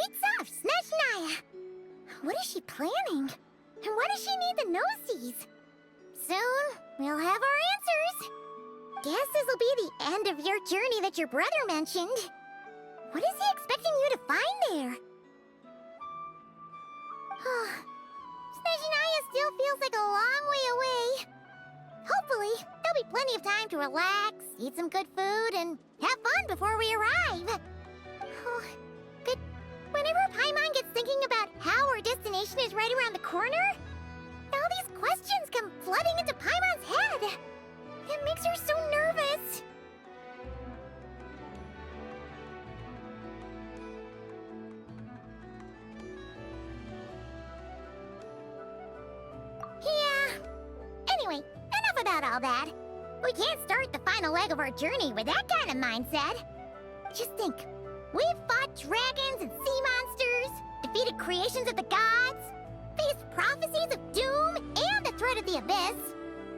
Lights off, Snezhnaya! What is she planning? And why does she need the nosies? Soon, we'll have our answers. Guess this'll be the end of your journey that your brother mentioned. What is he expecting you to find there? Snezhnaya still feels like a long way away. Hopefully, there'll be plenty of time to relax, eat some good food, and have fun before we arrive. But whenever Paimon gets thinking about how our destination is right around the corner, all these questions come flooding into Paimon's head. It makes her so nervous. Yeah. Anyway, enough about all that. We can't start the final leg of our journey with that kind of mindset. Just think. We've fought dragons and sea monsters, defeated creations of the gods, faced prophecies of doom and the threat of the abyss.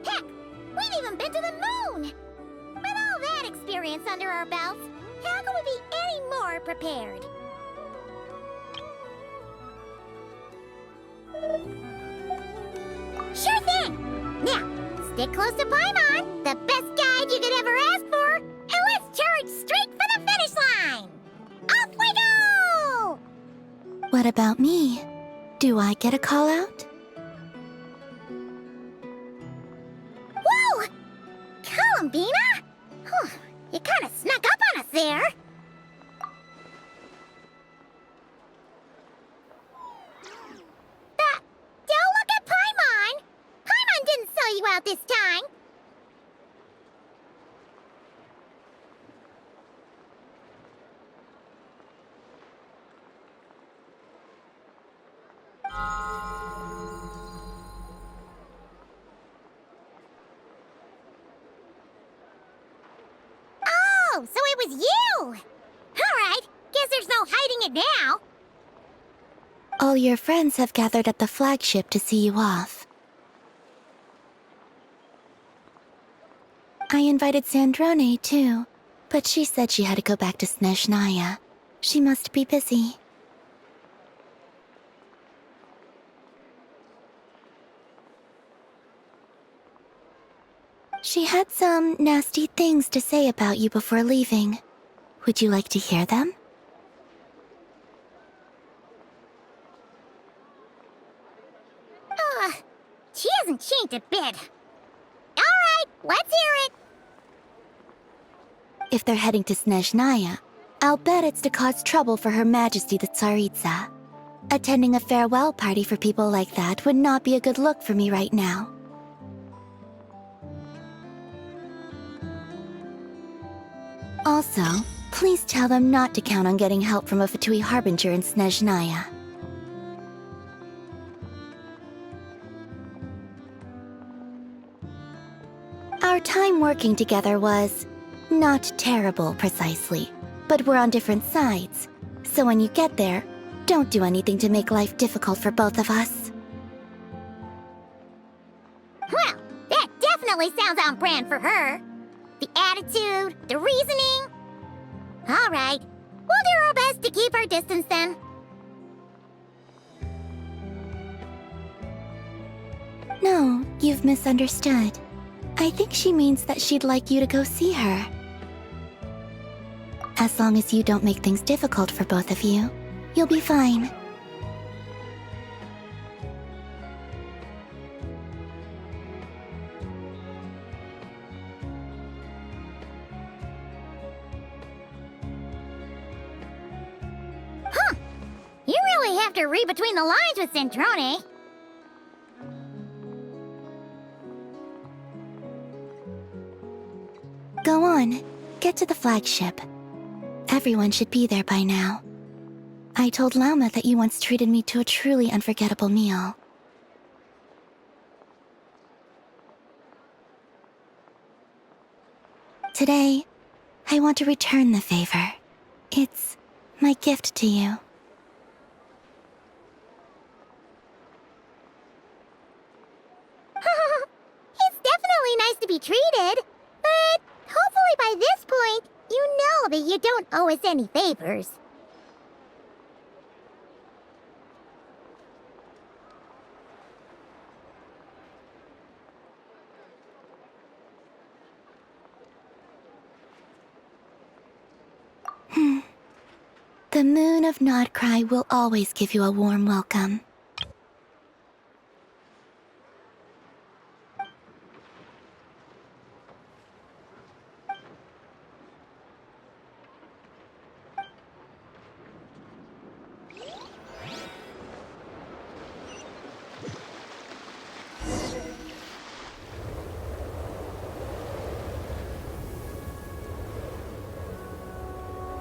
Heck, we've even been to the moon! With all that experience under our belts, how could we be any more prepared? Sure thing! Now, stick close to Paimon, the best guide you could ever ask for, and let's charge straight for the finish line! Off we go! What about me? Do I get a call out? Whoa! Columbina? You kind of snuck up on us there. Don't look at Paimon! Paimon didn't sell you out this time. Oh, so it was you! Alright, guess there's no hiding it now. All your friends have gathered at the flagship to see you off. I invited Sandrone, too, but she said she had to go back to Snezhnaya. She must be busy. She had some nasty things to say about you before leaving. Would you like to hear them? She hasn't changed a bit. Alright, let's hear it. If they're heading to Snezhnaya, I'll bet it's to cause trouble for Her Majesty the Tsaritsa. Attending a farewell party for people like that would not be a good look for me right now. Also, please tell them not to count on getting help from a Fatui Harbinger in Snezhnaya. Our time working together was not terrible, precisely, but we're on different sides. So when you get there, don't do anything to make life difficult for both of us. Well, that definitely sounds on brand for her. The attitude, the reasoning. Alright, we'll do our best to keep our distance then. No, you've misunderstood. I think she means that she'd like you to go see her. As long as you don't make things difficult for both of you, you'll be fine. You really have to read between the lines with Centrone. Go on, get to the flagship. Everyone should be there by now. I told Lauma that you once treated me to a truly unforgettable meal. Today, I want to return the favor. It's my gift to you. It's definitely nice to be treated, but hopefully by this point, you know that you don't owe us any favors. The moon of Nodcry will always give you a warm welcome.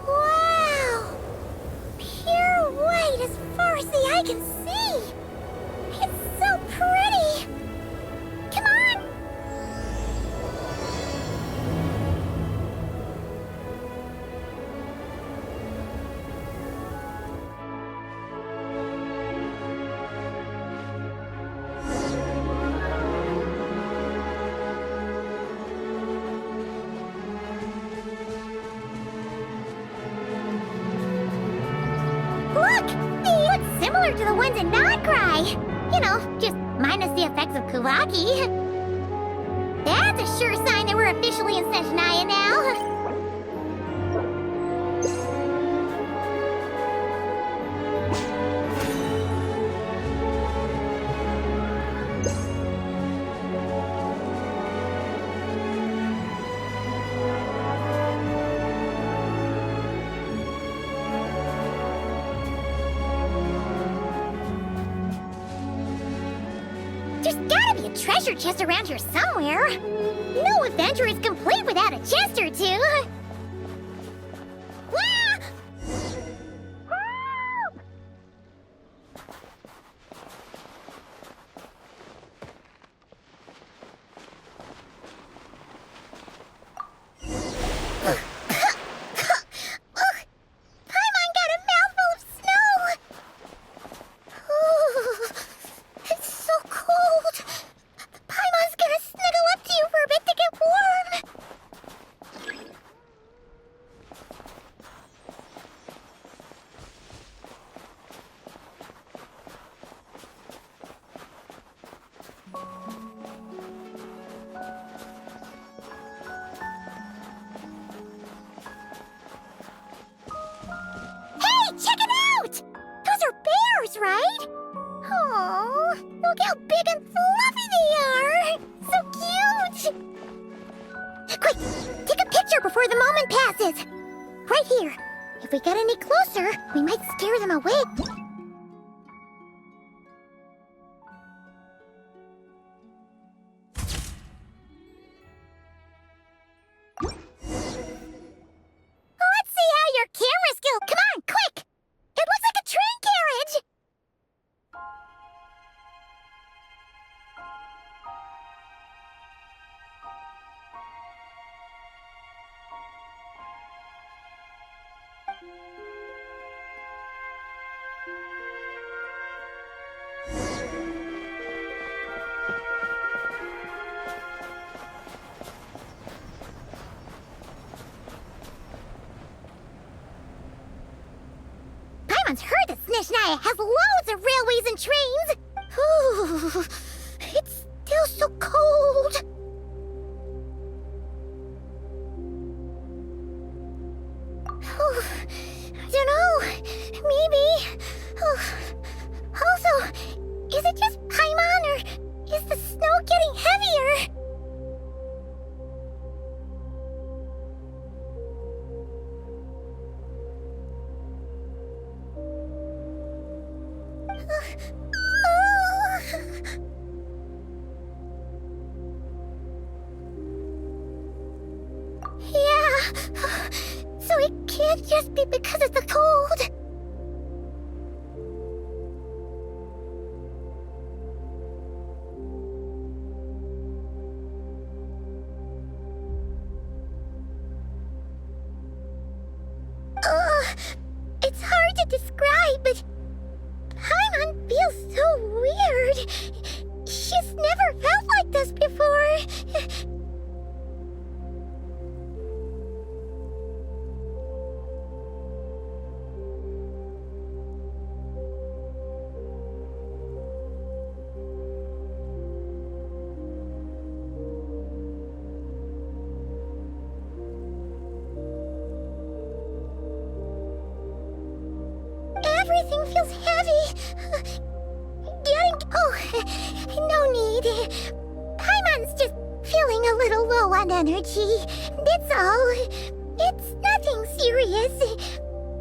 Wow! Pure white as far as the eye can see! It's so pretty! Come on! Look! They look similar to the ones in Nodcry! You know, just minus the effects of Kuvaki. That's a sure sign that we're officially in Snezhnaya now. There's gotta be a treasure chest around here somewhere. No adventure is complete without a chest or two. Ah! Help! Paimon got a mouthful of snow! Ooh, it's so cold! Paimon's gonna snuggle up to you for a bit to get warm! Hey, check it out! Those are bears, right? Oh, look how big and fluffy they are! So cute! Quick, take a picture before the moment passes. Right here. If we get any closer, we might scare them away. Let's see how your camera skill. Come on, quick! It looks like a train carriage. Paimon's heard that Snezhnaya has loads of railways and trains. Ooh, it's still so cold. Oh, I don't know. Maybe. Oh, also, is it just Paimon or is the snow getting heavier? Yeah, so it can't just be because of the cold. It's hard to describe, but Paimon feels so weird. She's never felt like this before. Everything feels heavy. No need. Paimon's just feeling a little low on energy. That's all. It's nothing serious.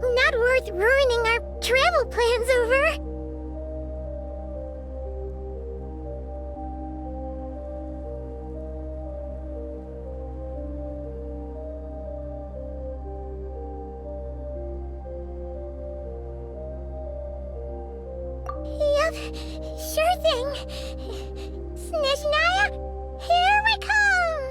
Not worth ruining our travel plans over. Yep, sure thing. Snezhnaya, here we come!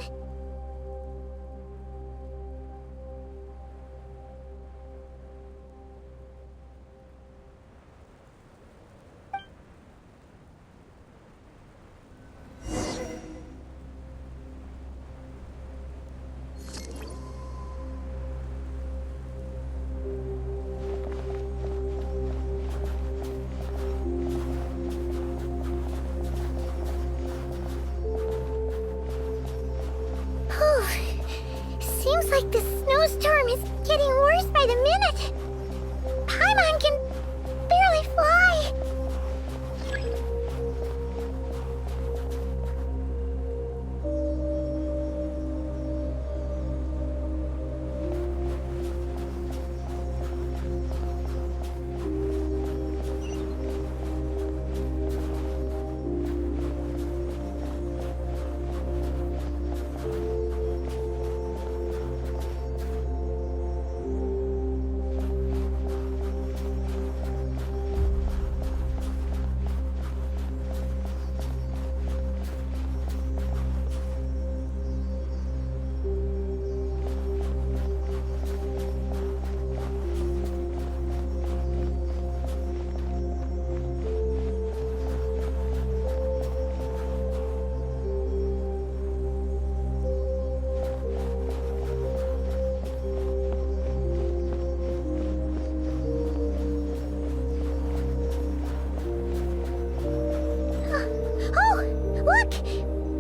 Seems like the snowstorm is getting worse by the minute. Paimon can barely fly.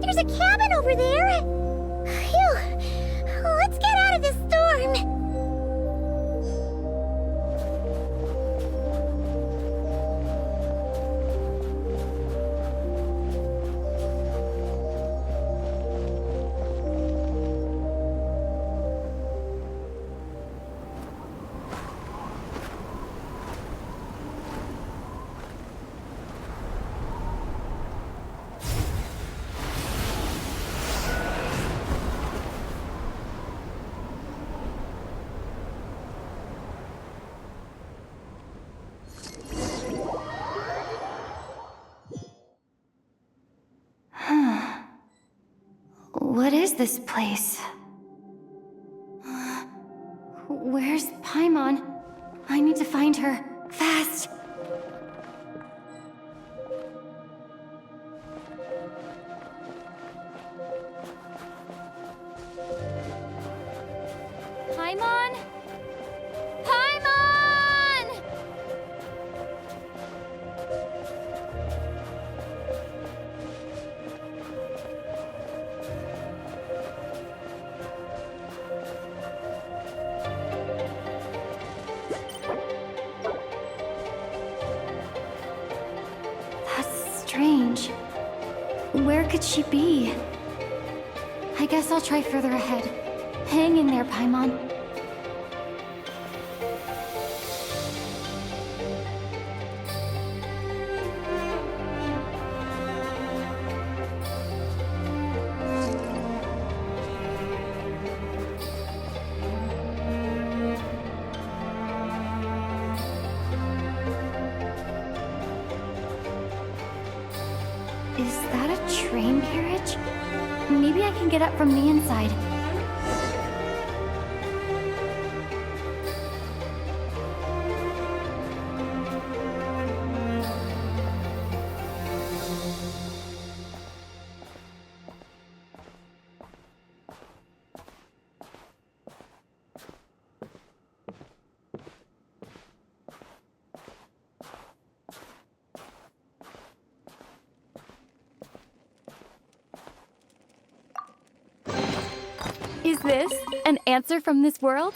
There's a cabin over there! Phew! Let's get out of this storm! What is this place? Where's Paimon? I need to find her. Fast! Paimon? Paimon! Strange. Where could she be? I guess I'll try further ahead. Hang in there, Paimon. Is that a train carriage? Maybe I can get up from the inside. Is this an answer from this world?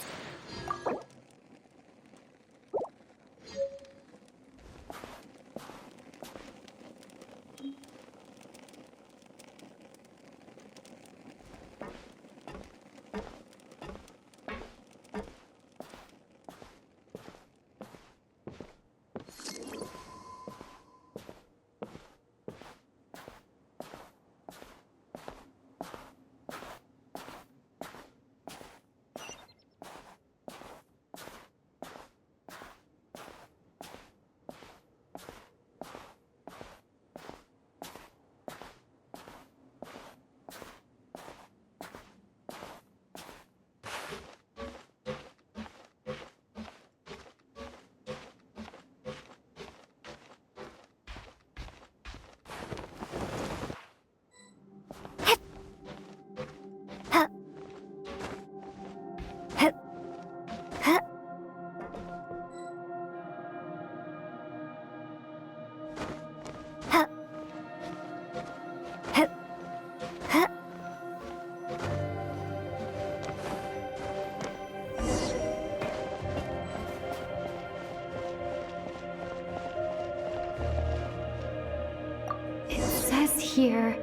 Huh. Huh. Huh. It says here,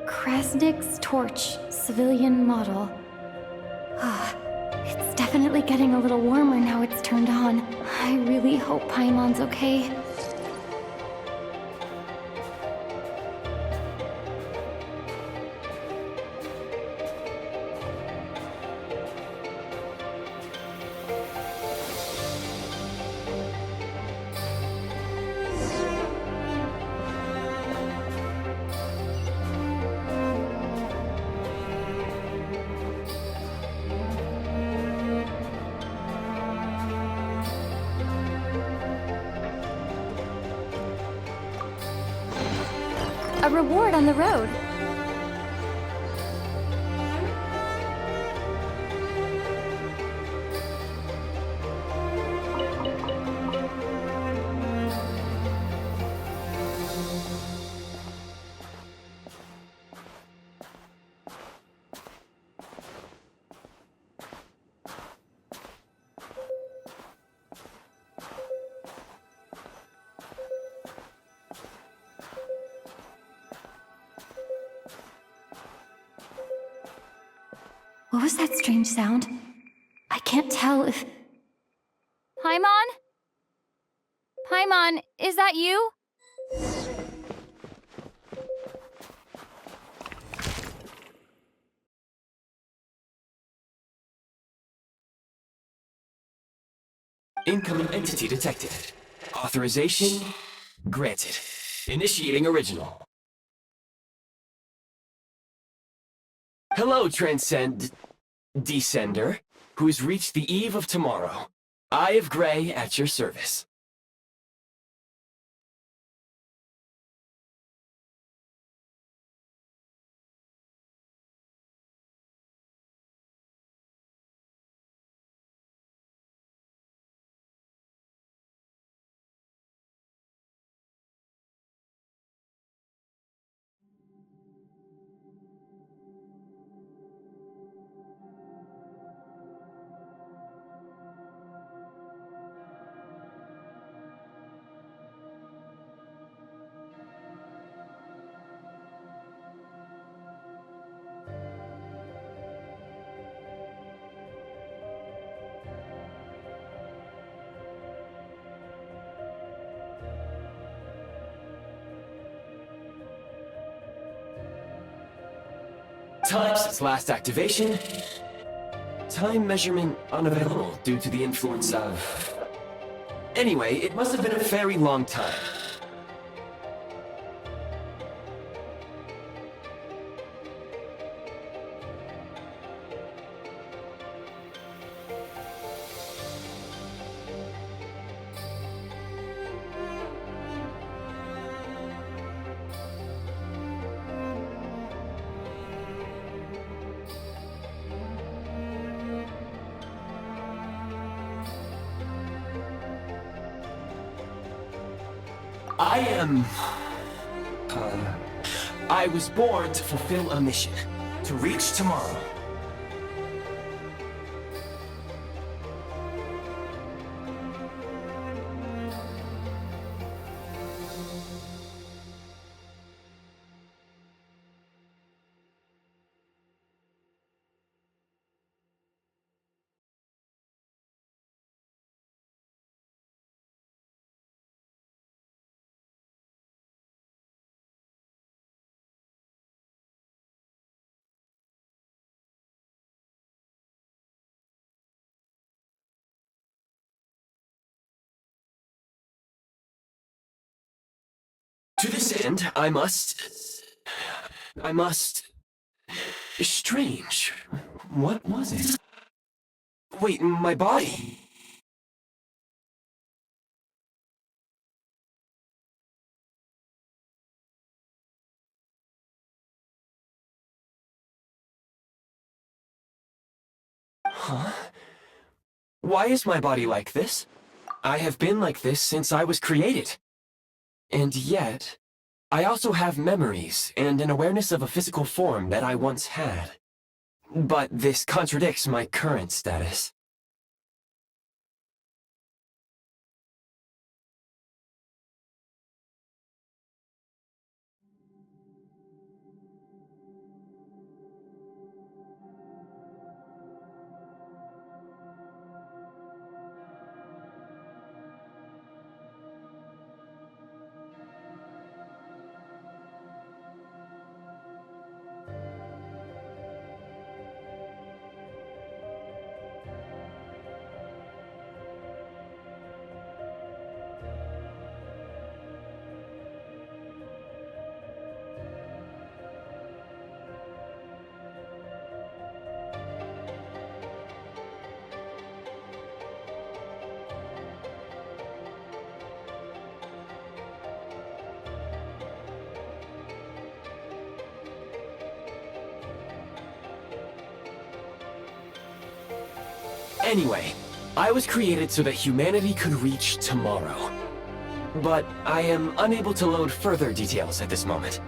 Krasnik's torch, civilian model. Ah, it's definitely getting a little warmer now it's turned on. I really hope Paimon's okay. A reward on the road. What was that strange sound? I can't tell if... Paimon? Paimon, is that you? Incoming entity detected. Authorization granted. Initiating original. Hello, Descender, who's reached the eve of tomorrow. Eye of Grey at your service. Time since last activation. Time measurement unavailable due to the influence of... Anyway, it must have been a very long time. I was born to fulfill a mission, to reach tomorrow. To this end, I must... Strange. What was it? Wait, my body... Huh? Why is my body like this? I have been like this since I was created. And yet... I also have memories and an awareness of a physical form that I once had. But this contradicts my current status. Anyway, I was created so that humanity could reach tomorrow. But I am unable to load further details at this moment.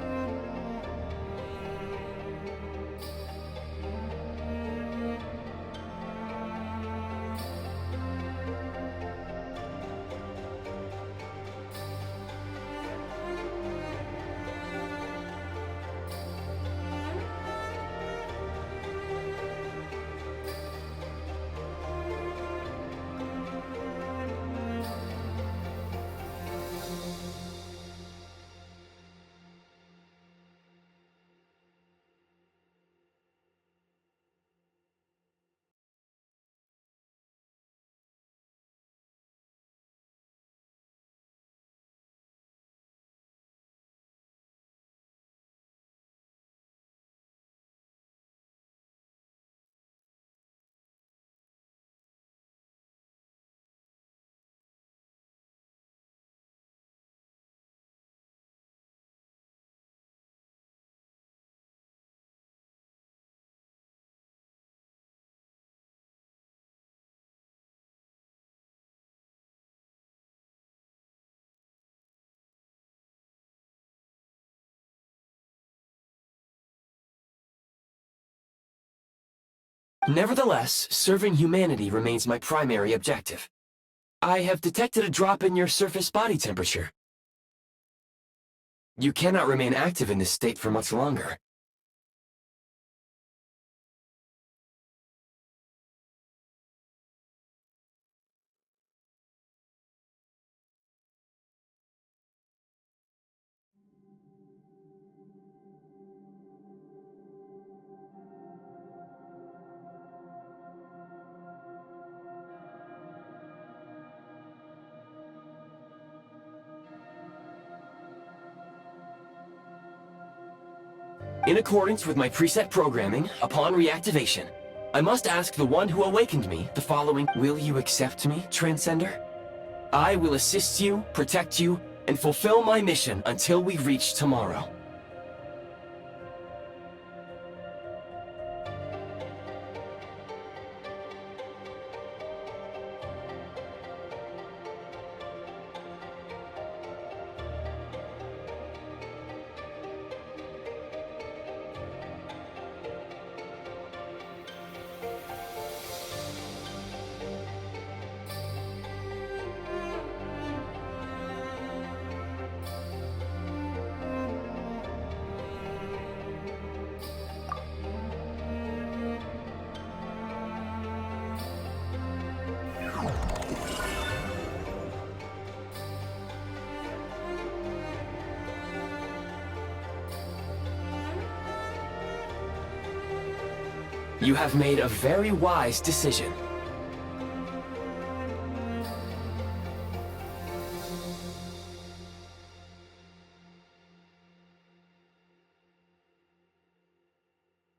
Nevertheless, serving humanity remains my primary objective. I have detected a drop in your surface body temperature. You cannot remain active in this state for much longer. In accordance with my preset programming, upon reactivation, I must ask the one who awakened me the following. Will you accept me, Transcender? I will assist you, protect you, and fulfill my mission until we reach tomorrow. You have made a very wise decision.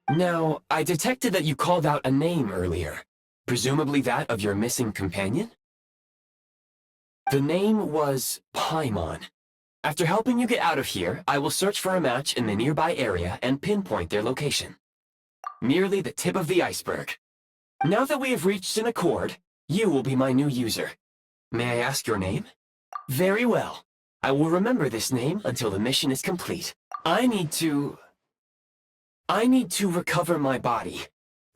Now, I detected that you called out a name earlier. Presumably that of your missing companion? The name was Paimon. After helping you get out of here, I will search for a match in the nearby area and pinpoint their location. Merely the tip of the iceberg. Now that we have reached an accord, you will be my new user. May I ask your name? Very well. I will remember this name until the mission is complete. I need to recover my body,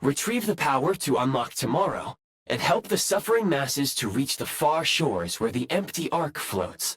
retrieve the power to unlock tomorrow, and help the suffering masses to reach the far shores where the empty Ark floats.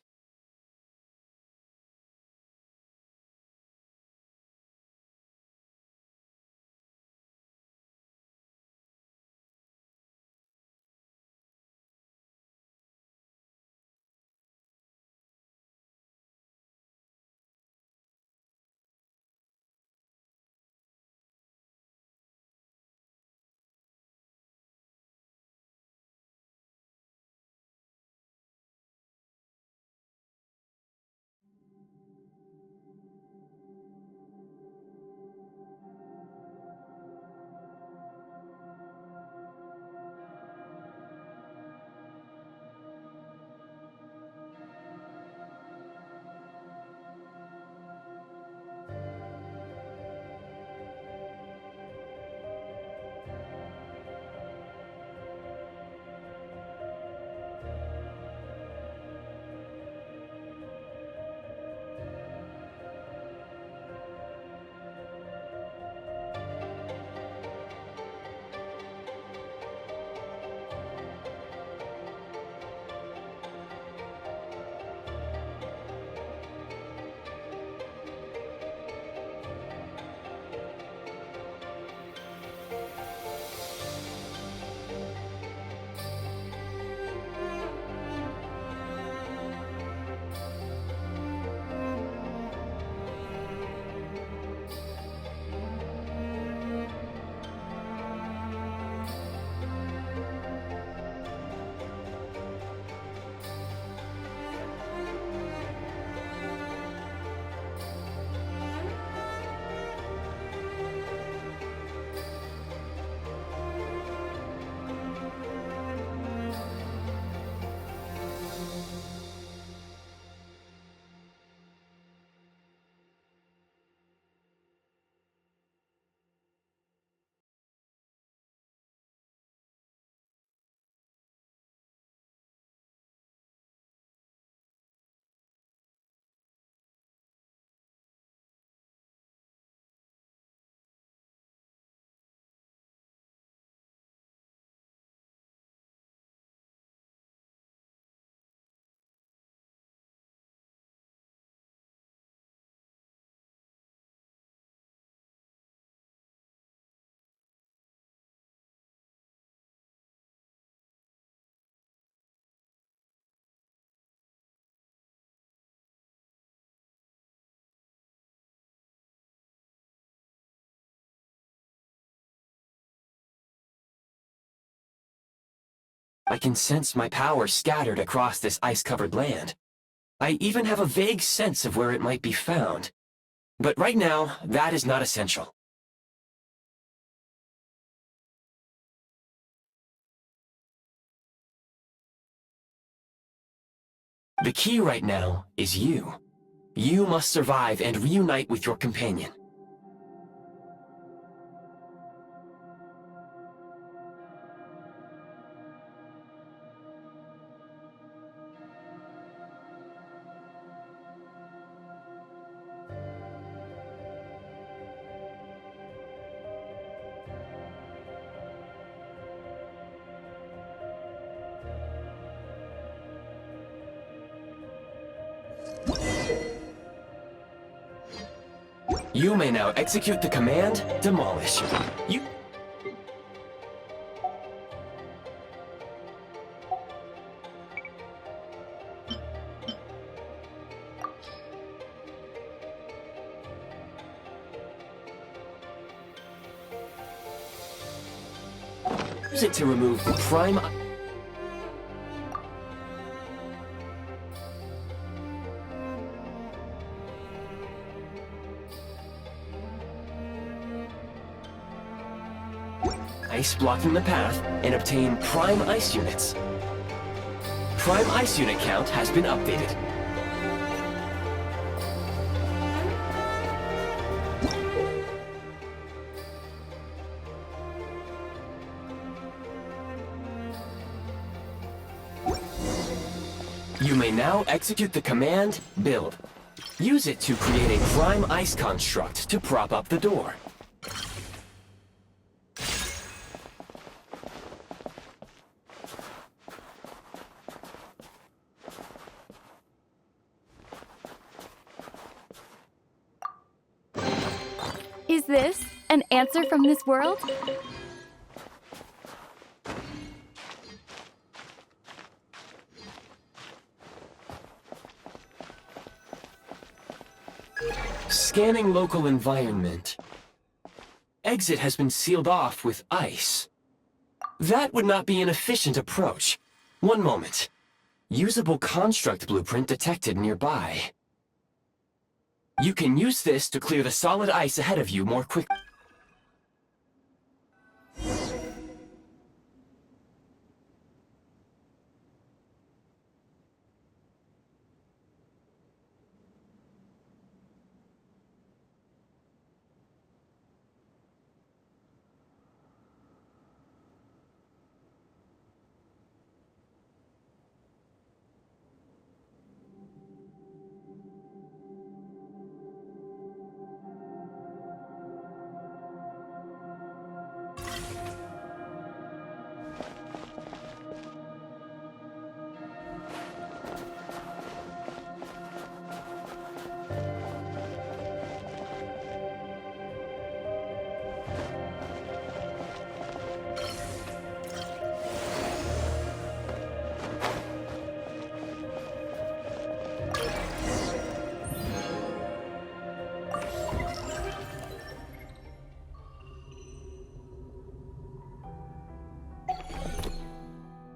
I can sense my power scattered across this ice-covered land. I even have a vague sense of where it might be found. But right now, that is not essential. The key right now is you. You must survive and reunite with your companion. You may now execute the command, Demolish. You... Use it to remove the prime... ice blocking the path and obtain prime ice units. Prime ice unit count has been updated. You may now Now execute the command, build. Use it to create a prime ice construct to prop up the door. Is this an answer from this world? Scanning local environment. Exit has been sealed off with ice. That would not be an efficient approach. One moment. Usable construct blueprint detected nearby. You can use this to clear the solid ice ahead of you more quickly.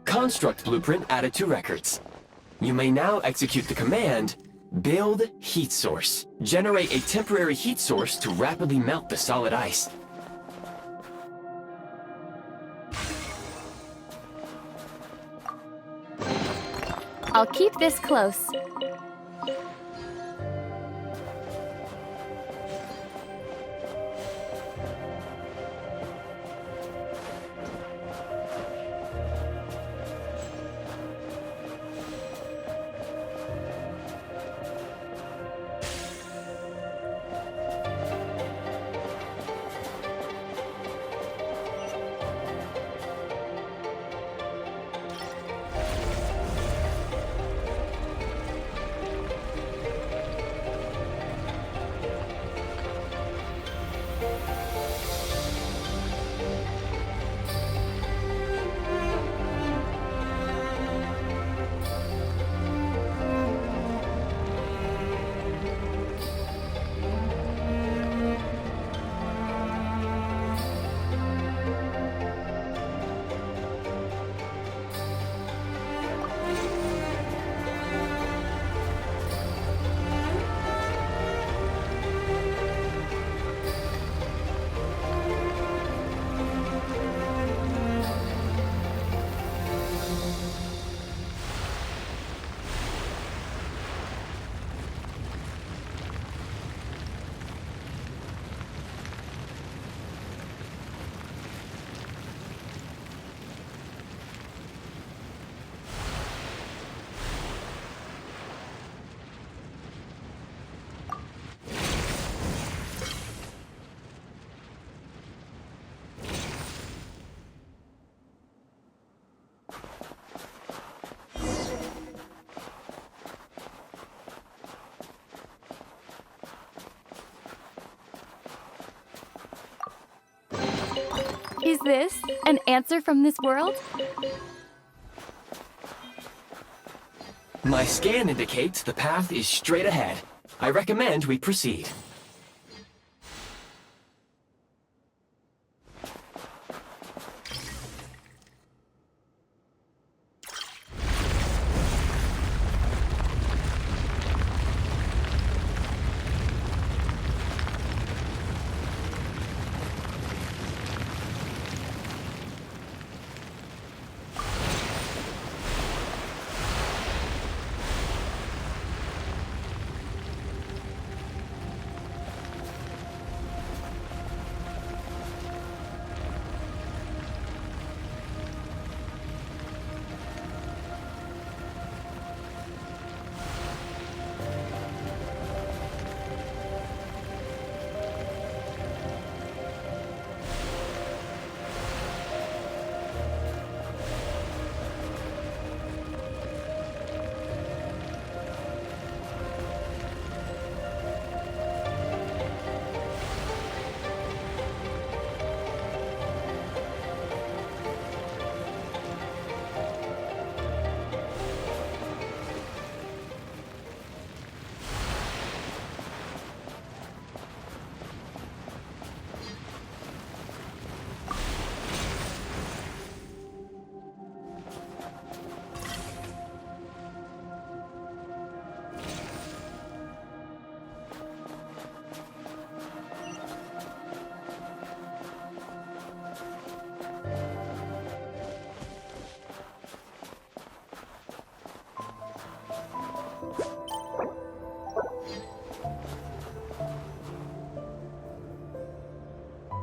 Construct blueprint added to records. You may now execute the command, build heat source. Generate a temporary heat source to rapidly melt the solid ice. I'll keep this close. Is this an answer from this world? My scan indicates the path is straight ahead. I recommend we proceed.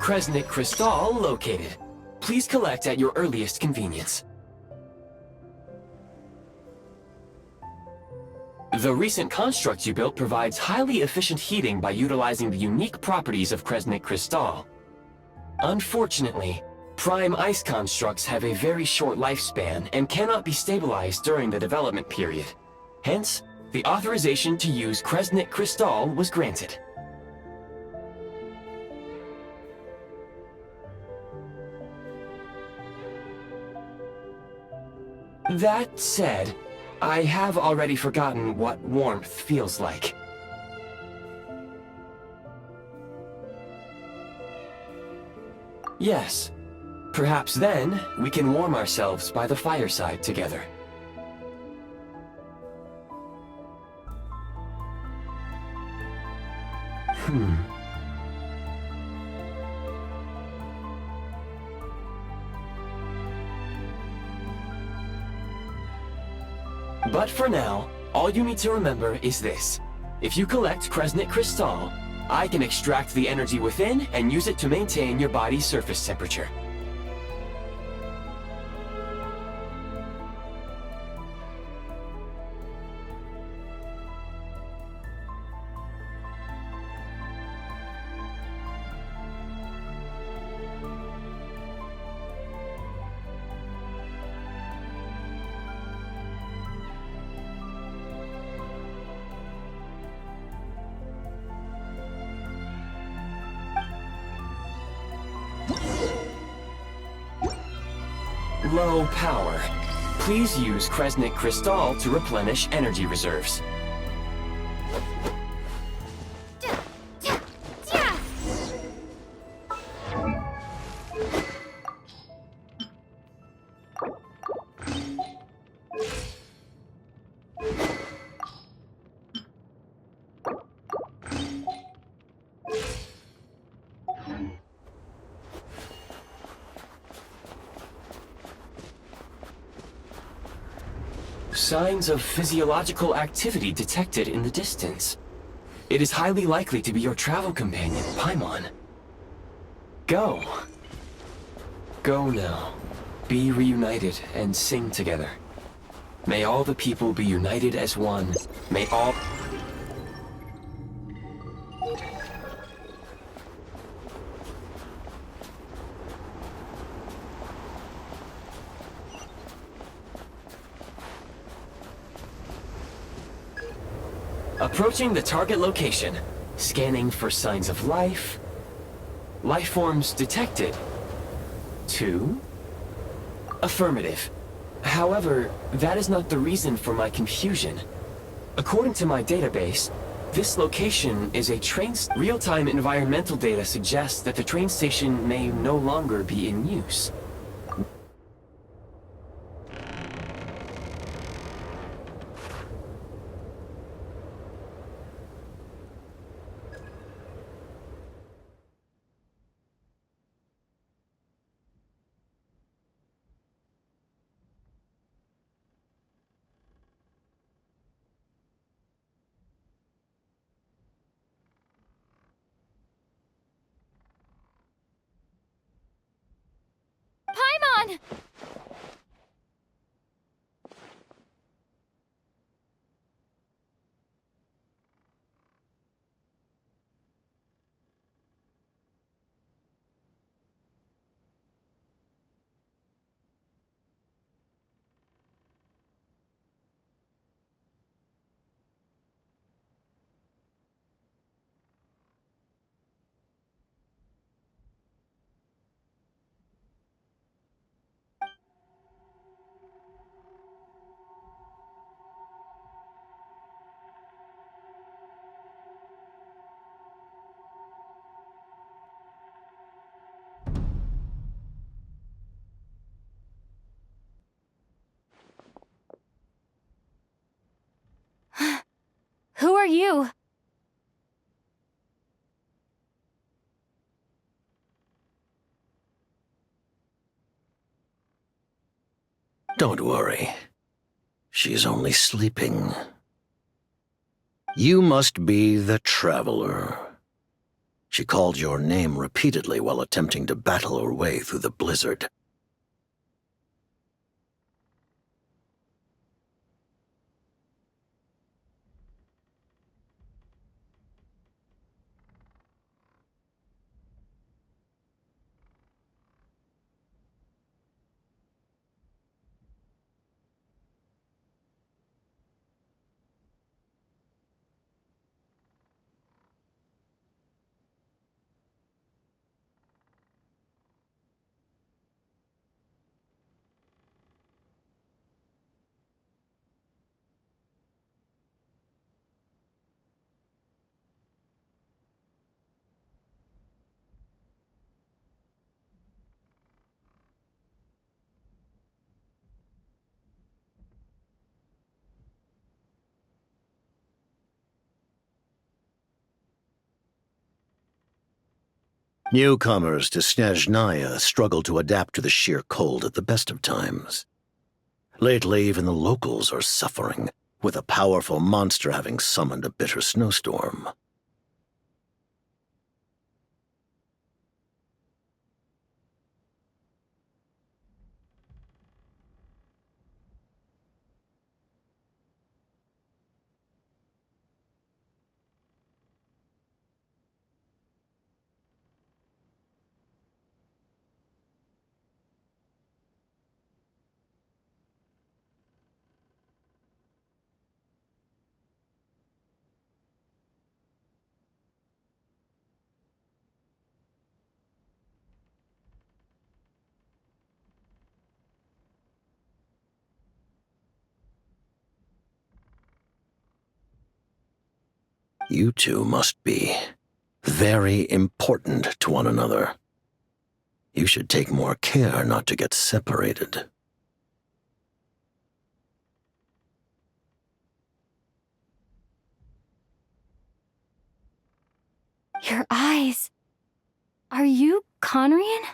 Kresnik Crystal located. Please collect at your earliest convenience. The recent construct you built provides highly efficient heating by utilizing the unique properties of Kresnik Crystal. Unfortunately, prime ice constructs have a very short lifespan and cannot be stabilized during the development period. Hence, the authorization to use Kresnik Crystal was granted. That said, I have already forgotten what warmth feels like. Yes. Perhaps then, we can warm ourselves by the fireside together. But for now, all you need to remember is this. If you collect Kresnik Crystal, I can extract the energy within and use it to maintain your body's surface temperature. Low power. Please use Kresnik Crystal to replenish energy reserves. Signs of physiological activity detected in the distance. It is highly likely to be your travel companion, Paimon. Go. Go now. Be reunited and sing together. May all the people be united as one. May all... Approaching the target location, scanning for signs of life. Life forms detected. 2. Affirmative. However, that is not the reason for my confusion. According to my database, this location is a train... Real-time environmental data suggests that the train station may no longer be in use. Paimon! Who are you? Don't worry. She's only sleeping. You must be the Traveler. She called your name repeatedly while attempting to battle her way through the blizzard. Newcomers to Snezhnaya struggle to adapt to the sheer cold at the best of times. Lately, even the locals are suffering, with a powerful monster having summoned a bitter snowstorm. You two must be very important to one another. You should take more care not to get separated. Your eyes. Are you Conrian?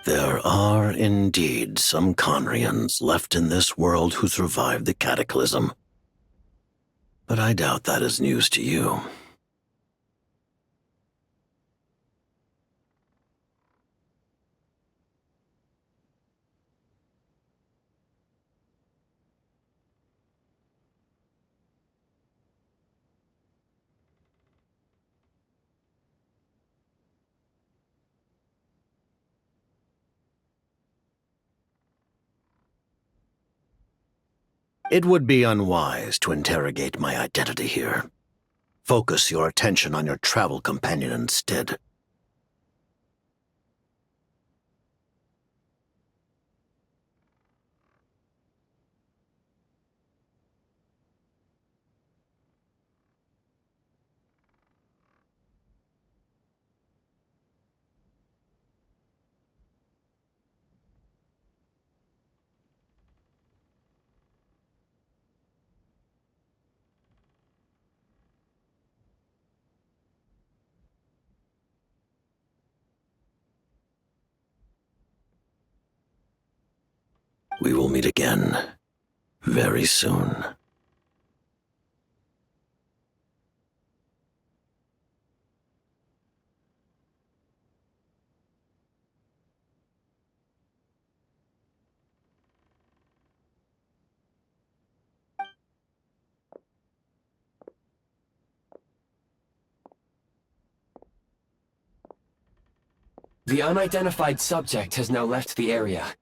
There are indeed some Conrians left in this world who survived the cataclysm. But I doubt that is news to you. It would be unwise to interrogate my identity here. Focus your attention on your travel companion instead. We will meet again very soon. The unidentified subject has now left the area.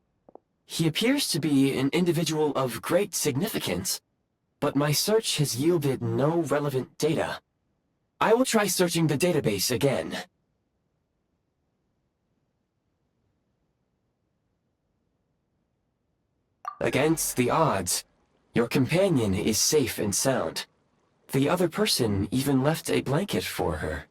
He appears to be an individual of great significance, but my search has yielded no relevant data. I will try searching the database again. Against the odds, your companion is safe and sound. The other person even left a blanket for her.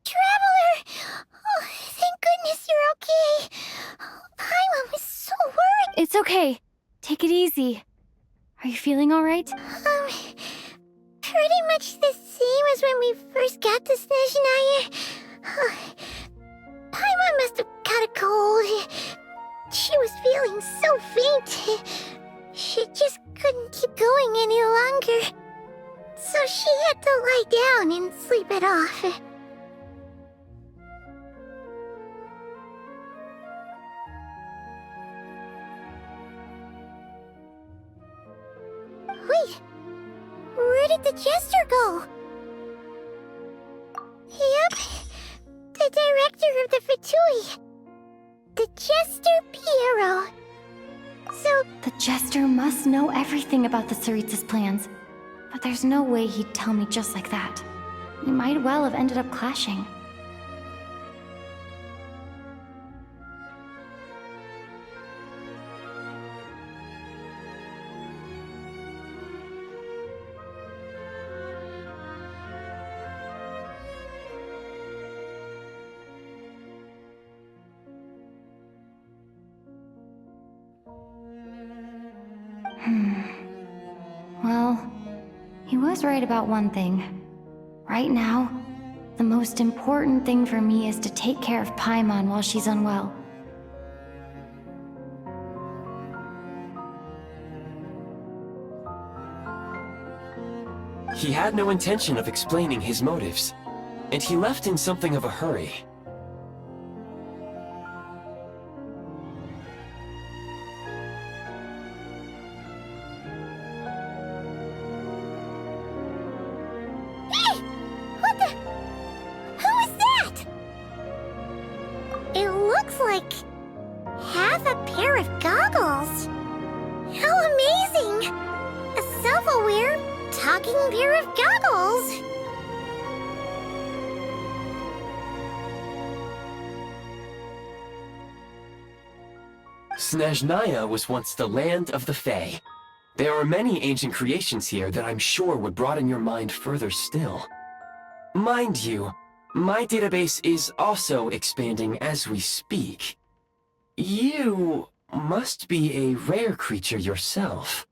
Traveler! Oh, thank goodness you're okay. Paimon was so worried. It's okay. Take it easy. Are you feeling alright? Pretty much the same as when we first got to Snezhnaya. Paimon must have got a cold. She was feeling so faint. She just couldn't keep going any longer. So she had to lie down and sleep it off. Wait, where did the jester go? Yep, the director of the Fatui. The Jester Piero. So, The Jester must know everything about the Tsaritsa's plans. But there's no way he'd tell me just like that. We might well have ended up clashing. Well, he was right about one thing. Right now, the most important thing for me is to take care of Paimon while she's unwell. He had no intention of explaining his motives, and he left in something of a hurry. hey! What the? Who is that? It looks like half a pair of goggles. How amazing! A self-aware, talking pair of goggles. Snezhnaya was once the land of the Fae. There are many ancient creations here that I'm sure would broaden your mind further still. Mind you, my database is also expanding as we speak. You must be a rare creature yourself.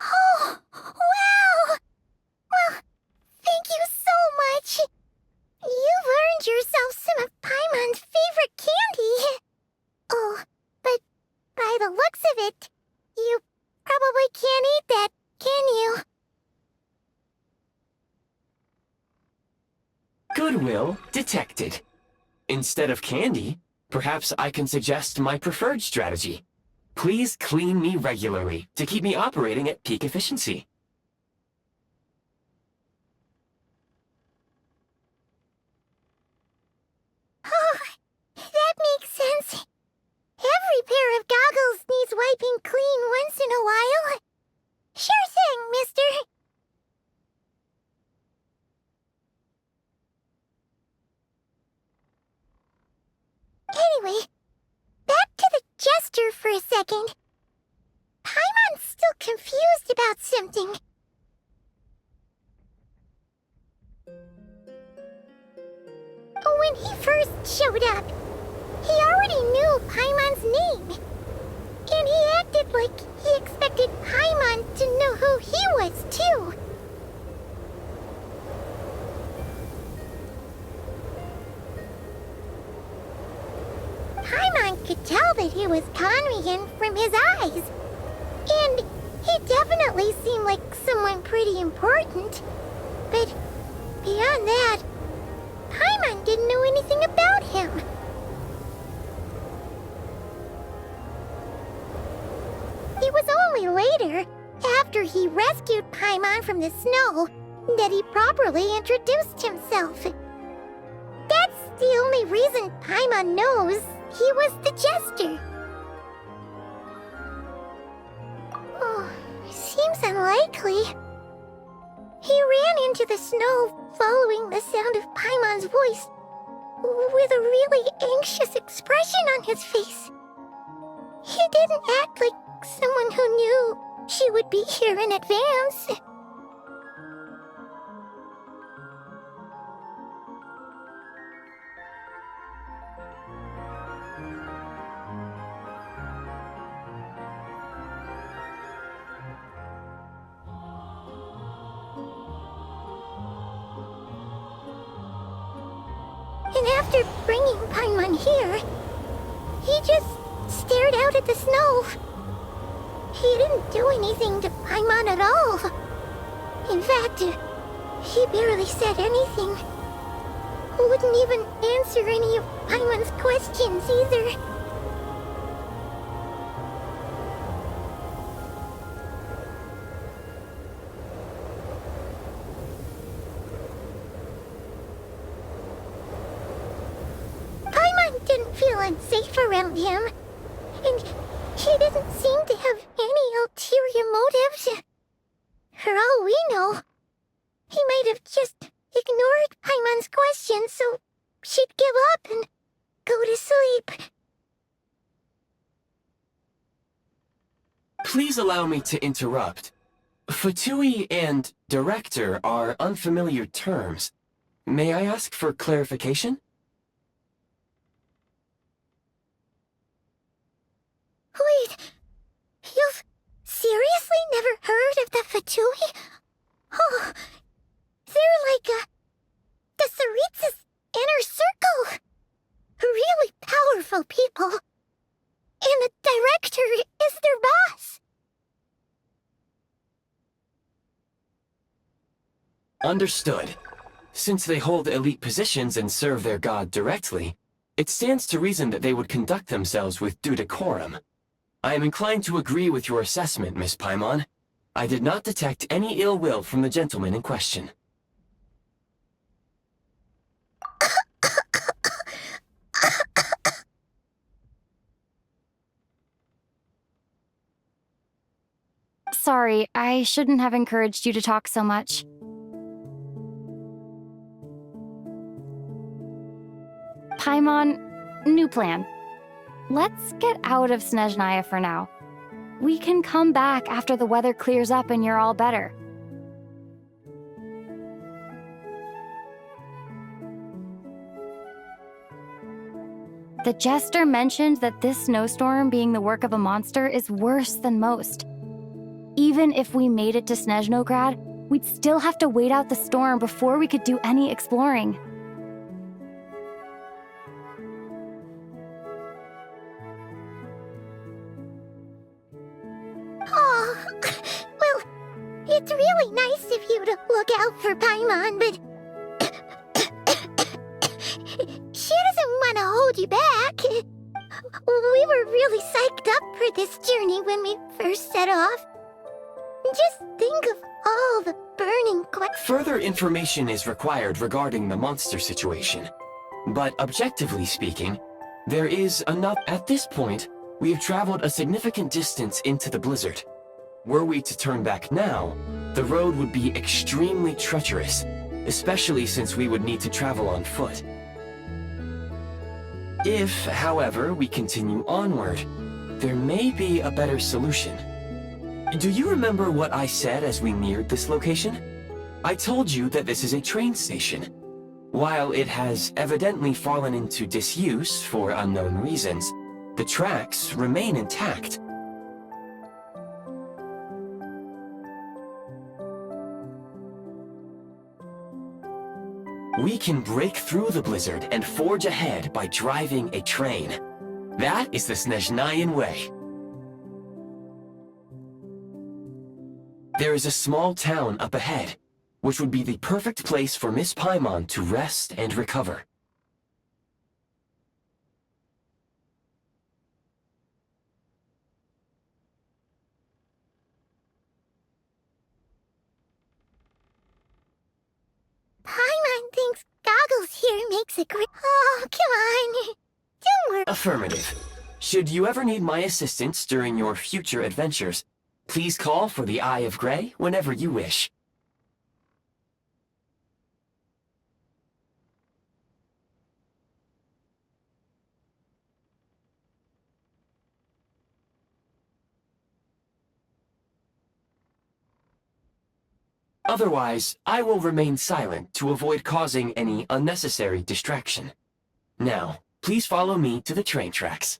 Oh, wow! Well, thank you so much. You've earned yourself some of Paimon's favorite candy. Oh, but by the looks of it, you probably can't eat that, can you? Goodwill detected. Instead of candy, perhaps I can suggest my preferred strategy. Please clean me regularly to keep me operating at peak efficiency. Oh, that makes sense. Every pair of goggles needs wiping clean once in a while. Sure thing, mister. Anyway, back to the Jester for a second. Paimon's still confused about something. When he first showed up, he already knew Paimon's name. And he acted like he expected Paimon to know who he was, too. Paimon could tell that he was Conrian from his eyes. And he definitely seemed like someone pretty important. But beyond that, Paimon didn't know anything about him. It was only later, after he rescued Paimon from the snow, that he properly introduced himself. That's the only reason Paimon knows he was the Jester. Oh, seems unlikely. He ran into the snow following the sound of Paimon's voice, with a really anxious expression on his face. He didn't act like someone who knew she would be here in advance. And after bringing Paimon here, he just stared out at the snow. He didn't do anything to Paimon at all. In fact, he barely said anything. Wouldn't even answer any of Paimon's questions either. Paimon didn't feel unsafe around him, and he didn't seem to have any ulterior motives. For all we know, he might have just ignored Paimon's questions so she'd give up and go to sleep. Please allow me to interrupt. Fatui and director are unfamiliar terms. May I ask for clarification? Wait, you've seriously never heard of the Fatui? Oh, they're like the Tsaritsa's inner circle. Really powerful people. And the director is their boss. Understood. Since they hold elite positions and serve their god directly, it stands to reason that they would conduct themselves with due decorum. I am inclined to agree with your assessment, Miss Paimon. I did not detect any ill will from the gentleman in question. Sorry, I shouldn't have encouraged you to talk so much. Paimon, new plan. Let's get out of Snezhnaya for now. We can come back after the weather clears up and you're all better. The Jester mentioned that this snowstorm being the work of a monster is worse than most. Even if we made it to Snezhnograd, we'd still have to wait out the storm before we could do any exploring. Oh, well, it's really nice of you to look out for Paimon, but she doesn't want to hold you back. We were really psyched up for this journey when we first set off. Just think of all the burning questions. Further information is required regarding the monster situation. But objectively speaking, there is enough. At this point, we have traveled a significant distance into the blizzard. Were we to turn back now, the road would be extremely treacherous, especially since we would need to travel on foot. If, however, we continue onward, there may be a better solution. Do you remember what I said as we neared this location? I told you that this is a train station. While it has evidently fallen into disuse for unknown reasons, the tracks remain intact. We can break through the blizzard and forge ahead by driving a train. That is the Snezhnayan way. There is a small town up ahead, which would be the perfect place for Miss Paimon to rest and recover. Paimon thinks Goggles here makes it great. Oh, come on. Don't worry. Affirmative. Should you ever need my assistance during your future adventures, please call for the Eye of Grey whenever you wish. Otherwise, I will remain silent to avoid causing any unnecessary distraction. Now, please follow me to the train tracks.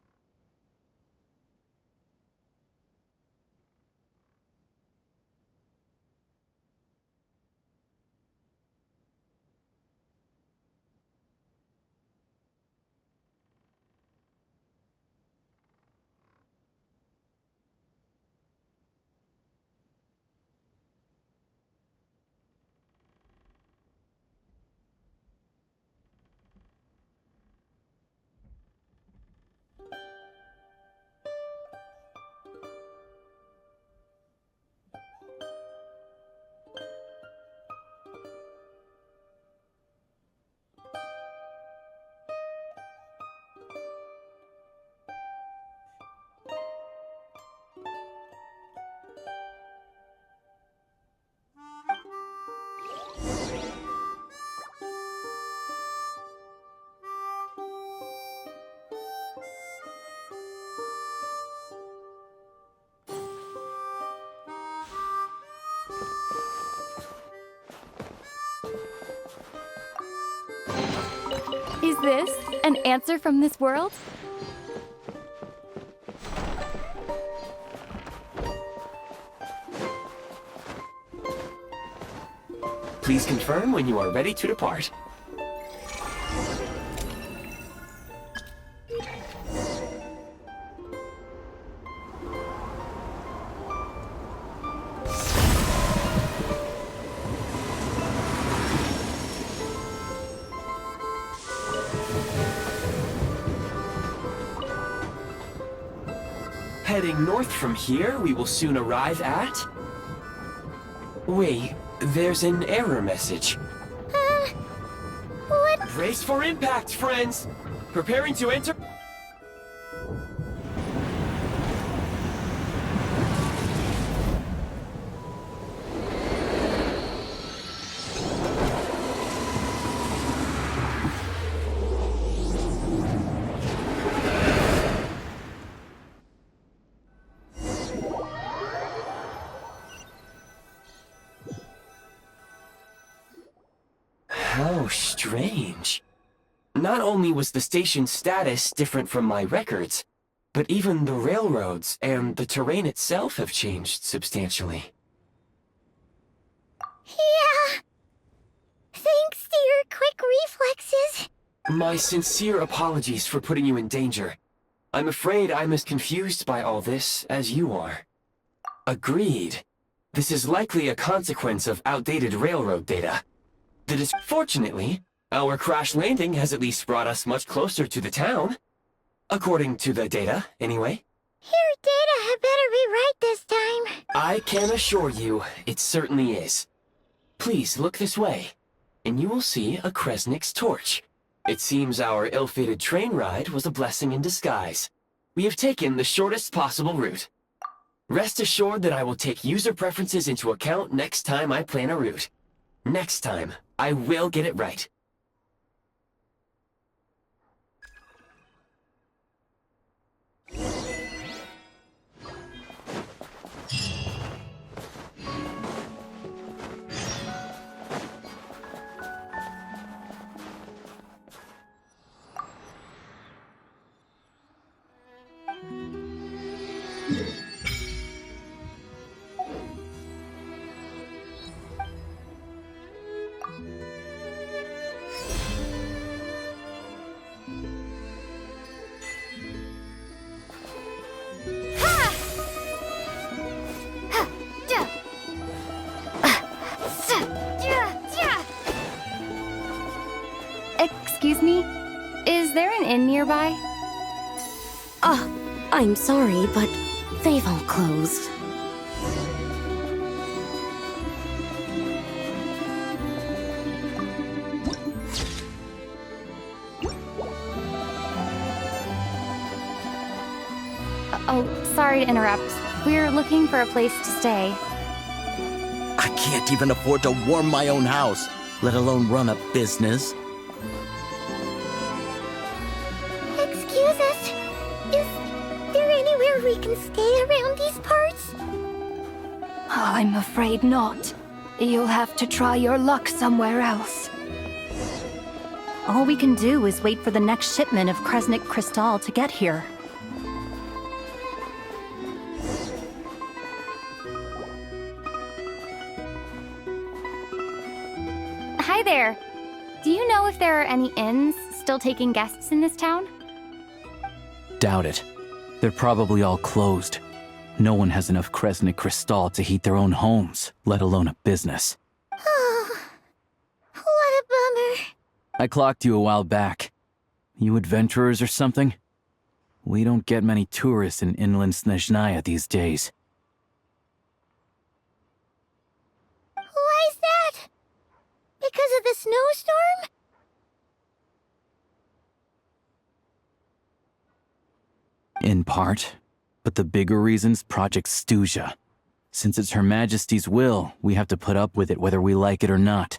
Is this an answer from this world? Please confirm when you are ready to depart. Heading north from here, we will soon arrive at... Wait, there's an error message. What? Brace for impact, friends! Preparing to enter... How strange. Not only was the station's status different from my records, but even the railroads and the terrain itself have changed substantially. Yeah. Thanks to your quick reflexes. My sincere apologies for putting you in danger. I'm afraid I'm as confused by all this as you are. Agreed. This is likely a consequence of outdated railroad data. Fortunately, our crash landing has at least brought us much closer to the town. According to the data, anyway. Your data had better be right this time. I can assure you, it certainly is. Please look this way, and you will see a Kresnik's torch. It seems our ill-fated train ride was a blessing in disguise. We have taken the shortest possible route. Rest assured that I will take user preferences into account next time I plan a route. Next time, I will get it right. Is there an inn nearby? I'm sorry, but they've all closed. Oh, sorry to interrupt. We're looking for a place to stay. I can't even afford to warm my own house, let alone run a business. Excuse us. Is there anywhere we can stay around these parts? I'm afraid not. You'll have to try your luck somewhere else. All we can do is wait for the next shipment of Kresnik Crystal to get here. Hi there. Do you know if there are any inns still taking guests in this town? Doubt it. They're probably all closed. No one has enough Kresnik Crystal to heat their own homes, let alone a business. Oh, what a bummer. I clocked you a while back. You adventurers or something? We don't get many tourists in inland Snezhnaya these days. Why is that? Because of the snowstorm? In part. But the bigger reason's Project Stuja. Since it's Her Majesty's will, we have to put up with it whether we like it or not.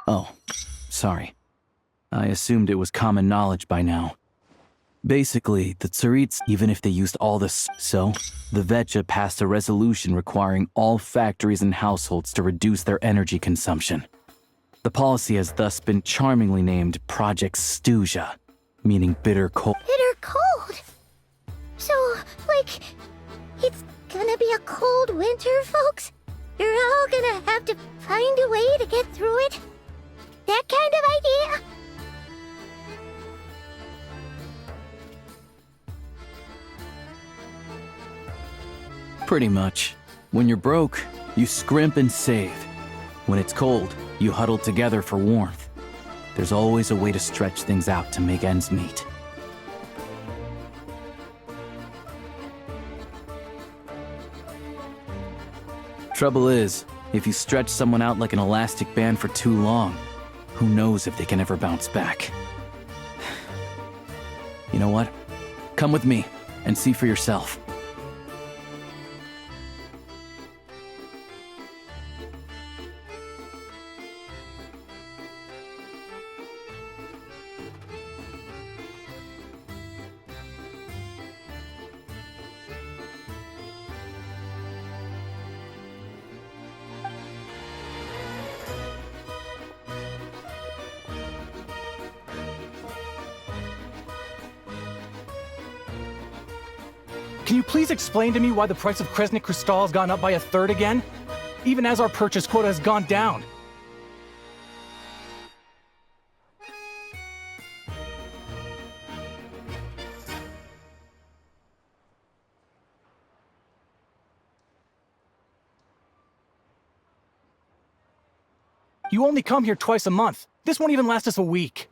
Oh, sorry. I assumed it was common knowledge by now. Basically, the Tsarits, even if they used all this, so the Vetja passed a resolution requiring all factories and households to reduce their energy consumption. The policy has thus been charmingly named Project Stuja, meaning bitter cold. Bitter cold? So, like, it's gonna be a cold winter, folks? You're all gonna have to find a way to get through it? That kind of idea? Pretty much. When you're broke, you scrimp and save. When it's cold, you huddle together for warmth. There's always a way to stretch things out to make ends meet. Trouble is, if you stretch someone out like an elastic band for too long, who knows if they can ever bounce back. You know what? Come with me and see for yourself. Can you please explain to me why the price of Kresnik Crystal has gone up by 1/3 again? Even as our purchase quota has gone down. You only come here twice a month. This won't even last us a week.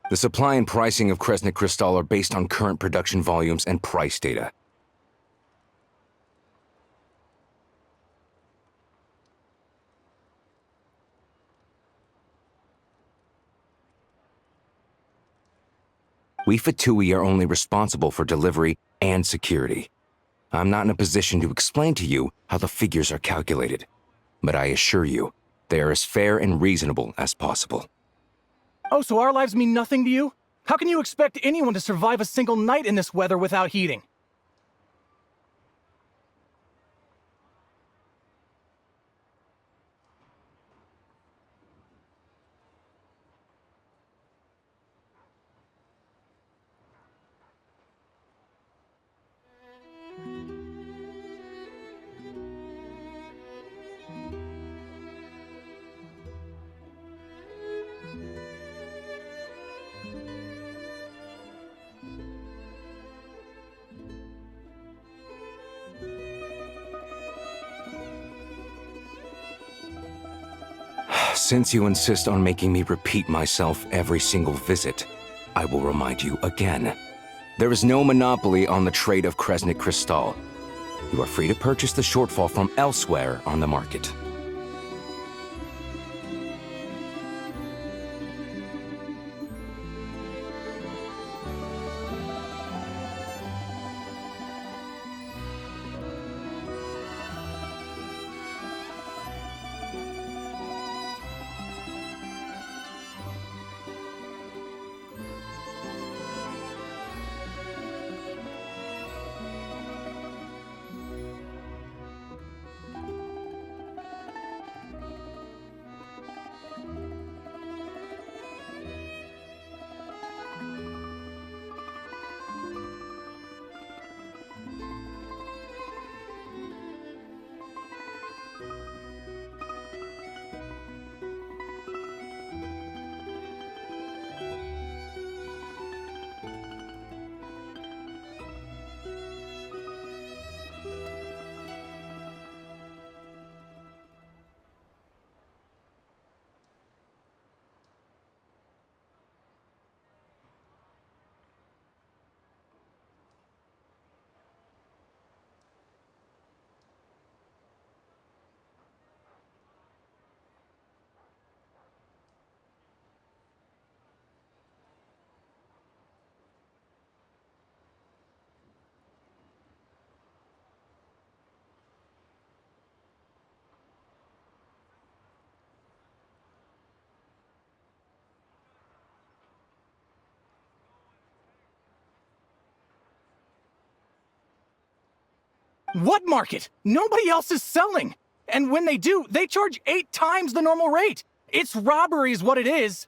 The supply and pricing of Kresnik Crystal are based on current production volumes and price data. We Fatui are only responsible for delivery and security. I'm not in a position to explain to you how the figures are calculated, but I assure you, they are as fair and reasonable as possible. Oh, so our lives mean nothing to you? How can you expect anyone to survive a single night in this weather without heating? Since you insist on making me repeat myself every single visit, I will remind you again. There is no monopoly on the trade of Kresnik Kristall. You are free to purchase the shortfall from elsewhere on the market. What market? Nobody else is selling! And when they do, they charge 8 times the normal rate! It's robbery is what it is!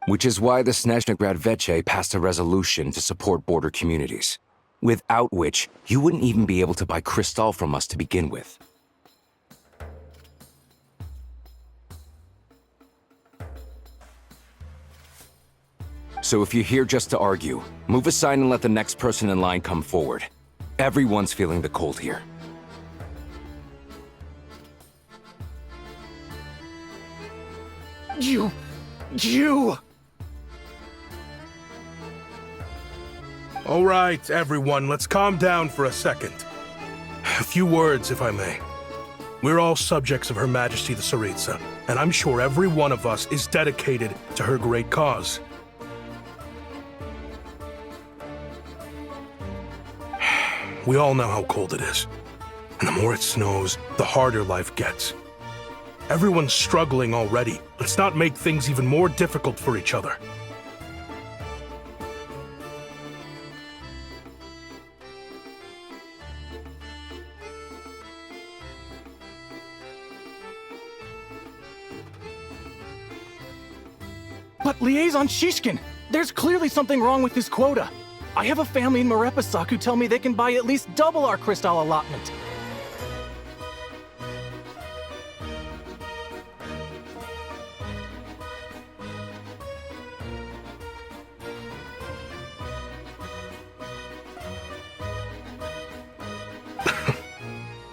Which is why the Snezhnegrad Veche passed a resolution to support border communities, without which you wouldn't even be able to buy Kristall from us to begin with. So if you're here just to argue, move aside and let the next person in line come forward. Everyone's feeling the cold here. You... All right, everyone, let's calm down for a second. A few words, if I may. We're all subjects of Her Majesty the Tsaritsa, and I'm sure every one of us is dedicated to her great cause. We all know how cold it is, and the more it snows, the harder life gets. Everyone's struggling already. Let's not make things even more difficult for each other. But Liaison Shishkin, there's clearly something wrong with this quota. I have a family in Marepasak who tell me they can buy at least double our Kristall allotment.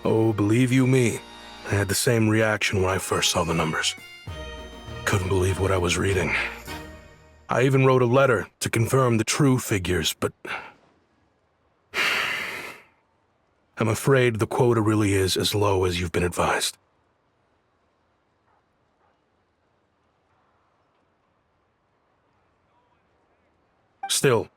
Oh, believe you me, I had the same reaction when I first saw the numbers. Couldn't believe what I was reading. I even wrote a letter to confirm the true figures, but... I'm afraid the quota really is as low as you've been advised. Still,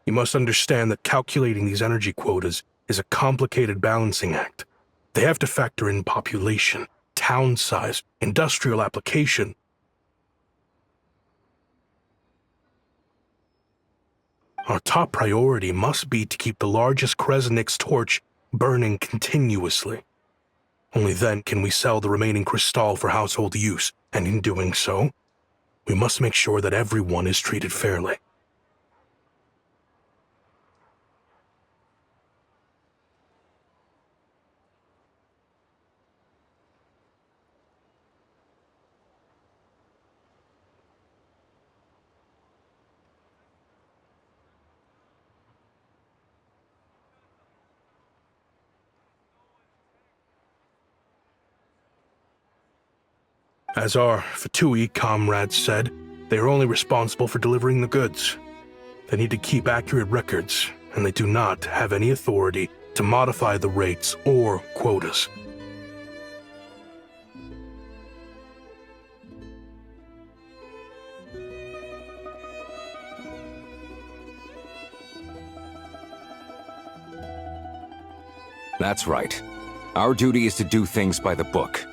you must understand that calculating these energy quotas is a complicated balancing act. They have to factor in population, town size, industrial application. Our top priority must be to keep the largest Kresnik's torch burning continuously. Only then can we sell the remaining Kristall for household use, and in doing so, we must make sure that everyone is treated fairly. As our Fatui comrades said, they are only responsible for delivering the goods. They need to keep accurate records, and they do not have any authority to modify the rates or quotas. That's right. Our duty is to do things by the book.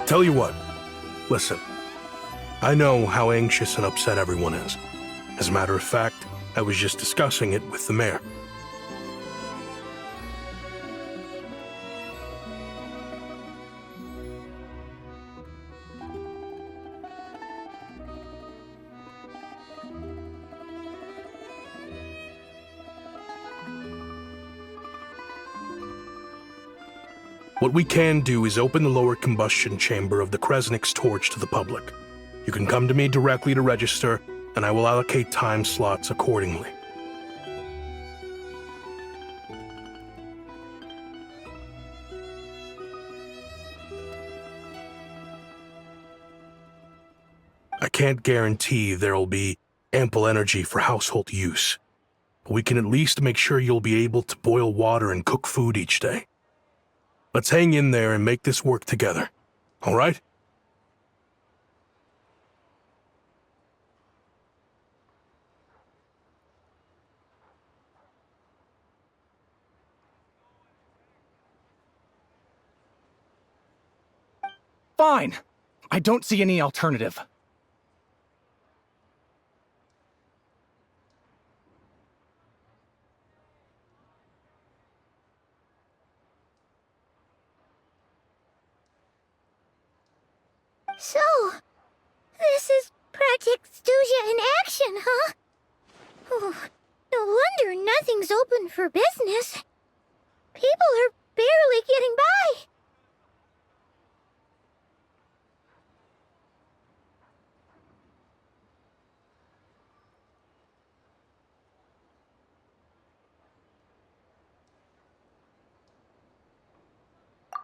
Tell you what, listen. I know how anxious and upset everyone is. As a matter of fact, I was just discussing it with the mayor. What we can do is open the lower combustion chamber of the Kresnik's torch to the public. You can come to me directly to register, and I will allocate time slots accordingly. I can't guarantee there'll be ample energy for household use, but we can at least make sure you'll be able to boil water and cook food each day. Let's hang in there and make this work together, all right? Fine. I don't see any alternative. So, this is Project Stuja in action, huh? Oh, no wonder nothing's open for business. People are barely getting by.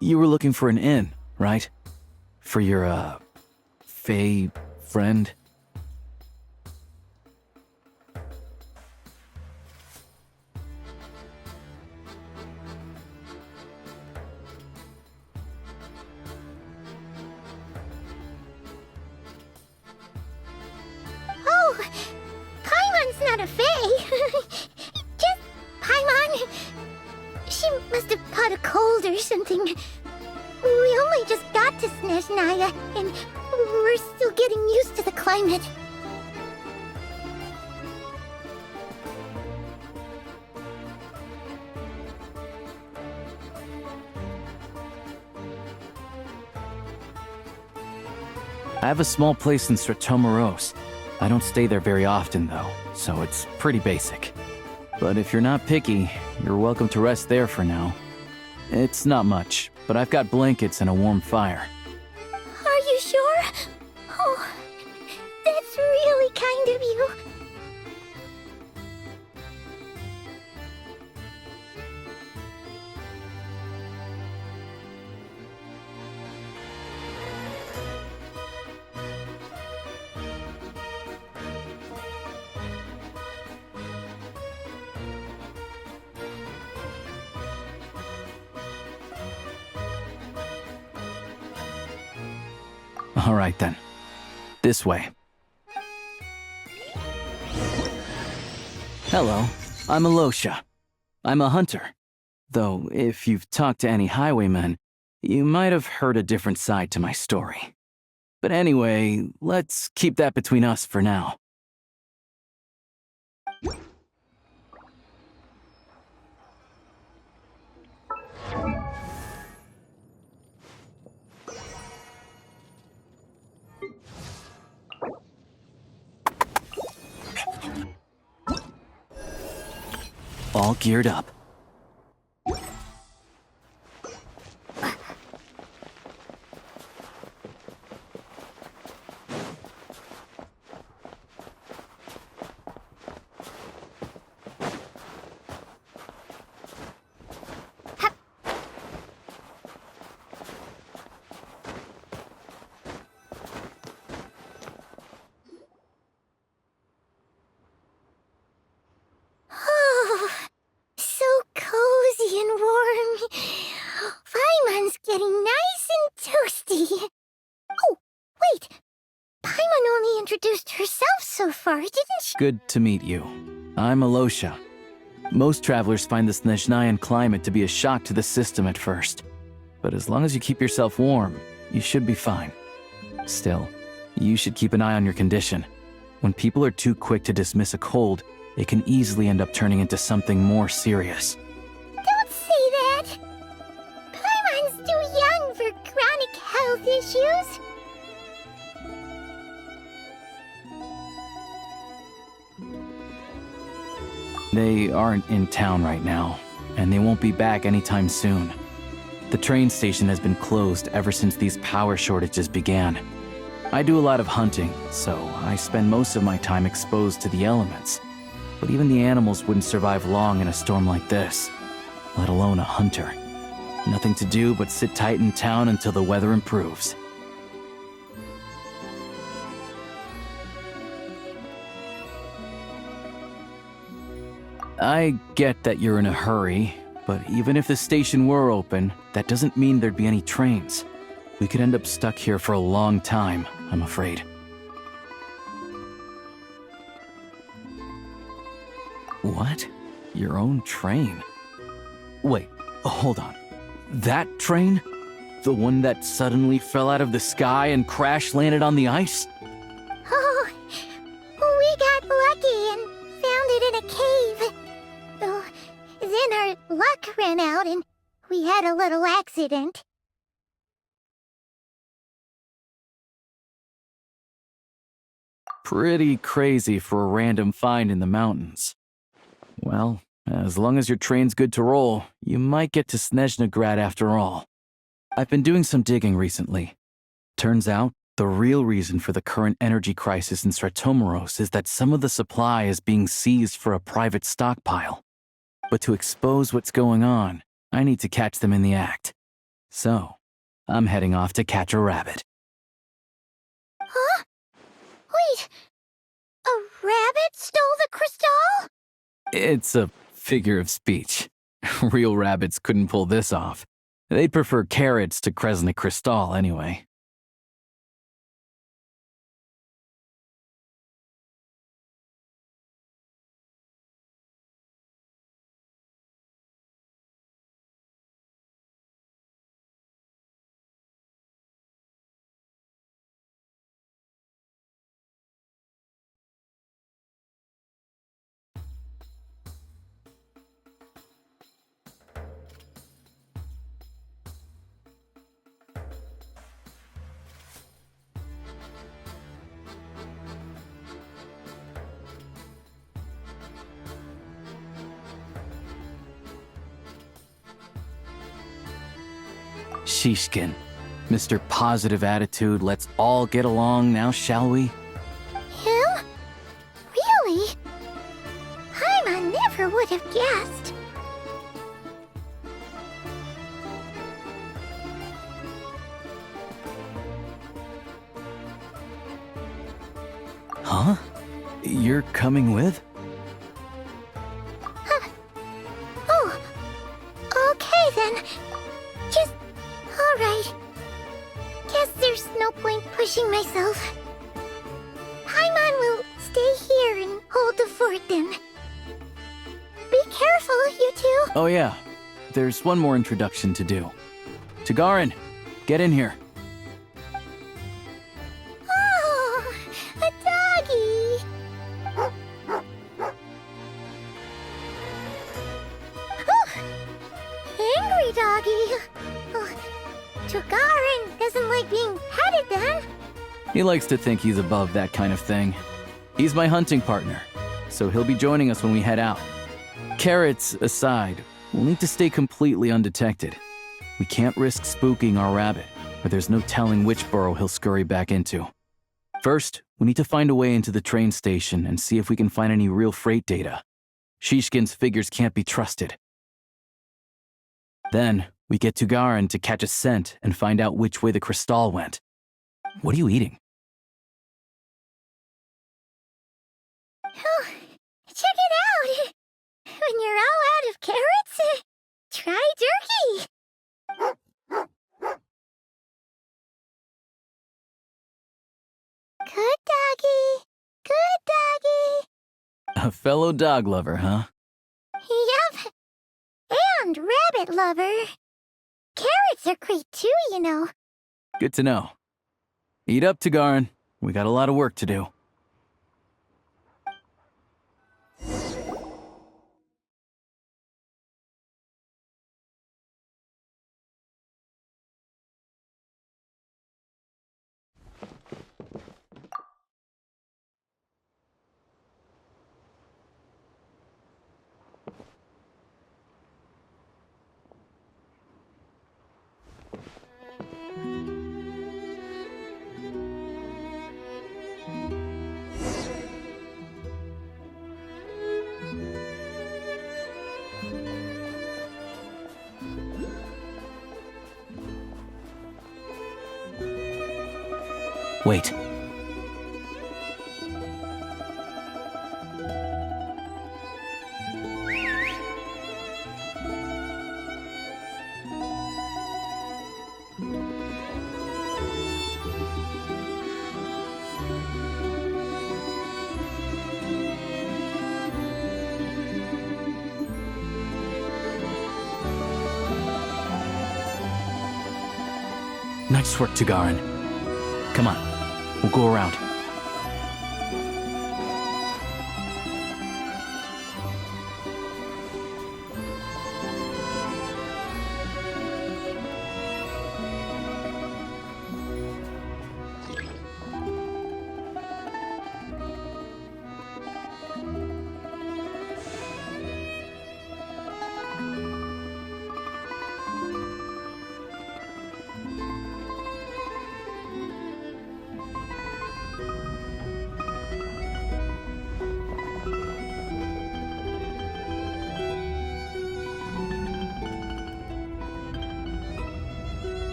You were looking for an inn, right? For your, Fae friend? Oh, Paimon's not a fae. Just Paimon. She must have caught a cold or something. We only just got to Snezhnaya, and we're still getting used to the climate. I have a small place in Stratomaros. I don't stay there very often, though, so it's pretty basic. But if you're not picky, you're welcome to rest there for now. It's not much, but I've got blankets and a warm fire. Are you sure? Oh, that's really kind of you. All right, then. This way. Hello, I'm Alosha. I'm a hunter. Though, if you've talked to any highwaymen, you might have heard a different side to my story. But anyway, let's keep that between us for now. All geared up. before, didn't she? Good to meet you. I'm Alosha. Most travelers find the Snezhnayan climate to be a shock to the system at first. But as long as you keep yourself warm, you should be fine. Still, you should keep an eye on your condition. When people are too quick to dismiss a cold, it can easily end up turning into something more serious. Don't say that! Paimon's too young for chronic health issues. They aren't in town right now, and they won't be back anytime soon. The train station has been closed ever since these power shortages began. I do a lot of hunting, so I spend most of my time exposed to the elements. But even the animals wouldn't survive long in a storm like this, let alone a hunter. Nothing to do but sit tight in town until the weather improves. I get that you're in a hurry, but even if the station were open, that doesn't mean there'd be any trains. We could end up stuck here for a long time, I'm afraid. What? Your own train? Wait, hold on. That train? The one that suddenly fell out of the sky and crash-landed on the ice? Oh, we got lucky and found it in a cave. Oh, then our luck ran out and we had a little accident. Pretty crazy for a random find in the mountains. Well, as long as your train's good to roll, you might get to Snezhnegrad after all. I've been doing some digging recently. Turns out, the real reason for the current energy crisis in Stratomeros is that some of the supply is being seized for a private stockpile. But to expose what's going on, I need to catch them in the act. So, I'm heading off to catch a rabbit. Huh? Wait, a rabbit stole the crystal? It's a figure of speech. Real rabbits couldn't pull this off. They'd prefer carrots to Kresnik Crystal anyway. Shishkin, Mr. Positive Attitude, let's all get along now, shall we? Him? Really? Paimon never would have guessed. Huh? You're coming with? Oh, okay then. Just, alright. Guess there's no point pushing myself. Paimon will stay here and hold the fort then. Be careful, you two. Oh yeah, there's one more introduction to do. Tagarin, get in here. Oh, a doggy. Oh, angry doggy. Oh, Tagarin doesn't like being petted then. He likes to think he's above that kind of thing. He's my hunting partner, so he'll be joining us when we head out. Carrots aside, we'll need to stay completely undetected. We can't risk spooking our rabbit, or there's no telling which burrow he'll scurry back into. First, we need to find a way into the train station and see if we can find any real freight data. Shishkin's figures can't be trusted. Then, we get Tugarin to catch a scent and find out which way the crystal went. What are you eating? Oh, check it out. When you're all out of carrots, try jerky. Good doggy. Good doggy. A fellow dog lover, huh? Yup. And rabbit lover. Carrots are great too, you know. Good to know. Eat up, Tagarin. We got a lot of work to do. Wait. Nice work, Tagarin. Come on, we'll go around.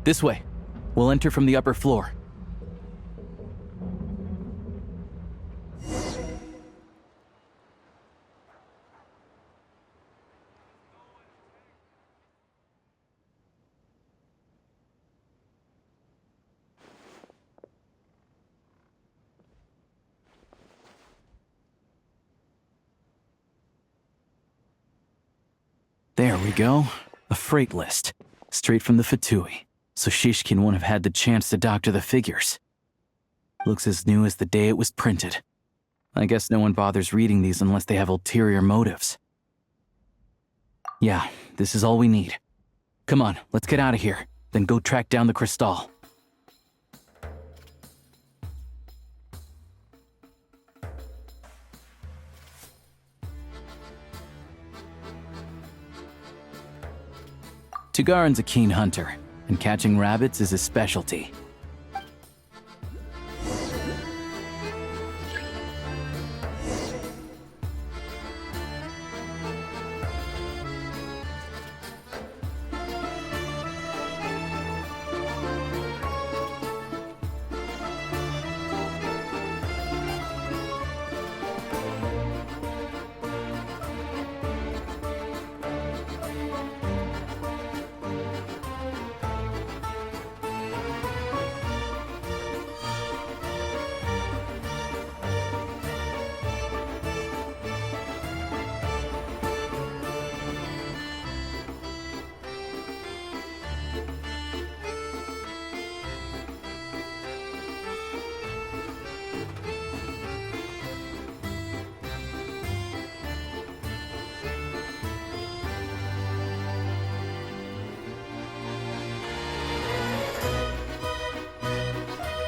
This way. We'll enter from the upper floor. There we go. A freight list. Straight from the Fatui. So Shishkin won't have had the chance to doctor the figures. Looks as new as the day it was printed. I guess no one bothers reading these unless they have ulterior motives. Yeah, this is all we need. Come on, let's get out of here, then go track down the Crystal. Tagarin's a keen hunter, and catching rabbits is his specialty.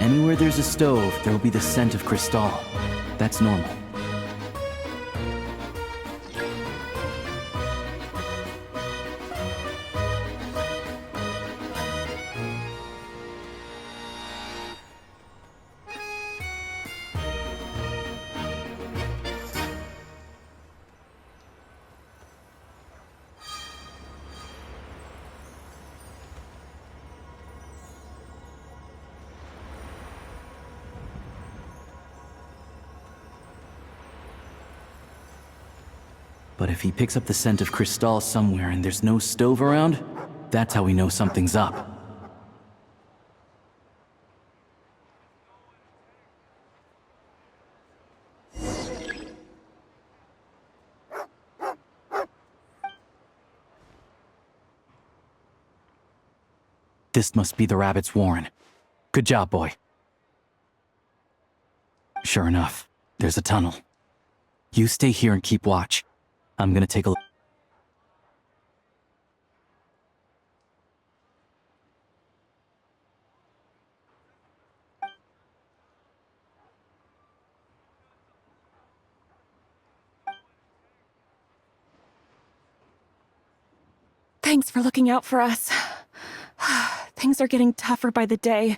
Anywhere there's a stove, there'll be the scent of Crystal. That's normal. But if he picks up the scent of Cristal somewhere and there's no stove around, that's how we know something's up. This must be the rabbit's warren. Good job, boy. Sure enough, there's a tunnel. You stay here and keep watch. I'm gonna take a look. Thanks for looking out for us. Things are getting tougher by the day.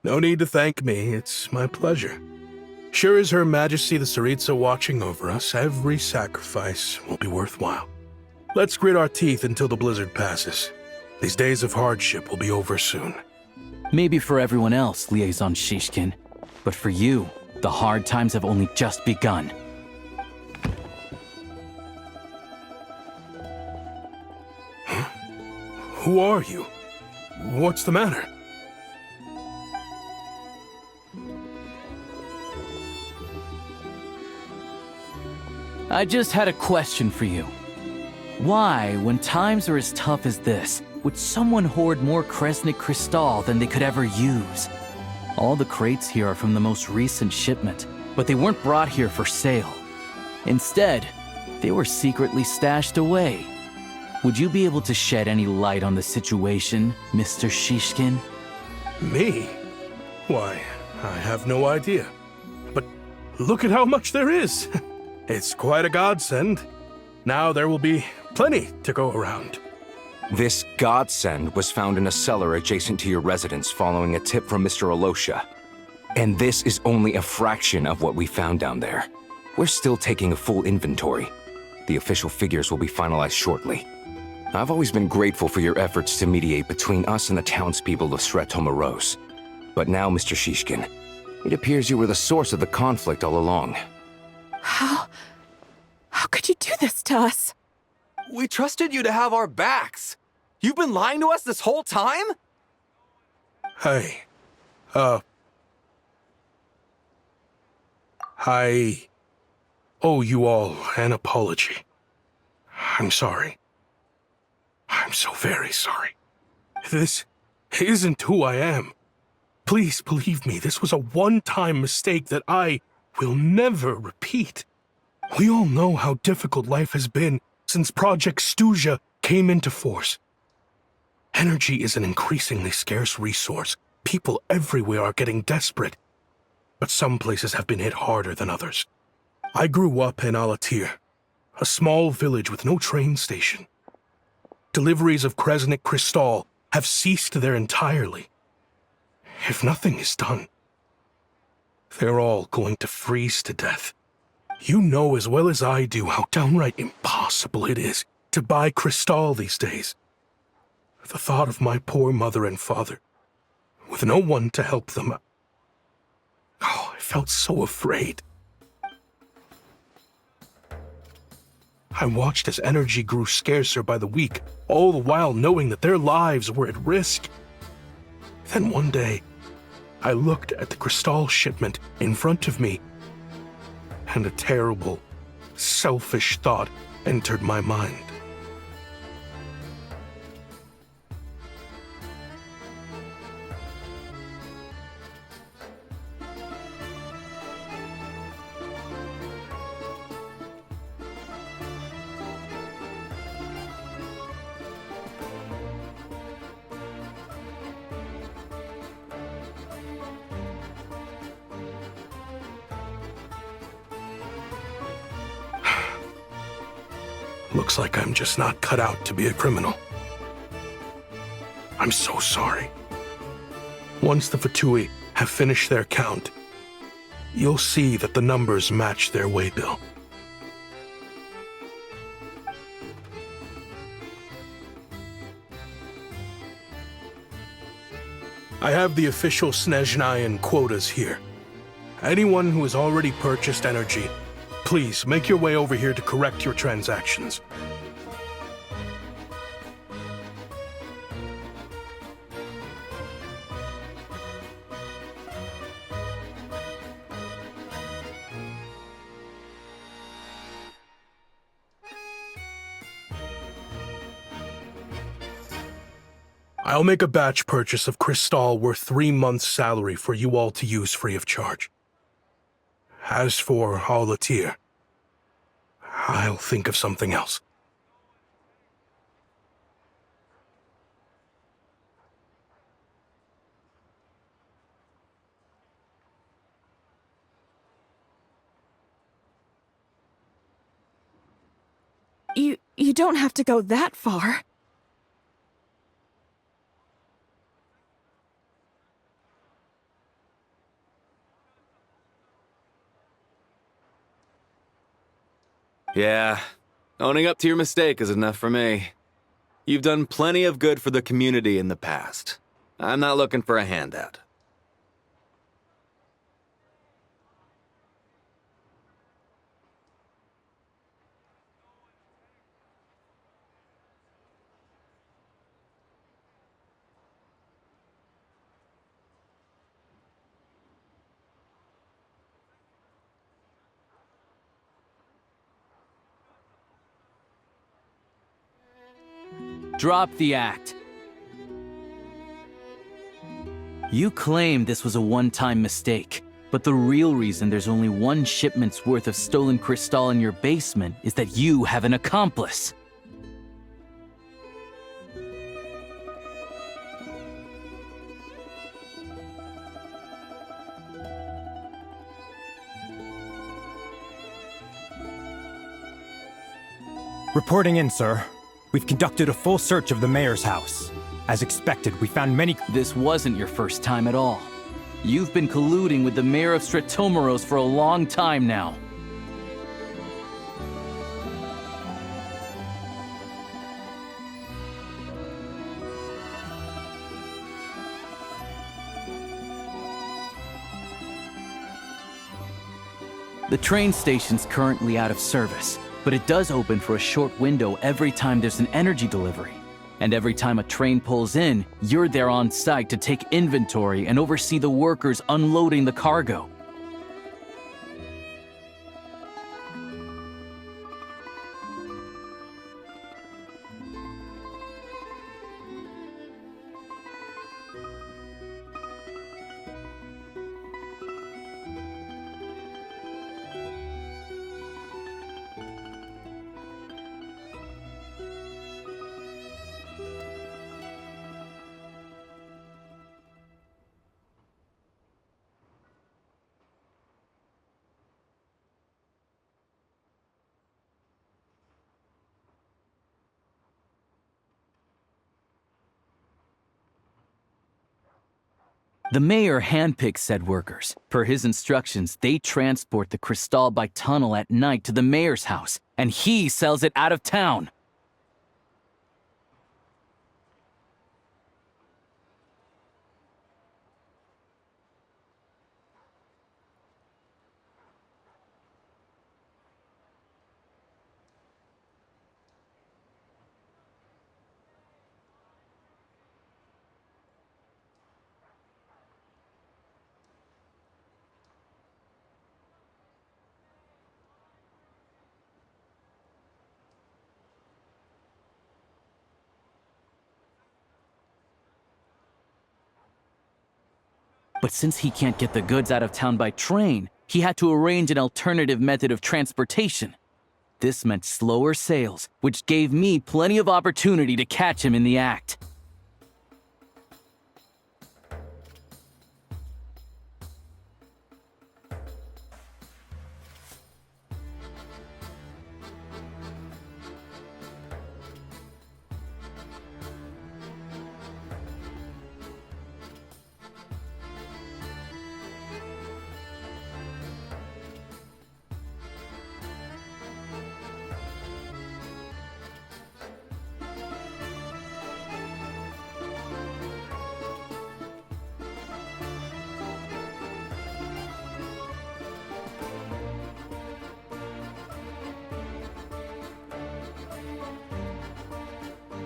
No need to thank me. It's my pleasure. Sure as Her Majesty the Tsaritsa watching over us, every sacrifice will be worthwhile. Let's grit our teeth until the blizzard passes. These days of hardship will be over soon. Maybe for everyone else, Liaison Shishkin, but for you, the hard times have only just begun. Huh? Who are you? What's the matter? I just had a question for you. Why, when times are as tough as this, would someone hoard more Kresnik Cristal than they could ever use? All the crates here are from the most recent shipment, but they weren't brought here for sale. Instead, they were secretly stashed away. Would you be able to shed any light on the situation, Mr. Shishkin? Me? Why, I have no idea. But look at how much there is! It's quite a godsend. Now there will be plenty to go around. This godsend was found in a cellar adjacent to your residence following a tip from Mr. Alosha. And this is only a fraction of what we found down there. We're still taking a full inventory. The official figures will be finalized shortly. I've always been grateful for your efforts to mediate between us and the townspeople of Sretomaros. But now, Mr. Shishkin, it appears you were the source of the conflict all along. How could you do this to us? We trusted you to have our backs. You've been lying to us this whole time? Hey, I owe you all an apology. I'm sorry. I'm so very sorry. This isn't who I am. Please believe me, this was a one-time mistake that I will never repeat. We all know how difficult life has been since Project Stuja came into force. Energy is an increasingly scarce resource. People everywhere are getting desperate. But some places have been hit harder than others. I grew up in Alatir, a small village with no train station. Deliveries of Kresnik Cristal have ceased there entirely. If nothing is done, they're all going to freeze to death. You know as well as I do how downright impossible it is to buy Cristal these days. The thought of my poor mother and father, with no one to help them, I felt so afraid. I watched as energy grew scarcer by the week, all the while knowing that their lives were at risk. Then one day, I looked at the Cristal shipment in front of me, and a terrible, selfish thought entered my mind. Looks like I'm just not cut out to be a criminal. I'm so sorry. Once the Fatui have finished their count, you'll see that the numbers match their waybill. I have the official Snezhnayan quotas here. Anyone who has already purchased energy Please, make your way over here to correct your transactions. I'll make a batch purchase of Cristal worth 3 months' salary for you all to use free of charge. As for Alatir, I'll think of something else. You don't have to go that far. Yeah, owning up to your mistake is enough for me. You've done plenty of good for the community in the past. I'm not looking for a handout. Drop the act. You claim this was a one-time mistake, but the real reason there's only 1 shipment's worth of stolen Cristal in your basement is that you have an accomplice. Reporting in, sir. We've conducted a full search of the mayor's house. As expected, we found many— This wasn't your first time at all. You've been colluding with the mayor of Stratomeros for a long time now. The train station's currently out of service, but it does open for a short window every time there's an energy delivery. And every time a train pulls in, you're there on site to take inventory and oversee the workers unloading the cargo. The mayor handpicks said workers. Per his instructions, they transport the Cristal by tunnel at night to the mayor's house, and he sells it out of town. But since he can't get the goods out of town by train, he had to arrange an alternative method of transportation. This meant slower sales, which gave me plenty of opportunity to catch him in the act.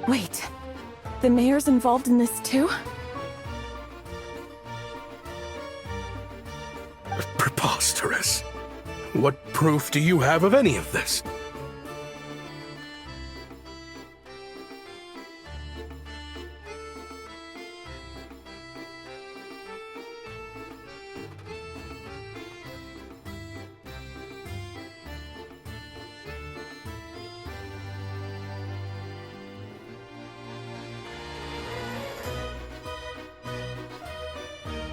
Wait, the mayor's involved in this too? Preposterous. What proof do you have of any of this?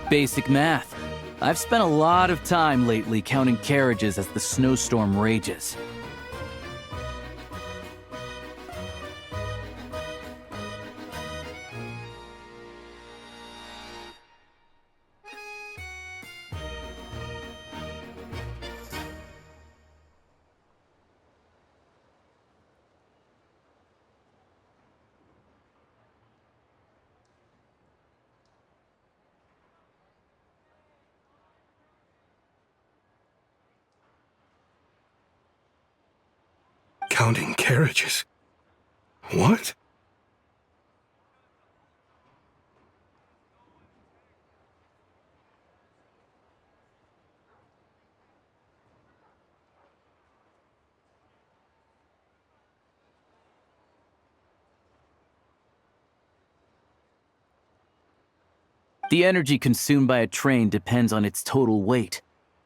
Basic math. I've spent a lot of time lately counting carriages as the snowstorm rages. Counting carriages? What? The energy consumed by a train depends on its total weight.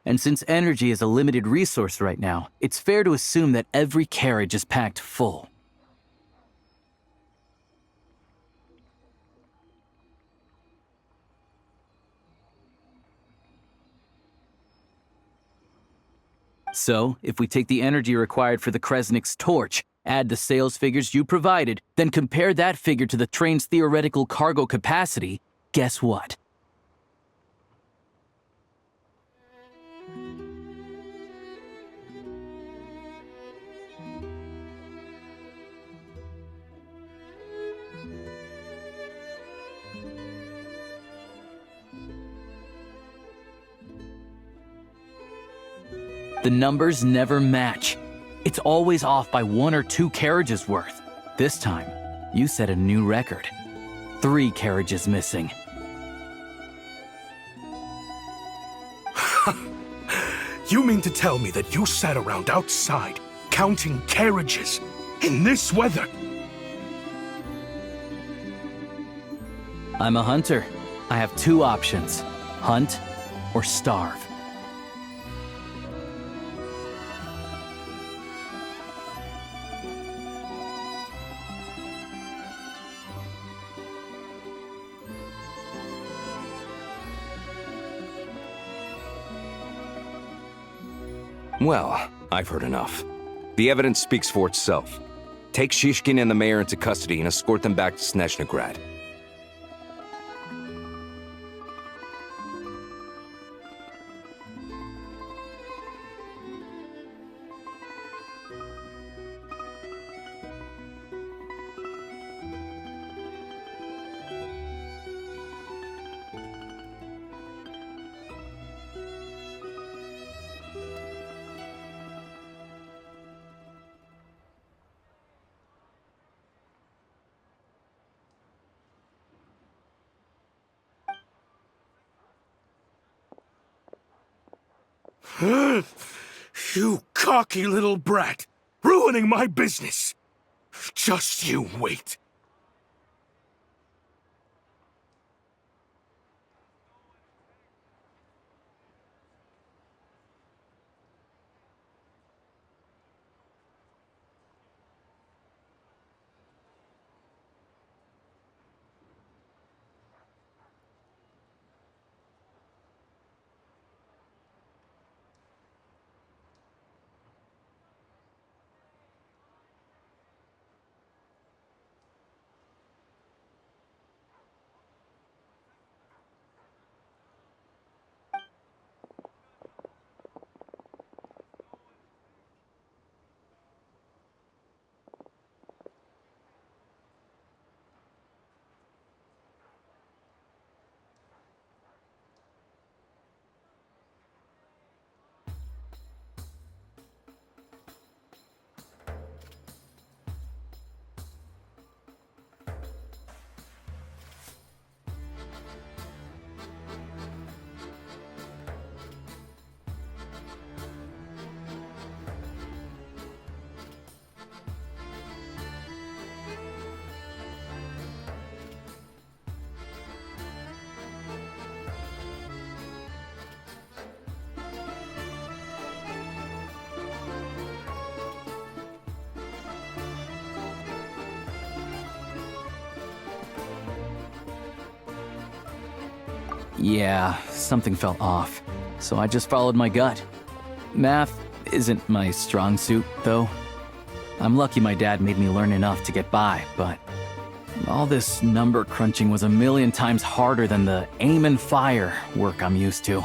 And since energy is a limited resource right now, it's fair to assume that every carriage is packed full. So, if we take the energy required for the Kresnik's torch, add the sales figures you provided, then compare that figure to the train's theoretical cargo capacity, guess what? The numbers never match. It's always off by 1 or 2 carriages worth. This time, you set a new record. 3 carriages missing. You mean to tell me that you sat around outside, counting carriages, in this weather? I'm a hunter. I have 2 options: hunt or starve. Well, I've heard enough. The evidence speaks for itself. Take Shishkin and the mayor into custody and escort them back to Snezhnograd. You cocky little brat! Ruining my business! Just you wait. Yeah, something felt off, so I just followed my gut. Math isn't my strong suit, though. I'm lucky my dad made me learn enough to get by, but all this number crunching was a million times harder than the aim and fire work I'm used to.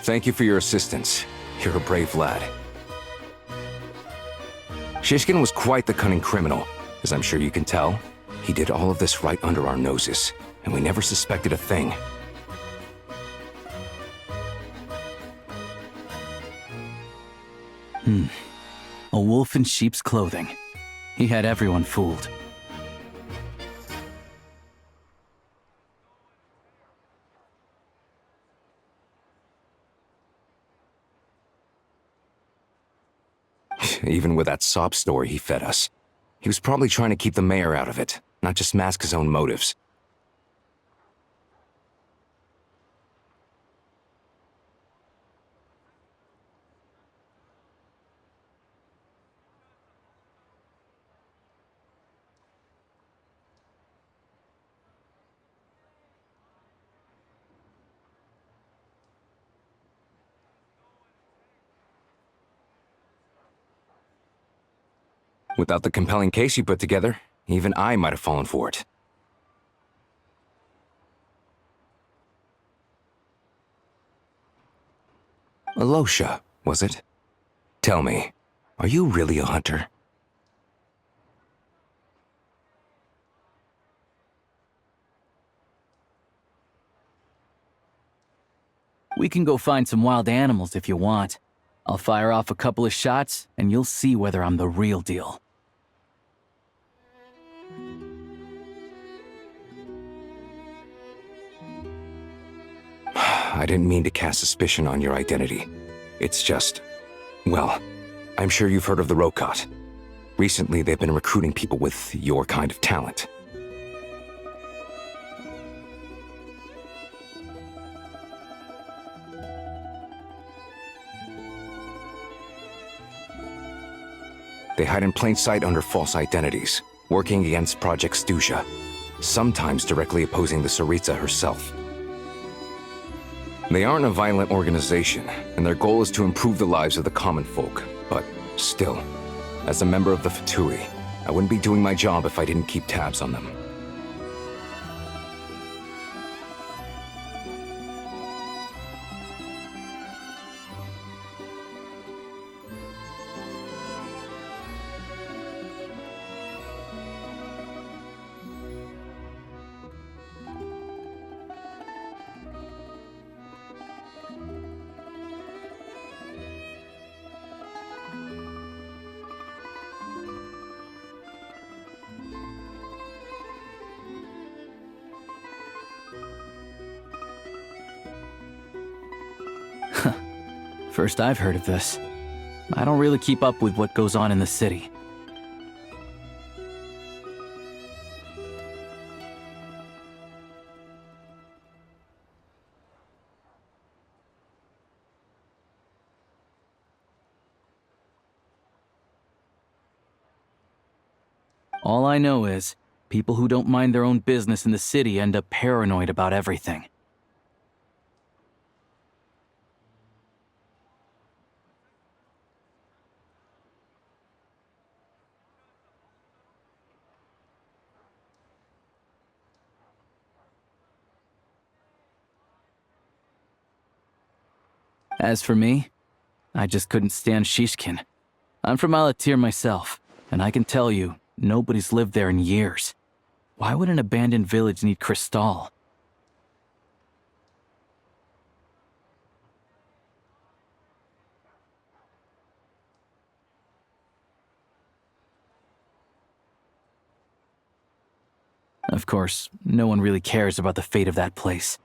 Thank you for your assistance. You're a brave lad. Shishkin was quite the cunning criminal, as I'm sure you can tell. He did all of this right under our noses, and we never suspected a thing. A wolf in sheep's clothing. He had everyone fooled. Even with that sob story he fed us. He was probably trying to keep the mayor out of it, not just mask his own motives. Without the compelling case you put together, even I might have fallen for it. Alosha, was it? Tell me, are you really a hunter? We can go find some wild animals if you want. I'll fire off a couple of shots, and you'll see whether I'm the real deal. I didn't mean to cast suspicion on your identity. It's just... well, I'm sure you've heard of the Rokot. Recently, they've been recruiting people with your kind of talent. They hide in plain sight under false identities, working against Project Stusha, sometimes directly opposing the Tsaritsa herself. They aren't a violent organization, and their goal is to improve the lives of the common folk. But still, as a member of the Fatui, I wouldn't be doing my job if I didn't keep tabs on them. First I've heard of this. I don't really keep up with what goes on in the city. All I know is, people who don't mind their own business in the city end up paranoid about everything. As for me, I just couldn't stand Shishkin. I'm from Alatir myself, and I can tell you, nobody's lived there in years. Why would an abandoned village need Crystal? Of course, no one really cares about the fate of that place.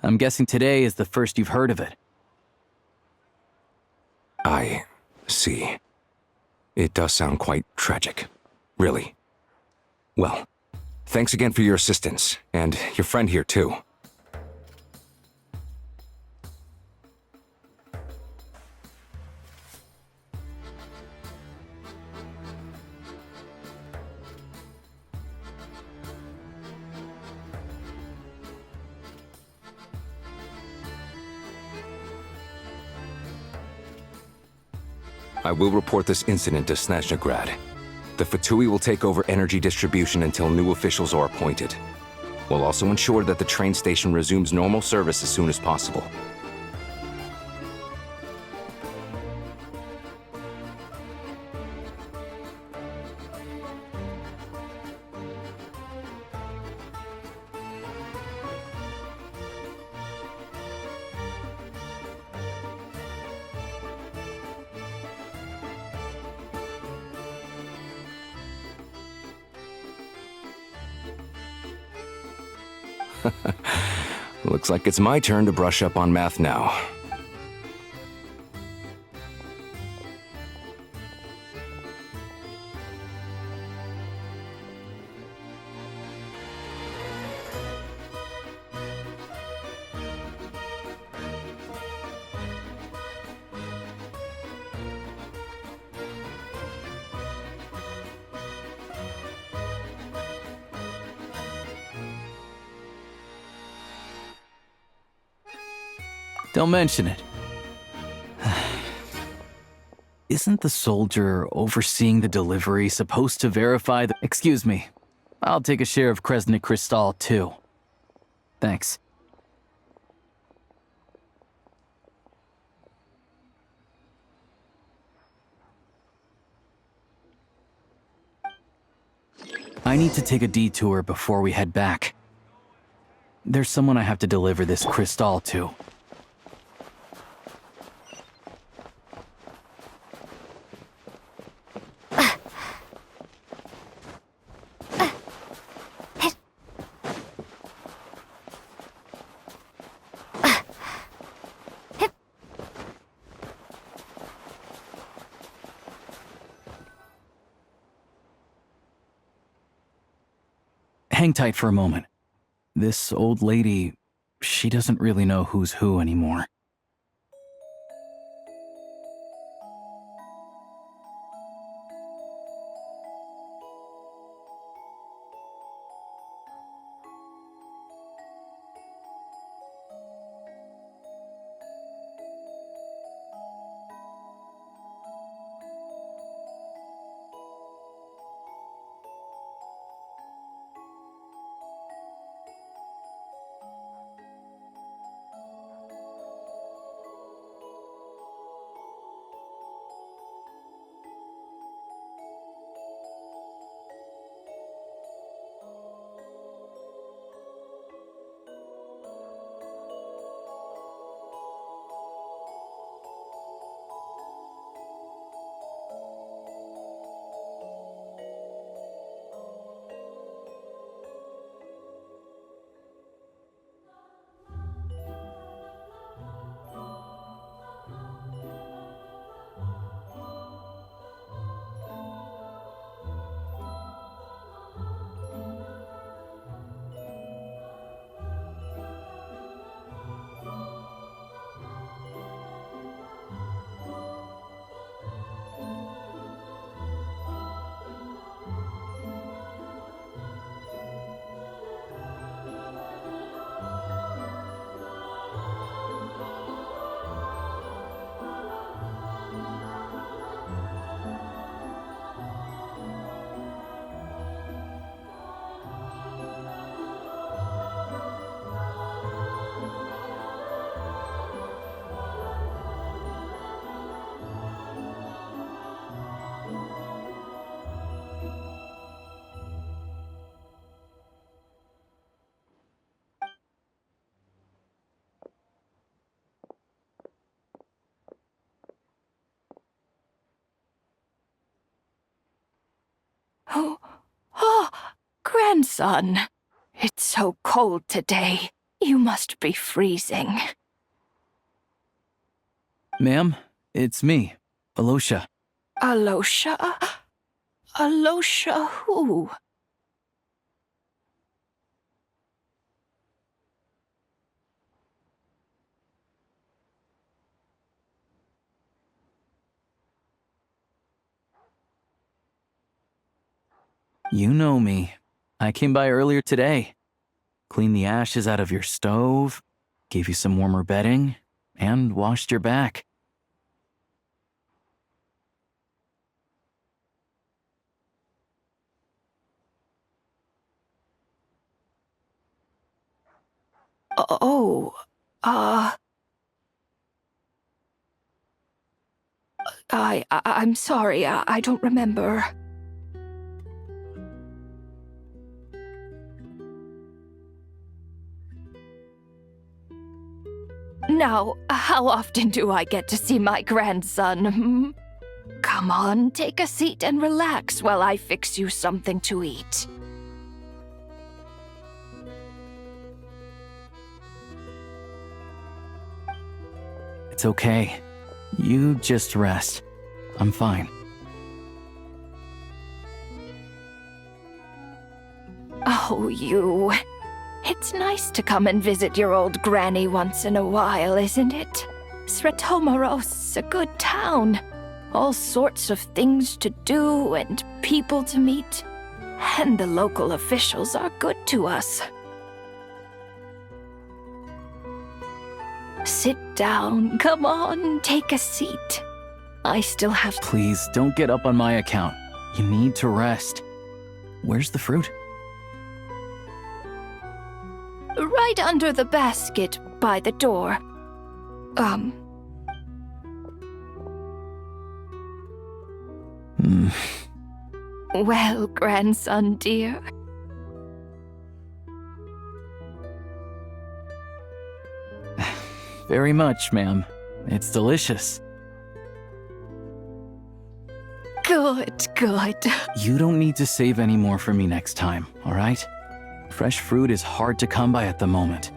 I'm guessing today is the first you've heard of it. I see. It does sound quite tragic. Really. Well, thanks again for your assistance, and your friend here too. I will report this incident to Snezhnegrad. The Fatui will take over energy distribution until new officials are appointed. We'll also ensure that the train station resumes normal service as soon as possible. Looks like it's my turn to brush up on math now. Don't mention it. Isn't the soldier overseeing the delivery supposed to verify the— Excuse me. I'll take a share of Kresnik Kristall, too. Thanks. I need to take a detour before we head back. There's someone I have to deliver this Kristall to. Hang tight for a moment. This old lady, she doesn't really know who's who anymore. Oh, grandson. It's so cold today. You must be freezing. Ma'am, it's me, Alosha. Alosha? Alosha who? You know me. I came by earlier today. Cleaned the ashes out of your stove, gave you some warmer bedding, and washed your back. I'm sorry, I don't remember. Now, how often do I get to see my grandson? Hmm? Come on, take a seat and relax while I fix you something to eat. It's okay. You just rest. I'm fine. Oh, you. It's nice to come and visit your old granny once in a while, isn't it? Sretomaros, a good town. All sorts of things to do and people to meet. And the local officials are good to us. Sit down. Come on, take a seat. I still have... Please, don't get up on my account. You need to rest. Where's the fruit? Right under the basket by the door. Well, grandson dear. Very much, ma'am. It's delicious. Good, good. You don't need to save any more for me next time, all right? Fresh fruit is hard to come by at the moment.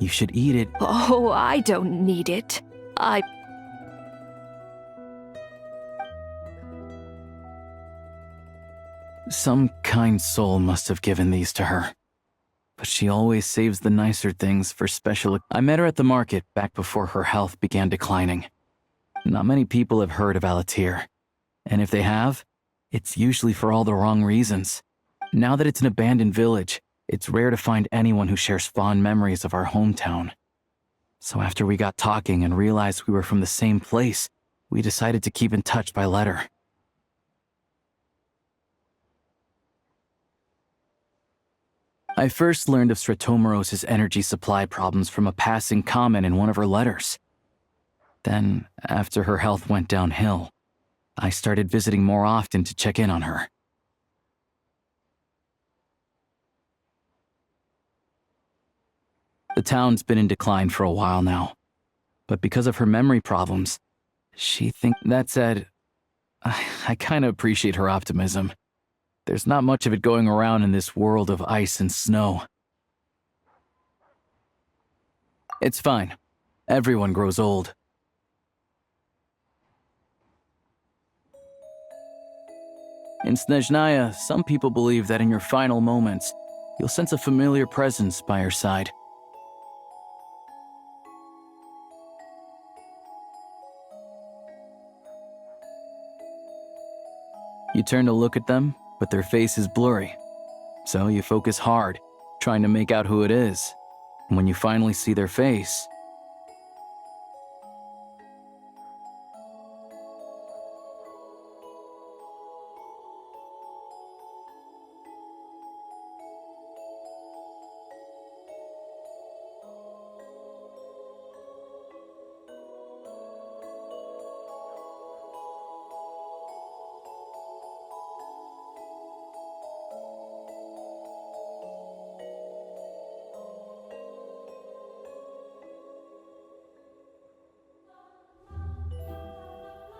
You should eat it. Oh, I don't need it. Some kind soul must have given these to her. But she always saves the nicer things for special... I met her at the market back before her health began declining. Not many people have heard of Alatir. And if they have, it's usually for all the wrong reasons. Now that it's an abandoned village, it's rare to find anyone who shares fond memories of our hometown. So after we got talking and realized we were from the same place, we decided to keep in touch by letter. I first learned of Sretomaros' energy supply problems from a passing comment in one of her letters. Then, after her health went downhill, I started visiting more often to check in on her. The town's been in decline for a while now, but because of her memory problems, she thinks... That said, I kinda appreciate her optimism. There's not much of it going around in this world of ice and snow. It's fine. Everyone grows old. In Snezhnaya, some people believe that in your final moments, you'll sense a familiar presence by your side. You turn to look at them, but their face is blurry. So you focus hard, trying to make out who it is. And when you finally see their face,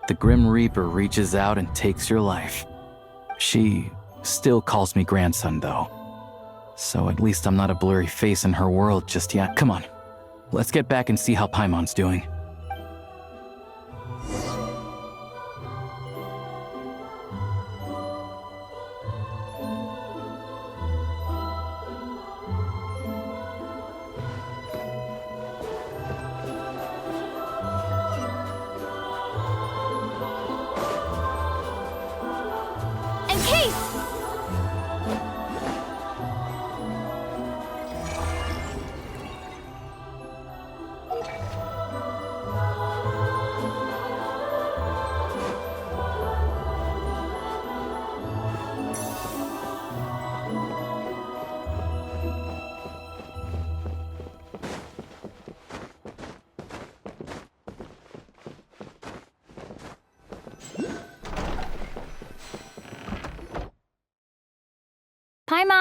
the Grim Reaper reaches out and takes your life. She still calls me grandson, though. So at least I'm not a blurry face in her world just yet. Come on, let's get back and see how Paimon's doing.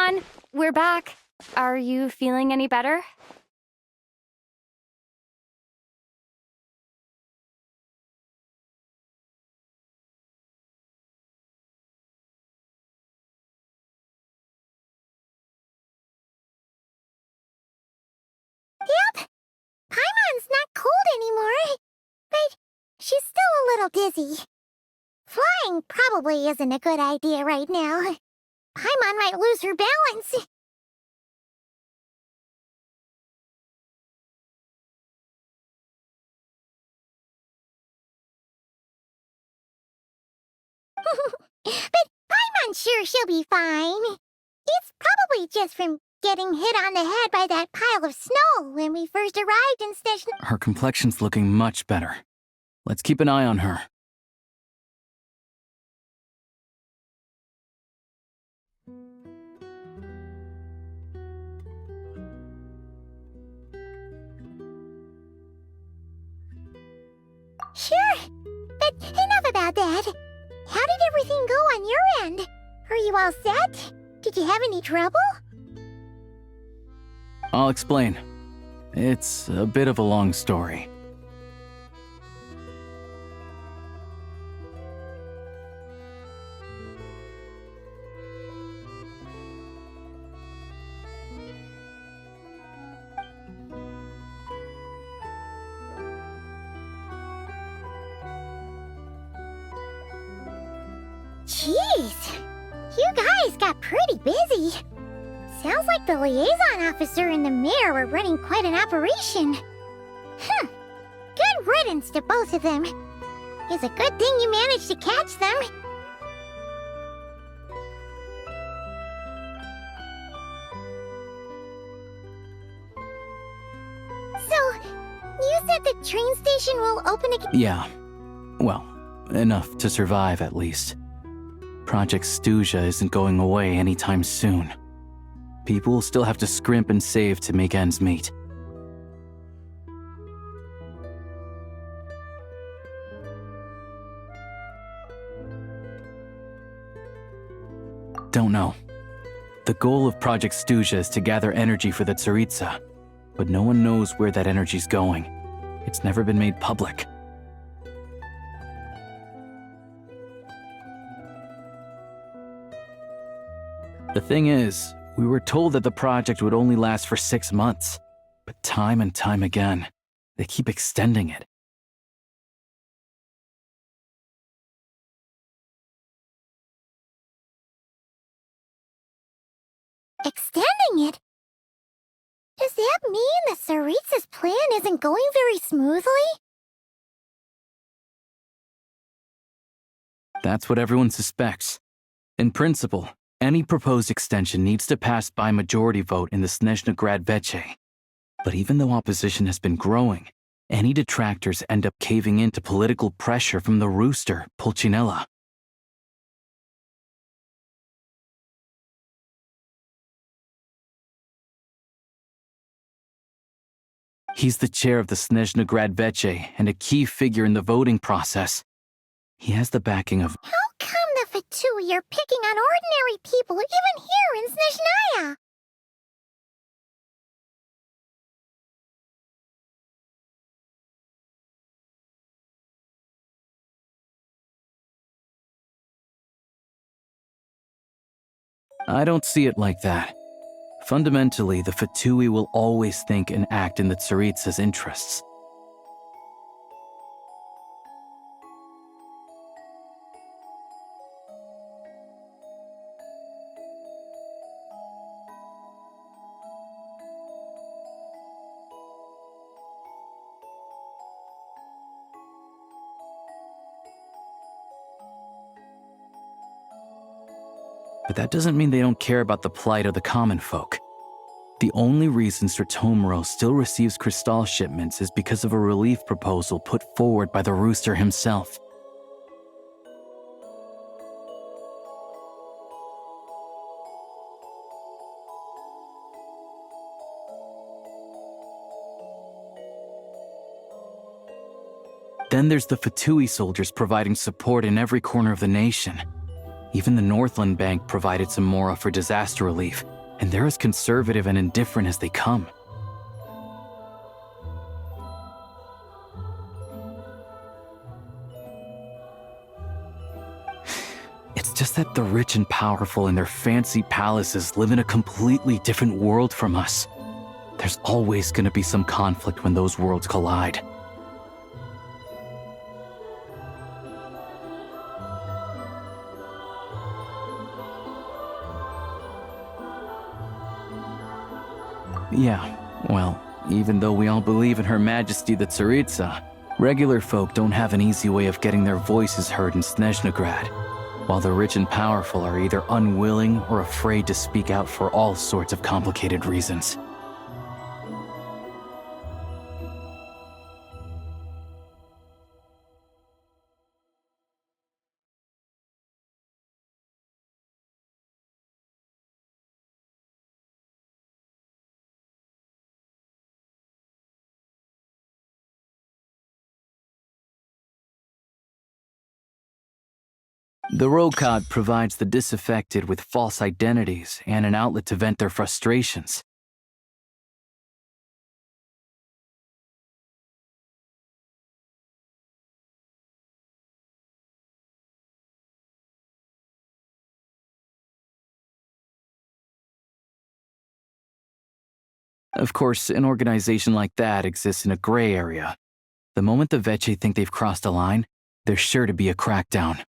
Paimon, we're back. Are you feeling any better? Yep. Paimon's not cold anymore, but she's still a little dizzy. Flying probably isn't a good idea right now. Paimon might lose her balance. But Paimon's sure she'll be fine. It's probably just from getting hit on the head by that pile of snow when we first arrived in Snezhnoya. Her complexion's looking much better. Let's keep an eye on her. Sure, but enough about that. How did everything go on your end? Are you all set? Did you have any trouble? I'll explain. It's a bit of a long story. Jeez, you guys got pretty busy. Sounds like the liaison officer and the mayor were running quite an operation. Good riddance to both of them. It's a good thing you managed to catch them. So, you said the train station will open again? Yeah. Well, enough to survive at least. Project Stuja isn't going away anytime soon. People will still have to scrimp and save to make ends meet. Don't know. The goal of Project Stuja is to gather energy for the Tsaritsa, but no one knows where that energy's going. It's never been made public. The thing is, we were told that the project would only last for 6 months, but time and time again, they keep extending it. Extending it? Does that mean the Tsaritsa's plan isn't going very smoothly? That's what everyone suspects. In principle, any proposed extension needs to pass by majority vote in the Snezhnoya Grad Veche. But even though opposition has been growing, any detractors end up caving in to political pressure from the rooster, Pulcinella. He's the chair of the Snezhnoya Grad Veche and a key figure in the voting process. He has the backing of... How come the Fatui are picking on ordinary people even here in Snezhnaya? I don't see it like that. Fundamentally, the Fatui will always think and act in the Tsaritsa's interests. But that doesn't mean they don't care about the plight of the common folk. The only reason Sratomiro still receives Crystal shipments is because of a relief proposal put forward by the rooster himself. Then there's the Fatui soldiers providing support in every corner of the nation. Even the Northland Bank provided some mora for disaster relief, and they're as conservative and indifferent as they come. It's just that the rich and powerful in their fancy palaces live in a completely different world from us. There's always going to be some conflict when those worlds collide. Yeah, well, even though we all believe in Her Majesty the Tsaritsa, regular folk don't have an easy way of getting their voices heard in Snezhnegrad, while the rich and powerful are either unwilling or afraid to speak out for all sorts of complicated reasons. The Rokad provides the disaffected with false identities and an outlet to vent their frustrations. Of course, an organization like that exists in a gray area. The moment the Veche think they've crossed a line, there's sure to be a crackdown.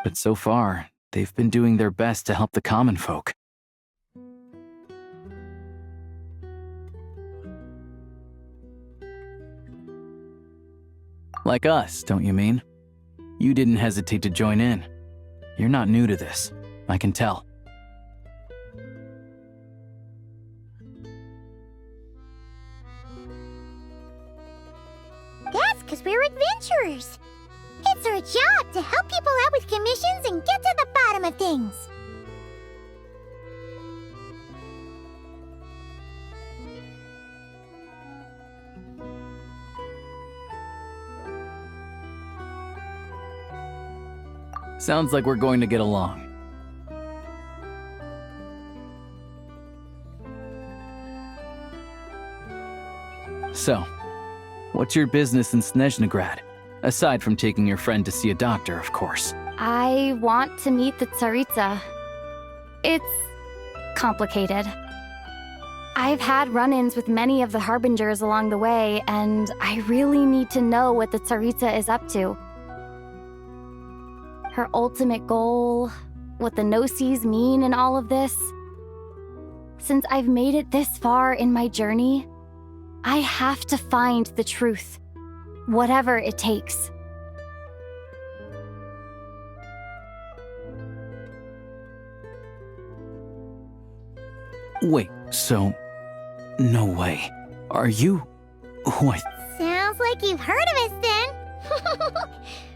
But so far, they've been doing their best to help the common folk. Like us, don't you mean? You didn't hesitate to join in. You're not new to this, I can tell. That's because we're adventurers. It's our job to help people out with commissions and get to the bottom of things. Sounds like we're going to get along. So, what's your business in Snezhnegrad? Aside from taking your friend to see a doctor, of course. I want to meet the Tsaritsa. It's complicated. I've had run-ins with many of the Harbingers along the way, and I really need to know what the Tsaritsa is up to. Her ultimate goal, what the Gnosis mean in all of this. Since I've made it this far in my journey, I have to find the truth, whatever it takes. Wait, so... no way. Are you... who I... Sounds like you've heard of us then.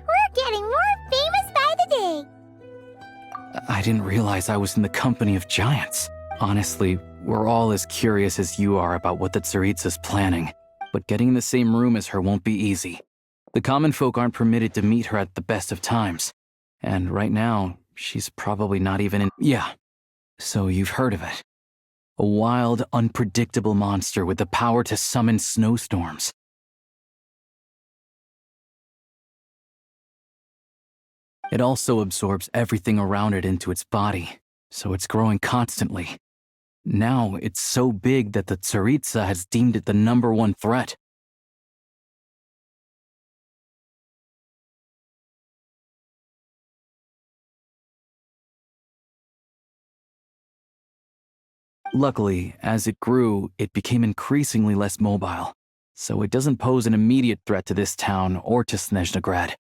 We're getting more famous by the day. I didn't realize I was in the company of giants. Honestly, we're all as curious as you are about what the Tsaritsa's planning. But getting in the same room as her won't be easy. The common folk aren't permitted to meet her at the best of times. And right now, she's probably not even in... Yeah, so you've heard of it. A wild, unpredictable monster with the power to summon snowstorms. It also absorbs everything around it into its body, so it's growing constantly. Now it's so big that the Tsaritsa has deemed it the #1 threat. Luckily, as it grew, it became increasingly less mobile, so it doesn't pose an immediate threat to this town or to Snezhnegrad.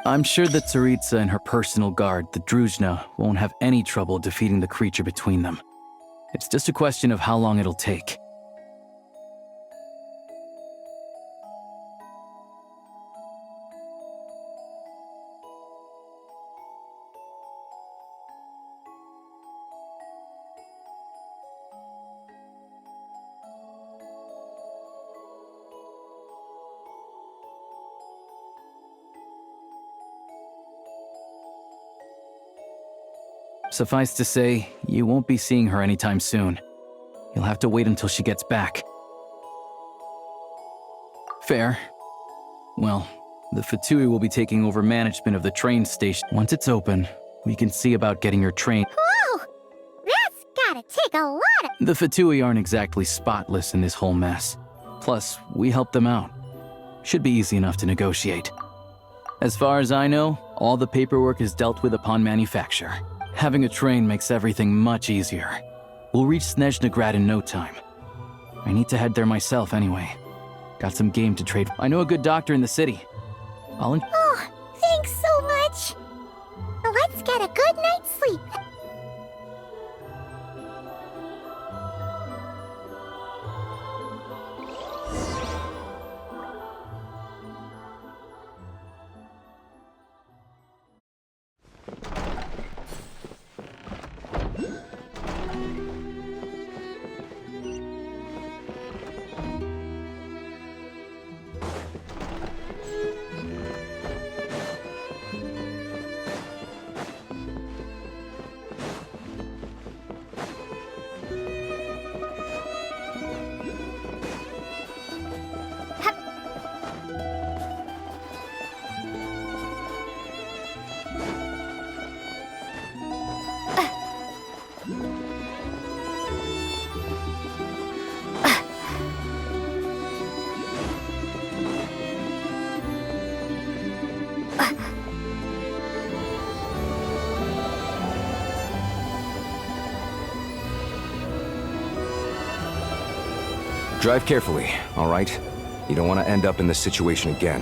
I'm sure that Tsaritsa and her personal guard, the Druzhna, won't have any trouble defeating the creature between them. It's just a question of how long it'll take. Suffice to say, you won't be seeing her anytime soon. You'll have to wait until she gets back. Fair. Well, the Fatui will be taking over management of the train station. Once it's open, we can see about getting your train. Whoa! That's gotta take a lot of... The Fatui aren't exactly spotless in this whole mess. Plus, we helped them out. Should be easy enough to negotiate. As far as I know, all the paperwork is dealt with upon manufacture. Having a train makes everything much easier. We'll reach Snezhnegrad in no time. I need to head there myself anyway. Got some game to trade. I know a good doctor in the city. Oh, thanks so much. Let's get a good night's sleep. Drive carefully, all right? You don't want to end up in this situation again.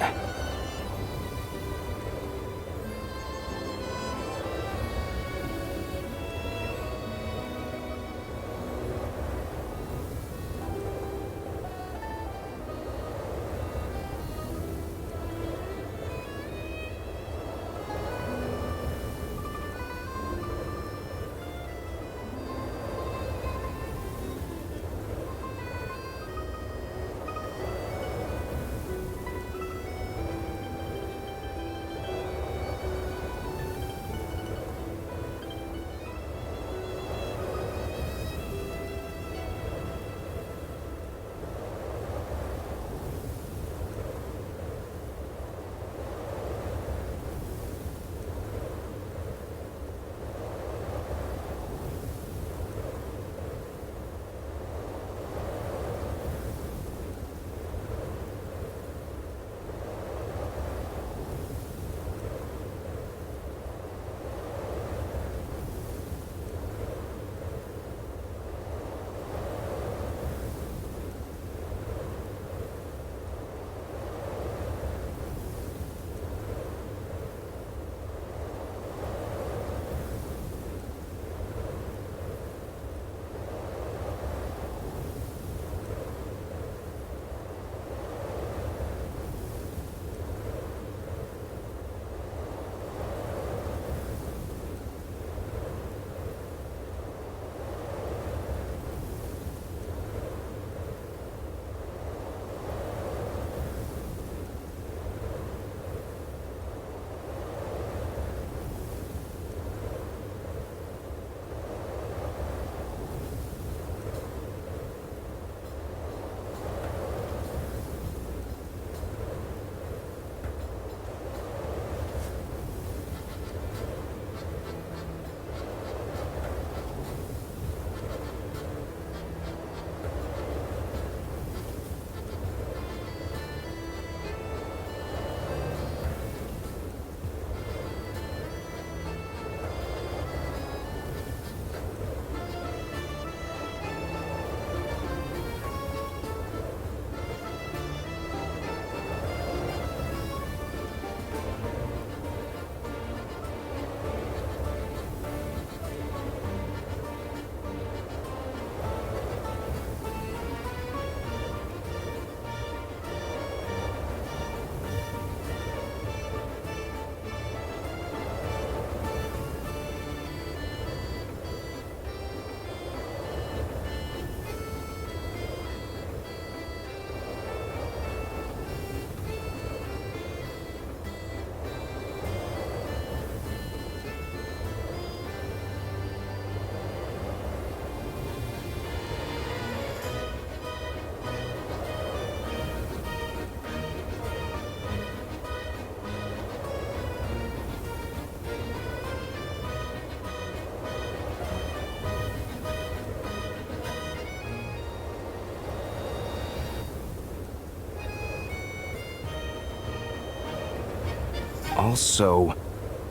Also,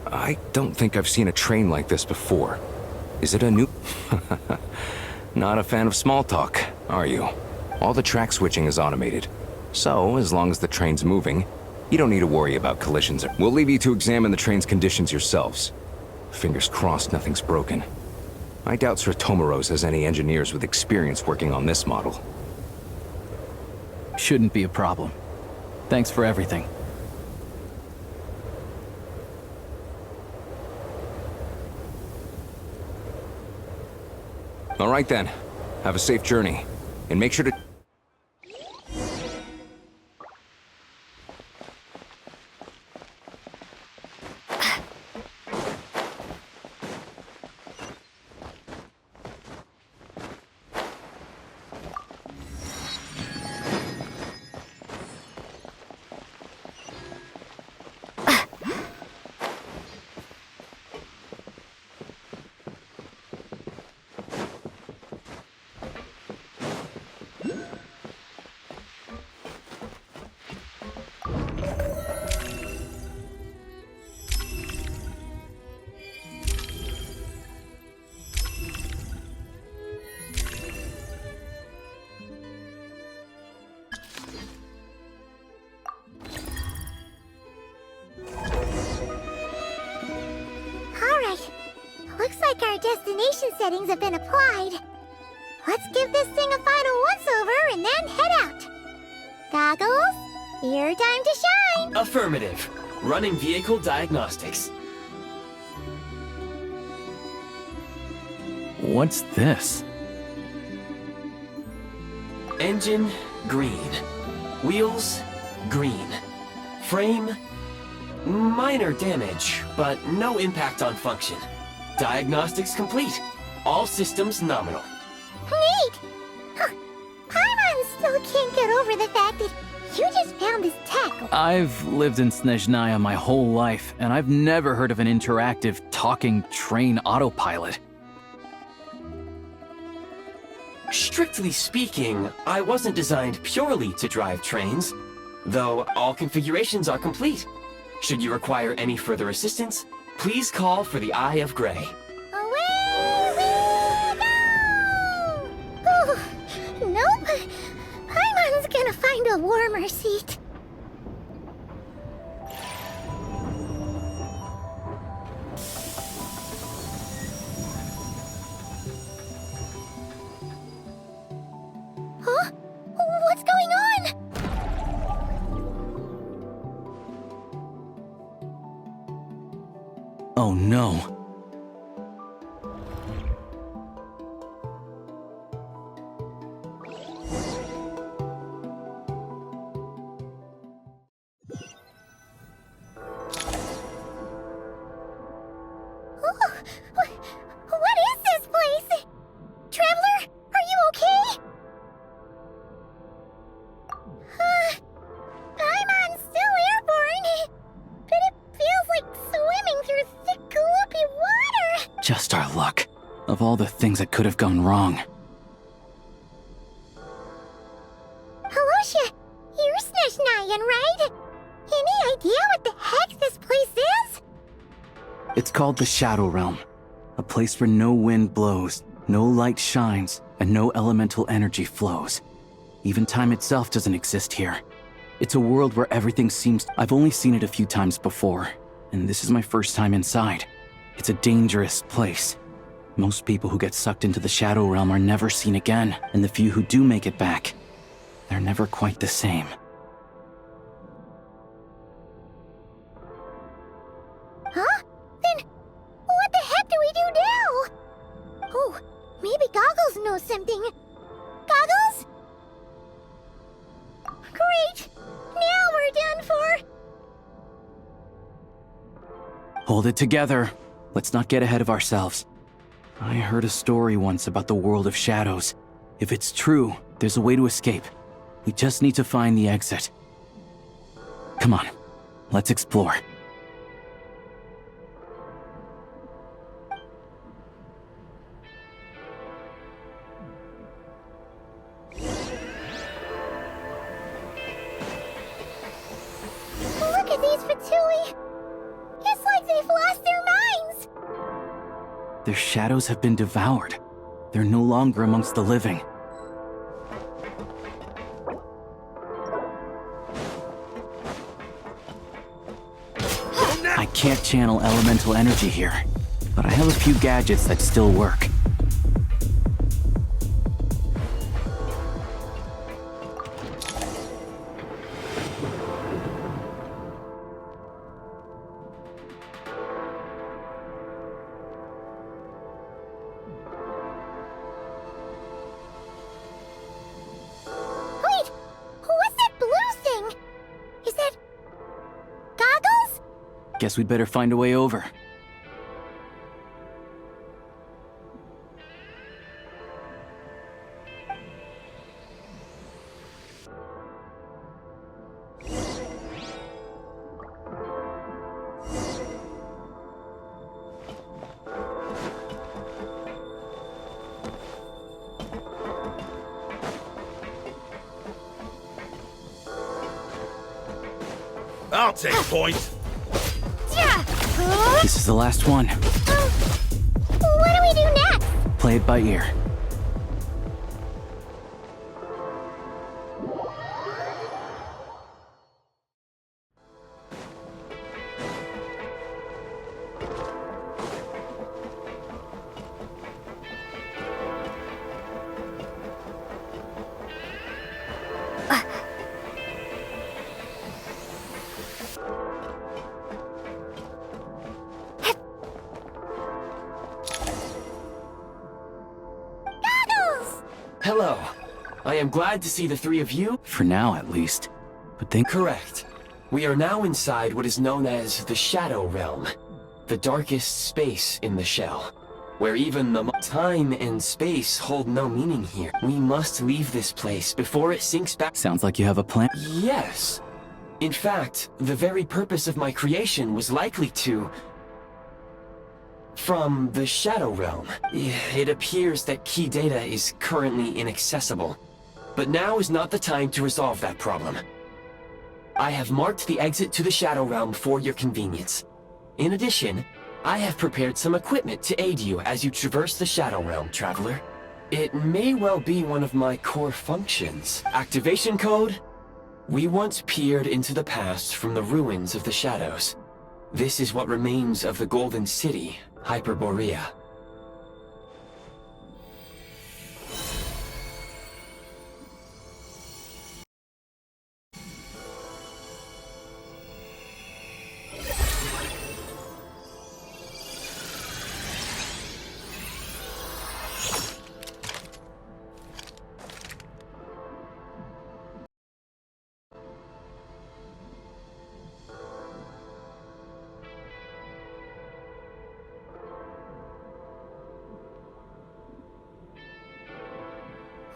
I don't think I've seen a train like this before. Is it a new... Not a fan of small talk, are you? All the track switching is automated. So, as long as the train's moving, you don't need to worry about collisions. We'll leave you to examine the train's conditions yourselves. Fingers crossed nothing's broken. I doubt Sir Tomoros has any engineers with experience working on this model. Shouldn't be a problem. Thanks for everything. All right then. Have a safe journey. And make sure to... Alright. Looks like our destination settings have been applied. Let's give this thing a final once-over and then head out. Goggles, your time to shine! Affirmative. Running vehicle diagnostics. What's this? Engine, green. Wheels, green. Frame, minor damage, but no impact on function. Diagnostics complete. All systems nominal. Neat! Huh. Paimon still can't get over the fact that you just found this tech. I've lived in Snezhnaya my whole life, and I've never heard of an interactive, talking train autopilot. Strictly speaking, I wasn't designed purely to drive trains, though all configurations are complete. Should you require any further assistance, please call for the Eye of Grey. Away we go! Oh, nope. Paimon's gonna find a warmer seat. Huh? What's going on? Oh no. What is this place? Traveler, are you okay? Paimon's still airborne, but it feels like swimming through thick, gloopy water. Just our luck. Of all the things that could have gone wrong. Halosha, you're Snezhnayan, right? Any idea what the heck this place is? It's called the Shadow Realm. A place where no wind blows, no light shines, and no elemental energy flows. Even time itself doesn't exist here. It's a world where everything seems... I've only seen it a few times before, and this is my first time inside. It's a dangerous place. Most people who get sucked into the Shadow Realm are never seen again, and the few who do make it back, they're never quite the same. Huh? Then what the heck do we do now? Oh, maybe Goggles knows something. Goggles? Great! Now we're done for! Hold it together. Let's not get ahead of ourselves. I heard a story once about the world of shadows. If it's true, there's a way to escape. We just need to find the exit. Come on, let's explore. Look at these Fatui! Their shadows have been devoured. They're no longer amongst the living. I can't channel elemental energy here, but I have a few gadgets that still work. Wait! What's that blue thing? Is that... goggles? Guess we'd better find a way over. I'll take point. This is the last one. What do we do next? Play it by ear. Hello. I am glad to see the three of you. For now, at least. But think... Correct. We are now inside what is known as the Shadow Realm, the darkest space in the shell, where even the time and space hold no meaning here. We must leave this place before it sinks back. Sounds like you have a plan. Yes. In fact, the very purpose of my creation was likely to... From the Shadow Realm. It appears that key data is currently inaccessible, but now is not the time to resolve that problem. I have marked the exit to the Shadow Realm for your convenience. In addition, I have prepared some equipment to aid you as you traverse the Shadow Realm, Traveler. It may well be one of my core functions. Activation code? We once peered into the past from the ruins of the Shadows. This is what remains of the Golden City, Hyperborea.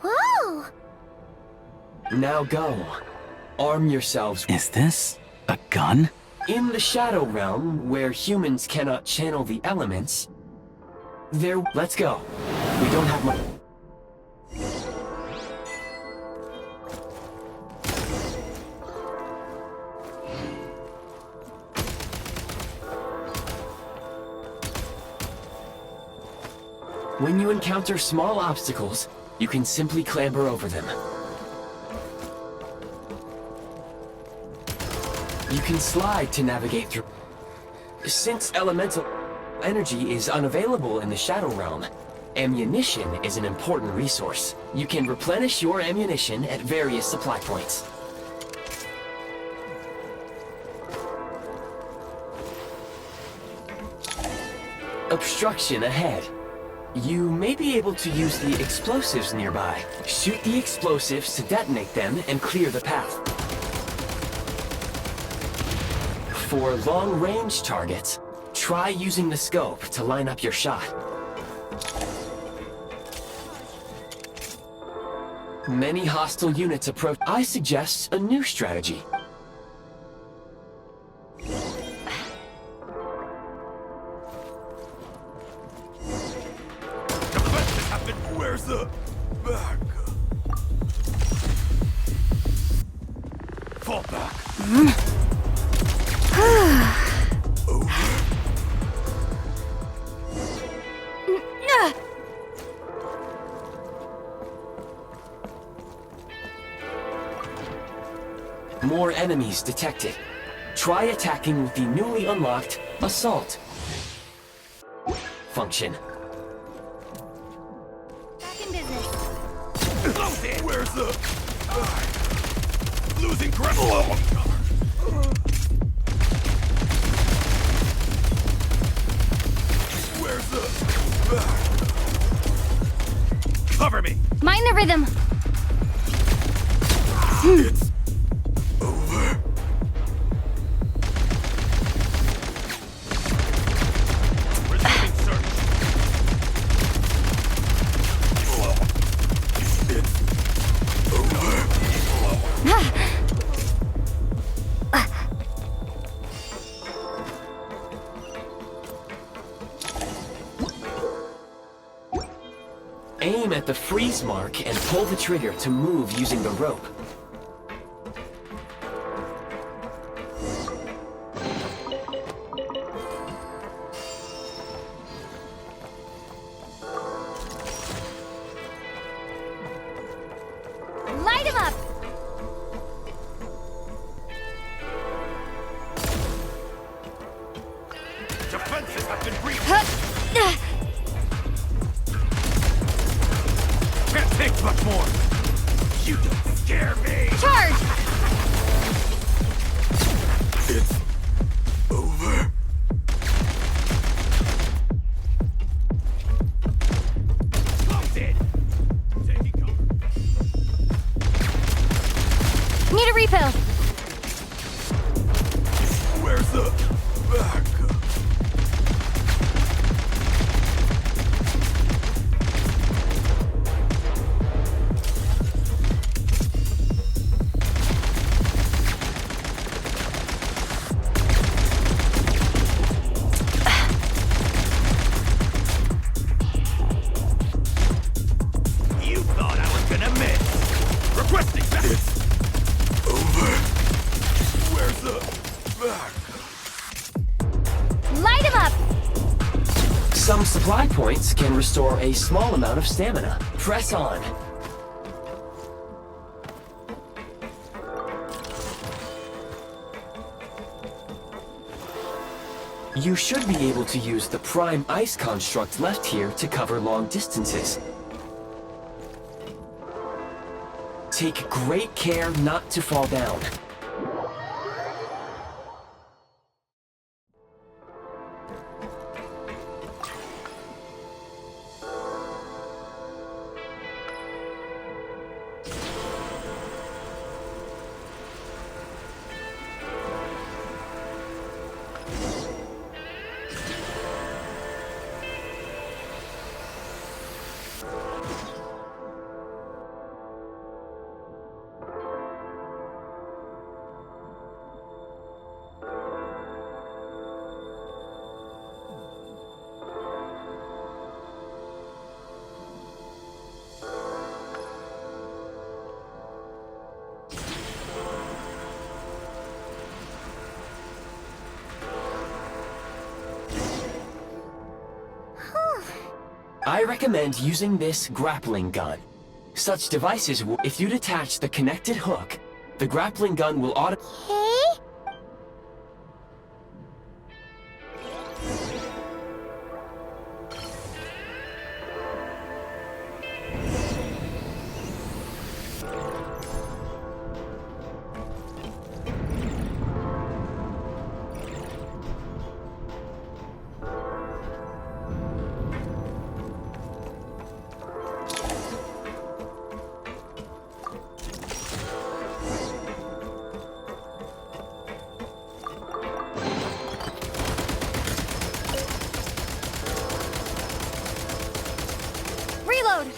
Whoa! Now go. Arm yourselves. Is this a gun? In the Shadow Realm, where humans cannot channel the elements, there... Let's go. We don't have much... When you encounter small obstacles, you can simply clamber over them. You can slide to navigate through. Since elemental energy is unavailable in the Shadow Realm, ammunition is an important resource. You can replenish your ammunition at various supply points. Obstruction ahead. You may be able to use the explosives nearby. Shoot the explosives to detonate them and clear the path. For long-range targets, try using the scope to line up your shot. Many hostile units approach. I suggest a new strategy. Where's the back? Fall back. More enemies detected. Try attacking with the newly unlocked Assault function. Back in business. Where's the... losing grip. Where's the... cover me. Mind the rhythm. It's over. Resuming search. It's over. Aim at the freeze mark and pull the trigger to move using the rope. Light him up! Defenses have been breached. Can't take much more. You don't scare me. Charge! It's over. Close it. Taking cover. Need a refill. Where's the back? You thought I was gonna miss. Requesting back. It's over. Where's the back? Light him up! Some supply points can restore a small amount of stamina. Press on. You should be able to use the Prime Ice construct left here to cover long distances. Take great care not to fall down. I recommend using this grappling gun. Such devices will, if you detach the connected hook, the grappling gun will automatically... Reload!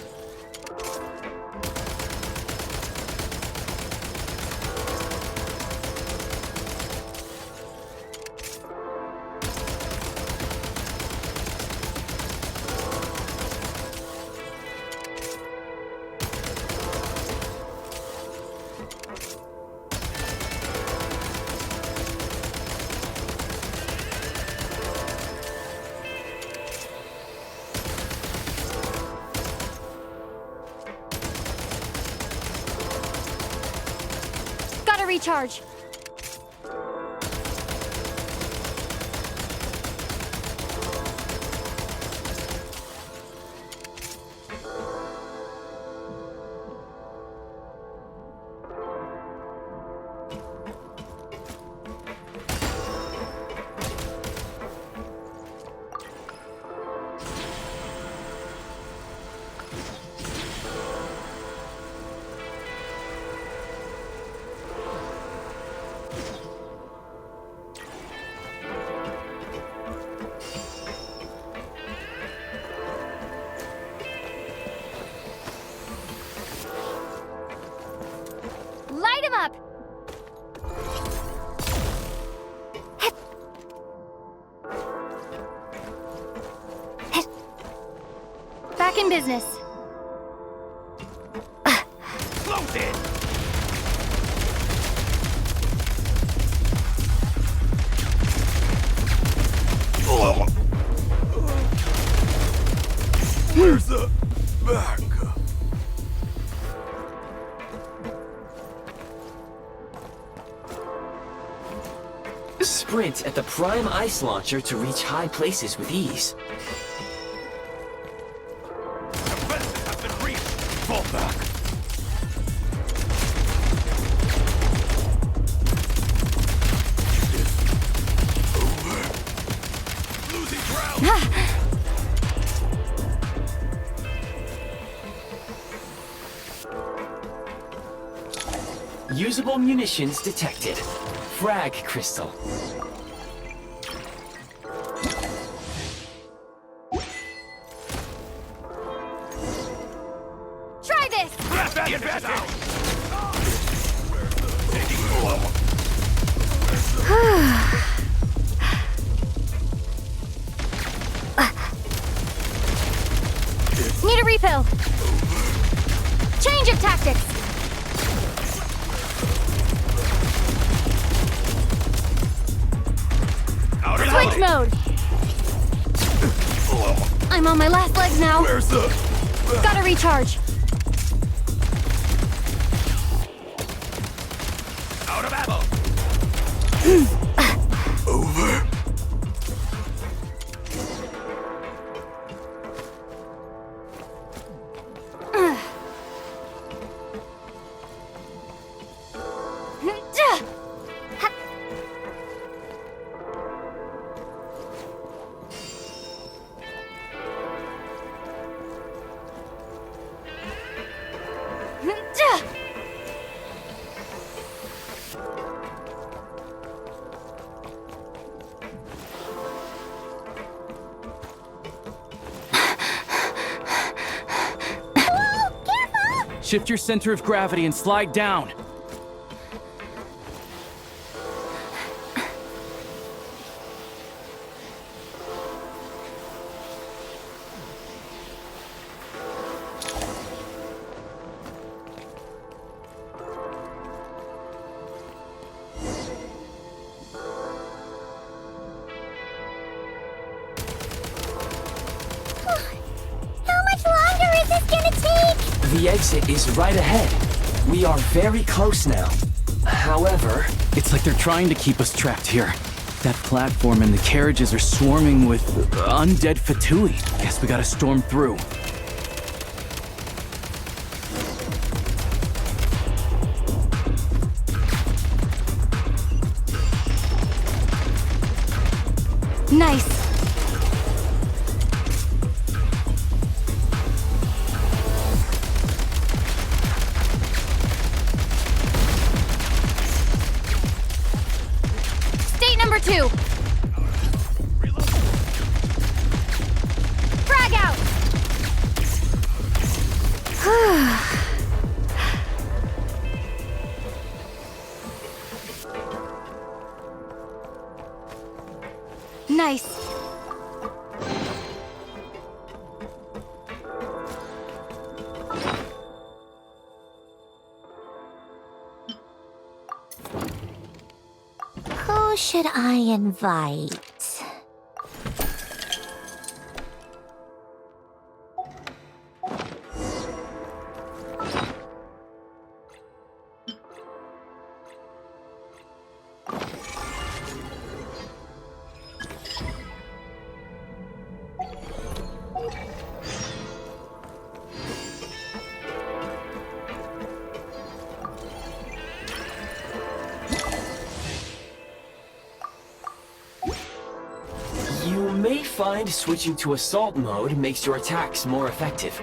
Gotta recharge. Light him up! Back in business. Close it! Where's the back? Sprint at the prime ice launcher to reach high places with ease. Defenses have been reached! Fall back! It's over. Losing ground! Usable munitions detected. Frag crystal. Try this! Grab that advantage! Taking Need a refill. Change of tactics. Switch mode. I'm on my last legs now. Where's the... Gotta recharge. Out of ammo! Over. Shift your center of gravity and slide down. How much longer is this gonna take? The exit is right ahead. We are very close now. However... It's like they're trying to keep us trapped here. That platform and the carriages are swarming with undead Fatui. Guess we gotta storm through. Nice. State number 2. Frag out. Nice. Who should I invite? find switching to assault mode makes your attacks more effective.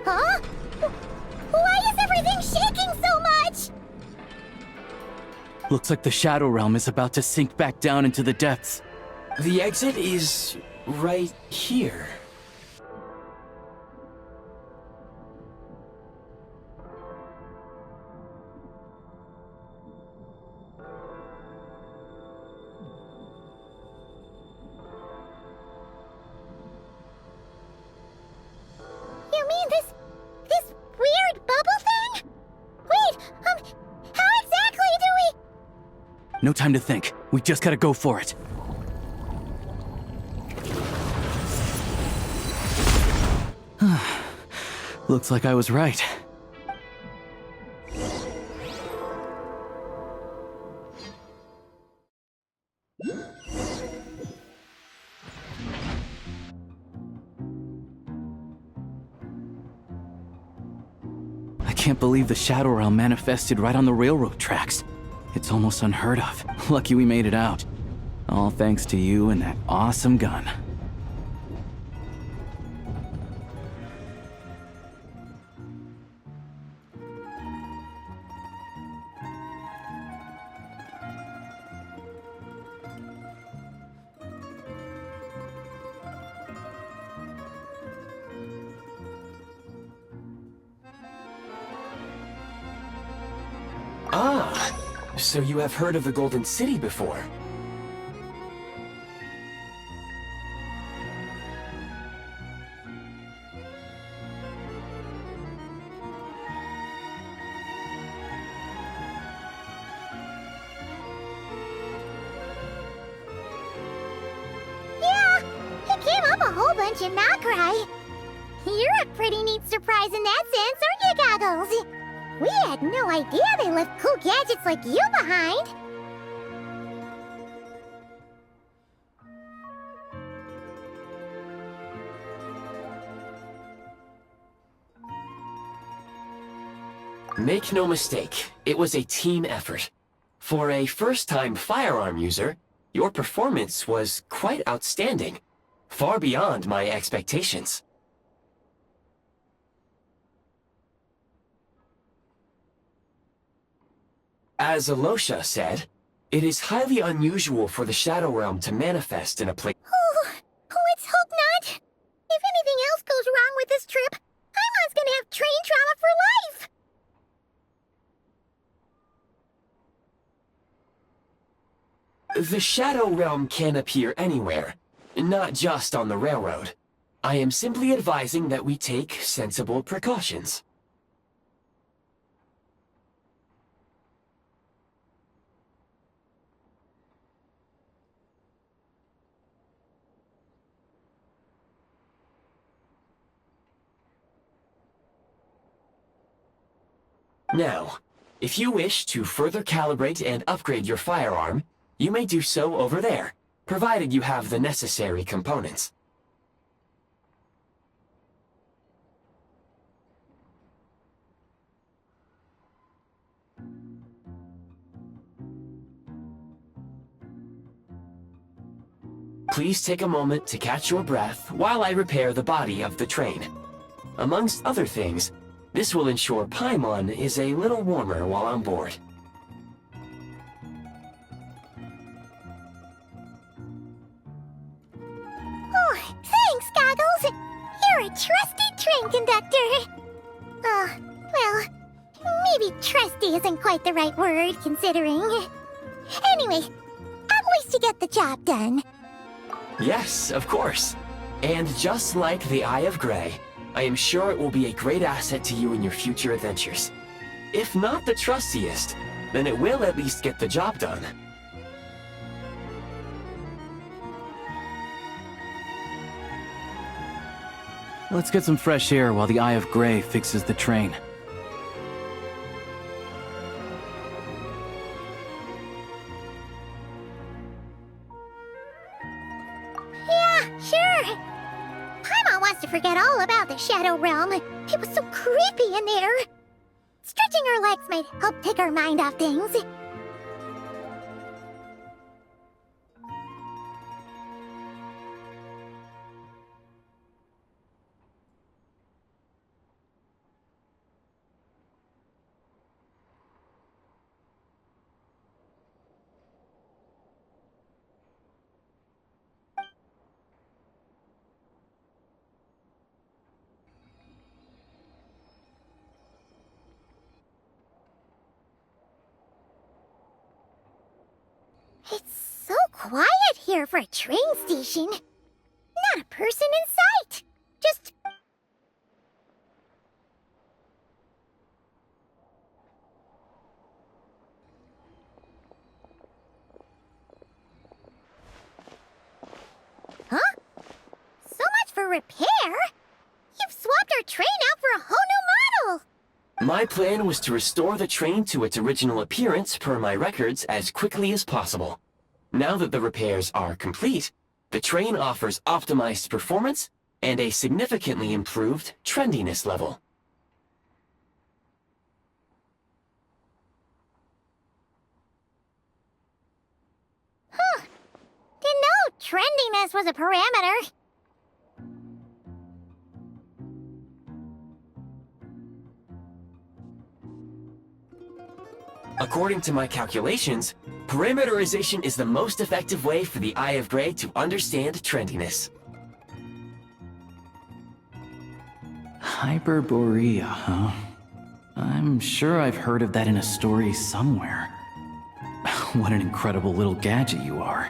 Huh? Why is everything shaking so much? Looks like the Shadow Realm is about to sink back down into the depths. The exit is right here. You mean this weird bubble thing? Wait, how exactly do we... No time to think. We just gotta go for it. Looks like I was right. I can't believe the Shadow Realm manifested right on the railroad tracks. It's almost unheard of. Lucky we made it out. All thanks to you and that awesome gun. Ah, so you have heard of the Golden City before? Yeah, it came up a whole bunch in Nokrai. You're a pretty neat surprise in that sense, aren't you, Goggles? We had no idea they left cool gadgets like you behind. Make no mistake, it was a team effort. For a first-time firearm user, your performance was quite outstanding, far beyond my expectations. As Alosha said, it is highly unusual for the Shadow Realm to manifest in a place. Oh, let's hope not. If anything else goes wrong with this trip, Paimon's gonna have train trauma for life. The Shadow Realm can appear anywhere, not just on the railroad. I am simply advising that we take sensible precautions. Now, if you wish to further calibrate and upgrade your firearm, you may do so over there, provided you have the necessary components. Please take a moment to catch your breath while I repair the body of the train. Amongst other things, this will ensure Paimon is a little warmer while on board. Oh, thanks, Goggles! You're a trusty train conductor! Well, maybe trusty isn't quite the right word, considering. Anyway, at least you get the job done. Yes, of course. And just like the Eye of Grey, I am sure it will be a great asset to you in your future adventures. If not the trustiest, then it will at least get the job done. Let's get some fresh air while the Eye of Grey fixes the train. Yeah, sure. Paimon wants to forget all about the Shadow Realm. It was so creepy in there. Stretching our legs might help take our mind off things. It's so quiet here for a train station. Not a person in sight. Just... Huh? So much for repair? You've swapped our train out for a whole new model! My plan was to restore the train to its original appearance per my records as quickly as possible. Now that the repairs are complete, the train offers optimized performance and a significantly improved trendiness level. Huh. Didn't know trendiness was a parameter. According to my calculations, parameterization is the most effective way for the Eye of Grey to understand trendiness. Hyperborea, huh? I'm sure I've heard of that in a story somewhere. What an incredible little gadget you are.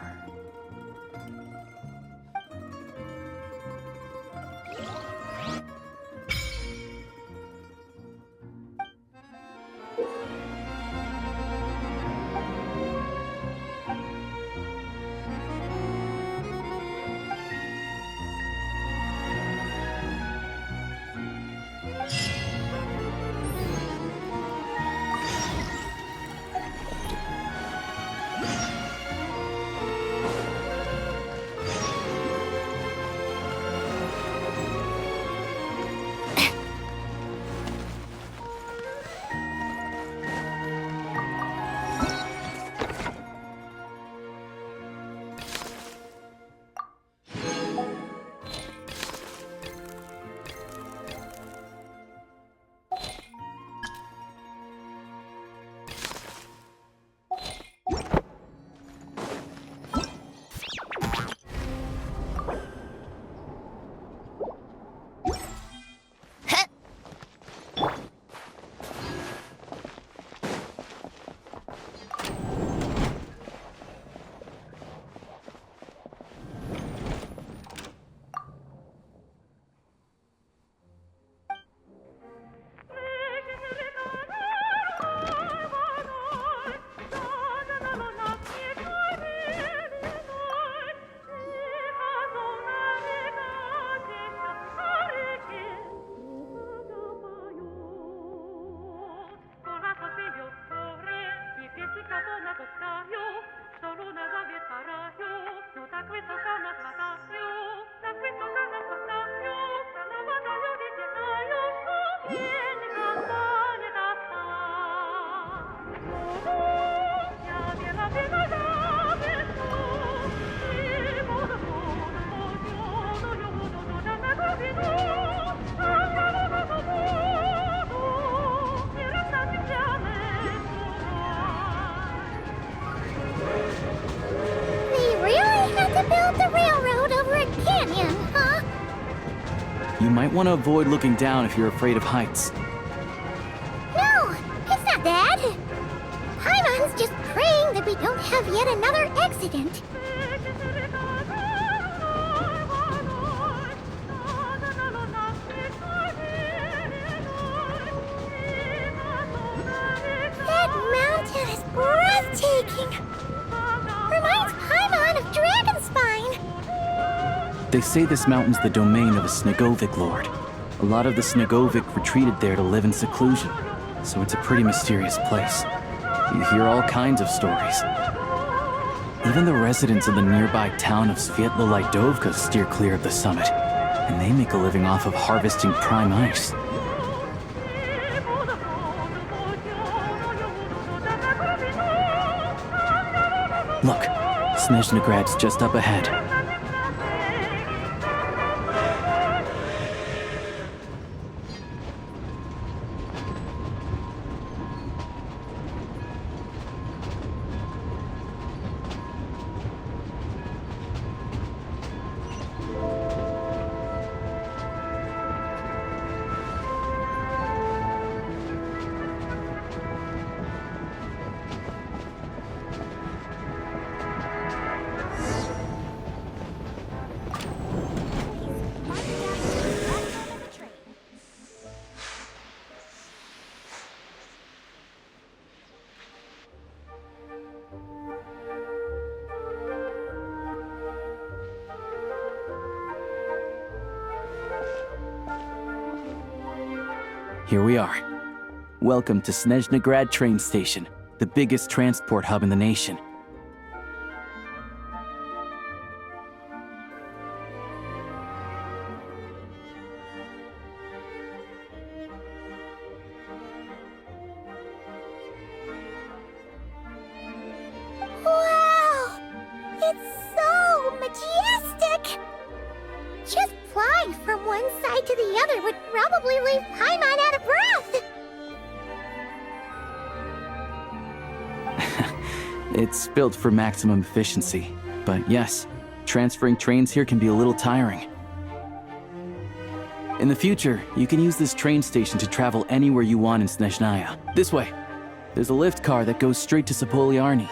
You might want to avoid looking down if you're afraid of heights. No, it's not that. Paimon's just praying that we don't have yet another accident. That mountain is breathtaking. Reminds Paimon of Dragonspine. They say this mountain's the domain of a Snegovic lord. A lot of the Snegovic retreated there to live in seclusion, so it's a pretty mysterious place. You hear all kinds of stories. Even the residents of the nearby town of Svietlo Lidovka steer clear of the summit, and they make a living off of harvesting prime ice. Look, Snezhnograd's just up ahead. Here we are. Welcome to Snezhnograd train station, the biggest transport hub in the nation. Wow! It's so majestic! Just flying from one side to the other would probably leave Paimon out of breath! It's built for maximum efficiency, but yes, transferring trains here can be a little tiring. In the future, you can use this train station to travel anywhere you want in Snezhnaya. This way. There's a lift car that goes straight to Sapoliarny.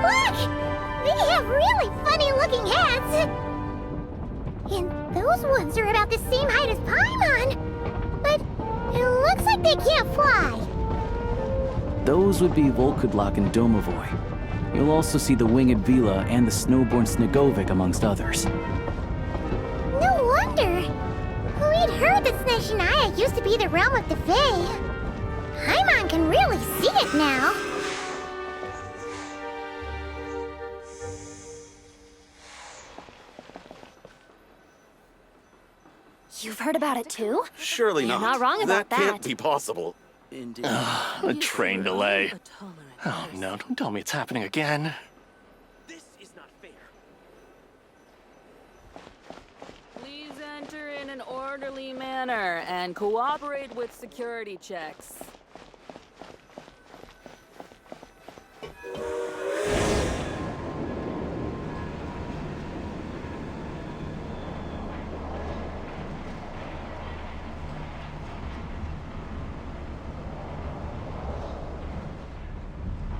Look! They have really funny-looking heads! And those ones are about the same height as Paimon! But it looks like they can't fly! Those would be Volkudlak and Domovoy. You'll also see the winged Vila and the snowborn Snegovic amongst others. No wonder! We'd heard that Snezhnaya used to be the realm of the Fae. Paimon can really see it now! You've heard about it too? Surely You're not. not wrong about That can't that. be possible. A train delay. Oh no, don't tell me it's happening again. Please enter in an orderly manner and cooperate with security checks.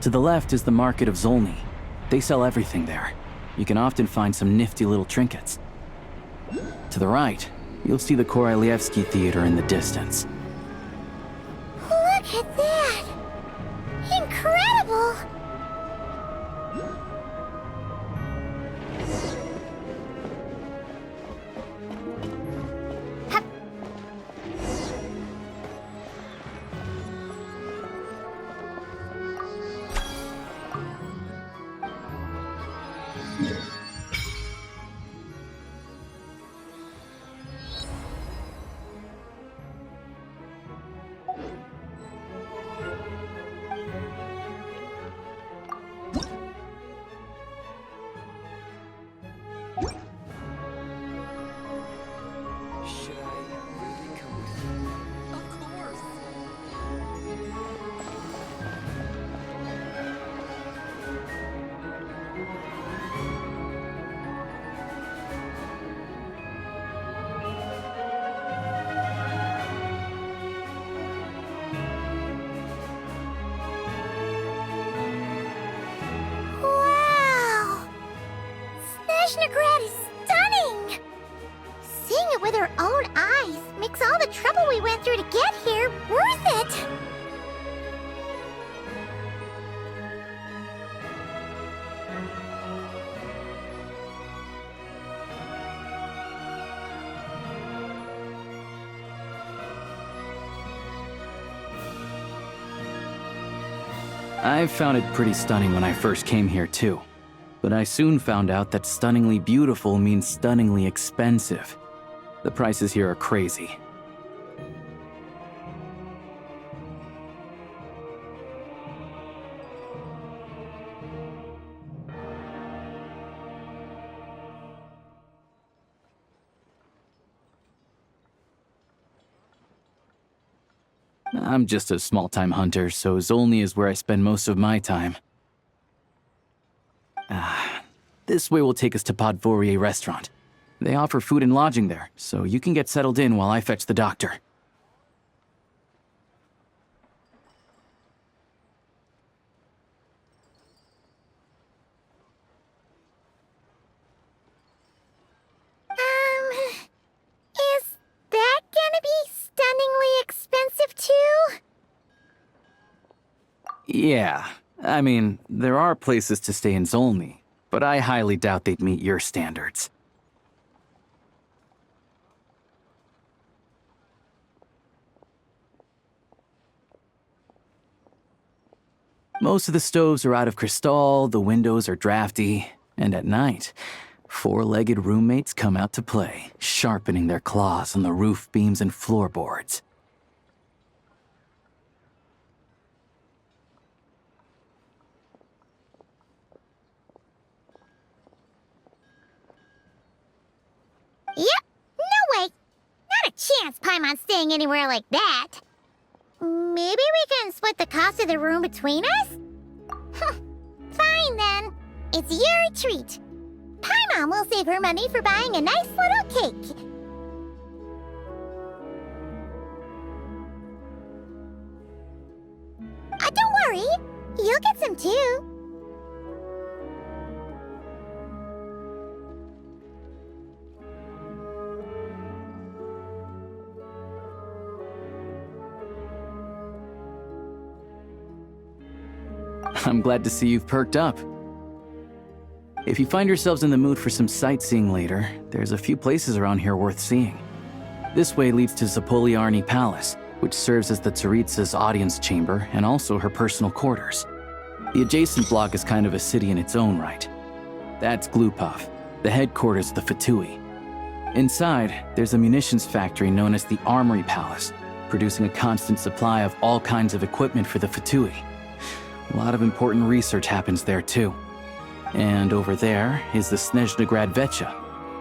To the left is the market of Zolny. They sell everything there. You can often find some nifty little trinkets. To the right, you'll see the Korolyevsky Theater in the distance. Look at that! Incredible! the trouble we went through to get here worth it? I found it pretty stunning when I first came here too. But I soon found out that stunningly beautiful means stunningly expensive. The prices here are crazy. I'm just a small-time hunter, so Zolny is where I spend most of my time. This way will take us to Podvorier Restaurant. They offer food and lodging there, so you can get settled in while I fetch the doctor. Is that gonna be stunningly expensive too? Yeah, I mean, there are places to stay in Zolny, but I highly doubt they'd meet your standards. Most of the stoves are out of crystal, the windows are drafty, and at night, four-legged roommates come out to play, sharpening their claws on the roof beams and floorboards. Yep, no way. Not a chance Paimon's staying anywhere like that. Maybe we can split the cost of the room between us? Fine then. It's your treat. Paimon will save her money for buying a nice little cake. Don't worry. You'll get some too. I'm glad to see you've perked up. If you find yourselves in the mood for some sightseeing later, there's a few places around here worth seeing. This way leads to Zapoliarny Palace, which serves as the Tsaritsa's audience chamber and also her personal quarters. The adjacent block is kind of a city in its own right. That's Glupov, the headquarters of the Fatui. Inside, there's a munitions factory known as the Armory Palace, producing a constant supply of all kinds of equipment for the Fatui. A lot of important research happens there too. And over there is the Snezhnograd Vecha,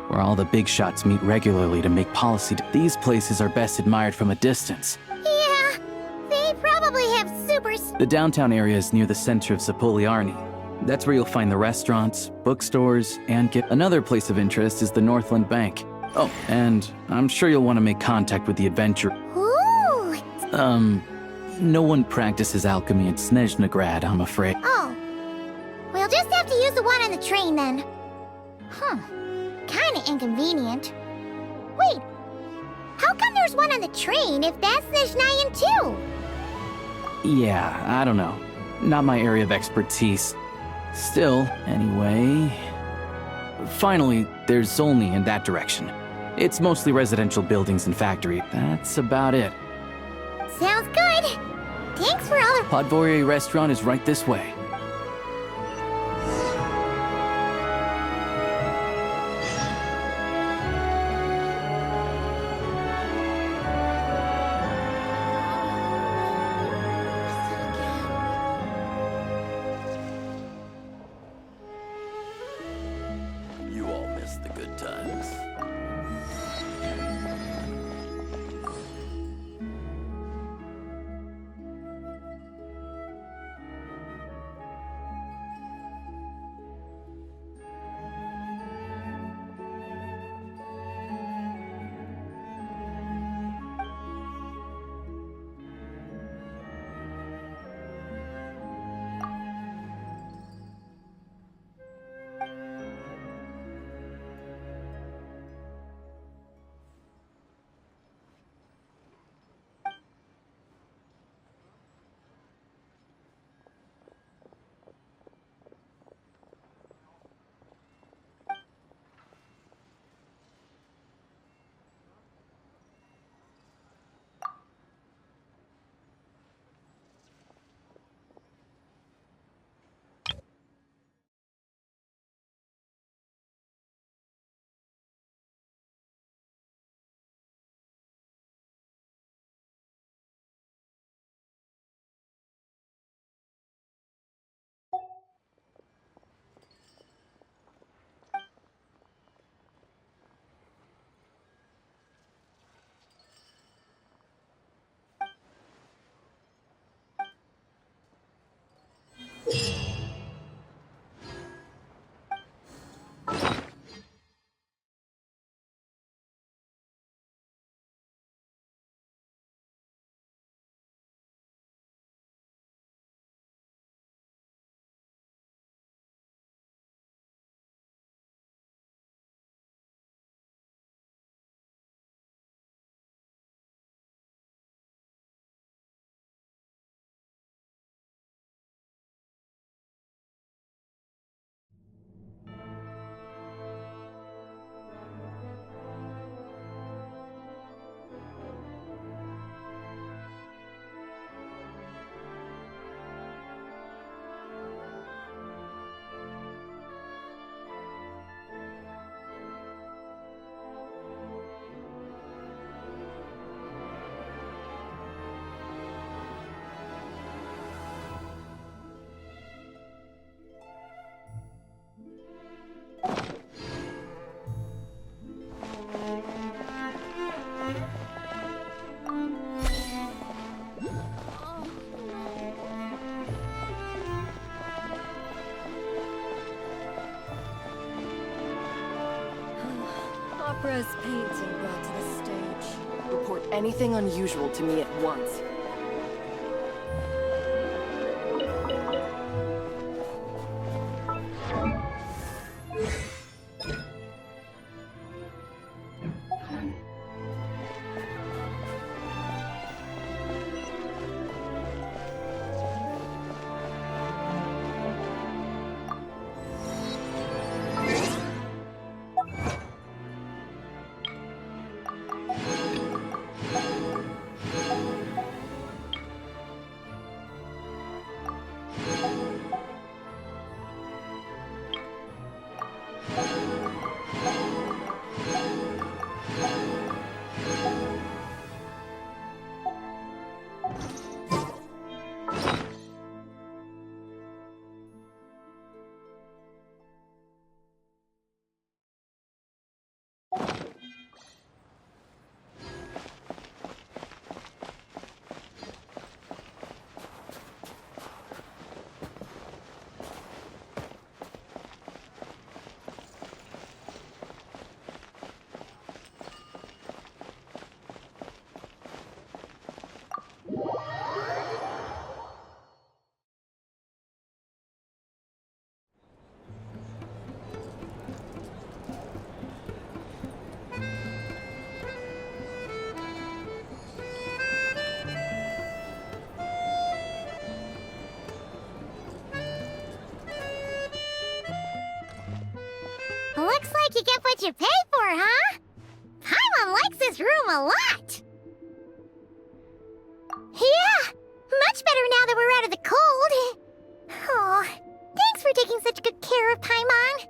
where all the big shots meet regularly to make policy. These places are best admired from a distance. Yeah, they probably have The downtown area is near the center of Zapoliarny. That's where you'll find the restaurants, bookstores, and another place of interest is the Northland Bank. Oh, and I'm sure you'll want to make contact with the adventure. Ooh! No one practices alchemy in Snezhnograd, I'm afraid. Oh. We'll just have to use the one on the train then. Kinda inconvenient. Wait, how come there's one on the train if that's Snezhnayan too? Yeah, I don't know. Not my area of expertise. Still, anyway... Finally, there's Zolny in that direction. It's mostly residential buildings and factory. That's about it. Sounds good. Thanks for all the... Podvorier Restaurant is right this way. You all missed the good times. Press painting brought to the stage. Report anything unusual to me at once. Looks like you get what you pay for, huh? Paimon likes this room a lot. Yeah, much better now that we're out of the cold. Oh, thanks for taking such good care of Paimon.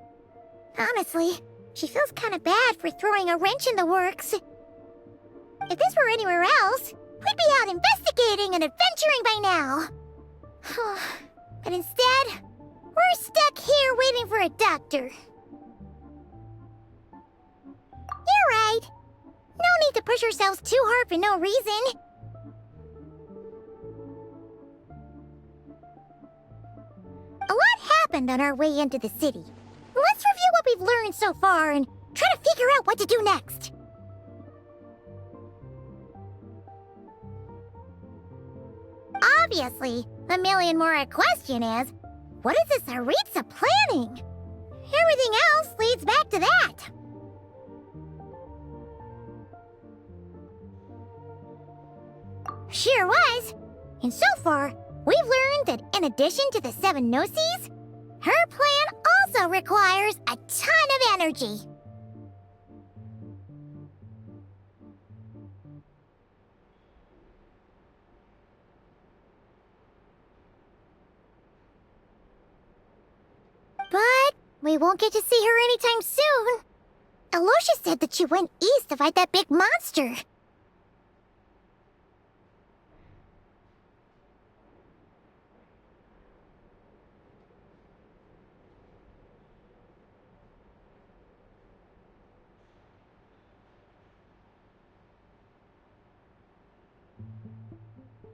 Honestly, she feels kind of bad for throwing a wrench in the works. If this were anywhere else, we'd be out investigating and adventuring by now. But instead, we're stuck here waiting for a doctor. You're right. No need to push ourselves too hard for no reason. A lot happened on our way into the city. Let's review what we've learned so far and try to figure out what to do next. Obviously, the million more question is, what is the Tsaritsa planning? Everything else leads back to that. Sure was. And so far, we've learned that in addition to the 7 Gnosis, her plan also requires a ton of energy. But we won't get to see her anytime soon. Aloysia said that she went east to fight that big monster.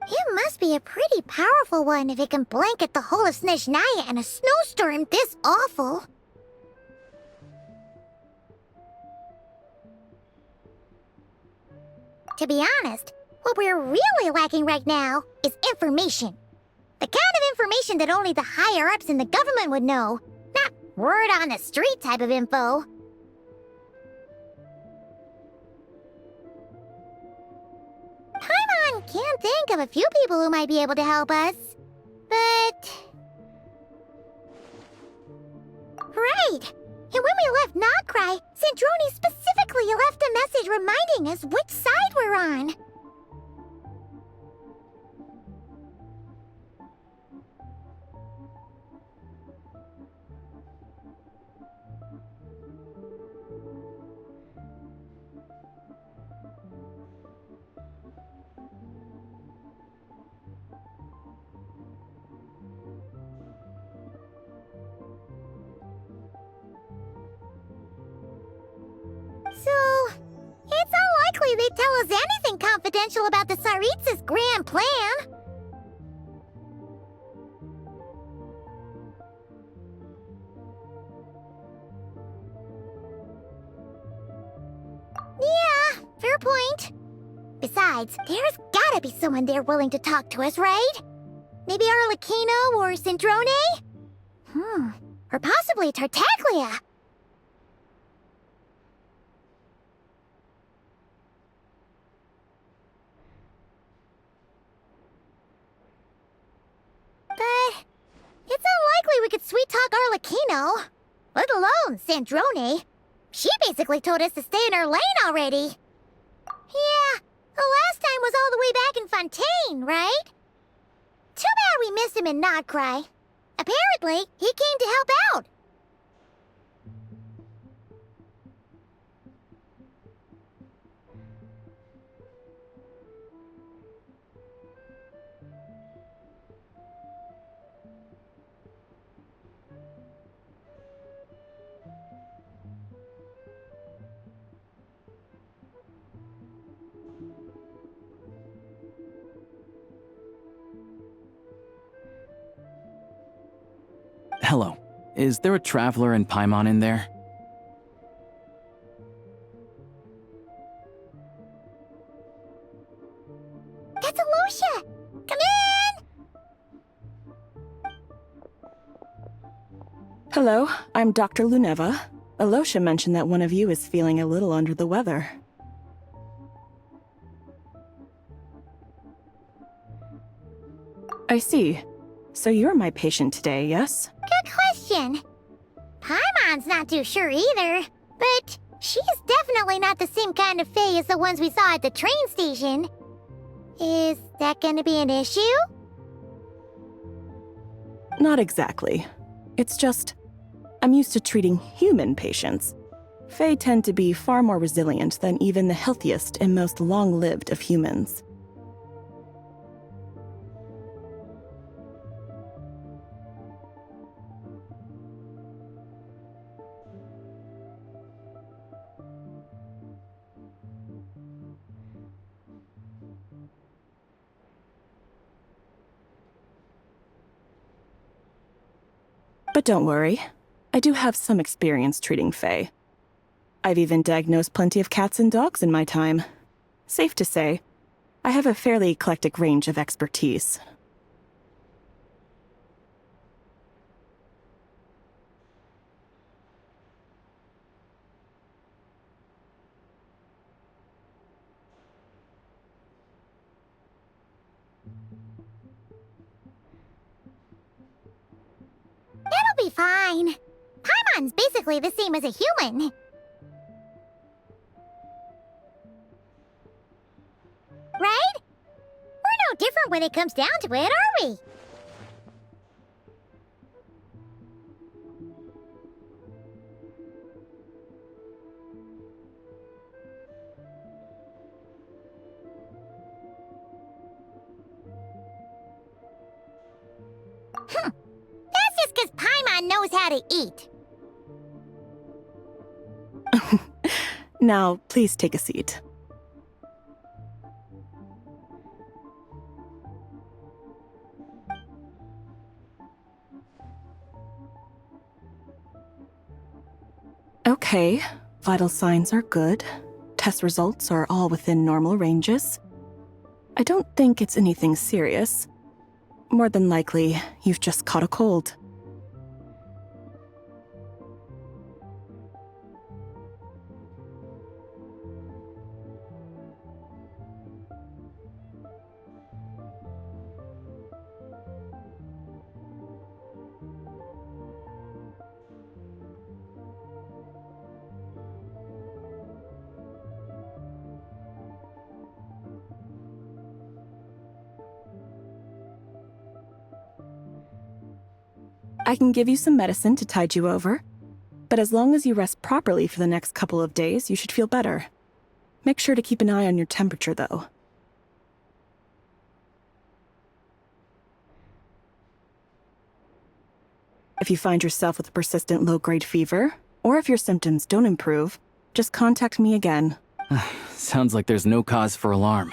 It must be a pretty powerful one if it can blanket the whole of Snezhnaya in a snowstorm this awful. To be honest, what we're really lacking right now is information. The kind of information that only the higher-ups in the government would know, not word on the street type of info. Paimon can think of a few people who might be able to help us, but... Right! And when we left Nogcry, Zandroni specifically left a message reminding us which side we're on. So, it's unlikely they'd tell us anything confidential about the Tsaritsa's grand plan. Besides, there's gotta be someone there willing to talk to us, right? Maybe Arlecchino or Cendrone? Or possibly Tartaglia. But it's unlikely we could sweet-talk Arlecchino, let alone Cendrone. She basically told us to stay in her lane already. Yeah, the last time was all the way back in Fontaine, right? Too bad we missed him in Notcry. Apparently, he came to help out. Hello. Is there a traveler in Paimon in there? That's Alosha! Come in! Hello, I'm Dr. Luneva. Alosha mentioned that one of you is feeling a little under the weather. I see. So you're my patient today, yes? Good question. Paimon's not too sure either, but she's definitely not the same kind of fae as the ones we saw at the train station. Is that gonna be an issue? Not exactly. It's just, I'm used to treating human patients. Fae tend to be far more resilient than even the healthiest and most long-lived of humans. But don't worry, I do have some experience treating fae. I've even diagnosed plenty of cats and dogs in my time. Safe to say, I have a fairly eclectic range of expertise. It'll be fine. Paimon's basically the same as a human. Right? We're no different when it comes down to it, are we? That's just because Paimon knows how to eat. Now, please take a seat. Okay, vital signs are good. Test results are all within normal ranges. I don't think it's anything serious. More than likely, you've just caught a cold. I can give you some medicine to tide you over, but as long as you rest properly for the next couple of days, you should feel better. Make sure to keep an eye on your temperature, though. If you find yourself with a persistent low-grade fever, or if your symptoms don't improve, just contact me again. Sounds like there's no cause for alarm.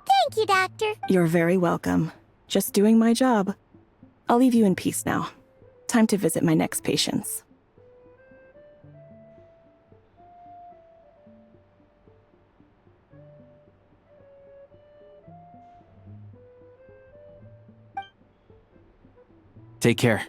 Thank you, Doctor. You're very welcome. Just doing my job. I'll leave you in peace now. Time to visit my next patients. Take care.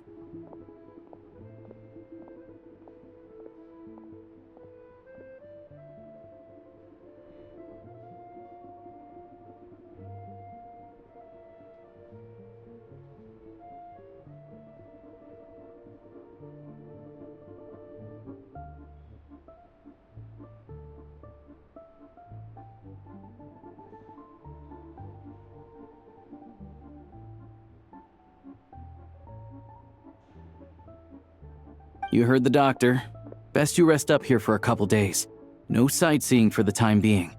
You heard the doctor. Best you rest up here for a couple days. No sightseeing for the time being.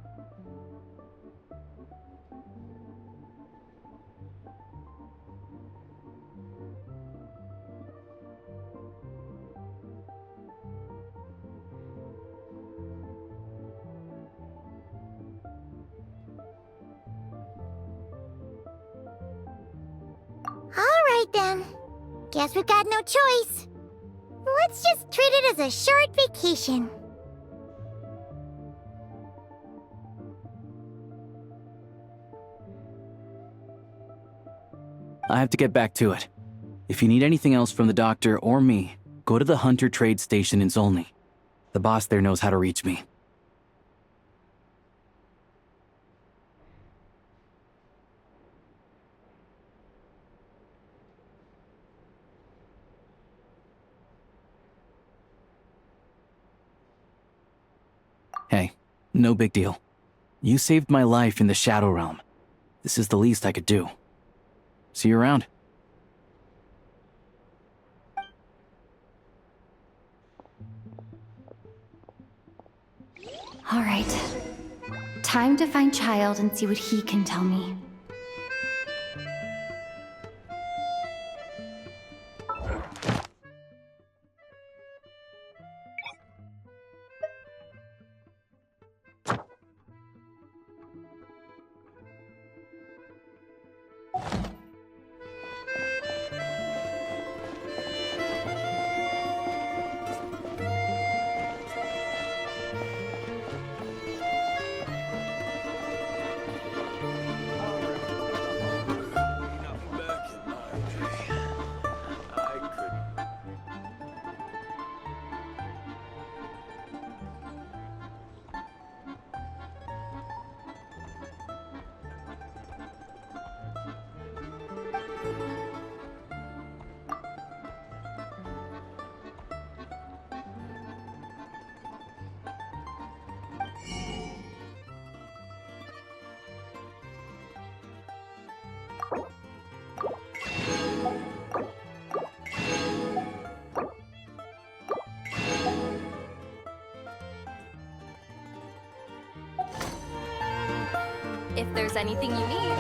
Alright then. Guess we've got no choice. Let's just treat it as a short vacation. I have to get back to it. If you need anything else from the doctor or me, go to the Hunter Trade Station in Zolny. The boss there knows how to reach me. Hey, no big deal. You saved my life in the Shadow Realm. This is the least I could do. See you around. All right. Time to find Child and see what he can tell me. If there's anything you need.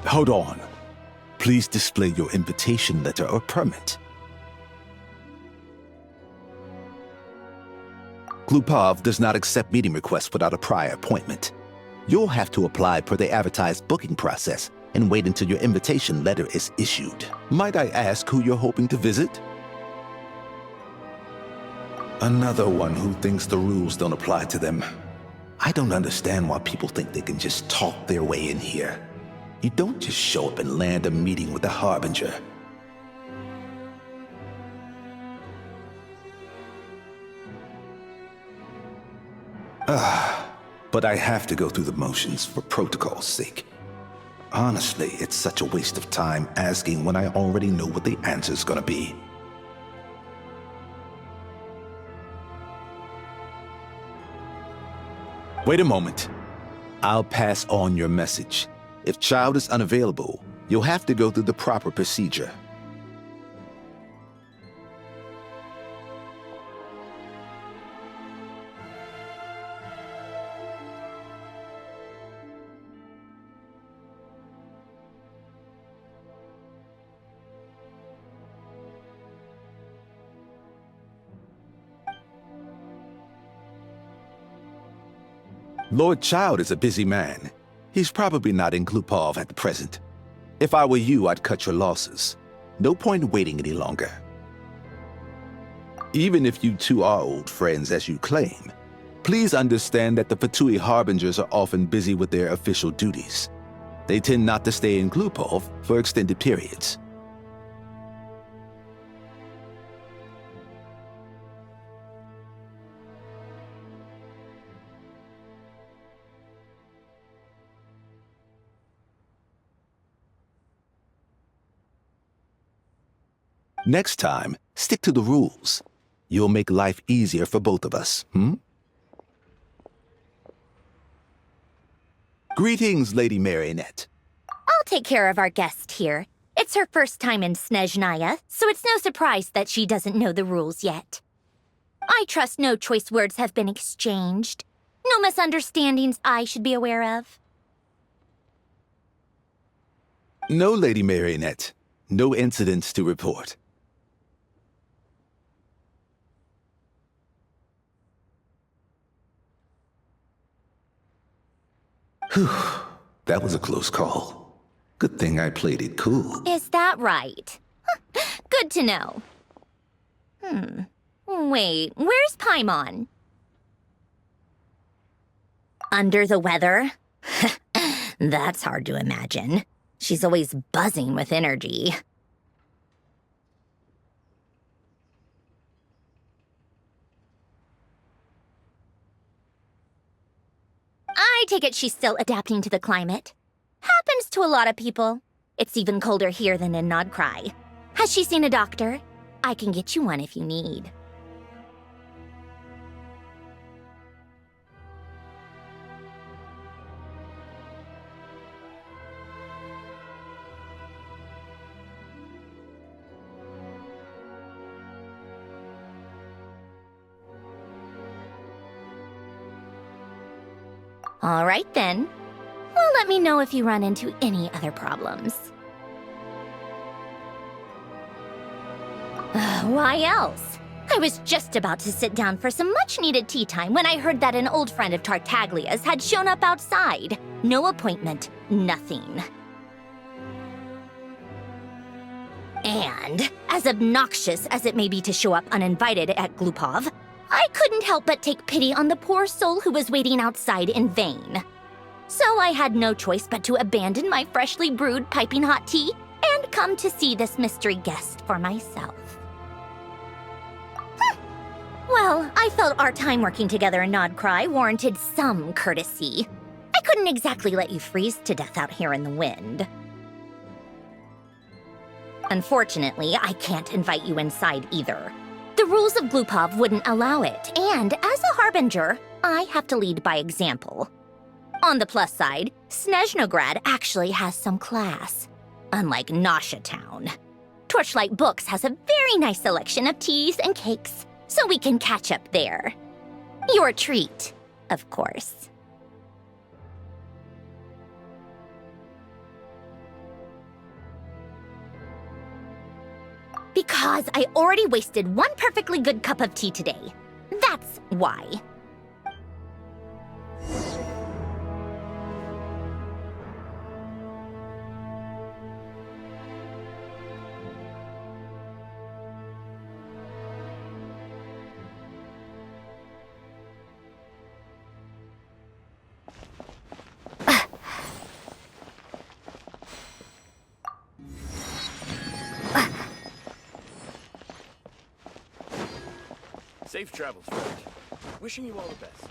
Hold on. Please display your invitation letter or permit. Glupov does not accept meeting requests without a prior appointment. You'll have to apply per the advertised booking process and wait until your invitation letter is issued. Might I ask who you're hoping to visit? Another one who thinks the rules don't apply to them. I don't understand why people think they can just talk their way in here. You don't just show up and land a meeting with the Harbinger. But I have to go through the motions for protocol's sake. Honestly, it's such a waste of time asking when I already know what the answer's gonna be. Wait a moment. I'll pass on your message. If Child is unavailable, you'll have to go through the proper procedure. Lord Child is a busy man. He's probably not in Glupov at the present. If I were you, I'd cut your losses. No point waiting any longer. Even if you two are old friends as you claim, please understand that the Fatui Harbingers are often busy with their official duties. They tend not to stay in Glupov for extended periods. Next time, stick to the rules. You'll make life easier for both of us, Greetings, Lady Marionette. I'll take care of our guest here. It's her first time in Snezhnaya, so it's no surprise that she doesn't know the rules yet. I trust no choice words have been exchanged. No misunderstandings I should be aware of. No, Lady Marionette. No incidents to report. Whew, that was a close call. Good thing I played it cool. Is that right? Good to know. Wait, where's Paimon? Under the weather? That's hard to imagine. She's always buzzing with energy. I take it she's still adapting to the climate. Happens to a lot of people. It's even colder here than in Nodcry. Has she seen a doctor? I can get you one if you need. All right, then. Well, let me know if you run into any other problems. Why else? I was just about to sit down for some much-needed tea time when I heard that an old friend of Tartaglia's had shown up outside. No appointment, nothing. And, as obnoxious as it may be to show up uninvited at Glupov, I couldn't help but take pity on the poor soul who was waiting outside in vain. So I had no choice but to abandon my freshly brewed piping hot tea and come to see this mystery guest for myself. Well, I felt our time working together in Nodcry warranted some courtesy. I couldn't exactly let you freeze to death out here in the wind. Unfortunately, I can't invite you inside either. The rules of Glupov wouldn't allow it, and as a Harbinger, I have to lead by example. On the plus side, Snezhnograd actually has some class, unlike Nasha Town. Torchlight Books has a very nice selection of teas and cakes, so we can catch up there. Your treat, of course. Because I already wasted one perfectly good cup of tea today. That's why. Safe travels, friend. Wishing you all the best.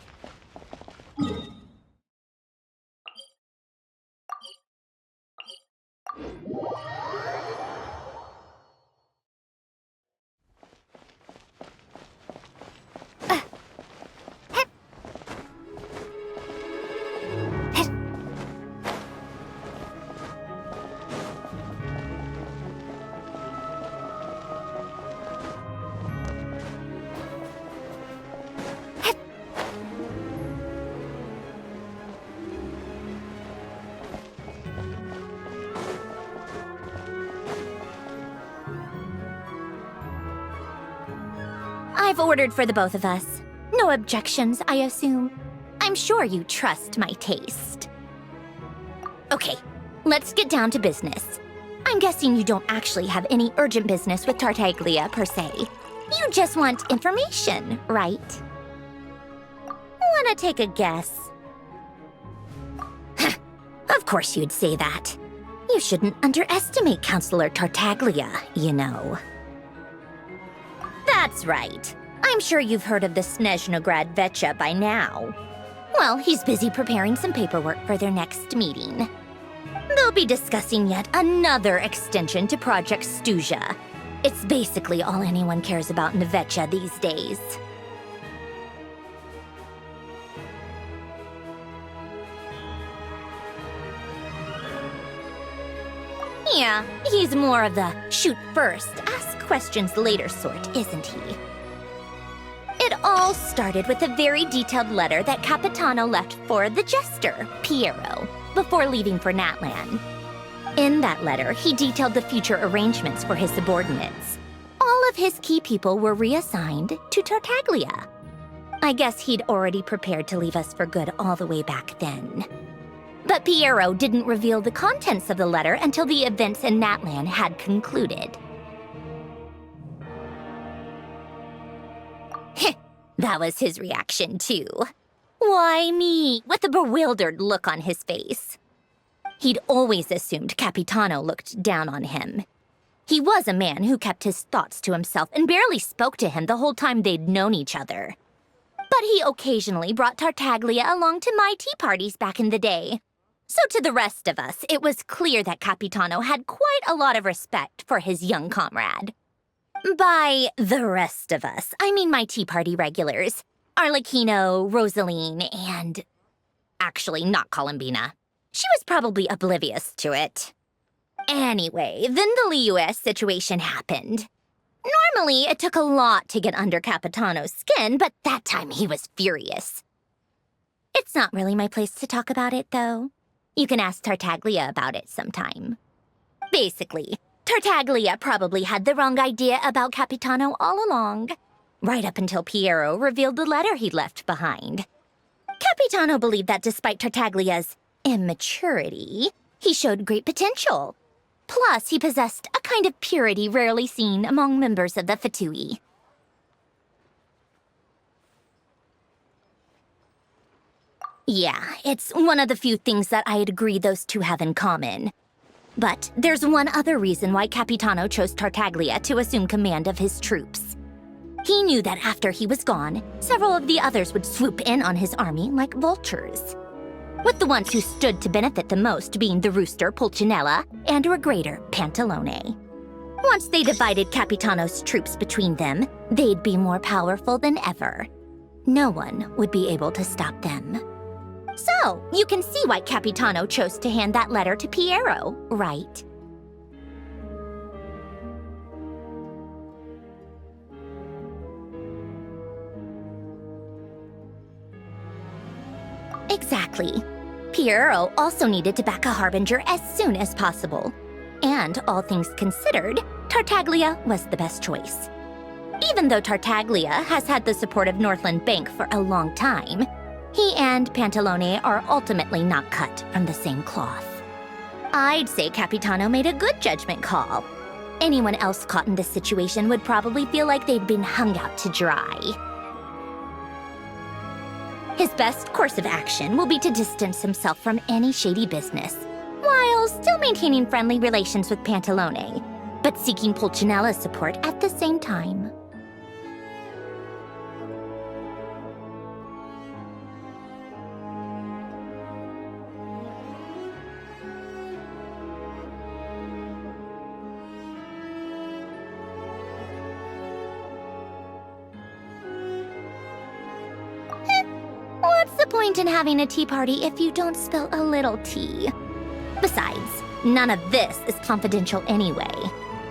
I've ordered for the both of us. No objections, I assume. I'm sure you trust my taste. Okay, let's get down to business. I'm guessing you don't actually have any urgent business with Tartaglia, per se. You just want information, right? Wanna take a guess? Of course you'd say that. You shouldn't underestimate Counselor Tartaglia, you know. That's right. I'm sure you've heard of the Snezhnograd Vetcha by now. Well, he's busy preparing some paperwork for their next meeting. They'll be discussing yet another extension to Project Stuja. It's basically all anyone cares about in the Vetcha these days. Yeah, he's more of the shoot first, ask questions later sort, isn't he? It all started with a very detailed letter that Capitano left for the jester, Piero, before leaving for Natlan. In that letter, he detailed the future arrangements for his subordinates. All of his key people were reassigned to Tartaglia. I guess he'd already prepared to leave us for good all the way back then. But Piero didn't reveal the contents of the letter until the events in Natlan had concluded. That was his reaction, too. Why me? With a bewildered look on his face. He'd always assumed Capitano looked down on him. He was a man who kept his thoughts to himself and barely spoke to him the whole time they'd known each other. But he occasionally brought Tartaglia along to my tea parties back in the day. So to the rest of us, it was clear that Capitano had quite a lot of respect for his young comrade. By the rest of us, I mean my tea party regulars. Arlecchino, Rosaline, and... actually, not Columbina. She was probably oblivious to it. Anyway, then the Liyue situation happened. Normally, it took a lot to get under Capitano's skin, but that time he was furious. It's not really my place to talk about it, though. You can ask Tartaglia about it sometime. Basically, Tartaglia probably had the wrong idea about Capitano all along, right up until Piero revealed the letter he'd left behind. Capitano believed that despite Tartaglia's immaturity, he showed great potential. Plus, he possessed a kind of purity rarely seen among members of the Fatui. Yeah, it's one of the few things that I'd agree those two have in common. But there's one other reason why Capitano chose Tartaglia to assume command of his troops. He knew that after he was gone, several of the others would swoop in on his army like vultures. With the ones who stood to benefit the most being the rooster Pulcinella and Regrator Pantalone. Once they divided Capitano's troops between them, they'd be more powerful than ever. No one would be able to stop them. So, you can see why Capitano chose to hand that letter to Piero, right? Exactly. Piero also needed to back a Harbinger as soon as possible. and all things considered, Tartaglia was the best choice. Even though Tartaglia has had the support of Northland Bank for a long time, he and Pantalone are ultimately not cut from the same cloth. I'd say Capitano made a good judgment call. Anyone else caught in this situation would probably feel like they'd been hung out to dry. His best course of action will be to distance himself from any shady business, while still maintaining friendly relations with Pantalone, but seeking Pulcinella's support at the same time. What's the point in having a tea party if you don't spill a little tea? Besides, none of this is confidential anyway.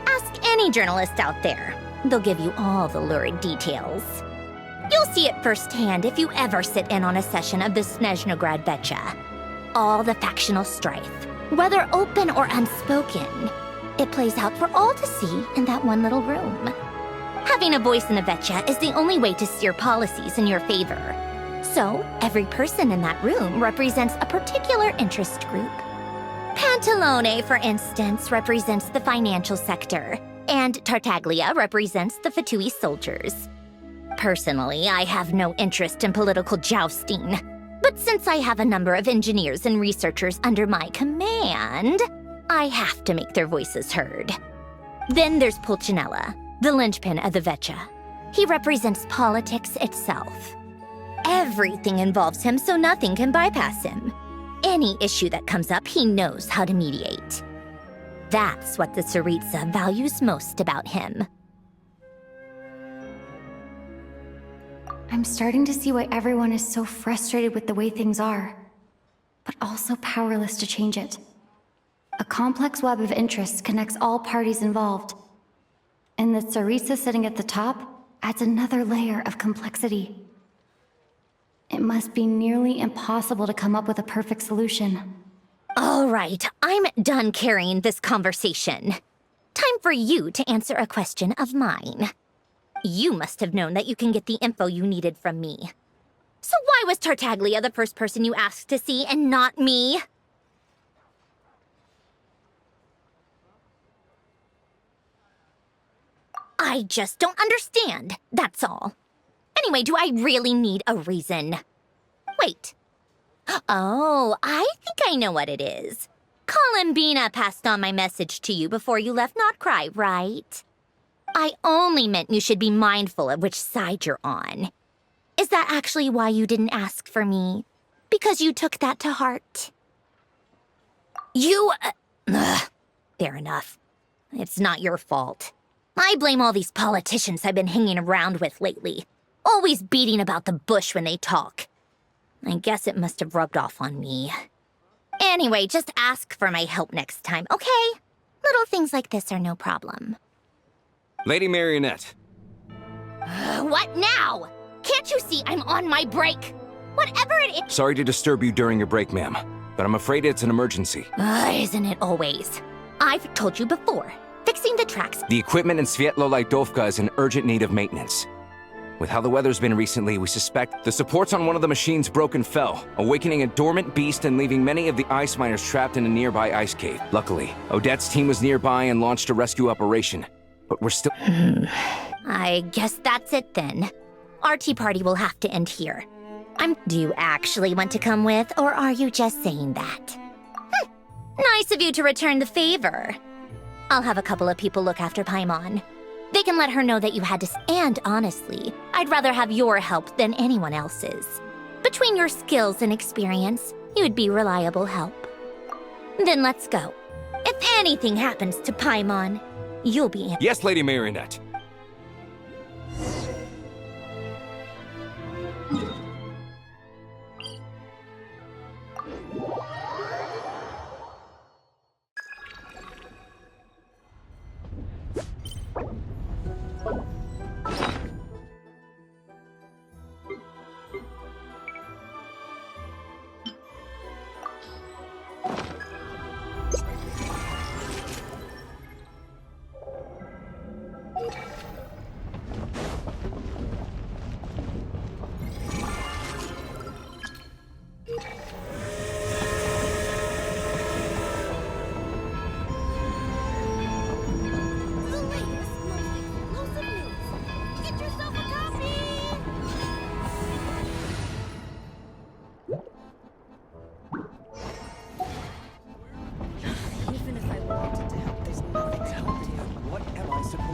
Ask any journalist out there. They'll give you all the lurid details. You'll see it firsthand if you ever sit in on a session of the Snezhnograd Vecha. All the factional strife, whether open or unspoken, it plays out for all to see in that one little room. Having a voice in the Vecha is the only way to steer policies in your favor. So, every person in that room represents a particular interest group. Pantalone, for instance, represents the financial sector, and Tartaglia represents the Fatui soldiers. Personally, I have no interest in political jousting, but since I have a number of engineers and researchers under my command, I have to make their voices heard. Then there's Pulcinella, the linchpin of the Vecha. He represents politics itself. Everything involves him, so nothing can bypass him. Any issue that comes up, he knows how to mediate. That's what the Tsaritsa values most about him. I'm starting to see why everyone is so frustrated with the way things are, but also powerless to change it. A complex web of interests connects all parties involved, and the Tsaritsa sitting at the top adds another layer of complexity. It must be nearly impossible to come up with a perfect solution. All right, I'm done carrying this conversation. Time for you to answer a question of mine. You must have known that you can get the info you needed from me. So why was Tartaglia the first person you asked to see and not me? I just don't understand, that's all. Anyway, do I really need a reason? Wait. Oh, I think I know what it is. Columbina passed on my message to you before you left Notcry, right? I only meant you should be mindful of which side you're on. Is that actually why you didn't ask for me? Because you took that to heart? Fair enough. It's not your fault. I blame all these politicians I've been hanging around with lately. Always beating about the bush when they talk. I guess it must have rubbed off on me. Anyway, just ask for my help next time, okay? Little things like this are no problem. Lady Marionette. What now? Can't you see I'm on my break? Whatever it is— Sorry to disturb you during your break, ma'am, but I'm afraid it's an emergency. Isn't it always? I've told you before. Fixing the tracks— The equipment in Svietlo-Laidovka is in urgent need of maintenance. With how the weather's been recently, we suspect the supports on one of the machines broke and fell, awakening a dormant beast and leaving many of the ice miners trapped in a nearby ice cave. Luckily, Odette's team was nearby and launched a rescue operation, but we're still— I guess that's it then. Our tea party will have to end here. Do you actually want to come with, or are you just saying that? Nice of you to return the favor. I'll have a couple of people look after Paimon. They can let her know that you had to— And honestly, I'd rather have your help than anyone else's. Between your skills and experience, you'd be reliable help. Then let's go. If anything happens to Paimon, you'll be— Yes, Lady Marionette.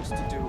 supposed to do?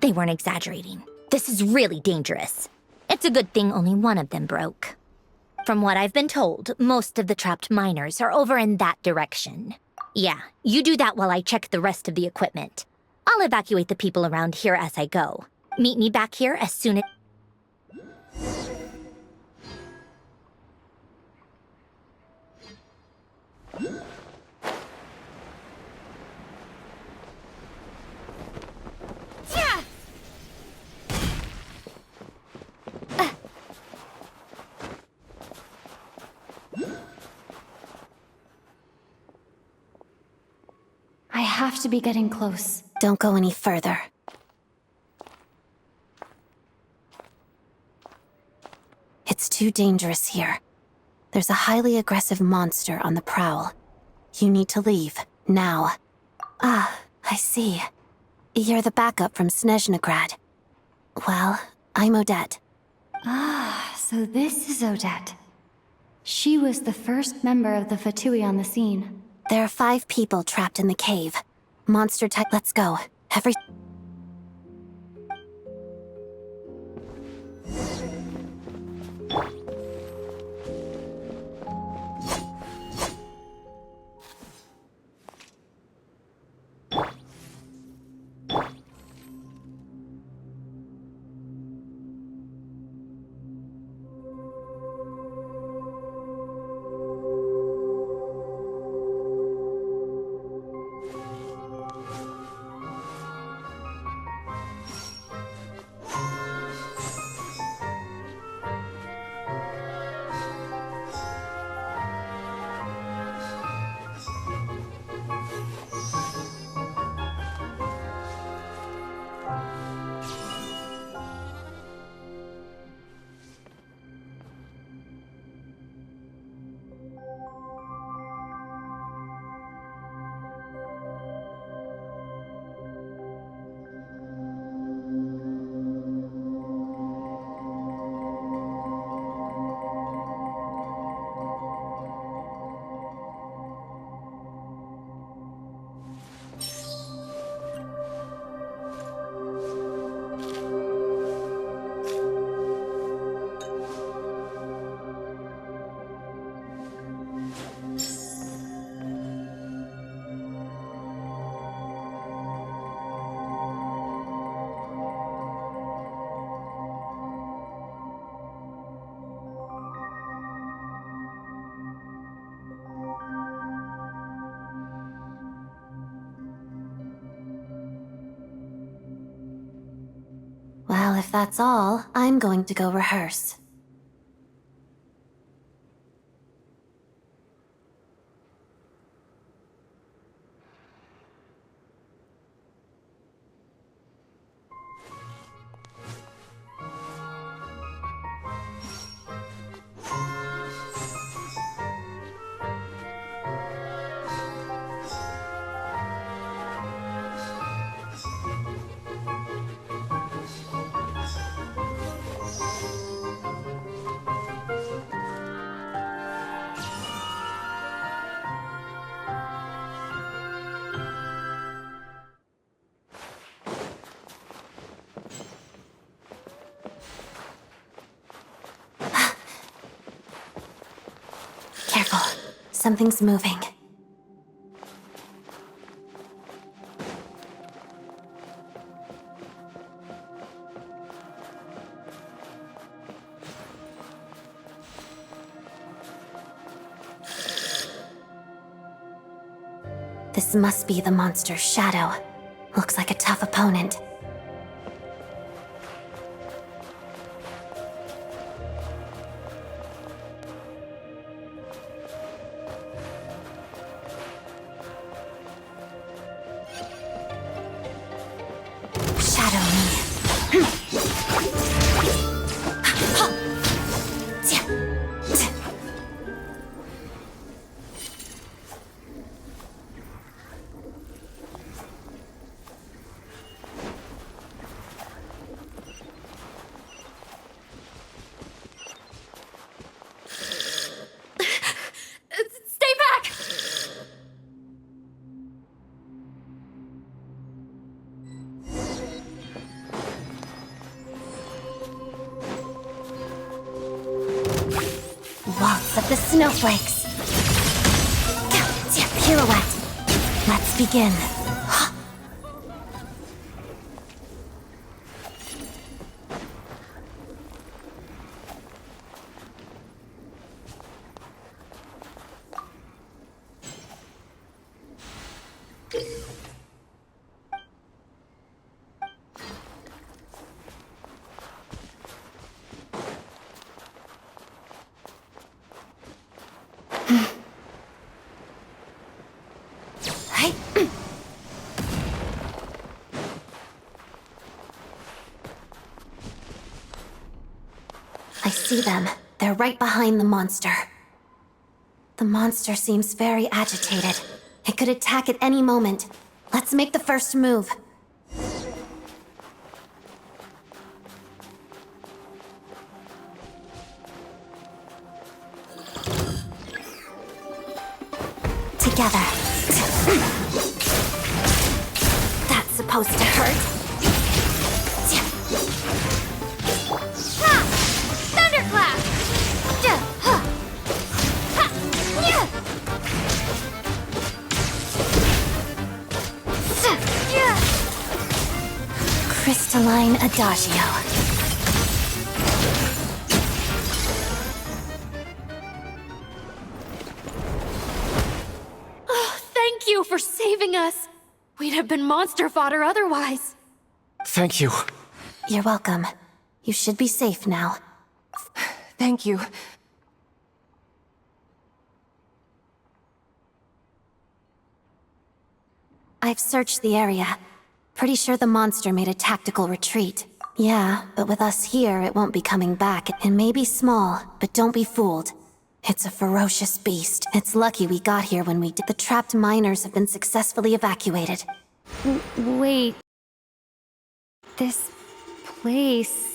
They weren't exaggerating. This is really dangerous. It's a good thing only one of them broke. From what I've been told, most of the trapped miners are over in that direction. Yeah, you do that while I check the rest of the equipment. I'll evacuate the people around here as I go. Meet me back here as soon as... Yeah! have to be getting close. Don't go any further. It's too dangerous here. There's a highly aggressive monster on the prowl. You need to leave, now. Ah, I see. You're the backup from Snezhnegrad. Well, I'm Odette. Ah, so this is Odette. She was the first member of the Fatui on the scene. There are 5 people trapped in the cave. Monster type. Let's go. Every. Well, if that's all, I'm going to go rehearse. Careful. Something's moving. This must be the monster's shadow. Looks like a tough opponent. Waltz of the snowflakes. Pirouette. Let's begin. see them. They're right behind the monster. The monster seems very agitated. It could attack at any moment. Let's make the first move. Together. That's supposed to hurt. Ha! Thunderclap! Crystalline Adagio. Oh, thank you for saving us. We'd have been monster fodder otherwise. Thank you. You're welcome. You should be safe now. Thank you. I've searched the area. Pretty sure the monster made a tactical retreat. Yeah, but with us here, it won't be coming back. It may be small, but don't be fooled. It's a ferocious beast. It's lucky we got here when we did. The trapped miners have been successfully evacuated. Wait. This place...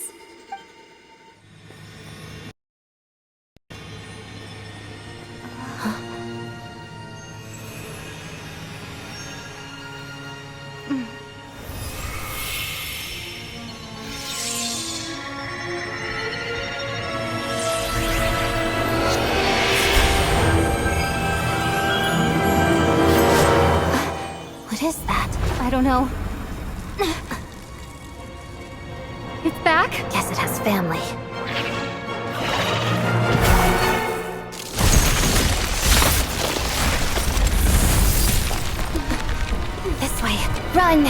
What is that? I don't know. It's back? Guess it has family. This way. Run!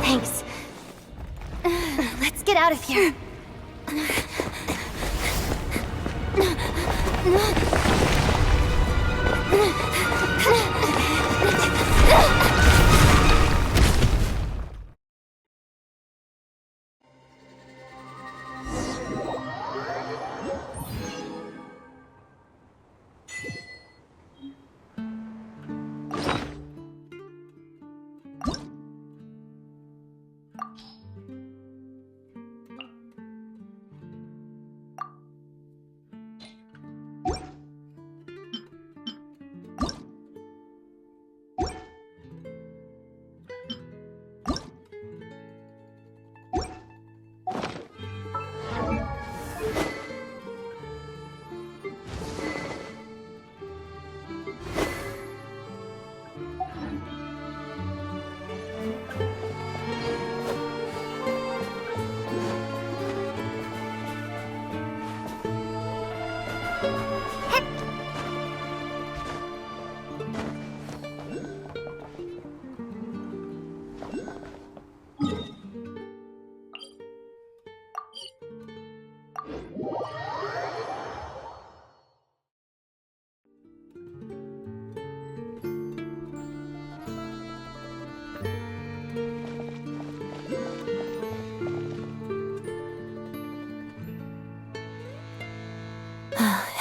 Thanks. Let's get out of here.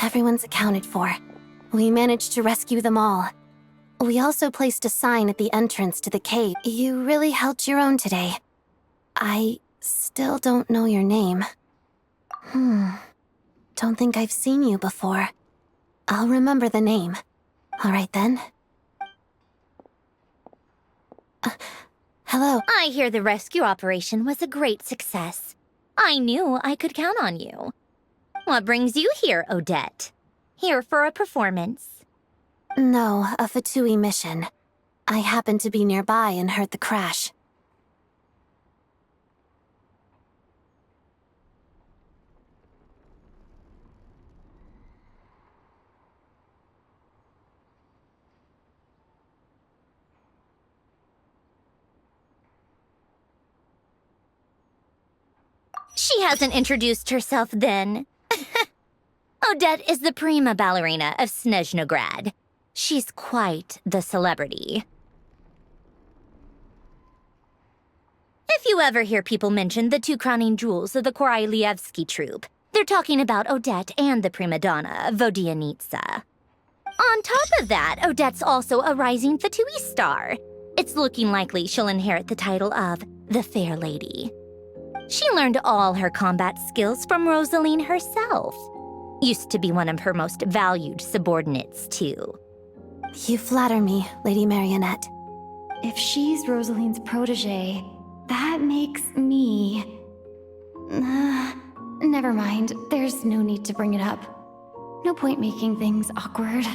Everyone's accounted for. We managed to rescue them all. We also placed a sign at the entrance to the cave. You really held your own today. I still don't know your name. Don't think I've seen you before. I'll remember the name. All right then. Hello. I hear the rescue operation was a great success. I knew I could count on you. What brings you here, Odette? Here for a performance? No, a Fatui mission. I happened to be nearby and heard the crash. She hasn't introduced herself then. Odette is the prima ballerina of Snezhnograd. She's quite the celebrity. If you ever hear people mention the two crowning jewels of the Korailievsky troupe, they're talking about Odette and the prima donna, Vodyanitsa. On top of that, Odette's also a rising Fatui star. It's looking likely she'll inherit the title of the Fair Lady. She learned all her combat skills from Rosaline herself. Used to be one of her most valued subordinates, too. You flatter me, Lady Marionette. If she's Rosaline's protege, that makes me... never mind. There's no need to bring it up. No point making things awkward.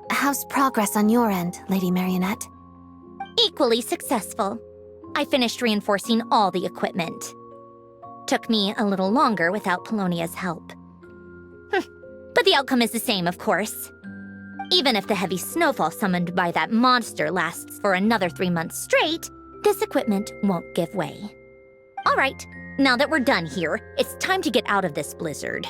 How's progress on your end, Lady Marionette? Equally successful. I finished reinforcing all the equipment. Took me a little longer without Polonia's help. But the outcome is the same, of course. Even if the heavy snowfall summoned by that monster lasts for another 3 months straight, this equipment won't give way. All right, now that we're done here, it's time to get out of this blizzard.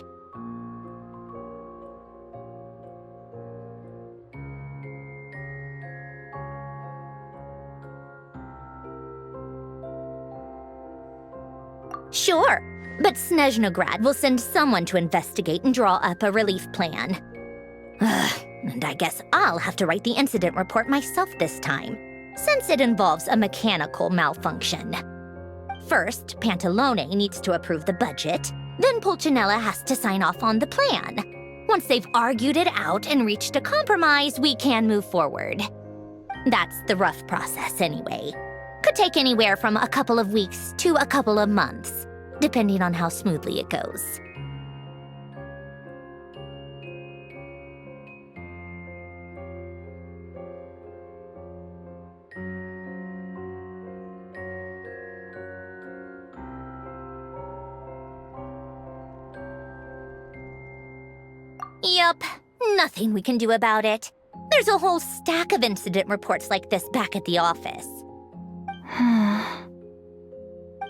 Sure, but Snezhnograd will send someone to investigate and draw up a relief plan. And I guess I'll have to write the incident report myself this time, since it involves a mechanical malfunction. First, Pantalone needs to approve the budget, then Pulcinella has to sign off on the plan. Once they've argued it out and reached a compromise, we can move forward. That's the rough process anyway. Could take anywhere from a couple of weeks to a couple of months, depending on how smoothly it goes. Yup, nothing we can do about it. There's a whole stack of incident reports like this back at the office.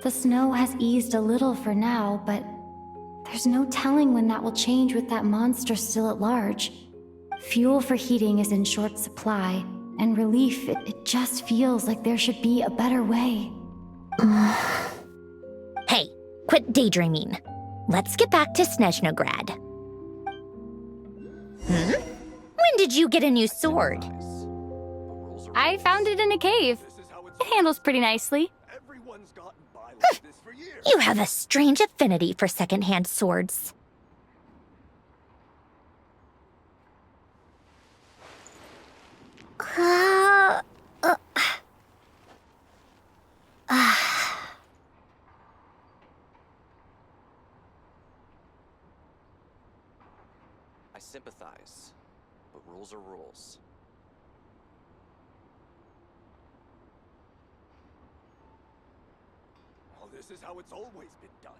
The snow has eased a little for now, but there's no telling when that will change with that monster still at large. Fuel for heating is in short supply, and relief, it just feels like there should be a better way. Hey, quit daydreaming. Let's get back to Snezhnograd. When did you get a new sword? I found it in a cave. It handles pretty nicely. You have a strange affinity for secondhand swords. I sympathize, but rules are rules. Well, this is how it's always been done.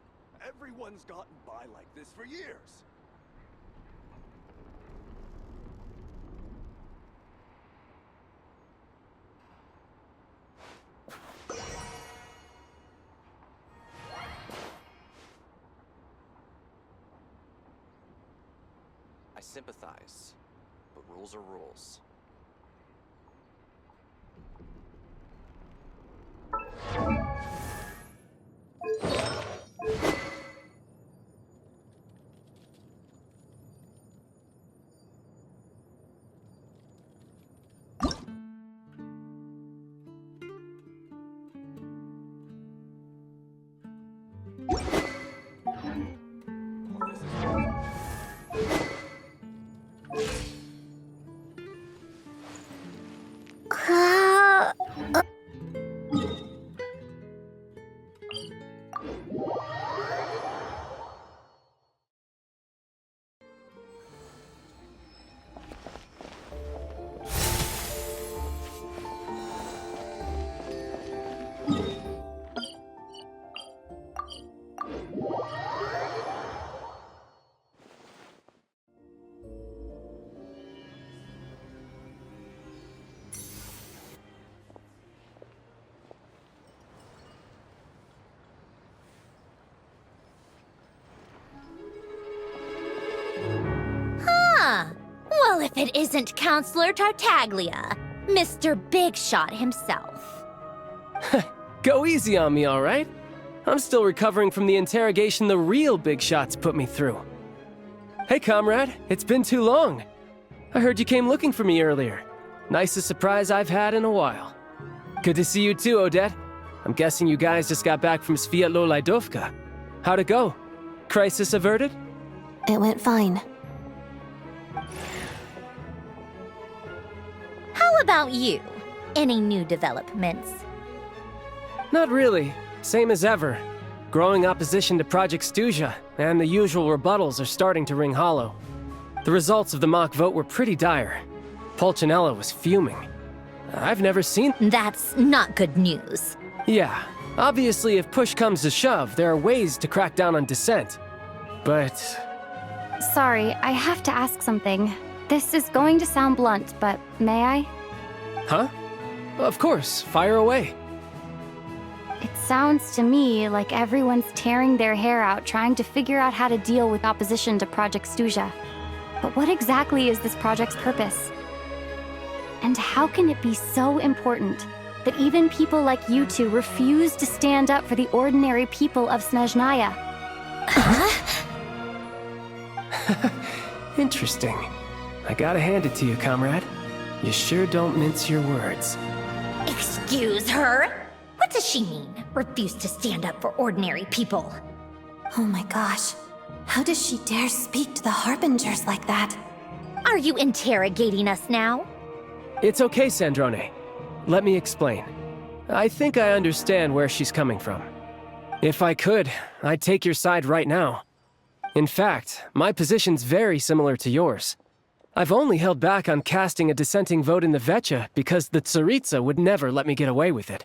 Everyone's gotten by like this for years. I sympathize, but rules are rules. Well, if it isn't Counselor Tartaglia, Mr. Big Shot himself. Go easy on me, all right? I'm still recovering from the interrogation the real Big Shots put me through. Hey, comrade, it's been too long. I heard you came looking for me earlier. Nicest surprise I've had in a while. Good to see you too, Odette. I'm guessing you guys just got back from Sviatlo Lajdovka. How'd it go? Crisis averted? It went fine. How about you? Any new developments? Not really. Same as ever. Growing opposition to Project Stuja, and the usual rebuttals are starting to ring hollow. The results of the mock vote were pretty dire. Pulcinella was fuming. I've never seen— That's not good news. Yeah, obviously if push comes to shove, there are ways to crack down on dissent. But— Sorry, I have to ask something. This is going to sound blunt, but may I? Huh? Of course, fire away. It sounds to me like everyone's tearing their hair out trying to figure out how to deal with opposition to Project Stuja. But what exactly is this project's purpose? And how can it be so important that even people like you two refuse to stand up for the ordinary people of Snezhnaya? Interesting. I gotta hand it to you, comrade. You sure don't mince your words. Excuse her? What does she mean? Refuse to stand up for ordinary people? Oh my gosh. How does she dare speak to the Harbingers like that? Are you interrogating us now? It's okay, Sandrone. Let me explain. I think I understand where she's coming from. If I could, I'd take your side right now. In fact, my position's very similar to yours. I've only held back on casting a dissenting vote in the Vetcha because the Tsaritsa would never let me get away with it.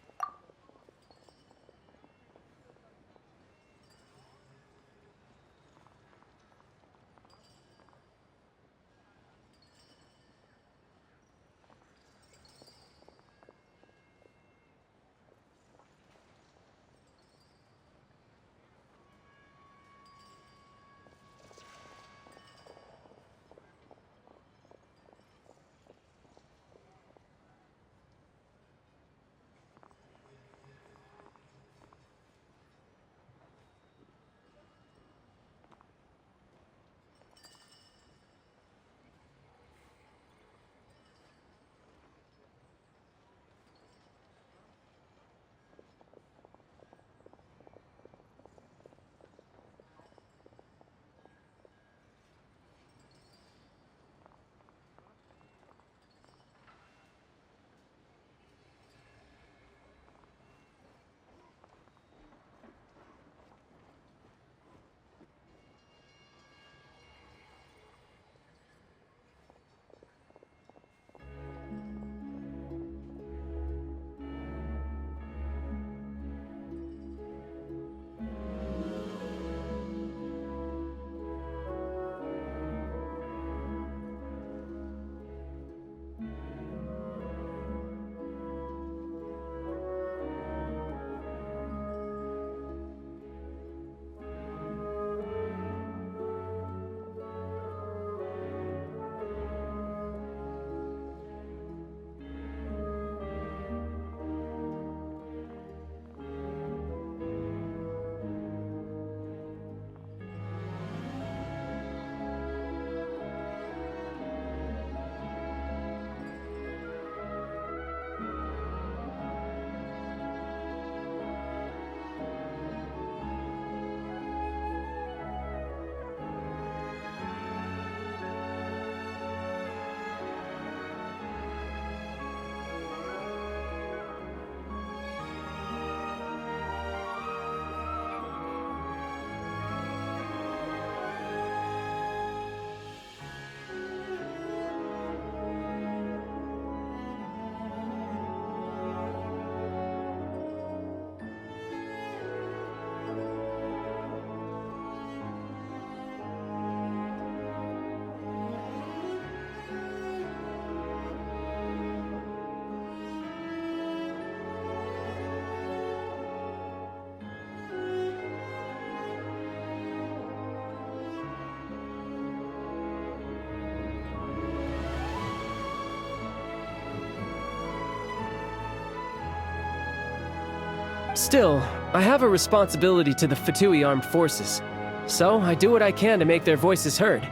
Still, I have a responsibility to the Fatui Armed Forces, so I do what I can to make their voices heard.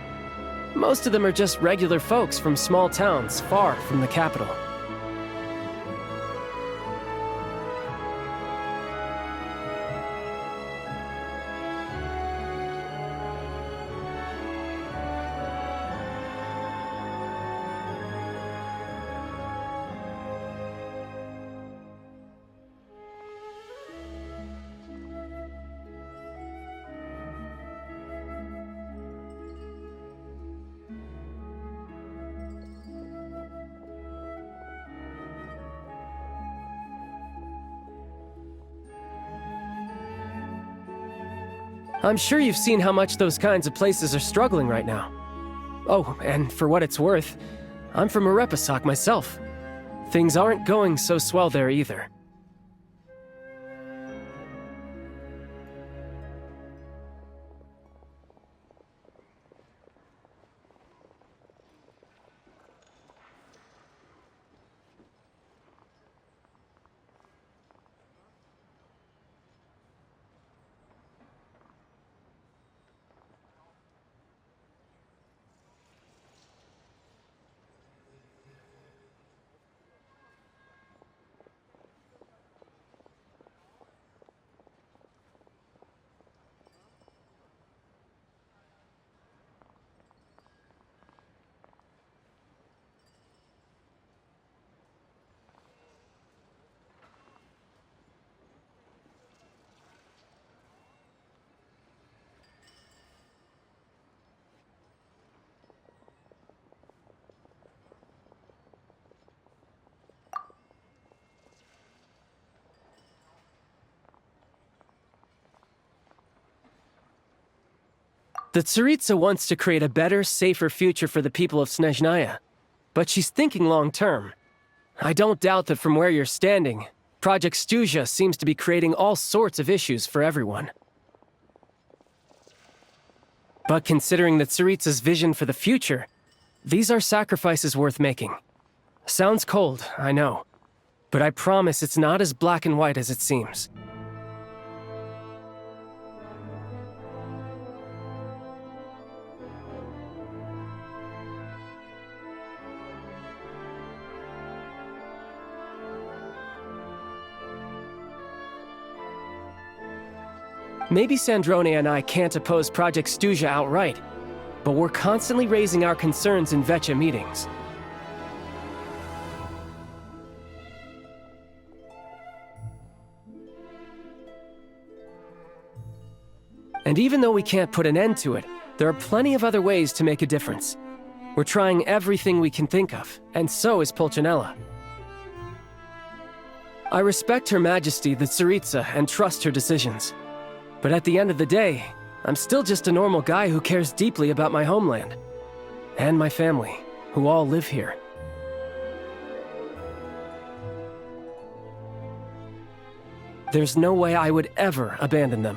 Most of them are just regular folks from small towns far from the capital. I'm sure you've seen how much those kinds of places are struggling right now. Oh, and for what it's worth, I'm from Arepasak myself. Things aren't going so swell there either. The Tsaritsa wants to create a better, safer future for the people of Snezhnaya, but she's thinking long-term. I don't doubt that from where you're standing, Project Stuzha seems to be creating all sorts of issues for everyone. But considering the Tsaritsa's vision for the future, these are sacrifices worth making. Sounds cold, I know, but I promise it's not as black and white as it seems. Maybe Sandrone and I can't oppose Project Stuzha outright, but we're constantly raising our concerns in Vecha meetings. And even though we can't put an end to it, there are plenty of other ways to make a difference. We're trying everything we can think of, and so is Pulcinella. I respect Her Majesty the Tsaritsa and trust her decisions. But at the end of the day, I'm still just a normal guy who cares deeply about my homeland. And my family, who all live here. There's no way I would ever abandon them.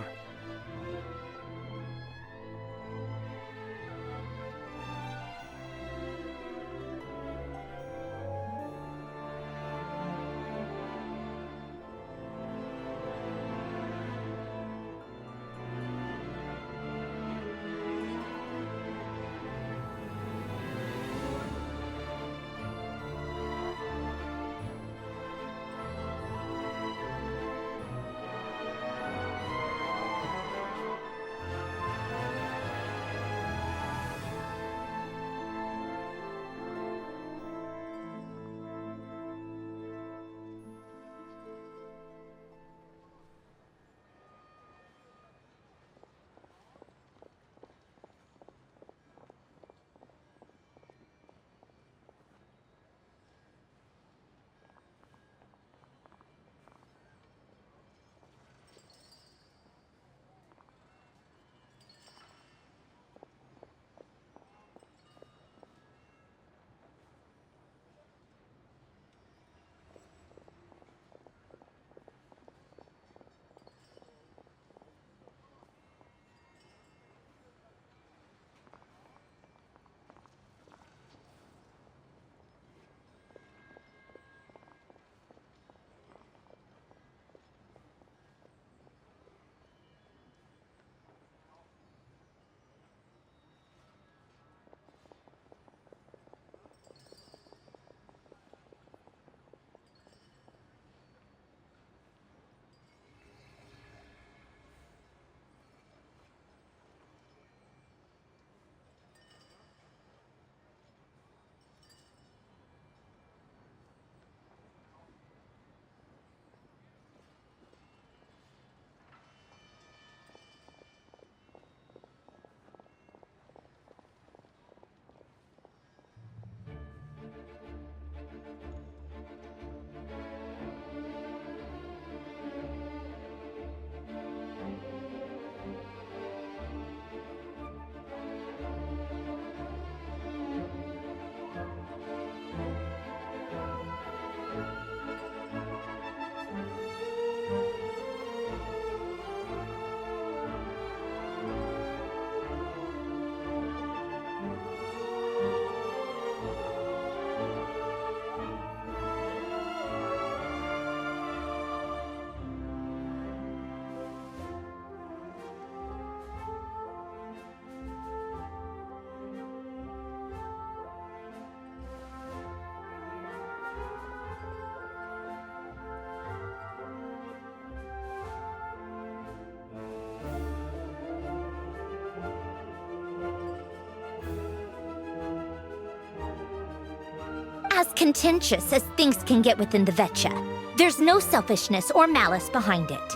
as contentious as things can get within the Vetcha. There's no selfishness or malice behind it.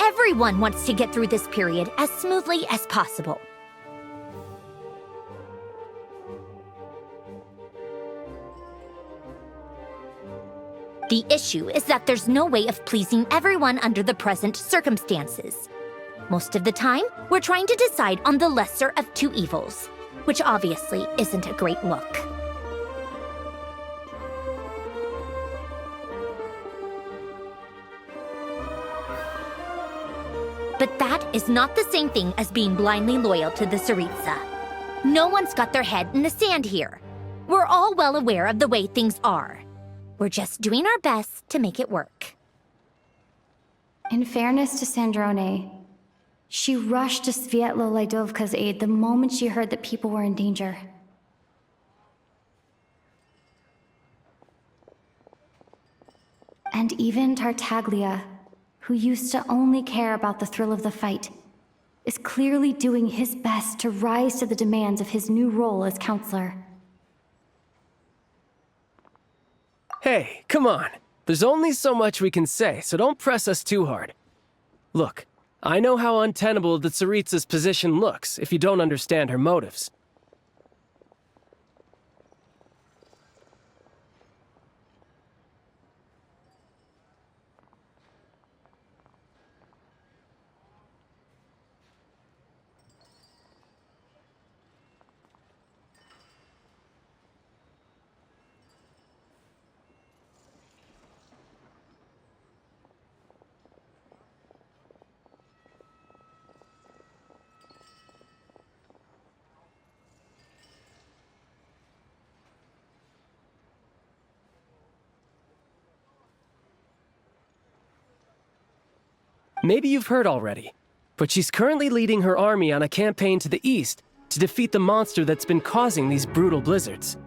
Everyone wants to get through this period as smoothly as possible. The issue is that there's no way of pleasing everyone under the present circumstances. Most of the time, we're trying to decide on the lesser of two evils, which obviously isn't a great look. But that is not the same thing as being blindly loyal to the Tsaritsa. No one's got their head in the sand here. We're all well aware of the way things are. We're just doing our best to make it work. In fairness to Sandrone, she rushed to Sviatlo Laidovka's aid the moment she heard that people were in danger. And even Tartaglia, who used to only care about the thrill of the fight, is clearly doing his best to rise to the demands of his new role as counselor. Hey, come on. There's only so much we can say, so don't press us too hard. Look, I know how untenable the Tsaritsa's position looks if you don't understand her motives. Maybe you've heard already, but she's currently leading her army on a campaign to the east to defeat the monster that's been causing these brutal blizzards.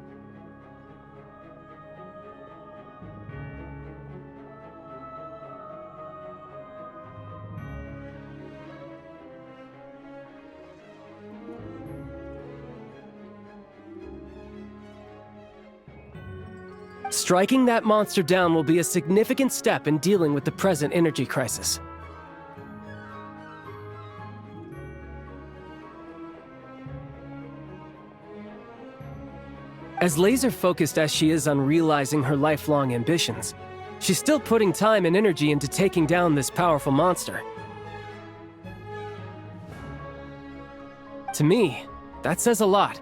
Striking that monster down will be a significant step in dealing with the present energy crisis. As laser-focused as she is on realizing her lifelong ambitions, she's still putting time and energy into taking down this powerful monster. To me, that says a lot.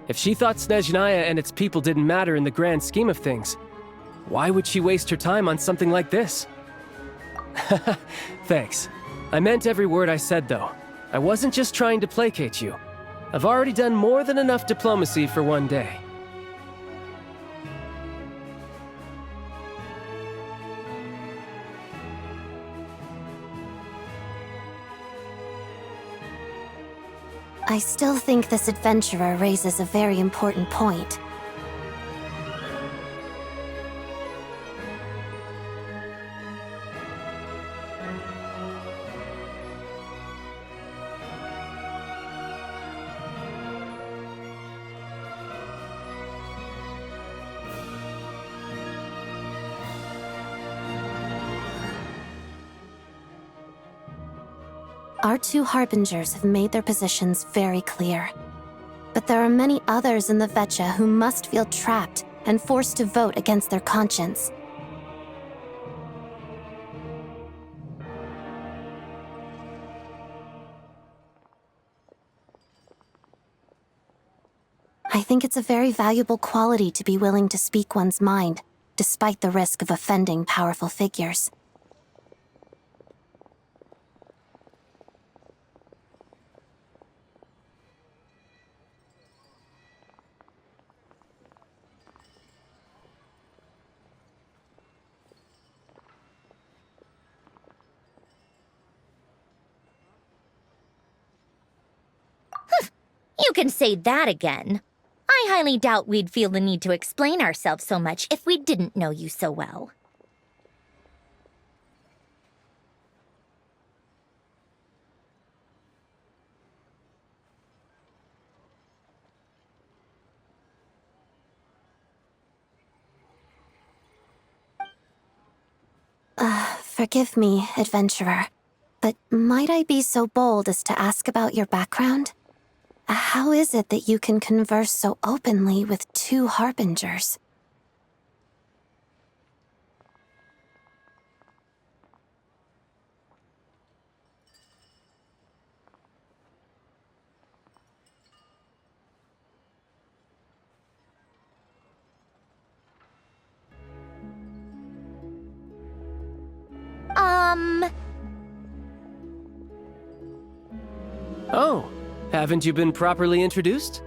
If she thought Snezhnaya and its people didn't matter in the grand scheme of things, why would she waste her time on something like this? Thanks. I meant every word I said, though. I wasn't just trying to placate you. I've already done more than enough diplomacy for one day. I still think this adventurer raises a very important point. Our two harbingers have made their positions very clear. But there are many others in the Vetcha who must feel trapped and forced to vote against their conscience. I think it's a very valuable quality to be willing to speak one's mind, despite the risk of offending powerful figures. You can say that again. I highly doubt we'd feel the need to explain ourselves so much if we didn't know you so well. Forgive me, adventurer, but might I be so bold as to ask about your background? How is it that you can converse so openly with two harbingers? Oh, haven't you been properly introduced?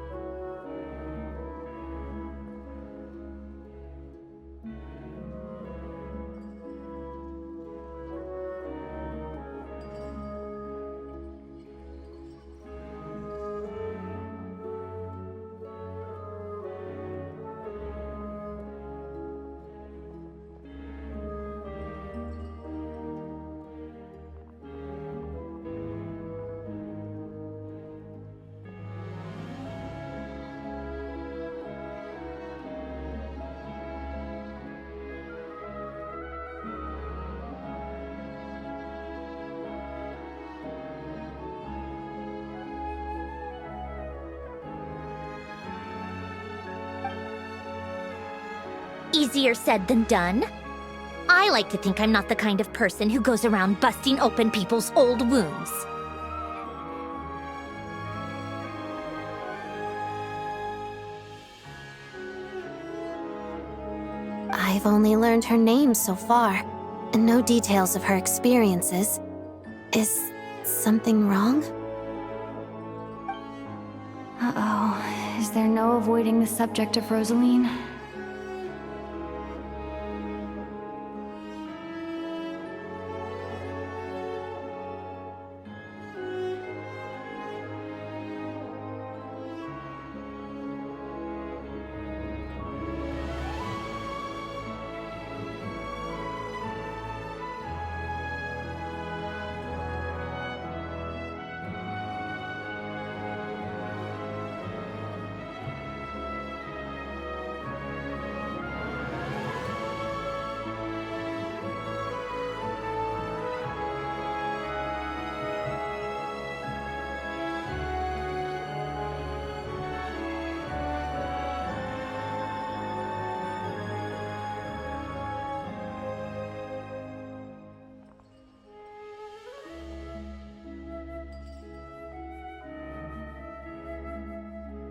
Easier said than done. I like to think I'm not the kind of person who goes around busting open people's old wounds. I've only learned her name so far, and no details of her experiences. Is something wrong? Uh-oh. Is there no avoiding the subject of Rosaline?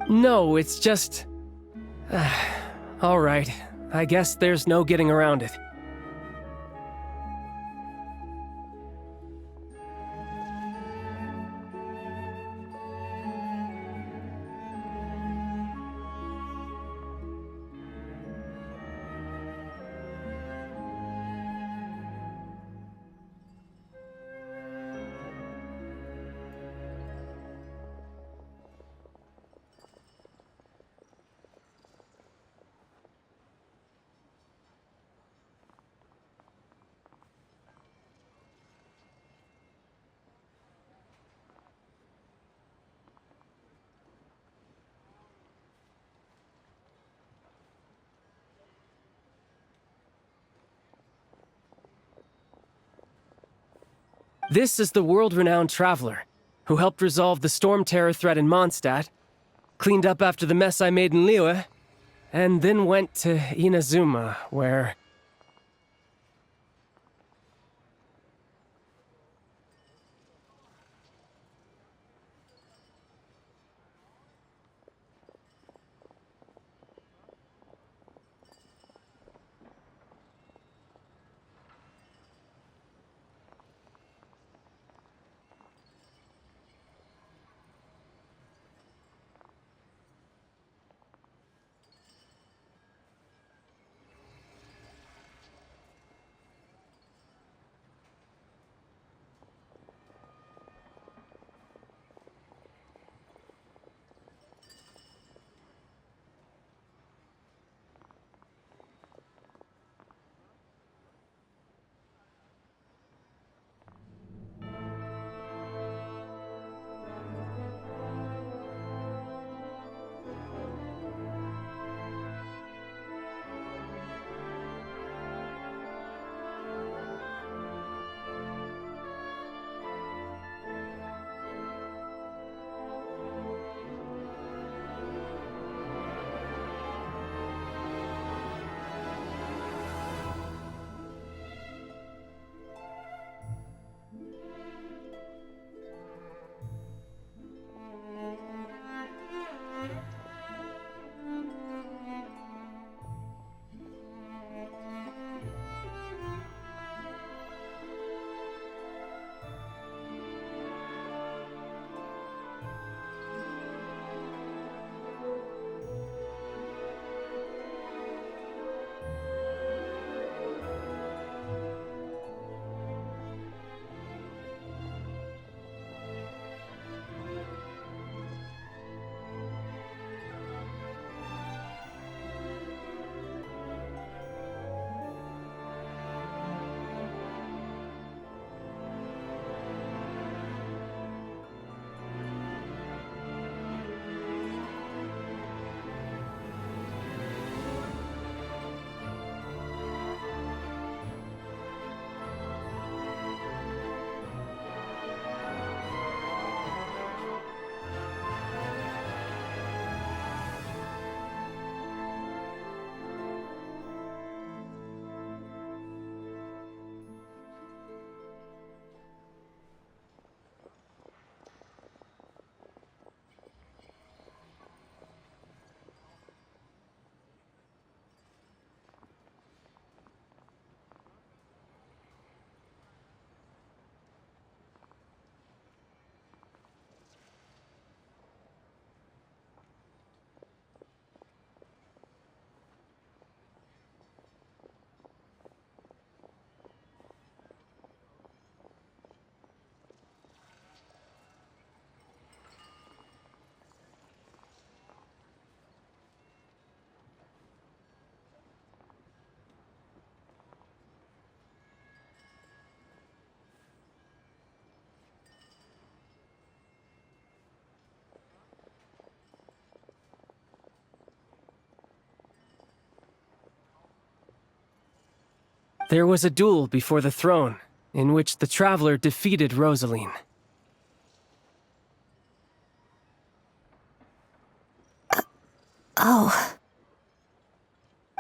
No, it's just... all right. I guess there's no getting around it. This is the world-renowned traveler, who helped resolve the storm terror threat in Mondstadt, cleaned up after the mess I made in Liyue, and then went to Inazuma, where... There was a duel before the throne, in which the Traveler defeated Rosaline. Oh.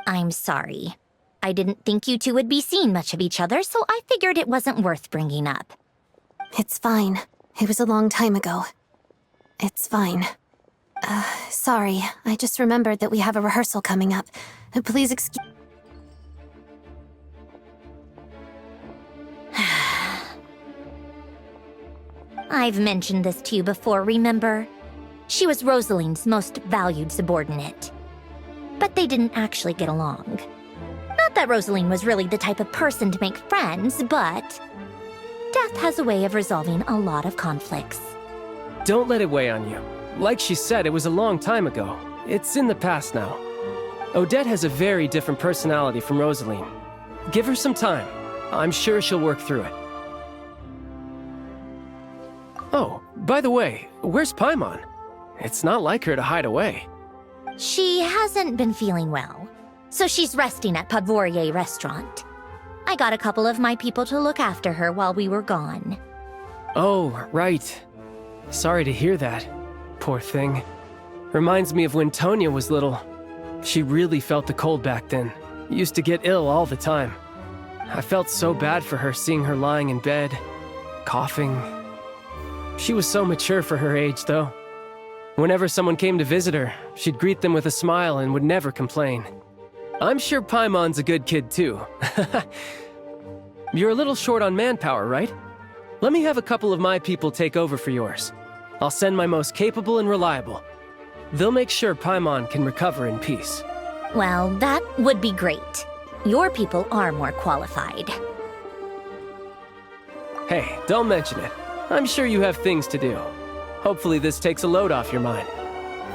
I'm sorry. I didn't think you two would be seeing much of each other, so I figured it wasn't worth bringing up. It's fine. It was a long time ago. It's fine. Sorry. I just remembered that we have a rehearsal coming up. Please excuse... I've mentioned this to you before, remember? She was Rosaline's most valued subordinate. But they didn't actually get along. Not that Rosaline was really the type of person to make friends, but death has a way of resolving a lot of conflicts. Don't let it weigh on you. Like she said, it was a long time ago. It's in the past now. Odette has a very different personality from Rosaline. Give her some time. I'm sure she'll work through it. Oh, by the way, where's Paimon? It's not like her to hide away. She hasn't been feeling well, so she's resting at Podvorier Restaurant. I got a couple of my people to look after her while we were gone. Oh, right. Sorry to hear that. Poor thing. Reminds me of when Tonya was little. She really felt the cold back then. Used to get ill all the time. I felt so bad for her seeing her lying in bed, coughing. She was so mature for her age, though. Whenever someone came to visit her, she'd greet them with a smile and would never complain. I'm sure Paimon's a good kid, too. You're a little short on manpower, right? Let me have a couple of my people take over for yours. I'll send my most capable and reliable. They'll make sure Paimon can recover in peace. Well, that would be great. Your people are more qualified. Hey, don't mention it. I'm sure you have things to do. Hopefully this takes a load off your mind.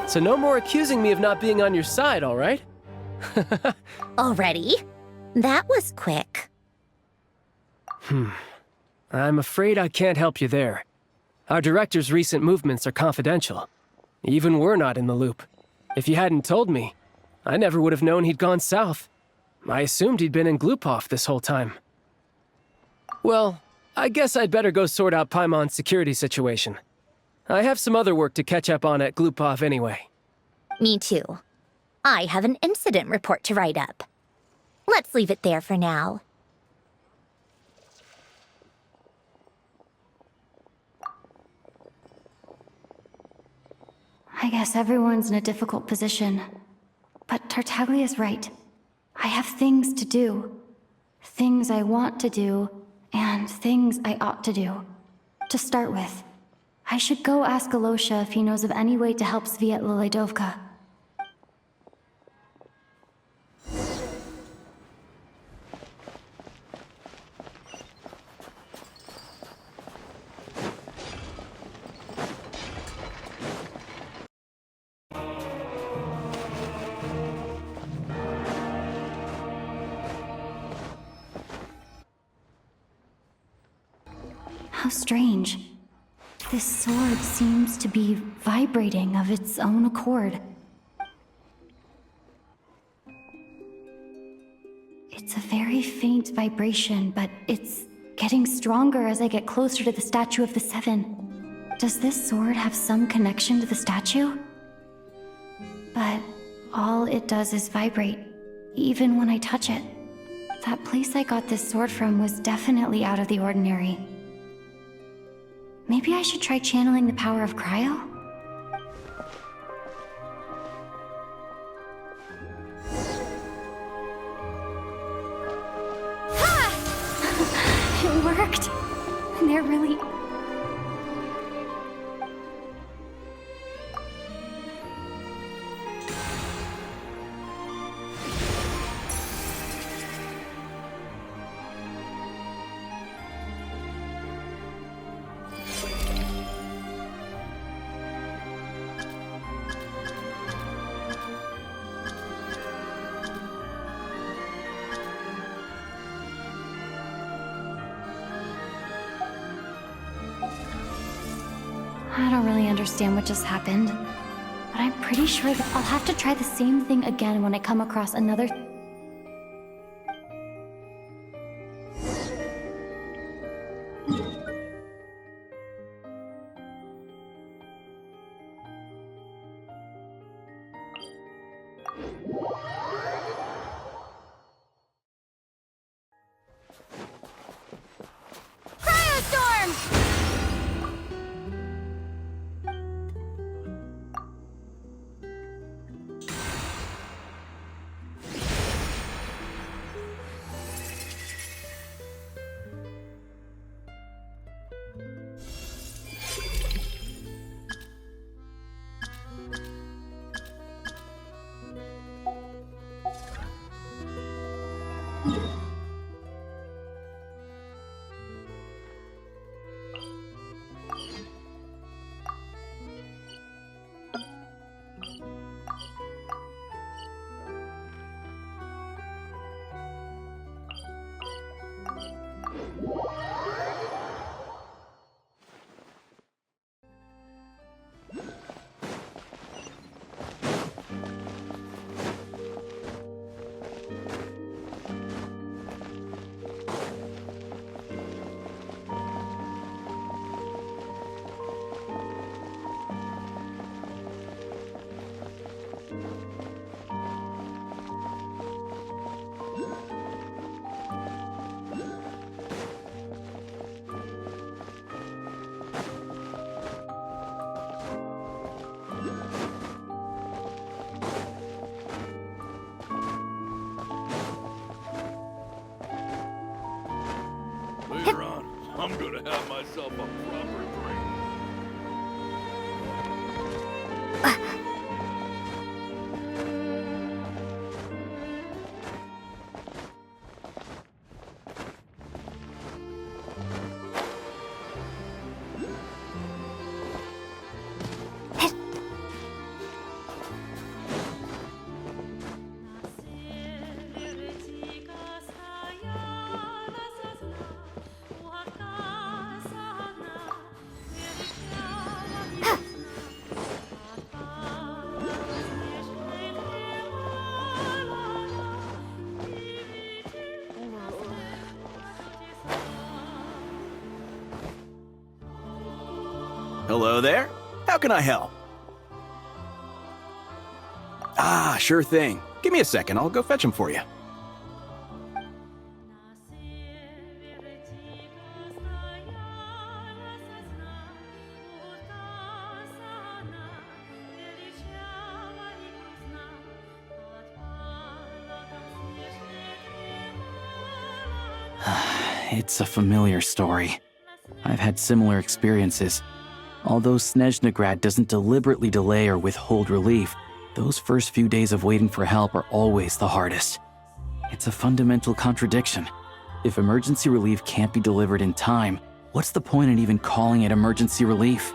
So no more accusing me of not being on your side, all right? Already? That was quick. I'm afraid I can't help you there. Our director's recent movements are confidential. Even we're not in the loop. If you hadn't told me, I never would have known he'd gone south. I assumed he'd been in Glupov this whole time. Well, I guess I'd better go sort out Paimon's security situation. I have some other work to catch up on at Glupov anyway. Me too. I have an incident report to write up. Let's leave it there for now. I guess everyone's in a difficult position. But Tartaglia's right. I have things to do. Things I want to do, and things I ought to do. To start with, I should go ask Alosha if he knows of any way to help Sviatlila Dovka. How strange. This sword seems to be vibrating of its own accord. It's a very faint vibration, but it's getting stronger as I get closer to the Statue of the Seven. Does this sword have some connection to the statue? But all it does is vibrate, even when I touch it. That place I got this sword from was definitely out of the ordinary. Maybe I should try channeling the power of cryo? It worked! They're really... I don't really understand what just happened, but I'm pretty sure that I'll have to try the same thing again when I come across another... Later on, I'm gonna have myself a proper drink. Hello there. How can I help? Ah, sure thing. Give me a second. I'll go fetch him for you. It's a familiar story. I've had similar experiences. Although Snezhnegrad doesn't deliberately delay or withhold relief, those first few days of waiting for help are always the hardest. It's a fundamental contradiction. If emergency relief can't be delivered in time, what's the point in even calling it emergency relief?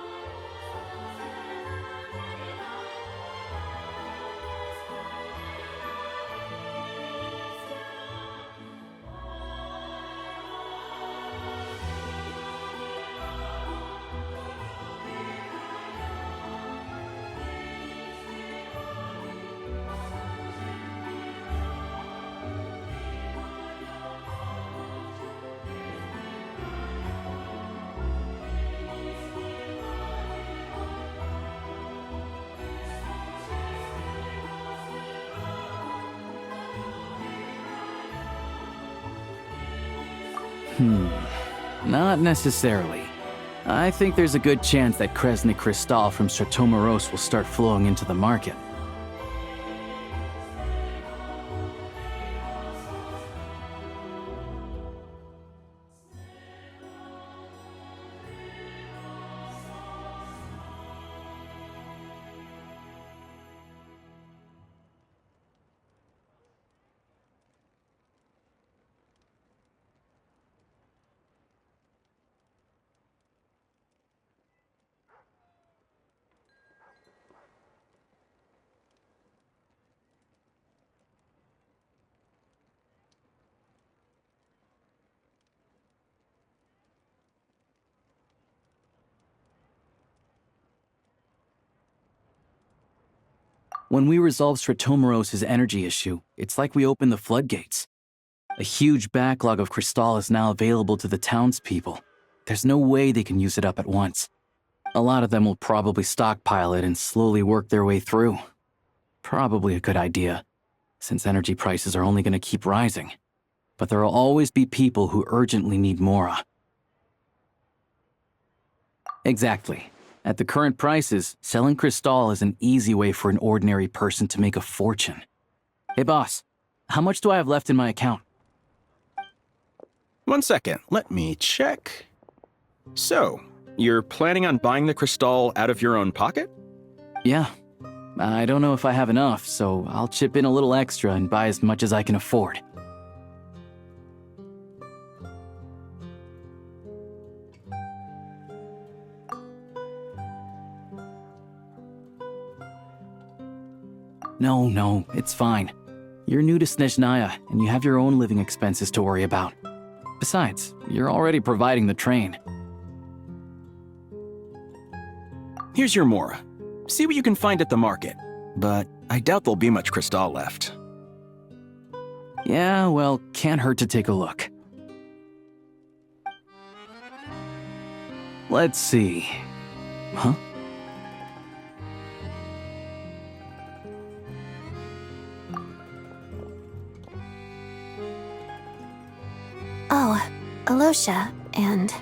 Not necessarily. I think there's a good chance that Kresnik Krystal from Stratomaros will start flowing into the market. When we resolve Stratomaros' energy issue, it's like we open the floodgates. A huge backlog of Krystal is now available to the townspeople. There's no way they can use it up at once. A lot of them will probably stockpile it and slowly work their way through. Probably a good idea, since energy prices are only going to keep rising. But there will always be people who urgently need Mora. Exactly. At the current prices, selling Krystal is an easy way for an ordinary person to make a fortune. Hey boss, how much do I have left in my account? 1 second, let me check. So, you're planning on buying the Krystal out of your own pocket? Yeah. I don't know if I have enough, so I'll chip in a little extra and buy as much as I can afford. No, it's fine. You're new to Snezhnaya, and you have your own living expenses to worry about. Besides, you're already providing the train. Here's your Mora. See what you can find at the market. But I doubt there'll be much Crystal left. Yeah, well, can't hurt to take a look. Let's see. Huh? Oh, Alosha, and...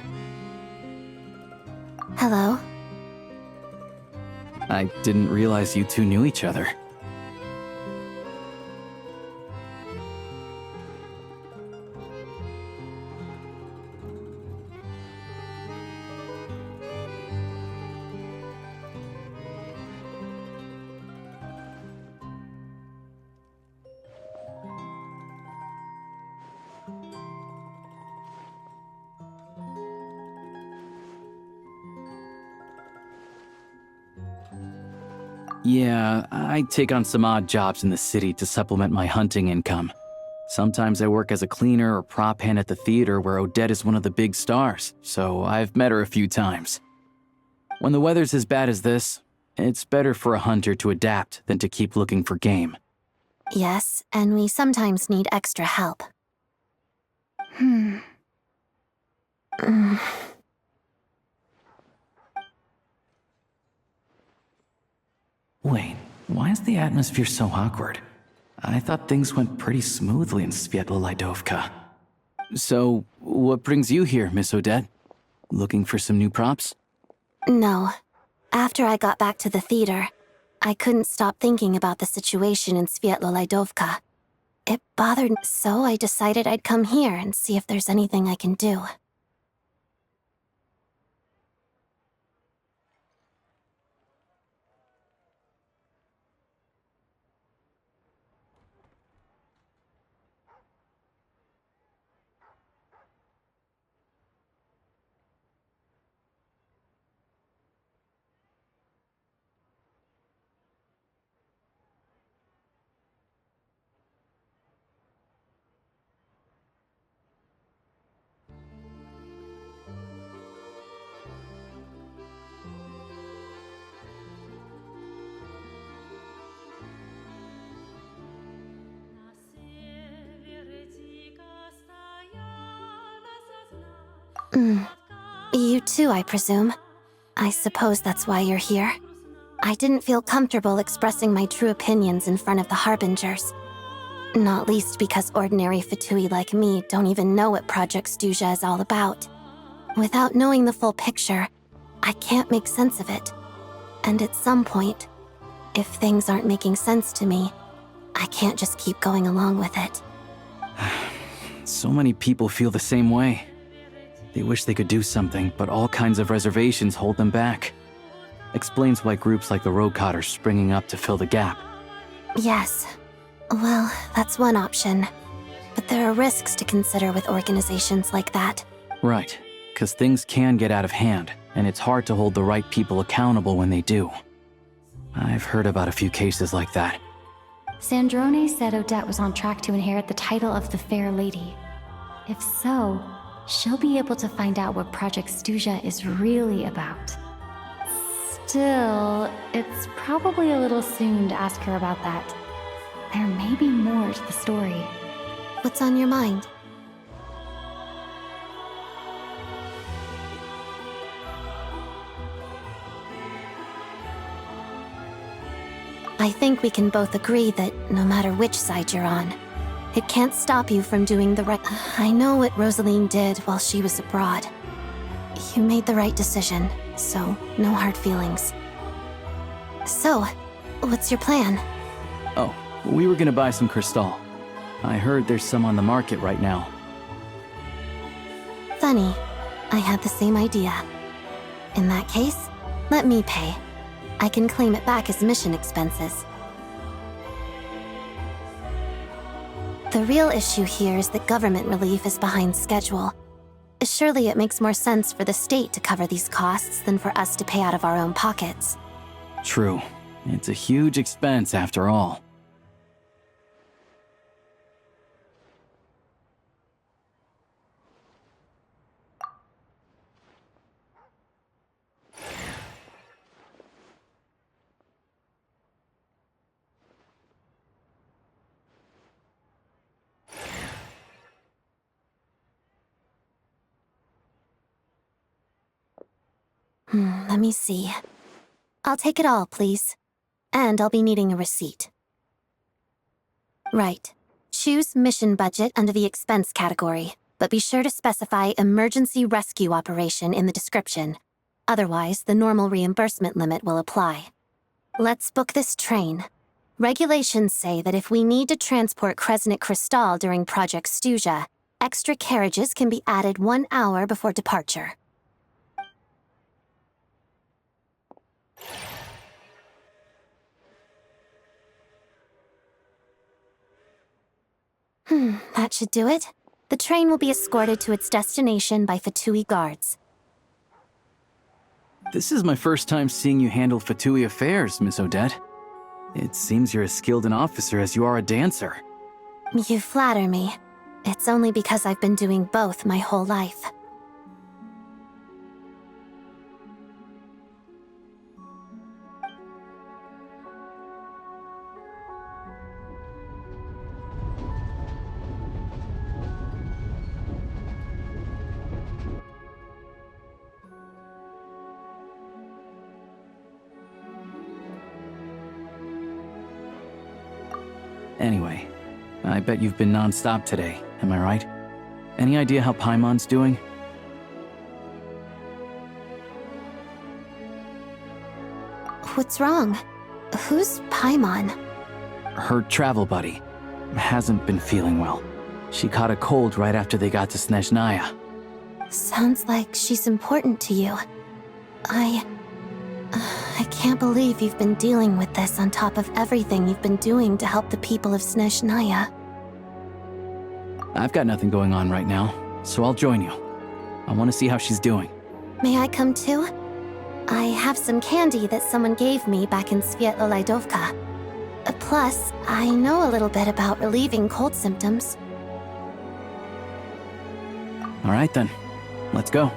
Hello. I didn't realize you two knew each other. Yeah, I take on some odd jobs in the city to supplement my hunting income. Sometimes I work as a cleaner or prop hand at the theater where Odette is one of the big stars, so I've met her a few times. When the weather's as bad as this, it's better for a hunter to adapt than to keep looking for game. Yes, and we sometimes need extra help. Wait, why is the atmosphere so awkward? I thought things went pretty smoothly in Sviatla Lydovka. So, what brings you here, Miss Odette? Looking for some new props? No. After I got back to the theater, I couldn't stop thinking about the situation in Sviatla Lydovka. It bothered me, so I decided I'd come here and see if there's anything I can do. You too, I presume. I suppose that's why you're here. I didn't feel comfortable expressing my true opinions in front of the Harbingers. Not least because ordinary Fatui like me don't even know what Project Stuja is all about. Without knowing the full picture, I can't make sense of it. And at some point, if things aren't making sense to me, I can't just keep going along with it. So many people feel the same way. They wish they could do something, but all kinds of reservations hold them back. Explains why groups like the Rokot are springing up to fill the gap. Yes. Well, that's one option. But there are risks to consider with organizations like that. Right, because things can get out of hand, and it's hard to hold the right people accountable when they do. I've heard about a few cases like that. Sandrone said Odette was on track to inherit the title of the Fair Lady. If so, she'll be able to find out what Project Stuja is really about. Still, it's probably a little soon to ask her about that. There may be more to the story. What's on your mind? I think we can both agree that no matter which side you're on, it can't stop you from doing the right... I know what Rosaline did while she was abroad. You made the right decision, so no hard feelings. So, what's your plan? Oh, we were gonna buy some Crystal. I heard there's some on the market right now. Funny. I had the same idea. In that case, let me pay. I can claim it back as mission expenses. The real issue here is that government relief is behind schedule. Surely it makes more sense for the state to cover these costs than for us to pay out of our own pockets. True. It's a huge expense after all. Let me see. I'll take it all, please. And I'll be needing a receipt. Right. Choose mission budget under the expense category, but be sure to specify emergency rescue operation in the description. Otherwise, the normal reimbursement limit will apply. Let's book this train. Regulations say that if we need to transport Kresnik Kristall during Project Stuja, extra carriages can be added 1 hour before departure. That should do it. The train will be escorted to its destination by Fatui guards. This is my first time seeing you handle Fatui affairs, Miss Odette. It seems you're as skilled an officer as you are a dancer. You flatter me. It's only because I've been doing both my whole life. Anyway, I bet you've been non-stop today, am I right? Any idea how Paimon's doing? What's wrong? Who's Paimon? Her travel buddy hasn't been feeling well. She caught a cold right after they got to Snezhnaya. Sounds like she's important to you. I can't believe you've been dealing with this on top of everything you've been doing to help the people of Snezhnaya. I've got nothing going on right now, so I'll join you. I want to see how she's doing. May I come too? I have some candy that someone gave me back in Svietlo Laidovka. Plus, I know a little bit about relieving cold symptoms. All right then, let's go.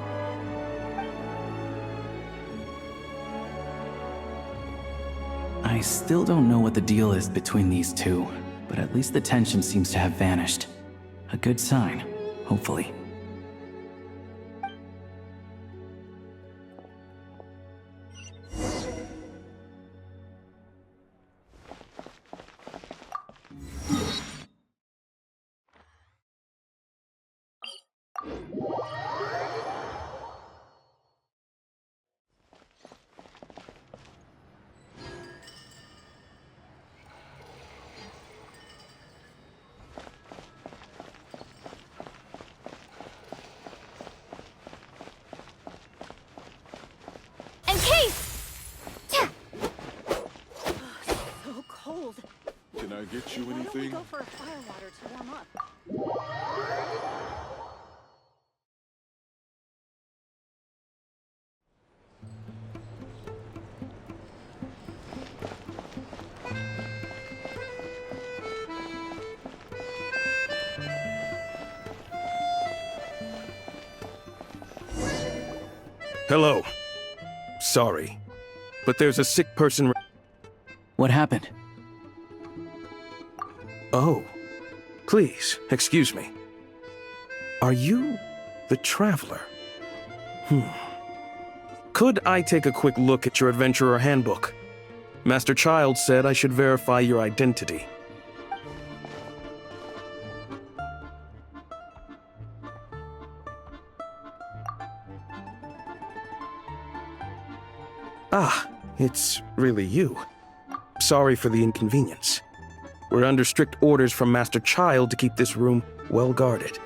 I still don't know what the deal is between these two, but at least the tension seems to have vanished. A good sign, hopefully. Can I get you anything? Go for a fire water to warm up. Hello. Sorry, but there's a sick person. What happened? Oh, please, excuse me. Are you the Traveler? Could I take a quick look at your Adventurer Handbook? Master Child said I should verify your identity. Ah, it's really you. Sorry for the inconvenience. We're under strict orders from Master Child to keep this room well guarded.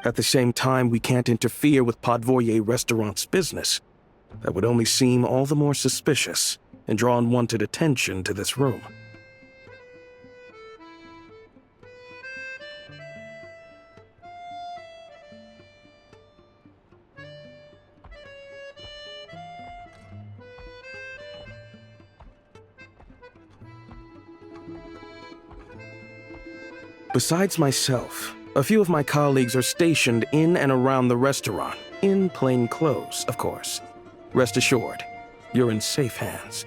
At the same time, we can't interfere with Podvoye Restaurant's business. That would only seem all the more suspicious and draw unwanted attention to this room. Besides myself, a few of my colleagues are stationed in and around the restaurant, in plain clothes, of course. Rest assured, you're in safe hands.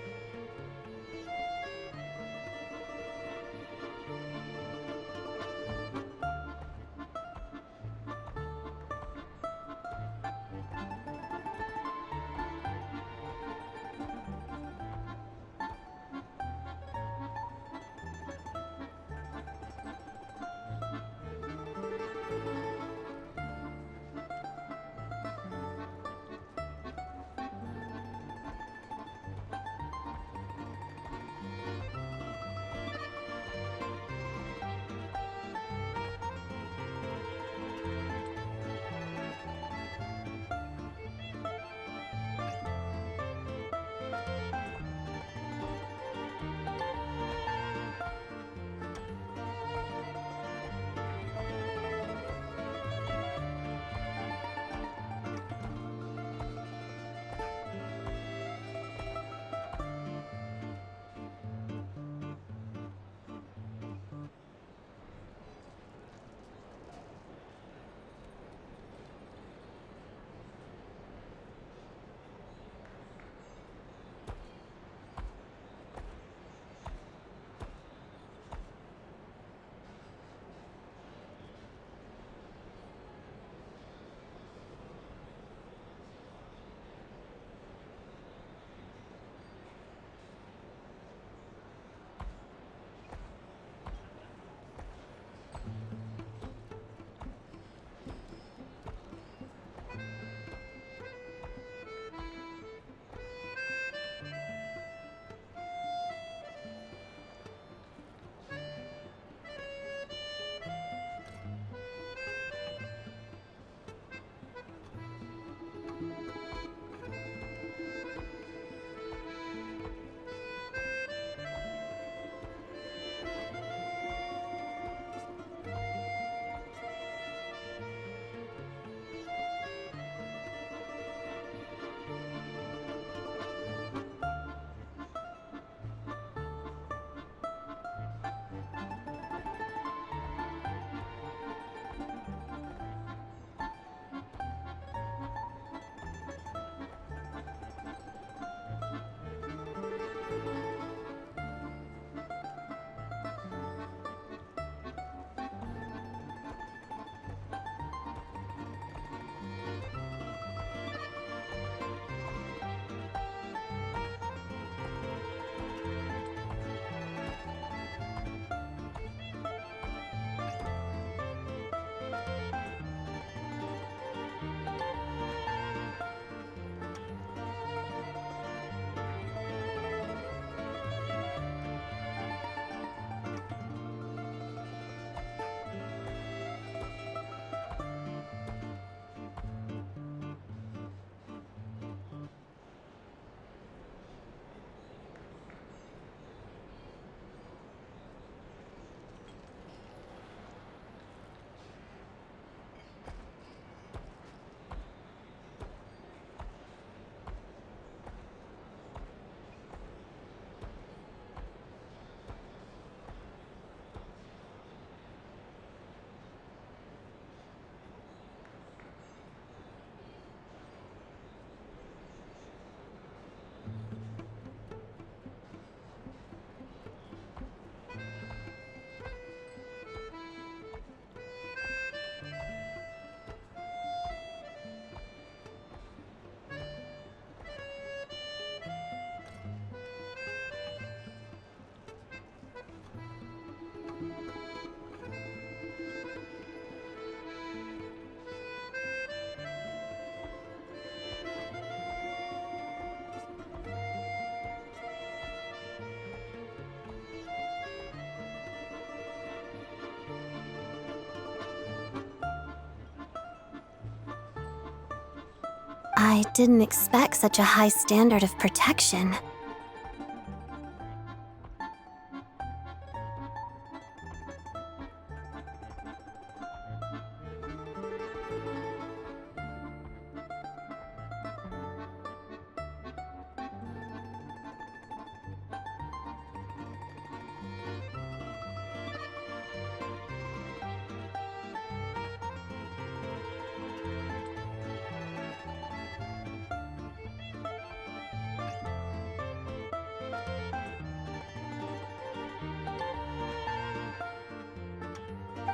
I didn't expect such a high standard of protection.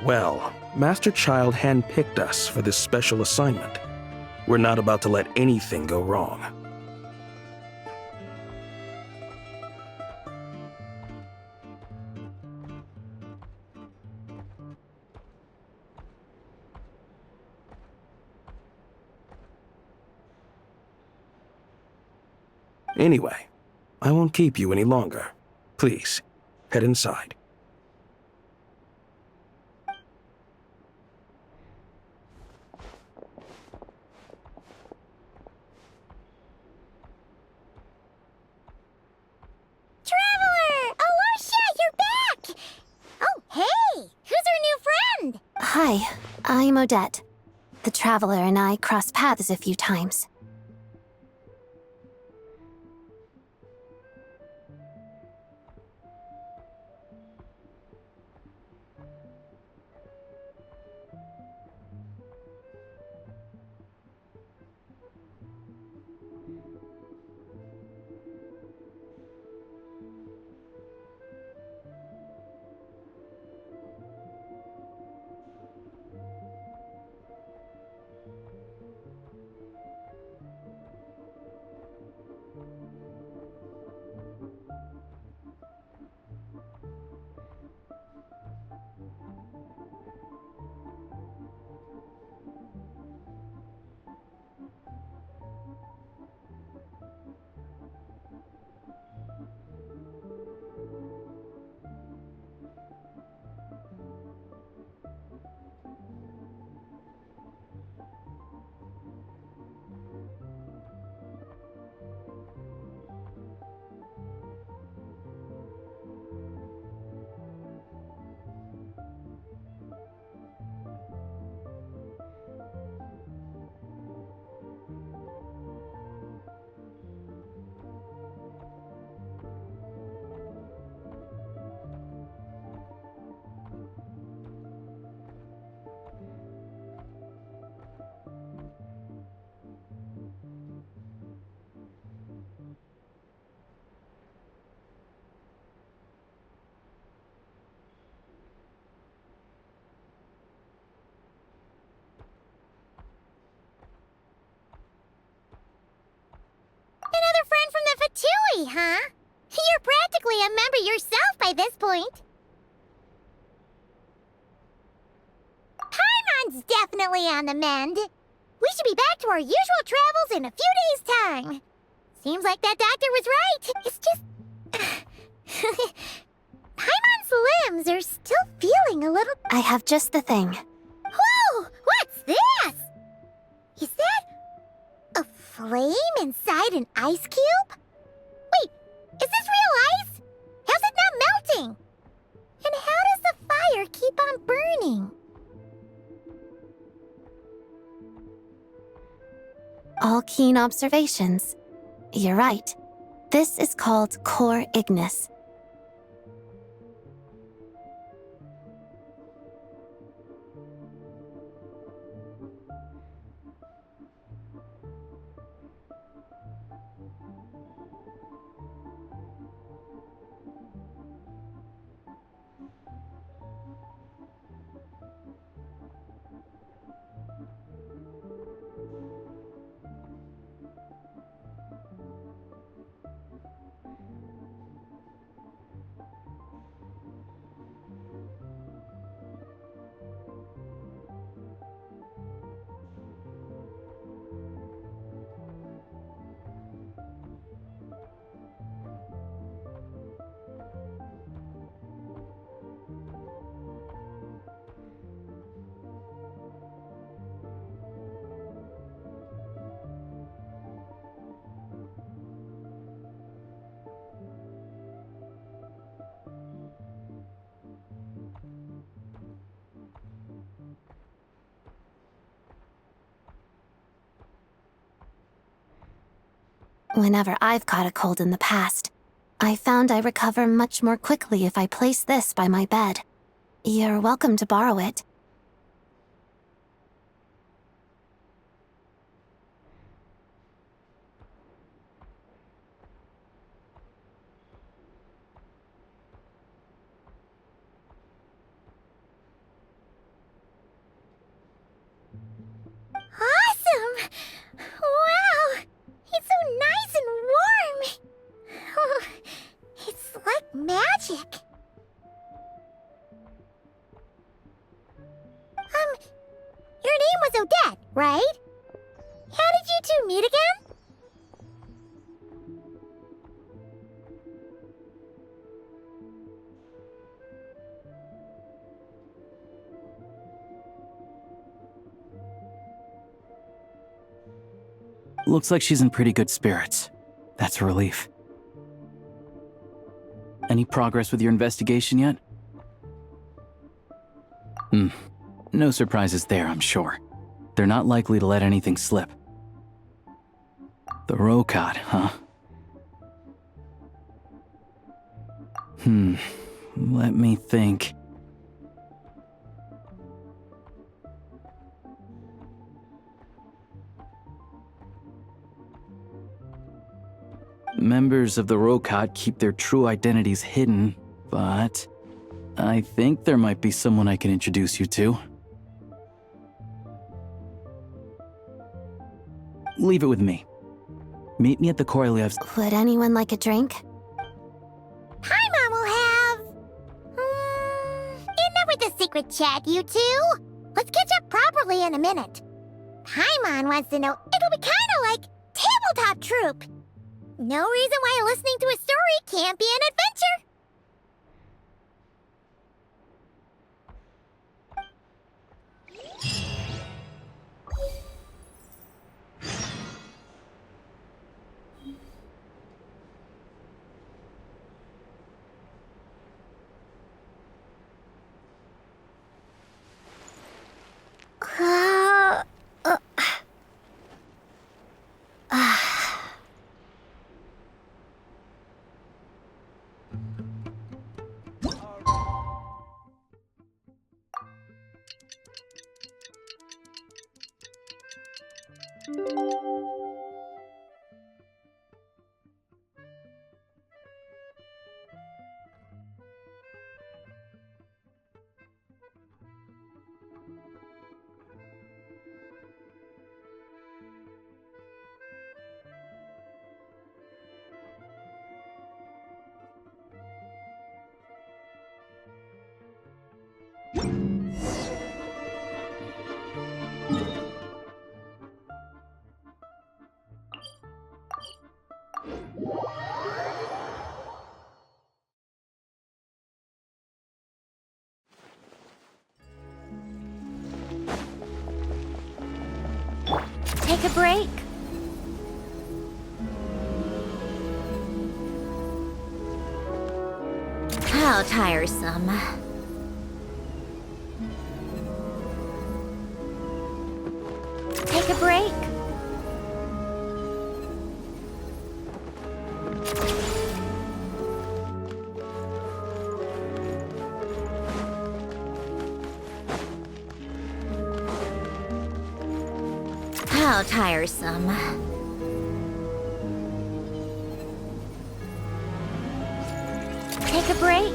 Well, Master Child handpicked us for this special assignment. We're not about to let anything go wrong. Anyway, I won't keep you any longer. Please, head inside. Traveler! Alosha, you're back! Oh, hey! Who's our new friend? Hi, I'm Odette. The Traveler and I crossed paths a few times. Another friend from the Fatui, huh? You're practically a member yourself by this point. Paimon's definitely on the mend. We should be back to our usual travels in a few days' time. Seems like that doctor was right. It's just... Paimon's limbs are still feeling a little... I have just the thing. Whoa! What's this? Is that... a flame inside an ice cube? Wait, is this real ice? How's it not melting? And how does the fire keep on burning? All keen observations. You're right. This is called Core Ignis. Whenever I've caught a cold in the past, I found I recover much more quickly if I place this by my bed. You're welcome to borrow it. Awesome! Wow! It's so nice and warm! Oh, it's like magic. Your name was Odette, right? How did you two meet again? Looks like she's in pretty good spirits. That's a relief. Any progress with your investigation yet? No surprises there, I'm sure. They're not likely to let anything slip. The Rokad, huh? Let me think. Members of the Rokad keep their true identities hidden, but I think there might be someone I can introduce you to. Leave it with me. Meet me at the Korolyev's. Would anyone like a drink? Paimon will have... enough with the secret chat, you two. Let's catch up properly in a minute. Paimon wants to know it'll be kinda like tabletop troop. No reason why listening to a story can't be an adventure. Take a break. How tiresome. Take a break. How tiresome. Take a break.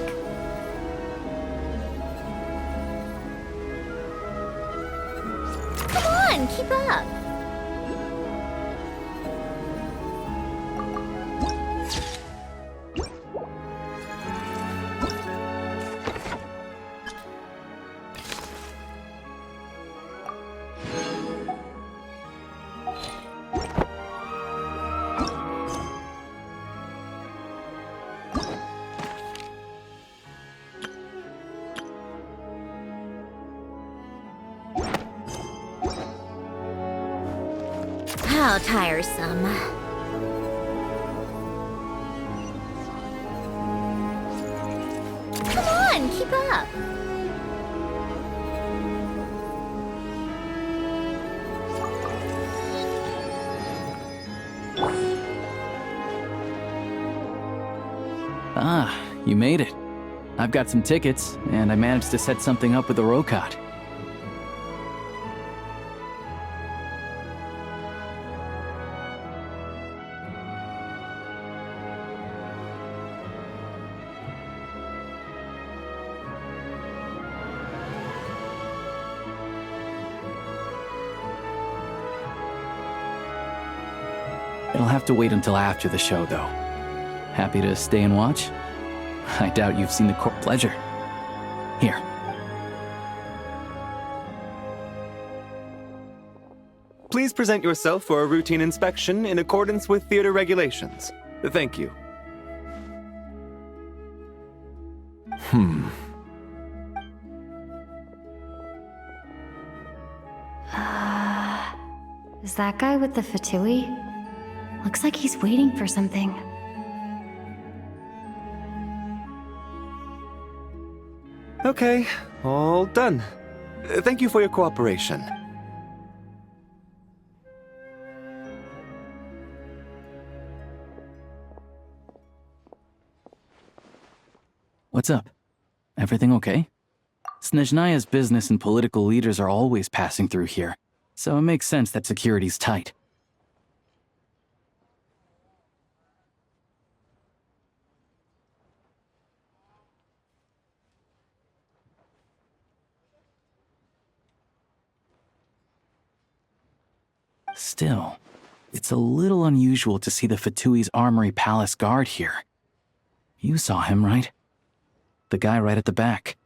Come on, keep up. How tiresome. Come on, keep up. Ah, you made it. I've got some tickets, and I managed to set something up with the Rocot. It'll have to wait until after the show, though. Happy to stay and watch? I doubt you've seen the pleasure. Here. Please present yourself for a routine inspection in accordance with theater regulations. Thank you. Is that guy with the fatui? Looks like he's waiting for something. Okay, all done. Thank you for your cooperation. What's up? Everything okay? Snezhnaya's business and political leaders are always passing through here, so it makes sense that security's tight. Still, it's a little unusual to see the Fatui's Armory Palace guard here. You saw him, right? The guy right at the back.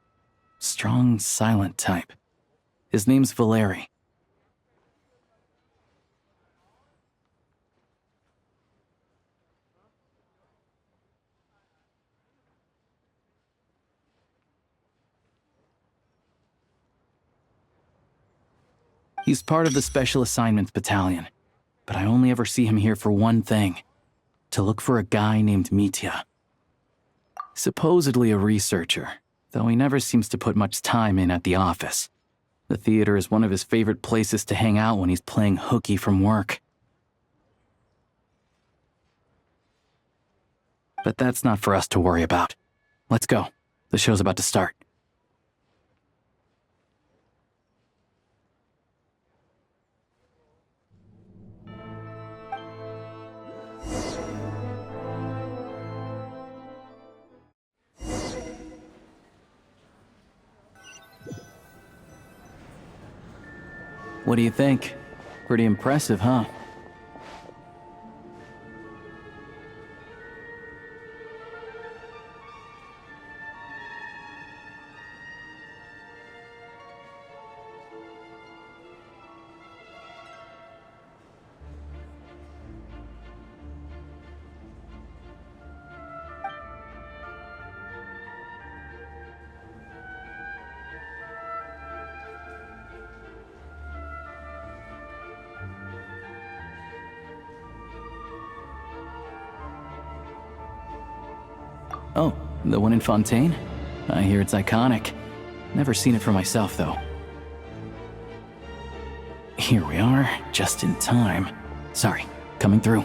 Strong, silent type. His name's Valeri. He's part of the Special Assignments Battalion, but I only ever see him here for one thing: to look for a guy named Mitya. Supposedly a researcher, though he never seems to put much time in at the office. The theater is one of his favorite places to hang out when he's playing hooky from work. But that's not for us to worry about. Let's go. The show's about to start. What do you think? Pretty impressive, huh? Oh, the one in Fontaine? I hear it's iconic. Never seen it for myself, though. Here we are, just in time. Sorry, coming through.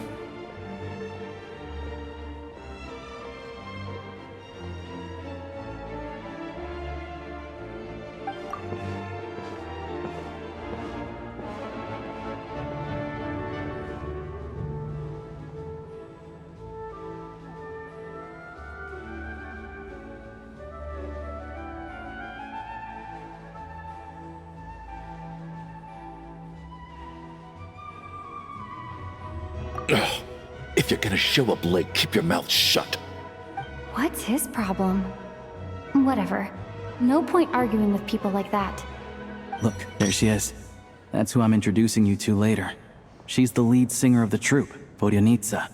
If you're gonna show up late, keep your mouth shut. What's his problem? Whatever. No point arguing with people like that. Look, there she is. That's who I'm introducing you to later. She's the lead singer of the troupe, Vodyanitsa.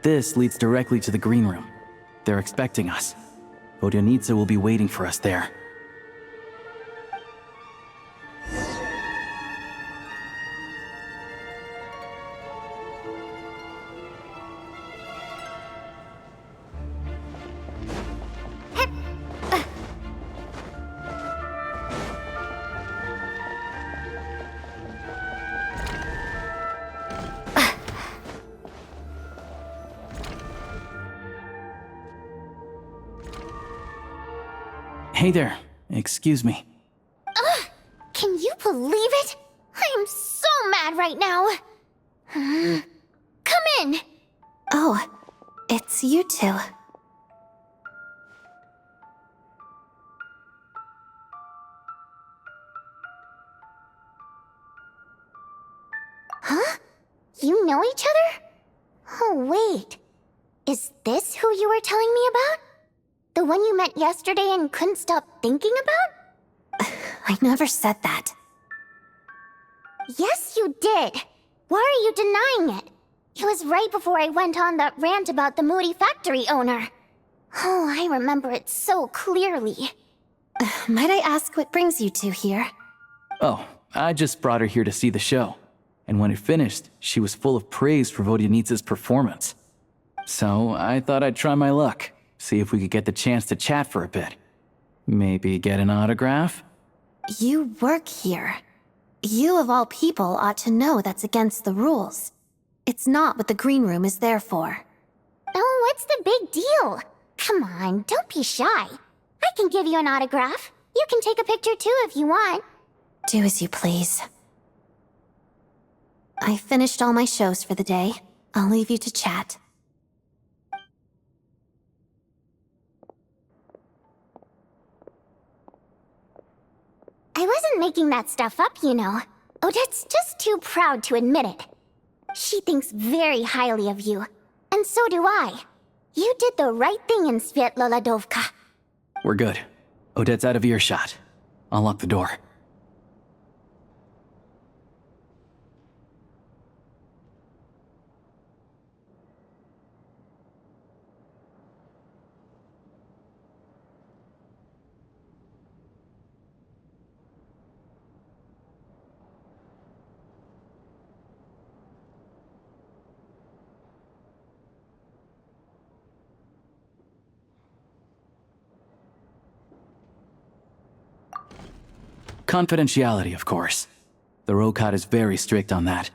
this leads directly to the green room. They're expecting us. Vodyanitsa will be waiting for us there. Hey there. Excuse me. Ugh! Can you believe it? I am so mad right now. Come in. Oh, it's you two. Huh? You know each other? Oh, wait. Is this who you were telling me about? The one you met yesterday and couldn't stop thinking about? I never said that. Yes, you did. Why are you denying it? It was right before I went on that rant about the moody factory owner. Oh, I remember it so clearly. Might I ask what brings you two here? Oh, I just brought her here to see the show. And when it finished, she was full of praise for Vodyanitsa's performance. So I thought I'd try my luck. See if we could get the chance to chat for a bit. Maybe get an autograph? You work here. You of all people ought to know that's against the rules. It's not what the green room is there for. Oh, what's the big deal? Come on, don't be shy. I can give you an autograph. You can take a picture too if you want. Do as you please. I finished all my shows for the day. I'll leave you to chat. I wasn't making that stuff up, you know. Odette's just too proud to admit it. She thinks very highly of you. And so do I. You did the right thing in Svietloladovka. We're good. Odette's out of earshot. I'll lock the door. Confidentiality, of course. The Rokot is very strict on that.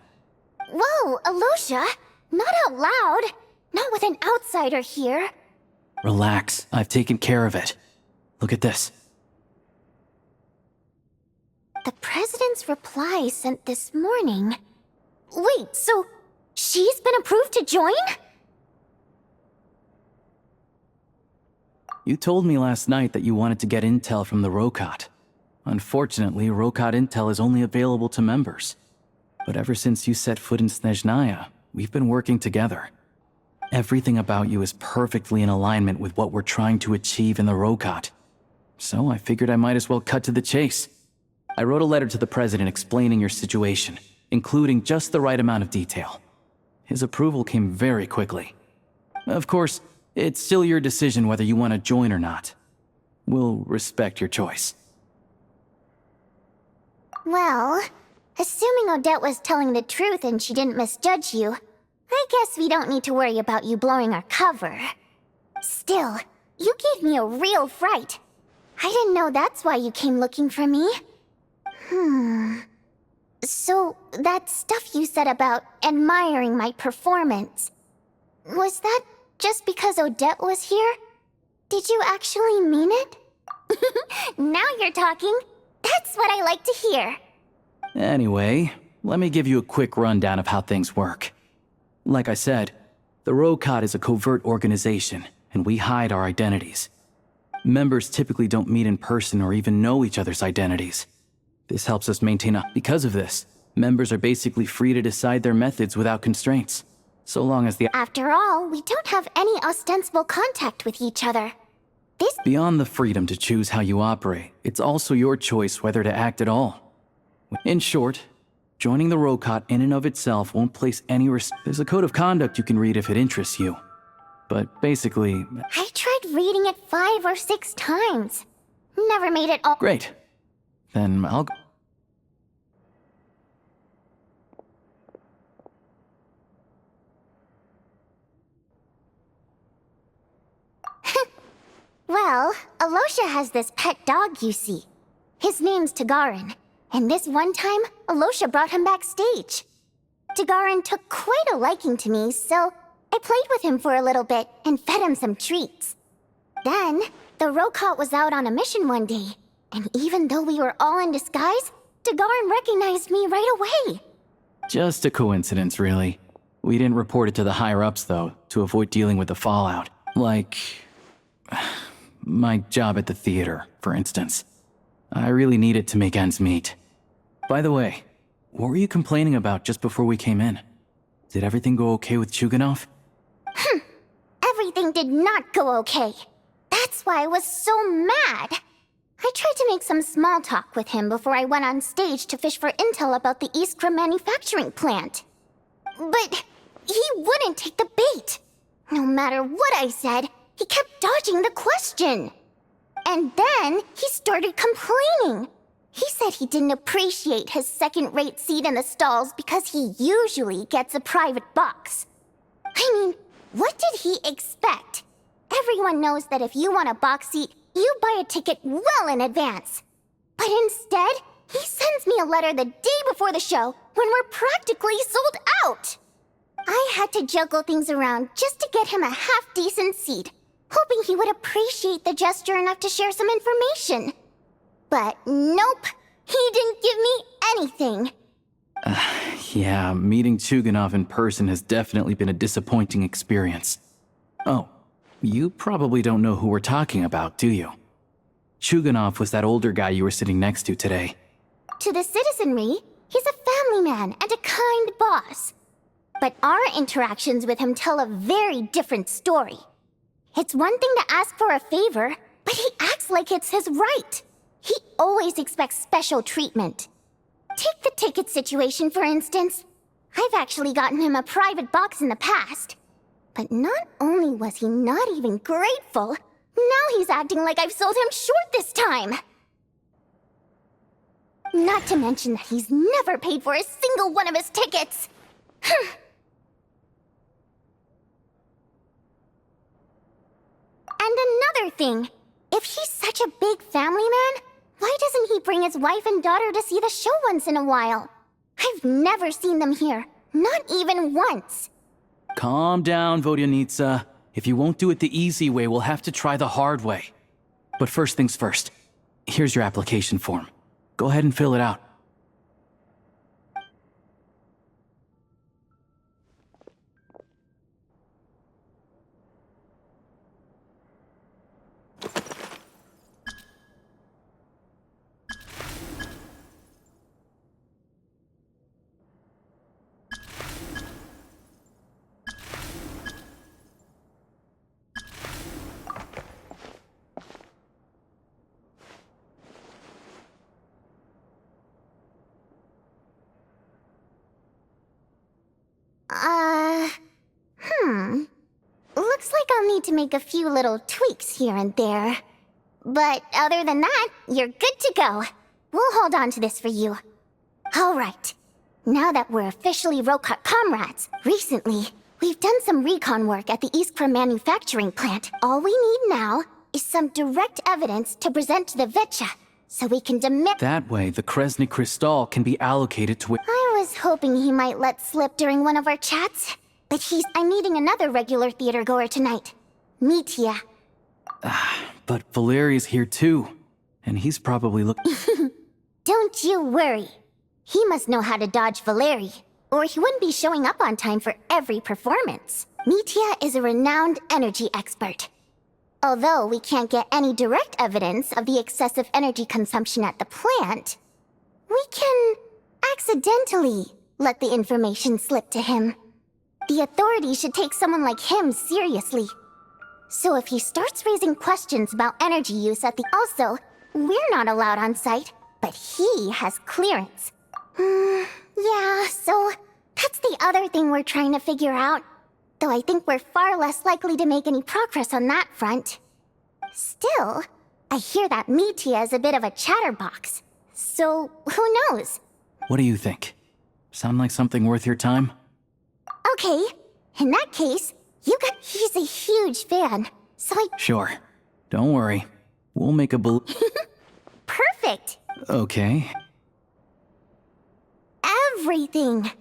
Whoa, Alosha! Not out loud! Not with an outsider here! Relax, I've taken care of it. Look at this. The President's reply sent this morning. Wait, so she's been approved to join? You told me last night that you wanted to get intel from the Rokot. Unfortunately, Rokot intel is only available to members. But ever since you set foot in Snezhnaya, we've been working together. Everything about you is perfectly in alignment with what we're trying to achieve in the Rokot. So I figured I might as well cut to the chase. I wrote a letter to the President explaining your situation, including just the right amount of detail. His approval came very quickly. Of course, it's still your decision whether you want to join or not. We'll respect your choice. Well, assuming Odette was telling the truth and she didn't misjudge you, I guess we don't need to worry about you blowing our cover. Still, you gave me a real fright. I didn't know that's why you came looking for me. So, that stuff you said about admiring my performance, was that just because Odette was here? Did you actually mean it? Now you're talking. That's what I like to hear. Anyway, let me give you a quick rundown of how things work. Like I said, the Rokot is a covert organization, and we hide our identities. Members typically don't meet in person or even know each other's identities. This helps us maintain Because of this, members are basically free to decide their methods without constraints, so long as the After all, we don't have any ostensible contact with each other. Beyond the freedom to choose how you operate, it's also your choice whether to act at all. In short, Joining the Rokot in and of itself won't place any There's a code of conduct you can read if it interests you. But basically... I tried reading it 5 or 6 times. Never made it all— Great. Then I'll... Well, Alosha has this pet dog, you see. His name's Tagarin, and this one time, Alosha brought him backstage. Tagarin took quite a liking to me, so I played with him for a little bit and fed him some treats. Then, the Rokot was out on a mission one day, and even though we were all in disguise, Tagarin recognized me right away. Just a coincidence, really. We didn't report it to the higher-ups, though, to avoid dealing with the fallout. Like... my job at the theater, for instance. I really needed to make ends meet. By the way, what were you complaining about just before we came in? Did everything go okay with Chuganov? Everything did not go okay. That's why I was so mad. I tried to make some small talk with him before I went on stage to fish for intel about the Iskra manufacturing plant. But he wouldn't take the bait. No matter what I said, he kept dodging the question. And then he started complaining. He said he didn't appreciate his second-rate seat in the stalls because he usually gets a private box. I mean, what did he expect? Everyone knows that if you want a box seat, you buy a ticket well in advance. But instead, he sends me a letter the day before the show when we're practically sold out. I had to juggle things around just to get him a half-decent seat, hoping he would appreciate the gesture enough to share some information. But nope, he didn't give me anything. Yeah, meeting Chuganov in person has definitely been a disappointing experience. Oh, you probably don't know who we're talking about, do you? Chuganov was that older guy you were sitting next to today. To the citizenry, he's a family man and a kind boss. But our interactions with him tell a very different story. It's one thing to ask for a favor, but he acts like it's his right. He always expects special treatment. Take the ticket situation, for instance. I've actually gotten him a private box in the past. But not only was he not even grateful, now he's acting like I've sold him short this time. Not to mention that he's never paid for a single one of his tickets. And another thing, if he's such a big family man, why doesn't he bring his wife and daughter to see the show once in a while? I've never seen them here, not even once. Calm down, Vodyanitsa. If you won't do it the easy way, we'll have to try the hard way. But first things first. Here's your application form. Go ahead and fill it out. Looks like I'll need to make a few little tweaks here and there. But other than that, you're good to go. We'll hold on to this for you. Alright. Now that we're officially Rokot comrades, recently, we've done some recon work at the Iskra manufacturing plant. All we need now is some direct evidence to present to the Vetcha, so we can demand— That way, the Kresnik Crystal can be allocated to it. I was hoping he might let slip during one of our chats. But I'm meeting another regular theater goer tonight. Mitya. But Valeri's here too. And he's probably Don't you worry. He must know how to dodge Valeri, or he wouldn't be showing up on time for every performance. Mitya is a renowned energy expert. Although we can't get any direct evidence of the excessive energy consumption at the plant, we can accidentally let the information slip to him. The authorities should take someone like him seriously. So if he starts raising questions about energy use at the— Also, we're not allowed on site, but he has clearance. Yeah, so that's the other thing we're trying to figure out. Though I think we're far less likely to make any progress on that front. Still, I hear that Mitia is a bit of a chatterbox. So, who knows? What do you think? Sound like something worth your time? Okay, in that case, he's a huge fan, so Sure. Don't worry. We'll make a Perfect! Okay. Everything!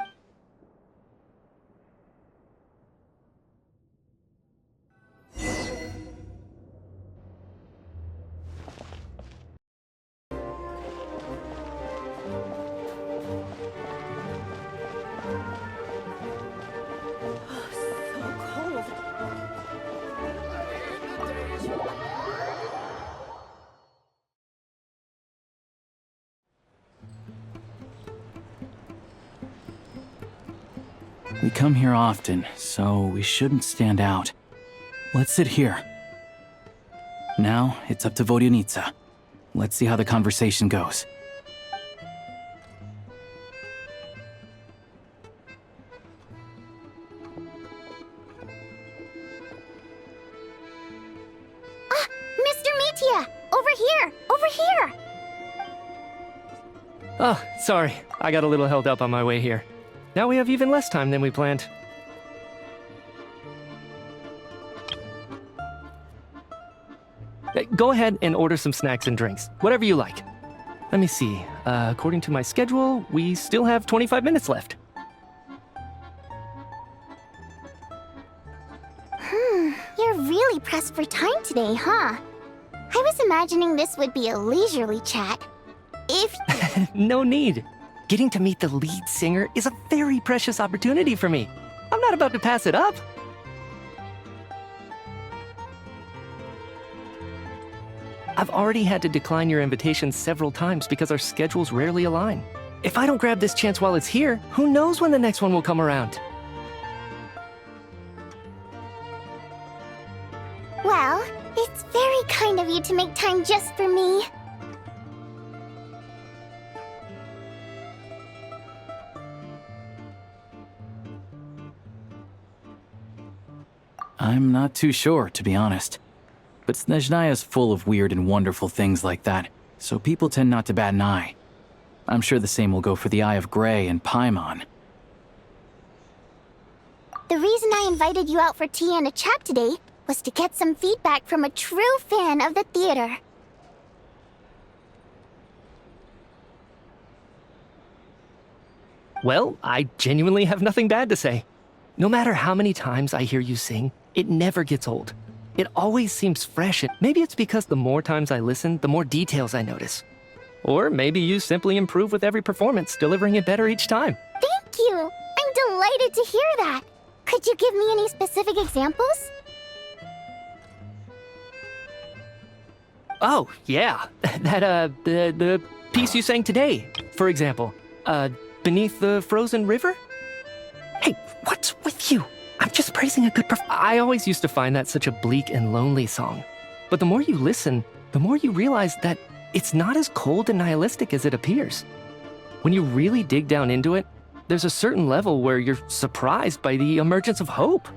We come here often, so we shouldn't stand out. Let's sit here. Now, it's up to Vodyanica. Let's see how the conversation goes. Mr. Mitia! Over here! Over here! Oh, sorry. I got a little held up on my way here. Now we have even less time than we planned. Go ahead and order some snacks and drinks. Whatever you like. Let me see. According to my schedule, we still have 25 minutes left. You're really pressed for time today, huh? I was imagining this would be a leisurely chat. If... No need. Getting to meet the lead singer is a very precious opportunity for me. I'm not about to pass it up. I've already had to decline your invitation several times because our schedules rarely align. If I don't grab this chance while it's here, who knows when the next one will come around? Well, it's very kind of you to make time just for me. I'm not too sure, to be honest. But Snezhnaya's full of weird and wonderful things like that, so people tend not to bat an eye. I'm sure the same will go for the Eye of Grey and Paimon. The reason I invited you out for tea and a chat today was to get some feedback from a true fan of the theater. Well, I genuinely have nothing bad to say. No matter how many times I hear you sing, it never gets old. It always seems fresh, and maybe it's because the more times I listen, the more details I notice. Or maybe you simply improve with every performance, delivering it better each time. Thank you! I'm delighted to hear that! Could you give me any specific examples? Oh, yeah. The piece you sang today, for example. Beneath the Frozen River? Hey, what's with you? I'm just praising a good I always used to find that such a bleak and lonely song. But the more you listen, the more you realize that it's not as cold and nihilistic as it appears. When you really dig down into it, there's a certain level where you're surprised by the emergence of hope.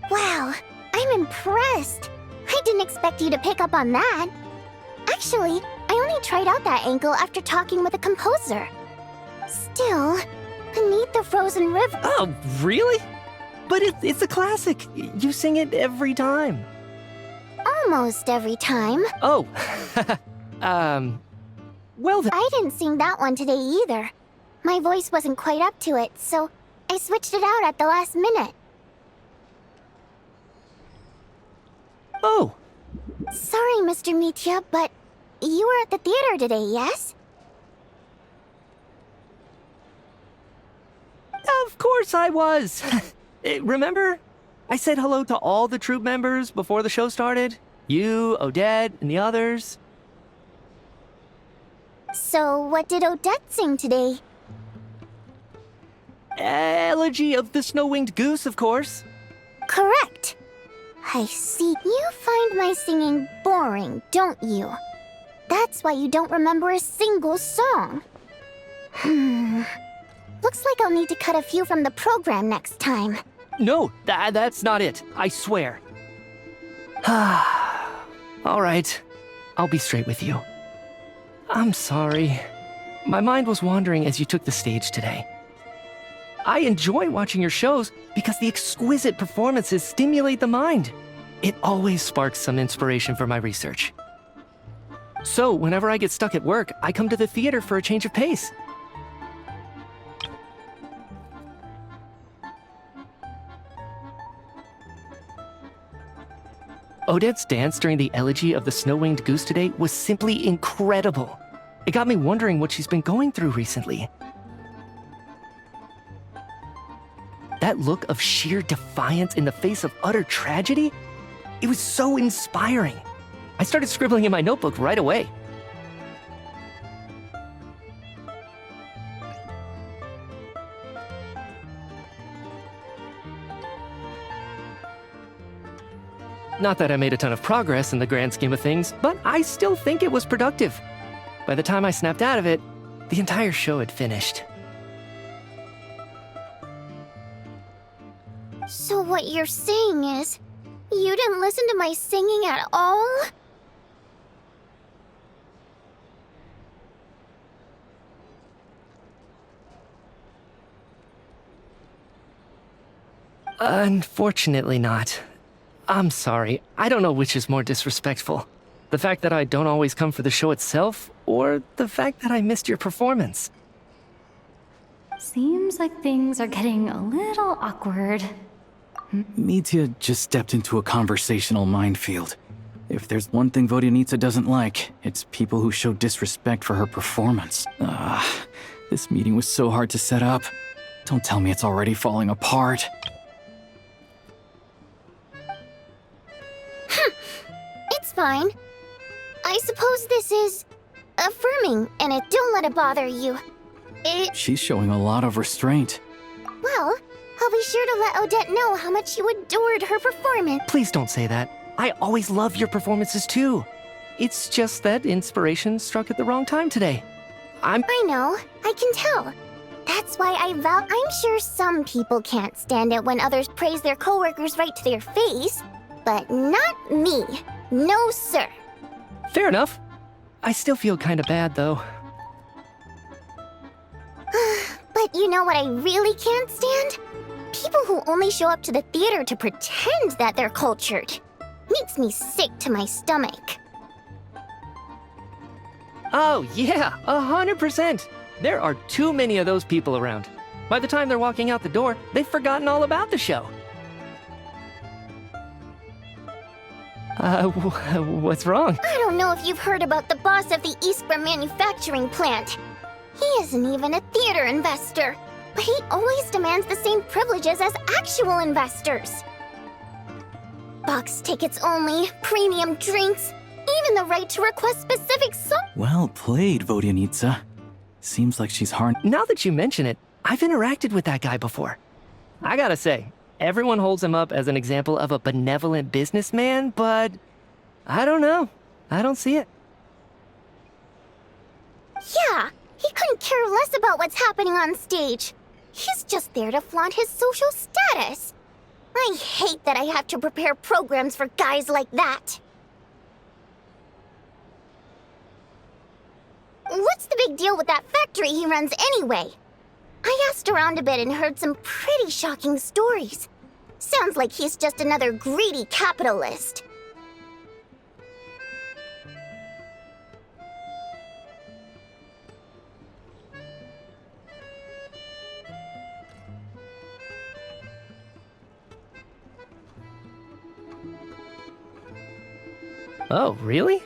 Wow, I'm impressed. I didn't expect you to pick up on that. Actually, I only tried out that angle after talking with the composer. Still, Beneath the Frozen River... Oh, really? But it's a classic. You sing it every time. Almost every time. Oh, well then... I didn't sing that one today either. My voice wasn't quite up to it, so I switched it out at the last minute. Oh. Sorry, Mr. Mitia, but you were at the theater today, yes? Of course I was! Remember? I said hello to all the troop members before the show started. You, Odette, and the others. So, what did Odette sing today? Elegy of the Snow-Winged Goose, of course. Correct. I see. You find my singing boring, don't you? That's why you don't remember a single song. Looks like I'll need to cut a few from the program next time. No, that's not it. I swear. All right. I'll be straight with you. I'm sorry. My mind was wandering as you took the stage today. I enjoy watching your shows because the exquisite performances stimulate the mind. It always sparks some inspiration for my research. So, whenever I get stuck at work, I come to the theater for a change of pace. Odette's dance during the Elegy of the Snow-Winged Goose today was simply incredible. It got me wondering what she's been going through recently. That look of sheer defiance in the face of utter tragedy? It was so inspiring. I started scribbling in my notebook right away. Not that I made a ton of progress in the grand scheme of things, but I still think it was productive. By the time I snapped out of it, the entire show had finished. So what you're saying is, you didn't listen to my singing at all? Unfortunately not. I'm sorry. I don't know which is more disrespectful. The fact that I don't always come for the show itself, or the fact that I missed your performance. Seems like things are getting a little awkward. Mitya just stepped into a conversational minefield. If there's one thing Vodyanitsa doesn't like, it's people who show disrespect for her performance. This meeting was so hard to set up. Don't tell me it's already falling apart. It's fine. I suppose this is affirming, and don't let it bother you. She's showing a lot of restraint. Well, I'll be sure to let Odette know how much you adored her performance. Please don't say that. I always love your performances too. It's just that inspiration struck at the wrong time today. I know. I can tell. That's why I'm sure some people can't stand it when others praise their coworkers right to their face. But not me. No, sir. Fair enough. I still feel kinda bad, though. But you know what I really can't stand? People who only show up to the theater to pretend that they're cultured. Makes me sick to my stomach. Oh, yeah, 100%. There are too many of those people around. By the time they're walking out the door, they've forgotten all about the show. What's wrong? I don't know if you've heard about the boss of the Eastborough manufacturing plant. He isn't even a theater investor, but he always demands the same privileges as actual investors. Box tickets only, premium drinks, even the right to request specific songs. Well played, Vodyanitsa. Seems like she's hard. Now that you mention it, I've interacted with that guy before. I gotta say, everyone holds him up as an example of a benevolent businessman, but I don't know. I don't see it. Yeah, he couldn't care less about what's happening on stage. He's just there to flaunt his social status. I hate that I have to prepare programs for guys like that. What's the big deal with that factory he runs anyway? I asked around a bit and heard some pretty shocking stories. Sounds like he's just another greedy capitalist. Oh, really?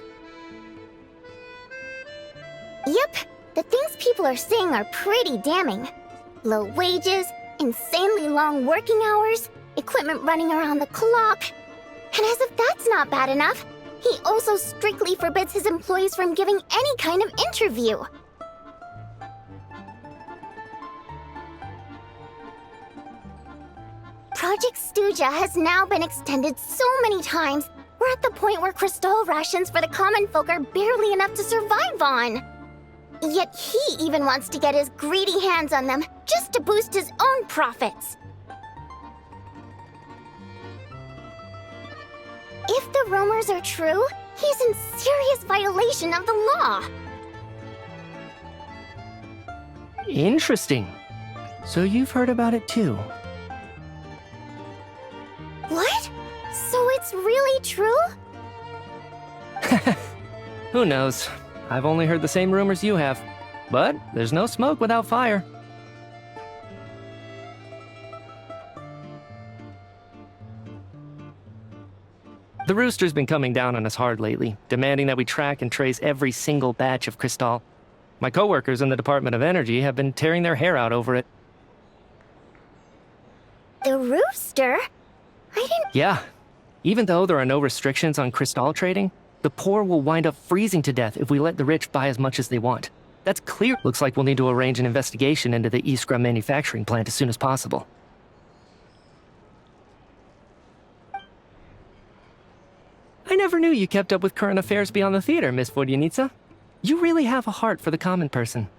Yep, the things people are saying are pretty damning. Low wages, insanely long working hours, equipment running around the clock. And as if that's not bad enough, he also strictly forbids his employees from giving any kind of interview. Project Stuja has now been extended so many times, we're at the point where crystal rations for the common folk are barely enough to survive on. Yet he even wants to get his greedy hands on them just to boost his own profits. If the rumors are true, he's in serious violation of the law. Interesting. So you've heard about it too. What? So it's really true? Who knows? I've only heard the same rumors you have. But there's no smoke without fire. The Rooster's been coming down on us hard lately, demanding that we track and trace every single batch of Crystal. My coworkers in the Department of Energy have been tearing their hair out over it. The Rooster? I didn't... Yeah. Even though there are no restrictions on Crystal trading, the poor will wind up freezing to death if we let the rich buy as much as they want. That's clear. Looks like we'll need to arrange an investigation into the Iskra manufacturing plant as soon as possible. I never knew you kept up with current affairs beyond the theater, Miss Vodyanica. You really have a heart for the common person.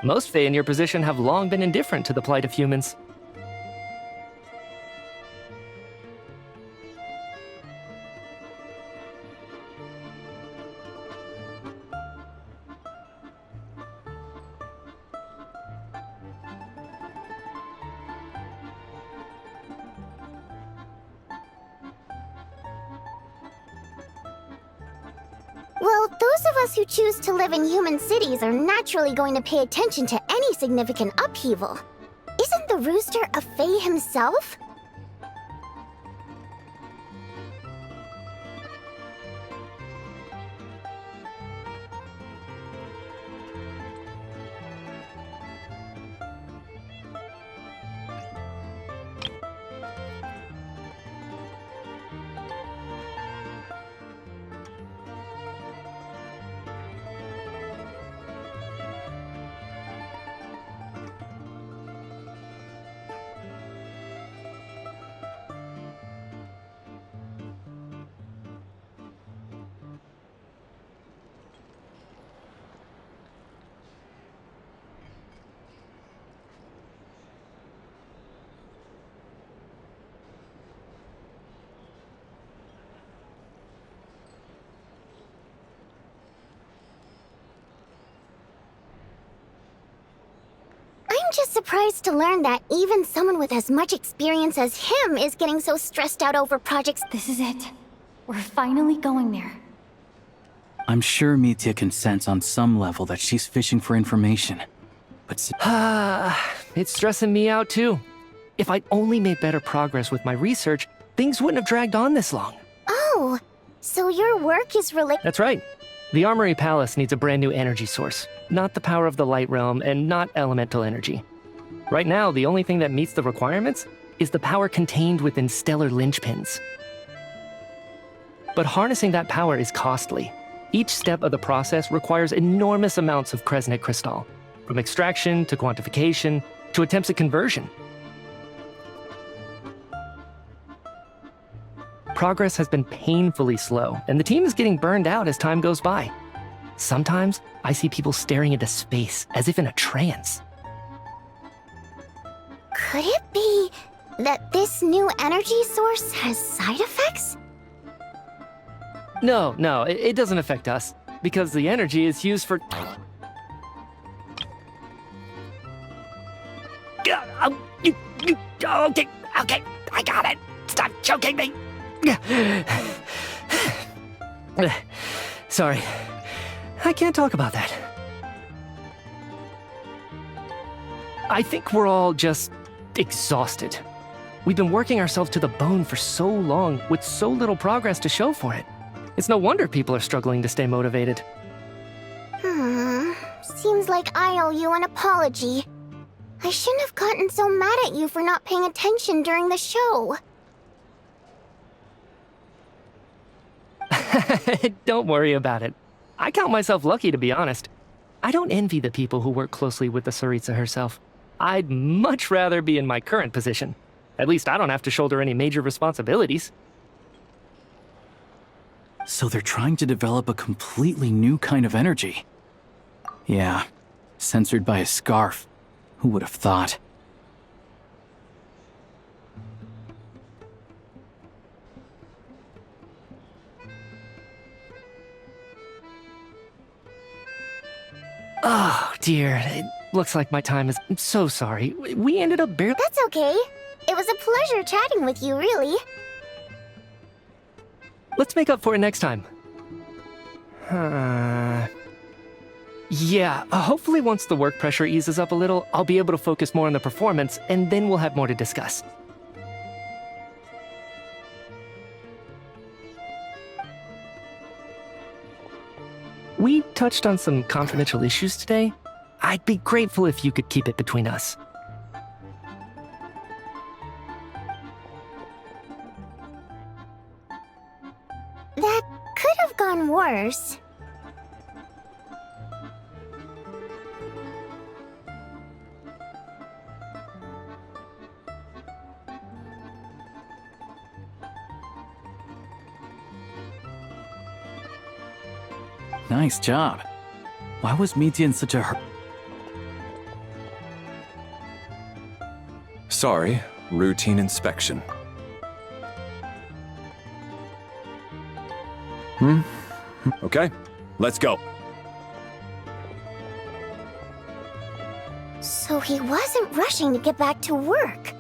Most Fae in your position have long been indifferent to the plight of humans. Well, those of us who choose to live in human cities are naturally going to pay attention to any significant upheaval. Isn't the Rooster a Fae himself? I'm just surprised to learn that even someone with as much experience as him is getting so stressed out over projects. This is it. We're finally going there. I'm sure Mitya can sense on some level that she's fishing for information. But it's stressing me out too. If I'd only made better progress with my research, things wouldn't have dragged on this long. Oh, so your work is related. That's right. The Armory Palace needs a brand new energy source. Not the power of the Light Realm, and not elemental energy. Right now, the only thing that meets the requirements is the power contained within stellar linchpins. But harnessing that power is costly. Each step of the process requires enormous amounts of Kresnik crystal, from extraction to quantification to attempts at conversion. Progress has been painfully slow, and the team is getting burned out as time goes by. Sometimes, I see people staring into space as if in a trance. Could it be that this new energy source has side effects? No, it doesn't affect us, because the energy is used for... Okay, I got it! Stop choking me! Sorry, I can't talk about that. I think we're all just exhausted. We've been working ourselves to the bone for so long with so little progress to show for it. It's no wonder people are struggling to stay motivated. Seems like I owe you an apology. I shouldn't have gotten so mad at you for not paying attention during the show. Don't worry about it. I count myself lucky, to be honest. I don't envy the people who work closely with the Tsaritsa herself. I'd much rather be in my current position. At least I don't have to shoulder any major responsibilities. So they're trying to develop a completely new kind of energy. Yeah, censored by a scarf. Who would have thought? Oh, dear. It looks like my time is... I'm so sorry. We ended up barely... That's okay. It was a pleasure chatting with you, really. Let's make up for it next time. Yeah, hopefully once the work pressure eases up a little, I'll be able to focus more on the performance, and then we'll have more to discuss. We touched on some confidential issues today. I'd be grateful if you could keep it between us. That could have gone worse. Nice job. Why was Mitya in such a hurry? Sorry, routine inspection. Okay, let's go. So he wasn't rushing to get back to work.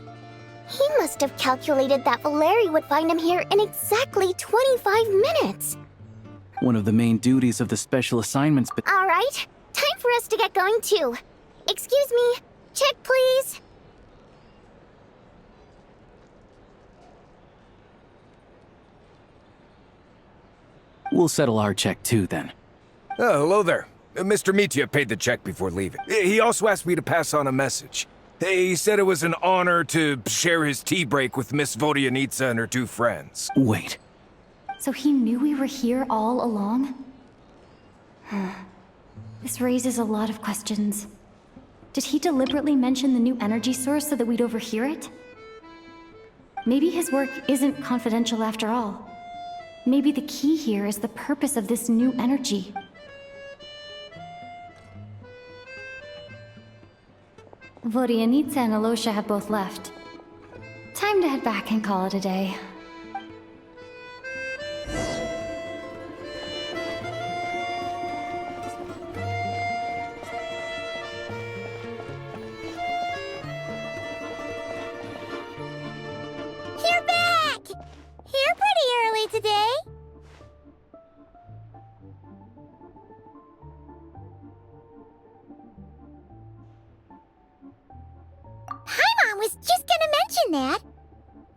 He must have calculated that Valeri would find him here in exactly 25 minutes. One of the main duties of the special assignments, but All right, time for us to get going too. Excuse me, check please. we'll settle our check too then. Oh, hello there. Mr. Mitya paid the check before leaving. He also asked me to pass on a message. He said it was an honor to share his tea break with Miss Vodyanitsa and her two friends. Wait. So he knew we were here all along? This raises a lot of questions. Did he deliberately mention the new energy source so that we'd overhear it? Maybe his work isn't confidential after all. Maybe the key here is the purpose of this new energy. Vodyanitsa and Alosha have both left. Time to head back and call it a day. You're back! You're pretty early today. Paimon was just gonna mention that.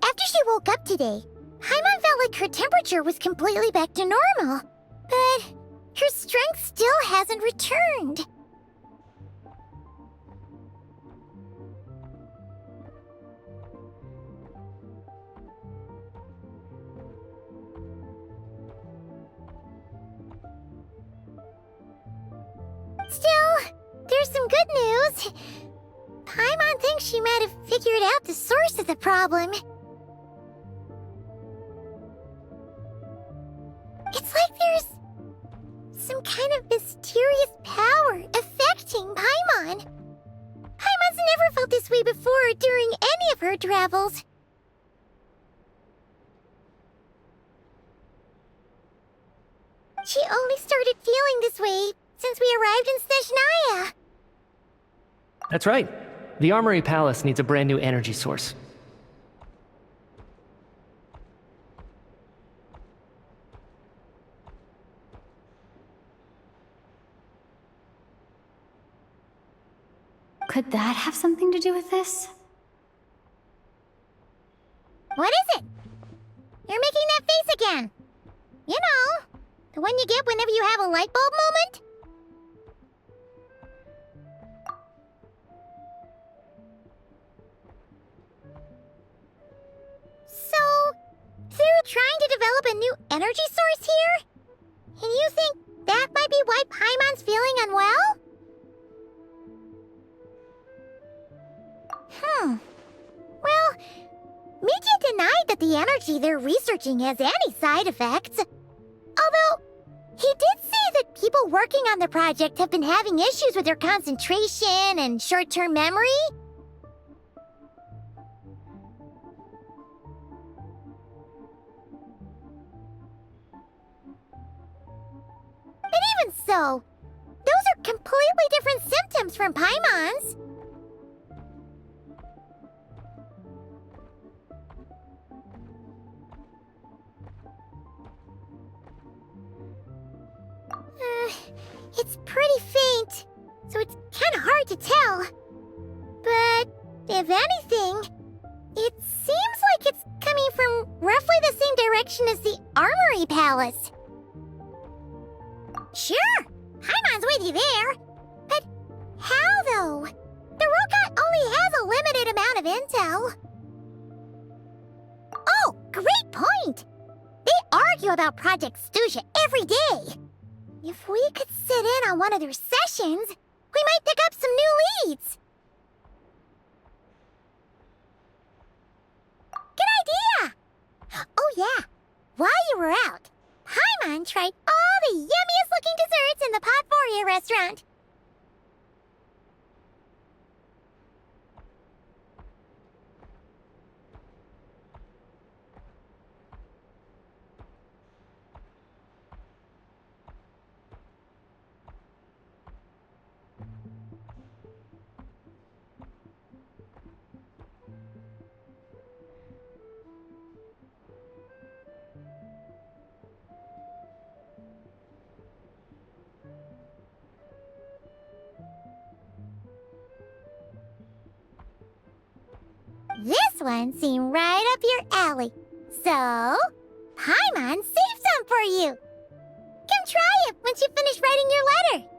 After she woke up today, Paimon felt like her temperature was completely back to normal. But her strength still hasn't returned. Still, there's some good news. Paimon thinks she might have figured out the source of the problem. It's like there's some kind of mysterious power affecting Paimon. Paimon's never felt this way before during any of her travels. She only started feeling this way since we arrived in Snezhnaya. That's right. The Armory Palace needs a brand new energy source. Could that have something to do with this? What is it? You're making that face again. You know, the one you get whenever you have a light bulb moment? So, they're trying to develop a new energy source here? And you think that might be why Paimon's feeling unwell? Well, Media denied that the energy they're researching has any side effects. Although, he did say that people working on the project have been having issues with their concentration and short-term memory. But even so, those are completely different symptoms from Paimon's. It's pretty faint, so it's kind of hard to tell. But if anything, it seems like it's coming from roughly the same direction as the Armory Palace. Sure, Paimon's with you there. But how, though? The Rokat only has a limited amount of intel. Oh, great point! They argue about Project Stuja every day. If we could sit in on one of their sessions, we might pick up some new leads. Good idea! Oh yeah, while you were out, Paimon tried all the yummiest looking desserts in the Potforia restaurant. This one seemed right up your alley. So, Paimon saved some for you. Come try it once you finish writing your letter.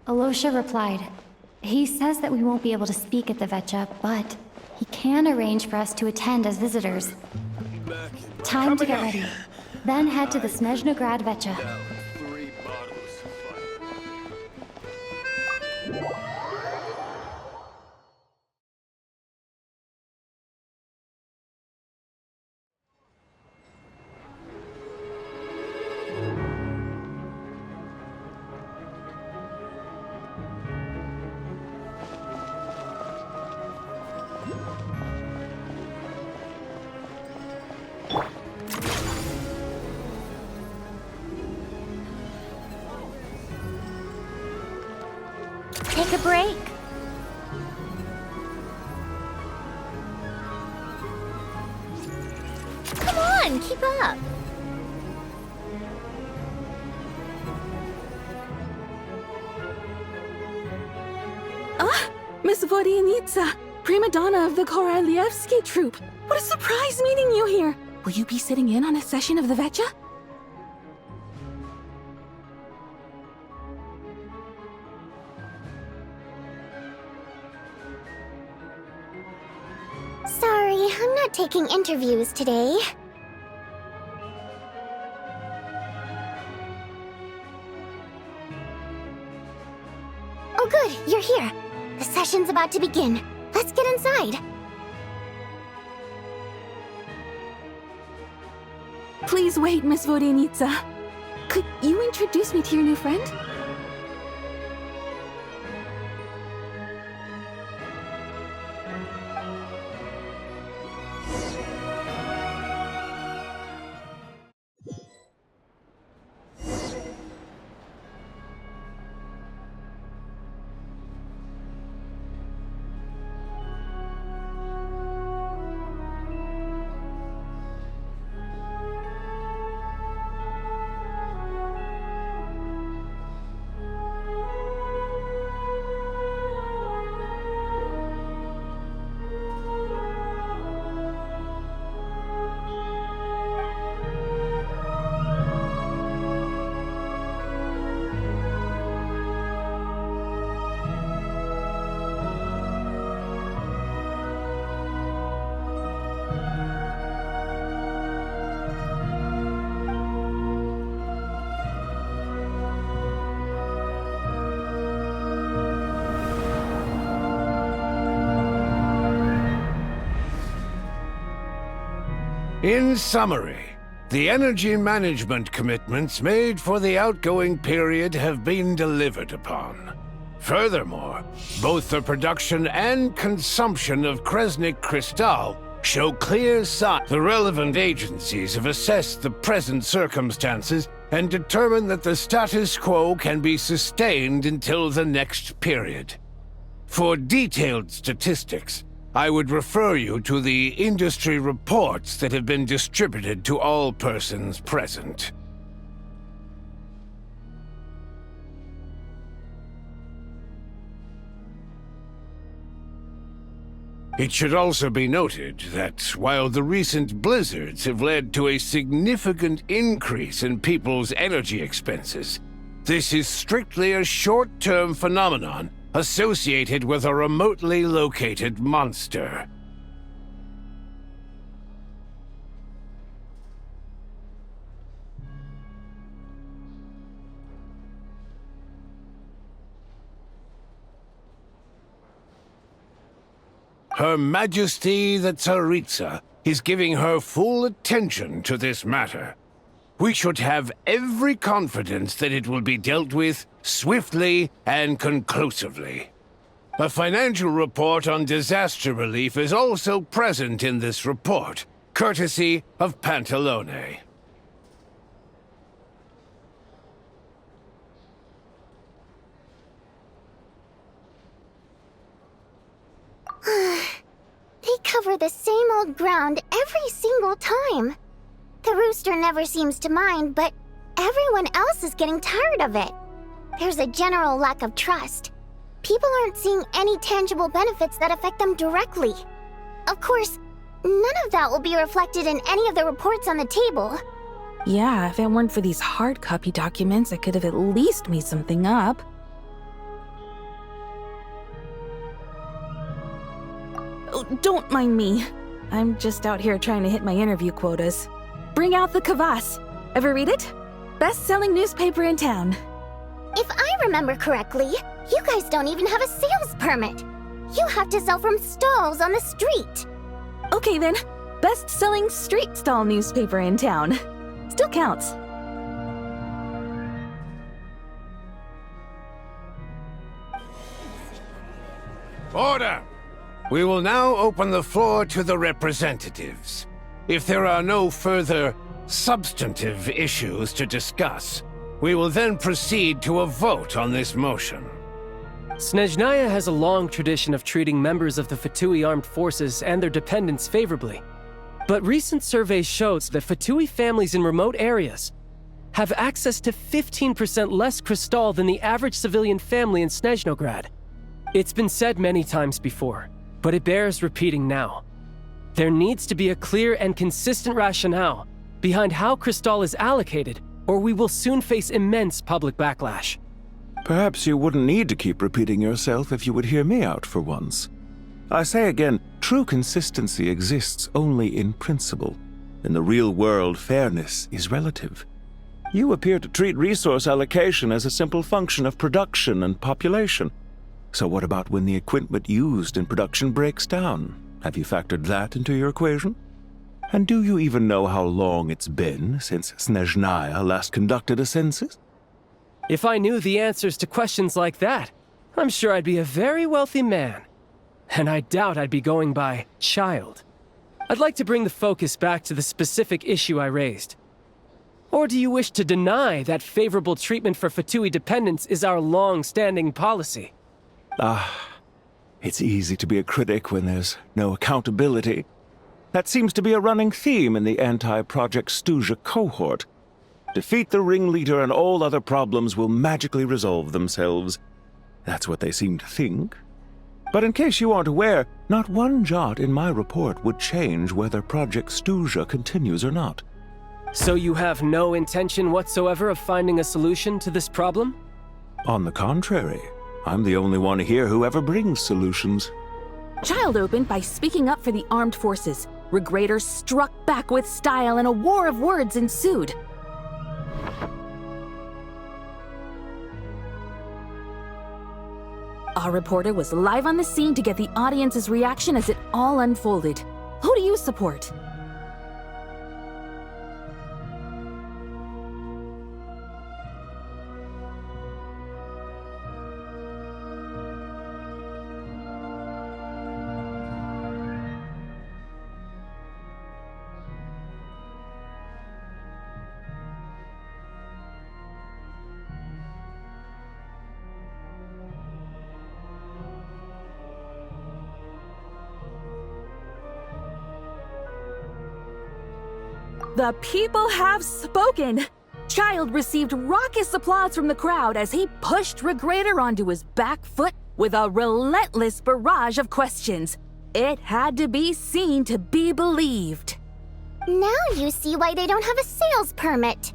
Alosha replied. He says that we won't be able to speak at the Vetcha, but he can arrange for us to attend as visitors. Time to get ready. Then head to the Snezhnograd Vetcha. take a break. Come on, keep up. Ah, Miss Vodyanitsa, prima donna of the Korolievsky troupe. What a surprise meeting you here. Will you be sitting in on a session of the Vetcha? Sorry, I'm not taking interviews today. Oh good, you're here. The session's about to begin. Let's get inside. Please wait, Miss Vodyanitsa. Could you introduce me to your new friend? In summary, the energy management commitments made for the outgoing period have been delivered upon. Furthermore, both the production and consumption of Kresnik Crystal show clear signs. The relevant agencies have assessed the present circumstances and determined that the status quo can be sustained until the next period. For detailed statistics, I would refer you to the industry reports that have been distributed to all persons present. It should also be noted that while the recent blizzards have led to a significant increase in people's energy expenses, this is strictly a short-term phenomenon associated with a remotely located monster. Her Majesty the Tsaritsa is giving her full attention to this matter. We should have every confidence that it will be dealt with swiftly and conclusively. A financial report on disaster relief is also present in this report, courtesy of Pantalone. They cover the same old ground every single time. The rooster never seems to mind, but everyone else is getting tired of it. There's a general lack of trust. People aren't seeing any tangible benefits that affect them directly. Of course, none of that will be reflected in any of the reports on the table. Yeah, if it weren't for these hard copy documents, I could have at least made something up. Oh, don't mind me. I'm just out here trying to hit my interview quotas. Bring out the Kvass. Ever read it? Best-selling newspaper in town. If I remember correctly, you guys don't even have a sales permit. You have to sell from stalls on the street. Okay then, best-selling street stall newspaper in town. Still counts. Order! We will now open the floor to the representatives. If there are no further substantive issues to discuss, we will then proceed to a vote on this motion. Snezhnaya has a long tradition of treating members of the Fatui armed forces and their dependents favorably. But recent surveys shows that Fatui families in remote areas have access to 15% less crystal than the average civilian family in Snezhnograd. It's been said many times before, but it bears repeating now. There needs to be a clear and consistent rationale behind how crystal is allocated, or we will soon face immense public backlash. Perhaps you wouldn't need to keep repeating yourself if you would hear me out for once. I say again, true consistency exists only in principle. In the real world, fairness is relative. You appear to treat resource allocation as a simple function of production and population. So what about when the equipment used in production breaks down? Have you factored that into your equation? And do you even know how long it's been since Snezhnaya last conducted a census? If I knew the answers to questions like that, I'm sure I'd be a very wealthy man. And I doubt I'd be going by child. I'd like to bring the focus back to the specific issue I raised. Or do you wish to deny that favorable treatment for Fatui dependents is our long-standing policy? It's easy to be a critic when there's no accountability. That seems to be a running theme in the anti-Project Stuja cohort. Defeat the ringleader and all other problems will magically resolve themselves. That's what they seem to think. But in case you aren't aware, not one jot in my report would change whether Project Stuja continues or not. So you have no intention whatsoever of finding a solution to this problem? On the contrary, I'm the only one here who ever brings solutions. Child opened by speaking up for the armed forces. Regrator struck back with style and a war of words ensued. Our reporter was live on the scene to get the audience's reaction as it all unfolded. Who do you support? The people have spoken! Child received raucous applause from the crowd as he pushed Regrator onto his back foot with a relentless barrage of questions. It had to be seen to be believed. Now you see why they don't have a sales permit.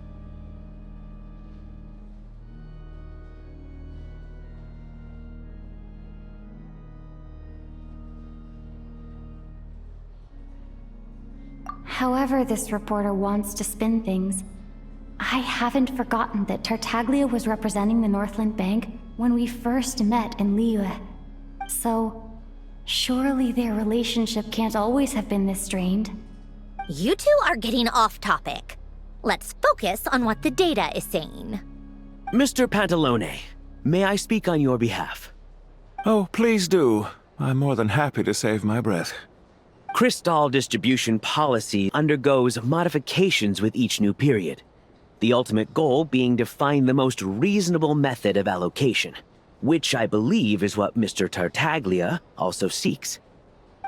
However this reporter wants to spin things, I haven't forgotten that Tartaglia was representing the Northland Bank when we first met in Liyue. So, surely their relationship can't always have been this strained. You two are getting off topic. Let's focus on what the data is saying. Mr. Pantalone, may I speak on your behalf? Oh, please do. I'm more than happy to save my breath. Crystal distribution policy undergoes modifications with each new period. The ultimate goal being to find the most reasonable method of allocation, which I believe is what Mr. Tartaglia also seeks.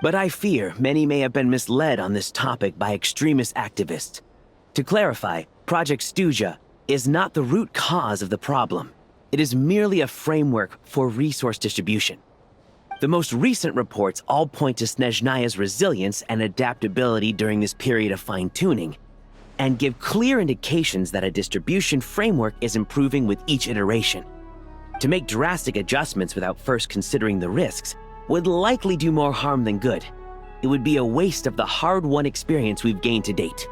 But I fear many may have been misled on this topic by extremist activists. To clarify, Project Stuja is not the root cause of the problem. It is merely a framework for resource distribution. The most recent reports all point to Snezhnaya's resilience and adaptability during this period of fine-tuning, and give clear indications that a distribution framework is improving with each iteration. To make drastic adjustments without first considering the risks would likely do more harm than good. It would be a waste of the hard-won experience we've gained to date.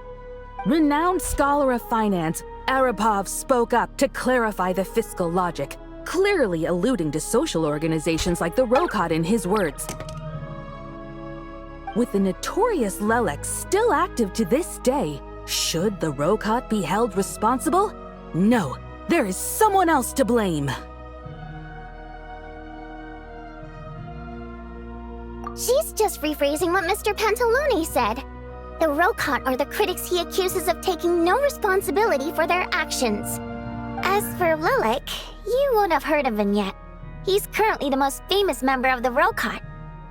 Renowned scholar of finance, Arapov spoke up to clarify the fiscal logic, clearly alluding to social organizations like the Rokot in his words. With the notorious Lelex still active to this day, should the Rokot be held responsible? No, there is someone else to blame. She's just rephrasing what Mr. Pantalone said. The Rokot are the critics he accuses of taking no responsibility for their actions. As for Lilac, you won't have heard of him yet. He's currently the most famous member of the Rokot.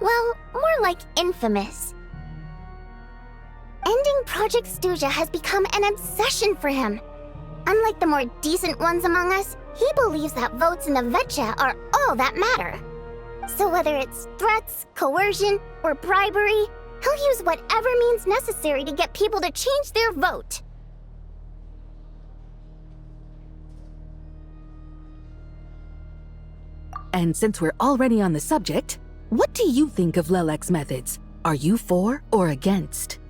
Well, more like infamous. Ending Project Stuja has become an obsession for him. Unlike the more decent ones among us, he believes that votes in the Vetcha are all that matter. So whether it's threats, coercion, or bribery, he'll use whatever means necessary to get people to change their vote. And since we're already on the subject, what do you think of Lelek's methods? Are you for or against?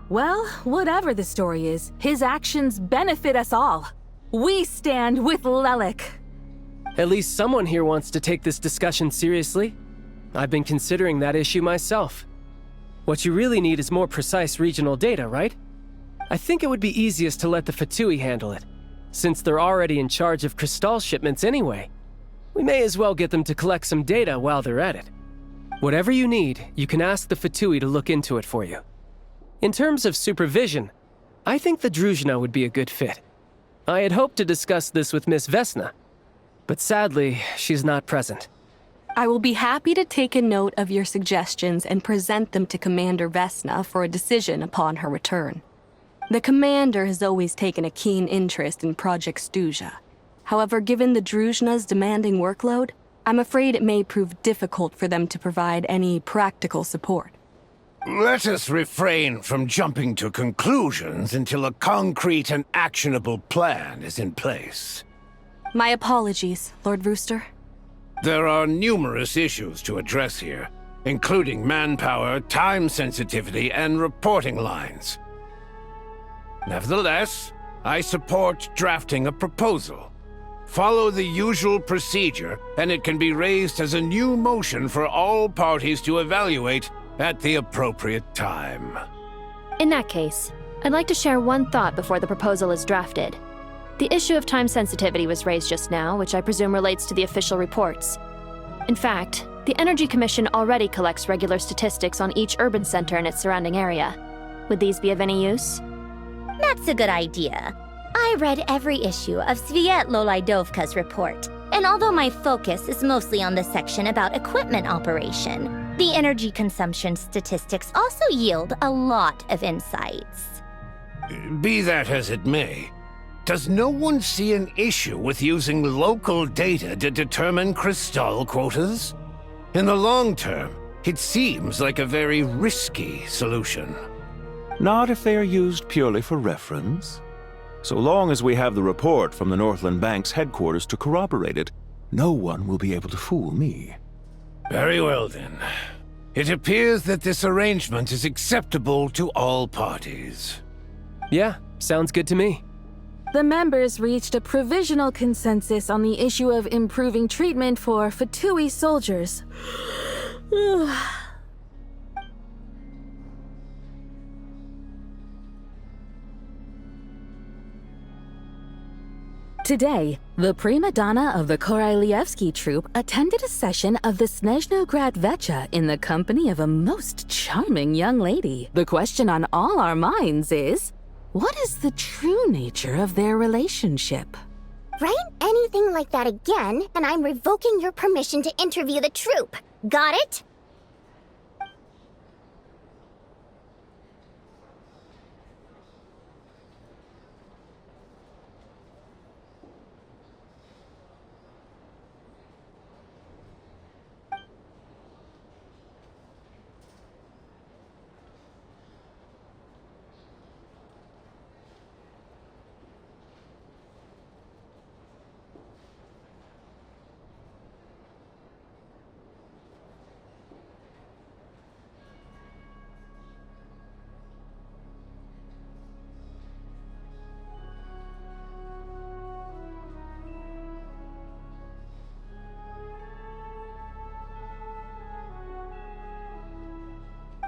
Well, whatever the story is, his actions benefit us all. We stand with Lelek. At least someone here wants to take this discussion seriously. I've been considering that issue myself. What you really need is more precise regional data, right? I think it would be easiest to let the Fatui handle it, since they're already in charge of Crystal shipments anyway. We may as well get them to collect some data while they're at it. Whatever you need, you can ask the Fatui to look into it for you. In terms of supervision, I think the Druzhna would be a good fit. I had hoped to discuss this with Miss Vesna, but sadly, she's not present. I will be happy to take a note of your suggestions and present them to Commander Vesna for a decision upon her return. The Commander has always taken a keen interest in Project Stuja. However, given the Druzhna's demanding workload, I'm afraid it may prove difficult for them to provide any practical support. Let us refrain from jumping to conclusions until a concrete and actionable plan is in place. My apologies, Lord Rooster. There are numerous issues to address here, including manpower, time sensitivity, and reporting lines. Nevertheless, I support drafting a proposal. Follow the usual procedure, and it can be raised as a new motion for all parties to evaluate at the appropriate time. In that case, I'd like to share one thought before the proposal is drafted. The issue of time sensitivity was raised just now, which I presume relates to the official reports. In fact, the Energy Commission already collects regular statistics on each urban center and its surrounding area. Would these be of any use? That's a good idea. I read every issue of Sviet Lolaidovka's report, and although my focus is mostly on the section about equipment operation, the energy consumption statistics also yield a lot of insights. Be that as it may, does no one see an issue with using local data to determine Crystal quotas? In the long term, it seems like a very risky solution. Not if they are used purely for reference. So long as we have the report from the Northland Bank's headquarters to corroborate it, no one will be able to fool me. Very well then. It appears that this arrangement is acceptable to all parties. Yeah, sounds good to me. The members reached a provisional consensus on the issue of improving treatment for Fatui soldiers. Today, the prima donna of the Korailievsky troupe attended a session of the Snezhnograd Vetcha in the company of a most charming young lady. The question on all our minds is, what is the true nature of their relationship? Write anything like that again, and I'm revoking your permission to interview the troupe. Got it?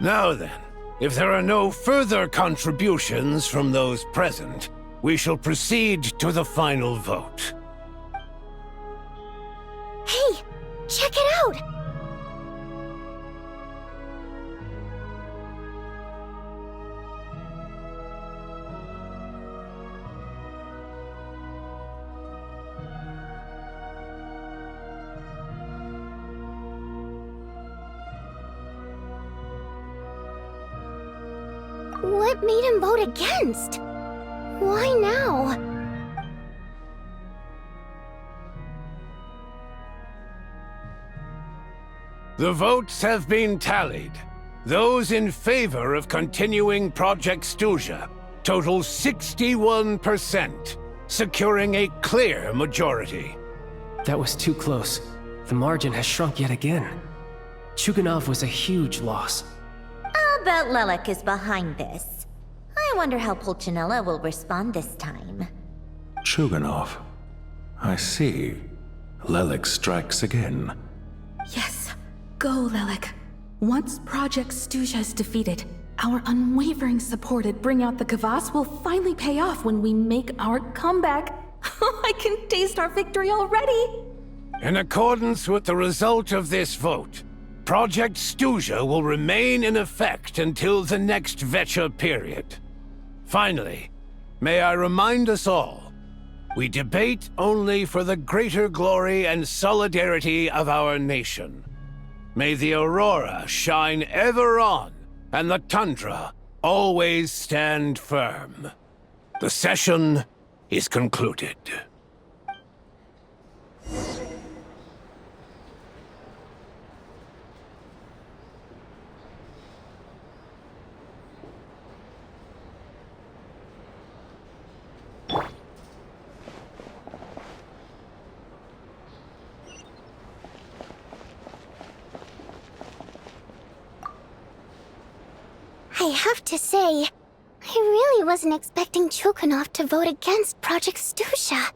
Now then, if there are no further contributions from those present, we shall proceed to the final vote. Hey, check it out! What made him vote against? Why now? The votes have been tallied. Those in favor of continuing Project Stuja total 61%, securing a clear majority. That was too close. The margin has shrunk yet again. Chuganov was a huge loss. I'll bet Lelek is behind this. I wonder how Pulcinella will respond this time. Chuganov. I see. Lelek strikes again. Yes, go, Lelek. Once Project Stuja is defeated, our unwavering support at Bring Out the Kvass will finally pay off when we make our comeback. I can taste our victory already! In accordance with the result of this vote, Project Stuja will remain in effect until the next Vetcha period. Finally, may I remind us all, we debate only for the greater glory and solidarity of our nation. May the Aurora shine ever on, and the Tundra always stand firm. The session is concluded. I have to say, I really wasn't expecting Chuganov to vote against Project Stuja.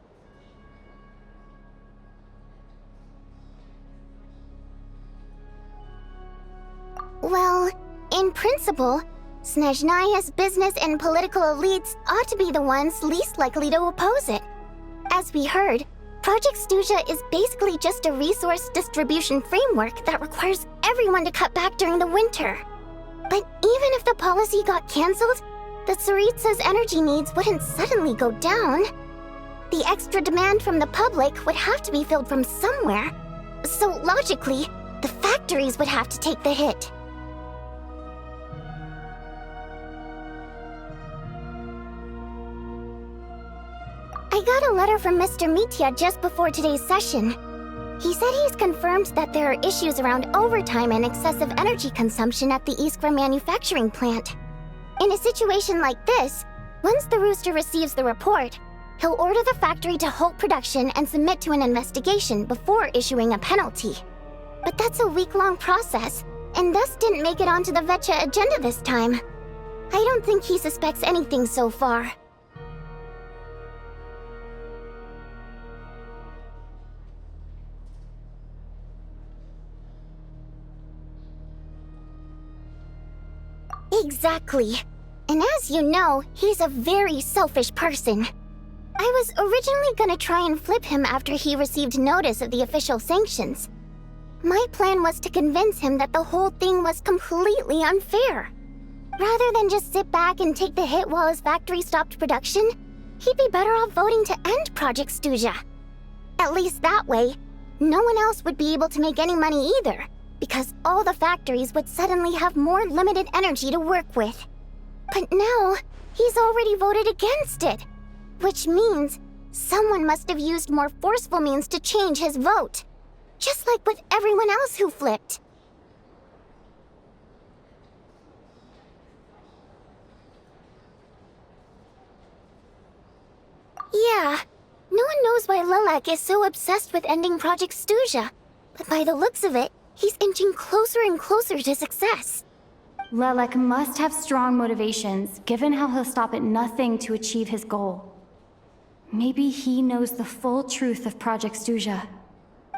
Well, in principle, Snezhnaya's business and political elites ought to be the ones least likely to oppose it. As we heard, Project Stuja is basically just a resource distribution framework that requires everyone to cut back during the winter. But even if the policy got cancelled, the Tsaritsa's energy needs wouldn't suddenly go down. The extra demand from the public would have to be filled from somewhere. So logically, the factories would have to take the hit. I got a letter from Mr. Mitya just before today's session. He said he's confirmed that there are issues around overtime and excessive energy consumption at the Iskra manufacturing plant. In a situation like this, once the Rooster receives the report, he'll order the factory to halt production and submit to an investigation before issuing a penalty. But that's a week-long process, and thus didn't make it onto the Vetcha agenda this time. I don't think he suspects anything so far. Exactly. And as you know, he's a very selfish person. I was originally gonna try and flip him after he received notice of the official sanctions. My plan was to convince him that the whole thing was completely unfair. Rather than just sit back and take the hit while his factory stopped production, he'd be better off voting to end Project Stuja. At least that way, no one else would be able to make any money either, because all the factories would suddenly have more limited energy to work with. But now, he's already voted against it, which means someone must have used more forceful means to change his vote, just like with everyone else who flipped. Yeah, no one knows why Lelek is so obsessed with ending Project Stuja, but by the looks of it, he's inching closer and closer to success. Lelek must have strong motivations, given how he'll stop at nothing to achieve his goal. Maybe he knows the full truth of Project Stuja.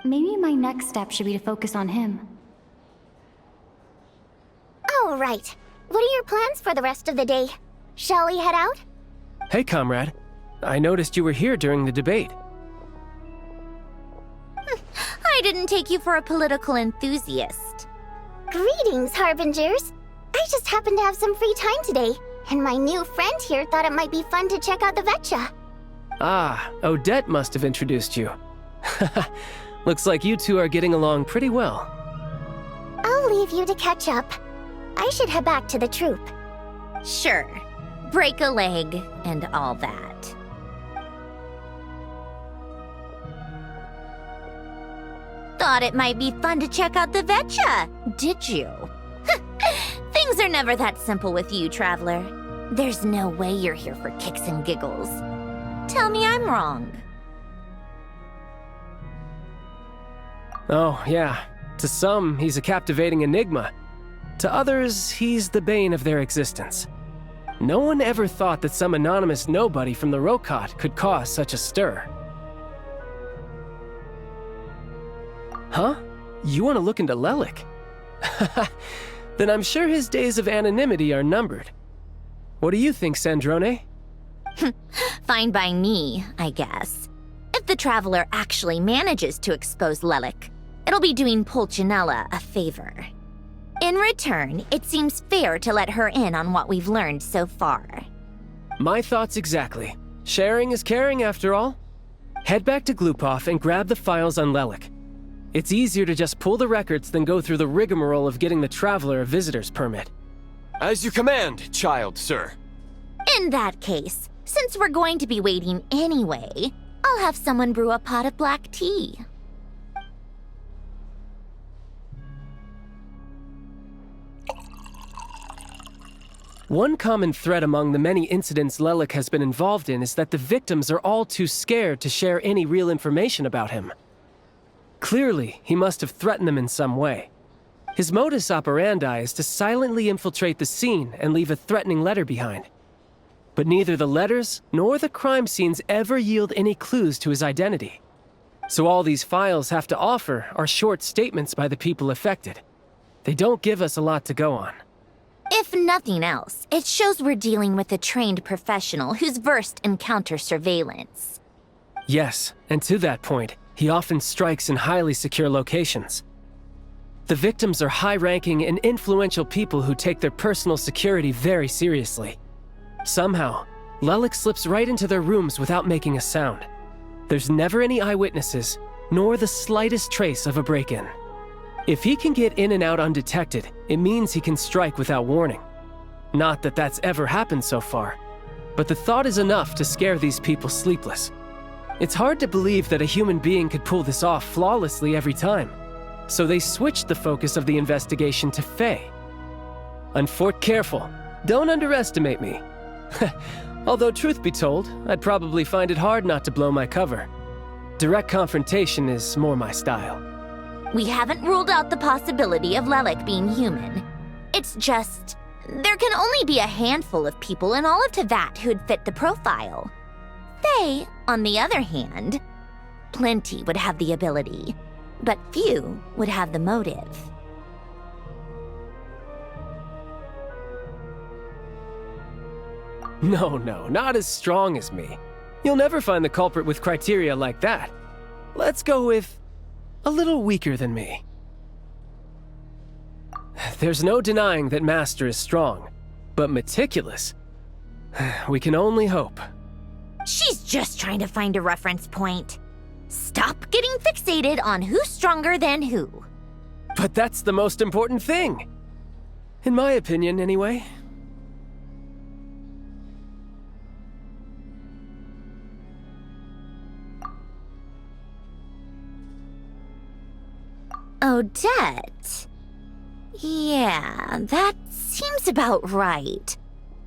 Maybe my next step should be to focus on him. All right. What are your plans for the rest of the day? Shall we head out? Hey, comrade. I noticed you were here during the debate. I didn't take you for a political enthusiast. Greetings, Harbingers. I just happened to have some free time today, and my new friend here thought it might be fun to check out the Vetcha. Ah, Odette must have introduced you. Looks like you two are getting along pretty well. I'll leave you to catch up. I should head back to the troop. Sure. Break a leg and all that. Thought it might be fun to check out the Vetcha, did you? Things are never that simple with you, Traveler. There's no way you're here for kicks and giggles. Tell me I'm wrong. Oh, yeah. To some, he's a captivating enigma. To others, he's the bane of their existence. No one ever thought that some anonymous nobody from the Rokot could cause such a stir. Huh? You want to look into Lelik? Then I'm sure his days of anonymity are numbered. What do you think, Sandrone? Fine by me, I guess. If the Traveler actually manages to expose Lelik, it'll be doing Pulcinella a favor. In return, it seems fair to let her in on what we've learned so far. My thoughts exactly. Sharing is caring, after all. Head back to Glupov and grab the files on Lelik. It's easier to just pull the records than go through the rigmarole of getting the Traveler a visitor's permit. As you command, child, sir. In that case, since we're going to be waiting anyway, I'll have someone brew a pot of black tea. One common thread among the many incidents Lelik has been involved in is that the victims are all too scared to share any real information about him. Clearly, he must have threatened them in some way. His modus operandi is to silently infiltrate the scene and leave a threatening letter behind. But neither the letters nor the crime scenes ever yield any clues to his identity. So all these files have to offer are short statements by the people affected. They don't give us a lot to go on. If nothing else, it shows we're dealing with a trained professional who's versed in counter-surveillance. Yes, and to that point, he often strikes in highly secure locations. The victims are high-ranking and influential people who take their personal security very seriously. Somehow, Lelik slips right into their rooms without making a sound. There's never any eyewitnesses, nor the slightest trace of a break-in. If he can get in and out undetected, it means he can strike without warning. Not that that's ever happened so far, but the thought is enough to scare these people sleepless. It's hard to believe that a human being could pull this off flawlessly every time, so they switched the focus of the investigation to Faye. Careful, don't underestimate me. Although truth be told, I'd probably find it hard not to blow my cover. Direct confrontation is more my style. We haven't ruled out the possibility of Lelik being human. It's just, there can only be a handful of people in all of Teyvat who'd fit the profile. Faye, on the other hand, plenty would have the ability, but few would have the motive. No, not as strong as me. You'll never find the culprit with criteria like that. Let's go with a little weaker than me. There's no denying that Master is strong, but meticulous. We can only hope. She's just trying to find a reference point. Stop getting fixated on who's stronger than who. But that's the most important thing. In my opinion, anyway. Odette? Yeah, that seems about right.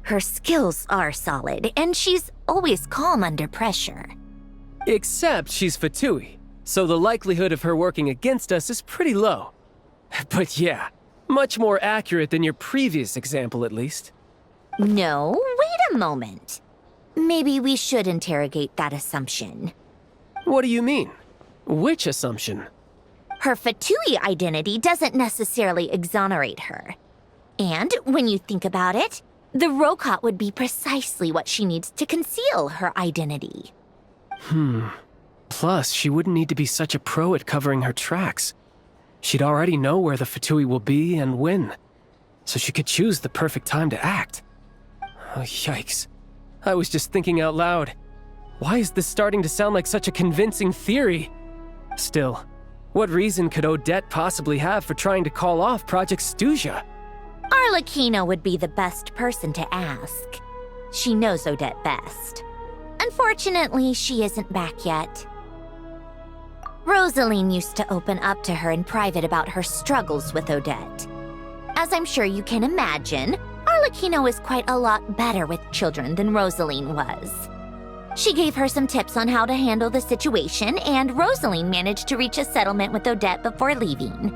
Her skills are solid, and she's always calm under pressure. Except she's Fatui, so the likelihood of her working against us is pretty low. But yeah, much more accurate than your previous example, at least. No, wait a moment. Maybe we should interrogate that assumption. What do you mean? Which assumption? Her Fatui identity doesn't necessarily exonerate her. And when you think about it, the Rokot would be precisely what she needs to conceal her identity. Plus, she wouldn't need to be such a pro at covering her tracks. She'd already know where the Fatui will be and when, so she could choose the perfect time to act. Oh, yikes. I was just thinking out loud. Why is this starting to sound like such a convincing theory? Still, what reason could Odette possibly have for trying to call off Project Stuja? Arlecchino would be the best person to ask. She knows Odette best. Unfortunately, she isn't back yet. Rosaline used to open up to her in private about her struggles with Odette. As I'm sure you can imagine, Arlecchino is quite a lot better with children than Rosaline was. She gave her some tips on how to handle the situation, and Rosaline managed to reach a settlement with Odette before leaving.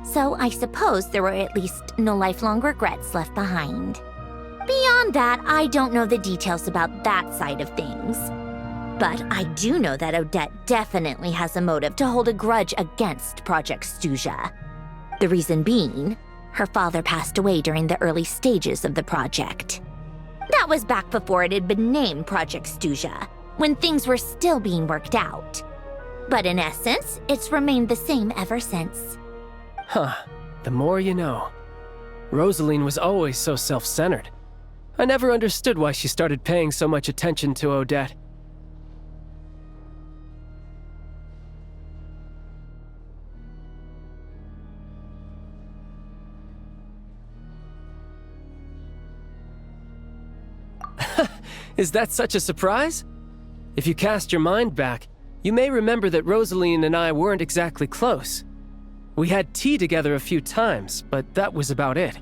So I suppose there were at least no lifelong regrets left behind. Beyond that, I don't know the details about that side of things. But I do know that Odette definitely has a motive to hold a grudge against Project Stuja. The reason being, her father passed away during the early stages of the project. That was back before it had been named Project Stuja, when things were still being worked out. But in essence, it's remained the same ever since. Huh. The more you know. Rosaline was always so self-centered. I never understood why she started paying so much attention to Odette. Is that such a surprise? If you cast your mind back, you may remember that Rosaline and I weren't exactly close. We had tea together a few times, but that was about it.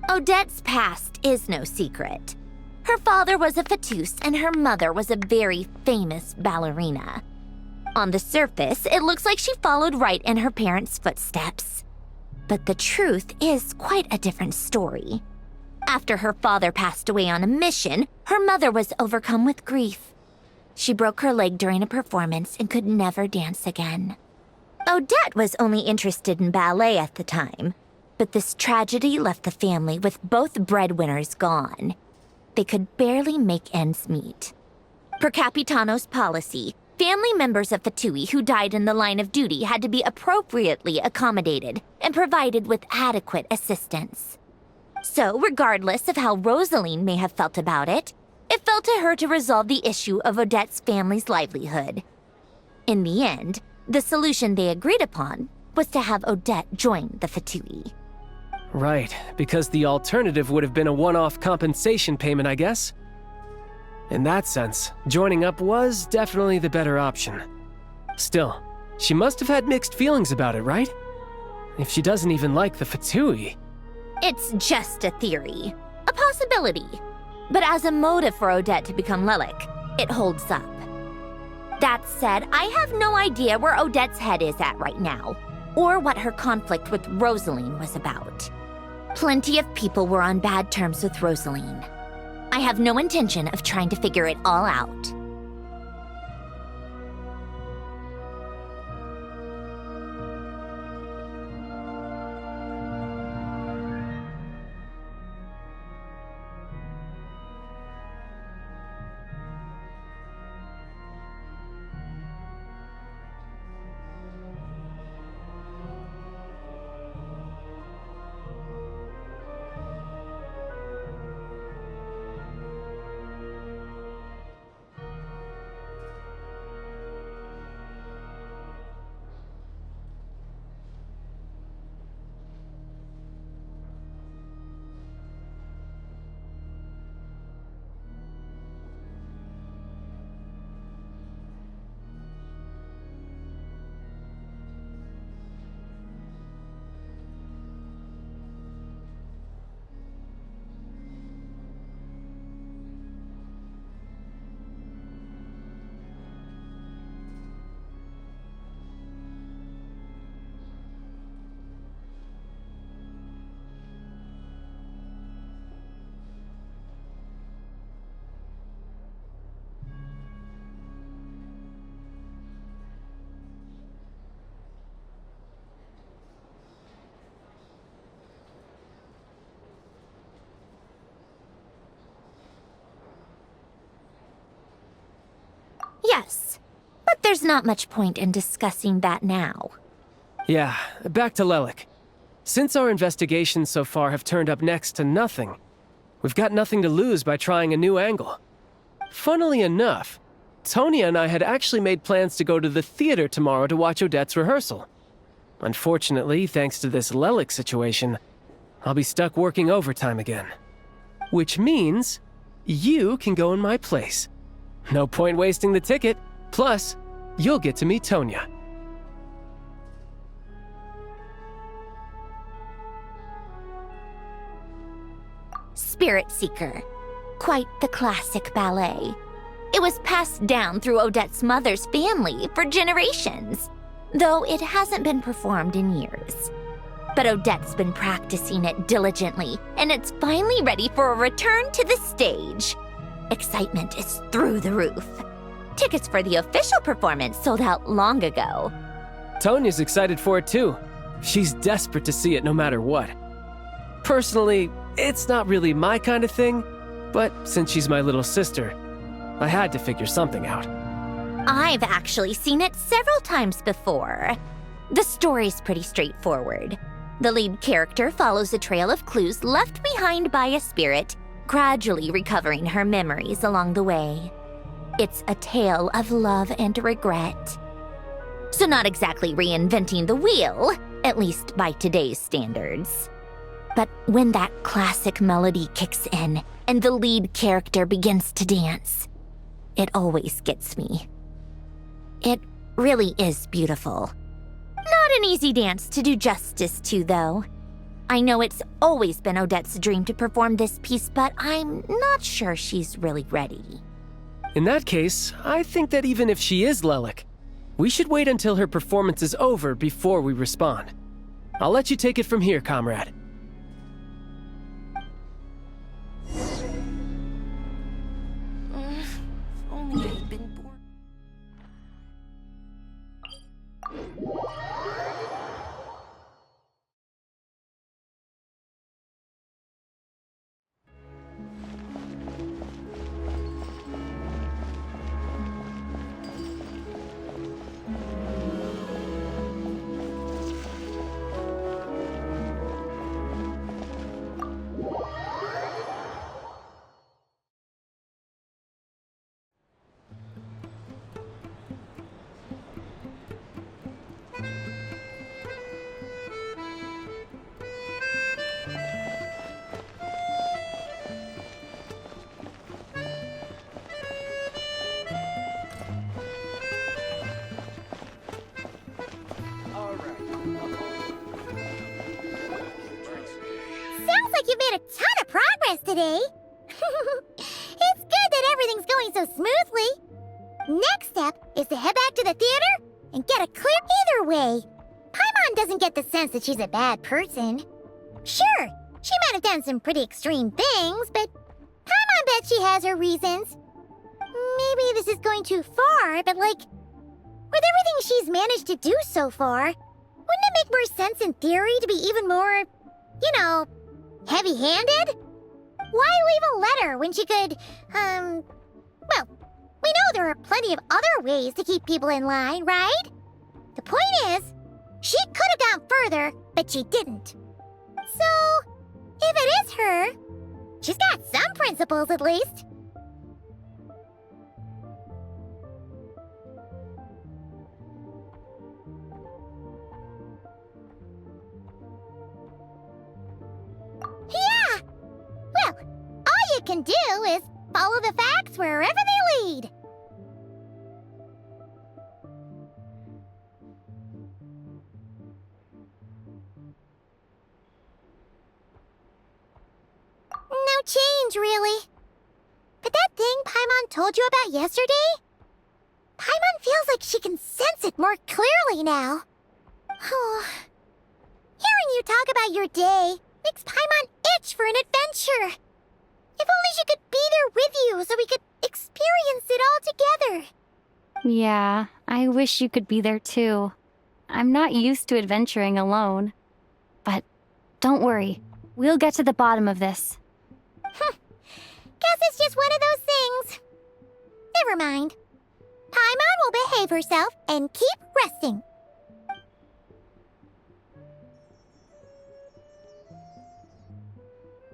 Odette's past is no secret. Her father was a Fatus and her mother was a very famous ballerina. On the surface, it looks like she followed right in her parents' footsteps. But the truth is quite a different story. After her father passed away on a mission, her mother was overcome with grief. She broke her leg during a performance and could never dance again. Odette was only interested in ballet at the time, but this tragedy left the family with both breadwinners gone. They could barely make ends meet. Per Capitano's policy, family members of Fatui who died in the line of duty had to be appropriately accommodated and provided with adequate assistance. So, regardless of how Rosaline may have felt about it, it fell to her to resolve the issue of Odette's family's livelihood. In the end, the solution they agreed upon was to have Odette join the Fatui. Right, because the alternative would have been a one-off compensation payment, I guess. In that sense, joining up was definitely the better option. Still, she must have had mixed feelings about it, right? If she doesn't even like the Fatui. It's just a theory, a possibility. But as a motive for Odette to become Lelik, it holds up. That said, I have no idea where Odette's head is at right now, or what her conflict with Rosaline was about. Plenty of people were on bad terms with Rosaline. I have no intention of trying to figure it all out. Yes, but there's not much point in discussing that now. Yeah, back to Lelik. Since our investigations so far have turned up next to nothing, we've got nothing to lose by trying a new angle. Funnily enough, Tonya and I had actually made plans to go to the theater tomorrow to watch Odette's rehearsal. Unfortunately, thanks to this Lelik situation, I'll be stuck working overtime again. Which means you can go in my place. No point wasting the ticket. Plus, you'll get to meet Tonya. Spirit Seeker. Quite the classic ballet. It was passed down through Odette's mother's family for generations, though it hasn't been performed in years. But Odette's been practicing it diligently, and it's finally ready for a return to the stage. Excitement is through the roof. Tickets for the official performance sold out long ago. Tonya's excited for it too. She's desperate to see it no matter what. Personally, it's not really my kind of thing, but since she's my little sister, I had to figure something out. I've actually seen it several times before. The story's pretty straightforward. The lead character follows a trail of clues left behind by a spirit, gradually recovering her memories along the way. It's a tale of love and regret. So not exactly reinventing the wheel, at least by today's standards. But when that classic melody kicks in and the lead character begins to dance, it always gets me. It really is beautiful. Not an easy dance to do justice to, though. I know it's always been Odette's dream to perform this piece, but I'm not sure she's really ready. In that case, I think that even if she is Lelik, we should wait until her performance is over before we respond. I'll let you take it from here, comrade. Only I'd been born. Sounds like you've made a ton of progress today. It's good that everything's going so smoothly. Next step is to head back to the theater and get a clear either way. Paimon doesn't get the sense that she's a bad person. Sure, she might have done some pretty extreme things, but Paimon bet she has her reasons. Maybe this is going too far, but like, with everything she's managed to do so far, wouldn't it make more sense in theory to be even more, heavy-handed? Why leave a letter when she could, well, we know there are plenty of other ways to keep people in line, right? The point is, she could have gone further, but she didn't. So, if it is her, she's got some principles at least. Yeah! Well, all you can do is follow the facts wherever they lead. No change, really. But that thing Paimon told you about yesterday? Paimon feels like she can sense it more clearly now. Hearing you talk about your day makes Paimon itch for an adventure. If only she could be there with you so we could experience it all together. Yeah, I wish you could be there too. I'm not used to adventuring alone. But don't worry, we'll get to the bottom of this. Guess it's just one of those things. Never mind. Paimon will behave herself and keep resting.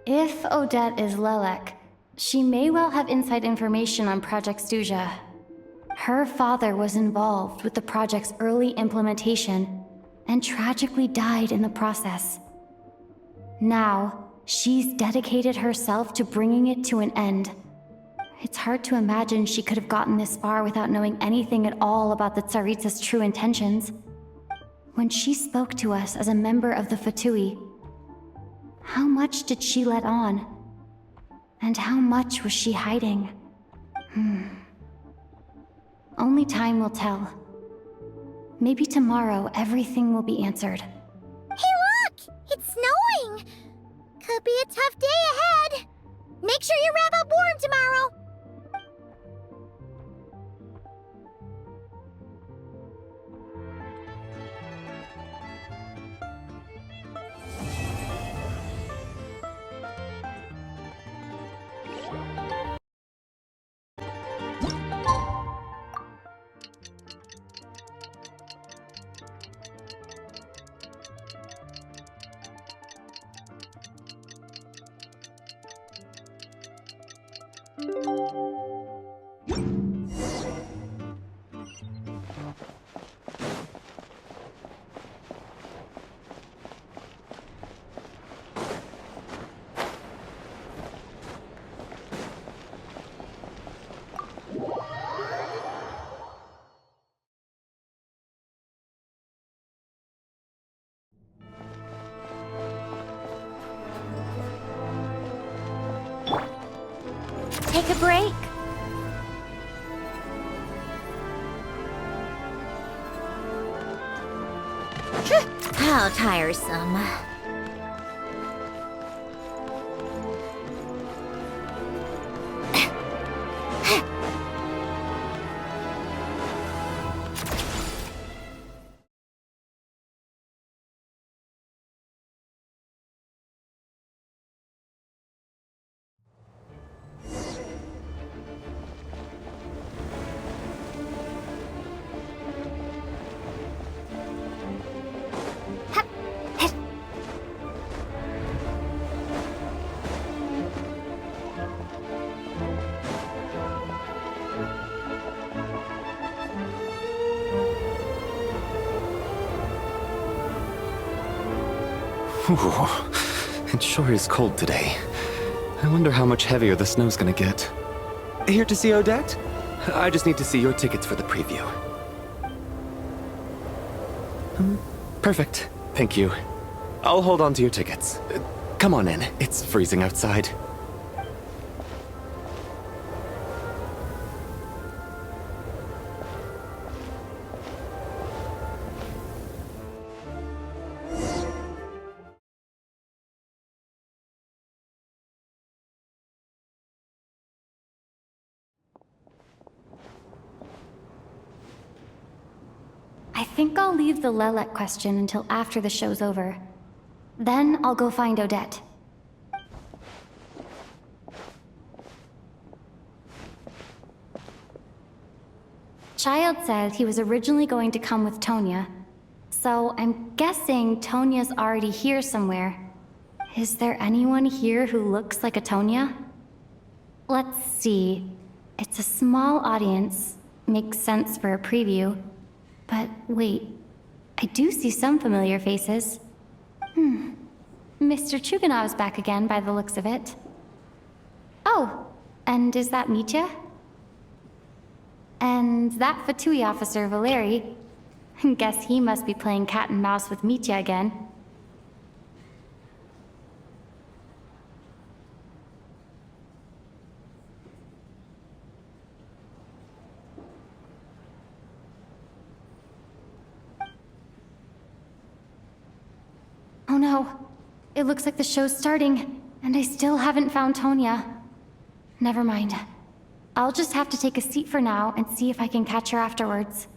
If Odette is Lelek, she may well have inside information on Project Stuja. Her father was involved with the project's early implementation and tragically died in the process. Now, she's dedicated herself to bringing it to an end. It's hard to imagine she could have gotten this far without knowing anything at all about the Tsaritsa's true intentions. When she spoke to us as a member of the Fatui, how much did she let on? And how much was she hiding? Only time will tell. Maybe tomorrow everything will be answered. Hey look! It's snowing! Could be a tough day ahead. Make sure you wrap up warm tomorrow. Take a break. How tiresome. Ooh, it sure is cold today. I wonder how much heavier the snow's gonna get. Here to see Odette? I just need to see your tickets for the preview. Perfect. Thank you. I'll hold on to your tickets. Come on in. It's freezing outside. I think I'll leave the Lelek question until after the show's over. Then I'll go find Odette. Child said he was originally going to come with Tonya, so I'm guessing Tonya's already here somewhere. Is there anyone here who looks like a Tonya? Let's see. It's a small audience. Makes sense for a preview. But wait, I do see some familiar faces. Mr. Chuganov's back again by the looks of it. Oh, and is that Mitya? And that Fatui officer, Valeri. Guess he must be playing cat and mouse with Mitya again. Oh no. It looks like the show's starting, and I still haven't found Tonya. Never mind. I'll just have to take a seat for now and see if I can catch her afterwards.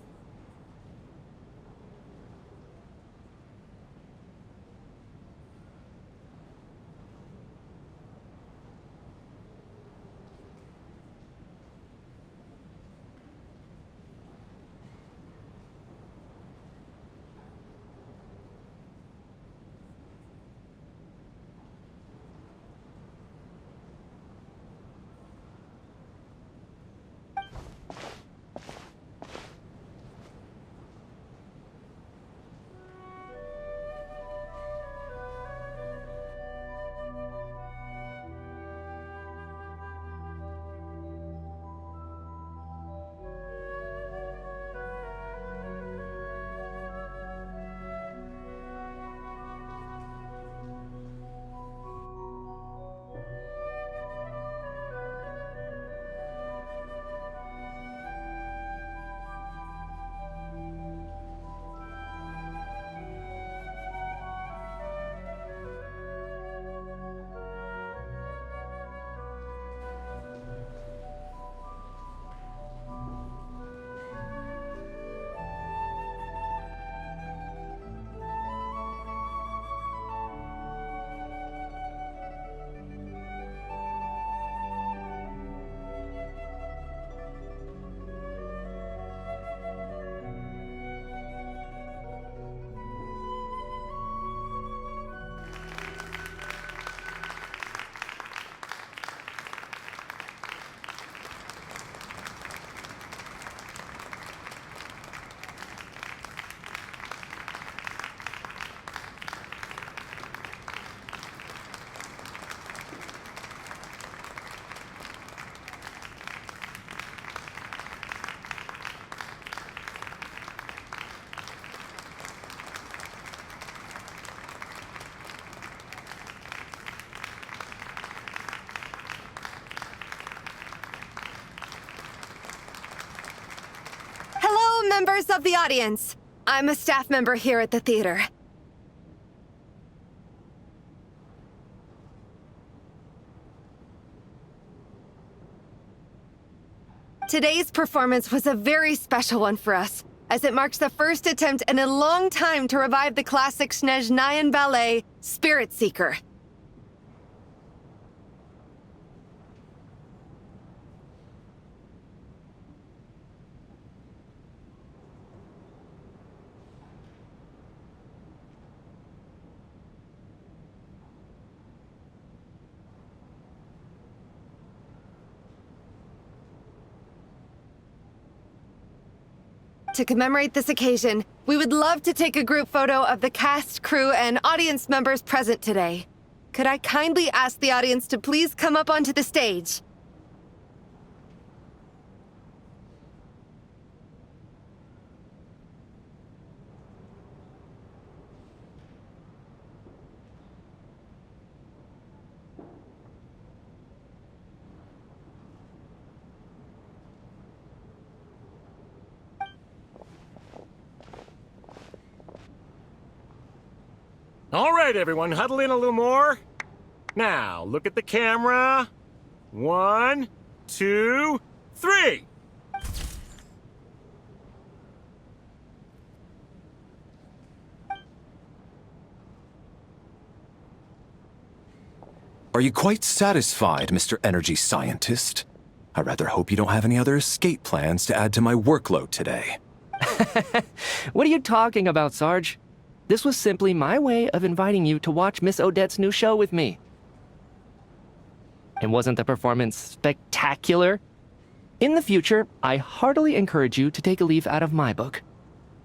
members of the audience. I'm a staff member here at the theater. Today's performance was a very special one for us, as it marks the first attempt in a long time to revive the classic Snezhnayan ballet, Spirit Seeker. To commemorate this occasion, we would love to take a group photo of the cast, crew, and audience members present today. Could I kindly ask the audience to please come up onto the stage? All right, everyone, huddle in a little more. Now, look at the camera. 1, 2, 3. Are you quite satisfied, Mr. Energy Scientist? I rather hope you don't have any other escape plans to add to my workload today. What are you talking about, Sarge? This was simply my way of inviting you to watch Miss Odette's new show with me. And wasn't the performance spectacular? In the future, I heartily encourage you to take a leaf out of my book.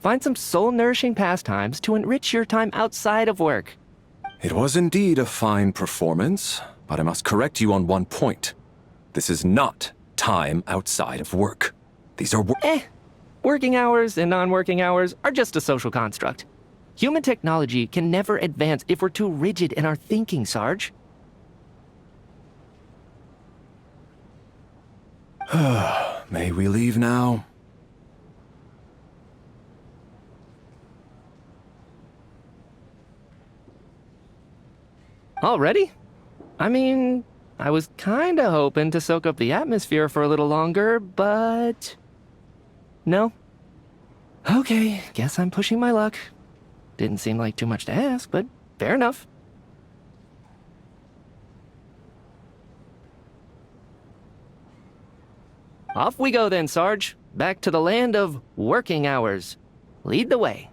Find some soul-nourishing pastimes to enrich your time outside of work. It was indeed a fine performance, but I must correct you on one point. This is not time outside of work. These are Working hours and non-working hours are just a social construct. Human technology can never advance if we're too rigid in our thinking, Sarge. May we leave now? Already? I mean, I was kinda hoping to soak up the atmosphere for a little longer, but... No? Okay, guess I'm pushing my luck. Didn't seem like too much to ask, but fair enough. Off we go then, Sarge. Back to the land of working hours. Lead the way.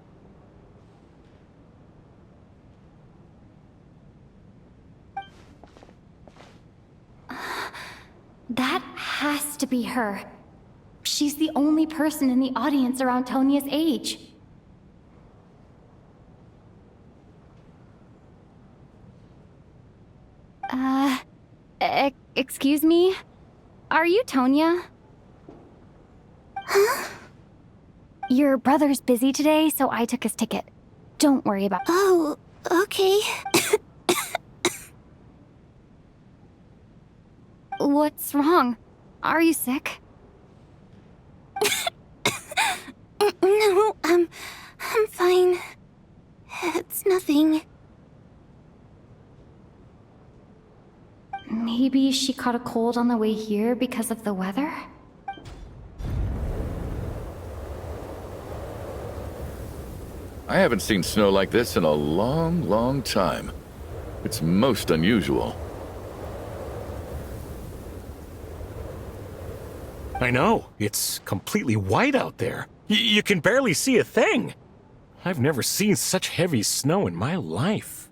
That has to be her. She's the only person in the audience around Tonia's age. Excuse me? Are you Tonia? Huh? Your brother's busy today, so I took his ticket. Don't worry about it. Oh, okay. What's wrong? Are you sick? No, I'm fine. It's nothing. Maybe she caught a cold on the way here because of the weather? I haven't seen snow like this in a long, long time. It's most unusual. I know. It's completely white out there. You can barely see a thing. I've never seen such heavy snow in my life.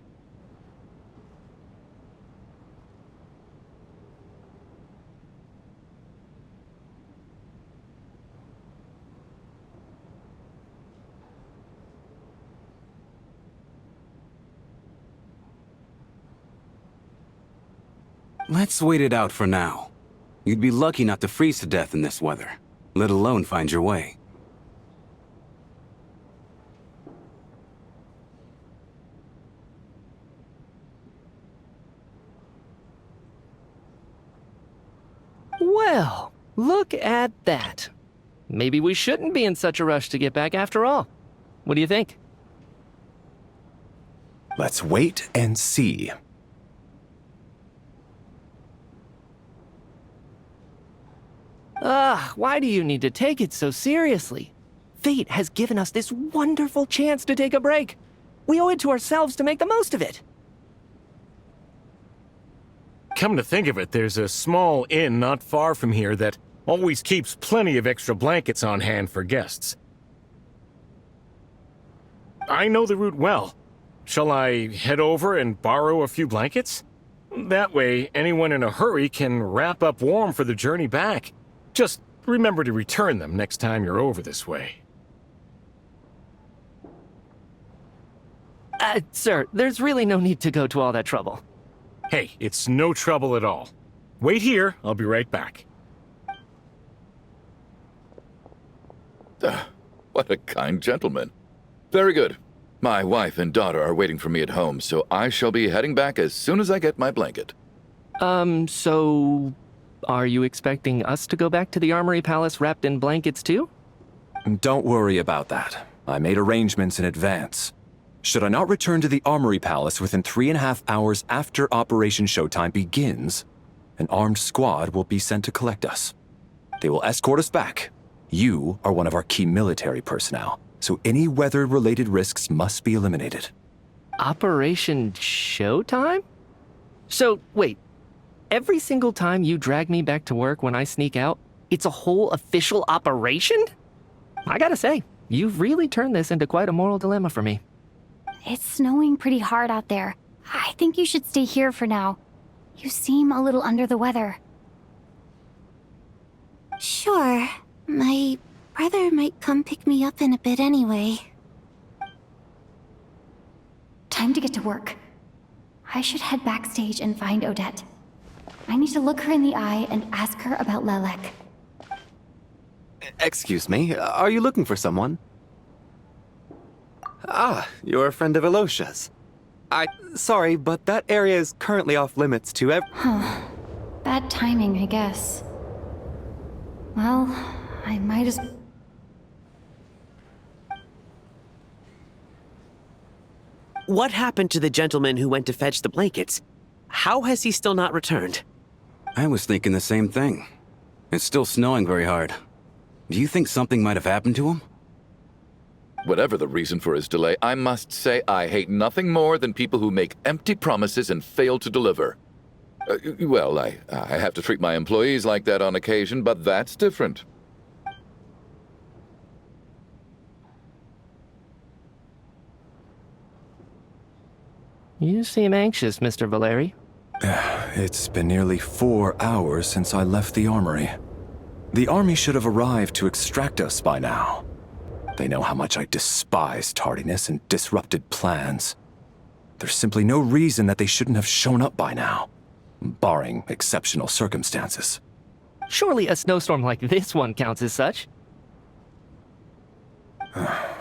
Let's wait it out for now. You'd be lucky not to freeze to death in this weather, let alone find your way. Well, look at that. maybe we shouldn't be in such a rush to get back after all. What do you think? Let's wait and see. Why do you need to take it so seriously? Fate has given us this wonderful chance to take a break. We owe it to ourselves to make the most of it. Come to think of it, there's a small inn not far from here that always keeps plenty of extra blankets on hand for guests. I know the route well. Shall I head over and borrow a few blankets? That way, anyone in a hurry can wrap up warm for the journey back. Just remember to return them next time you're over this way. Sir, there's really no need to go to all that trouble. Hey, it's no trouble at all. Wait here, I'll be right back. What a kind gentleman. Very good. My wife and daughter are waiting for me at home, so I shall be heading back as soon as I get my blanket. So... are you expecting us to go back to the Armory Palace wrapped in blankets too? Don't worry about that. I made arrangements in advance. Should I not return to the Armory Palace within 3.5 hours after Operation Showtime begins, an armed squad will be sent to collect us. They will escort us back. You are one of our key military personnel, so any weather-related risks must be eliminated. Operation Showtime? So, wait. Every single time you drag me back to work when I sneak out, it's a whole official operation? I gotta say, you've really turned this into quite a moral dilemma for me. It's snowing pretty hard out there. I think you should stay here for now. You seem a little under the weather. Sure. My brother might come pick me up in a bit anyway. Time to get to work. I should head backstage and find Odette. I need to look her in the eye and ask her about Lelek. Excuse me, are you looking for someone? Ah, you're a friend of Elosha's. Sorry, but that area is currently off limits to Huh. Bad timing, I guess. Well, I might as... What happened to the gentleman who went to fetch the blankets? How has he still not returned? I was thinking the same thing. It's still snowing very hard. Do you think something might have happened to him? Whatever the reason for his delay, I must say I hate nothing more than people who make empty promises and fail to deliver. Well, I have to treat my employees like that on occasion, but that's different. You seem anxious, Mr. Valeri. It's been nearly 4 hours since I left the armory. The army should have arrived to extract us by now. They know how much I despise tardiness and disrupted plans. There's simply no reason that they shouldn't have shown up by now, barring exceptional circumstances. Surely a snowstorm like this one counts as such.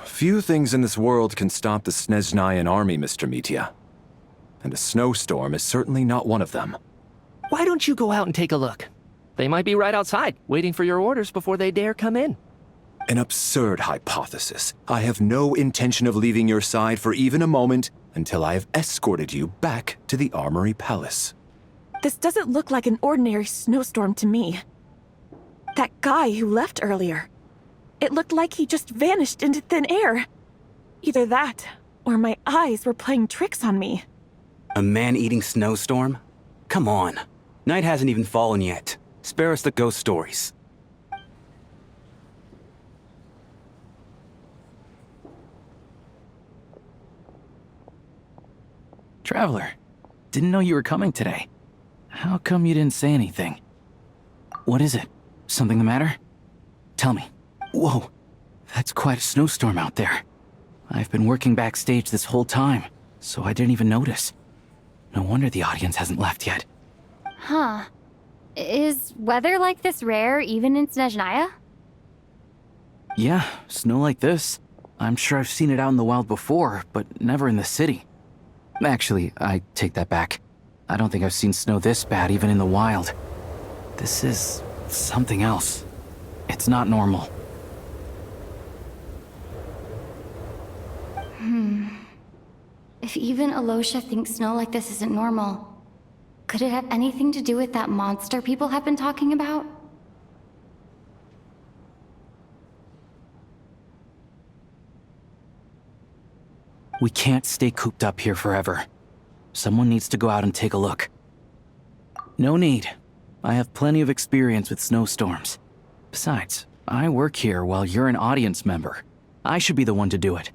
Few things in this world can stop the Snezhnayan army, Mr. Mitya. And a snowstorm is certainly not one of them. Why don't you go out and take a look? They might be right outside, waiting for your orders before they dare come in. An absurd hypothesis. I have no intention of leaving your side for even a moment until I have escorted you back to the Armory Palace. This doesn't look like an ordinary snowstorm to me. That guy who left earlier. It looked like he just vanished into thin air. Either that, or my eyes were playing tricks on me. A man-eating snowstorm? Come on. Night hasn't even fallen yet. Spare us the ghost stories. Traveler, didn't know you were coming today. How come you didn't say anything? What is it? Something the matter? Tell me. Whoa, that's quite a snowstorm out there. I've been working backstage this whole time, so I didn't even notice. No wonder the audience hasn't left yet. Huh. Is weather like this rare even in Snezhnaya? Yeah, snow like this. I'm sure I've seen it out in the wild before, but never in the city. Actually, I take that back. I don't think I've seen snow this bad even in the wild. This is something else. It's not normal. If even Alosha thinks snow like this isn't normal, could it have anything to do with that monster people have been talking about? We can't stay cooped up here forever. Someone needs to go out and take a look. No need. I have plenty of experience with snowstorms. Besides, I work here while you're an audience member. I should be the one to do it.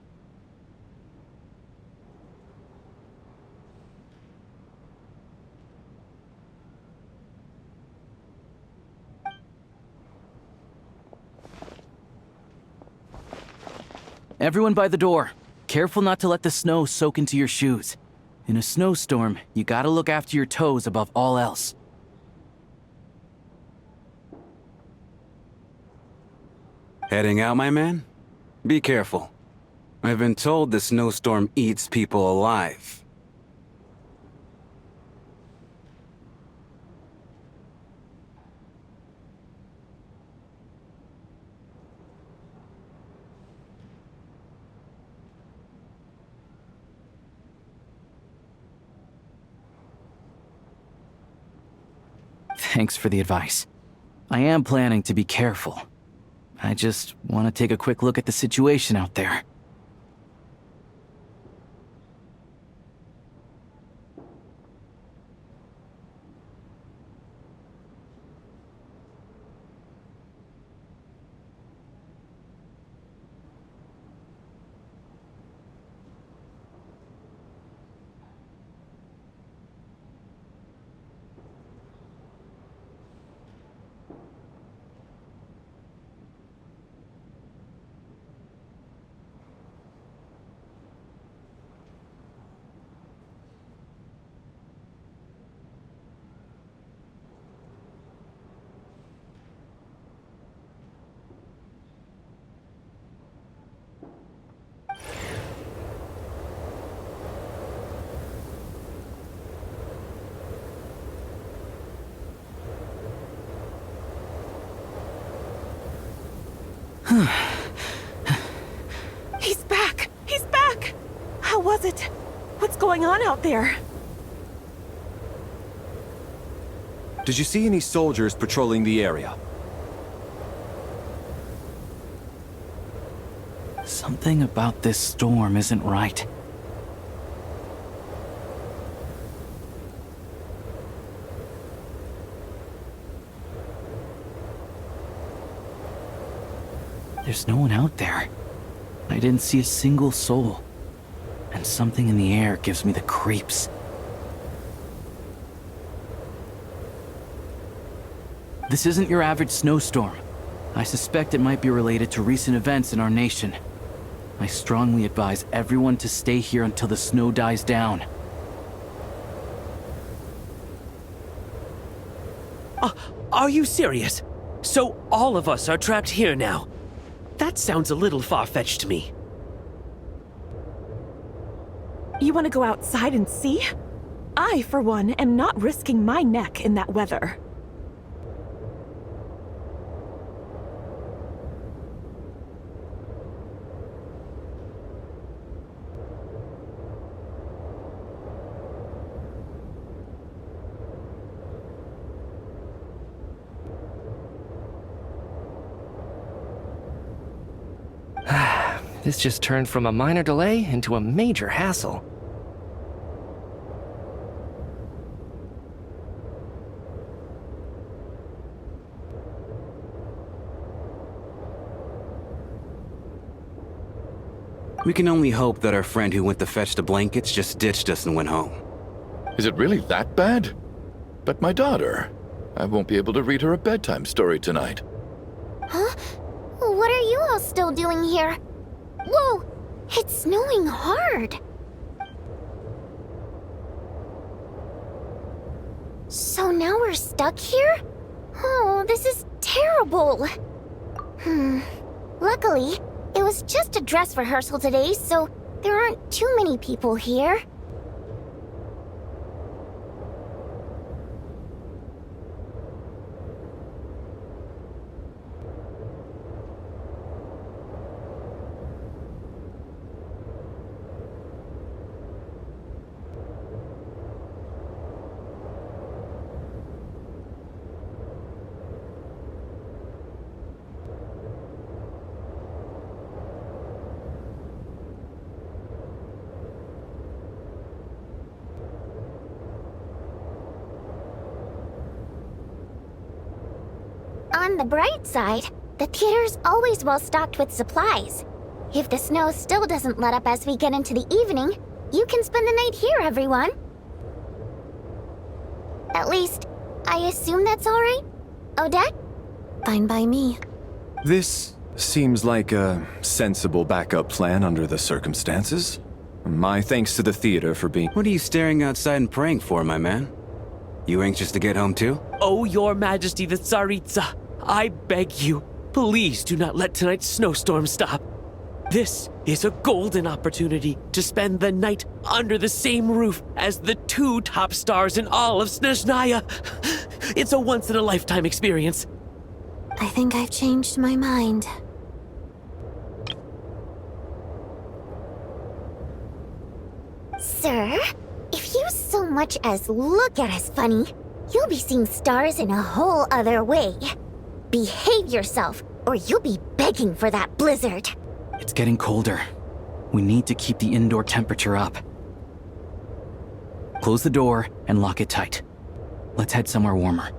Everyone by the door. Careful not to let the snow soak into your shoes. In a snowstorm, you gotta look after your toes above all else. Heading out, my man? Be careful. I've been told the snowstorm eats people alive. Thanks for the advice. I am planning to be careful. I just want to take a quick look at the situation out there. He's back! He's back! How was it? What's going on out there? Did you see any soldiers patrolling the area? Something about this storm isn't right. There's no one out there. I didn't see a single soul. And something in the air gives me the creeps. This isn't your average snowstorm. I suspect it might be related to recent events in our nation. I strongly advise everyone to stay here until the snow dies down. Are you serious? So all of us are trapped here now? That sounds a little far-fetched to me. You want to go outside and see? I, for one, am not risking my neck in that weather. This just turned from a minor delay into a major hassle. We can only hope that our friend who went to fetch the blankets just ditched us and went home. Is it really that bad? But my daughter, I won't be able to read her a bedtime story tonight. Huh? What are you all still doing here? Whoa! It's snowing hard! So now we're stuck here? Oh, this is terrible! Luckily, it was just a dress rehearsal today, so there aren't too many people here. On the bright side, the theater's always well stocked with supplies. If the snow still doesn't let up as we get into the evening, you can spend the night here, everyone. At least, I assume that's alright? Odette? Fine by me. This seems like a sensible backup plan under the circumstances. My thanks to the theater for being— What are you staring outside and praying for, my man? You anxious to get home too? Oh, Your Majesty the Tsaritsa, I beg you, please do not let tonight's snowstorm stop. This is a golden opportunity to spend the night under the same roof as the 2 top stars in all of Snezhnaya. It's a once-in-a-lifetime experience. I think I've changed my mind. Sir, if you so much as look at us funny, you'll be seeing stars in a whole other way. Behave yourself, or you'll be begging for that blizzard. It's getting colder. We need to keep the indoor temperature up. Close the door and lock it tight. Let's head somewhere warmer.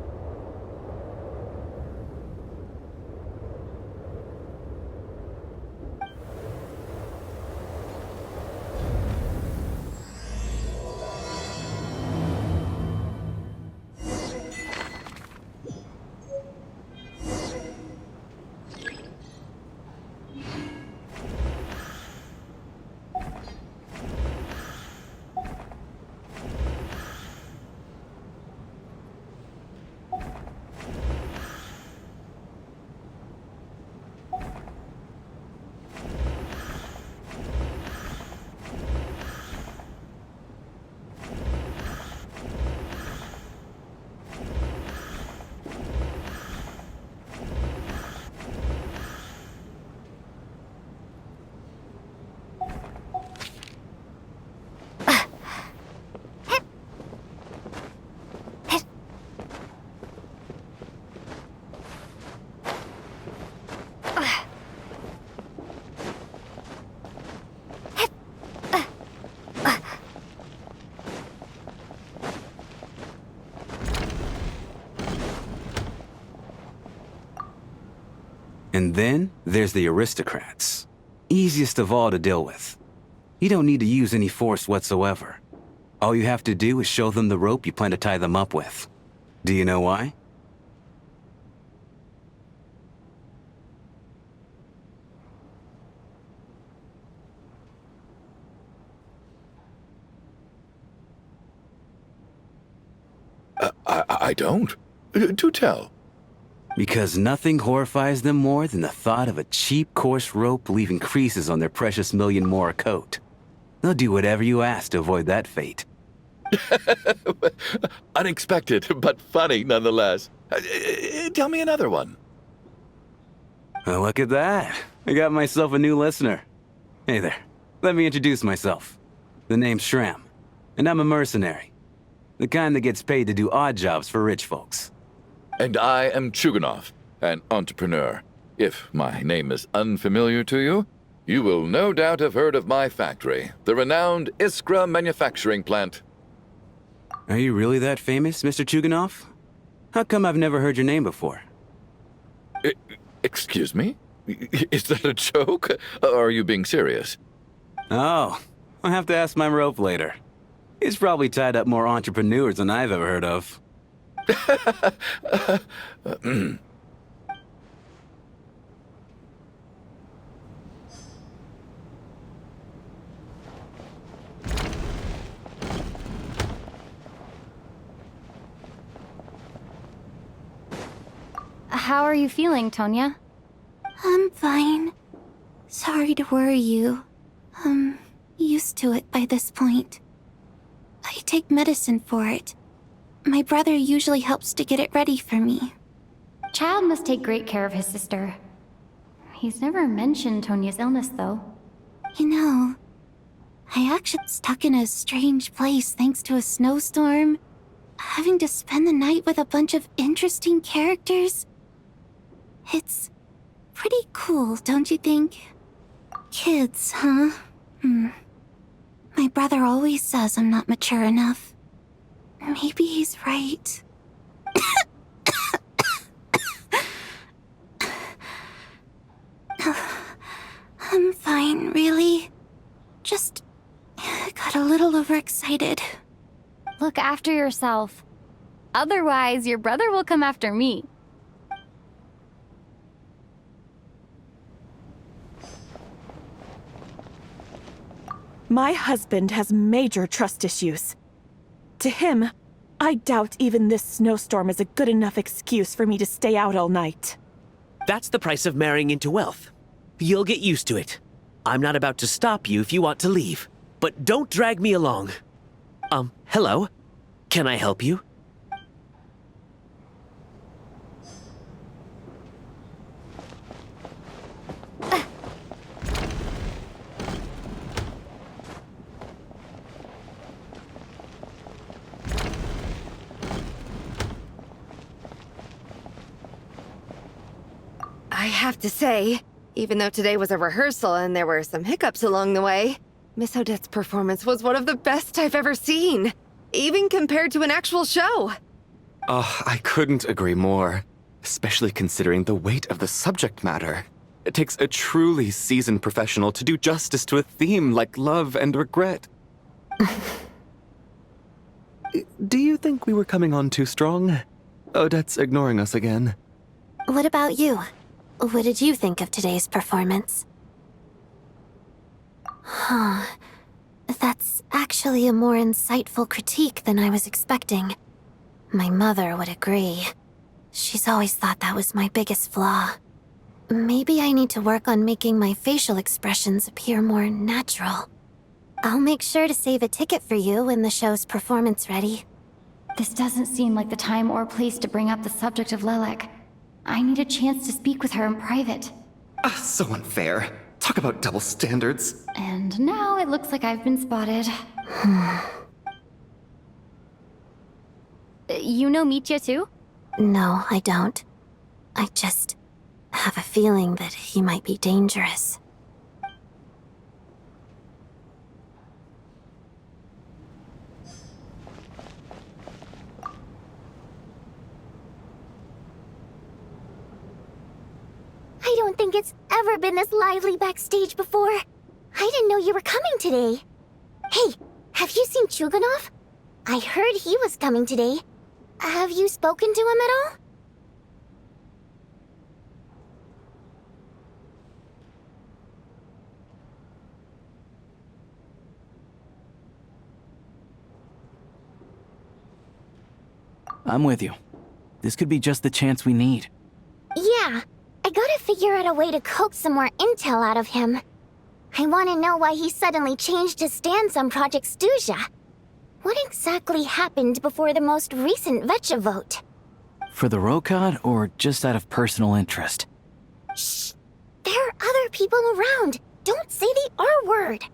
And then there's the aristocrats. Easiest of all to deal with. You don't need to use any force whatsoever. All you have to do is show them the rope you plan to tie them up with. Do you know why? I don't. Do tell. Because nothing horrifies them more than the thought of a cheap, coarse rope leaving creases on their precious million more coat. They'll do whatever you ask to avoid that fate. Unexpected, but funny nonetheless. Tell me another one. Well, look at that. I got myself a new listener. Hey there. Let me introduce myself. The name's Shram, and I'm a mercenary. The kind that gets paid to do odd jobs for rich folks. And I am Chuganov, an entrepreneur. If my name is unfamiliar to you, you will no doubt have heard of my factory, the renowned Iskra manufacturing plant. Are you really that famous, Mr. Chuganov? How come I've never heard your name before? Excuse me? Is that a joke? Or are you being serious? Oh, I'll have to ask my rope later. He's probably tied up more entrepreneurs than I've ever heard of. How are you feeling, Tonya? I'm fine. Sorry to worry you. I'm used to it by this point. I take medicine for it. My brother usually helps to get it ready for me. Child must take great care of his sister. He's never mentioned Tonya's illness, though. You know, I actually stuck in a strange place thanks to a snowstorm. Having to spend the night with a bunch of interesting characters. It's pretty cool, don't you think? Kids, huh? My brother always says I'm not mature enough. Maybe he's right. fine, really. Just got a little overexcited. Look after yourself. Otherwise, your brother will come after me. My husband has major trust issues. To him, I doubt even this snowstorm is a good enough excuse for me to stay out all night. That's the price of marrying into wealth. You'll get used to it. I'm not about to stop you if you want to leave, but don't drag me along. Hello? Can I help you? I have to say, even though today was a rehearsal and there were some hiccups along the way, Miss Odette's performance was one of the best I've ever seen, even compared to an actual show. Oh, I couldn't agree more, especially considering the weight of the subject matter. It takes a truly seasoned professional to do justice to a theme like love and regret. Do you think we were coming on too strong? Odette's ignoring us again. What about you? What did you think of today's performance? Huh. That's actually a more insightful critique than I was expecting. My mother would agree. She's always thought that was my biggest flaw. Maybe I need to work on making my facial expressions appear more natural. I'll make sure to save a ticket for you when the show's performance ready. This doesn't seem like the time or place to bring up the subject of Lilac. I need a chance to speak with her in private. So unfair. Talk about double standards. And now it looks like I've been spotted. You know Mitya too? No, I don't. I just have a feeling that he might be dangerous. I don't think it's ever been this lively backstage before. I didn't know you were coming today. Hey, have you seen Chuganov? I heard he was coming today. Have you spoken to him at all? I'm with you. This could be just the chance we need. Yeah, I gotta figure out a way to coax some more intel out of him. I want to know why he suddenly changed his stance on Project Stuja. What exactly happened before the most recent Vetcha vote? For the Rokad, or just out of personal interest? Shh! There are other people around. Don't say the R word.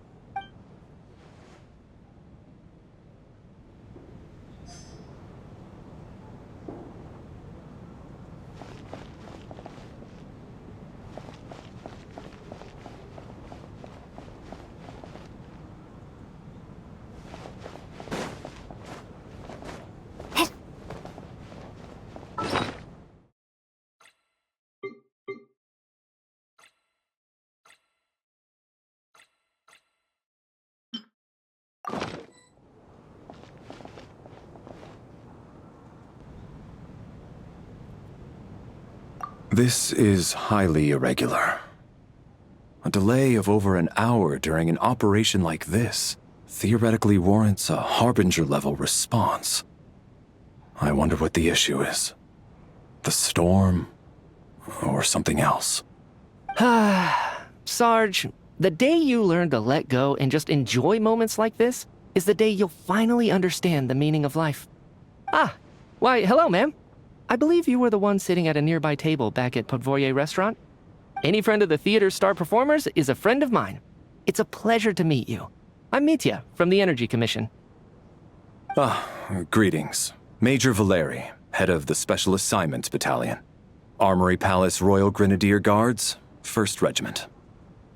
This is highly irregular. A delay of over an hour during an operation like this theoretically warrants a Harbinger-level response. I wonder what the issue is. The storm, or something else. Sarge, the day you learn to let go and just enjoy moments like this is the day you'll finally understand the meaning of life. Why, hello, ma'am. I believe you were the one sitting at a nearby table back at Podvorye Restaurant. Any friend of the theater's star performers is a friend of mine. It's a pleasure to meet you. I'm Mitya, from the Energy Commission. Greetings. Major Valeri, head of the Special Assignments Battalion. Armory Palace Royal Grenadier Guards, 1st Regiment.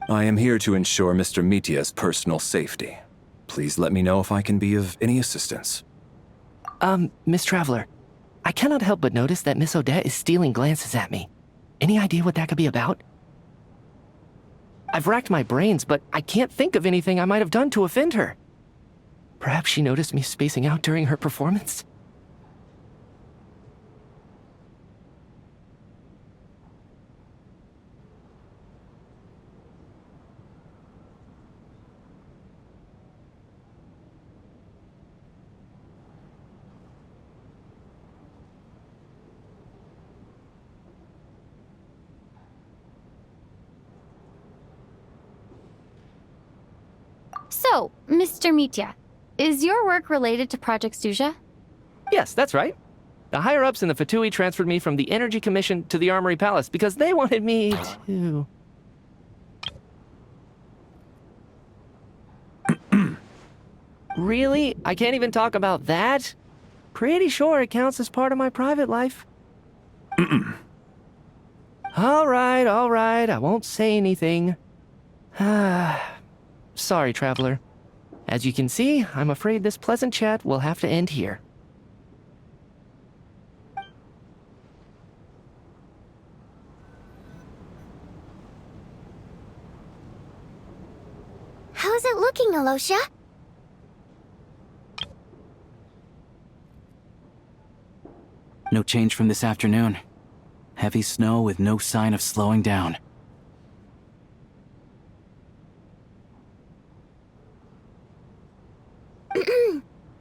I am here to ensure Mr. Mitya's personal safety. Please let me know if I can be of any assistance. Miss Traveler, I cannot help but notice that Miss Odette is stealing glances at me. Any idea what that could be about? I've racked my brains, but I can't think of anything I might have done to offend her. Perhaps she noticed me spacing out during her performance? So, Mr. Mitya, is your work related to Project Suja? Yes, that's right. The higher-ups in the Fatui transferred me from the Energy Commission to the Armory Palace because they wanted me to... Really? I can't even talk about that? Pretty sure it counts as part of my private life. All right, I won't say anything. Sorry, Traveler. As you can see, I'm afraid this pleasant chat will have to end here. How's it looking, Alosha? No change from this afternoon. Heavy snow with no sign of slowing down.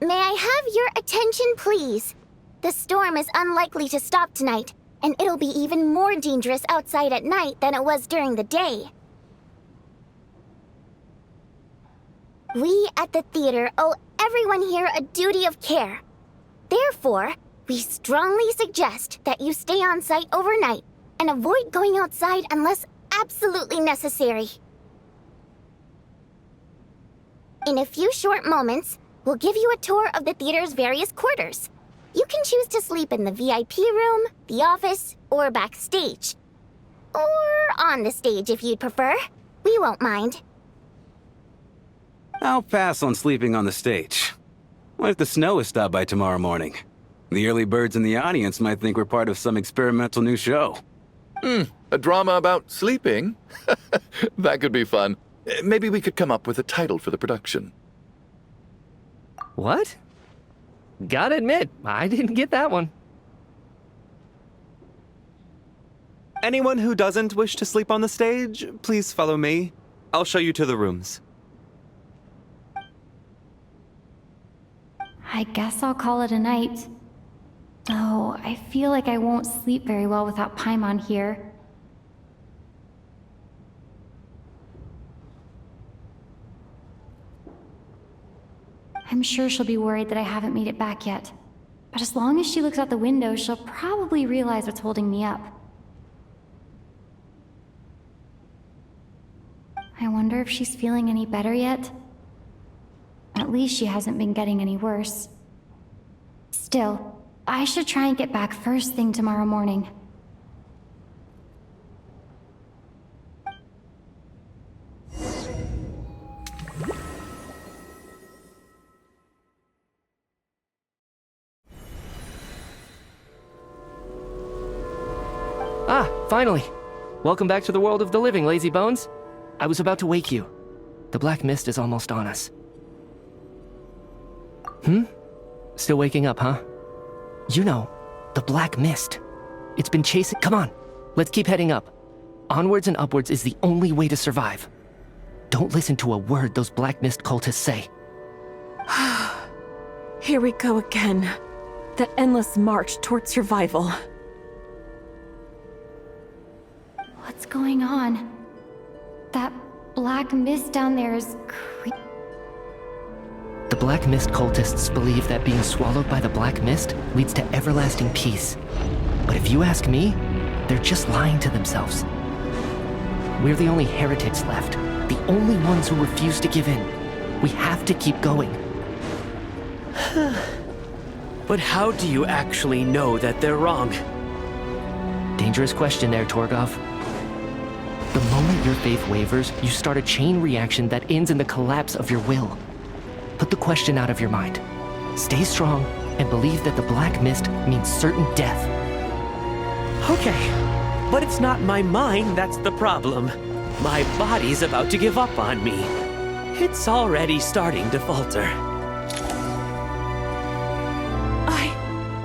May I have your attention, please? The storm is unlikely to stop tonight, and it'll be even more dangerous outside at night than it was during the day. We at the theater owe everyone here a duty of care. Therefore, we strongly suggest that you stay on site overnight and avoid going outside unless absolutely necessary. In a few short moments, we'll give you a tour of the theater's various quarters. You can choose to sleep in the VIP room, the office, or backstage. Or on the stage if you'd prefer. We won't mind. I'll pass on sleeping on the stage. What if the snow is stopped by tomorrow morning? The early birds in the audience might think we're part of some experimental new show. A drama about sleeping? That could be fun. Maybe we could come up with a title for the production. What? Gotta admit, I didn't get that one. Anyone who doesn't wish to sleep on the stage, please follow me. I'll show you to the rooms. I guess I'll call it a night. Though, I feel like I won't sleep very well without Paimon here. I'm sure she'll be worried that I haven't made it back yet. But as long as she looks out the window, she'll probably realize what's holding me up. I wonder if she's feeling any better yet? At least she hasn't been getting any worse. Still, I should try and get back first thing tomorrow morning. Ah, finally! Welcome back to the world of the living, lazy bones. I was about to wake you. The black mist is almost on us. Still waking up, huh? You know, the black mist. It's been chasing... Come on, let's keep heading up. Onwards and upwards is the only way to survive. Don't listen to a word those black mist cultists say. Here we go again. The endless march towards survival. What's going on? That black mist down there is The Black Mist cultists believe that being swallowed by the Black Mist leads to everlasting peace. But if you ask me, they're just lying to themselves. We're the only heretics left, the only ones who refuse to give in. We have to keep going. But how do you actually know that they're wrong? Dangerous question there, Torgov. The moment your faith wavers, you start a chain reaction that ends in the collapse of your will. Put the question out of your mind. Stay strong and believe that the Black Mist means certain death. Okay, but it's not my mind that's the problem. My body's about to give up on me. It's already starting to falter.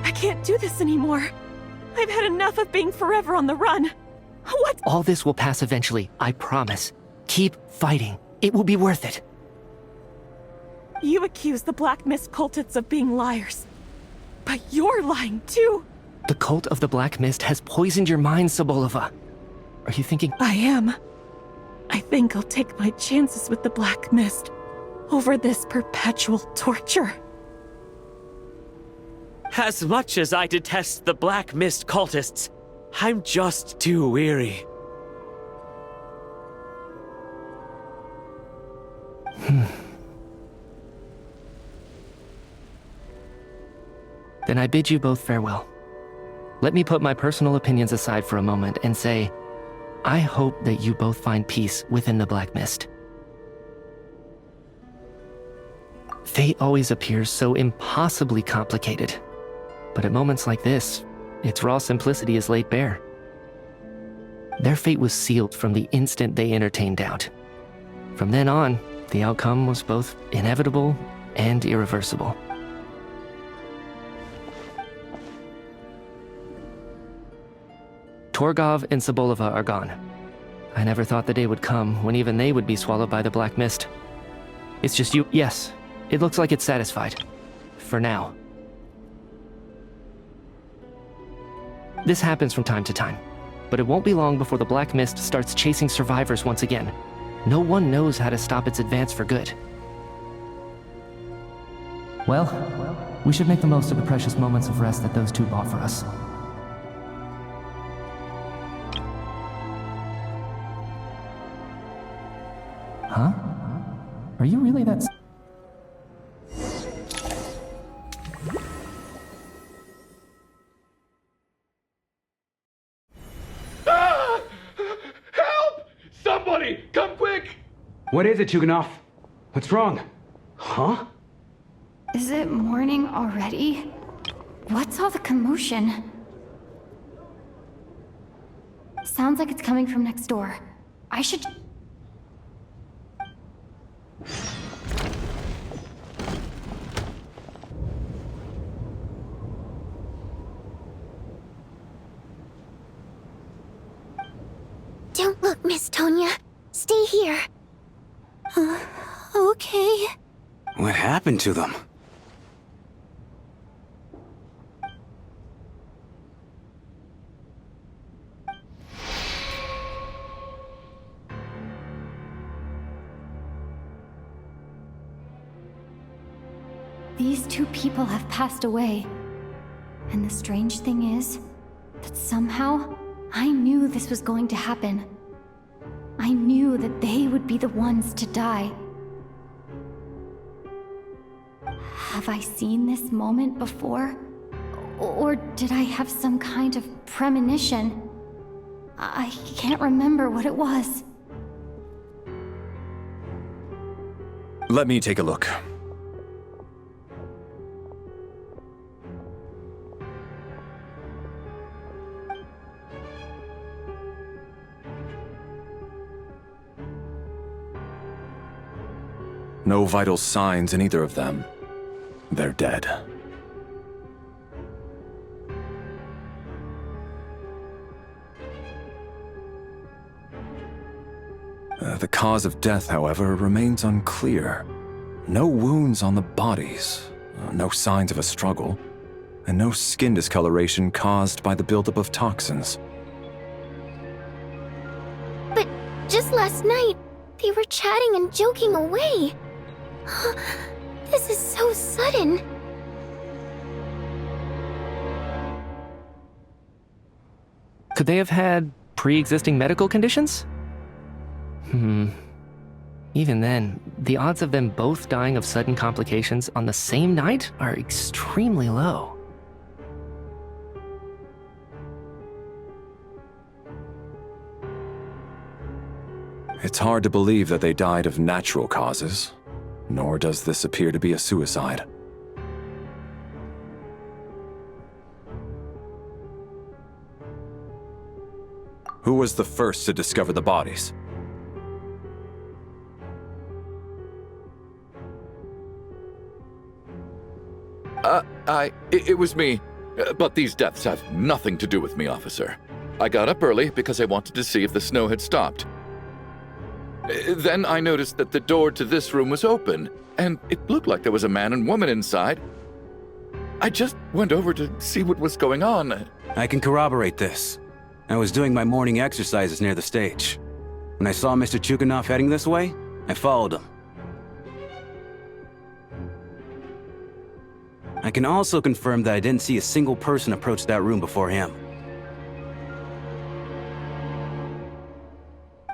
I can't do this anymore. I've had enough of being forever on the run. What? All this will pass eventually, I promise. Keep fighting. It will be worth it. You accuse the Black Mist cultists of being liars. But you're lying too. The cult of the Black Mist has poisoned your mind, Sobolova. Are you thinking— I am. I think I'll take my chances with the Black Mist over this perpetual torture. As much as I detest the Black Mist cultists, I'm just too weary. Then I bid you both farewell. Let me put my personal opinions aside for a moment and say, I hope that you both find peace within the Black Mist. Fate always appears so impossibly complicated, but at moments like this, its raw simplicity is laid bare. Their fate was sealed from the instant they entertained doubt. From then on, the outcome was both inevitable and irreversible. Torgov and Sobolova are gone. I never thought the day would come when even they would be swallowed by the Black Mist. It's just you— Yes, it looks like it's satisfied. For now. This happens from time to time, but it won't be long before the Black Mist starts chasing survivors once again. No one knows how to stop its advance for good. Well, we should make the most of the precious moments of rest that those two bought for us. Huh? Are you really that— Ah! Help! Somebody, come quick! What is it, Chuganov? What's wrong? Huh? Is it morning already? What's all the commotion? Sounds like it's coming from next door. I should... Don't look, Miss Tonya. Stay here. Okay. What happened to them? These two people have passed away. And the strange thing is that somehow I knew this was going to happen. I knew that they would be the ones to die. Have I seen this moment before? Or did I have some kind of premonition? I can't remember what it was. Let me take a look. No vital signs in either of them. They're dead. The cause of death, however, remains unclear. No wounds on the bodies, no signs of a struggle, and no skin discoloration caused by the buildup of toxins. But just last night, they were chatting and joking away. This is so sudden. Could they have had pre-existing medical conditions? Even then, the odds of them both dying of sudden complications on the same night are extremely low. It's hard to believe that they died of natural causes, nor does this appear to be a suicide. Who was the first to discover the bodies? It was me. But these deaths have nothing to do with me, officer. I got up early because I wanted to see if the snow had stopped. Then I noticed that the door to this room was open, and it looked like there was a man and woman inside. I just went over to see what was going on. I can corroborate this. I was doing my morning exercises near the stage. When I saw Mr. Chuganov heading this way, I followed him. I can also confirm that I didn't see a single person approach that room before him.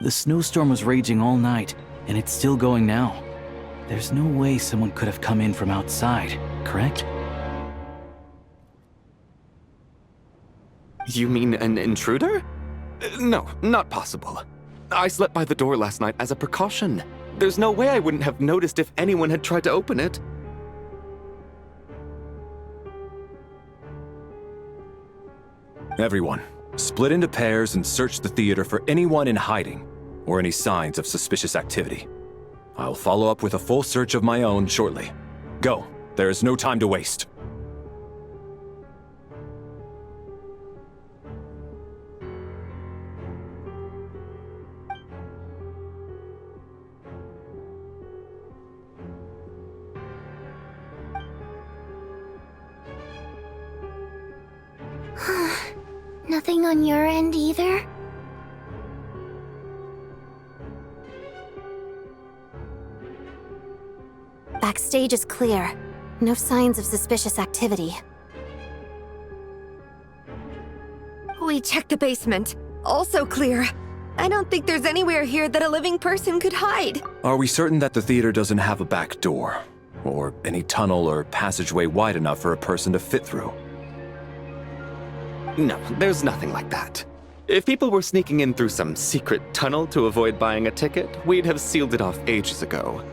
The snowstorm was raging all night, and it's still going now. There's no way someone could have come in from outside, correct? You mean an intruder? No, not possible. I slept by the door last night as a precaution. There's no way I wouldn't have noticed if anyone had tried to open it. Everyone, split into pairs and search the theater for anyone in hiding or any signs of suspicious activity. I'll follow up with a full search of my own shortly. Go. There is no time to waste. Nothing on your end either? Backstage is clear. No signs of suspicious activity. We checked the basement. Also clear. I don't think there's anywhere here that a living person could hide. Are we certain that the theater doesn't have a back door? Or any tunnel or passageway wide enough for a person to fit through? No, there's nothing like that. If people were sneaking in through some secret tunnel to avoid buying a ticket, we'd have sealed it off ages ago.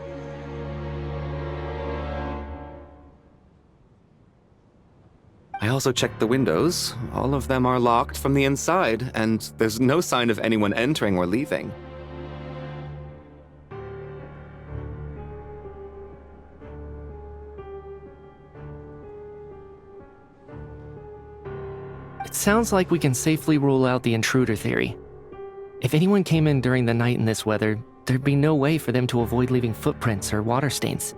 I also checked the windows. All of them are locked from the inside, and there's no sign of anyone entering or leaving. It sounds like we can safely rule out the intruder theory. If anyone came in during the night in this weather, there'd be no way for them to avoid leaving footprints or water stains.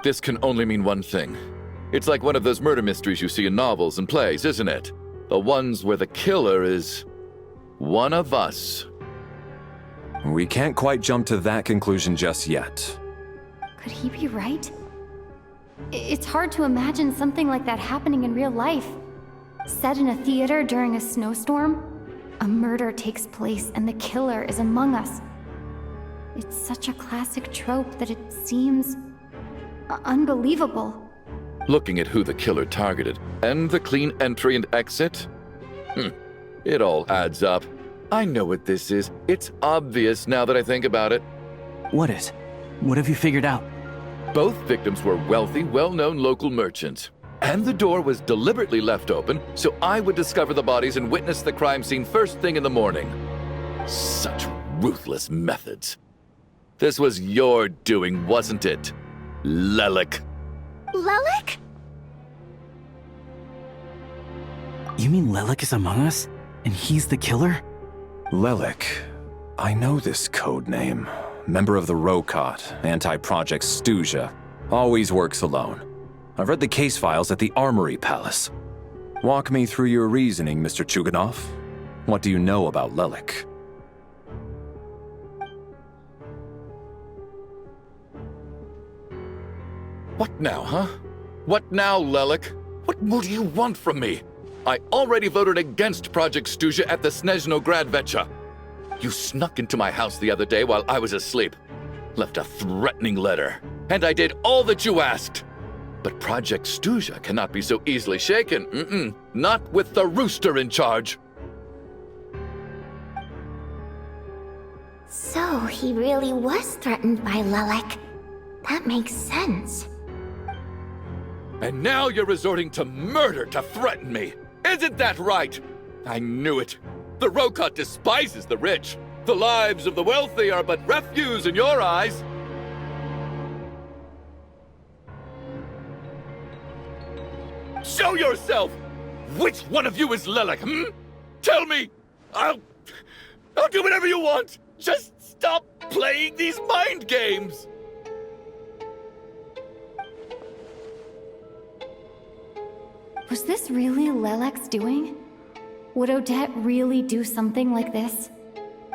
This can only mean one thing. It's like one of those murder mysteries you see in novels and plays, isn't it? The ones where the killer is one of us. We can't quite jump to that conclusion just yet. Could he be right? It's hard to imagine something like that happening in real life. Set in a theater during a snowstorm, a murder takes place and the killer is among us. It's such a classic trope that it seems unbelievable. Looking at who the killer targeted and the clean entry and exit, it all adds up. I know what this is. It's obvious now that I think about it. What is? What have you figured out? Both victims were wealthy, well-known local merchants. And the door was deliberately left open so I would discover the bodies and witness the crime scene first thing in the morning. Such ruthless methods. This was your doing, wasn't it, Lelik? Lelik? You mean Lelik is among us? And he's the killer? Lelik. I know this code name. Member of the Rokot, anti-Project Stuja. Always works alone. I've read the case files at the Armory Palace. Walk me through your reasoning, Mr. Chuganov. What do you know about Lelik? What now, huh? What now, Lelik? What more do you want from me? I already voted against Project Stuja at the Snezhno Gradvecha. You snuck into my house the other day while I was asleep. Left a threatening letter. And I did all that you asked. But Project Stuja cannot be so easily shaken. Not with the rooster in charge. So he really was threatened by Lelik. That makes sense. And now you're resorting to murder to threaten me. Isn't that right? I knew it. The Rokot despises the rich. The lives of the wealthy are but refuse in your eyes. Show yourself! Which one of you is Lelek, Tell me! I'll do whatever you want! Just stop playing these mind games! Was this really Lelek's doing? Would Odette really do something like this?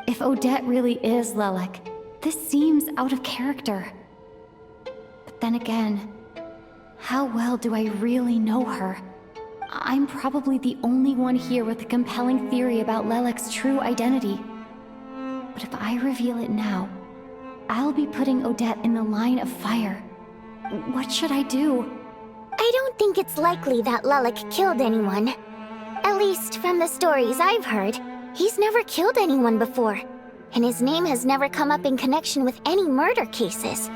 If Odette really is Lelek, this seems out of character. But then again, how well do I really know her? I'm probably the only one here with a compelling theory about Lelek's true identity. But if I reveal it now, I'll be putting Odette in the line of fire. What should I do? I don't think it's likely that Lelek killed anyone. At least from the stories I've heard, he's never killed anyone before. And his name has never come up in connection with any murder cases.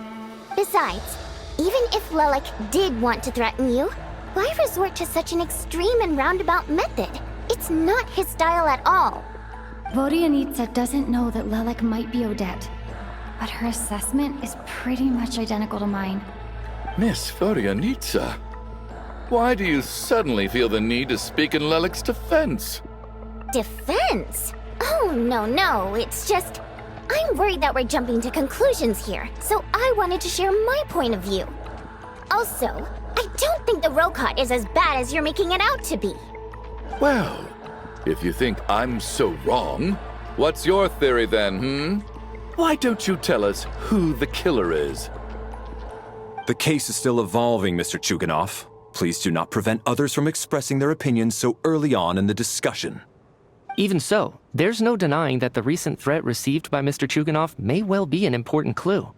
Besides, even if Lelek did want to threaten you, why resort to such an extreme and roundabout method? It's not his style at all. Vodianitsa doesn't know that Lelek might be Odette, but her assessment is pretty much identical to mine. Miss Vodianitsa, why do you suddenly feel the need to speak in Lelek's defense? Defense? Oh, no, it's just... I'm worried that we're jumping to conclusions here, so I wanted to share my point of view. Also, I don't think the Rokot is as bad as you're making it out to be. Well, if you think I'm so wrong, what's your theory then, Why don't you tell us who the killer is? The case is still evolving, Mr. Chuganov. Please do not prevent others from expressing their opinions so early on in the discussion. Even so, there's no denying that the recent threat received by Mr. Chuganov may well be an important clue.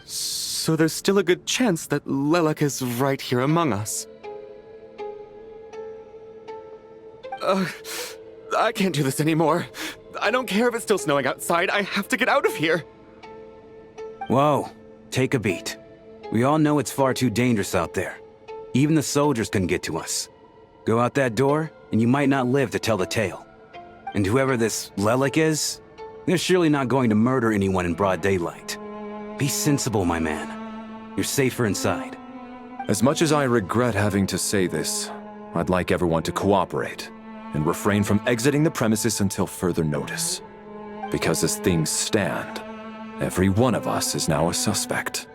So there's still a good chance that Lelek is right here among us. I can't do this anymore. I don't care if it's still snowing outside. I have to get out of here. Whoa, take a beat. We all know it's far too dangerous out there. Even the soldiers couldn't get to us. Go out that door, and you might not live to tell the tale. And whoever this Lelek is, they're surely not going to murder anyone in broad daylight. Be sensible, my man. You're safer inside. As much as I regret having to say this, I'd like everyone to cooperate and refrain from exiting the premises until further notice. Because as things stand, every one of us is now a suspect.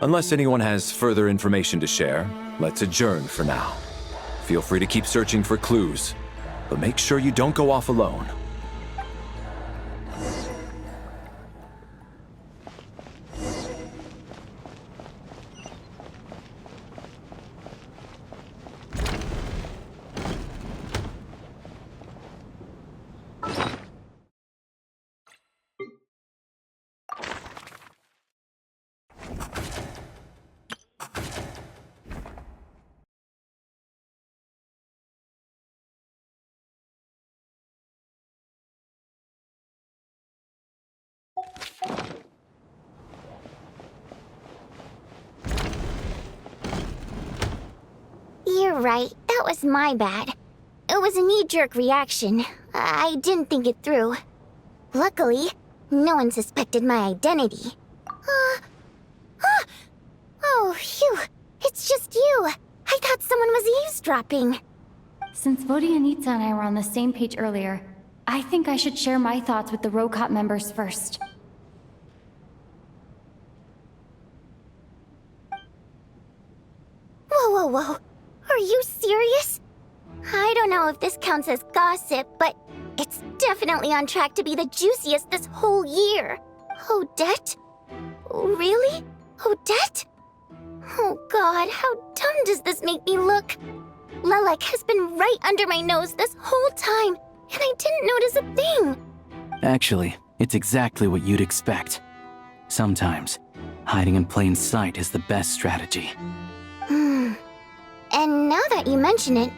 Unless anyone has further information to share, let's adjourn for now. Feel free to keep searching for clues, but make sure you don't go off alone. You're right, that was my bad. It was a knee-jerk reaction. I didn't think it through. Luckily, no one suspected my identity. Oh, phew, it's just you. I thought someone was eavesdropping. Since Vodianitsa and I were on the same page earlier, I think I should share my thoughts with the Rokot members first. Whoa. Are you serious? I don't know if this counts as gossip, but it's definitely on track to be the juiciest this whole year. Odette? Really? Odette? Oh god, how dumb does this make me look? Lelek has been right under my nose this whole time, and I didn't notice a thing. Actually, it's exactly what you'd expect. Sometimes, hiding in plain sight is the best strategy. And now that you mention it,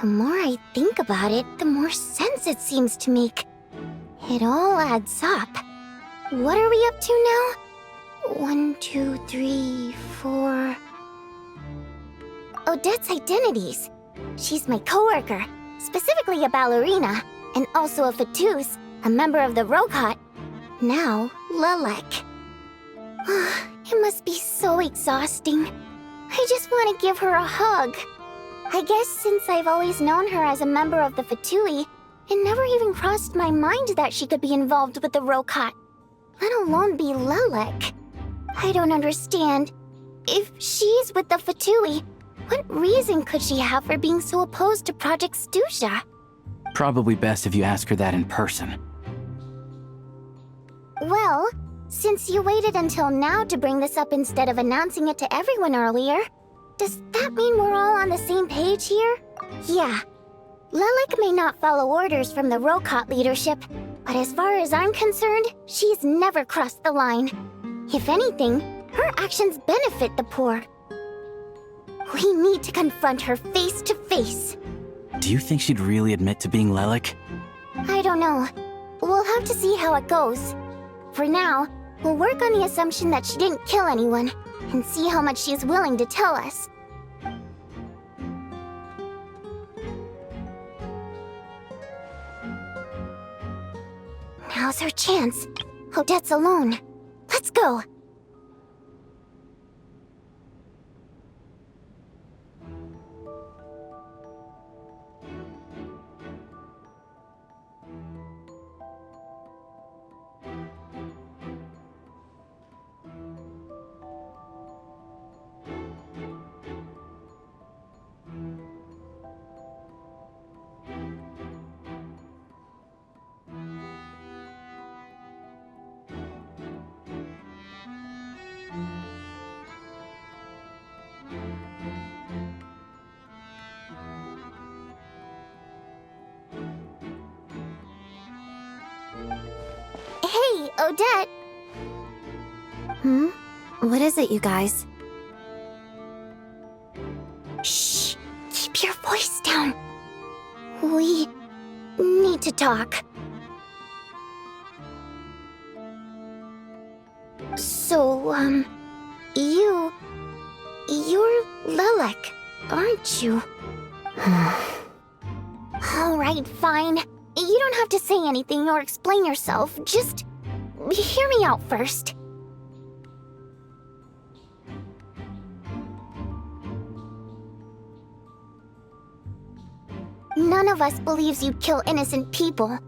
the more I think about it, the more sense it seems to make. It all adds up. What are we up to now? 1, 2, 3, 4... Odette's identities. She's my coworker, specifically a ballerina, and also a Fatous, a member of the Rokot. Now, Lelek. It must be so exhausting. I just want to give her a hug. I guess since I've always known her as a member of the Fatui, it never even crossed my mind that she could be involved with the Rokot, let alone be Lelek. I don't understand. If she's with the Fatui, what reason could she have for being so opposed to Project Stusha? Probably best if you ask her that in person. Well, since you waited until now to bring this up instead of announcing it to everyone earlier, does that mean we're all on the same page here? Yeah. Lelek may not follow orders from the Rokot leadership, but as far as I'm concerned, she's never crossed the line. If anything, her actions benefit the poor. We need to confront her face to face. Do you think she'd really admit to being Lelek? I don't know. We'll have to see how it goes. For now, we'll work on the assumption that she didn't kill anyone, and see how much she's willing to tell us. Now's her chance. Odette's alone. Let's go. Hey, Odette! What is it, you guys? Shh! Keep your voice down. We need to talk. So, you're Lelek, aren't you? Alright, fine. You don't have to say anything or explain yourself, just hear me out first. None of us believes you'd kill innocent people.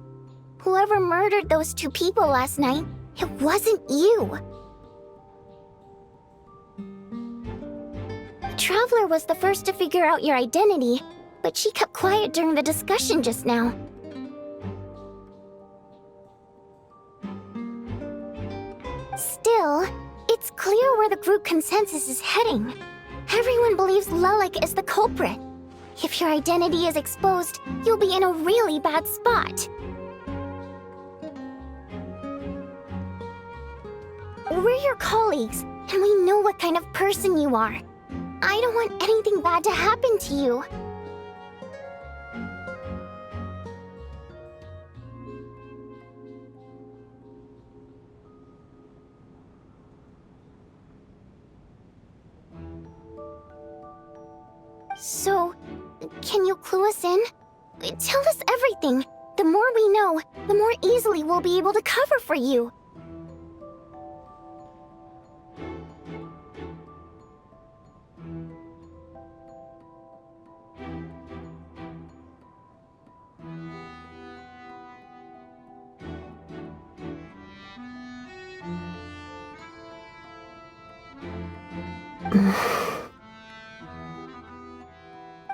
Whoever murdered those 2 people last night, it wasn't you. Traveler was the first to figure out your identity, but she kept quiet during the discussion just now. Still, it's clear where the group consensus is heading. Everyone believes Lelek is the culprit. If your identity is exposed, you'll be in a really bad spot. We're your colleagues, and we know what kind of person you are. I don't want anything bad to happen to you. So, can you clue us in? Tell us everything. The more we know, the more easily we'll be able to cover for you.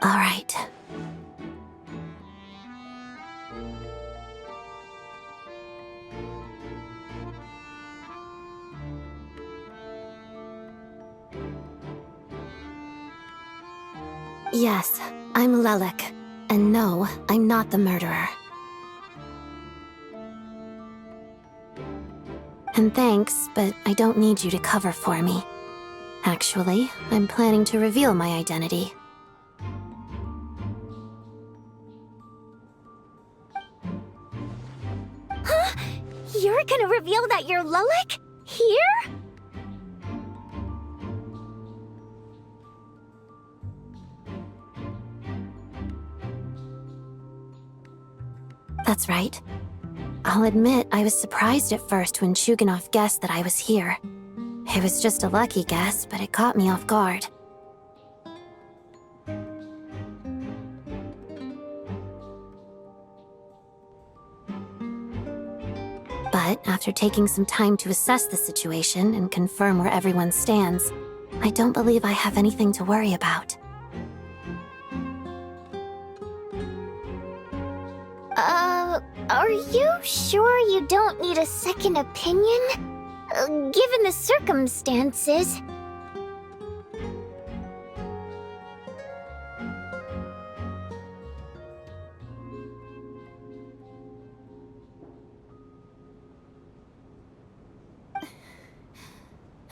All right. Yes, I'm Lelek. And no, I'm not the murderer. And thanks, but I don't need you to cover for me. Actually, I'm planning to reveal my identity. Huh? You're gonna reveal that you're Lelek? Here? That's right. I'll admit I was surprised at first when Chuganov guessed that I was here. It was just a lucky guess, but it caught me off guard. But after taking some time to assess the situation and confirm where everyone stands, I don't believe I have anything to worry about. Are you sure you don't need a second opinion? Given the circumstances.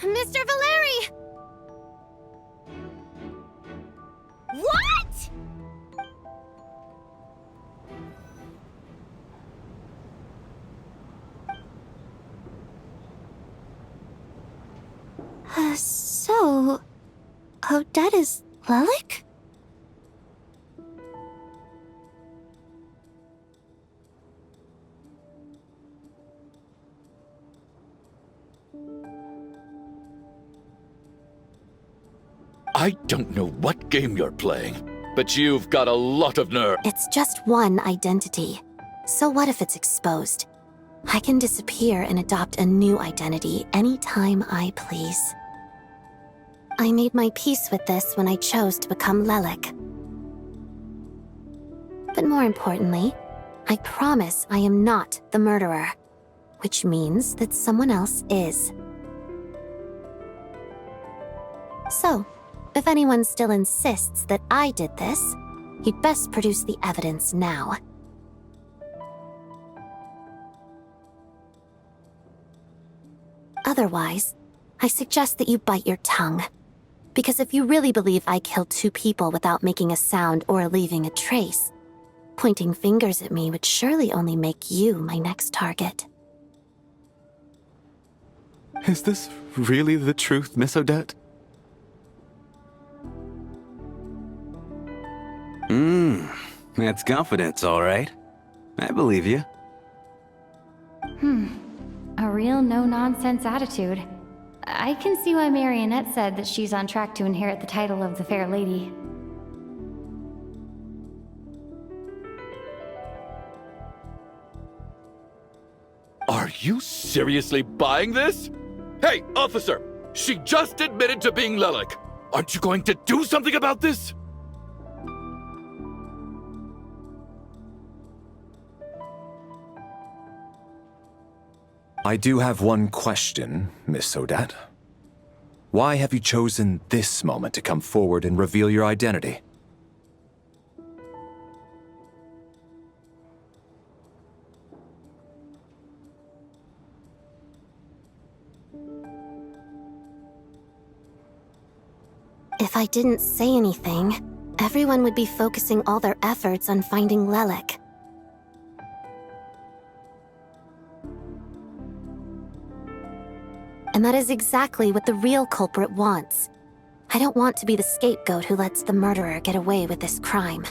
Mr. Valeri! What? So... Odette is Lelik? I don't know what game you're playing, but you've got a lot of nerve. It's just one identity. So what if it's exposed? I can disappear and adopt a new identity anytime I please. I made my peace with this when I chose to become Lelik. But more importantly, I promise I am not the murderer, which means that someone else is. So, if anyone still insists that I did this, you'd best produce the evidence now. Otherwise, I suggest that you bite your tongue. Because if you really believe I killed 2 people without making a sound or leaving a trace, pointing fingers at me would surely only make you my next target. Is this really the truth, Miss Odette? That's confidence, all right. I believe you. A real no-nonsense attitude. I can see why Marionette said that she's on track to inherit the title of the Fair Lady. Are you seriously buying this? Hey, officer! She just admitted to being Lelik. Aren't you going to do something about this? I do have one question, Miss Odette. Why have you chosen this moment to come forward and reveal your identity? If I didn't say anything, everyone would be focusing all their efforts on finding Lelik. And that is exactly what the real culprit wants. I don't want to be the scapegoat who lets the murderer get away with this crime.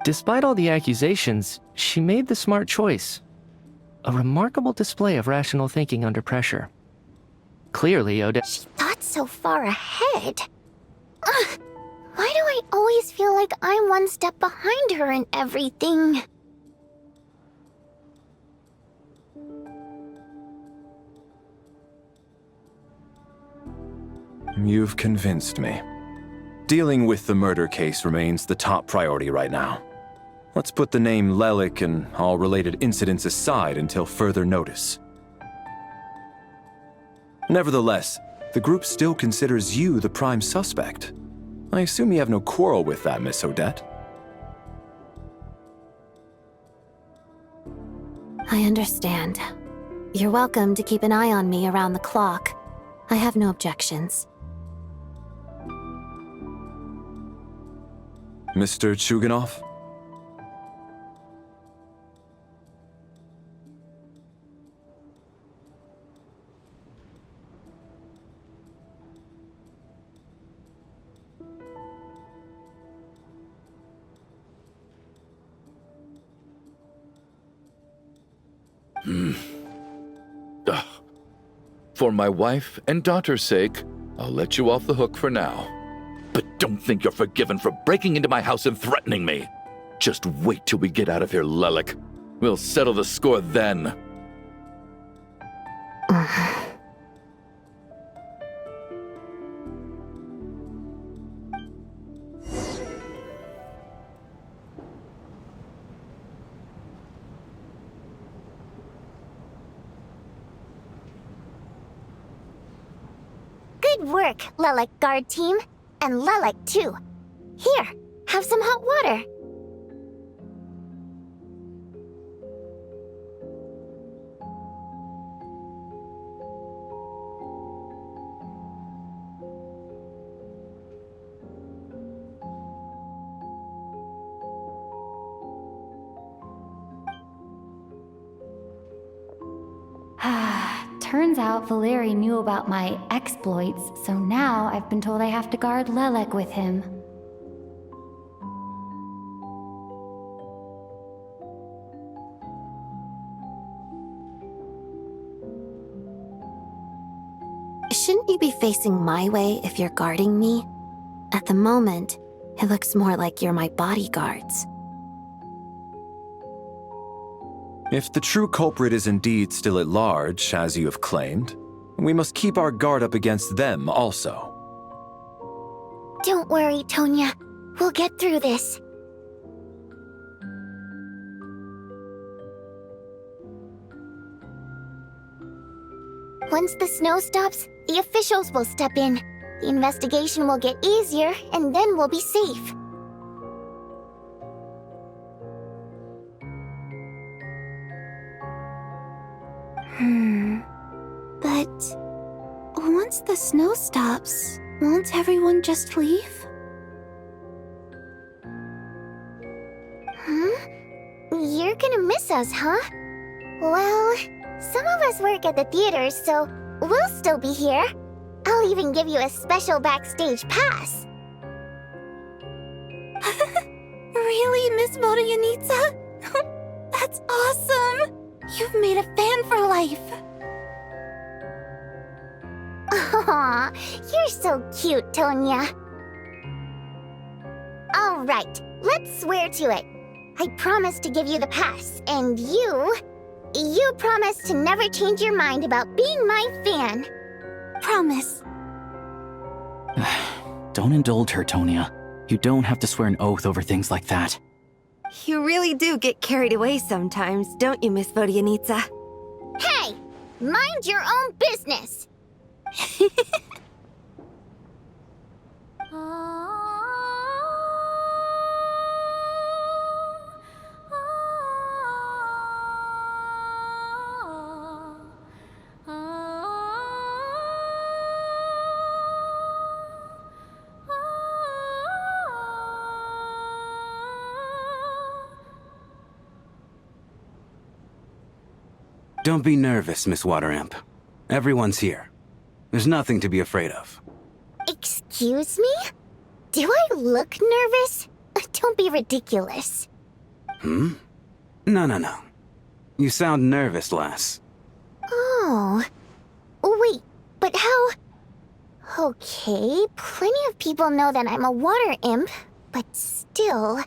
Despite all the accusations, she made the smart choice. A remarkable display of rational thinking under pressure. Clearly, Odette... She thought so far ahead. Ugh, why do I always feel like I'm one step behind her in everything? You've convinced me. Dealing with the murder case remains the top priority right now. Let's put the name Lelik and all related incidents aside until further notice. Nevertheless, the group still considers you the prime suspect. I assume you have no quarrel with that, Miss Odette? I understand. You're welcome to keep an eye on me around the clock. I have no objections. Mr. Chuganov? For my wife and daughter's sake, I'll let you off the hook for now. But don't think you're forgiven for breaking into my house and threatening me. Just wait till we get out of here, Lelik. We'll settle the score then. Good work, Lelik guard team. And Lelik, too. Here, have some hot water. Turns out Valeri knew about my exploits, so now I've been told I have to guard Lelek with him. Shouldn't you be facing my way if you're guarding me? At the moment, it looks more like you're my bodyguards. If the true culprit is indeed still at large, as you have claimed, we must keep our guard up against them also. Don't worry, Tonya. We'll get through this. Once the snow stops, the officials will step in. The investigation will get easier, and then we'll be safe. But once the snow stops, won't everyone just leave? You're gonna miss us, huh? Well, some of us work at the theaters, so we'll still be here. I'll even give you a special backstage pass. Really, Miss Vodyanitsa? That's awesome! You've made a fan for life! Aw, you're so cute, Tonya. All right, let's swear to it. I promise to give you the pass, and you promise to never change your mind about being my fan. Promise. Don't indulge her, Tonya. You don't have to swear an oath over things like that. You really do get carried away sometimes, don't you, Miss Vodyanitsa? Hey! Mind your own business! Don't be nervous, Miss Wateramp. Everyone's here. There's nothing to be afraid of. Excuse me? Do I look nervous? Don't be ridiculous. No. You sound nervous, lass. Oh. Wait, but how... Okay, plenty of people know that I'm a water imp, but still...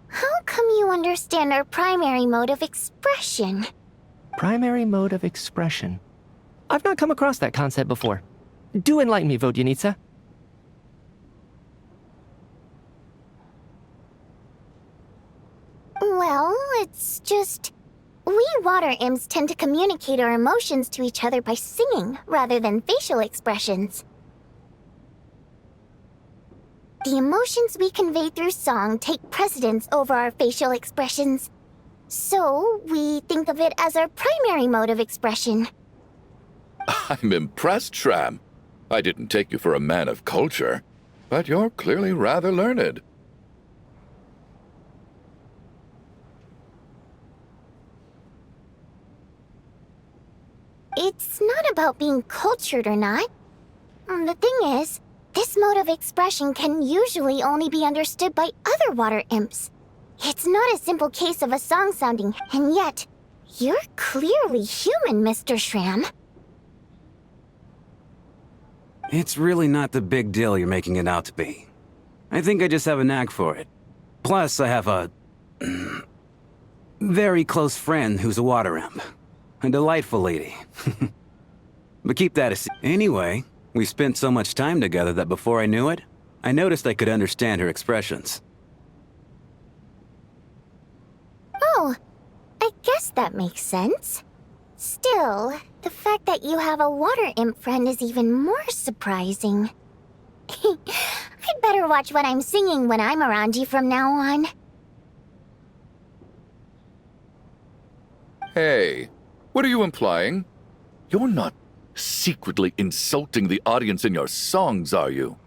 How come you understand our primary mode of expression? Primary mode of expression. I've not come across that concept before. Do enlighten me, Vodyanitsa. Well, it's just... We water imps tend to communicate our emotions to each other by singing, rather than facial expressions. The emotions we convey through song take precedence over our facial expressions. So, we think of it as our primary mode of expression. I'm impressed, Shram. I didn't take you for a man of culture, but you're clearly rather learned. It's not about being cultured or not. The thing is, this mode of expression can usually only be understood by other water imps. It's not a simple case of a song sounding, and yet, You're clearly human, Mr. Shram. It's really not the big deal you're making it out to be. I think I just have a knack for it. Plus, I have a very close friend who's a water imp. A delightful lady. But keep that a Anyway, we spent so much time together that before I knew it, I noticed I could understand her expressions. Oh, I guess that makes sense. Still, the fact that you have a water imp friend is even more surprising. I'd better watch what I'm singing when I'm around you from now on. Hey, what are you implying? You're not secretly insulting the audience in your songs, are you?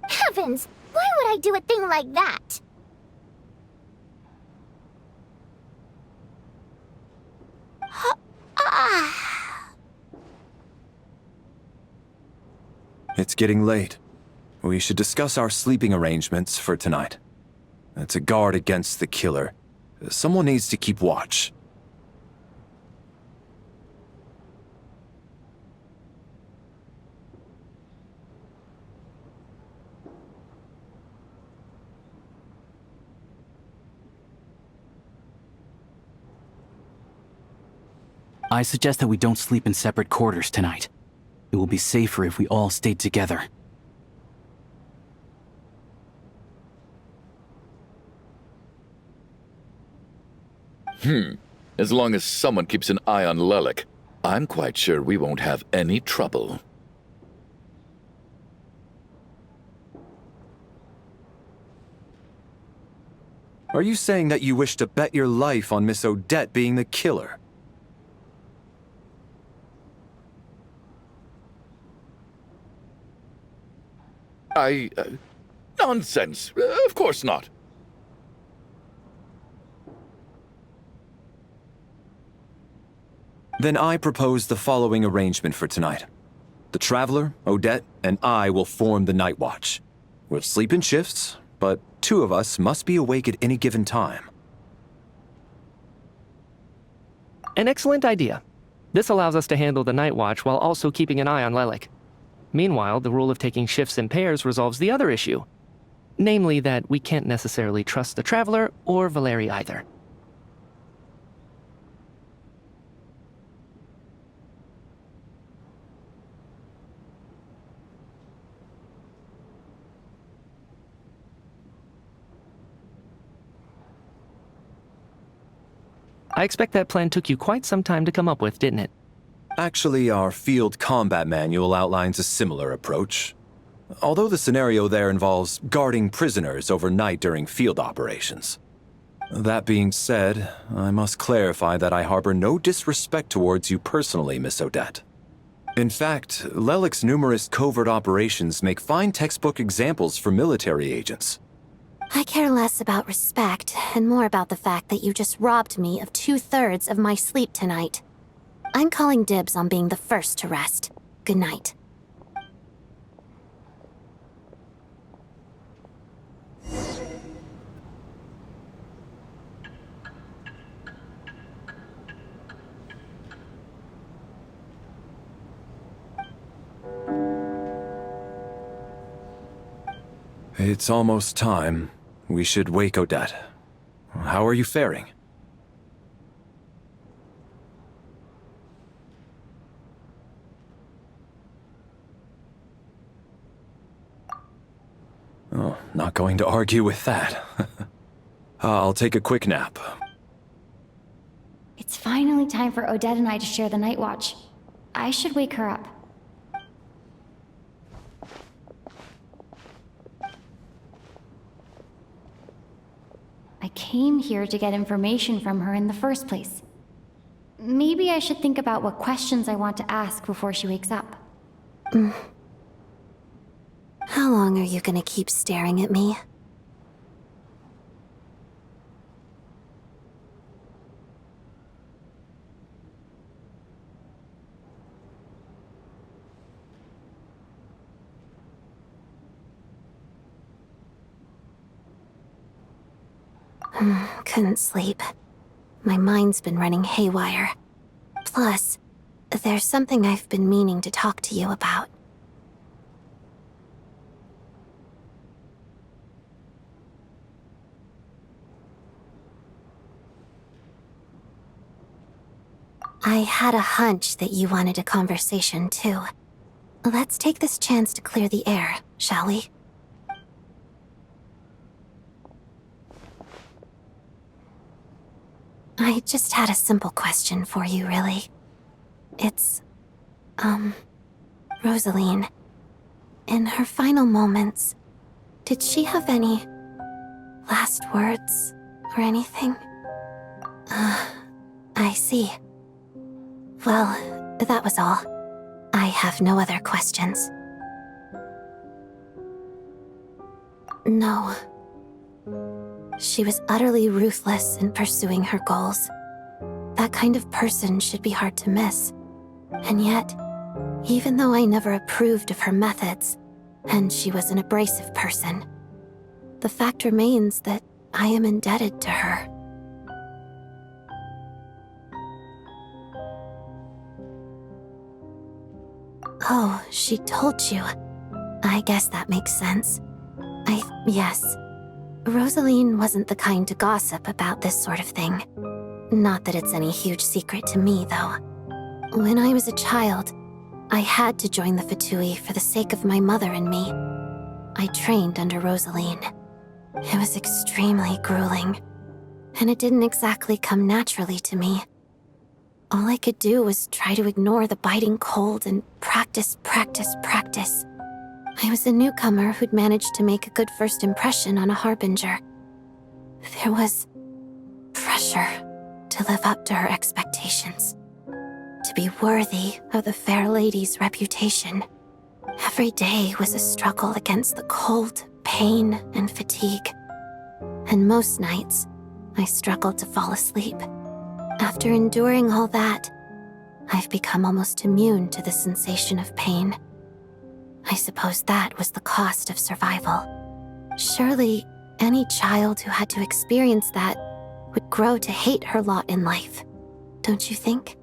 Heavens! Why would I do a thing like that? It's getting late. We should discuss our sleeping arrangements for tonight. To guard against the killer, someone needs to keep watch. I suggest that we don't sleep in separate quarters tonight. It will be safer if we all stayed together. As long as someone keeps an eye on Lelik, I'm quite sure we won't have any trouble. Are you saying that you wish to bet your life on Miss Odette being the killer? Nonsense. Of course not. Then I propose the following arrangement for tonight. The Traveler, Odette, and I will form the Night Watch. We'll sleep in shifts, but 2 of us must be awake at any given time. An excellent idea. This allows us to handle the Night Watch while also keeping an eye on Lelik. Meanwhile, the rule of taking shifts in pairs resolves the other issue. Namely that we can't necessarily trust the Traveler or Valeri either. I expect that plan took you quite some time to come up with, didn't it? Actually, our field combat manual outlines a similar approach. Although the scenario there involves guarding prisoners overnight during field operations. That being said, I must clarify that I harbor no disrespect towards you personally, Miss Odette. In fact, Lelik's numerous covert operations make fine textbook examples for military agents. I care less about respect and more about the fact that you just robbed me of 2/3 of my sleep tonight. I'm calling dibs on being the first to rest. Good night. It's almost time. We should wake Odette. How are you faring? Oh, not going to argue with that. I'll take a quick nap. It's finally time for Odette and I to share the night watch. I should wake her up. I came here to get information from her in the first place. Maybe I should think about what questions I want to ask before she wakes up. How long are you gonna keep staring at me? Couldn't sleep. My mind's been running haywire. Plus, there's something I've been meaning to talk to you about. I had a hunch that you wanted a conversation too. Let's take this chance to clear the air, shall we? I just had a simple question for you, really. It's, Rosaline. In her final moments, did she have any last words or anything? I see. Well, that was all. I have no other questions. No. She was utterly ruthless in pursuing her goals. That kind of person should be hard to miss. And yet, even though I never approved of her methods, and she was an abrasive person, the fact remains that I am indebted to her. Oh, she told you. I guess that makes sense. Yes. Rosaline wasn't the kind to gossip about this sort of thing. Not that it's any huge secret to me, though. When I was a child, I had to join the Fatui for the sake of my mother and me. I trained under Rosaline. It was extremely grueling, and it didn't exactly come naturally to me. All I could do was try to ignore the biting cold and practice. I was a newcomer who'd managed to make a good first impression on a harbinger. There was pressure to live up to her expectations, to be worthy of the fair lady's reputation. Every day was a struggle against the cold, pain, and fatigue. And most nights, I struggled to fall asleep. After enduring all that, I've become almost immune to the sensation of pain. I suppose that was the cost of survival. Surely, any child who had to experience that would grow to hate her lot in life, don't you think?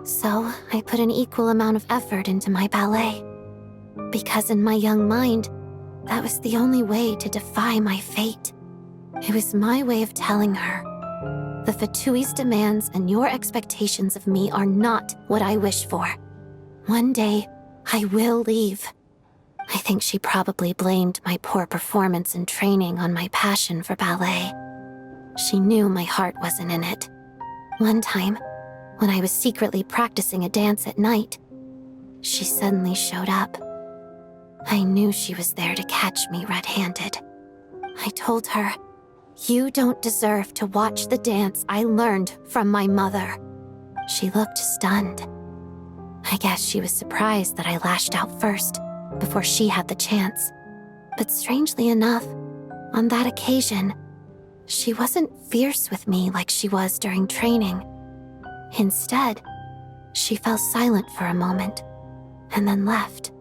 So, I put an equal amount of effort into my ballet. Because in my young mind, that was the only way to defy my fate. It was my way of telling her, the Fatui's demands and your expectations of me are not what I wish for. One day, I will leave. I think she probably blamed my poor performance in training on my passion for ballet. She knew my heart wasn't in it. One time, when I was secretly practicing a dance at night, she suddenly showed up. I knew she was there to catch me red-handed. I told her, "You don't deserve to watch the dance I learned from my mother." She looked stunned. I guess she was surprised that I lashed out first, before she had the chance. But strangely enough, on that occasion, she wasn't fierce with me like she was during training. Instead, she fell silent for a moment, and then left.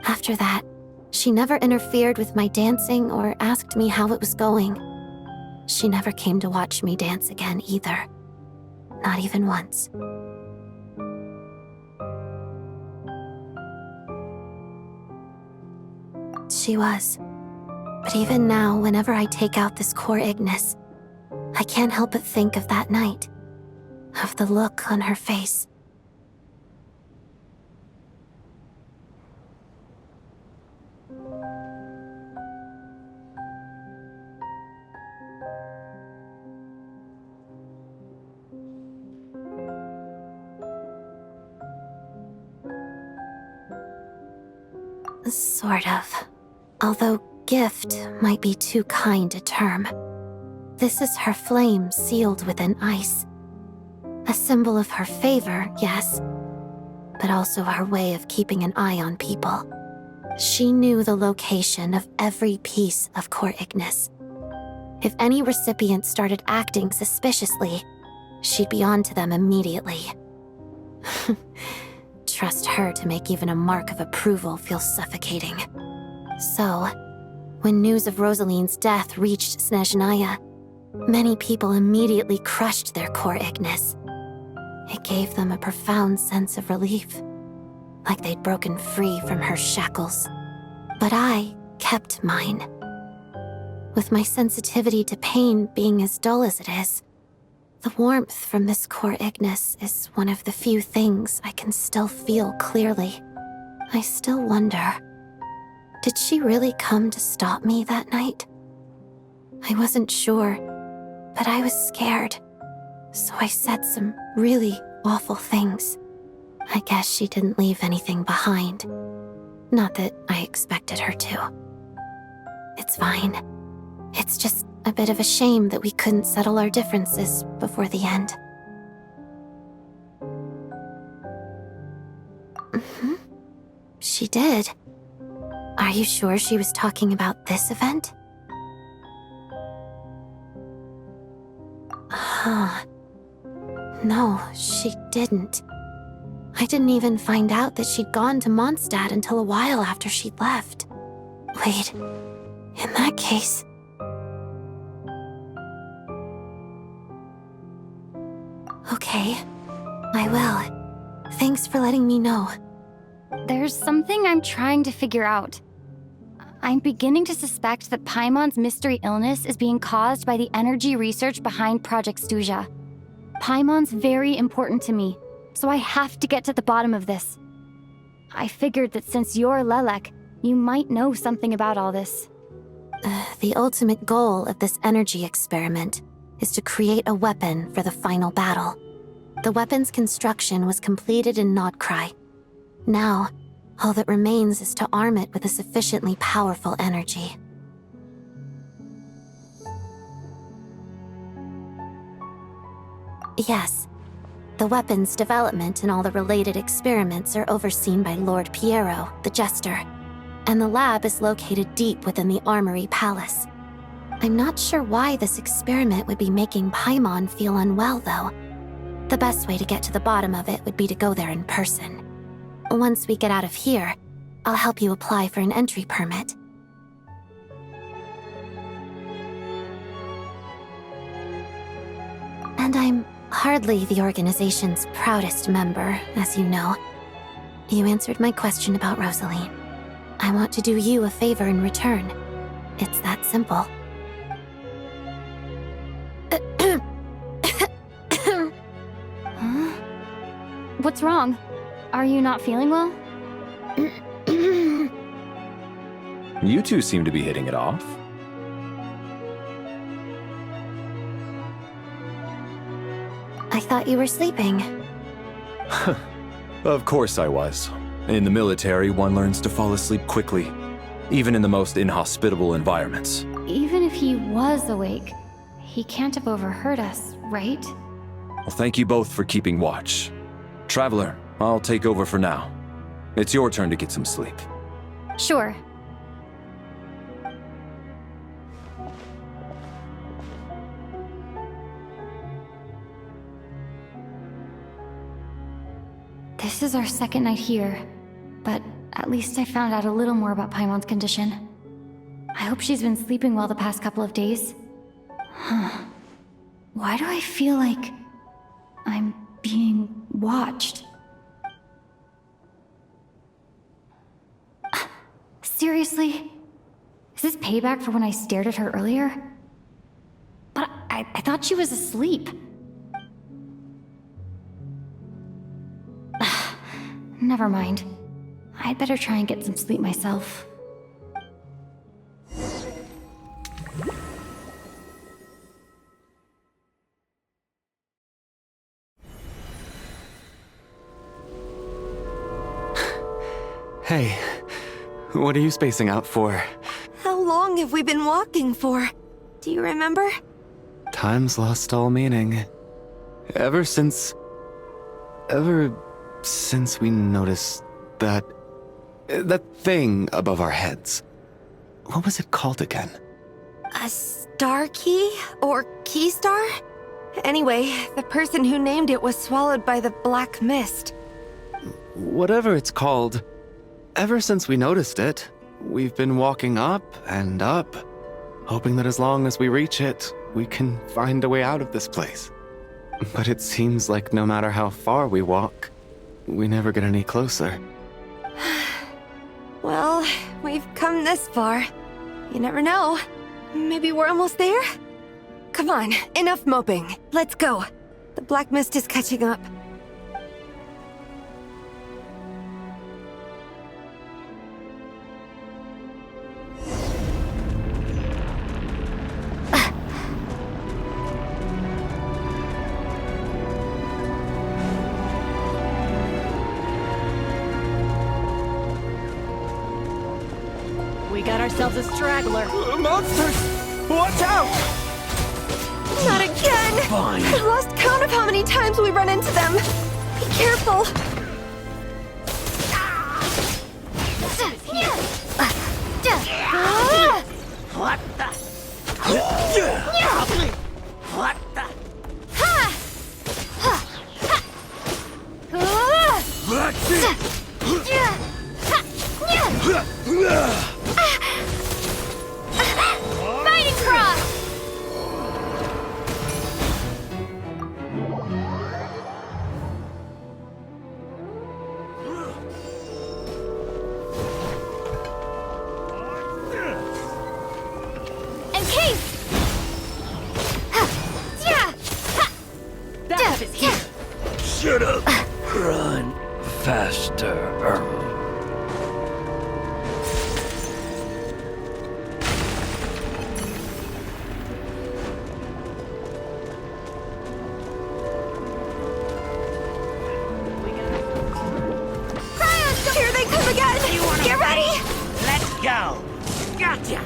After that, she never interfered with my dancing or asked me how it was going. She never came to watch me dance again either. Not even once. She was. But even now, whenever I take out this core Ignis, I can't help but think of that night. Of the look on her face. Sort of. Although gift might be too kind a term. This is her flame sealed within ice. A symbol of her favor, yes, but also her way of keeping an eye on people. She knew the location of every piece of core Ignis. If any recipient started acting suspiciously, she'd be on to them immediately. Trust her to make even a mark of approval feel suffocating. So, when news of Rosaline's death reached Snezhnaya, many people immediately crushed their core Ignis. It gave them a profound sense of relief, like they'd broken free from her shackles. But I kept mine. With my sensitivity to pain being as dull as it is, the warmth from this core Ignis is one of the few things I can still feel clearly. I still wonder, did she really come to stop me that night? I wasn't sure, but I was scared, so I said some really awful things. I guess she didn't leave anything behind. Not that I expected her to. It's fine. It's just a bit of a shame that we couldn't settle our differences before the end. She did. Are you sure she was talking about this event? Huh. No, she didn't. I didn't even find out that she'd gone to Mondstadt until a while after she'd left. Wait, in that case... Okay, I will. Thanks for letting me know. There's something I'm trying to figure out. I'm beginning to suspect that Paimon's mystery illness is being caused by the energy research behind Project Stuja. Paimon's very important to me, so I have to get to the bottom of this. I figured that since you're Lelek, you might know something about all this. The ultimate goal of this energy experiment is to create a weapon for the final battle. The weapon's construction was completed in Nodkrai. Now, all that remains is to arm it with a sufficiently powerful energy. Yes, the weapon's development and all the related experiments are overseen by Lord Piero, the Jester, and the lab is located deep within the Armory Palace. I'm not sure why this experiment would be making Paimon feel unwell, though. The best way to get to the bottom of it would be to go there in person. Once we get out of here, I'll help you apply for an entry permit. And I'm hardly the organization's proudest member, as you know. You answered my question about Rosaline. I want to do you a favor in return. It's that simple. Huh? What's wrong? Are you not feeling well? You two seem to be hitting it off. I thought you were sleeping. Of course I was. In the military, one learns to fall asleep quickly, even in the most inhospitable environments. Even if he was awake, he can't have overheard us, right? Well, thank you both for keeping watch. Traveler, I'll take over for now. It's your turn to get some sleep. Sure. This is our second night here, but at least I found out a little more about Paimon's condition. I hope she's been sleeping well the past couple of days. Huh. Why do I feel like I'm being watched? Seriously? Is this payback for when I stared at her earlier? But I thought she was asleep. Never mind. I'd better try and get some sleep myself. Hey, what are you spacing out for? How long have we been walking for? Do you remember? Time's lost all meaning. Ever since we noticed that thing above our heads. What was it called again? A star key? Or key star? Anyway, the person who named it was swallowed by the black mist. Whatever it's called, ever since we noticed it, we've been walking up and up, hoping that as long as we reach it, we can find a way out of this place. But it seems like no matter how far we walk, we never get any closer. Well, we've come this far. You never know. Maybe we're almost there? Come on, enough moping. Let's go. The black mist is catching up. We got ourselves a straggler. Monsters! Watch out! Not again! Fine. I've lost count of how many times we run into them. Be careful. What the? What the? Let's Fighting cross! Encase! That is here. Shut up! Run faster. Here they come again! Get ready! Let's go. Gotcha.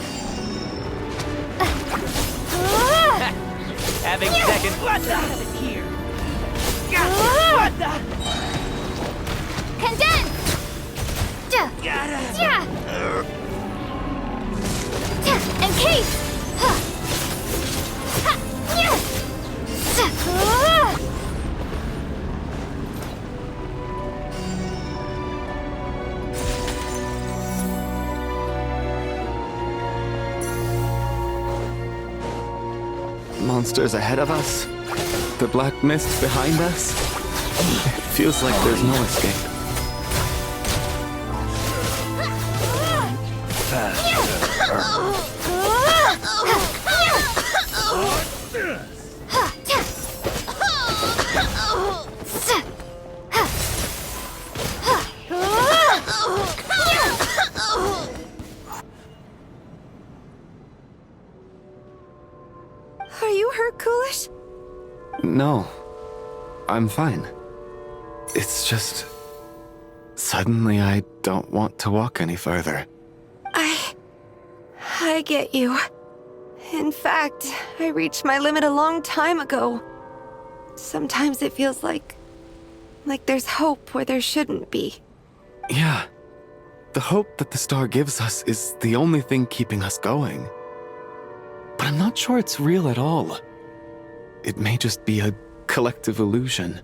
Having second. What the? Here. What the? Condense! Got it. Encase! Monsters ahead of us. The black mist behind us. It feels like there's no escape. Are you hurt, Coolish? No, I'm fine. It's just... suddenly I don't want to walk any further. I get you. In fact, I reached my limit a long time ago. Sometimes it feels like there's hope where there shouldn't be. Yeah. The hope that the star gives us is the only thing keeping us going. But I'm not sure it's real at all. It may just be a collective illusion.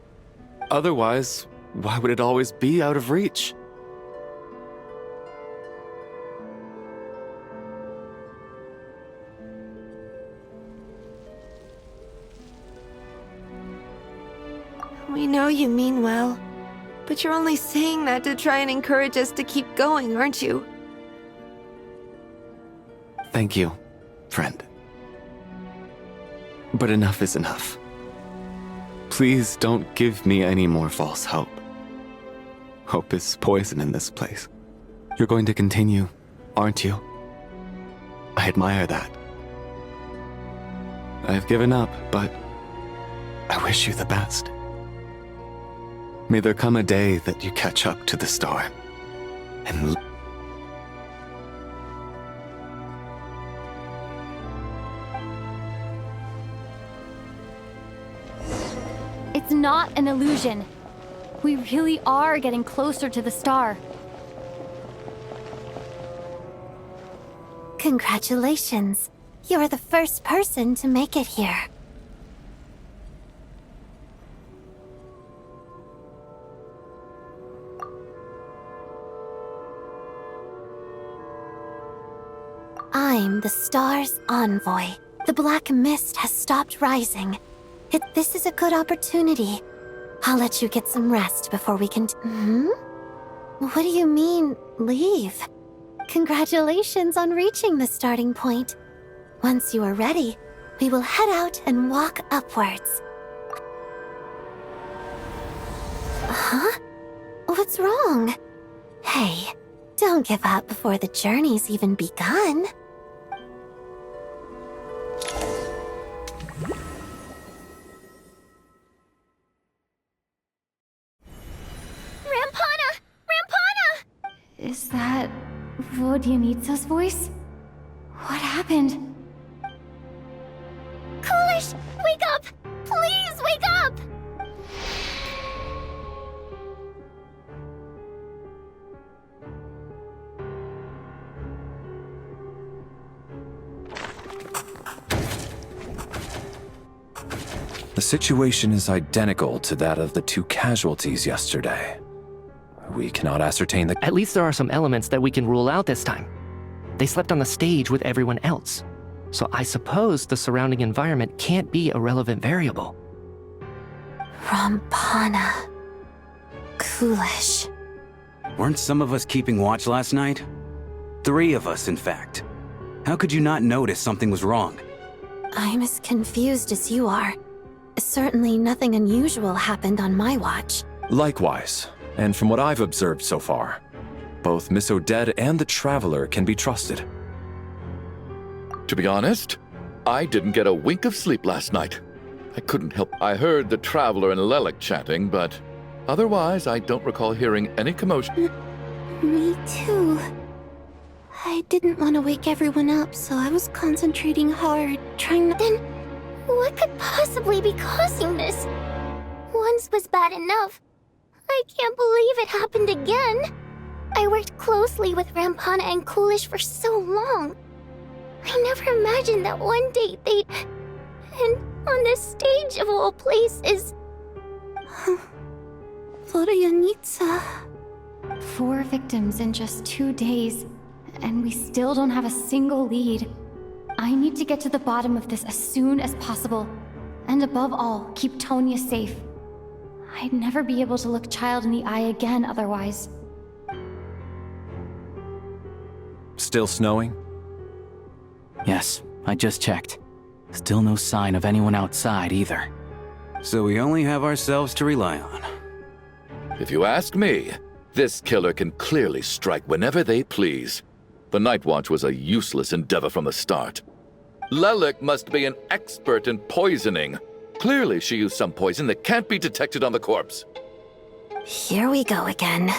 Otherwise, why would it always be out of reach? We know you mean well, but you're only saying that to try and encourage us to keep going, aren't you? Thank you, friend. But enough is enough. Please don't give me any more false hope. Hope is poison in this place. You're going to continue, aren't you? I admire that. I've given up, but I wish you the best. May there come a day that you catch up to the star and It's not an illusion. We really are getting closer to the star. Congratulations. You're the first person to make it here. I'm the star's envoy. The black mist has stopped rising. This is a good opportunity. I'll let you get some rest before we can... What do you mean, leave? Congratulations on reaching the starting point. Once you are ready, we will head out and walk upwards. Huh? What's wrong? Hey, don't give up before the journey's even begun. Rampana! Rampana! Is that Vodyanitsa's voice? What happened? Coolish, wake up! Please wake up! The situation is identical to that of the 2 casualties yesterday. We cannot ascertain the... At least there are some elements that we can rule out this time. They slept on the stage with everyone else. So I suppose the surrounding environment can't be a relevant variable. Rampana. Coolish. Weren't some of us keeping watch last night? 3 of us, in fact. How could you not notice something was wrong? I'm as confused as you are. Certainly nothing unusual happened on my watch. Likewise, and from what I've observed so far, both Miss Odette and the Traveler can be trusted. To be honest, I didn't get a wink of sleep last night. I couldn't help. I heard the Traveler and Lelik chatting, but otherwise I don't recall hearing any commotion. Me too. I didn't want to wake everyone up, so I was concentrating hard, trying to... Then, what could possibly be causing this? Once was bad enough. I can't believe it happened again. I worked closely with Rampana and Coolish for so long. I never imagined that one day they'd... And on this stage of all places... Vodyanitsa... 4 victims in just 2 days, and we still don't have a single lead. I need to get to the bottom of this as soon as possible. And above all, keep Tonya safe. I'd never be able to look Child in the eye again otherwise. Still snowing? Yes, I just checked. Still no sign of anyone outside either. So we only have ourselves to rely on. If you ask me, this killer can clearly strike whenever they please. The Night Watch was a useless endeavor from the start. Lelik must be an expert in poisoning. Clearly she used some poison that can't be detected on the corpse. Here we go again.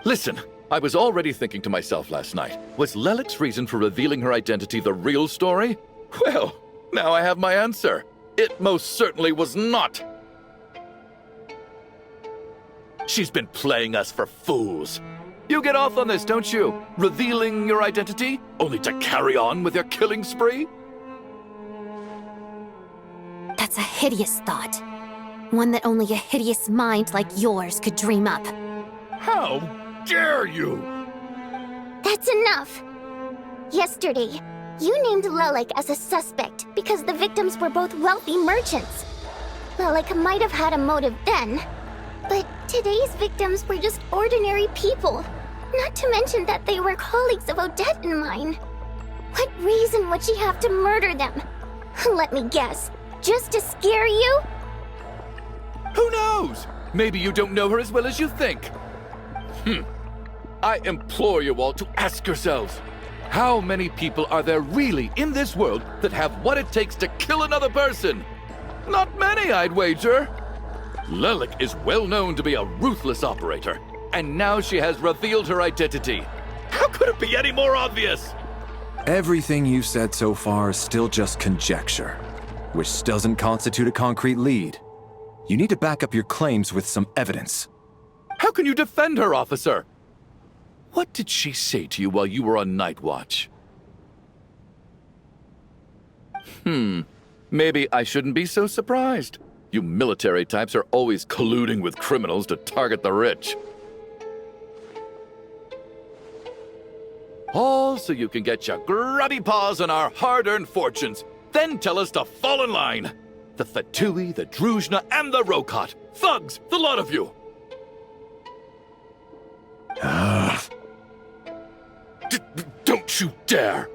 Listen, I was already thinking to myself last night, was Lelik's reason for revealing her identity the real story? Well, now I have my answer. It most certainly was not. She's been playing us for fools. You get off on this, don't you? Revealing your identity, only to carry on with your killing spree? That's a hideous thought. One that only a hideous mind like yours could dream up. How dare you? That's enough! Yesterday, you named Lelik as a suspect because the victims were both wealthy merchants. Lelik might have had a motive then, but today's victims were just ordinary people. Not to mention that they were colleagues of Odette and mine. What reason would she have to murder them? Let me guess, just to scare you? Who knows? Maybe you don't know her as well as you think. I implore you all to ask yourselves, how many people are there really in this world that have what it takes to kill another person? Not many, I'd wager. Lelik is well known to be a ruthless operator, and now she has revealed her identity. How could it be any more obvious? Everything you've said so far is still just conjecture, which doesn't constitute a concrete lead. You need to back up your claims with some evidence. How can you defend her, officer? What did she say to you while you were on Night Watch? Maybe I shouldn't be so surprised. You military types are always colluding with criminals to target the rich. All while so you can get your grubby paws on our hard-earned fortunes. Then tell us to fall in line. The Fatui, the Druzhna, and the Rokot. Thugs, the lot of you! Don't you dare!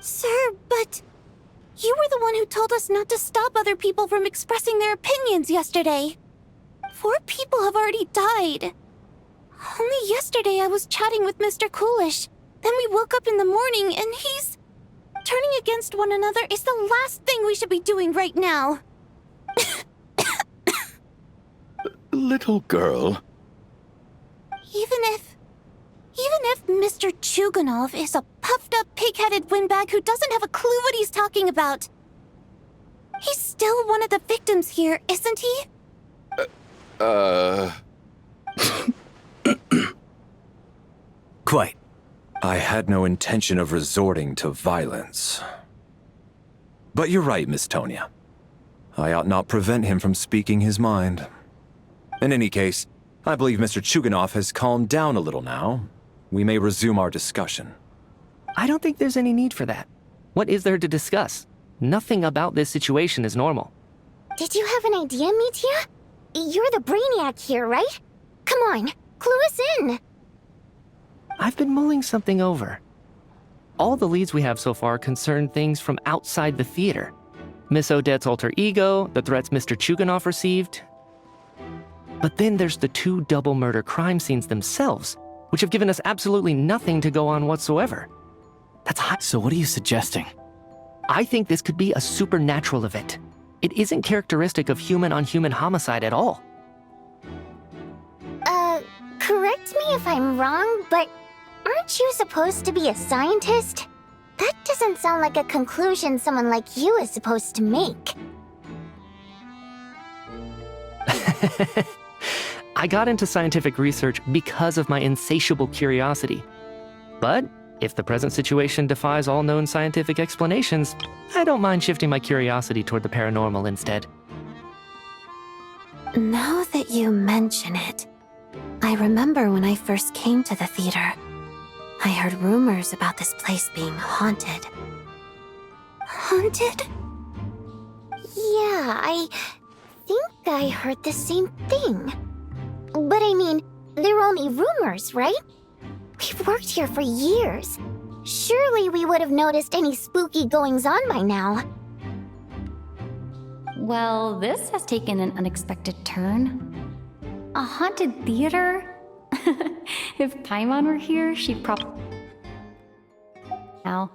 Sir, but you were the one who told us not to stop other people from expressing their opinions yesterday. 4 people have already died. Only yesterday I was chatting with Mr. Coolish. Then we woke up in the morning and he's... Turning against one another is the last thing we should be doing right now. Little girl. Even if Mr. Chuganov is a puffed-up, pig-headed windbag who doesn't have a clue what he's talking about, he's still one of the victims here, isn't he? Quite. I had no intention of resorting to violence. But you're right, Miss Tonia. I ought not prevent him from speaking his mind. In any case, I believe Mr. Chuganov has calmed down a little now. We may resume our discussion. I don't think there's any need for that. What is there to discuss? Nothing about this situation is normal. Did you have an idea, Mitya? You're the brainiac here, right? Come on, clue us in. I've been mulling something over. All the leads we have so far concern things from outside the theater. Miss Odette's alter ego, the threats Mr. Chuganov received. But then there's the 2 double murder crime scenes themselves, which have given us absolutely nothing to go on whatsoever. That's high. So what are you suggesting? I think this could be a supernatural event. It isn't characteristic of human-on-human homicide at all. Correct me if I'm wrong, but aren't you supposed to be a scientist? That doesn't sound like a conclusion someone like you is supposed to make. I got into scientific research because of my insatiable curiosity. But if the present situation defies all known scientific explanations, I don't mind shifting my curiosity toward the paranormal instead. Now that you mention it, I remember when I first came to the theater. I heard rumors about this place being haunted. Haunted? Yeah, I think I heard the same thing. But I mean, they're only rumors, right? We've worked here for years. Surely we would have noticed any spooky goings-on by now. Well, this has taken an unexpected turn. A haunted theater? If Paimon were here, she'd probably... Now.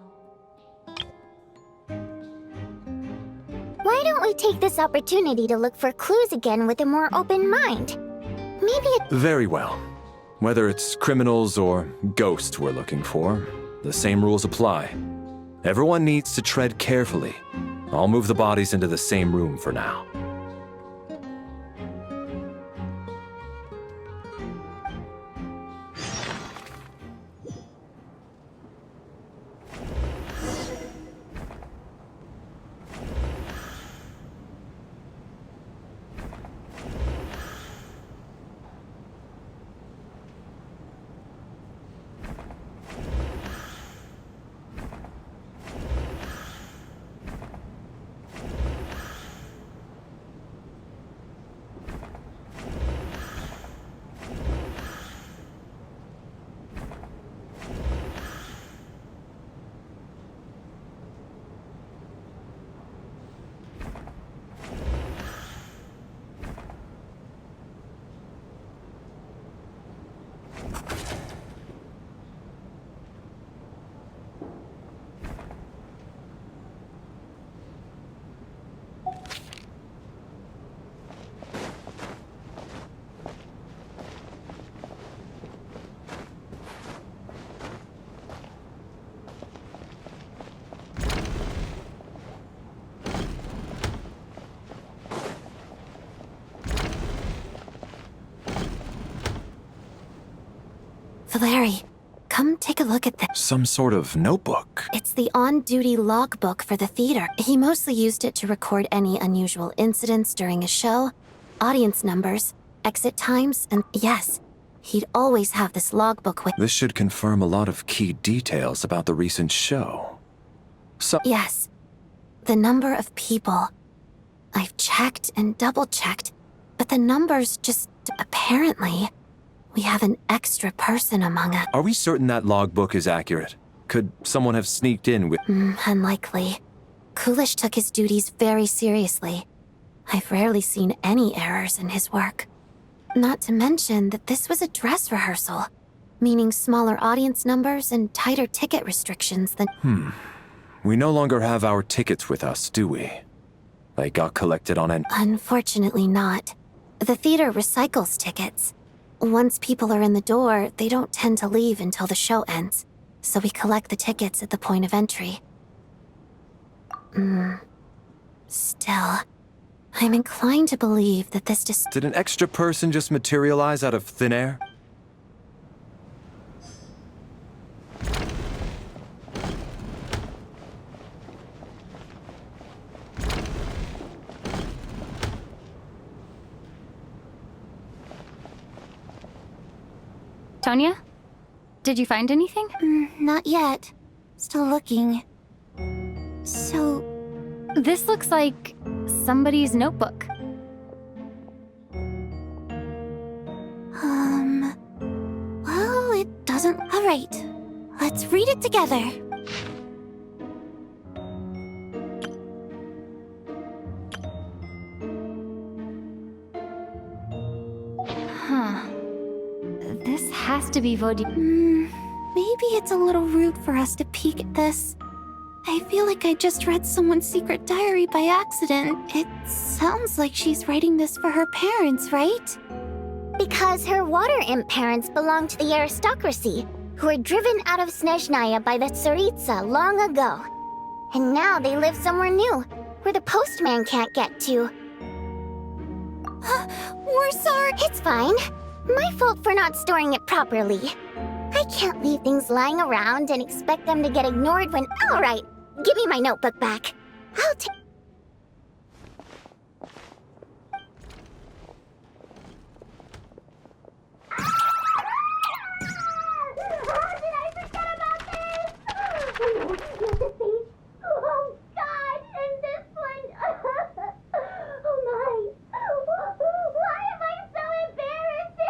Why don't we take this opportunity to look for clues again with a more open mind? Maybe it... Very well. Whether it's criminals or ghosts we're looking for, the same rules apply. Everyone needs to tread carefully. I'll move the bodies into the same room for now. Valeri, come take a look at this. Some sort of notebook. It's the on-duty logbook for the theater. He mostly used it to record any unusual incidents during a show, audience numbers, exit times, and yes, he'd always have this logbook with. This should confirm a lot of key details about the recent show. Yes, the number of people. I've checked and double-checked, but the numbers just... Apparently, we have an extra person among us. Are we certain that logbook is accurate? Could someone have sneaked in with... Unlikely. Coolish took his duties very seriously. I've rarely seen any errors in his work. Not to mention that this was a dress rehearsal, meaning smaller audience numbers and tighter ticket restrictions than... We no longer have our tickets with us, do we? They got collected on an... Unfortunately not. The theater recycles tickets. Once people are in the door, they don't tend to leave until the show ends, so we collect the tickets at the point of entry. Still, I'm inclined to believe that this Did an extra person just materialize out of thin air? Tonya? Did you find anything? Not yet. Still looking. So... This looks like somebody's notebook. Well, it doesn't... Alright. Let's read it together. Huh. This has to be Vodi. Maybe it's a little rude for us to peek at this. I feel like I just read someone's secret diary by accident. It sounds like she's writing this for her parents, right? Because her water imp parents belong to the aristocracy, who were driven out of Snezhnaya by the Tsaritsa long ago. And now they live somewhere new, where the postman can't get to. We're sorry. It's fine. My fault for not storing it properly. I can't leave things lying around and expect them to get ignored when... Alright, give me my notebook back. I'll take... Oh, God, and this one... Oh, my. Why am I so embarrassed?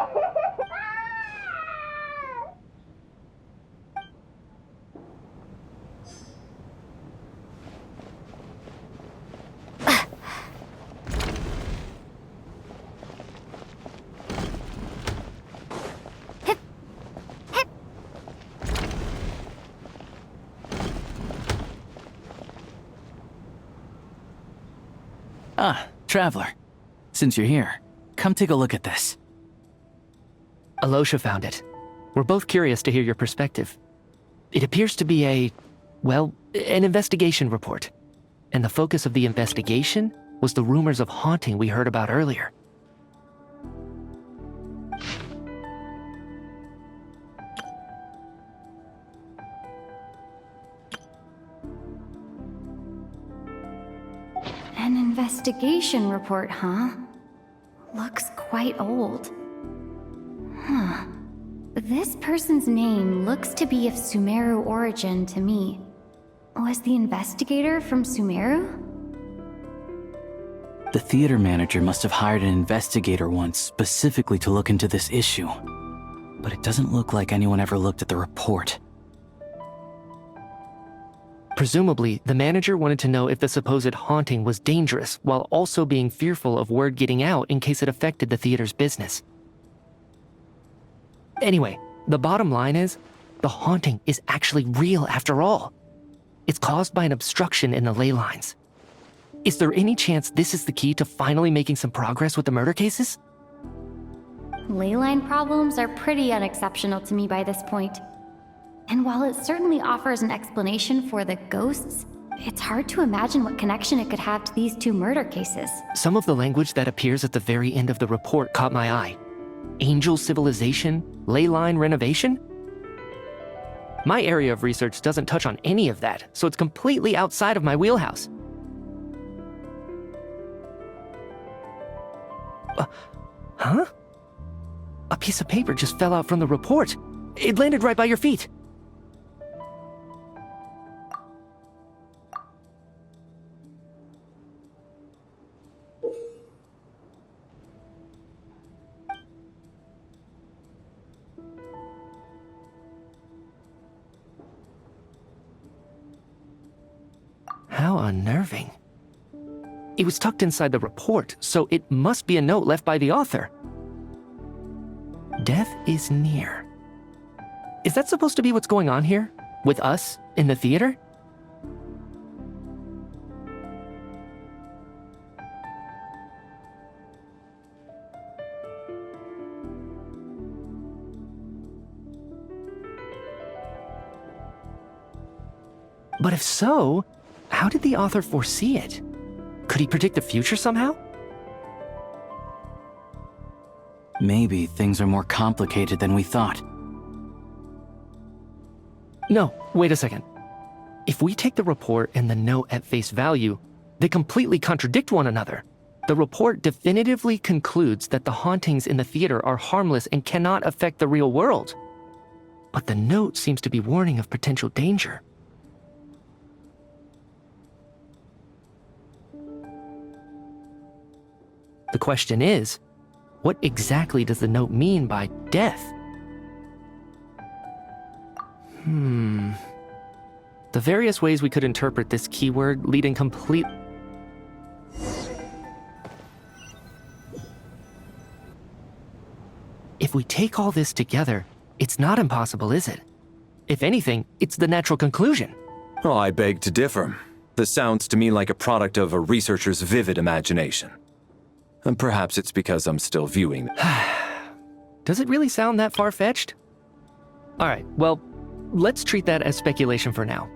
Ah, Traveler. Since you're here, come take a look at this. Alosha found it. We're both curious to hear your perspective. It appears to be an investigation report. And the focus of the investigation was the rumors of haunting we heard about earlier. An investigation report, huh? Looks quite old. Huh. This person's name looks to be of Sumeru origin to me. Was the investigator from Sumeru? The theater manager must have hired an investigator once specifically to look into this issue. But it doesn't look like anyone ever looked at the report. Presumably, the manager wanted to know if the supposed haunting was dangerous while also being fearful of word getting out in case it affected the theater's business. Anyway, the bottom line is, the haunting is actually real after all. It's caused by an obstruction in the ley lines. Is there any chance this is the key to finally making some progress with the murder cases? Ley line problems are pretty unexceptional to me by this point. And while it certainly offers an explanation for the ghosts, it's hard to imagine what connection it could have to these two murder cases. Some of the language that appears at the very end of the report caught my eye. Angel civilization, ley line renovation? My area of research doesn't touch on any of that, so it's completely outside of my wheelhouse. Huh? A piece of paper just fell out from the report. It landed right by your feet. How unnerving. It was tucked inside the report, so it must be a note left by the author. Death is near. Is that supposed to be what's going on here? With us in the theater? But if so, how did the author foresee it? Could he predict the future somehow? Maybe things are more complicated than we thought. No, wait a second. If we take the report and the note at face value, they completely contradict one another. The report definitively concludes that the hauntings in the theater are harmless and cannot affect the real world. But the note seems to be warning of potential danger. The question is, what exactly does the note mean by death? The various ways we could interpret this keyword lead in complete... If we take all this together, it's not impossible, is it? If anything, it's the natural conclusion. Oh, I beg to differ. This sounds to me like a product of a researcher's vivid imagination. And perhaps it's because I'm still viewing. Does it really sound that far-fetched? Alright, well, let's treat that as speculation for now.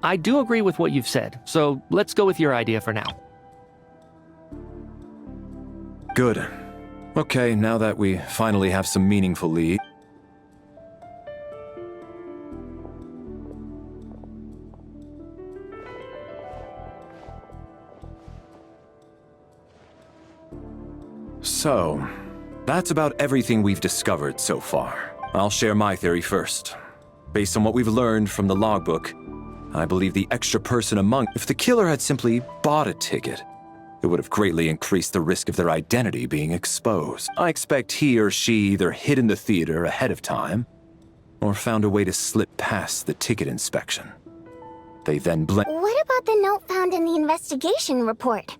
I do agree with what you've said, so let's go with your idea for now. Good. Okay, now that we finally have some meaningful lead. So, that's about everything we've discovered so far. I'll share my theory first. Based on what we've learned from the logbook, I believe the extra person among... If the killer had simply bought a ticket, it would have greatly increased the risk of their identity being exposed. I expect he or she either hid in the theater ahead of time, or found a way to slip past the ticket inspection. They then What about the note found in the investigation report?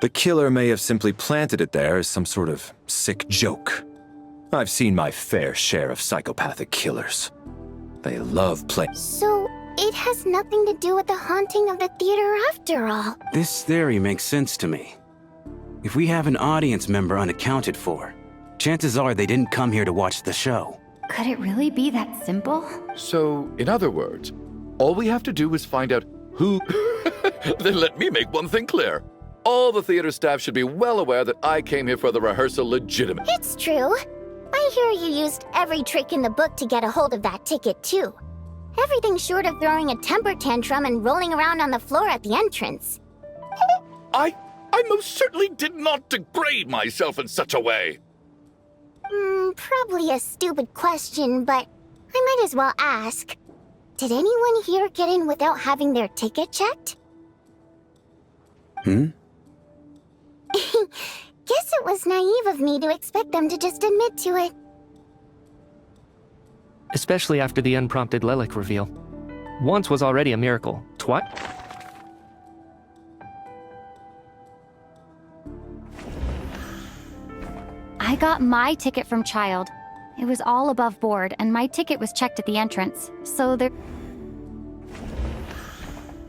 The killer may have simply planted it there as some sort of sick joke. I've seen my fair share of psychopathic killers. They love playing. So, it has nothing to do with the haunting of the theater after all. This theory makes sense to me. If we have an audience member unaccounted for, chances are they didn't come here to watch the show. Could it really be that simple? So, in other words, all we have to do is find out who... Then let me make one thing clear. All the theater staff should be well aware that I came here for the rehearsal legitimate. It's true. I hear you used every trick in the book to get a hold of that ticket, too. Everything short of throwing a temper tantrum and rolling around on the floor at the entrance. I most certainly did not degrade myself in such a way. Probably a stupid question, but I might as well ask. Did anyone here get in without having their ticket checked? Guess it was naive of me to expect them to just admit to it. Especially after the unprompted Lelik reveal. Once was already a miracle. Twice... I got my ticket from Child. It was all above board, and my ticket was checked at the entrance, so there...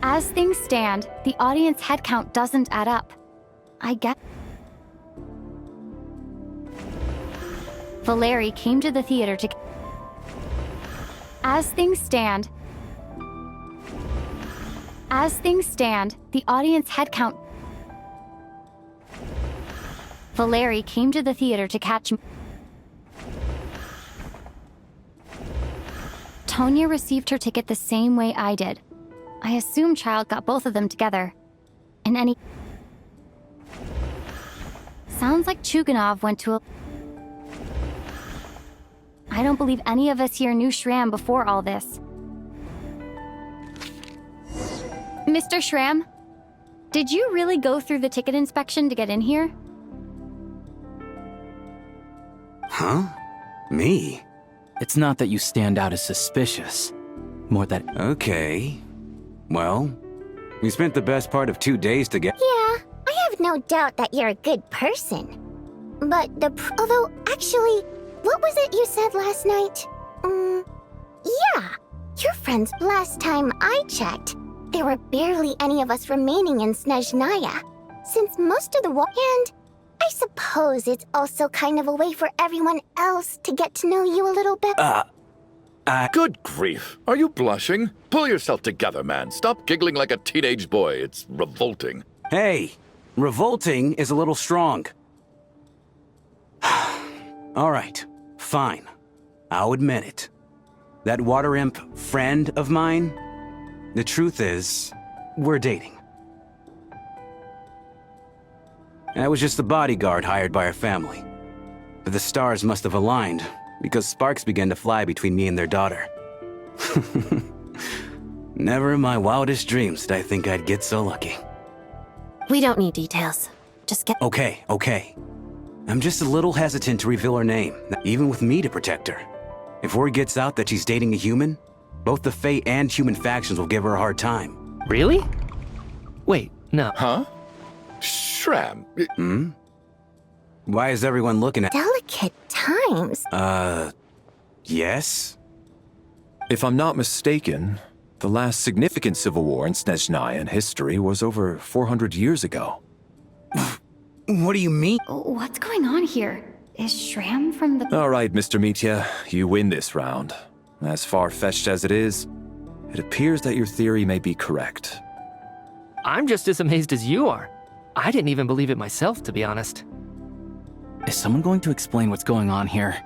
As things stand, the audience head count doesn't add up. I get... Valeri came to the theater to... As things stand, the audience head count... Valeri came to the theater to catch... Tonya received her ticket the same way I did. I assume Child got both of them together. In any... Sounds like Chuganov went to a... I don't believe any of us here knew Shram before all this. Mr. Shram, did you really go through the ticket inspection to get in here? Huh? Me? It's not that you stand out as suspicious. More that... Okay. Well, we spent the best part of 2 days together. Yeah, I have no doubt that you're a good person. But although, actually, what was it you said last night? Yeah, your friends last time I checked. There were barely any of us remaining in Snezhnaya, since most of the and I suppose it's also kind of a way for everyone else to get to know you a little bit. Good grief. Are you blushing? Pull yourself together, man. Stop giggling like a teenage boy. It's revolting. Hey, revolting is a little strong. All right, fine. I'll admit it. That water imp friend of mine, the truth is, we're dating. I was just the bodyguard hired by our family. But the stars must have aligned, because sparks began to fly between me and their daughter. Never in my wildest dreams did I think I'd get so lucky. We don't need details. Just get— Okay. I'm just a little hesitant to reveal her name, even with me to protect her. If word gets out that she's dating a human, both the Fae and human factions will give her a hard time. Really? Wait, no. Huh? Shram. Why is everyone looking at— Delicate times. Yes? If I'm not mistaken, the last significant civil war in Snezhnayan history was over 400 years ago. What do you mean? What's going on here? Is Shram from the— All right, Mr. Mitya, you win this round. As far-fetched as it is, it appears that your theory may be correct. I'm just as amazed as you are. I didn't even believe it myself, to be honest. Is someone going to explain what's going on here?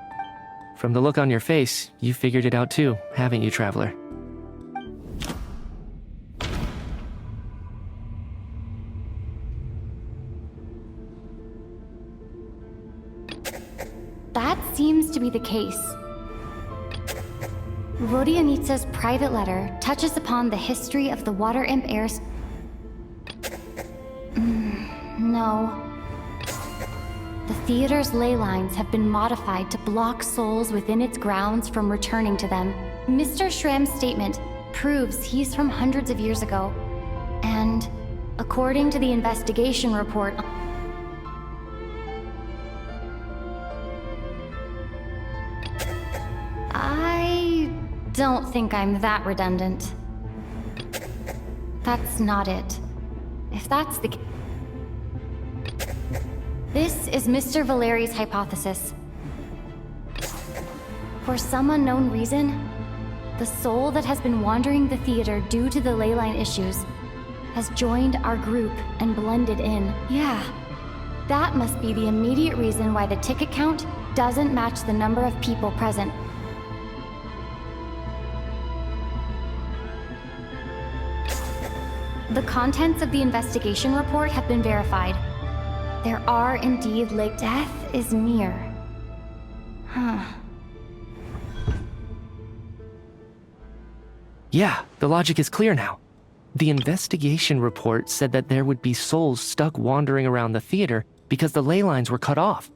From the look on your face, you figured it out too, haven't you, Traveler? That seems to be the case. Vodyanitsa's private letter touches upon the history of the Water Imp heirs. No. The theater's ley lines have been modified to block souls within its grounds from returning to them. Mr. Shram's statement proves he's from hundreds of years ago. And according to the investigation report, I don't think I'm that redundant. That's not it. If that's the case, this is Mr. Valeri's hypothesis. For some unknown reason, the soul that has been wandering the theater due to the leyline issues has joined our group and blended in. Yeah, that must be the immediate reason why the ticket count doesn't match the number of people present. The contents of the investigation report have been verified. There are indeed death is near. Huh. Yeah, the logic is clear now. The investigation report said that there would be souls stuck wandering around the theater because the ley lines were cut off.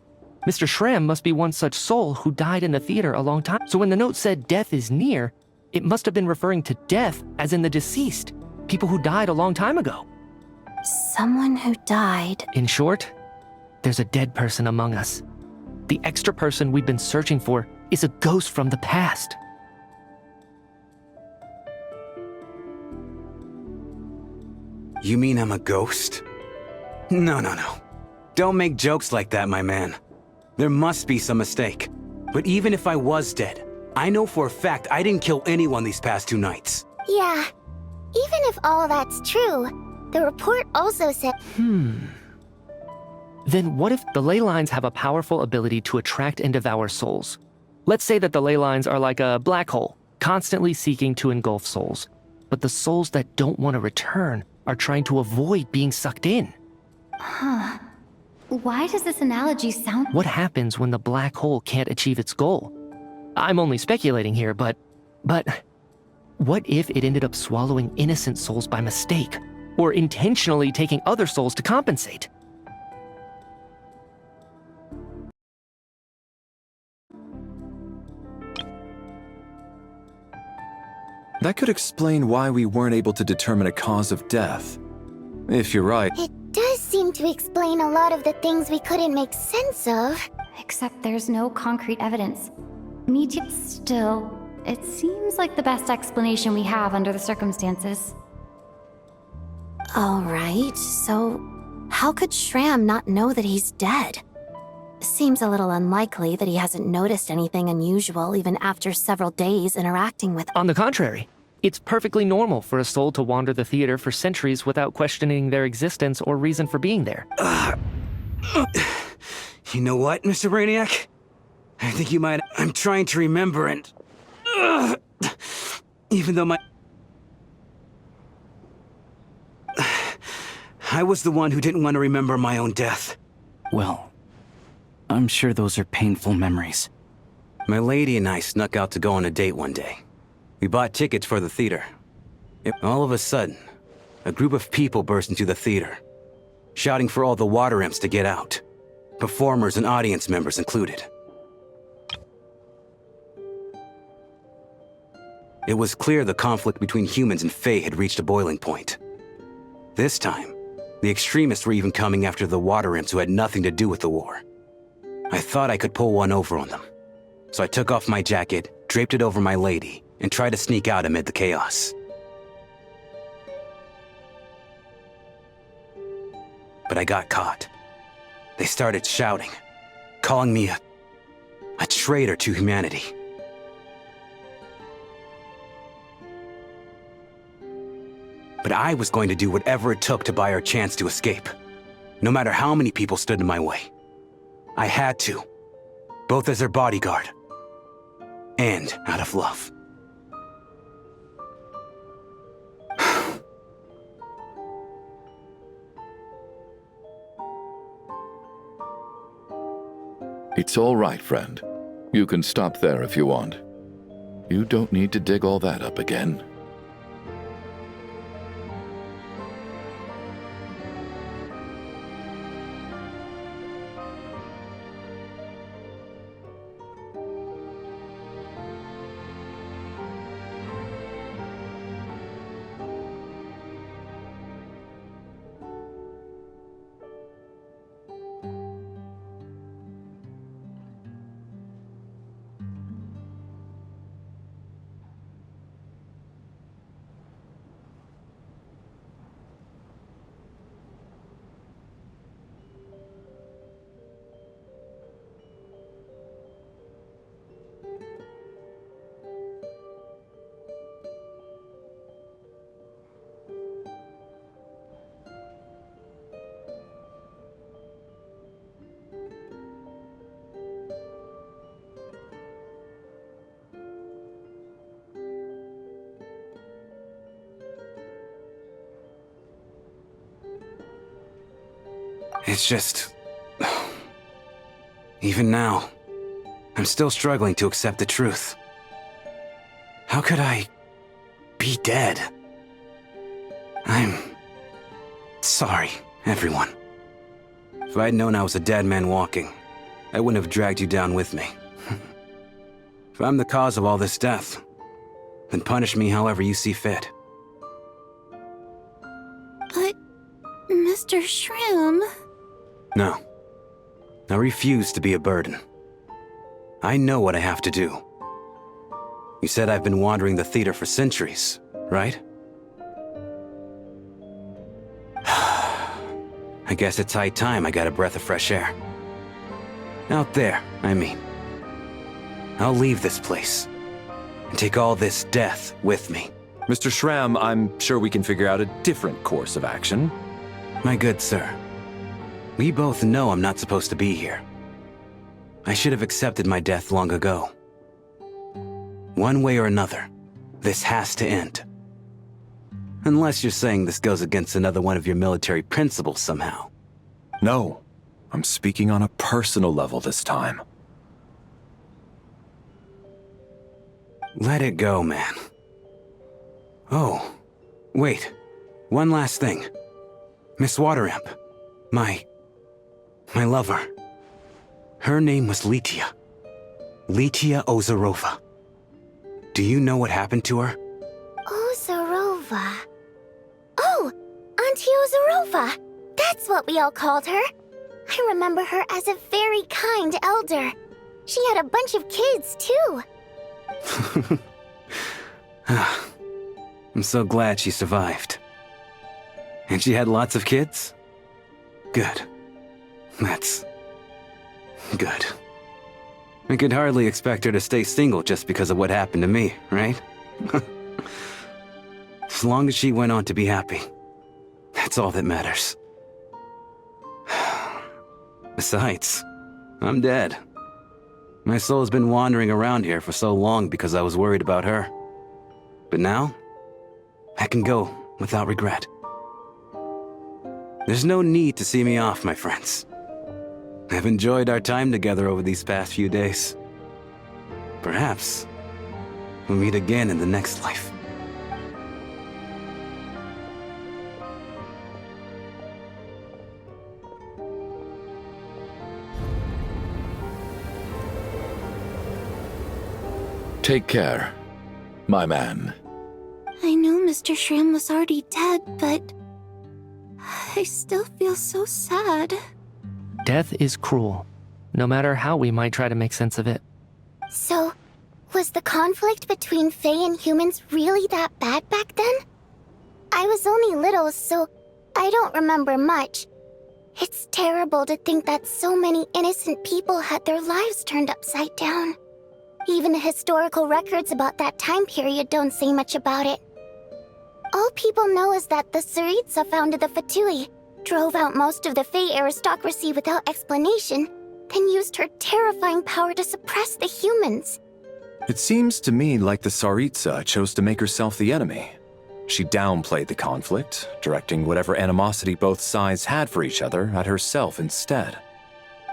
Mr. Shram must be one such soul who died in the theater a long time. So when the note said death is near, it must have been referring to death as in the deceased, people who died a long time ago. Someone who died. In short, there's a dead person among us. The extra person we've been searching for is a ghost from the past. You mean I'm a ghost? No. Don't make jokes like that, my man. There must be some mistake. But even if I was dead, I know for a fact I didn't kill anyone these past 2 nights. Yeah, even if all that's true, the report also said— Then what if the ley lines have a powerful ability to attract and devour souls? Let's say that the ley lines are like a black hole, constantly seeking to engulf souls. But the souls that don't want to return are trying to avoid being sucked in. Huh. Why does this analogy sound— What happens when the black hole can't achieve its goal? I'm only speculating here, but what if it ended up swallowing innocent souls by mistake, or intentionally taking other souls to compensate? That could explain why we weren't able to determine a cause of death. If you're right. It does seem to explain a lot of the things we couldn't make sense of. Except there's no concrete evidence. Still, it seems like the best explanation we have under the circumstances. Alright, so how could Shram not know that he's dead? Seems a little unlikely that he hasn't noticed anything unusual even after several days interacting with— On the contrary, it's perfectly normal for a soul to wander the theater for centuries without questioning their existence or reason for being there. You know what, Mr. Brainiac? I think you might— I'm trying to remember and— even though I was the one who didn't want to remember my own death. Well, I'm sure those are painful memories. My lady and I snuck out to go on a date one day. We bought tickets for the theater. All of a sudden, a group of people burst into the theater, shouting for all the water imps to get out. Performers and audience members included. It was clear the conflict between humans and Fae had reached a boiling point. This time, the extremists were even coming after the water imps who had nothing to do with the war. I thought I could pull one over on them. So I took off my jacket, draped it over my lady, and tried to sneak out amid the chaos. But I got caught. They started shouting, calling me a traitor to humanity. But I was going to do whatever it took to buy our chance to escape, no matter how many people stood in my way. I had to, both as their bodyguard and out of love. It's all right, friend. You can stop there if you want. You don't need to dig all that up again. It's just... even now, I'm still struggling to accept the truth. How could I be dead? I'm sorry, everyone. If I'd known I was a dead man walking, I wouldn't have dragged you down with me. If I'm the cause of all this death, then punish me however you see fit. But, Mr. Shroom... No. I refuse to be a burden. I know what I have to do. You said I've been wandering the theater for centuries, right? I guess it's high time I got a breath of fresh air. Out there, I mean. I'll leave this place and take all this death with me. Mr. Shram, I'm sure we can figure out a different course of action. My good sir, we both know I'm not supposed to be here. I should have accepted my death long ago. One way or another, this has to end. Unless you're saying this goes against another one of your military principles somehow. No, I'm speaking on a personal level this time. Let it go, man. Oh, wait. One last thing. Miss Water Imp. My lover. Her name was Letia. Letia Ozarova. Do you know what happened to her? Ozarova. Oh, Auntie Ozarova. That's what we all called her. I remember her as a very kind elder. She had a bunch of kids, too. I'm so glad she survived. And she had lots of kids? Good. That's good. I could hardly expect her to stay single just because of what happened to me, right? As long as she went on to be happy, that's all that matters. Besides, I'm dead. My soul's been wandering around here for so long because I was worried about her. But now, I can go without regret. There's no need to see me off, my friends. I've enjoyed our time together over these past few days. Perhaps we'll meet again in the next life. Take care, my man. I know Mr. Shram was already dead, but I still feel so sad. Death is cruel, no matter how we might try to make sense of it. So, was the conflict between Fae and humans really that bad back then? I was only little, so I don't remember much. It's terrible to think that so many innocent people had their lives turned upside down. Even the historical records about that time period don't say much about it. All people know is that the Tsaritsa founded the Fatui, drove out most of the Fae aristocracy without explanation, then used her terrifying power to suppress the humans. It seems to me like the Tsaritsa chose to make herself the enemy. She downplayed the conflict, directing whatever animosity both sides had for each other at herself instead.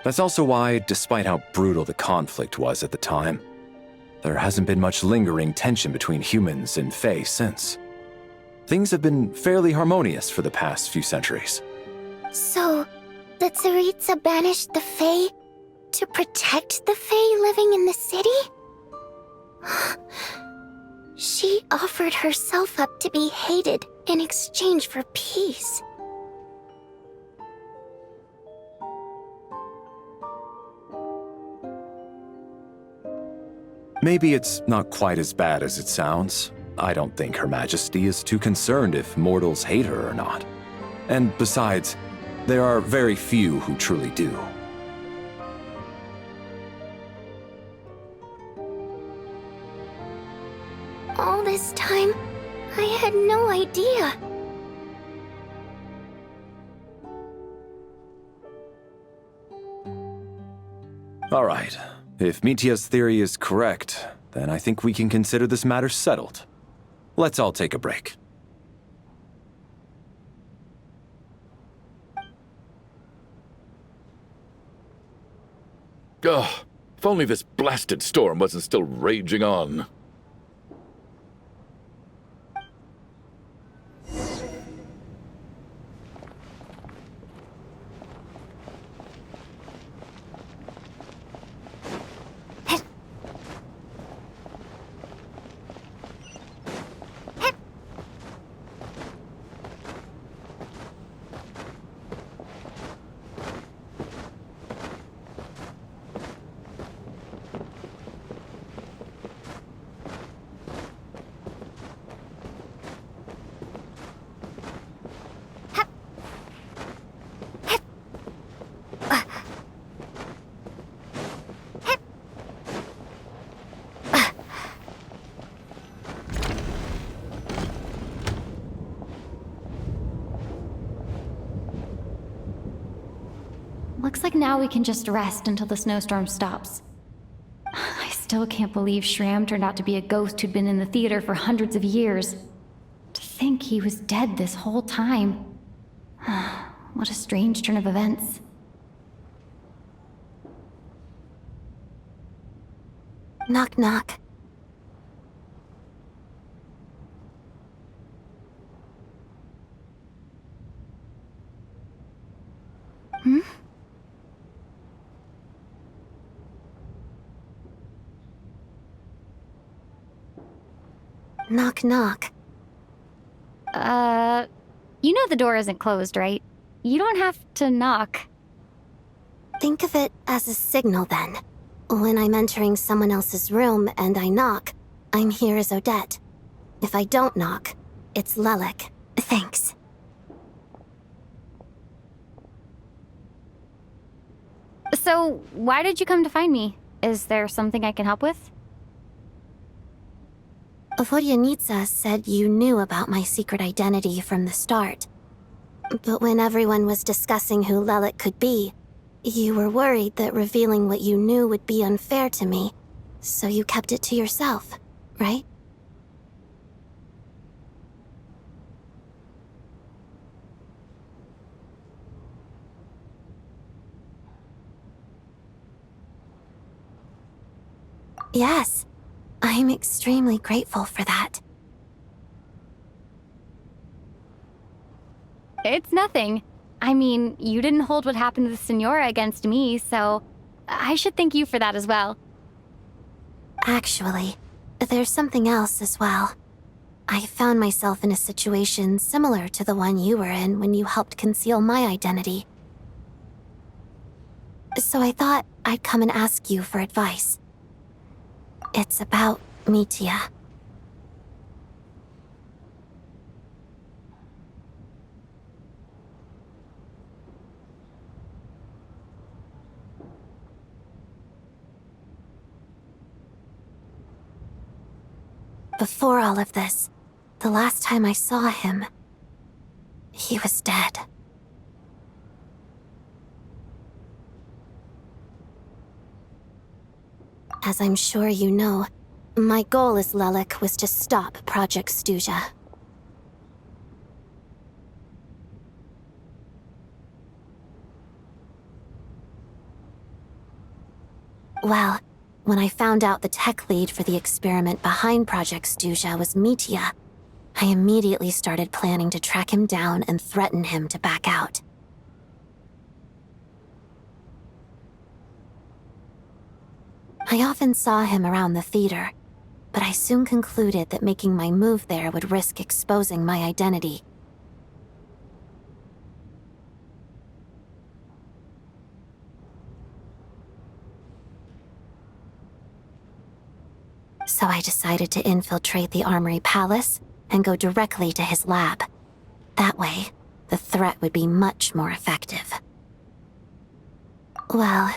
That's also why, despite how brutal the conflict was at the time, there hasn't been much lingering tension between humans and Fae since. Things have been fairly harmonious for the past few centuries. So, the Tsaritsa banished the Fae to protect the Fae living in the city? She offered herself up to be hated in exchange for peace. Maybe it's not quite as bad as it sounds. I don't think Her Majesty is too concerned if mortals hate her or not. And besides, there are very few who truly do. All this time, I had no idea. All right. If Mitia's theory is correct, then I think we can consider this matter settled. Let's all take a break. Ugh, if only this blasted storm wasn't still raging on. Looks like now we can just rest until the snowstorm stops. I still can't believe Shram turned out to be a ghost who'd been in the theater for hundreds of years. To think he was dead this whole time. What a strange turn of events. Knock knock. Knock knock. You know the door isn't closed, right? You don't have to knock. Think of it as a signal then. When I'm entering someone else's room and I knock, I'm here as Odette. If I don't knock, it's Lelik. Thanks. So, why did you come to find me? Is there something I can help with? Vodyanitsa said you knew about my secret identity from the start. But when everyone was discussing who Lelik could be, you were worried that revealing what you knew would be unfair to me, so you kept it to yourself, right? Yes, I'm extremely grateful for that. It's nothing. I mean, you didn't hold what happened to the Senora against me, so I should thank you for that as well. Actually, there's something else as well. I found myself in a situation similar to the one you were in when you helped conceal my identity. So I thought I'd come and ask you for advice. It's about Mitya. Before all of this, the last time I saw him, he was dead. As I'm sure you know, my goal as Lelik was to stop Project Stuja. Well, when I found out the tech lead for the experiment behind Project Stuja was Mitya, I immediately started planning to track him down and threaten him to back out. I often saw him around the theater, but I soon concluded that making my move there would risk exposing my identity. So I decided to infiltrate the Armory Palace and go directly to his lab. That way, the threat would be much more effective. Well,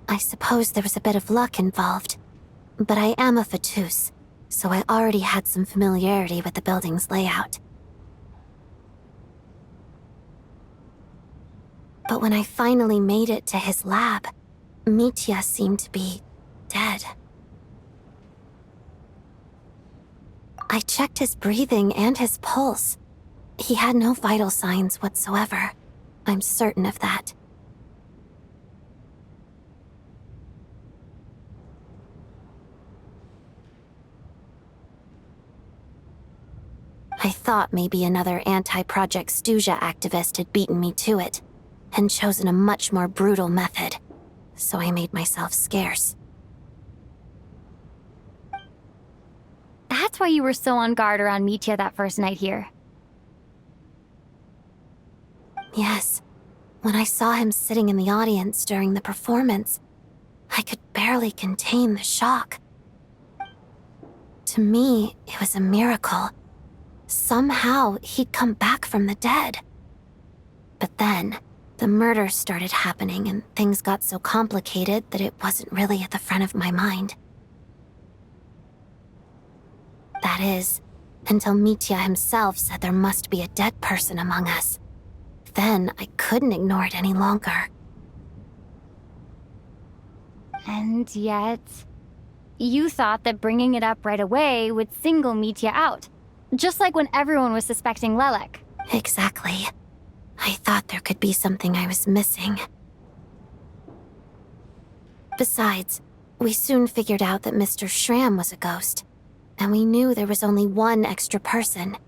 I suppose there was a bit of luck involved, but I am a Fatus, so I already had some familiarity with the building's layout. But when I finally made it to his lab, Mitya seemed to be dead. I checked his breathing and his pulse. He had no vital signs whatsoever. I'm certain of that. I thought maybe another anti-Project Stuja activist had beaten me to it, and chosen a much more brutal method, so I made myself scarce. That's why you were so on guard around Mitya that first night here. Yes. When I saw him sitting in the audience during the performance, I could barely contain the shock. To me, it was a miracle. Somehow, he'd come back from the dead. But then, the murders started happening and things got so complicated that it wasn't really at the front of my mind. That is, until Mitya himself said there must be a dead person among us. Then I couldn't ignore it any longer. And yet, you thought that bringing it up right away would single Mitya out. Just like when everyone was suspecting Lelik. Exactly. I thought there could be something I was missing. Besides, we soon figured out that Mr. Schramm was a ghost. And we knew there was only one extra person.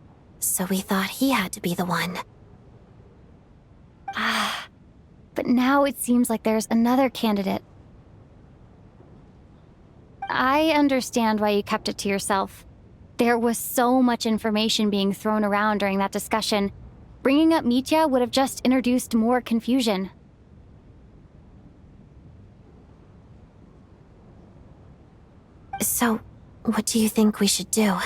So we thought he had to be the one. But now it seems like there's another candidate. I understand why you kept it to yourself. There was so much information being thrown around during that discussion. Bringing up Mitya would have just introduced more confusion. So, what do you think we should do?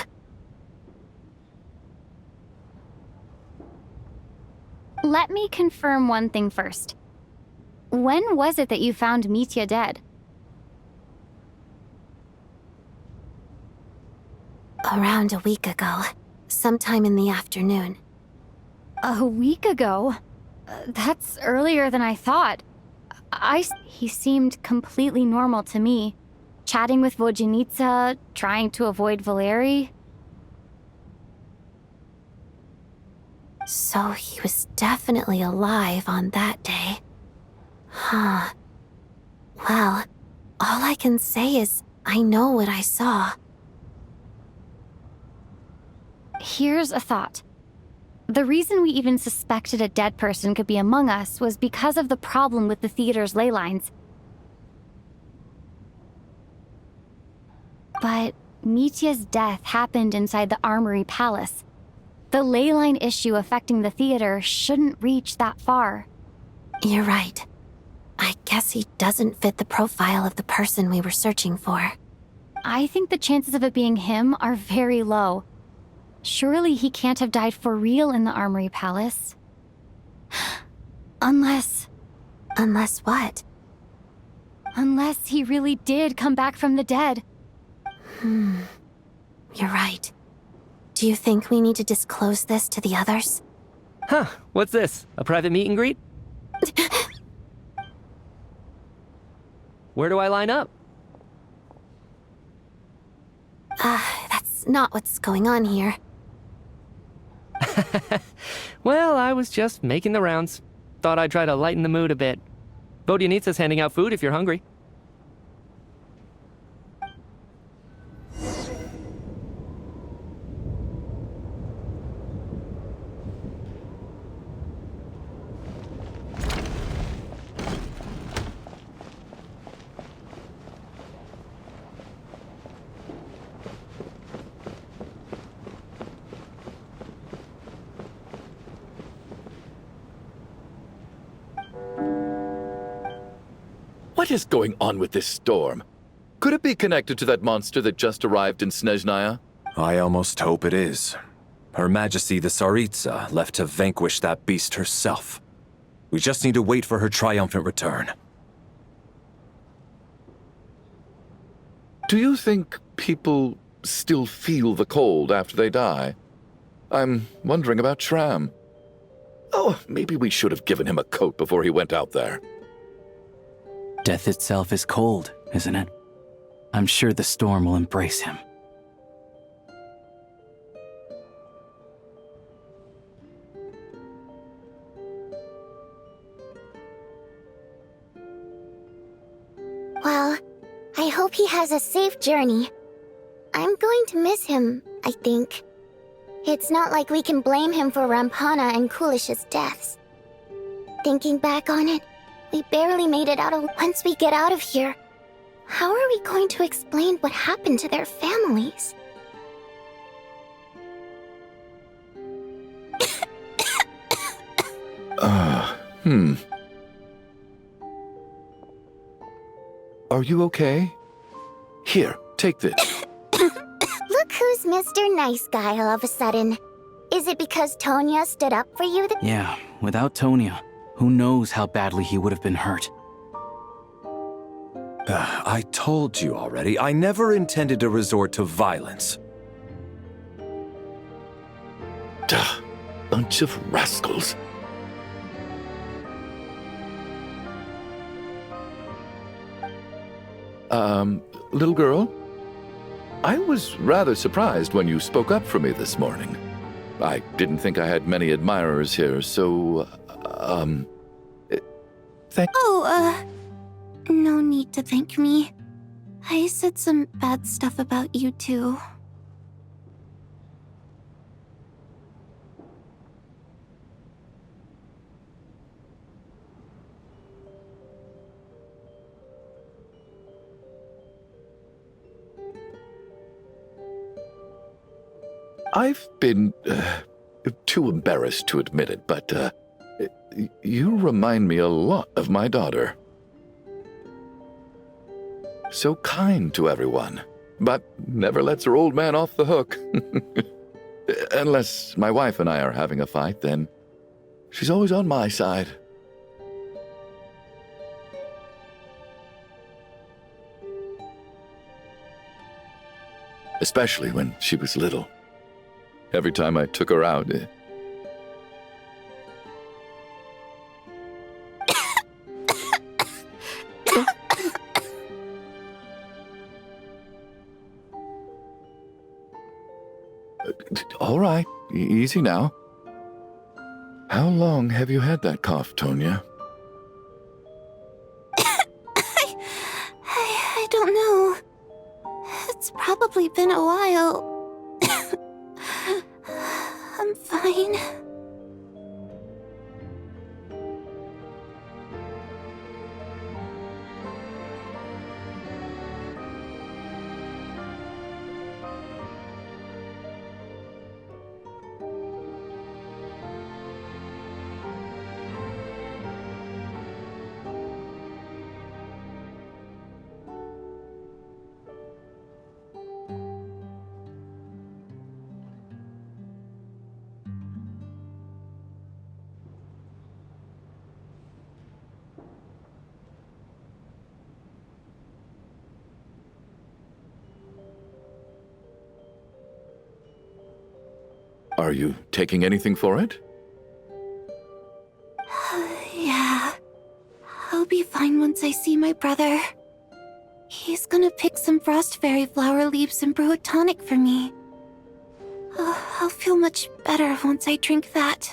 Let me confirm one thing first. When was it that you found Mitya dead? Around a week ago, sometime in the afternoon. A week ago? That's earlier than I thought. He seemed completely normal to me. Chatting with Vodyanitsa, trying to avoid Valeri. So he was definitely alive on that day. Huh. Well, all I can say is I know what I saw. Here's a thought. The reason we even suspected a dead person could be among us was because of the problem with the theater's ley lines. But Mitya's death happened inside the Armory Palace. The ley line issue affecting the theater shouldn't reach that far. You're right. I guess he doesn't fit the profile of the person we were searching for. I think the chances of it being him are very low. Surely he can't have died for real in the Armory Palace. Unless... Unless what? Unless he really did come back from the dead. You're right. Do you think we need to disclose this to the others? Huh, what's this? A private meet and greet? Where do I line up? That's not what's going on here. Well, I was just making the rounds. Thought I'd try to lighten the mood a bit. Vodyanitsa's handing out food if you're hungry. What is going on with this storm? Could it be connected to that monster that just arrived in Snezhnaya? I almost hope it is. Her Majesty the Tsaritsa left to vanquish that beast herself. We just need to wait for her triumphant return. Do you think people still feel the cold after they die? I'm wondering about Shram. Oh, maybe we should have given him a coat before he went out there. Death itself is cold, isn't it? I'm sure the storm will embrace him. Well, I hope he has a safe journey. I'm going to miss him, I think. It's not like we can blame him for Rampana and Kulish's deaths. Thinking back on it, we barely made it out of once we get out of here. How are we going to explain what happened to their families? Are you okay? Here, take this. Look who's Mr. Nice Guy all of a sudden. Is it because Tonya stood up for you? Yeah, without Tonya, who knows how badly he would have been hurt. I told you already, I never intended to resort to violence. Duh, bunch of rascals. Little girl? I was rather surprised when you spoke up for me this morning. I didn't think I had many admirers here, so, No need to thank me. I said some bad stuff about you too. I've been too embarrassed to admit it, but you remind me a lot of my daughter. So kind to everyone, but never lets her old man off the hook. Unless my wife and I are having a fight, then she's always on my side. Especially when she was little. Every time I took her out, All right, easy now. How long have you had that cough, Tonya? I don't know. It's probably been a while. I'm fine. Are you taking anything for it? Yeah. I'll be fine once I see my brother. He's gonna pick some frost fairy flower leaves and brew a tonic for me. I'll feel much better once I drink that.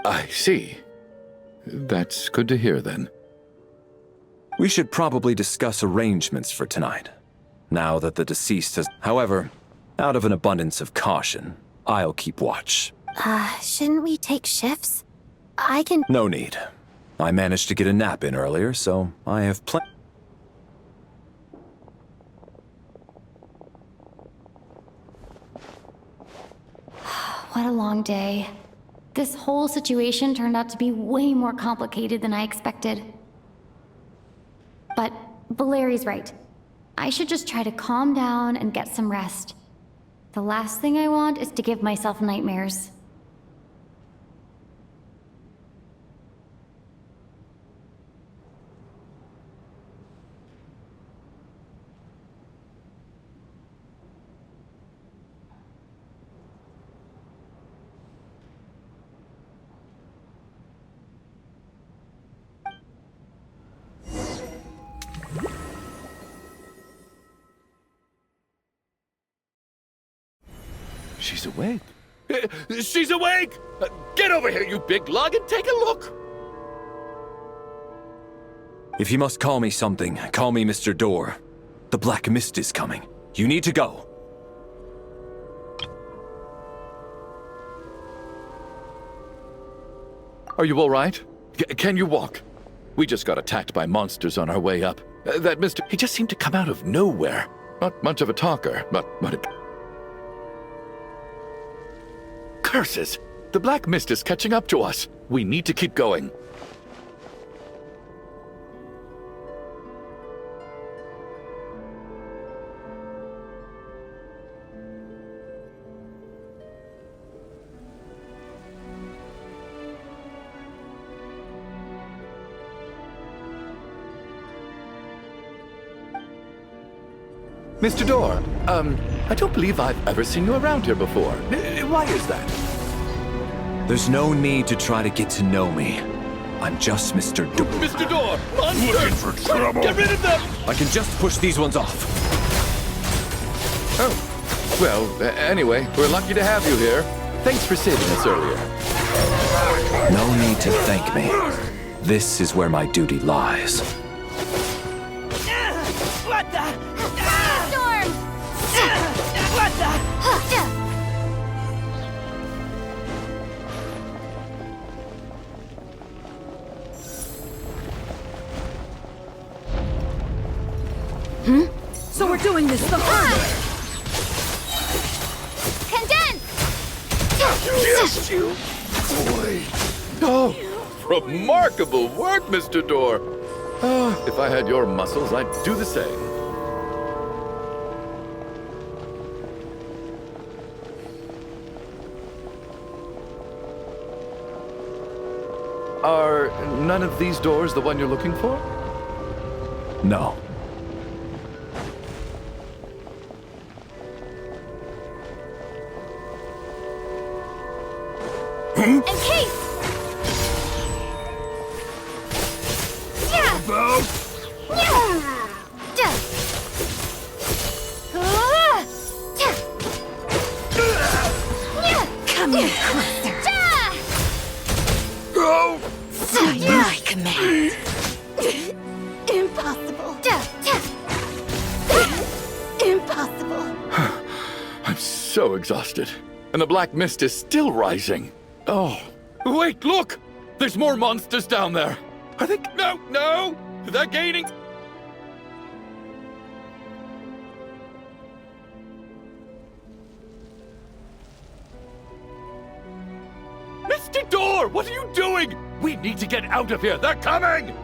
I see. That's good to hear, then. We should probably discuss arrangements for tonight, now that the deceased has... However, out of an abundance of caution, I'll keep watch. Shouldn't we take shifts? I can... No need. I managed to get a nap in earlier, so I have plenty... What a long day. This whole situation turned out to be way more complicated than I expected. But Valeri's right. I should just try to calm down and get some rest. The last thing I want is to give myself nightmares. She's awake. She's awake! Get over here, you big lug, and take a look! If you must call me something, call me Mr. Door. The Black Mist is coming. You need to go. Are you all right? Can you walk? We just got attacked by monsters on our way up. That Mr. He just seemed to come out of nowhere. Not much of a talker, but it... Curses! The Black Mist is catching up to us. We need to keep going. Mr. Door, I don't believe I've ever seen you around here before. Why is that? There's no need to try to get to know me. I'm just Mr. Door. Mr. Door! Monsters! Looking for trouble. Get rid of them! I can just push these ones off. Oh. Well, anyway, we're lucky to have you here. Thanks for saving us earlier. No need to thank me. This is where my duty lies. What the? Storm! What the? So we're doing this the hard way. Yes, you boy. Oh, remarkable work, Mr. Door. If I had your muscles, I'd do the same. Are none of these doors the one you're looking for? No. And Case! Come here closer. By my command. Impossible. Impossible. I'm so exhausted. And the black mist is still rising. Oh. Wait, look! There's more monsters down there. Are they... No! They're gaining... Mr. Door, what are you doing? We need to get out of here. They're coming!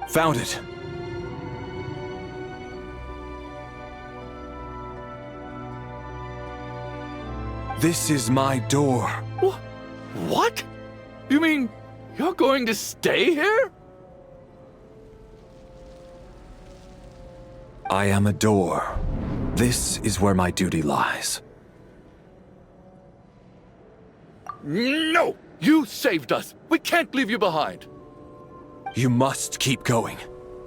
Found it. This is my door. What? You mean you're going to stay here? I am a door. This is where my duty lies. No! You saved us. We can't leave you behind. You must keep going.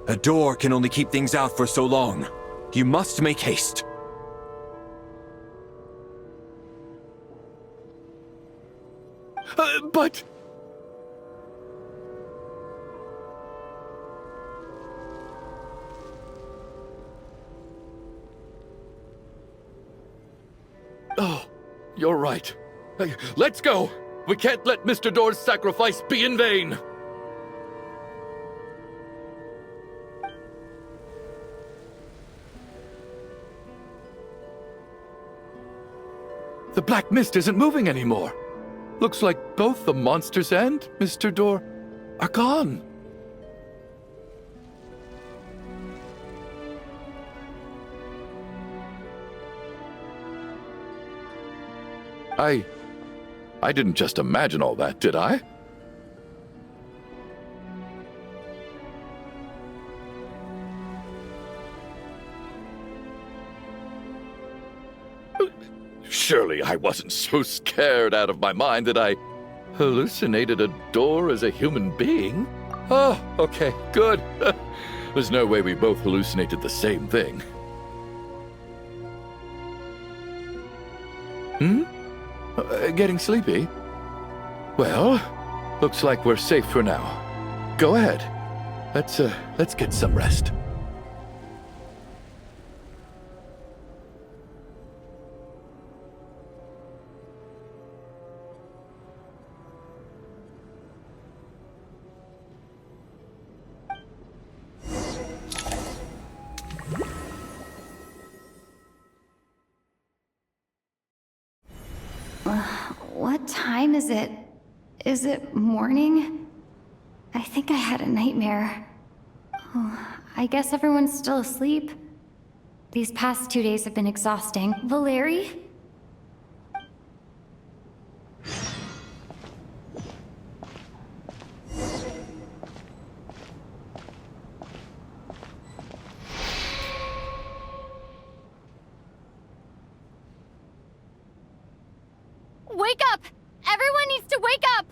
A door can only keep things out for so long. You must make haste. But... Oh, you're right. Hey, let's go! We can't let Mr. Door's sacrifice be in vain! The black mist isn't moving anymore. Looks like both the monsters and Mr. Door are gone. I didn't just imagine all that, did I? Surely I wasn't so scared out of my mind that I hallucinated a door as a human being? Oh, okay, good. There's no way we both hallucinated the same thing. Getting sleepy? Well, looks like we're safe for now. Go ahead. Let's get some rest. What time is it? Is it morning? I think I had a nightmare. Oh, I guess everyone's still asleep. These past 2 days have been exhausting. Valeri? Wake up! Everyone needs to wake up!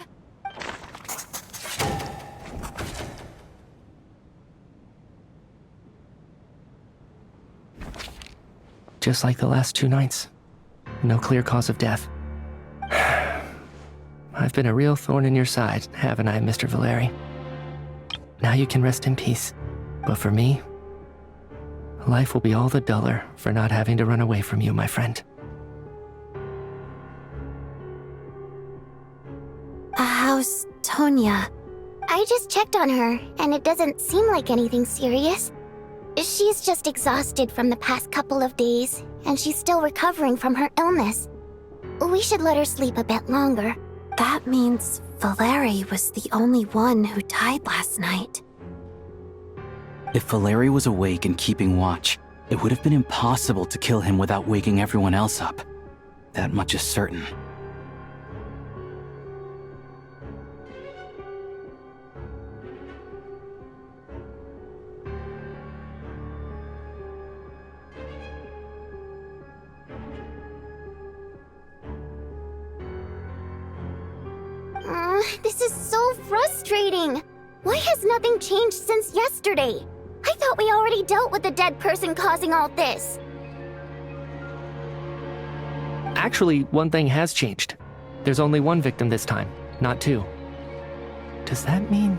Just like the last 2 nights. No clear cause of death. I've been a real thorn in your side, haven't I, Mr. Valeri? Now you can rest in peace. But for me, life will be all the duller for not having to run away from you, my friend. How's Tonya? I just checked on her, and it doesn't seem like anything serious. She's just exhausted from the past couple of days, and she's still recovering from her illness. We should let her sleep a bit longer. That means Valeri was the only one who died last night. If Valeri was awake and keeping watch, it would have been impossible to kill him without waking everyone else up. That much is certain. This is so frustrating. Why has nothing changed since yesterday? I thought we already dealt with the dead person causing all this. Actually, one thing has changed. There's only one victim this time, not two. Does that mean...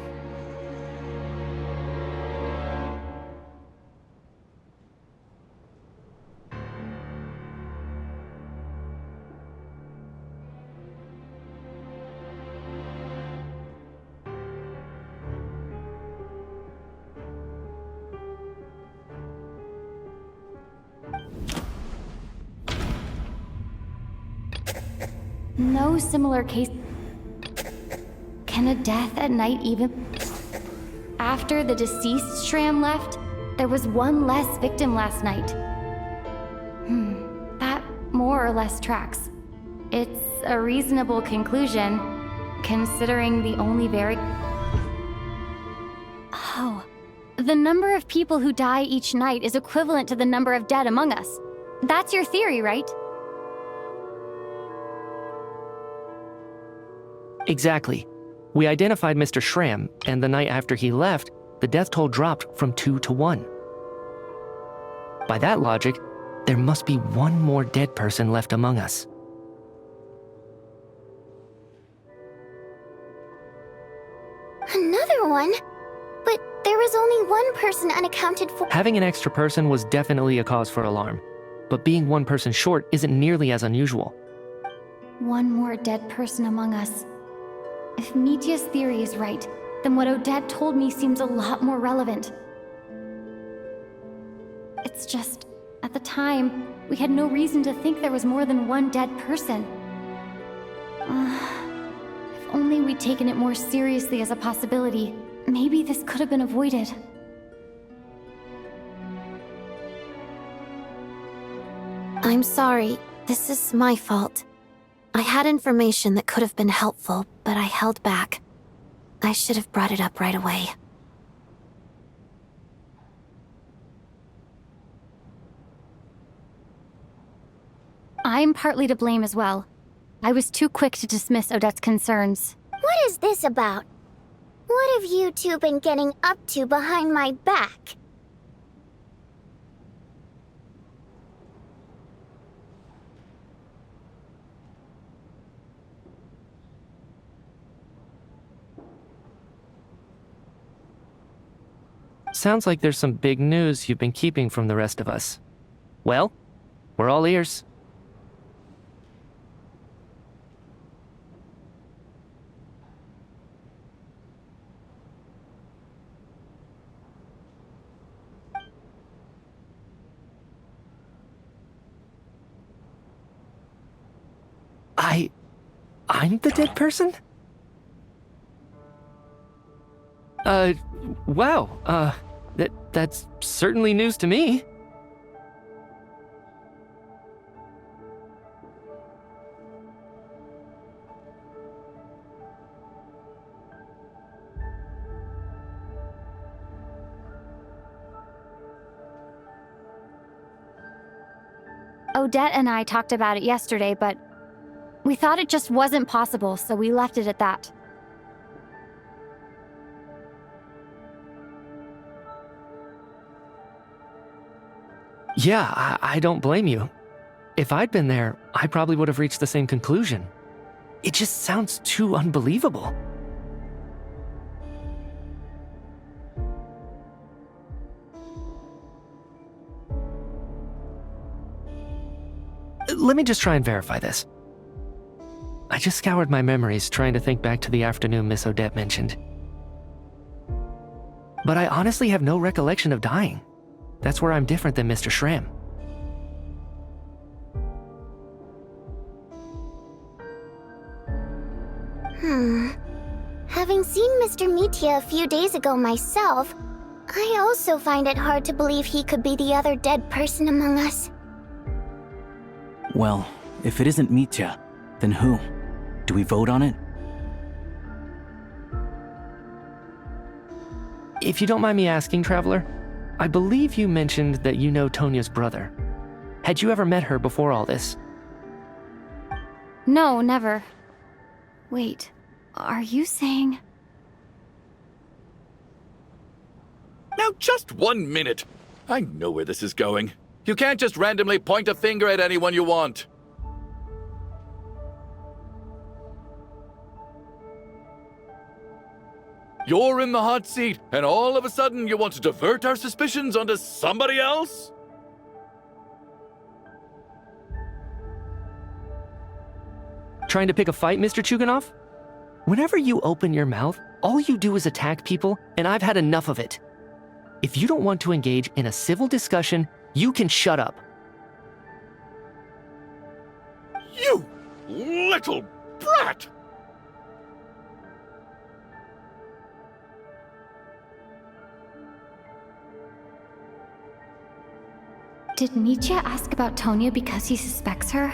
No similar case. Can a death at night even... After the deceased Shram left, there was one less victim last night. That more or less tracks. It's a reasonable conclusion, considering the only Oh. The number of people who die each night is equivalent to the number of dead among us. That's your theory, right? Exactly. We identified Mr. Shram, and the night after he left, the death toll dropped from 2 to 1. By that logic, there must be one more dead person left among us. Another one? But there was only one person unaccounted for. Having an extra person was definitely a cause for alarm, but being one person short isn't nearly as unusual. One more dead person among us. If Mitya's theory is right, then what Odette told me seems a lot more relevant. It's just, at the time, we had no reason to think there was more than one dead person. If only we'd taken it more seriously as a possibility, maybe this could have been avoided. I'm sorry. This is my fault. I had information that could have been helpful, but I held back. I should have brought it up right away. I'm partly to blame as well. I was too quick to dismiss Odette's concerns. What is this about? What have you two been getting up to behind my back? Sounds like there's some big news you've been keeping from the rest of us. Well, we're all ears. I'm the dead person? Wow, that's certainly news to me. Odette and I talked about it yesterday, but we thought it just wasn't possible, so we left it at that. Yeah, I don't blame you. If I'd been there, I probably would have reached the same conclusion. It just sounds too unbelievable. Let me just try and verify this. I just scoured my memories trying to think back to the afternoon Miss Odette mentioned. But I honestly have no recollection of dying. That's where I'm different than Mr. Schramm. Having seen Mr. Mitya a few days ago myself, I also find it hard to believe he could be the other dead person among us. Well, if it isn't Mitya, then who? Do we vote on it? If you don't mind me asking, Traveler, I believe you mentioned that you know Tonya's brother. Had you ever met her before all this? No, never. Wait, are you saying... Now, just 1 minute. I know where this is going. You can't just randomly point a finger at anyone you want. You're in the hot seat, and all of a sudden you want to divert our suspicions onto somebody else? Trying to pick a fight, Mr. Chuganov? Whenever you open your mouth, all you do is attack people, and I've had enough of it. If you don't want to engage in a civil discussion, you can shut up. You little brat! Did Mitya ask about Tonya because he suspects her?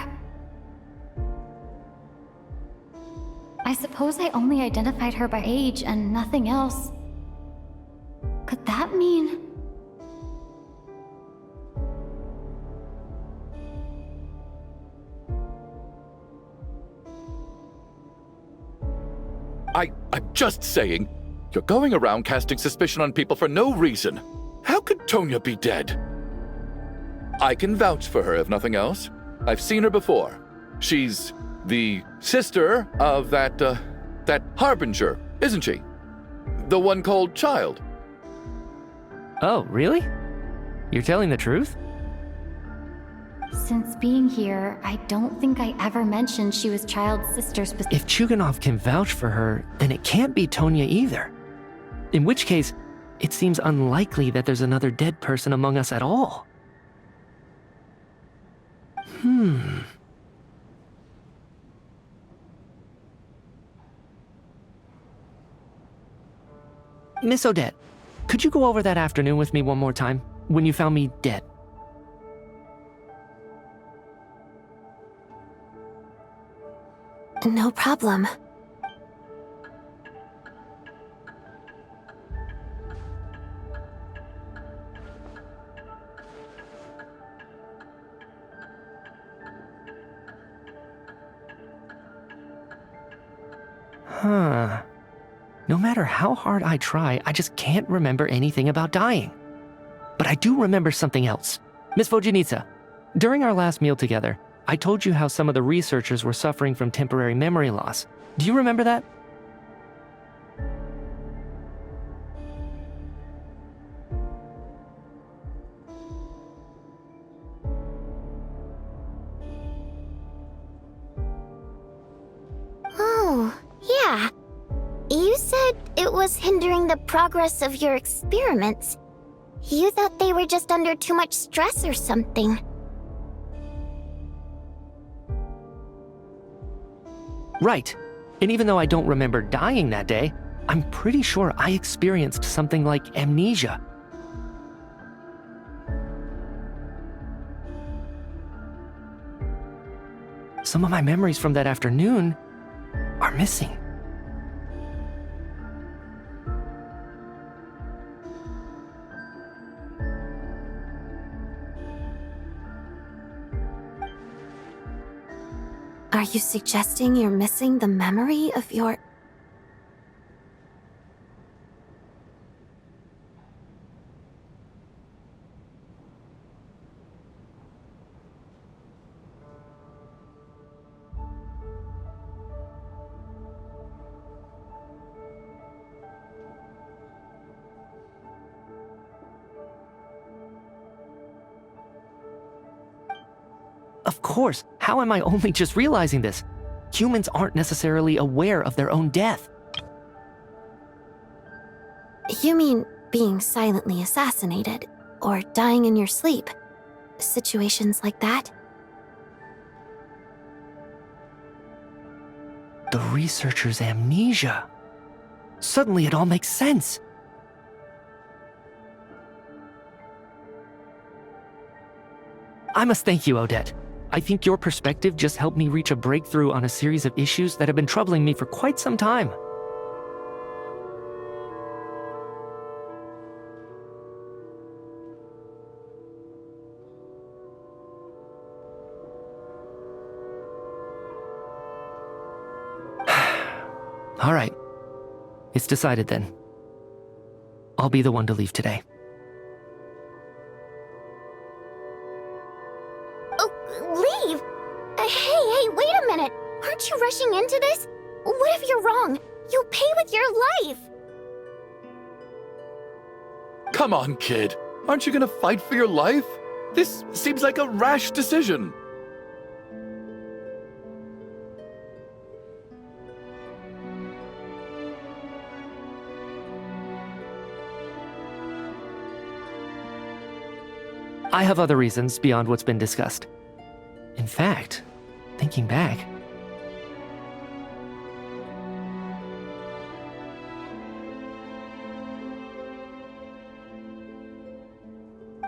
I suppose I only identified her by age and nothing else. Could that mean... I'm just saying, you're going around casting suspicion on people for no reason. How could Tonya be dead? I can vouch for her, if nothing else. I've seen her before. She's the sister of that Harbinger, isn't she? The one called Child. Oh, really? You're telling the truth? Since being here, I don't think I ever mentioned she was Child's sister specifically. If Chuganov can vouch for her, then it can't be Tonya either. In which case, it seems unlikely that there's another dead person among us at all. Miss Odette, could you go over that afternoon with me one more time, when you found me dead? No problem. Huh. No matter how hard I try, I just can't remember anything about dying. But I do remember something else. Miss Vojanitsa, during our last meal together, I told you how some of the researchers were suffering from temporary memory loss. Do you remember that? Oh, yeah. You said it was hindering the progress of your experiments. You thought they were just under too much stress or something. Right. And even though I don't remember dying that day, I'm pretty sure I experienced something like amnesia. Some of my memories from that afternoon are missing. Are you suggesting you're missing the memory of your... Of course, how am I only just realizing this? Humans aren't necessarily aware of their own death. You mean being silently assassinated? or dying in your sleep. Situations like that. The researcher's amnesia. Suddenly it all makes sense. I must thank you, Odette. I think your perspective just helped me reach a breakthrough on a series of issues that have been troubling me for quite some time. All right. It's decided then. I'll be the one to leave today. Leave? Hey, wait a minute. Aren't you rushing into this? What if you're wrong? You'll pay with your life. Come on, kid. Aren't you gonna fight for your life? This seems like a rash decision. I have other reasons beyond what's been discussed. In fact, thinking back,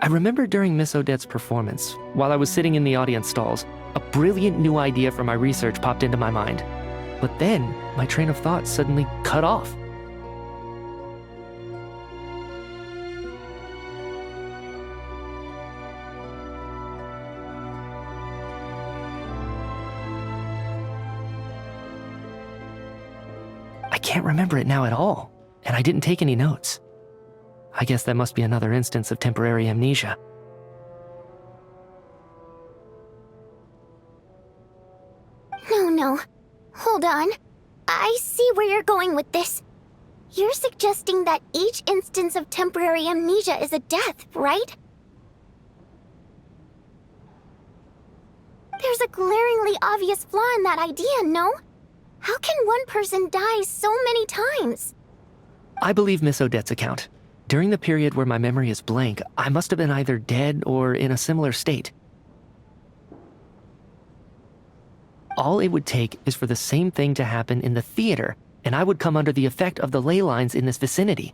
I remember during Miss Odette's performance, while I was sitting in the audience stalls, a brilliant new idea for my research popped into my mind. But then, my train of thought suddenly cut off. I can't remember it now at all, and I didn't take any notes. I guess that must be another instance of temporary amnesia. No. Hold on. I see where you're going with this. You're suggesting that each instance of temporary amnesia is a death, right? There's a glaringly obvious flaw in that idea, no? How can one person die so many times? I believe Miss Odette's account. During the period where my memory is blank, I must have been either dead or in a similar state. All it would take is for the same thing to happen in the theater, and I would come under the effect of the ley lines in this vicinity.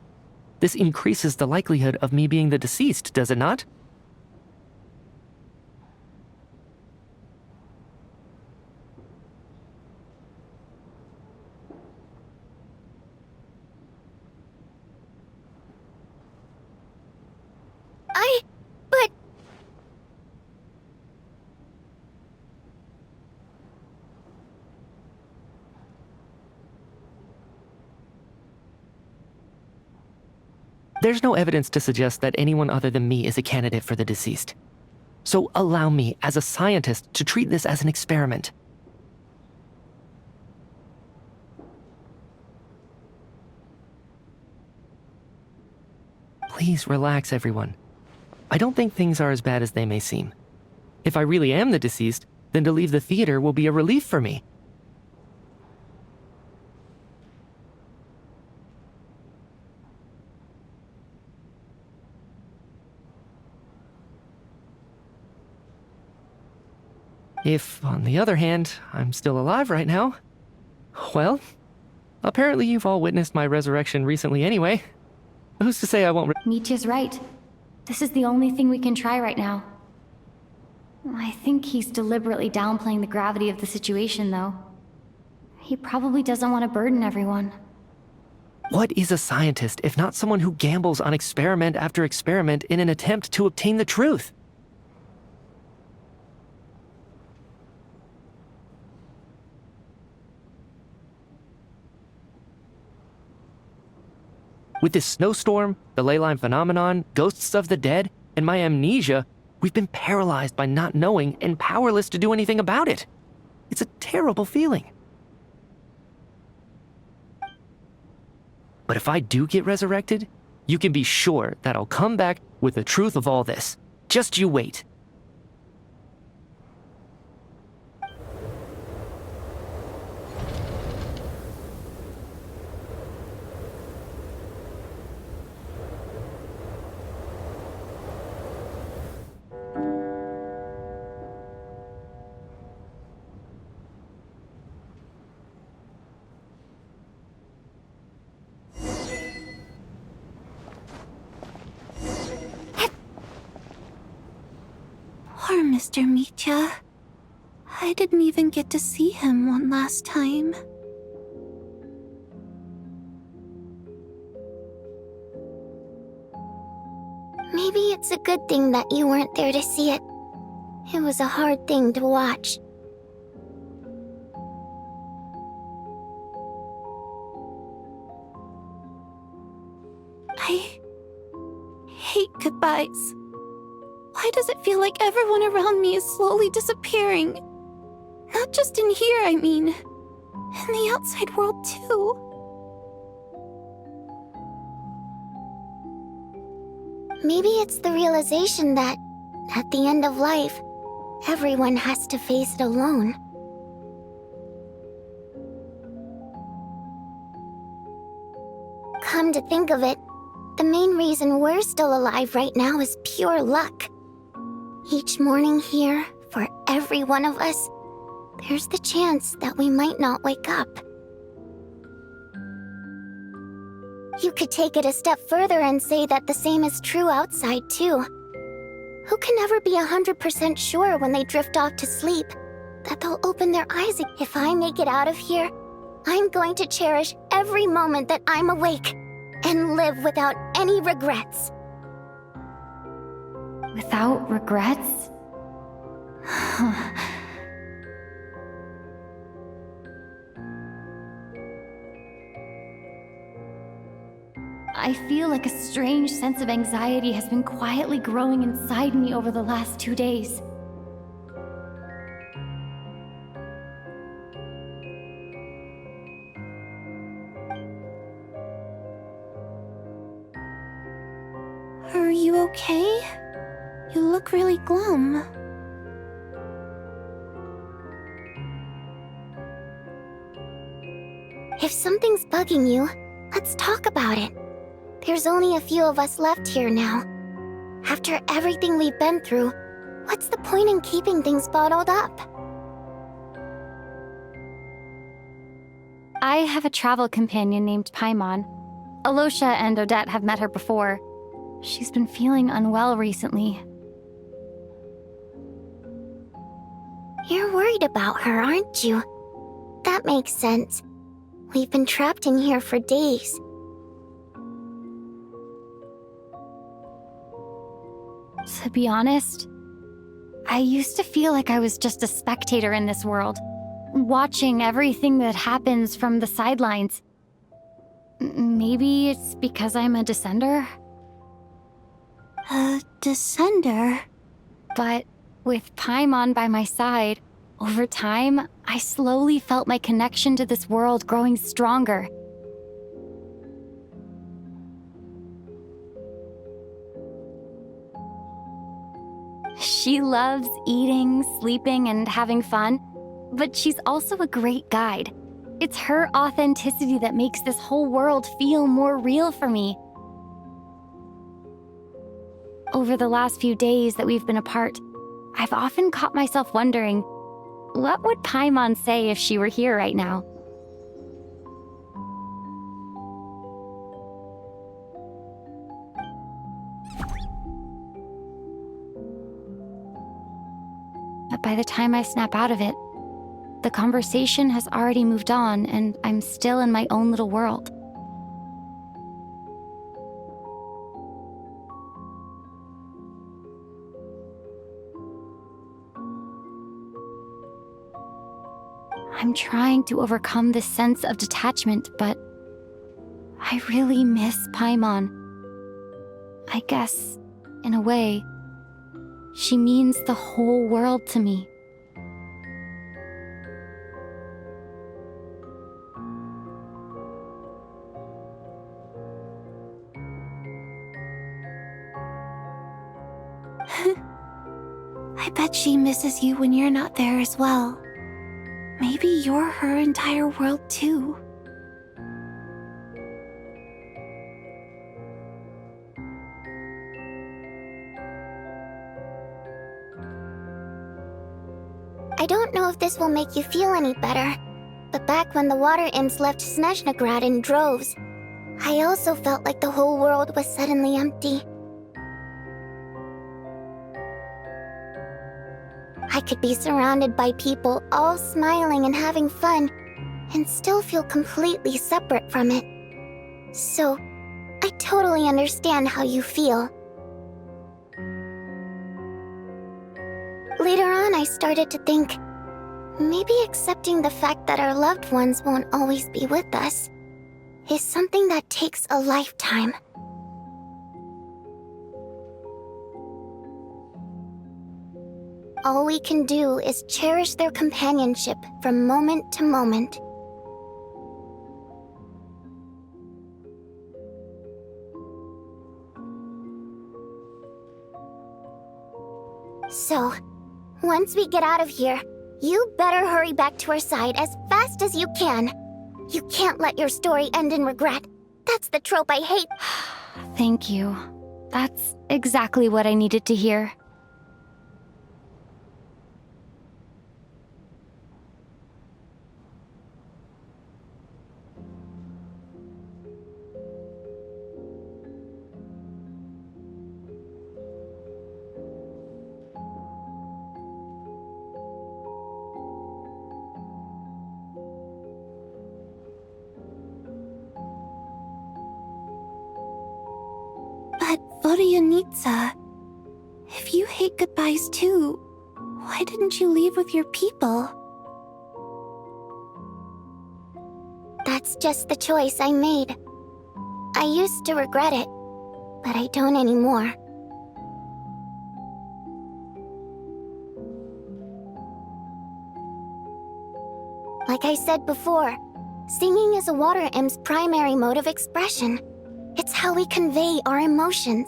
This increases the likelihood of me being the deceased, does it not? But... There's no evidence to suggest that anyone other than me is a candidate for the deceased. So allow me, as a scientist, to treat this as an experiment. Please relax, everyone. I don't think things are as bad as they may seem. If I really am the deceased, then to leave the theater will be a relief for me. If, on the other hand, I'm still alive right now, well, apparently you've all witnessed my resurrection recently anyway. Who's to say I won't Nietzsche's right. This is the only thing we can try right now. I think he's deliberately downplaying the gravity of the situation, though. He probably doesn't want to burden everyone. What is a scientist if not someone who gambles on experiment after experiment in an attempt to obtain the truth? With this snowstorm, the ley line phenomenon, ghosts of the dead, and my amnesia, we've been paralyzed by not knowing and powerless to do anything about it. It's a terrible feeling. But if I do get resurrected, you can be sure that I'll come back with the truth of all this. Just you wait. Mr. Mitya. I didn't even get to see him one last time. Maybe it's a good thing that you weren't there to see it. It was a hard thing to watch. I hate goodbyes. Why does it feel like everyone around me is slowly disappearing? Not just in here, I mean. In the outside world, too. Maybe it's the realization that, at the end of life, everyone has to face it alone. Come to think of it, the main reason we're still alive right now is pure luck. Each morning here, for every one of us, there's the chance that we might not wake up. You could take it a step further and say that the same is true outside, too. Who can ever be 100% sure when they drift off to sleep that they'll open their eyes again? If I make it out of here, I'm going to cherish every moment that I'm awake and live without any regrets. Without regrets? I feel like a strange sense of anxiety has been quietly growing inside me over the last 2 days. Are you okay? You look really glum. If something's bugging you, let's talk about it. There's only a few of us left here now. After everything we've been through, what's the point in keeping things bottled up? I have a travel companion named Paimon. Alosha and Odette have met her before. She's been feeling unwell recently. You're worried about her, aren't you? That makes sense. We've been trapped in here for days. To be honest, I used to feel like I was just a spectator in this world, watching everything that happens from the sidelines. Maybe it's because I'm a descender? A descender? But with Paimon by my side, over time, I slowly felt my connection to this world growing stronger. She loves eating, sleeping, and having fun, but she's also a great guide. It's her authenticity that makes this whole world feel more real for me. Over the last few days that we've been apart, I've often caught myself wondering, what would Paimon say if she were here right now? But by the time I snap out of it, the conversation has already moved on and I'm still in my own little world. I'm trying to overcome this sense of detachment, but I really miss Paimon. I guess, in a way, she means the whole world to me. I bet she misses you when you're not there as well. Maybe you're her entire world too. I don't know if this will make you feel any better, but back when the water imps left Snezhnograd in droves, I also felt like the whole world was suddenly empty. I could be surrounded by people all smiling and having fun, and still feel completely separate from it. So, I totally understand how you feel. Later on, I started to think, maybe accepting the fact that our loved ones won't always be with us is something that takes a lifetime. All we can do is cherish their companionship from moment to moment. So, once we get out of here, you better hurry back to our side as fast as you can. You can't let your story end in regret. That's the trope I hate. Thank you. That's exactly what I needed to hear. But Vodyanitsa, if you hate goodbyes too, why didn't you leave with your people? That's just the choice I made. I used to regret it, but I don't anymore. Like I said before, singing is a water imp's primary mode of expression. It's how we convey our emotions.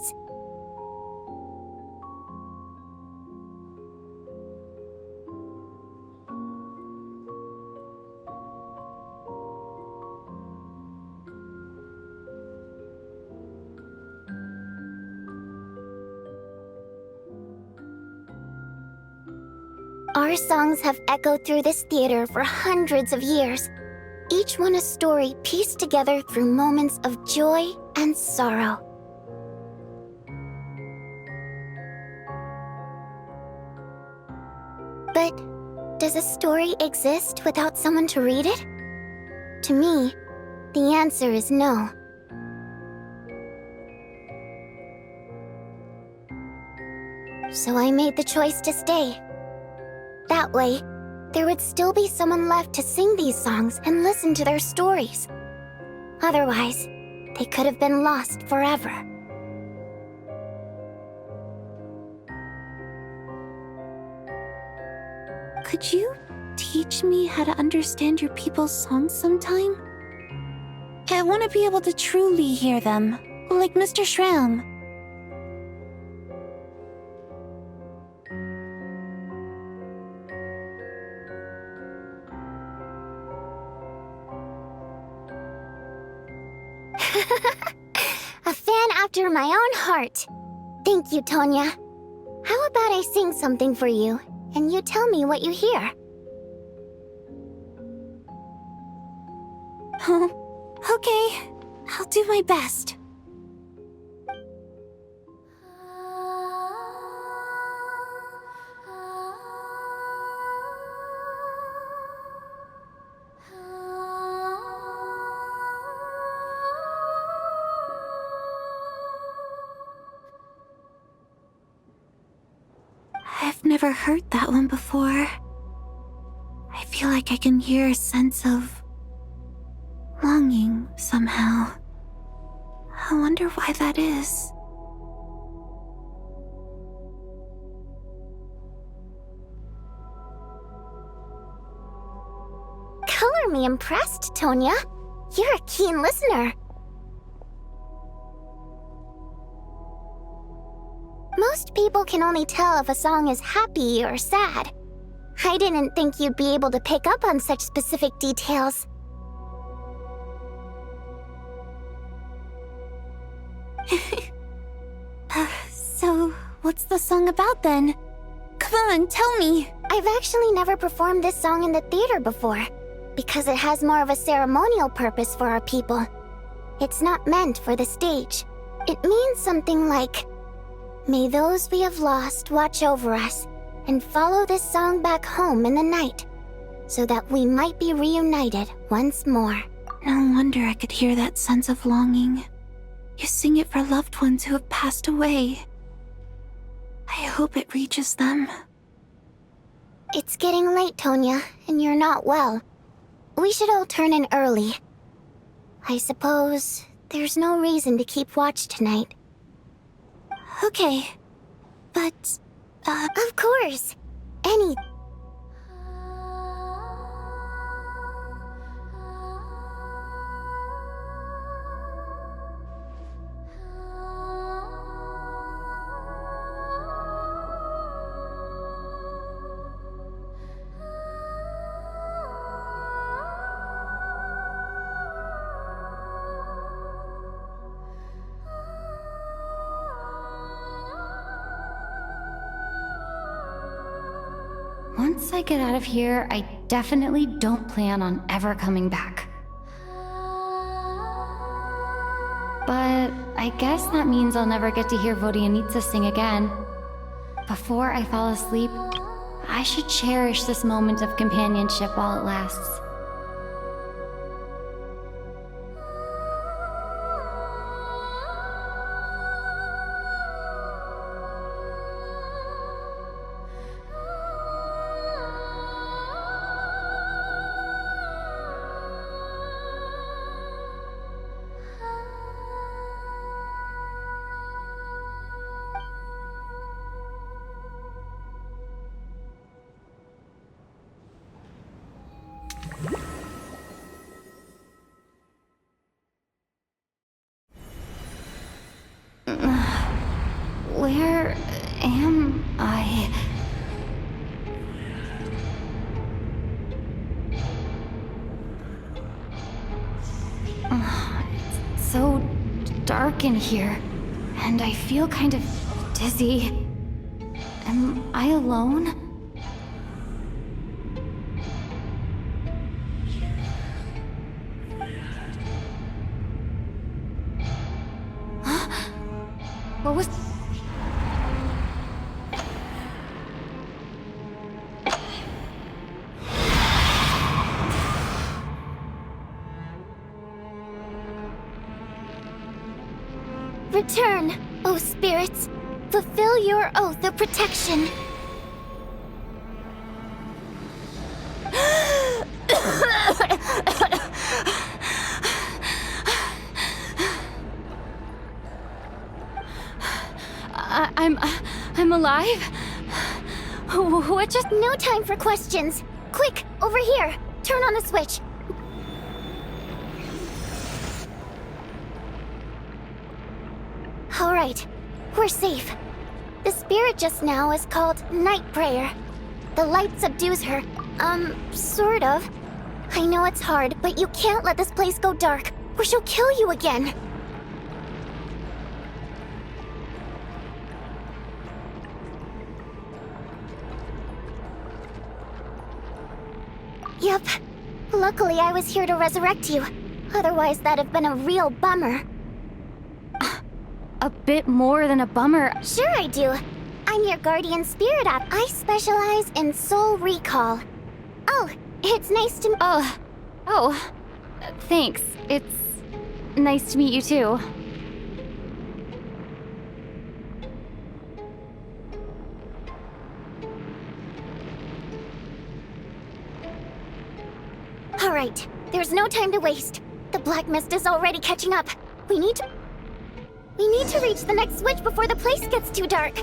Our songs have echoed through this theater for hundreds of years. Each one a story pieced together through moments of joy and sorrow. But does a story exist without someone to read it? To me, the answer is no. So I made the choice to stay. That way, there would still be someone left to sing these songs and listen to their stories. Otherwise, they could have been lost forever. Could you teach me how to understand your people's songs sometime? I want to be able to truly hear them, like Mr. Shram. A fan after my own heart. Thank you, Tonya. How about I sing something for you, and you tell me what you hear? Okay, I'll do my best. I've never heard that one before. I feel like I can hear a sense of longing somehow. I wonder why that is. Color me impressed, Tonya. You're a keen listener. Most people can only tell if a song is happy or sad. I didn't think you'd be able to pick up on such specific details. So, what's the song about then? Come on, tell me! I've actually never performed this song in the theater before, because it has more of a ceremonial purpose for our people. It's not meant for the stage. It means something like, "May those we have lost watch over us, and follow this song back home in the night, so that we might be reunited once more. No wonder I could hear that sense of longing. You sing it for loved ones who have passed away. I hope it reaches them. It's getting late, Tonya, and you're not well. We should all turn in early. I suppose there's no reason to keep watch tonight. Okay, but, Of course! Any... Once I get out of here, I definitely don't plan on ever coming back. But I guess that means I'll never get to hear Vodyanitsa sing again. Before I fall asleep, I should cherish this moment of companionship while it lasts. Where am I? It's so dark in here, and I feel kind of dizzy. Am I alone? What was... Return, O spirits. Fulfill your oath of protection. I'm alive? What just... No time for questions. Quick, over here. Turn on the switch. All right, we're safe. The spirit just now is called Night Prayer. The light subdues her. Sort of. I know it's hard, but you can't let this place go dark, or she'll kill you again. Yep. Luckily, I was here to resurrect you. Otherwise, that'd have been a real bummer. A bit more than a bummer. Sure I do. I'm your guardian spirit app. I specialize in soul recall. Oh, it's nice to... Oh. Thanks. It's nice to meet you too. All right, there's no time to waste. The black mist is already catching up. We need to reach the next switch before the place gets too dark.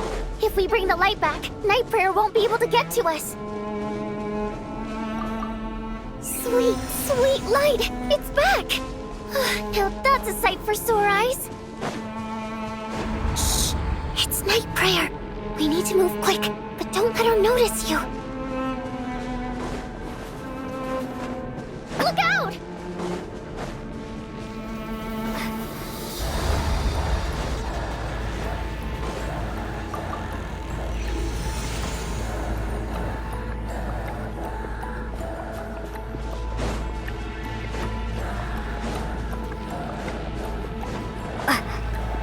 If we bring the light back, Night Prayer won't be able to get to us. Sweet, sweet light! It's back! Now that's a sight for sore eyes. Shh! It's Night Prayer. We need to move quick, but don't let her notice you. Look out!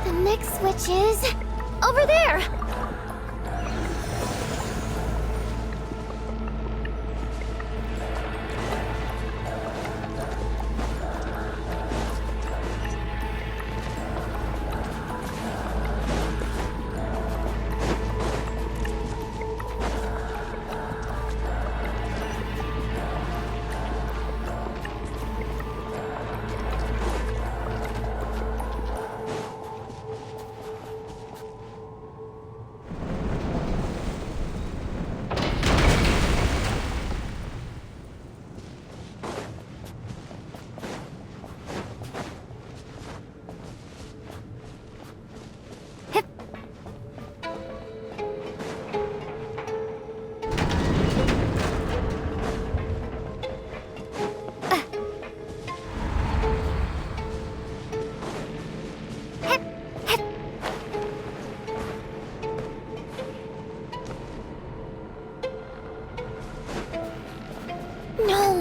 The next switch is over there.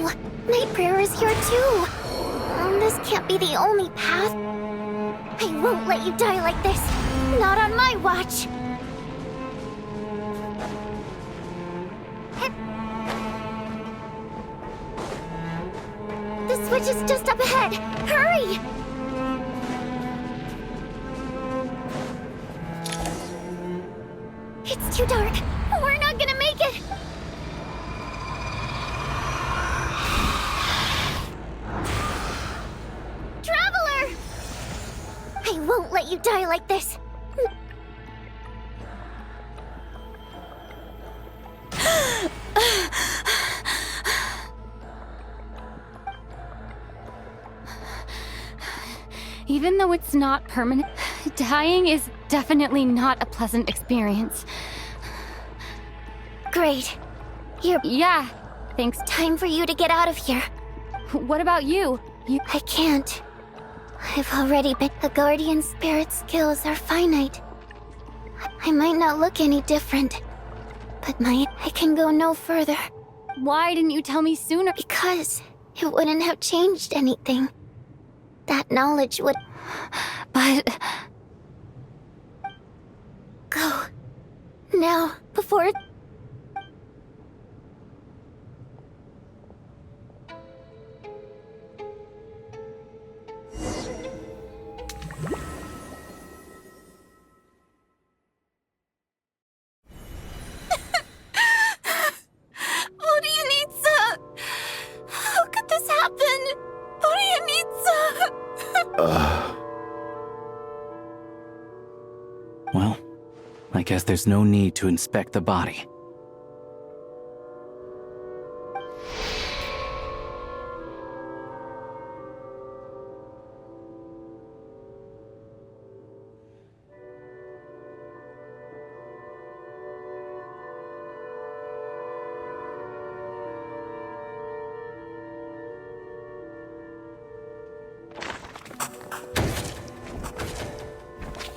No! Nightbringer is here too! This can't be the only path. I won't let you die like this. Not on my watch. The switch is just up ahead. Hurry! It's too dark. We're not gonna make it. Traveler! I won't let you die like this. Even though it's not permanent, dying is definitely not a pleasant experience. Great. Yeah, thanks. Time for you to get out of here. What about you? I can't. I've already been. The Guardian Spirit skills are finite. I might not look any different, but I can go no further. Why didn't you tell me sooner? Because it wouldn't have changed anything. That knowledge would... But... Go. Now, before... How could this happen? Well, I guess there's no need to inspect the body.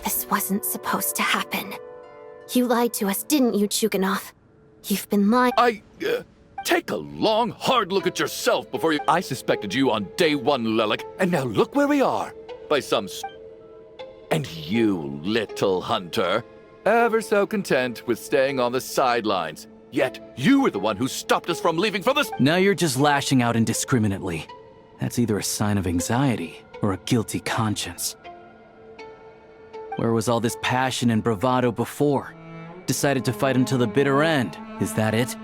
This wasn't supposed to happen. You lied to us, didn't you, Chuganov? You've been lying. Take a long, hard look at yourself before you... I suspected you on day one, Lelik, and now look where we are. By some... And you, little hunter, ever so content with staying on the sidelines. Yet, you were the one who stopped us from leaving for this... Now you're just lashing out indiscriminately. That's either a sign of anxiety or a guilty conscience. Where was all this passion and bravado before? Decided to fight until the bitter end. Is that it?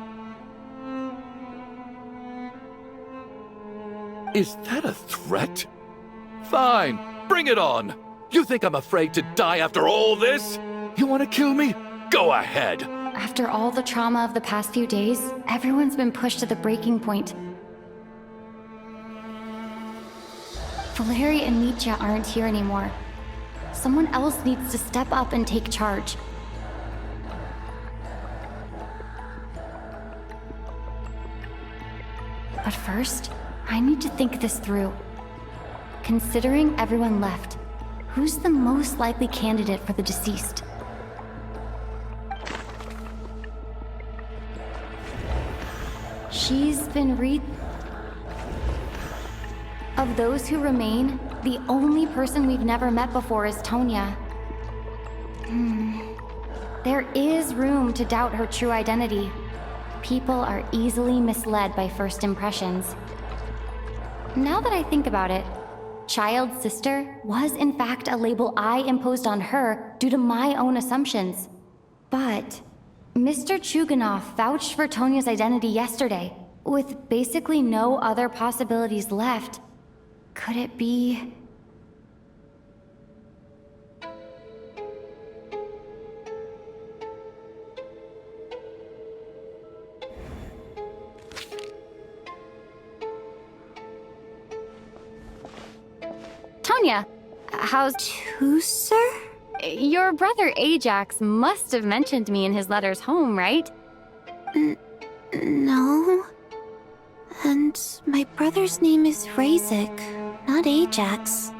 Is that a threat? Fine, bring it on. You think I'm afraid to die after all this? You want to kill me? Go ahead. After all the trauma of the past few days, everyone's been pushed to the breaking point. Valeri and Nietzsche aren't here anymore. Someone else needs to step up and take charge. But first, I need to think this through. Considering everyone left, who's the most likely candidate for the deceased? She's been Of those who remain, the only person we've never met before is Tonya. There is room to doubt her true identity. People are easily misled by first impressions. Now that I think about it, Child's sister was in fact a label I imposed on her due to my own assumptions. But Mr. Chuganov vouched for Tonya's identity yesterday, with basically no other possibilities left. Could it be... Tonya, how's... Sir? Your brother Ajax must have mentioned me in his letters home, right? No. And my brother's name is Razik, not Ajax.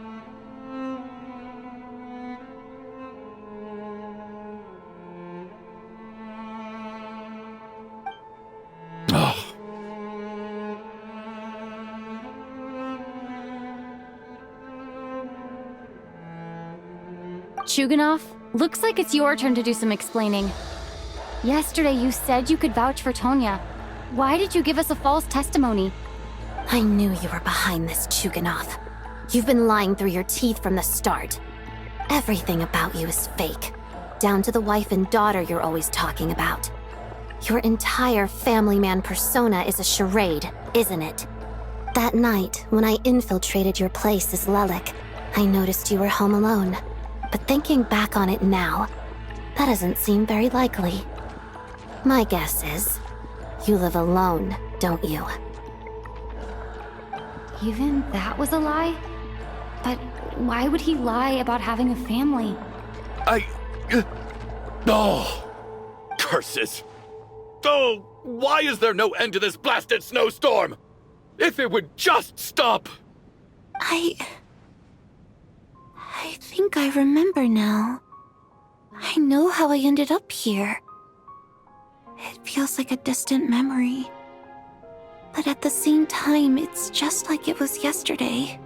Chuganov, looks like it's your turn to do some explaining. Yesterday you said you could vouch for Tonya. Why did you give us a false testimony? I knew you were behind this, Chuganov. You've been lying through your teeth from the start. Everything about you is fake, down to the wife and daughter you're always talking about. Your entire family man persona is a charade, isn't it? That night, when I infiltrated your place as Lelik, I noticed you were home alone. But thinking back on it now, that doesn't seem very likely. My guess is, you live alone, don't you? Even that was a lie? But why would he lie about having a family? Oh! Curses! Oh, why is there no end to this blasted snowstorm? If it would just stop! I think I remember now. I know how I ended up here. It feels like a distant memory. But at the same time, it's just like it was yesterday.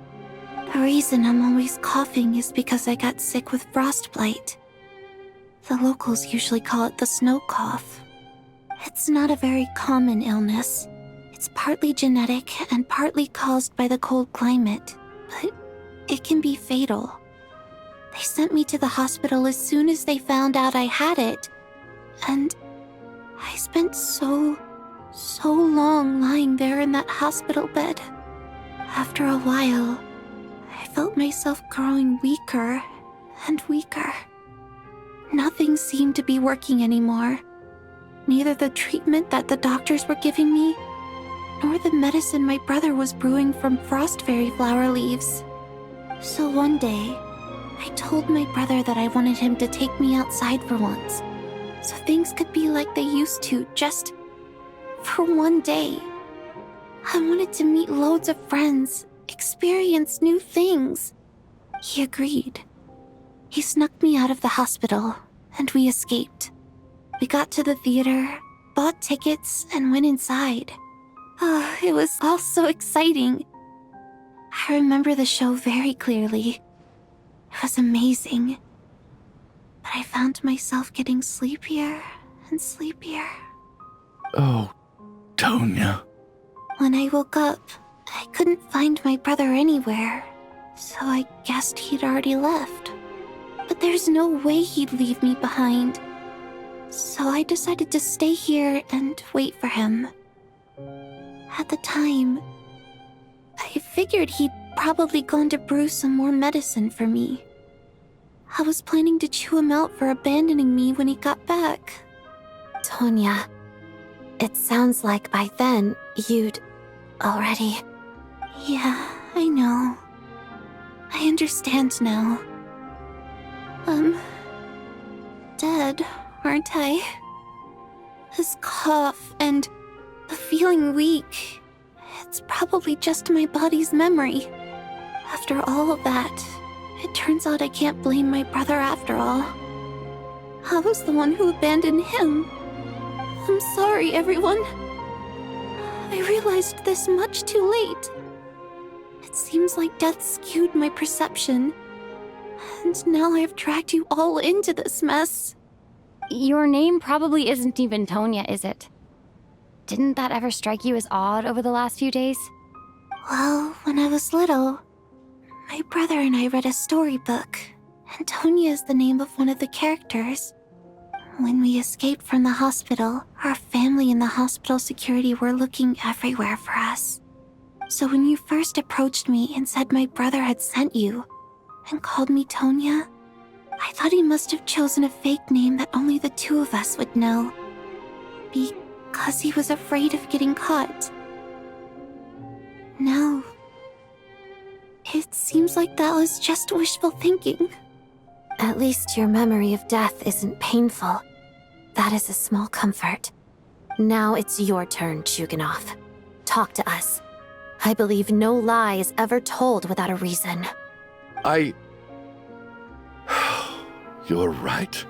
The reason I'm always coughing is because I got sick with frostbite. The locals usually call it the snow cough. It's not a very common illness. It's partly genetic and partly caused by the cold climate, but it can be fatal. They sent me to the hospital as soon as they found out I had it, and I spent so long lying there in that hospital bed. After a while, I felt myself growing weaker and weaker. Nothing seemed to be working anymore. Neither the treatment that the doctors were giving me, nor the medicine my brother was brewing from frost fairy flower leaves. So one day, I told my brother that I wanted him to take me outside for once, so things could be like they used to, just for one day. I wanted to meet loads of friends, experience new things. He agreed. He snuck me out of the hospital, and we escaped. We got to the theater, bought tickets, and went inside. Oh, it was all so exciting. I remember the show very clearly. It was amazing. But I found myself getting sleepier and sleepier. Oh, Tonya. When I woke up, I couldn't find my brother anywhere, so I guessed he'd already left. But there's no way he'd leave me behind. So I decided to stay here and wait for him. At the time, I figured he'd probably gone to brew some more medicine for me. I was planning to chew him out for abandoning me when he got back. Tonya, it sounds like by then you'd already... Yeah, I know. I understand now. Dead, aren't I? This cough and the feeling weak, it's probably just my body's memory. After all of that, it turns out I can't blame my brother after all. I was the one who abandoned him. I'm sorry, everyone. I realized this much too late. It seems like death skewed my perception. And now I've dragged you all into this mess. Your name probably isn't even Tonya, is it? Didn't that ever strike you as odd over the last few days? Well, when I was little, my brother and I read a storybook, and Tonya is the name of one of the characters. When we escaped from the hospital, our family and the hospital security were looking everywhere for us. So when you first approached me and said my brother had sent you, and called me Tonya, I thought he must have chosen a fake name that only the two of us would know. Because he was afraid of getting caught. Now, it seems like that was just wishful thinking. At least your memory of death isn't painful. That is a small comfort. Now it's your turn, Chuganov. Talk to us. I believe no lie is ever told without a reason. You're right.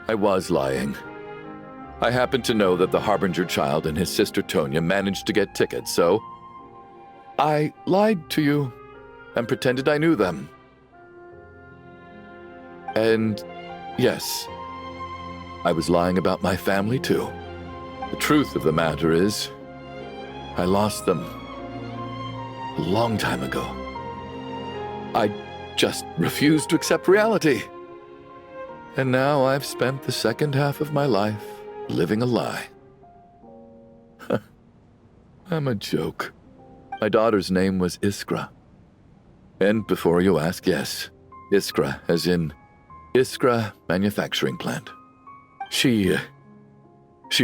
I was lying. I happened to know that the Harbinger child and his sister Tonya managed to get tickets, so I lied to you and pretended I knew them. And yes, I was lying about my family too. The truth of the matter is, I lost them a long time ago. I just refused to accept reality. And now I've spent the second half of my life living a lie. I'm a joke. My daughter's name was Iskra. And before you ask, yes, Iskra, as in Iskra Manufacturing Plant. She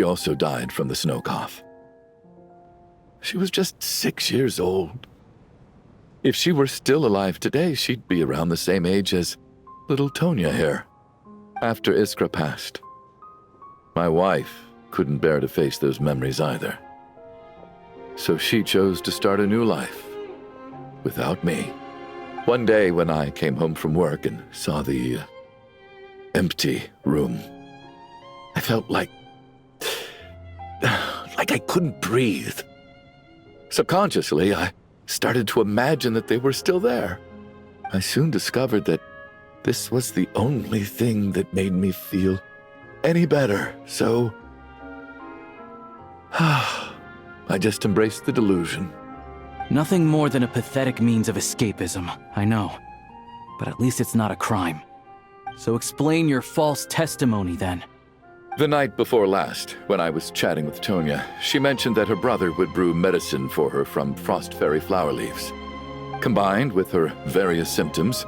also died from the snow cough. She was just 6 years old. If she were still alive today, she'd be around the same age as little Tonya here. After Iskra passed, my wife couldn't bear to face those memories either. So she chose to start a new life without me. One day when I came home from work and saw the empty room, I felt like I couldn't breathe. Subconsciously, I started to imagine that they were still there. I soon discovered that this was the only thing that made me feel any better, so I just embraced the delusion. Nothing more than a pathetic means of escapism, I know. But at least it's not a crime. So explain your false testimony then. The night before last, when I was chatting with Tonya, she mentioned that her brother would brew medicine for her from frost fairy flower leaves. Combined with her various symptoms,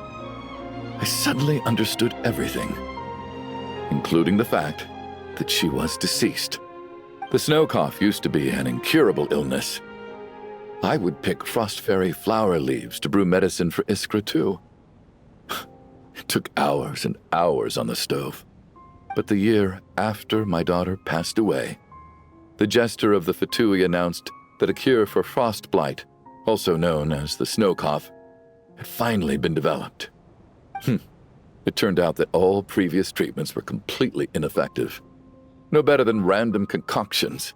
I suddenly understood everything, including the fact that she was deceased. The snow cough used to be an incurable illness. I would pick frost fairy flower leaves to brew medicine for Iskra too. It took hours and hours on the stove. But the year after my daughter passed away, the jester of the Fatui announced that a cure for frost blight, also known as the snow cough, had finally been developed. It turned out that all previous treatments were completely ineffective. No better than random concoctions.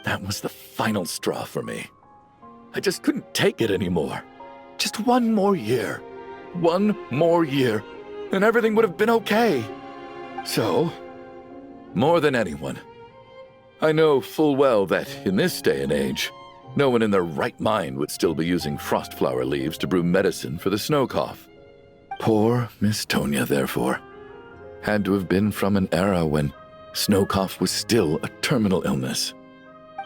That was the final straw for me. I just couldn't take it anymore. Just one more year. One more year, and everything would have been okay. So, more than anyone, I know full well that in this day and age, no one in their right mind would still be using frost flower leaves to brew medicine for the snow cough. Poor Miss Tonya, therefore, had to have been from an era when snow cough was still a terminal illness.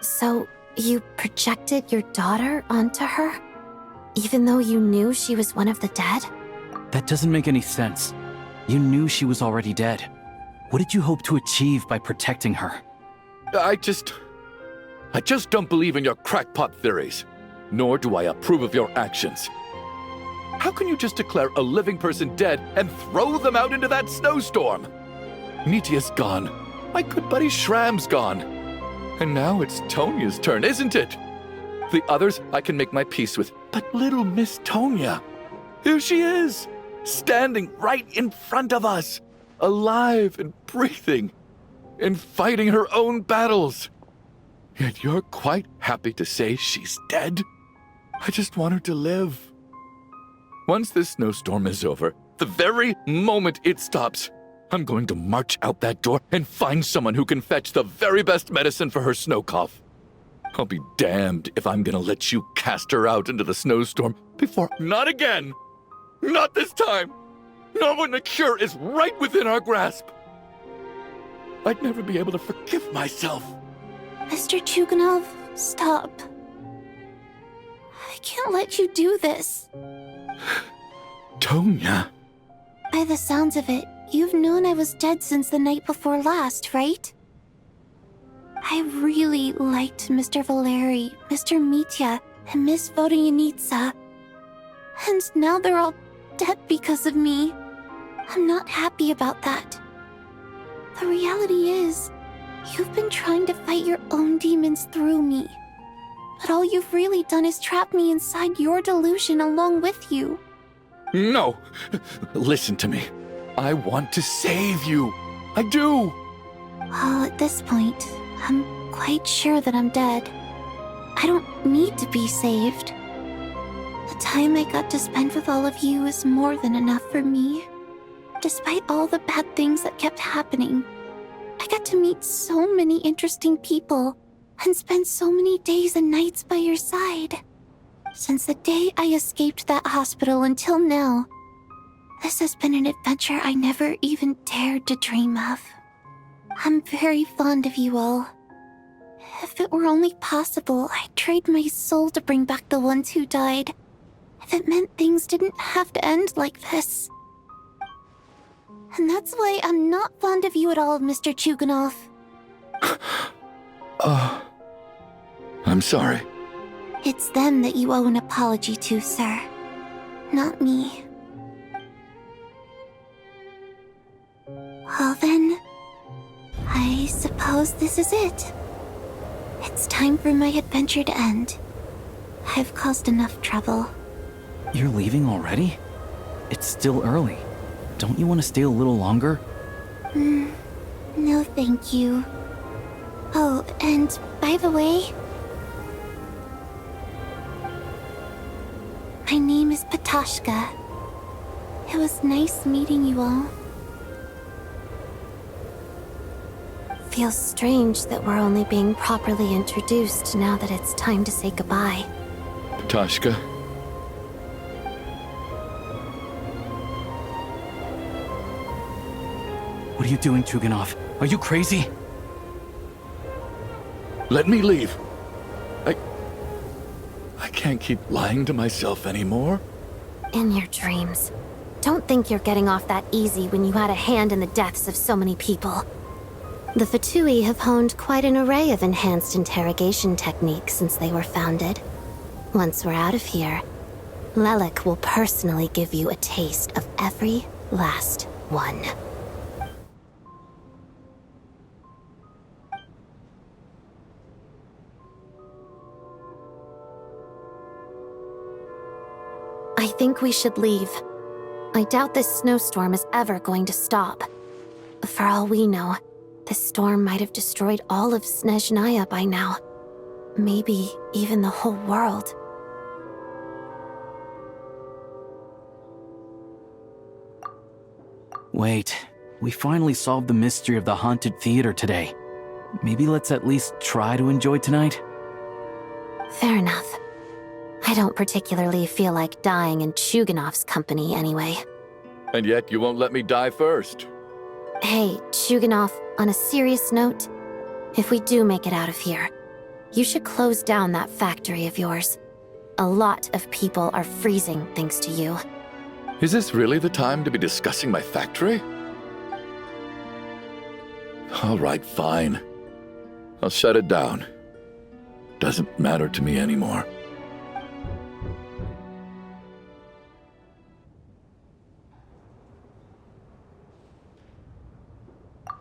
So, you projected your daughter onto her? Even though you knew she was one of the dead? That doesn't make any sense. You knew she was already dead. What did you hope to achieve by protecting her? I just don't believe in your crackpot theories, nor do I approve of your actions. How can you just declare a living person dead and throw them out into that snowstorm? Nitia's gone. My good buddy Shram's gone. And now it's Tonya's turn, isn't it? The others I can make my peace with, but little Miss Tonya, here she is, standing right in front of us, alive and breathing, and fighting her own battles. Yet you're quite happy to say she's dead? I just want her to live. Once this snowstorm is over, the very moment it stops, I'm going to march out that door and find someone who can fetch the very best medicine for her snow cough. I'll be damned if I'm gonna let you cast her out into the snowstorm before— Not again! Not this time! Not when the cure is right within our grasp! I'd never be able to forgive myself. Mr. Chuganov, stop. I can't let you do this. Tonya. By the sounds of it, you've known I was dead since the night before last, right? I really liked Mr. Valeri, Mr. Mitya, and Miss Vodyanitsa. And now they're all dead because of me. I'm not happy about that. The reality is, you've been trying to fight your own demons through me. But all you've really done is trap me inside your delusion along with you. No! Listen to me. I want to save you. I do! Well, at this point, I'm quite sure that I'm dead. I don't need to be saved. The time I got to spend with all of you is more than enough for me. Despite all the bad things that kept happening, I got to meet so many interesting people and spend so many days and nights by your side. Since the day I escaped that hospital until now, this has been an adventure I never even dared to dream of. I'm very fond of you all. If it were only possible, I'd trade my soul to bring back the ones who died. If it meant things didn't have to end like this. And that's why I'm not fond of you at all, Mr. Chuganov. I'm sorry. It's them that you owe an apology to, sir. Not me. Well then, I suppose this is it. It's time for my adventure to end. I've caused enough trouble. You're leaving already? It's still early. Don't you want to stay a little longer? No thank you. Oh, and by the way, my name is Patoshka. It was nice meeting you all. Feels strange that we're only being properly introduced now that it's time to say goodbye. Patoshka. What are you doing, Chuganov? Are you crazy? Let me leave. I can't keep lying to myself anymore. In your dreams. Don't think you're getting off that easy when you had a hand in the deaths of so many people. The Fatui have honed quite an array of enhanced interrogation techniques since they were founded. Once we're out of here, Lelik will personally give you a taste of every last one. I think we should leave. I doubt this snowstorm is ever going to stop. For all we know, this storm might have destroyed all of Snezhnaya by now. Maybe even the whole world. Wait, we finally solved the mystery of the haunted theater today. Maybe let's at least try to enjoy tonight? Fair enough. I don't particularly feel like dying in Chuganov's company anyway. And yet you won't let me die first. Hey, Chuganov, on a serious note, if we do make it out of here, you should close down that factory of yours. A lot of people are freezing thanks to you. Is this really the time to be discussing my factory? All right, fine. I'll shut it down. Doesn't matter to me anymore.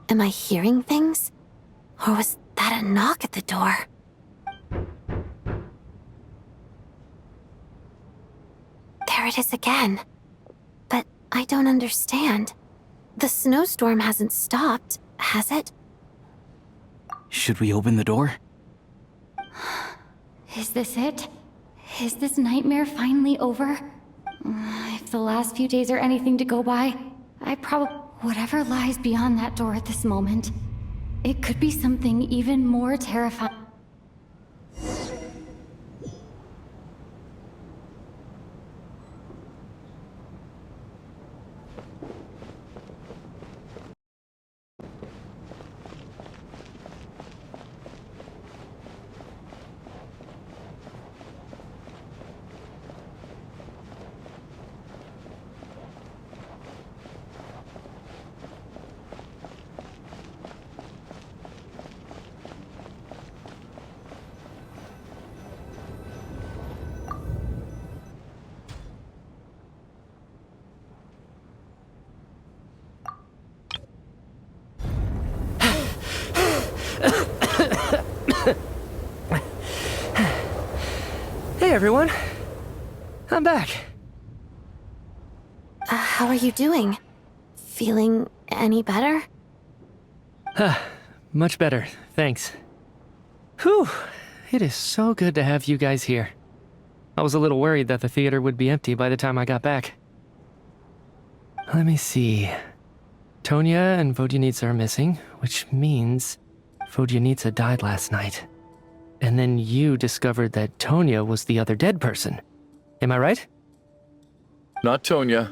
Am I hearing things? Or was that a knock at the door? There it is again. But I don't understand. The snowstorm hasn't stopped, has it? Should we open the door? Is this it? Is this nightmare finally over? If the last few days are anything to go by, I probably... Whatever lies beyond that door at this moment, it could be something even more terrifying. Hey everyone, I'm back. How are you doing? Feeling any better? Much better, thanks. Whew, it is so good to have you guys here. I was a little worried that the theater would be empty by the time I got back. Let me see. Tonya and Vodyanitsa are missing, which means Vodyanitsa died last night. And then you discovered that Tonya was the other dead person. Am I right? Not Tonya.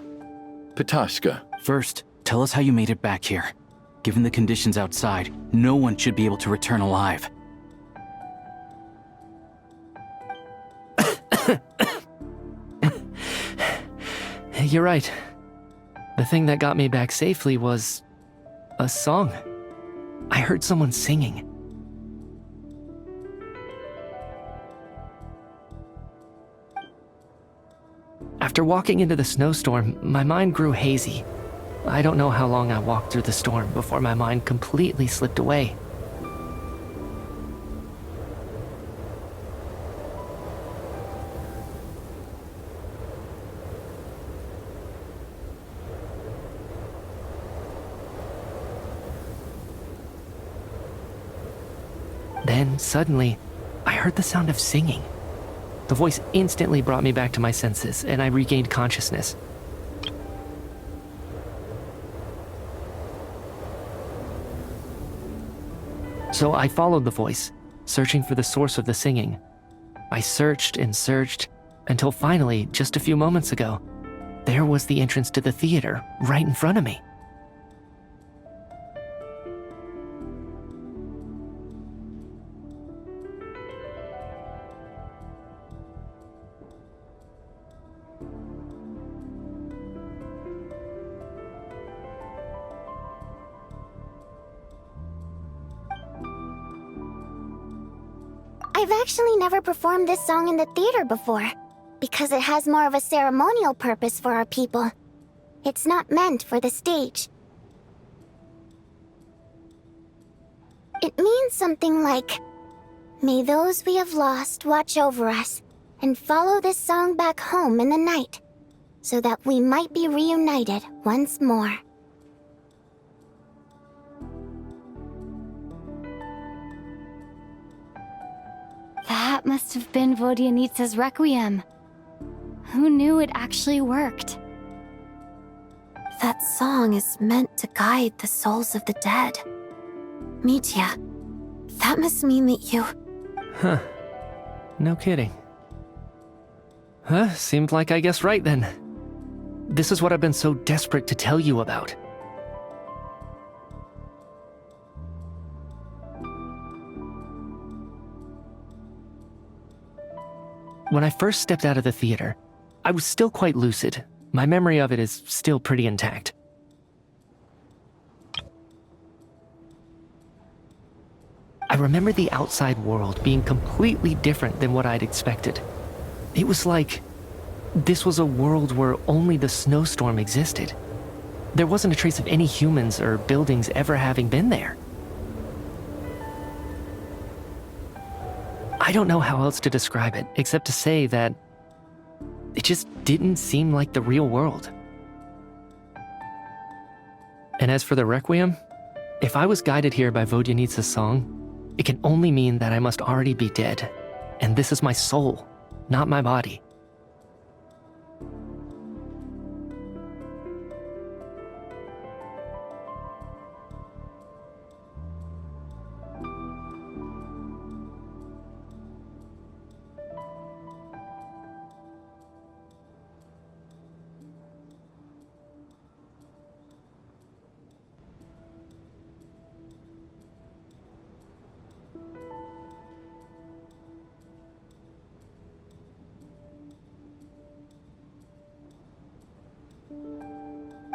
Petashka. First, tell us how you made it back here. Given the conditions outside, no one should be able to return alive. You're right. The thing that got me back safely was a song. I heard someone singing. After walking into the snowstorm, my mind grew hazy. I don't know how long I walked through the storm before my mind completely slipped away. Then, suddenly, I heard the sound of singing. The voice instantly brought me back to my senses, and I regained consciousness. So I followed the voice, searching for the source of the singing. I searched and searched, until finally, just a few moments ago, there was the entrance to the theater, right in front of me. I've actually never performed this song in the theater before, because it has more of a ceremonial purpose for our people. It's not meant for the stage. It means something like, "May those we have lost watch over us, and follow this song back home in the night, so that we might be reunited once more." That must have been Vodyanitsa's Requiem. Who knew it actually worked? That song is meant to guide the souls of the dead. Mitya, that must mean that you... Huh. No kidding. Huh, seemed like I guessed right then. This is what I've been so desperate to tell you about. When I first stepped out of the theater, I was still quite lucid. My memory of it is still pretty intact. I remember the outside world being completely different than what I'd expected. It was like this was a world where only the snowstorm existed. There wasn't a trace of any humans or buildings ever having been there. I don't know how else to describe it, except to say that it just didn't seem like the real world. And as for the Requiem, if I was guided here by Vodyanitsa's song, it can only mean that I must already be dead, and this is my soul, not my body.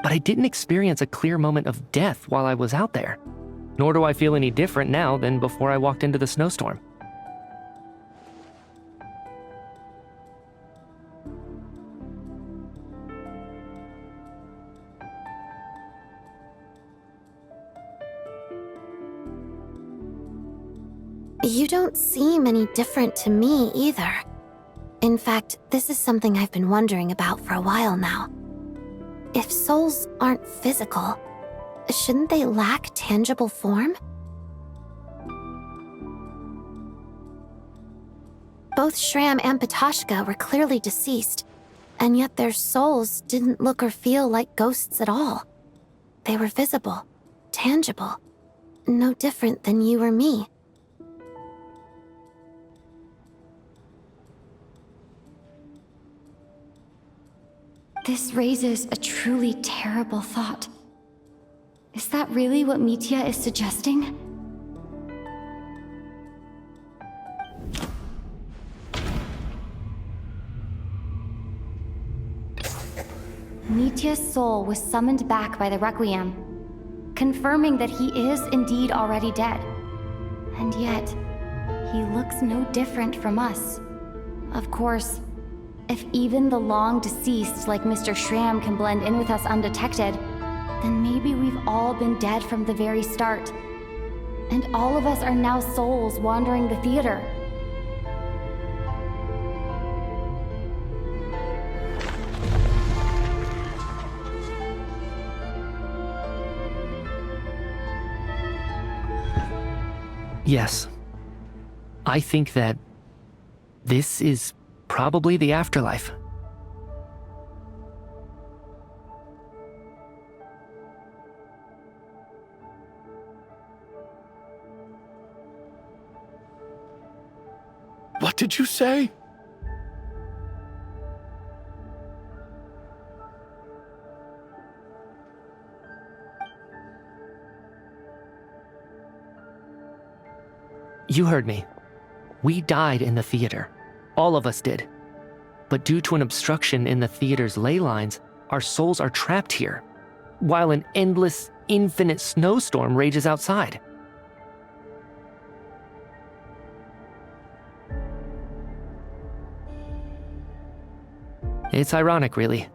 But I didn't experience a clear moment of death while I was out there. Nor do I feel any different now than before I walked into the snowstorm. You don't seem any different to me either. In fact, this is something I've been wondering about for a while now. If souls aren't physical, shouldn't they lack tangible form? Both Shram and Petashka were clearly deceased, And yet their souls didn't look or feel like ghosts at all. They were visible, tangible, no different than you or me. This raises a truly terrible thought. Is that really what Mitya is suggesting? Mitya's soul was summoned back by the Requiem, confirming that he is indeed already dead. And yet, he looks no different from us. Of course, if even the long-deceased like Mr. Schramm can blend in with us undetected, then maybe we've all been dead from the very start. And all of us are now souls wandering the theater. Yes. I think that this is probably the afterlife. What did you say? You heard me. We died in the theater. All of us did. But due to an obstruction in the theater's ley lines, our souls are trapped here, while an endless, infinite snowstorm rages outside. It's ironic, really.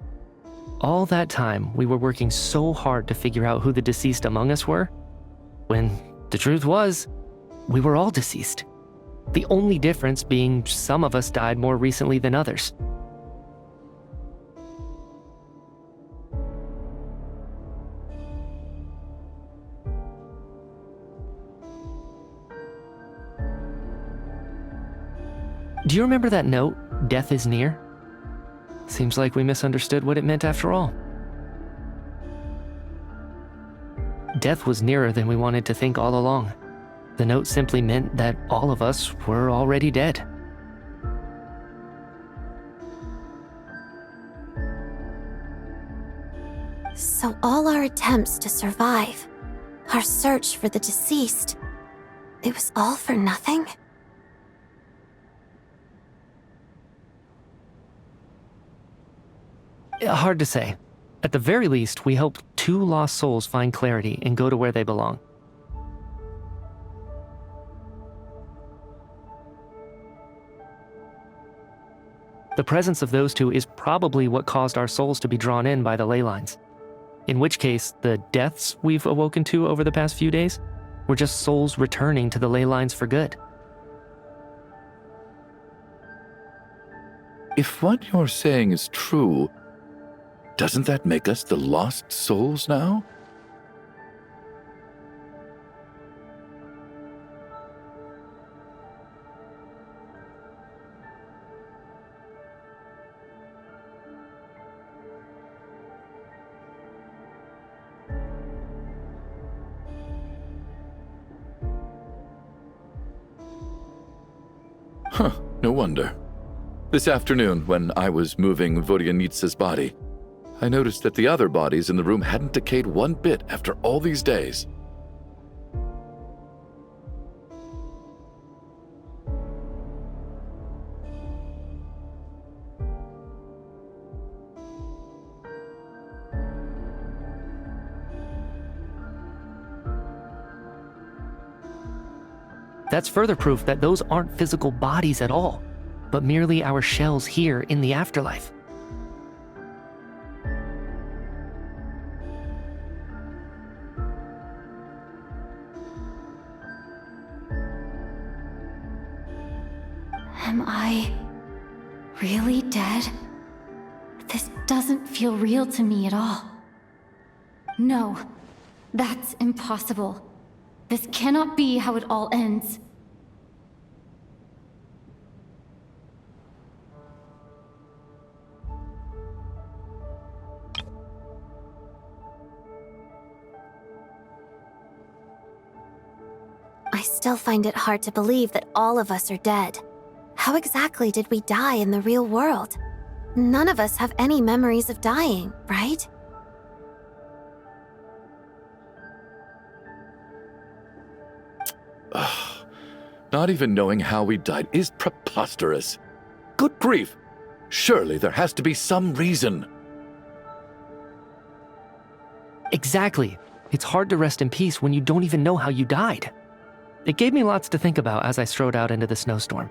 All that time, we were working so hard to figure out who the deceased among us were, when the truth was, we were all deceased. The only difference being some of us died more recently than others. Do you remember that note, "Death is near"? Seems like we misunderstood what it meant after all. Death was nearer than we wanted to think all along. The note simply meant that all of us were already dead. So all our attempts to survive, our search for the deceased, it was all for nothing? Hard to say. At the very least, we hope 2 lost souls find clarity and go to where they belong. The presence of those 2 is probably what caused our souls to be drawn in by the ley lines. In which case, the deaths we've awoken to over the past few days were just souls returning to the ley lines for good. If what you're saying is true, doesn't that make us the lost souls now? Huh, no wonder. This afternoon, when I was moving Vodyanitsa's body, I noticed that the other bodies in the room hadn't decayed one bit after all these days. That's further proof that those aren't physical bodies at all, but merely our shells here in the afterlife. Am I really dead? This doesn't feel real to me at all. No, that's impossible. This cannot be how it all ends. still find it hard to believe that all of us are dead. How exactly did we die in the real world? None of us have any memories of dying, right? Not even knowing how we died is preposterous. Good grief! Surely there has to be some reason. Exactly. It's hard to rest in peace when you don't even know how you died. It gave me lots to think about as I strode out into the snowstorm.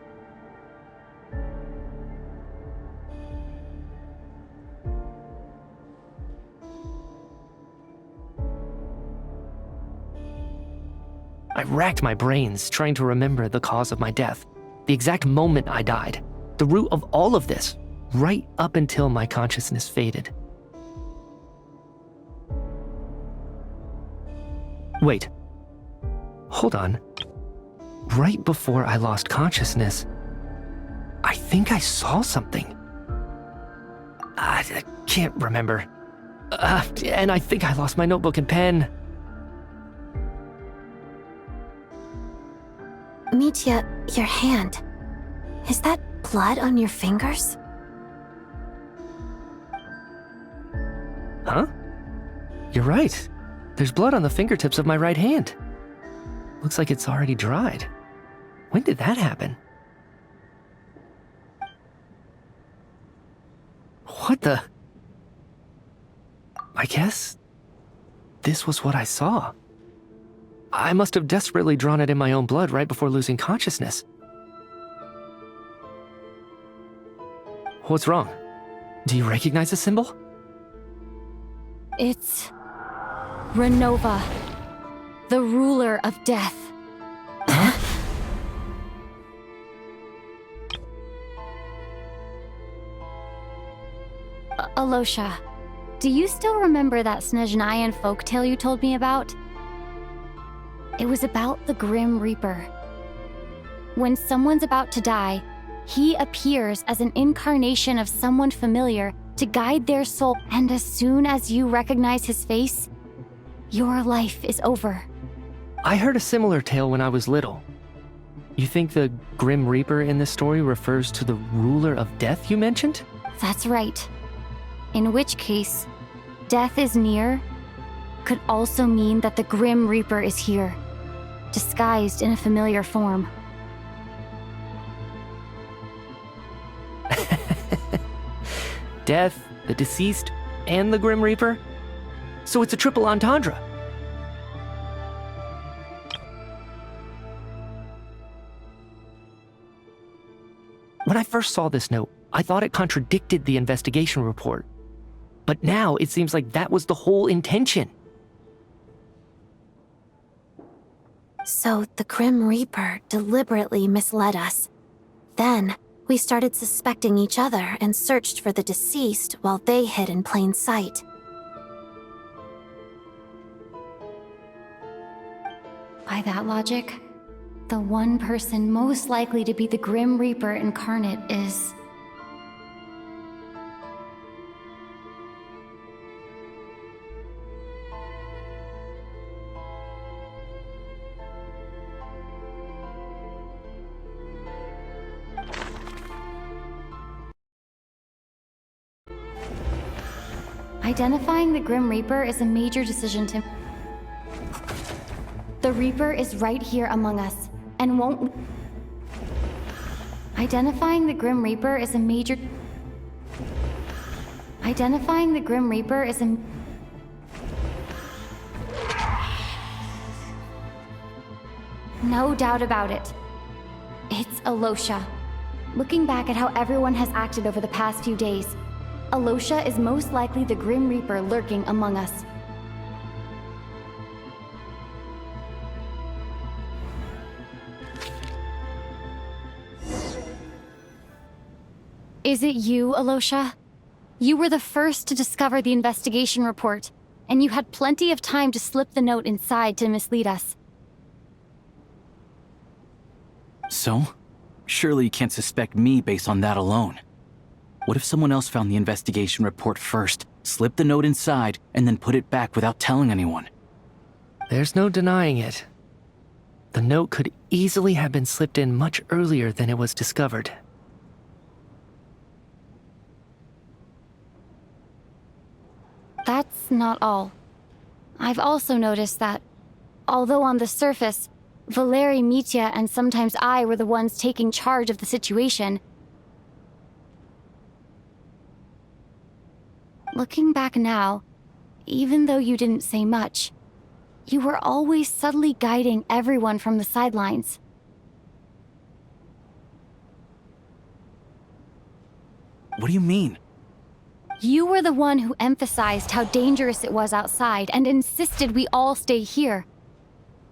I racked my brains trying to remember the cause of my death, the exact moment I died, the root of all of this, right up until my consciousness faded. Wait. Hold on. Right before I lost consciousness, I think I saw something. I can't remember. And I think I lost my notebook and pen. Mitya, your hand. Is that blood on your fingers? Huh? You're right. There's blood on the fingertips of my right hand. Looks like it's already dried. When did that happen? What the? I guess this was what I saw. I must have desperately drawn it in my own blood right before losing consciousness. What's wrong? Do you recognize the symbol? It's Renova, the ruler of death. Alosha, do you still remember that Snezhnayan folktale you told me about? It was about the Grim Reaper. When someone's about to die, he appears as an incarnation of someone familiar to guide their soul, and as soon as you recognize his face, your life is over. I heard a similar tale when I was little. You think the Grim Reaper in this story refers to the ruler of death you mentioned? That's right. In which case, death is near could also mean that the Grim Reaper is here, disguised in a familiar form. Death, the deceased, and the Grim Reaper? So it's a triple entendre. When I first saw this note, I thought it contradicted the investigation report. But now it seems like that was the whole intention. So the Grim Reaper deliberately misled us. Then, we started suspecting each other and searched for the deceased while they hid in plain sight. By that logic, the one person most likely to be the Grim Reaper incarnate is... Identifying the Grim Reaper is a major decision to... The Reaper is right here among us, and won't... Identifying the Grim Reaper is a major... Identifying the Grim Reaper is a... No doubt about it. It's Alosha. Looking back at how everyone has acted over the past few days, Alosha is most likely the Grim Reaper lurking among us. Is it you, Alosha? You were the first to discover the investigation report, and you had plenty of time to slip the note inside to mislead us. So? Surely you can't suspect me based on that alone. What if someone else found the investigation report first, slipped the note inside, and then put it back without telling anyone? There's no denying it. The note could easily have been slipped in much earlier than it was discovered. That's not all. I've also noticed that, although on the surface, Valeri, Mitya, and sometimes I were the ones taking charge of the situation, looking back now, even though you didn't say much, you were always subtly guiding everyone from the sidelines. What do you mean? You were the one who emphasized how dangerous it was outside and insisted we all stay here.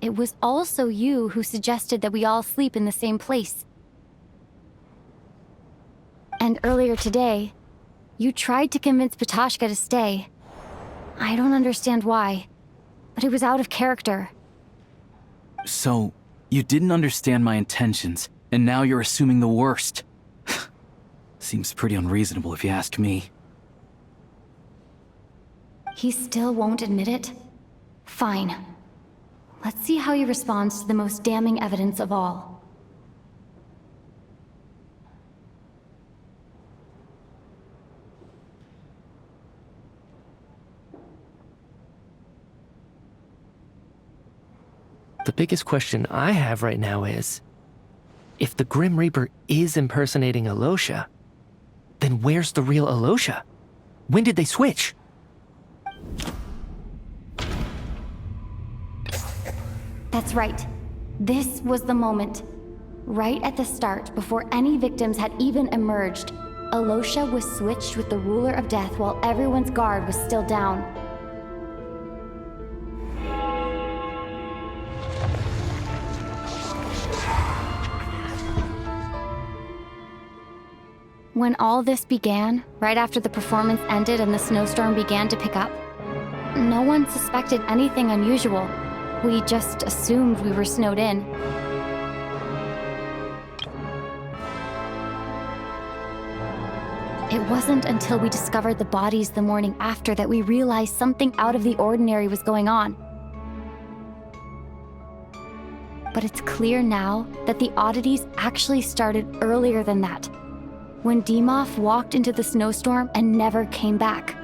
It was also you who suggested that we all sleep in the same place. And earlier today, you tried to convince Patashka to stay. I don't understand why, but it was out of character. So, you didn't understand my intentions, and now you're assuming the worst. Seems pretty unreasonable if you ask me. He still won't admit it? Fine. Let's see how he responds to the most damning evidence of all. The biggest question I have right now is, if the Grim Reaper is impersonating Alosha, then where's the real Alosha? When did they switch? That's right. This was the moment. Right at the start, before any victims had even emerged, Alosha was switched with the Ruler of Death while everyone's guard was still down. When all this began, right after the performance ended and the snowstorm began to pick up, no one suspected anything unusual. We just assumed we were snowed in. It wasn't until we discovered the bodies the morning after that we realized something out of the ordinary was going on. But it's clear now that the oddities actually started earlier than that, when Dimov walked into the snowstorm and never came back.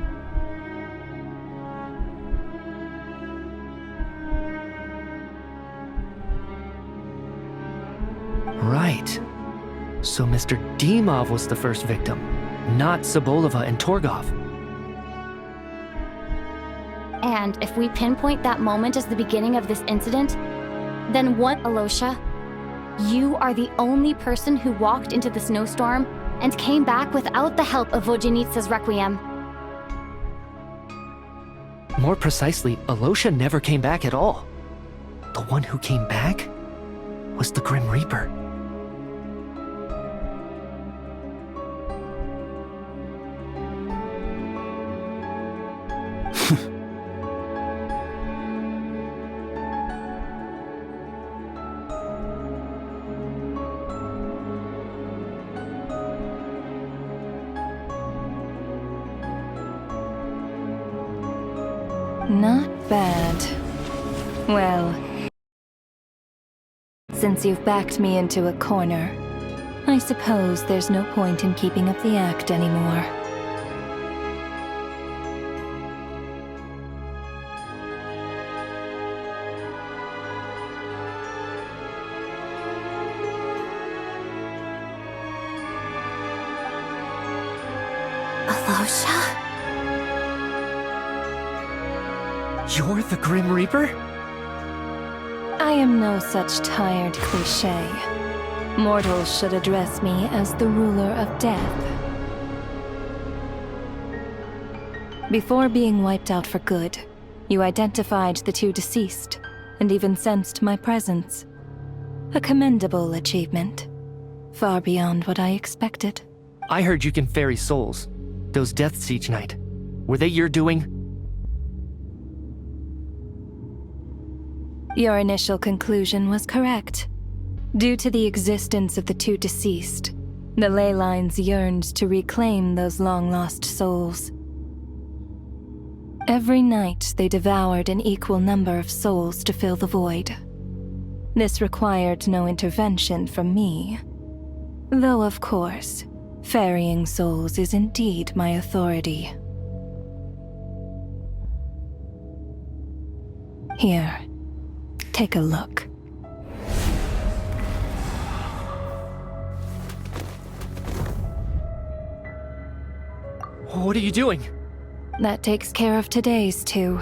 Right. So Mr. Dimov was the first victim, not Sobolova and Torgov. And if we pinpoint that moment as the beginning of this incident, then what, Alosha? You are the only person who walked into the snowstorm and came back without the help of Vojanitsa's Requiem. More precisely, Alosha never came back at all. The one who came back was the Grim Reaper. Not bad. Well, since you've backed me into a corner, I suppose there's no point in keeping up the act anymore. Alosha? You're the Grim Reaper? I am no such tired cliché. Mortals should address me as the ruler of death. Before being wiped out for good, you identified the two deceased, and even sensed my presence. A commendable achievement. Far beyond what I expected. I heard you can ferry souls. Those deaths each night. Were they your doing? Your initial conclusion was correct. Due to the existence of the two deceased, the ley lines yearned to reclaim those long-lost souls. Every night, they devoured an equal number of souls to fill the void. This required no intervention from me. Though, of course, ferrying souls is indeed my authority. Here, take a look. What are you doing? That takes care of today's too.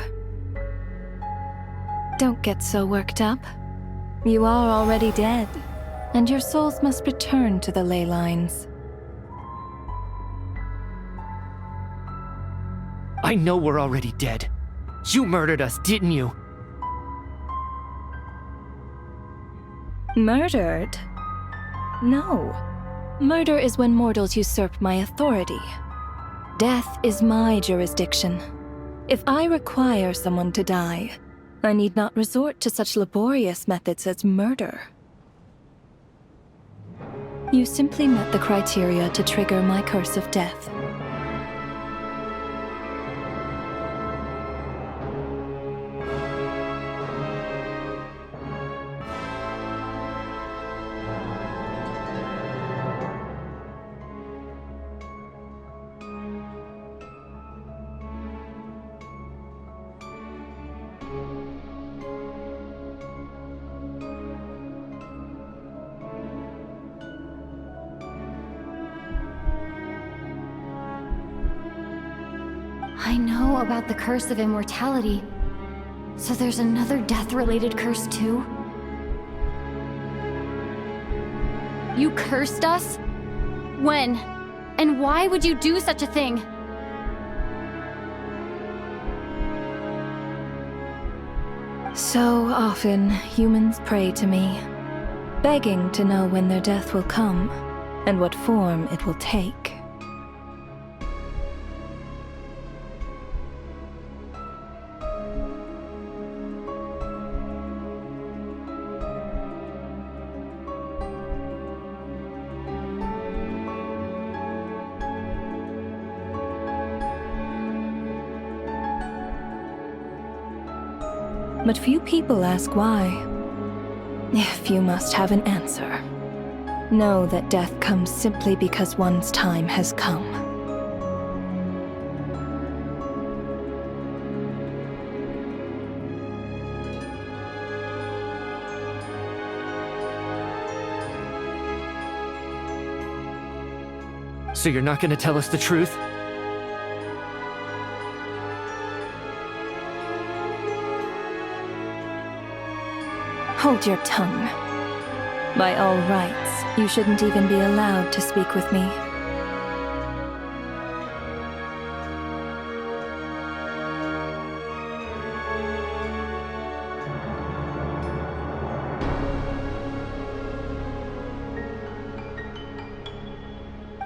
Don't get so worked up. You are already dead, and your souls must return to the ley lines. I know we're already dead. You murdered us, didn't you? Murdered? No. Murder is when mortals usurp my authority. Death is my jurisdiction. If I require someone to die, I need not resort to such laborious methods as murder. You simply met the criteria to trigger my curse of death. I know about the curse of immortality. So there's another death-related curse too? You cursed us? When? And why would you do such a thing? So often, humans pray to me, begging to know when their death will come, and what form it will take. But few people ask why. If you must have an answer, know that death comes simply because one's time has come. So you're not gonna tell us the truth? Hold your tongue. By all rights, you shouldn't even be allowed to speak with me.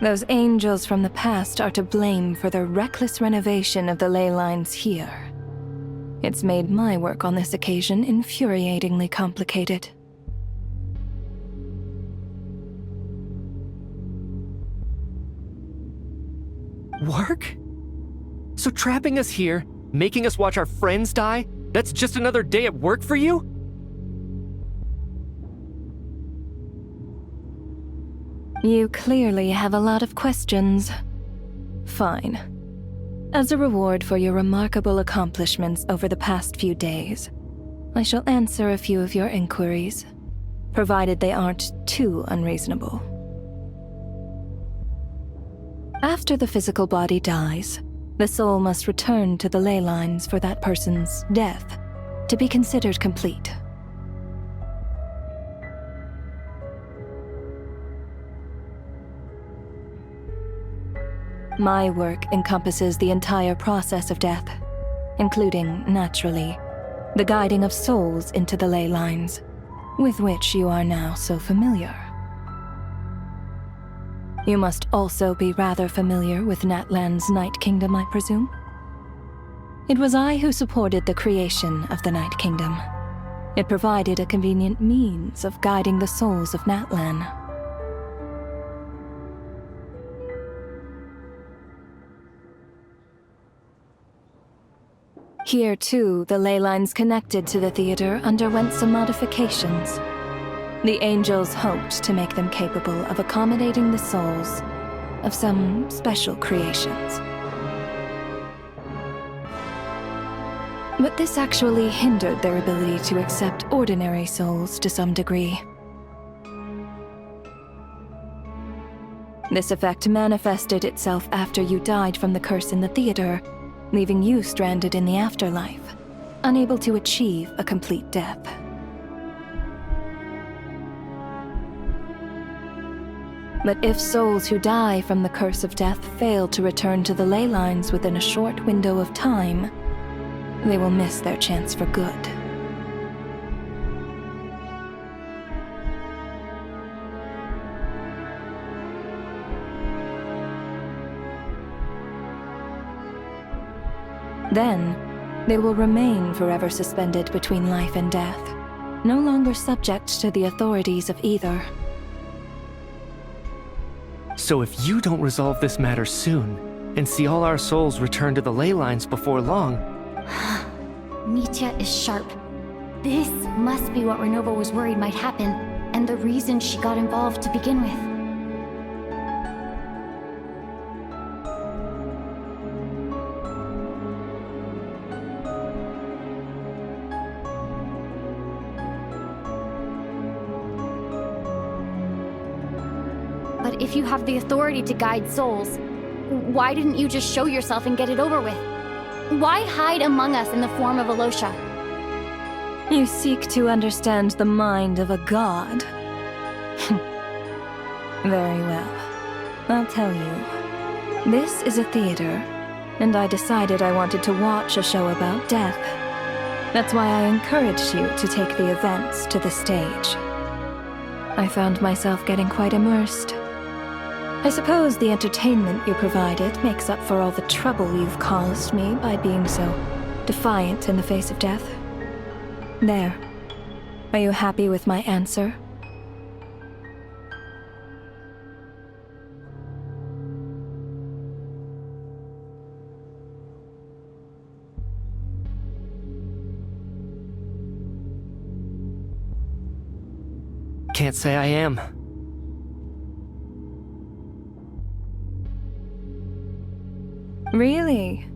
Those angels from the past are to blame for the reckless renovation of the ley lines here. It's made my work on this occasion infuriatingly complicated. Work? So trapping us here, making us watch our friends die, that's just another day at work for you? You clearly have a lot of questions. Fine. As a reward for your remarkable accomplishments over the past few days, I shall answer a few of your inquiries, provided they aren't too unreasonable. After the physical body dies, the soul must return to the ley lines for that person's death to be considered complete. My work encompasses the entire process of death, including, naturally, the guiding of souls into the ley lines, with which you are now so familiar. You must also be rather familiar with Natlan's Night Kingdom, I presume? It was I who supported the creation of the Night Kingdom. It provided a convenient means of guiding the souls of Natlan. Here, too, the ley lines connected to the theater underwent some modifications, The angels hoped to make them capable of accommodating the souls of some special creations. But this actually hindered their ability to accept ordinary souls to some degree. This effect manifested itself after you died from the curse in the theater, leaving you stranded in the afterlife, unable to achieve a complete death. But if souls who die from the curse of death fail to return to the ley lines within a short window of time, they will miss their chance for good. Then, they will remain forever suspended between life and death, no longer subject to the authorities of either. So if you don't resolve this matter soon, and see all our souls return to the ley lines before long... Mitya is sharp. This must be what Renova was worried might happen, and the reason she got involved to begin with. But if you have the authority to guide souls, why didn't you just show yourself and get it over with? Why hide among us in the form of Alosha? You seek to understand the mind of a god. Very well. I'll tell you. This is a theater, and I decided I wanted to watch a show about death. That's why I encouraged you to take the events to the stage. I found myself getting quite immersed. I suppose the entertainment you provided makes up for all the trouble you've caused me by being so defiant in the face of death. There. Are you happy with my answer? Can't say I am. Really?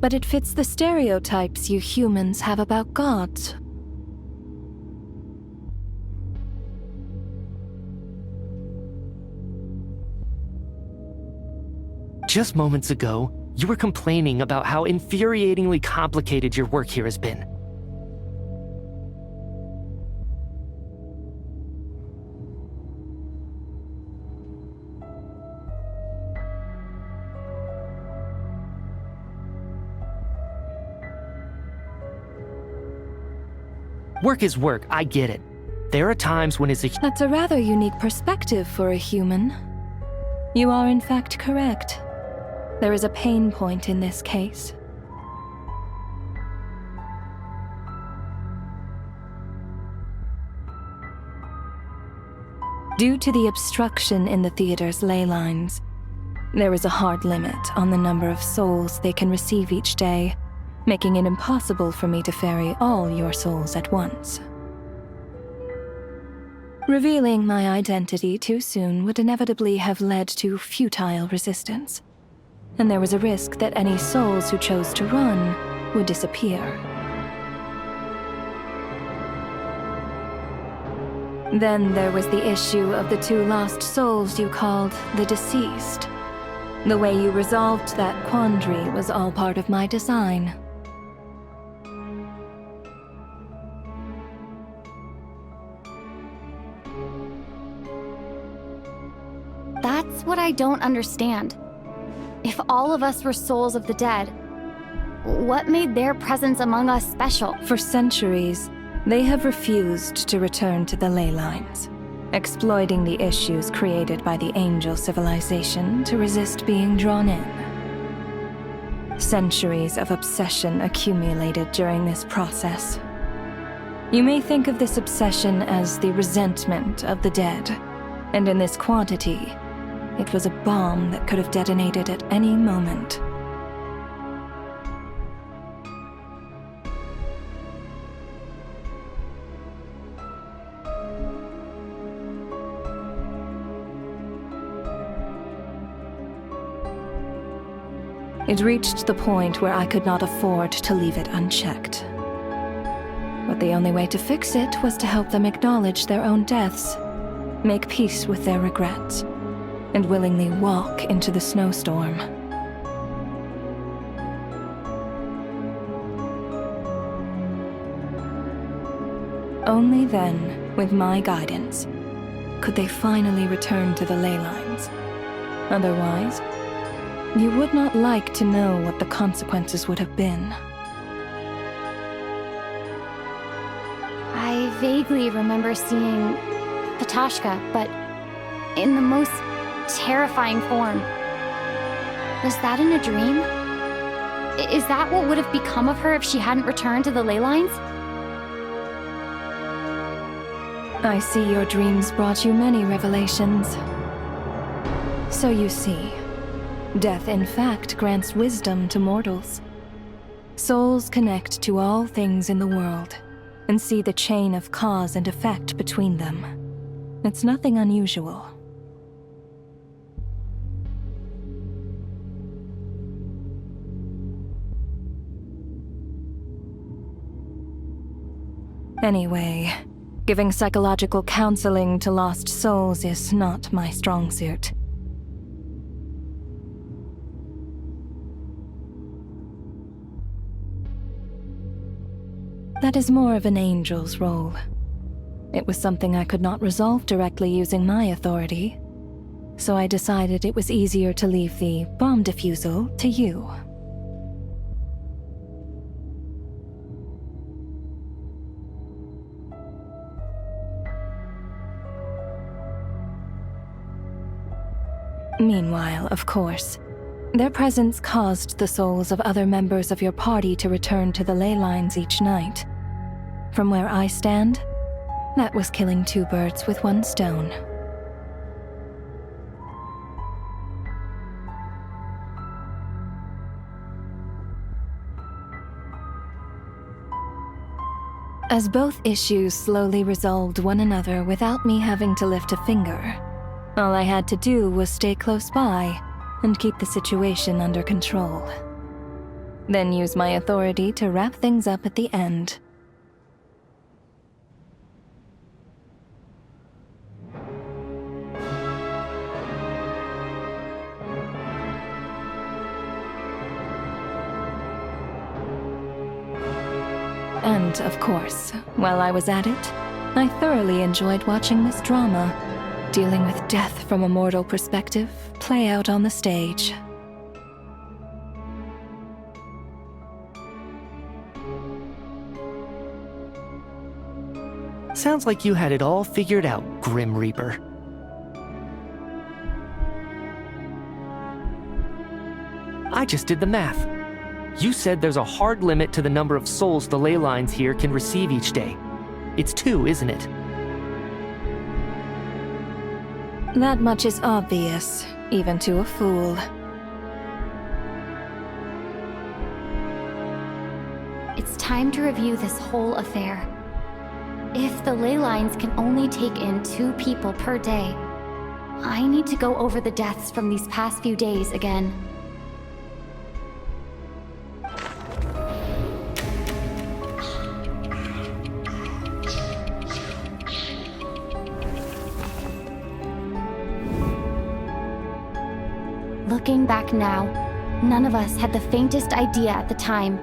But it fits the stereotypes you humans have about gods. Just moments ago, you were complaining about how infuriatingly complicated your work here has been. Work is work, I get it. There are times when it's a... That's a rather unique perspective for a human. You are in fact correct. There is a pain point in this case. Due to the obstruction in the theater's ley lines, there is a hard limit on the number of souls they can receive each day, making it impossible for me to ferry all your souls at once. Revealing my identity too soon would inevitably have led to futile resistance, and there was a risk that any souls who chose to run would disappear. Then there was the issue of the 2 lost souls you called the deceased. The way you resolved that quandary was all part of my design. That's what I don't understand. If all of us were souls of the dead, what made their presence among us special? For centuries, they have refused to return to the ley lines, exploiting the issues created by the angel civilization to resist being drawn in. Centuries of obsession accumulated during this process. You may think of this obsession as the resentment of the dead, and in this quantity, it was a bomb that could have detonated at any moment. It reached the point where I could not afford to leave it unchecked. But the only way to fix it was to help them acknowledge their own deaths, make peace with their regrets, and willingly walk into the snowstorm. Only then, with my guidance, could they finally return to the ley lines. Otherwise, you would not like to know what the consequences would have been. I vaguely remember seeing Petashka, but in the most terrifying form. Was that in a dream? Is that what would have become of her if she hadn't returned to the ley lines? I see your dreams brought you many revelations. So you see, death in fact grants wisdom to mortals. Souls connect to all things in the world and see the chain of cause and effect between them. It's nothing unusual. Anyway, giving psychological counseling to lost souls is not my strong suit. That is more of an angel's role. It was something I could not resolve directly using my authority, so I decided it was easier to leave the bomb defusal to you. Meanwhile, of course, their presence caused the souls of other members of your party to return to the ley lines each night. From where I stand, that was killing two birds with one stone. As both issues slowly resolved one another without me having to lift a finger, all I had to do was stay close by and keep the situation under control. Then use my authority to wrap things up at the end. And, of course, while I was at it, I thoroughly enjoyed watching this drama, dealing with death from a mortal perspective, play out on the stage. Sounds like you had it all figured out, Grim Reaper. I just did the math. You said there's a hard limit to the number of souls the ley lines here can receive each day. It's 2, isn't it? That much is obvious, even to a fool. It's time to review this whole affair. If the ley lines can only take in 2 people per day, I need to go over the deaths from these past few days again. Looking back now, none of us had the faintest idea at the time.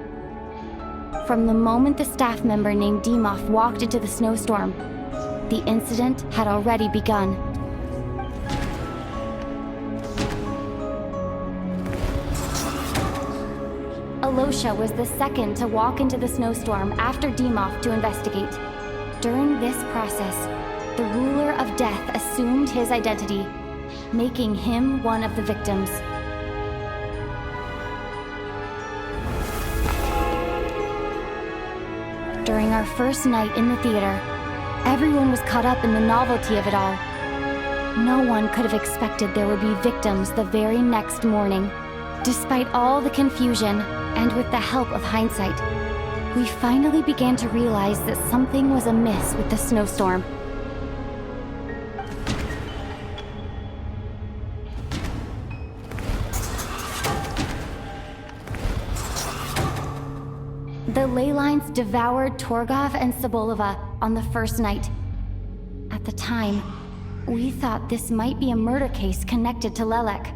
From the moment the staff member named Dimov walked into the snowstorm, the incident had already begun. Alosha was the second to walk into the snowstorm after Dimov to investigate. During this process, the ruler of death assumed his identity, making him one of the victims. During our first night in the theater, everyone was caught up in the novelty of it all. No one could have expected there would be victims the very next morning. Despite all the confusion, and with the help of hindsight, we finally began to realize that something was amiss with the snowstorm. The ley lines devoured Torgov and Sobolova on the first night. At the time, we thought this might be a murder case connected to Lelek.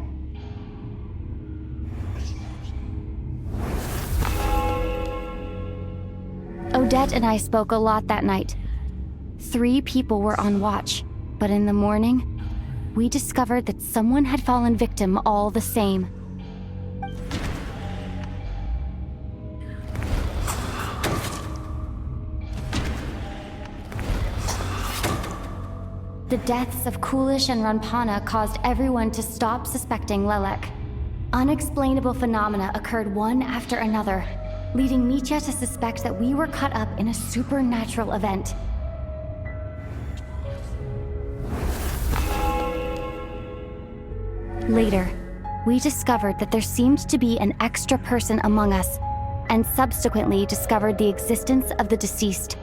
Odette and I spoke a lot that night. 3 people were on watch, but in the morning, we discovered that someone had fallen victim all the same. The deaths of Kulish and Ranpana caused everyone to stop suspecting Lelek. Unexplainable phenomena occurred one after another, leading Mitya to suspect that we were caught up in a supernatural event. Later, we discovered that there seemed to be an extra person among us, and subsequently discovered the existence of the deceased.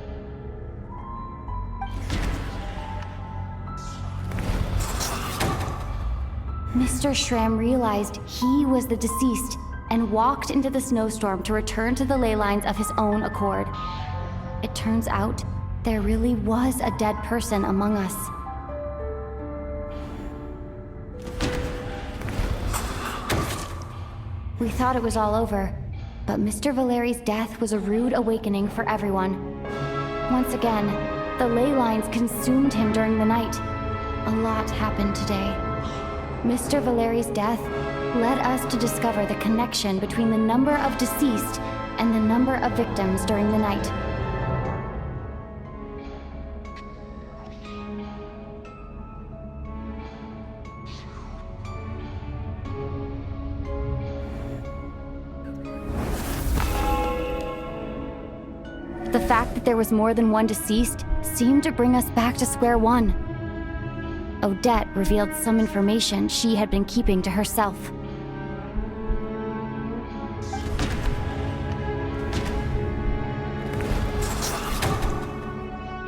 Mr. Schramm realized he was the deceased and walked into the snowstorm to return to the ley lines of his own accord. It turns out there really was a dead person among us. We thought it was all over, but Mr. Valeri's death was a rude awakening for everyone. Once again, the ley lines consumed him during the night. A lot happened today. Mr. Valeri's death led us to discover the connection between the number of deceased and the number of victims during the night. The fact that there was more than one deceased seemed to bring us back to square one. Odette revealed some information she had been keeping to herself.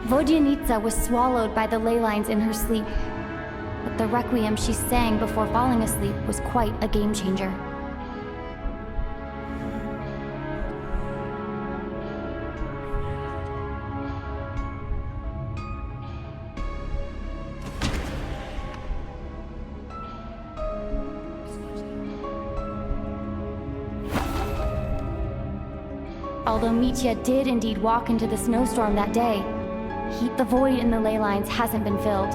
Vodyanica was swallowed by the ley lines in her sleep, but the requiem she sang before falling asleep was quite a game changer. Although Mitya did indeed walk into the snowstorm that day, the void in the ley lines hasn't been filled.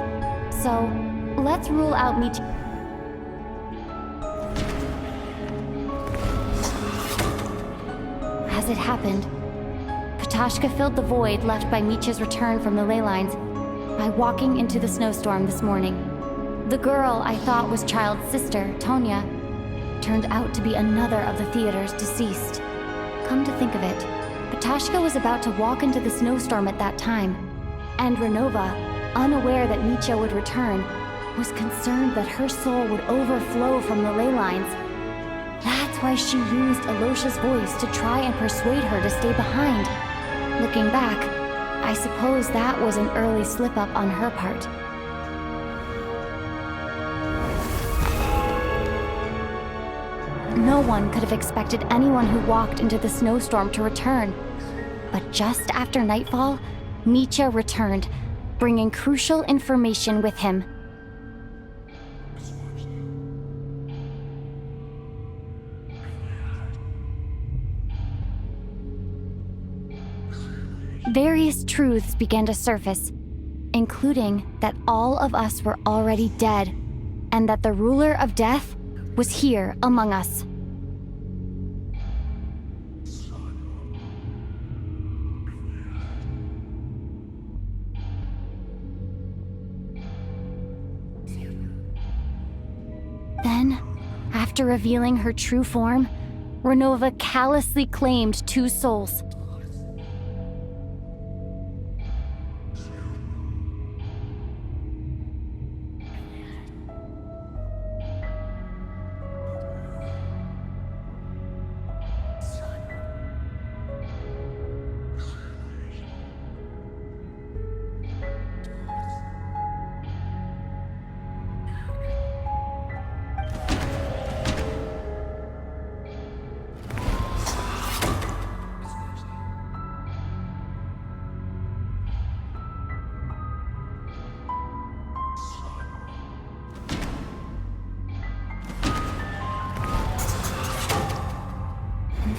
So, let's rule out Mitya. As it happened, Patashka filled the void left by Mitya's return from the ley lines by walking into the snowstorm this morning. The girl I thought was Child's sister, Tonya, turned out to be another of the theater's deceased. Come to think of it, Patashka was about to walk into the snowstorm at that time, and Renova, unaware that Mitya would return, was concerned that her soul would overflow from the ley lines. That's why she used Alosha's voice to try and persuade her to stay behind. Looking back, I suppose that was an early slip-up on her part. No one could have expected anyone who walked into the snowstorm to return. But just after nightfall, Mitya returned, bringing crucial information with him. Various truths began to surface, including that all of us were already dead, and that the ruler of death was here among us. Then, after revealing her true form, Renova callously claimed 2 souls.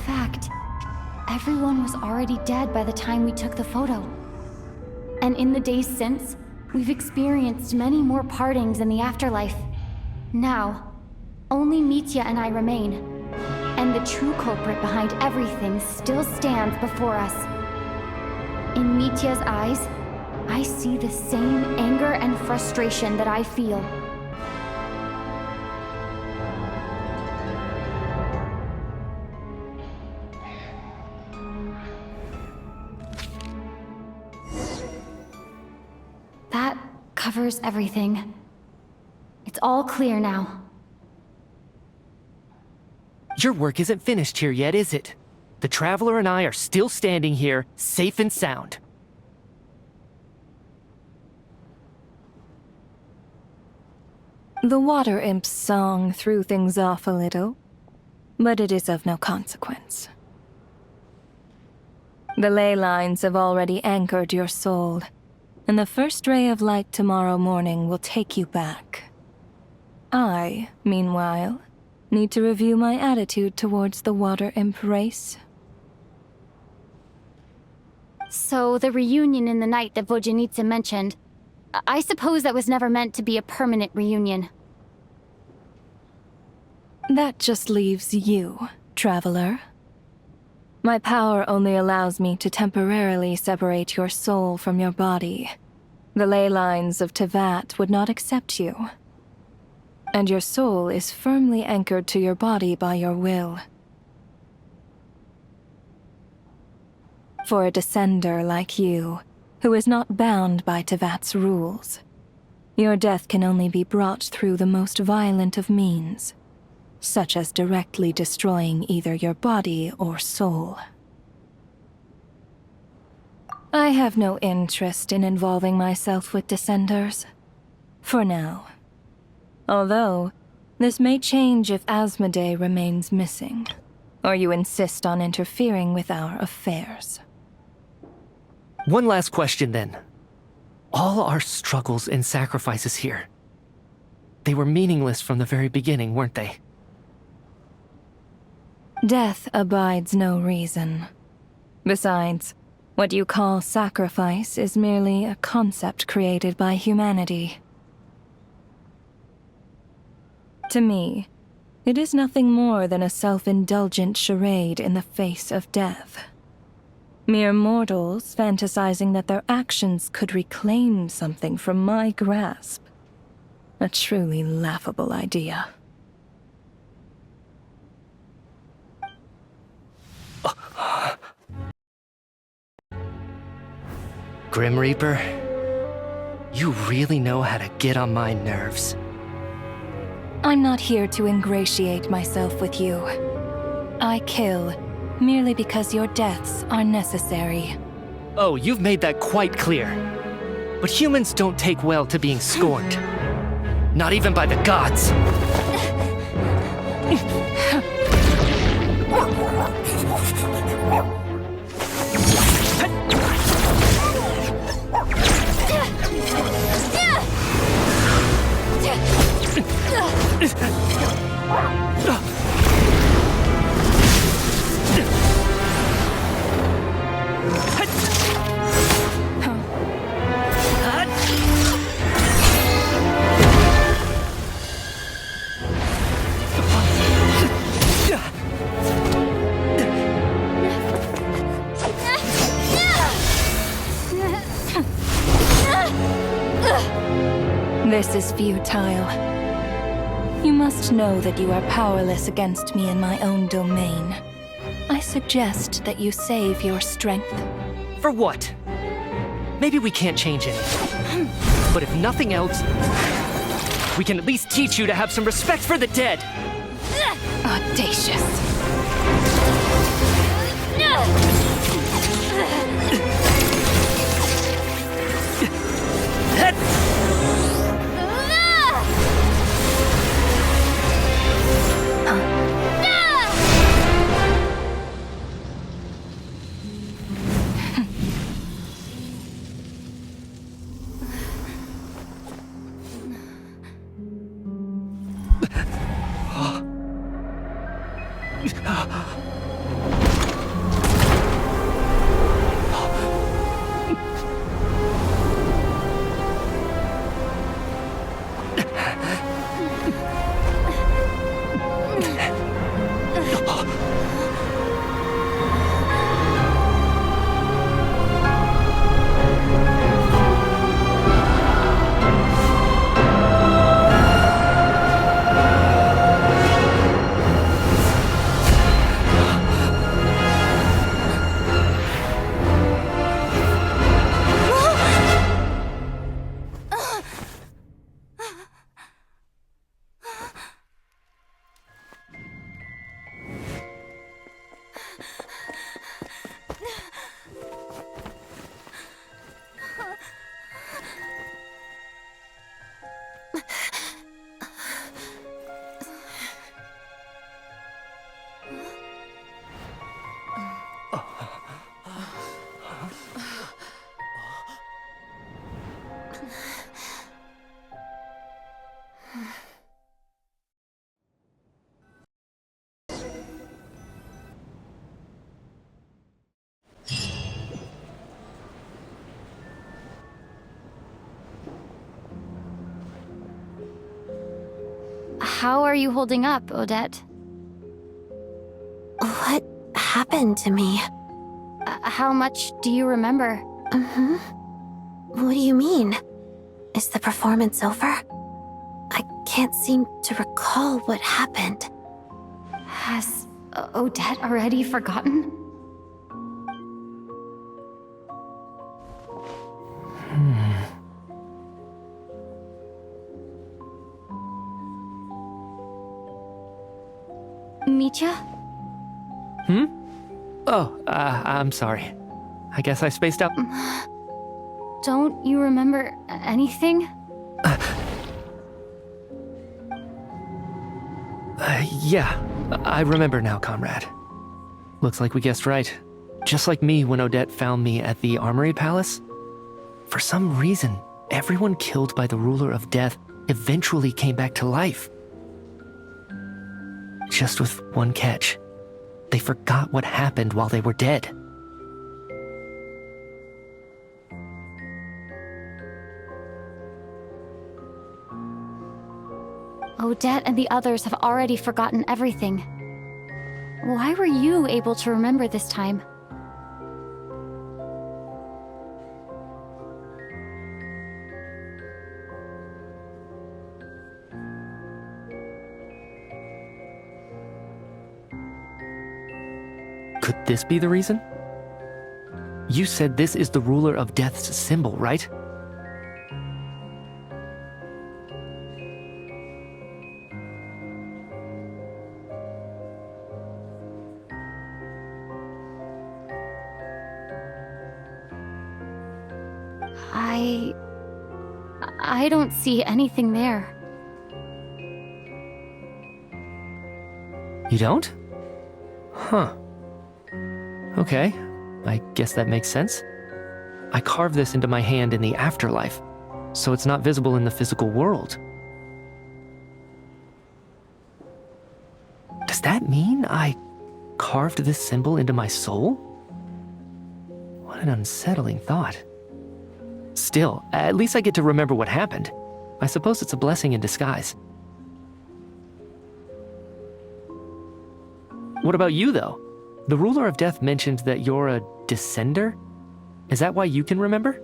fact, everyone was already dead by the time we took the photo. And in the days since, we've experienced many more partings in the afterlife. Now, only Mitya and I remain. And the true culprit behind everything still stands before us. In Mitya's eyes, I see the same anger and frustration that I feel. That covers everything. It's all clear now. Your work isn't finished here yet, is it? The Traveler and I are still standing here, safe and sound. The Water Imp's song threw things off a little, but it is of no consequence. The ley lines have already anchored your soul, and the first ray of light tomorrow morning will take you back. I, meanwhile, need to review my attitude towards the Water Imp race. So, the reunion in the night that Vojanitsa mentioned, I suppose that was never meant to be a permanent reunion. That just leaves you, Traveler. My power only allows me to temporarily separate your soul from your body. The ley lines of Teyvat would not accept you. And your soul is firmly anchored to your body by your will. For a descender like you, who is not bound by Teyvat's rules, your death can only be brought through the most violent of means, such as directly destroying either your body or soul. I have no interest in involving myself with Descenders, for now. Although, this may change if Asmodee remains missing, or you insist on interfering with our affairs. One last question then. All our struggles and sacrifices here, they were meaningless from the very beginning, weren't they? Death abides no reason. Besides, what you call sacrifice is merely a concept created by humanity. To me, it is nothing more than a self-indulgent charade in the face of death. Mere mortals fantasizing that their actions could reclaim something from my grasp. A truly laughable idea. Grim Reaper, you really know how to get on my nerves. I'm not here to ingratiate myself with you. I kill merely because your deaths are necessary. Oh, you've made that quite clear. But humans don't take well to being scorned. Not even by the gods. This is futile. You must know that you are powerless against me in my own domain. I suggest that you save your strength. For what? Maybe we can't change anything. But if nothing else, we can at least teach you to have some respect for the dead. Audacious. How are you holding up, Odette? What happened to me? How much do you remember? What do you mean? Is the performance over? I can't seem to recall what happened. Has Odette already forgotten? Mitya? Oh, I'm sorry. I guess I spaced out. Don't you remember anything? Yeah, I remember now, comrade. Looks like we guessed right. Just like me when Odette found me at the Armory Palace. For some reason, everyone killed by the Ruler of Death eventually came back to life. Just with one catch. They forgot what happened while they were dead. Odette and the others have already forgotten everything. Why were you able to remember this time? Could this be the reason? You said this is the Ruler of Death's symbol, right? I don't see anything there. You don't? Huh. Okay, I guess that makes sense. I carved this into my hand in the afterlife, so it's not visible in the physical world. Does that mean I carved this symbol into my soul? What an unsettling thought. Still, at least I get to remember what happened. I suppose it's a blessing in disguise. What about you, though? The Ruler of Death mentioned that you're a descender? Is that why you can remember?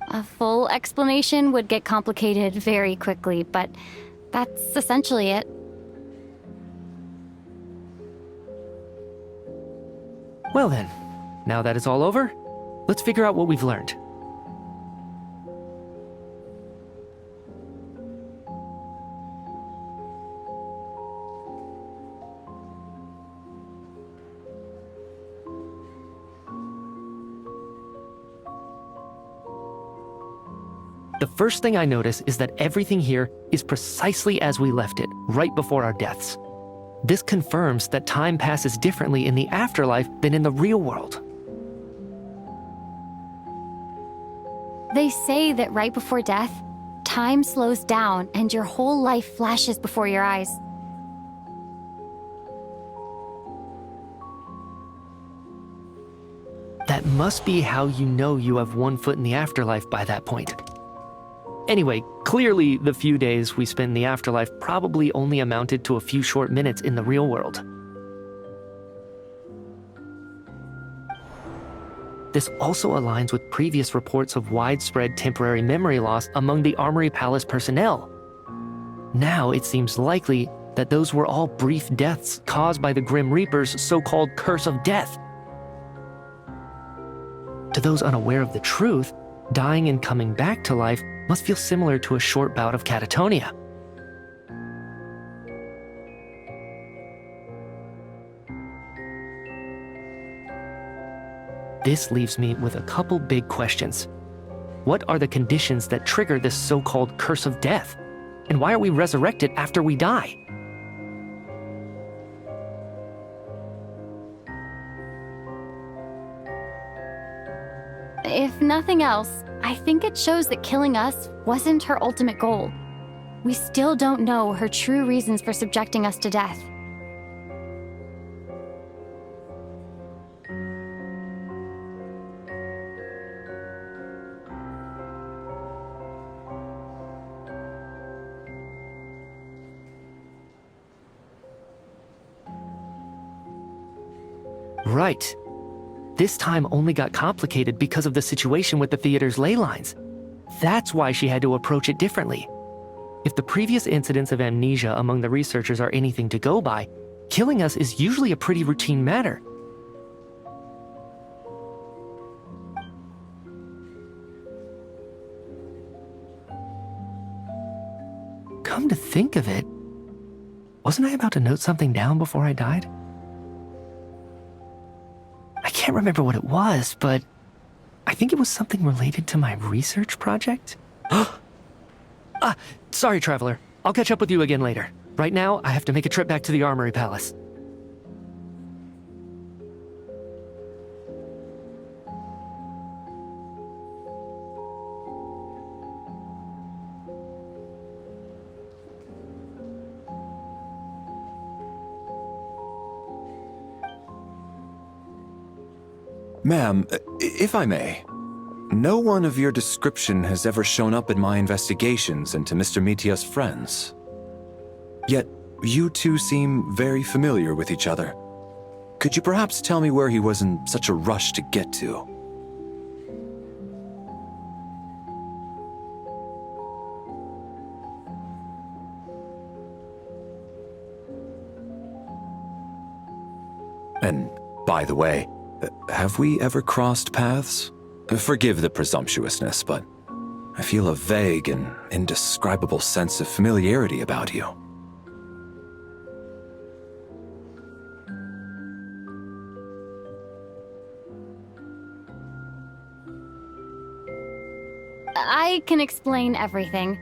A full explanation would get complicated very quickly, but that's essentially it. Well then, now that it's all over, let's figure out what we've learned. The first thing I notice is that everything here is precisely as we left it, right before our deaths. This confirms that time passes differently in the afterlife than in the real world. They say that right before death, time slows down and your whole life flashes before your eyes. That must be how you know you have one foot in the afterlife by that point. Anyway, clearly the few days we spent in the afterlife probably only amounted to a few short minutes in the real world. This also aligns with previous reports of widespread temporary memory loss among the Armory Palace personnel. Now it seems likely that those were all brief deaths caused by the Grim Reaper's so-called Curse of Death. To those unaware of the truth, dying and coming back to life must feel similar to a short bout of catatonia. This leaves me with a couple big questions. What are the conditions that trigger this so-called curse of death? And why are we resurrected after we die? If nothing else, I think it shows that killing us wasn't her ultimate goal. We still don't know her true reasons for subjecting us to death. Right. This time only got complicated because of the situation with the theater's ley lines. That's why she had to approach it differently. If the previous incidents of amnesia among the researchers are anything to go by, killing us is usually a pretty routine matter. Come to think of it, wasn't I about to note something down before I died? I can't remember what it was, but I think it was something related to my research project. Sorry, Traveler. I'll catch up with you again later. Right now, I have to make a trip back to the Armory Palace. Ma'am, if I may, no one of your description has ever shown up in my investigations into Mr. Mitia's friends. Yet, you two seem very familiar with each other. Could you perhaps tell me where he was in such a rush to get to? And, by the way, have we ever crossed paths? Forgive the presumptuousness, but I feel a vague and indescribable sense of familiarity about you. I can explain everything.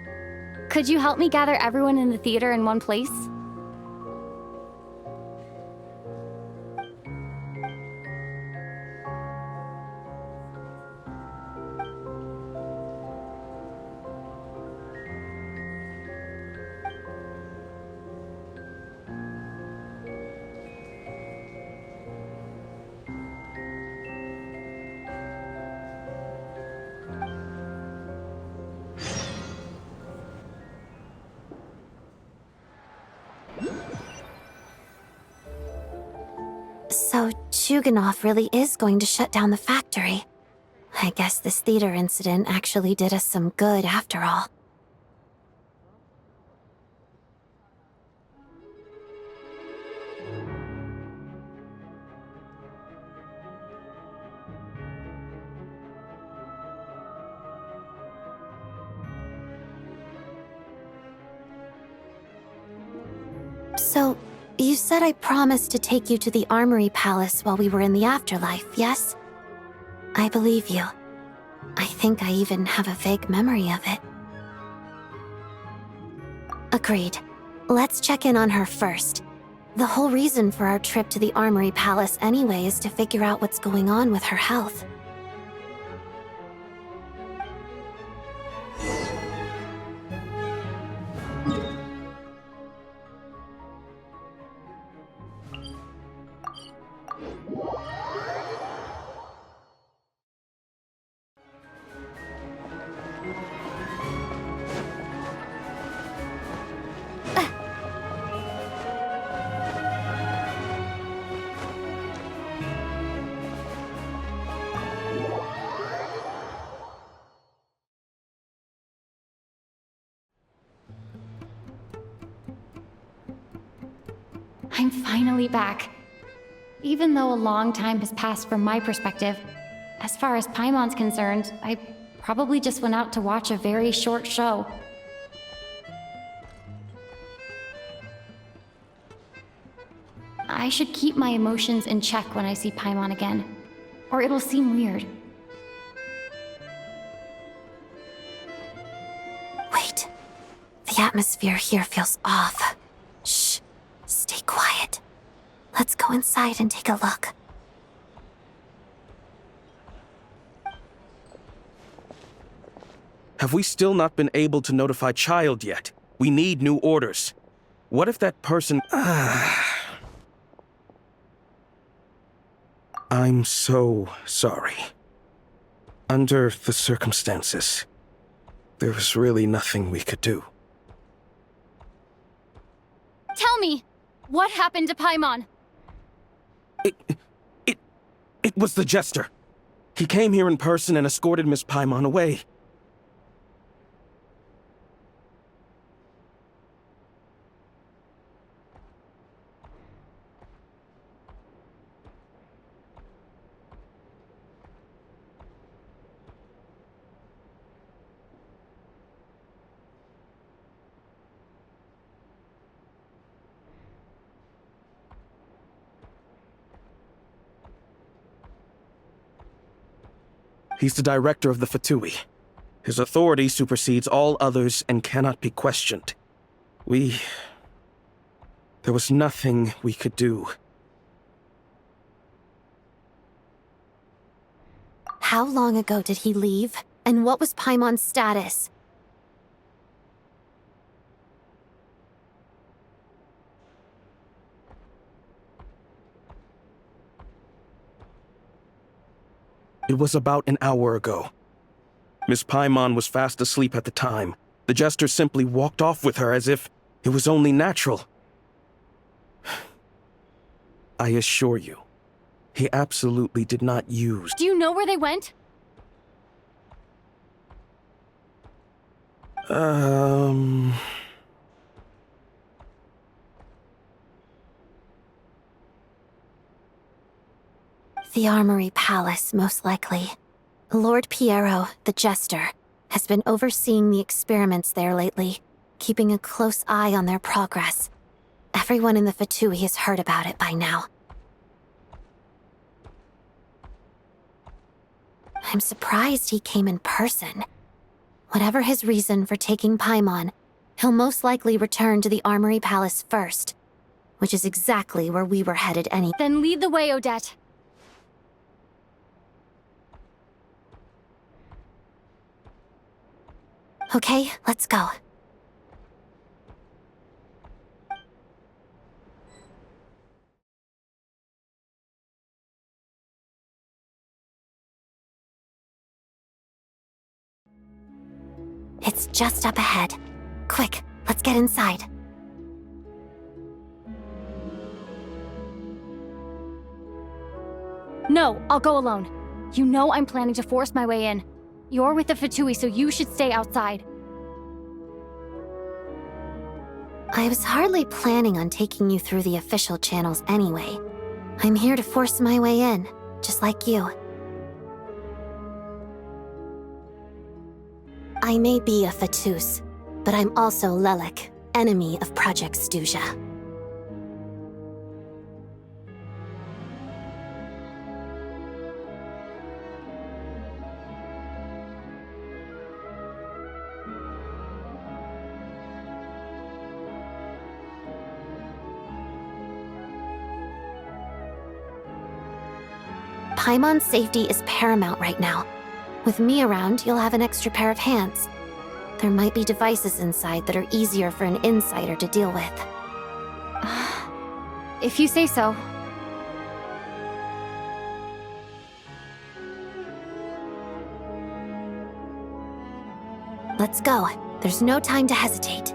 Could you help me gather everyone in the theater in one place? So, Chuganov really is going to shut down the factory. I guess this theater incident actually did us some good after all. So, you said I promised to take you to the Armory Palace while we were in the afterlife, yes? I believe you. I think I even have a vague memory of it. Agreed. Let's check in on her first. The whole reason for our trip to the Armory Palace anyway is to figure out what's going on with her health. I'm finally back. Even though a long time has passed from my perspective, as far as Paimon's concerned, I probably just went out to watch a very short show. I should keep my emotions in check when I see Paimon again. or it'll seem weird. Wait. The atmosphere here feels off. Shh. Stay quiet. Let's go inside and take a look. Have we still not been able to notify Child yet? We need new orders. What if that person... I'm so sorry. Under the circumstances, there was really nothing we could do. Tell me, what happened to Paimon? It was the Jester. He came here in person and escorted Miss Paimon away. He's the director of the Fatui. His authority supersedes all others and cannot be questioned. There was nothing we could do. How long ago did he leave? And what was Paimon's status? It was about an hour ago. Miss Paimon was fast asleep at the time. The Jester simply walked off with her as if it was only natural. I assure you, he absolutely did not use... Do you know where they went? The Armory Palace, most likely. Lord Piero, the Jester, has been overseeing the experiments there lately, keeping a close eye on their progress. Everyone in the Fatui has heard about it by now. I'm surprised he came in person. Whatever his reason for taking Paimon, he'll most likely return to the Armory Palace first, which is exactly where we were headed anyway. Then lead the way, Odette. Okay, let's go. It's just up ahead. Quick, let's get inside. No, I'll go alone. You know I'm planning to force my way in. You're with the Fatui, so you should stay outside. I was hardly planning on taking you through the official channels anyway. I'm here to force my way in, just like you. I may be a Fatus, but I'm also Lelek, enemy of Project Stuja. Paimon's safety is paramount right now. With me around, you'll have an extra pair of hands. There might be devices inside that are easier for an insider to deal with. If you say so. Let's go. There's no time to hesitate.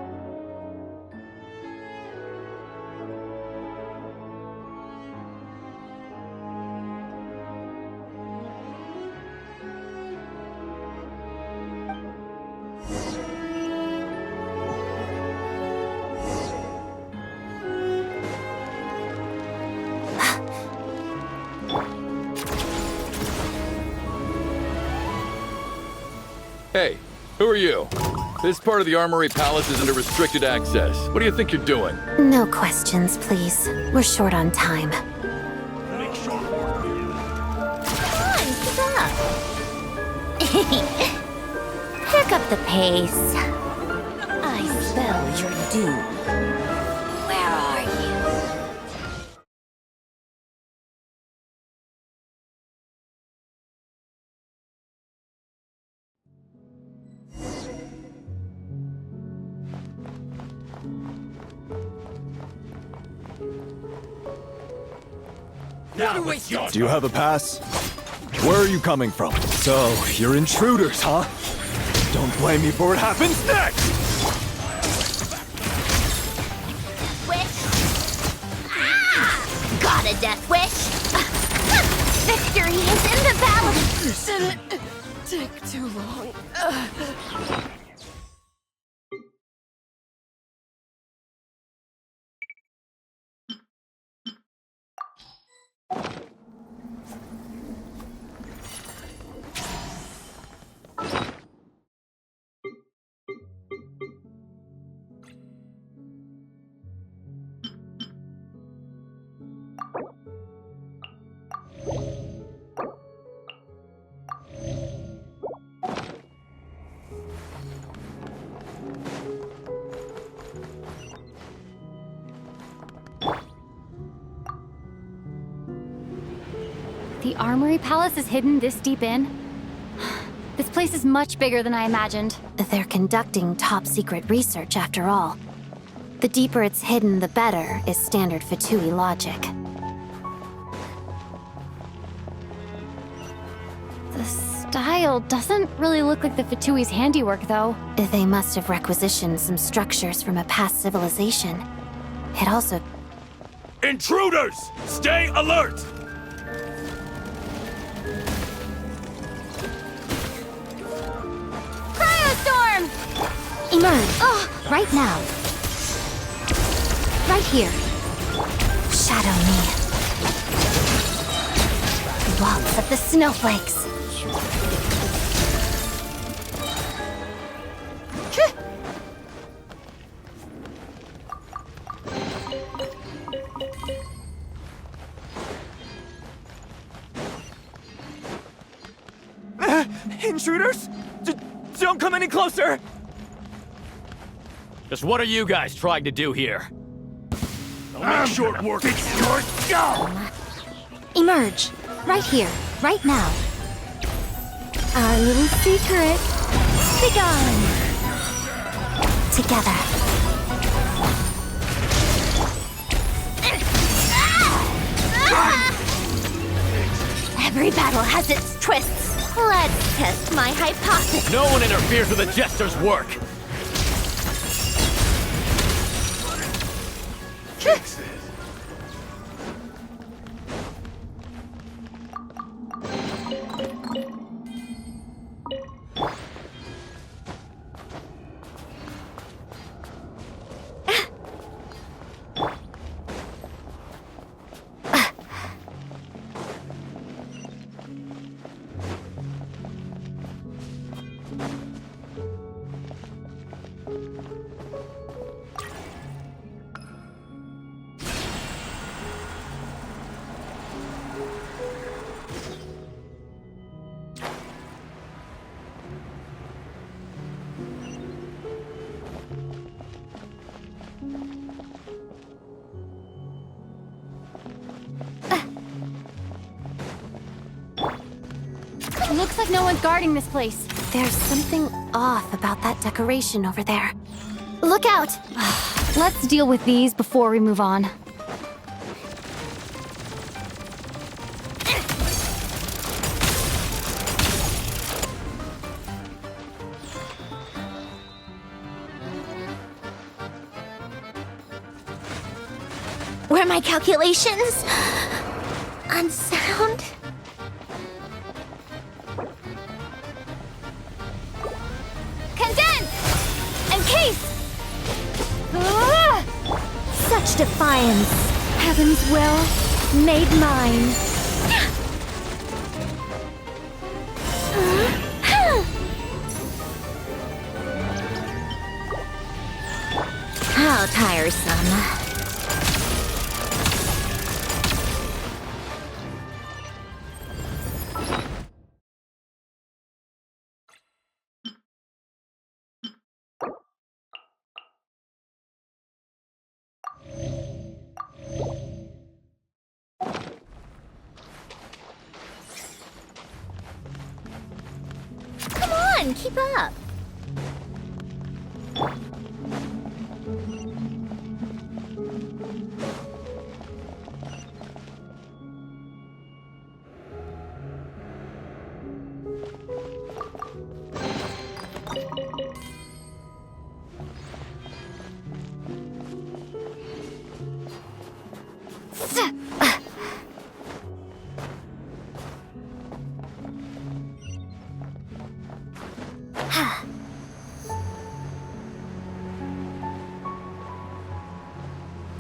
Hey, who are you? This part of the Armory Palace is under restricted access. What do you think you're doing? No questions, please. We're short on time. Pick up the pace. I spell your doom. Where are you? Do you have a pass? Where are you coming from? So, you're intruders, huh? Don't blame me for what happens next! Wish. Got a death wish. Victory is in the balance. Didn't take too long. The Armory Palace is hidden this deep in? This place is much bigger than I imagined. They're conducting top-secret research, after all. The deeper it's hidden, the better, is standard Fatui logic. The style doesn't really look like the Fatui's handiwork, though. They must have requisitioned some structures from a past civilization. It also... Intruders! Stay alert! Cryostorm! Emerge! Right now. Right here. Shadow me. Waltz of the snowflakes. Intruders? Don't come any closer! Just what are you guys trying to do here? I'll make short work of your skull! Emerge. Right here. Right now. Our little secret. Begone. Together. Every battle has its twists. Let's test my hypothesis. No one interferes with the Jester's work! Looks like no one's guarding this place. There's something off about that decoration over there. Look out! Let's deal with these before we move on. Were my calculations unsound? Condense! Encase! Such defiance. Heaven's will made mine. How tiresome. keep up.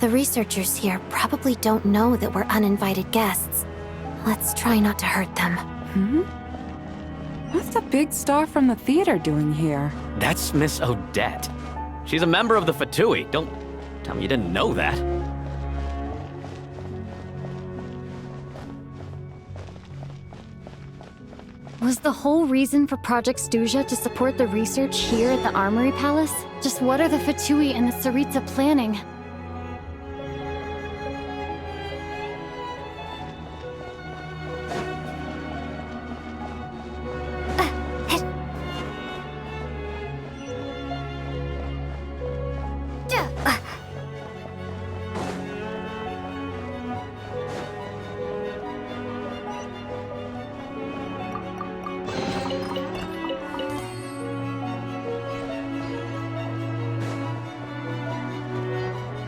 The researchers here probably don't know that we're uninvited guests. Let's try not to hurt them. What's the big star from the theater doing here? That's Miss Odette. She's a member of the Fatui. Don't tell me you didn't know that. Was the whole reason for Project Stuja to support the research here at the Armory Palace? Just what are the Fatui and the Tsaritsa planning?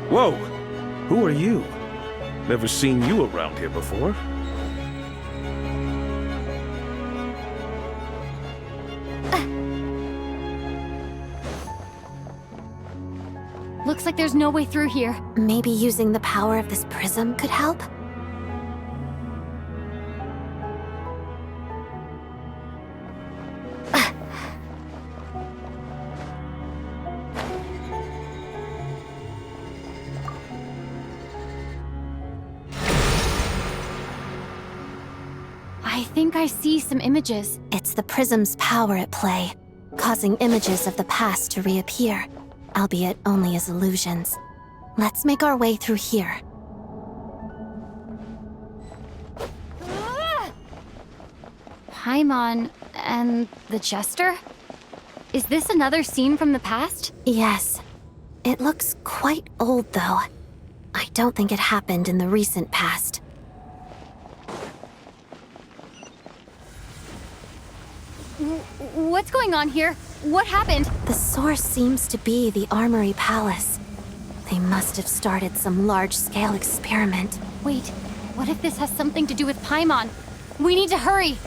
Whoa! Who are you? Never seen you around here before. Looks like there's no way through here. Maybe using the power of this prism could help? I think I see some images. It's the prism's power at play, causing images of the past to reappear, albeit only as illusions. Let's make our way through here. Paimon and the Jester? Is this another scene from the past? Yes. It looks quite old, though. I don't think it happened in the recent past. What's going on here? What happened? The source seems to be the Armory Palace. They must have started some large-scale experiment. Wait, what if this has something to do with Paimon? We need to hurry!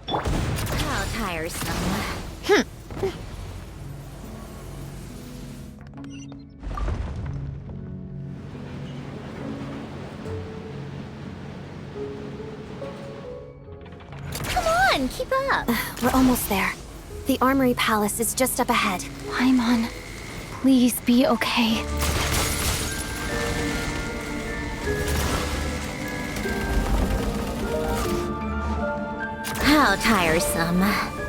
How tiresome. Come on, keep up. We're almost there. The Armory Palace is just up ahead. Paimon, please be okay. How tiresome.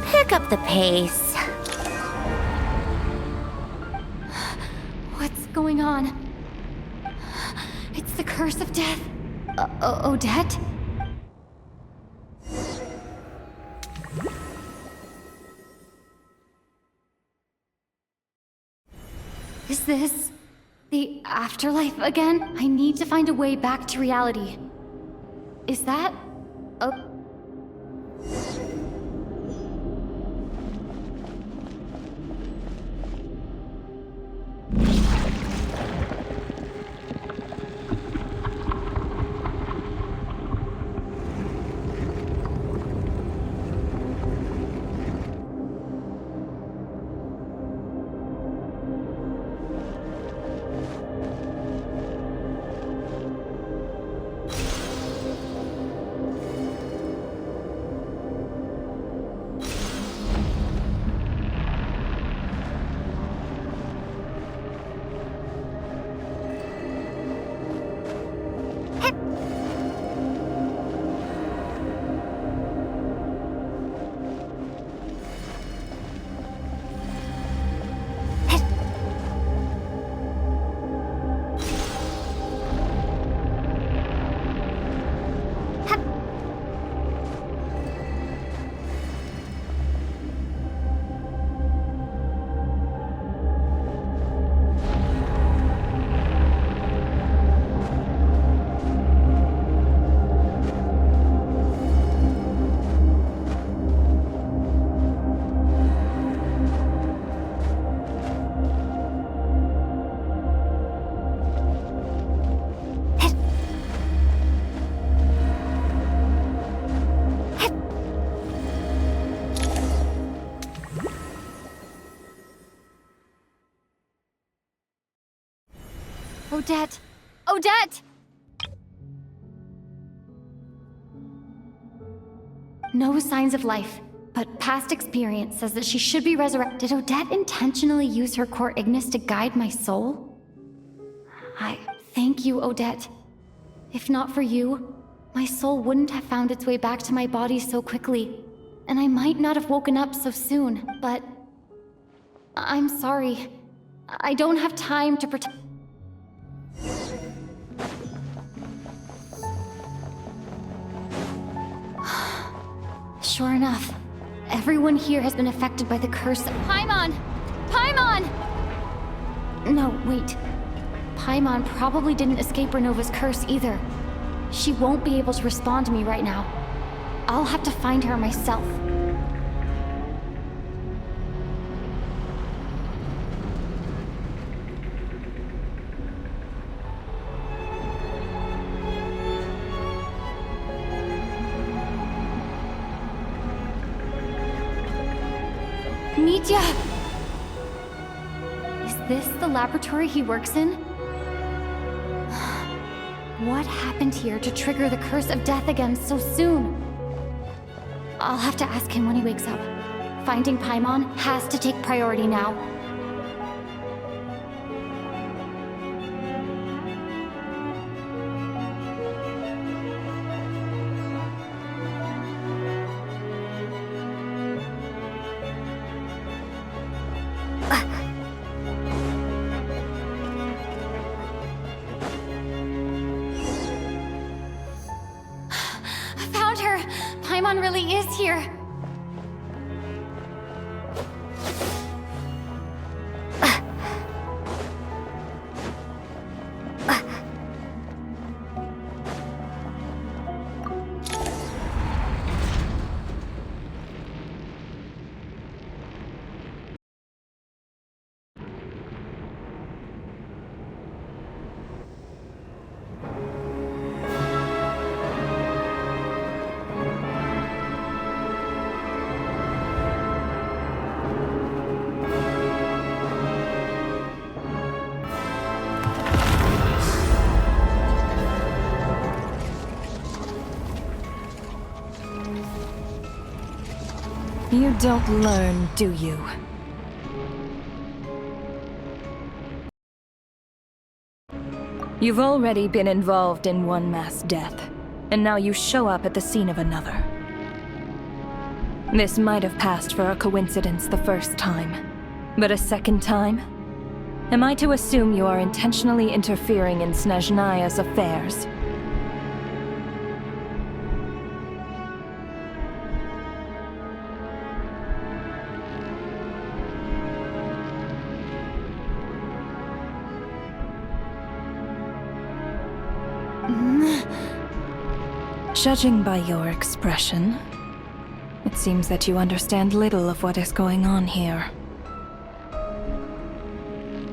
Pick up the pace. What's going on? It's the curse of death. Odette? Is this the afterlife again? I need to find a way back to reality. Is that a... Odette! Odette! No signs of life, but past experience says that she should be resurrected. Did Odette intentionally use her core Ignis to guide my soul? I thank you, Odette. If not for you, my soul wouldn't have found its way back to my body so quickly, and I might not have woken up so soon, but I'm sorry. I don't have time to protect. Sure enough, everyone here has been affected by the curse of Paimon! Paimon! No, wait. Paimon probably didn't escape Renova's curse either. She won't be able to respond to me right now. I'll have to find her myself. Mitya! Is this the laboratory he works in? What happened here to trigger the curse of death again so soon? I'll have to ask him when he wakes up. Finding Paimon has to take priority now. Paimon really is here. You don't learn, do you? You've already been involved in one mass death, and now you show up at the scene of another. This might have passed for a coincidence the first time, but a second time? Am I to assume you are intentionally interfering in Snezhnaya's affairs? Judging by your expression, it seems that you understand little of what is going on here.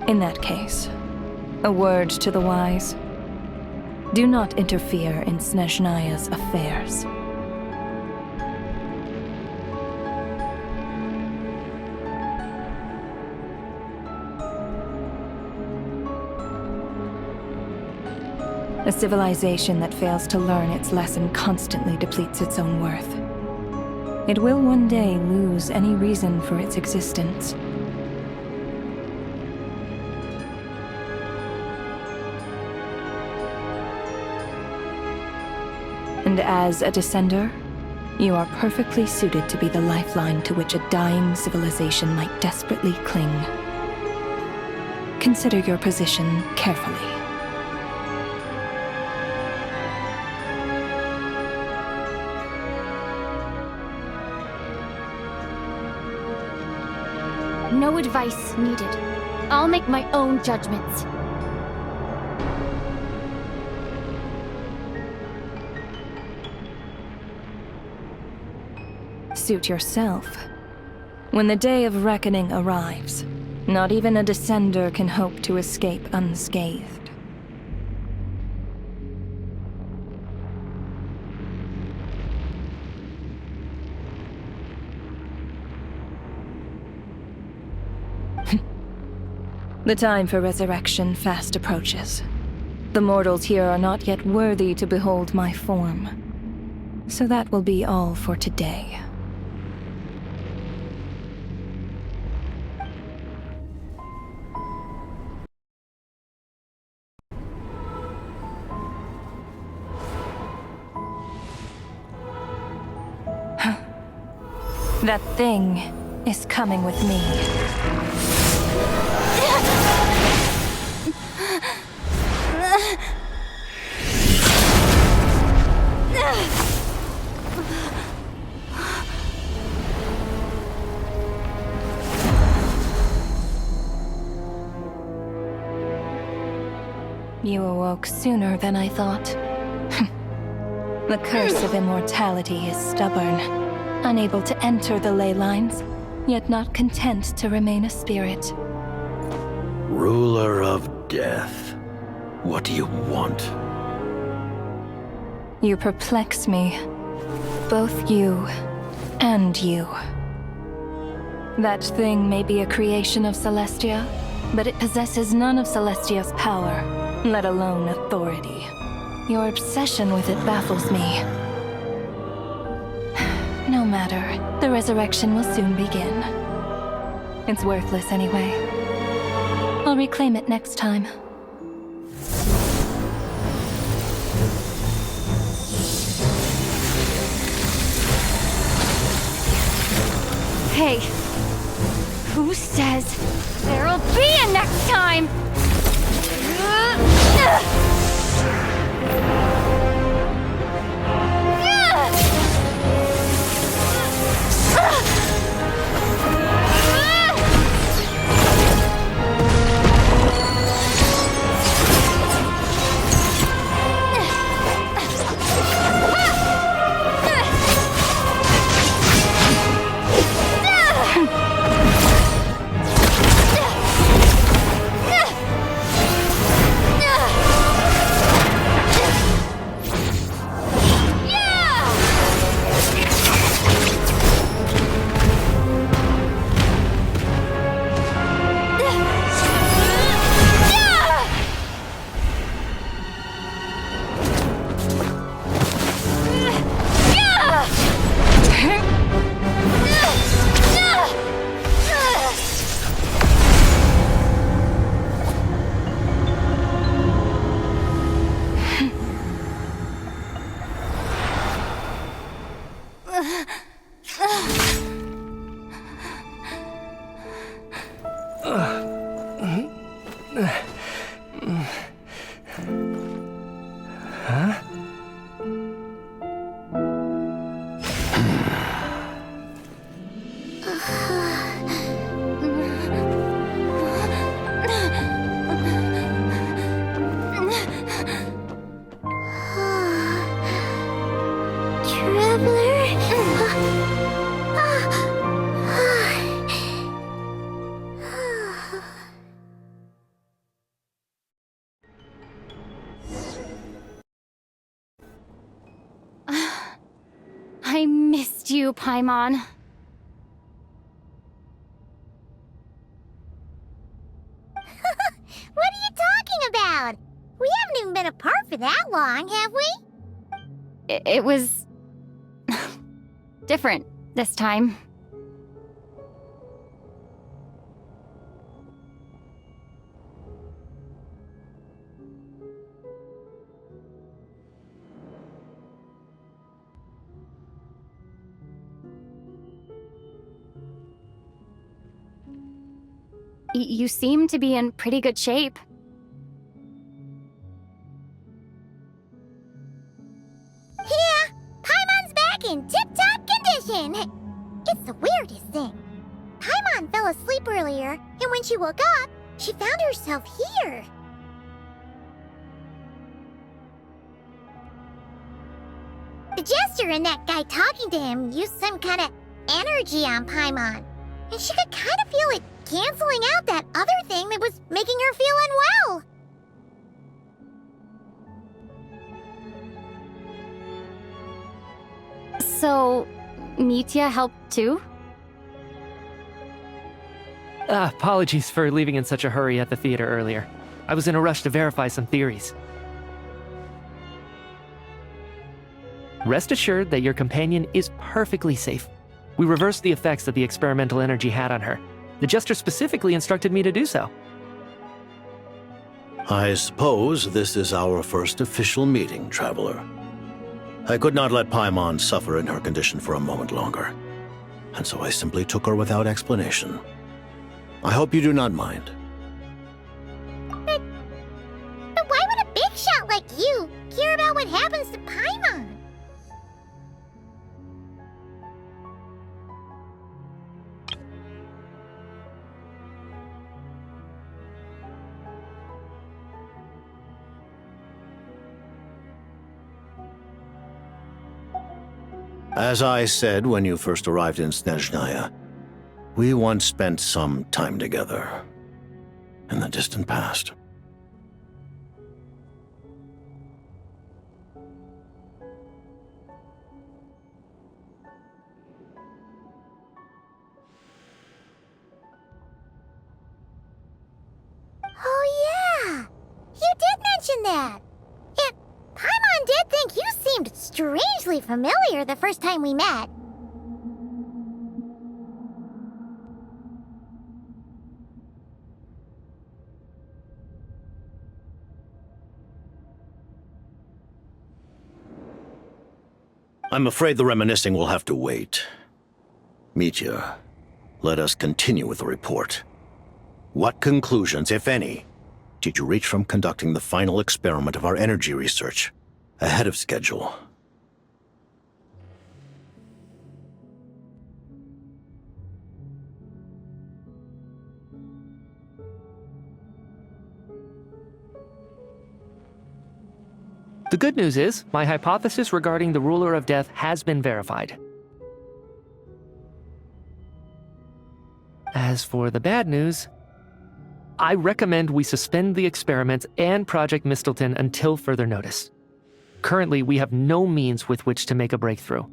In that case, a word to the wise. Do not interfere in Snezhnaya's affairs. A civilization that fails to learn its lesson constantly depletes its own worth. It will one day lose any reason for its existence. And as a descender, you are perfectly suited to be the lifeline to which a dying civilization might desperately cling. Consider your position carefully. No advice needed. I'll make my own judgments. Suit yourself. When the day of reckoning arrives, not even a descender can hope to escape unscathed. The time for resurrection fast approaches. The mortals here are not yet worthy to behold my form. So that will be all for today. That thing is coming with me. You awoke sooner than I thought. The curse of immortality is stubborn, unable to enter the ley lines, yet not content to remain a spirit. Ruler of death, what do you want? You perplex me. Both you and you. That thing may be a creation of Celestia, but it possesses none of Celestia's power, let alone authority. Your obsession with it baffles me. No matter, the resurrection will soon begin. It's worthless anyway. I'll reclaim it next time. Hey, who says there'll be a next time? I missed you, Paimon. What are you talking about? We haven't even been apart for that long, have we? It was different this time. You seem to be in pretty good shape. Yeah, Paimon's back in tip-top condition. It's the weirdest thing. Paimon fell asleep earlier, and when she woke up, she found herself here. The Jester and that guy talking to him used some kind of energy on Paimon, and she could kind of feel it canceling out that other thing that was making her feel unwell. So, Mitya helped too? Apologies for leaving in such a hurry at the theater earlier. I was in a rush to verify some theories. Rest assured that your companion is perfectly safe. We reversed the effects that the experimental energy had on her. The Jester specifically instructed me to do so. I suppose this is our first official meeting, Traveler. I could not let Paimon suffer in her condition for a moment longer, and so I simply took her without explanation. I hope you do not mind. But why would a big shot like you care about what happens to Paimon? As I said when you first arrived in Snezhnaya, we once spent some time together in the distant past. Oh yeah! You did mention that! And Paimon did think you seemed strangely familiar the first time we met. I'm afraid the reminiscing will have to wait. Mitya, let us continue with the report. What conclusions, if any, did you reach from conducting the final experiment of our energy research ahead of schedule? The good news is, my hypothesis regarding the Ruler of Death has been verified. As for the bad news, I recommend we suspend the experiments and Project Mistleton until further notice. Currently, we have no means with which to make a breakthrough.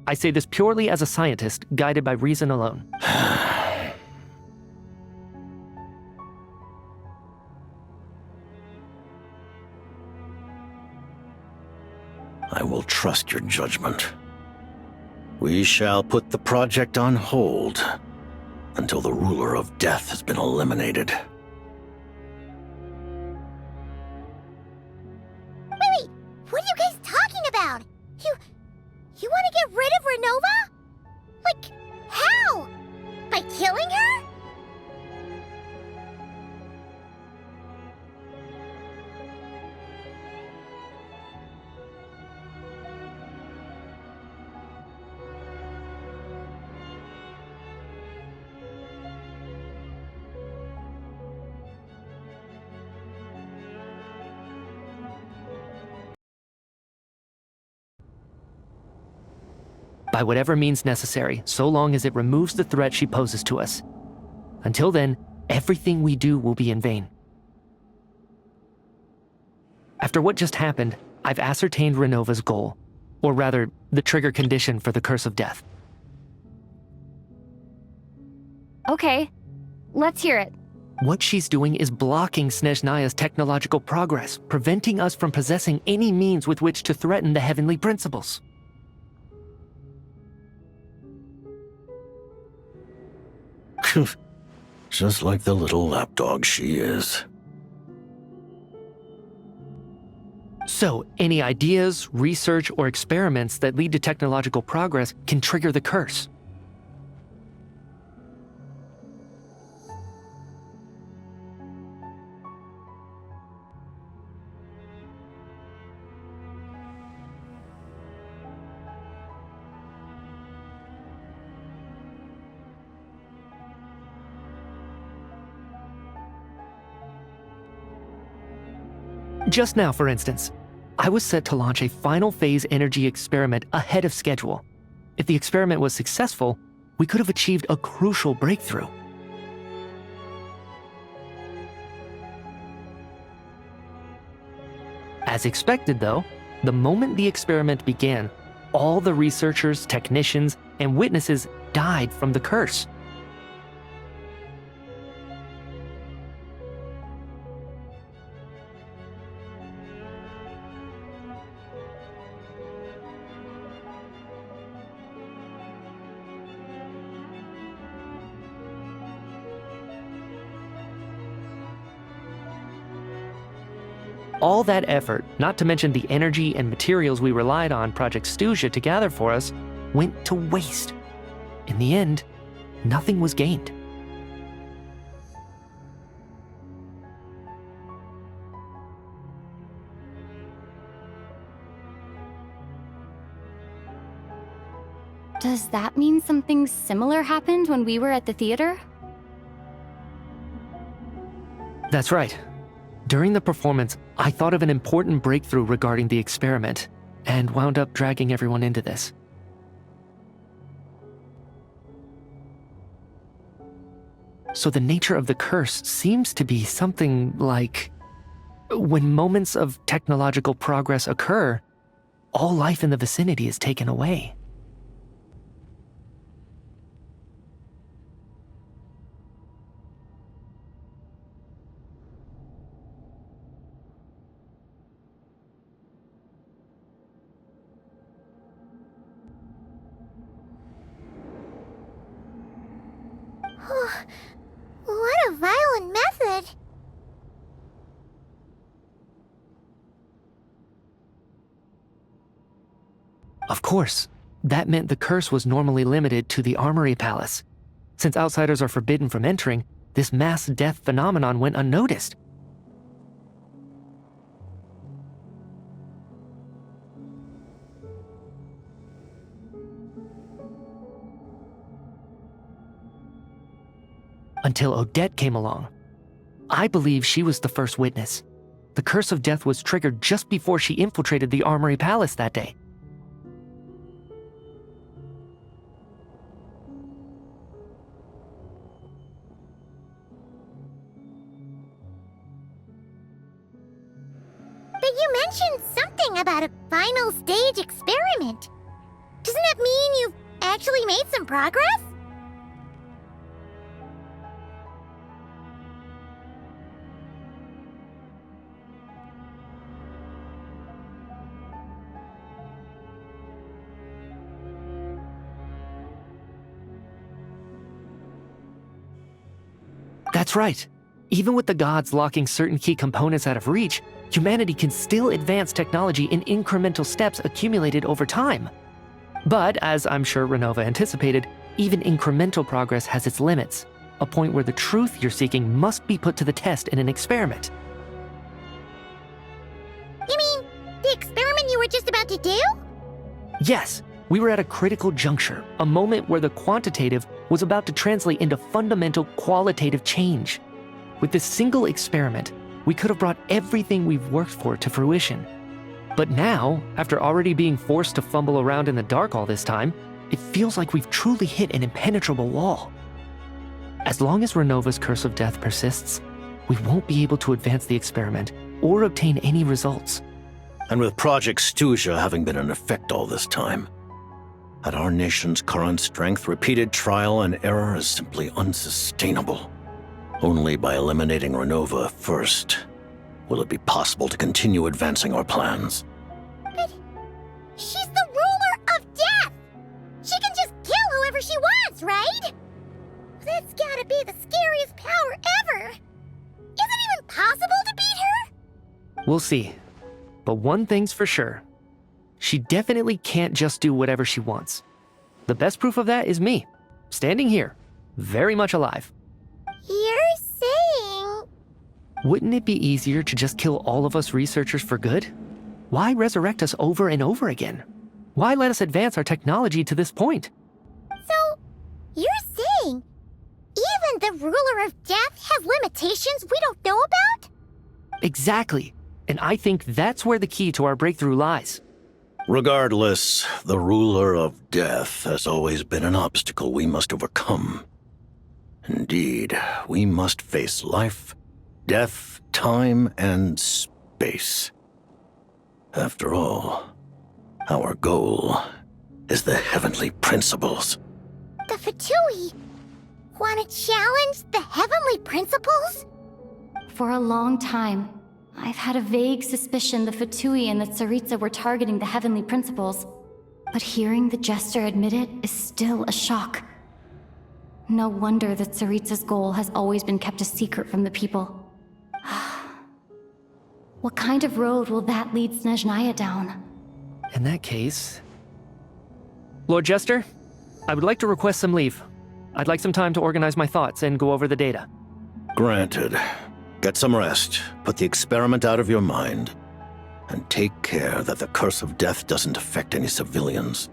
I say this purely as a scientist, guided by reason alone. I will trust your judgment. We shall put the project on hold until the Ruler of Death has been eliminated. Wait, what are you guys talking about? You want to get rid of Renova? Like, how? By killing her? By whatever means necessary, so long as it removes the threat she poses to us. Until then, everything we do will be in vain. After what just happened, I've ascertained Renova's goal, or rather, the trigger condition for the Curse of Death. Okay, let's hear it. What she's doing is blocking Snezhnaya's technological progress, preventing us from possessing any means with which to threaten the heavenly principles. Just like the little lapdog she is. So, any ideas, research, or experiments that lead to technological progress can trigger the curse. Just now, for instance, I was set to launch a final phase energy experiment ahead of schedule. If the experiment was successful, we could have achieved a crucial breakthrough. As expected, though, the moment the experiment began, all the researchers, technicians, and witnesses died from the curse. All that effort, not to mention the energy and materials we relied on Project Stuja to gather for us, went to waste. In the end, nothing was gained. Does that mean something similar happened when we were at the theater? That's right. During the performance, I thought of an important breakthrough regarding the experiment, and wound up dragging everyone into this. So the nature of the curse seems to be something like, when moments of technological progress occur, all life in the vicinity is taken away. What a violent method! Of course, that meant the curse was normally limited to the Armory Palace. Since outsiders are forbidden from entering, this mass death phenomenon went unnoticed. Until Odette came along. I believe she was the first witness. The curse of death was triggered just before she infiltrated the Armory Palace that day. But you mentioned something about a final stage experiment. Doesn't that mean you've actually made some progress? That's right. Even with the gods locking certain key components out of reach, humanity can still advance technology in incremental steps accumulated over time. But, as I'm sure Renova anticipated, even incremental progress has its limits, a point where the truth you're seeking must be put to the test in an experiment. You mean, the experiment you were just about to do? Yes, we were at a critical juncture, a moment where the quantitative was about to translate into fundamental qualitative change. With this single experiment, we could have brought everything we've worked for to fruition. But now, after already being forced to fumble around in the dark all this time, it feels like we've truly hit an impenetrable wall. As long as Renova's curse of death persists, we won't be able to advance the experiment or obtain any results. And with Project Stuja having been in effect all this time, at our nation's current strength, repeated trial and error is simply unsustainable. Only by eliminating Renova first will it be possible to continue advancing our plans. But she's the ruler of death! She can just kill whoever she wants, right? That's gotta be the scariest power ever! Is it even possible to beat her? We'll see. But one thing's for sure. She definitely can't just do whatever she wants. The best proof of that is me, standing here, very much alive. You're saying... Wouldn't it be easier to just kill all of us researchers for good? Why resurrect us over and over again? Why let us advance our technology to this point? So, you're saying even the ruler of death has limitations we don't know about? Exactly. And I think that's where the key to our breakthrough lies. Regardless, the ruler of death has always been an obstacle we must overcome. Indeed, we must face life, death, time, and space. After all, our goal is the heavenly principles. The Fatui want to challenge the heavenly principles? For a long time, I've had a vague suspicion the Fatui and the Tsaritsa were targeting the heavenly principles, but hearing the Jester admit it is still a shock. No wonder that Tsaritsa's goal has always been kept a secret from the people. What kind of road will that lead Snezhnaya down? In that case... Lord Jester, I would like to request some leave. I'd like some time to organize my thoughts and go over the data. Granted. Get some rest, put the experiment out of your mind, and take care that the curse of death doesn't affect any civilians.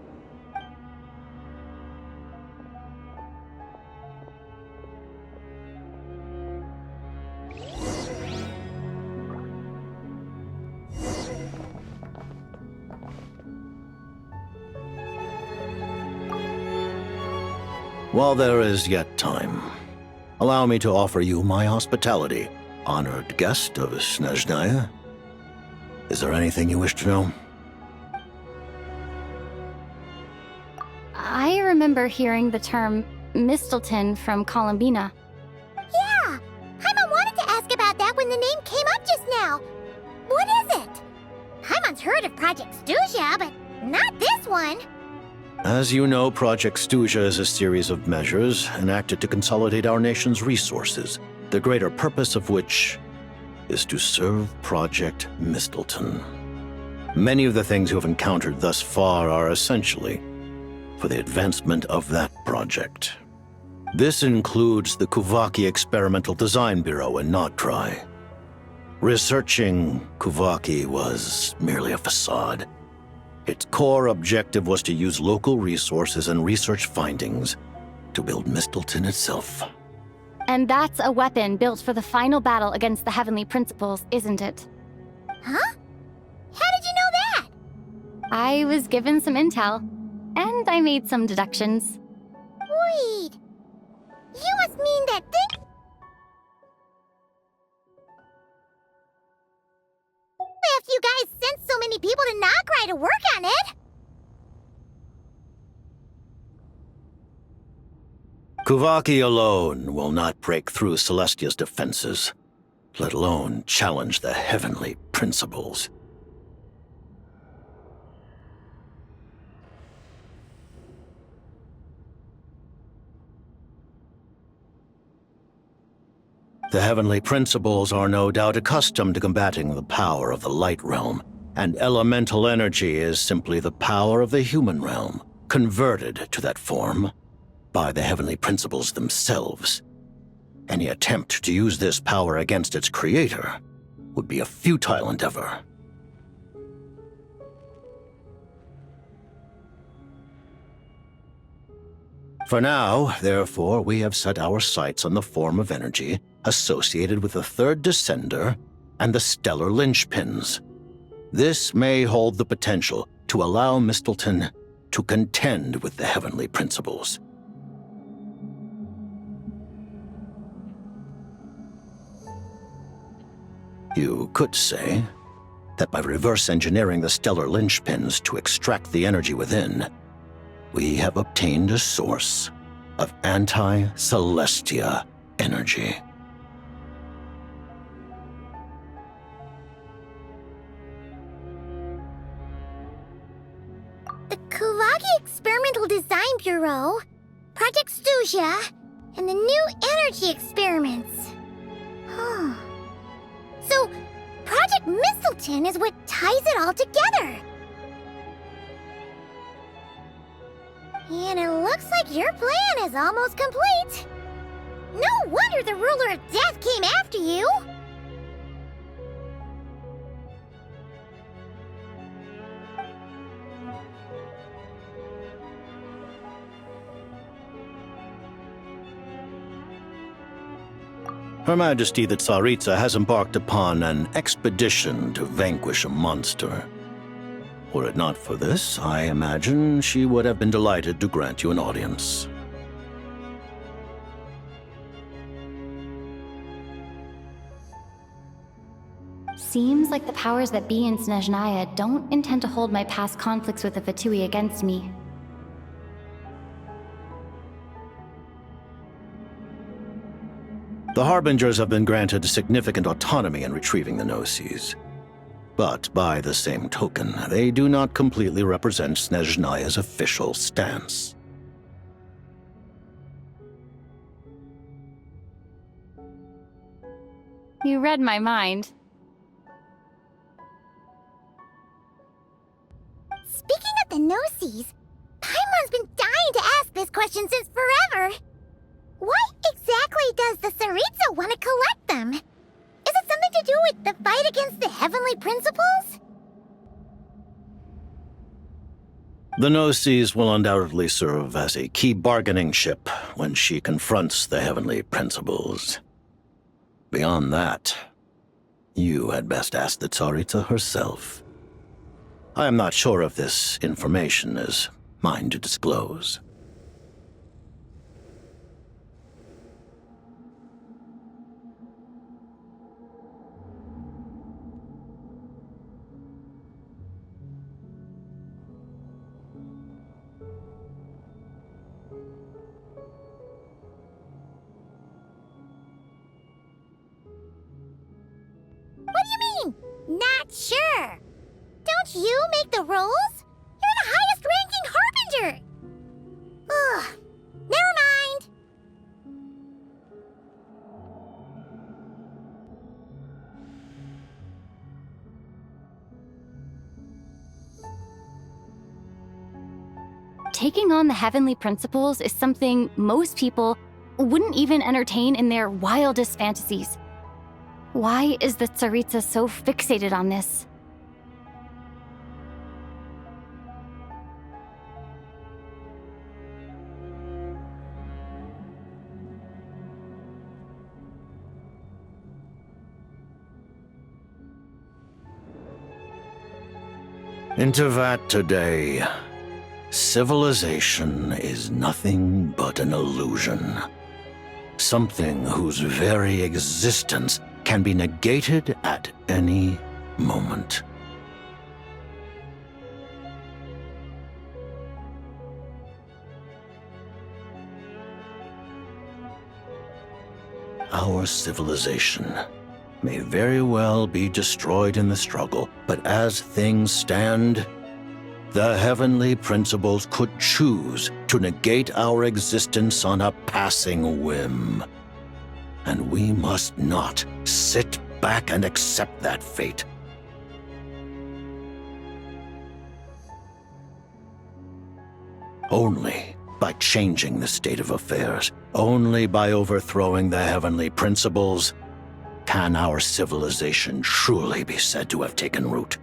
While there is yet time, allow me to offer you my hospitality, honored guest of Snezhnaya. Is there anything you wish to know? I remember hearing the term Mistelton from Columbina. Yeah! Paimon wanted to ask about that when the name came up just now. What is it? Paimon's heard of Project Stuja, but not this one. As you know, Project Stuja is a series of measures enacted to consolidate our nation's resources, the greater purpose of which is to serve Project Mistelton. Many of the things you have encountered thus far are essentially for the advancement of that project. This includes the Kuvaki Experimental Design Bureau in Notdry. Researching Kuvaki was merely a facade. Its core objective was to use local resources and research findings to build Mistelton itself. And that's a weapon built for the final battle against the Heavenly Principles, isn't it? Huh? How did you know that? I was given some intel, and I made some deductions. Wait. You must mean that thing... If you guys sent so many people to Notdry to work on it! Kuvaki alone will not break through Celestia's defenses, let alone challenge the Heavenly Principles. The Heavenly Principles are no doubt accustomed to combating the power of the Light Realm, and elemental energy is simply the power of the human realm, converted to that form by the Heavenly Principles themselves. Any attempt to use this power against its creator would be a futile endeavor. For now, therefore, we have set our sights on the form of energy associated with the Third Descender and the Stellar Linchpins. This may hold the potential to allow Mistelton to contend with the Heavenly Principles. You could say that by reverse engineering the Stellar Linchpins to extract the energy within, we have obtained a source of anti-Celestia energy. The Kuvaki Experimental Design Bureau, Project Stuja, and the new energy experiments. Huh. So, Project Mistelton is what ties it all together. And it looks like your plan is almost complete. No wonder the Ruler of Death came after you. Her Majesty the Tsaritsa has embarked upon an expedition to vanquish a monster. Were it not for this, I imagine she would have been delighted to grant you an audience. Seems like the powers that be in Snezhnaya don't intend to hold my past conflicts with the Fatui against me. The Harbingers have been granted significant autonomy in retrieving the Gnosis. But by the same token, they do not completely represent Snezhnaya's official stance. You read my mind. Speaking of the Gnosis, Paimon's been dying to ask this question since forever. Why exactly does the Tsaritsa want to collect them? Is it something to do with the fight against the heavenly principles? The Gnosis will undoubtedly serve as a key bargaining chip when she confronts the heavenly principles. Beyond that, you had best ask the Tsaritsa herself. I am not sure if this information is mine to disclose. What do you mean, not sure? Don't you make the rules? You're the highest ranking Harbinger! Ugh, never mind. Taking on the heavenly principles is something most people wouldn't even entertain in their wildest fantasies. Why is the Tsaritsa so fixated on this? In Teyvat today, civilization is nothing but an illusion. Something whose very existence can be negated at any moment. Our civilization may very well be destroyed in the struggle, but as things stand, the heavenly principles could choose to negate our existence on a passing whim. And we must not sit back and accept that fate. Only by changing the state of affairs, only by overthrowing the heavenly principles, can our civilization truly be said to have taken root.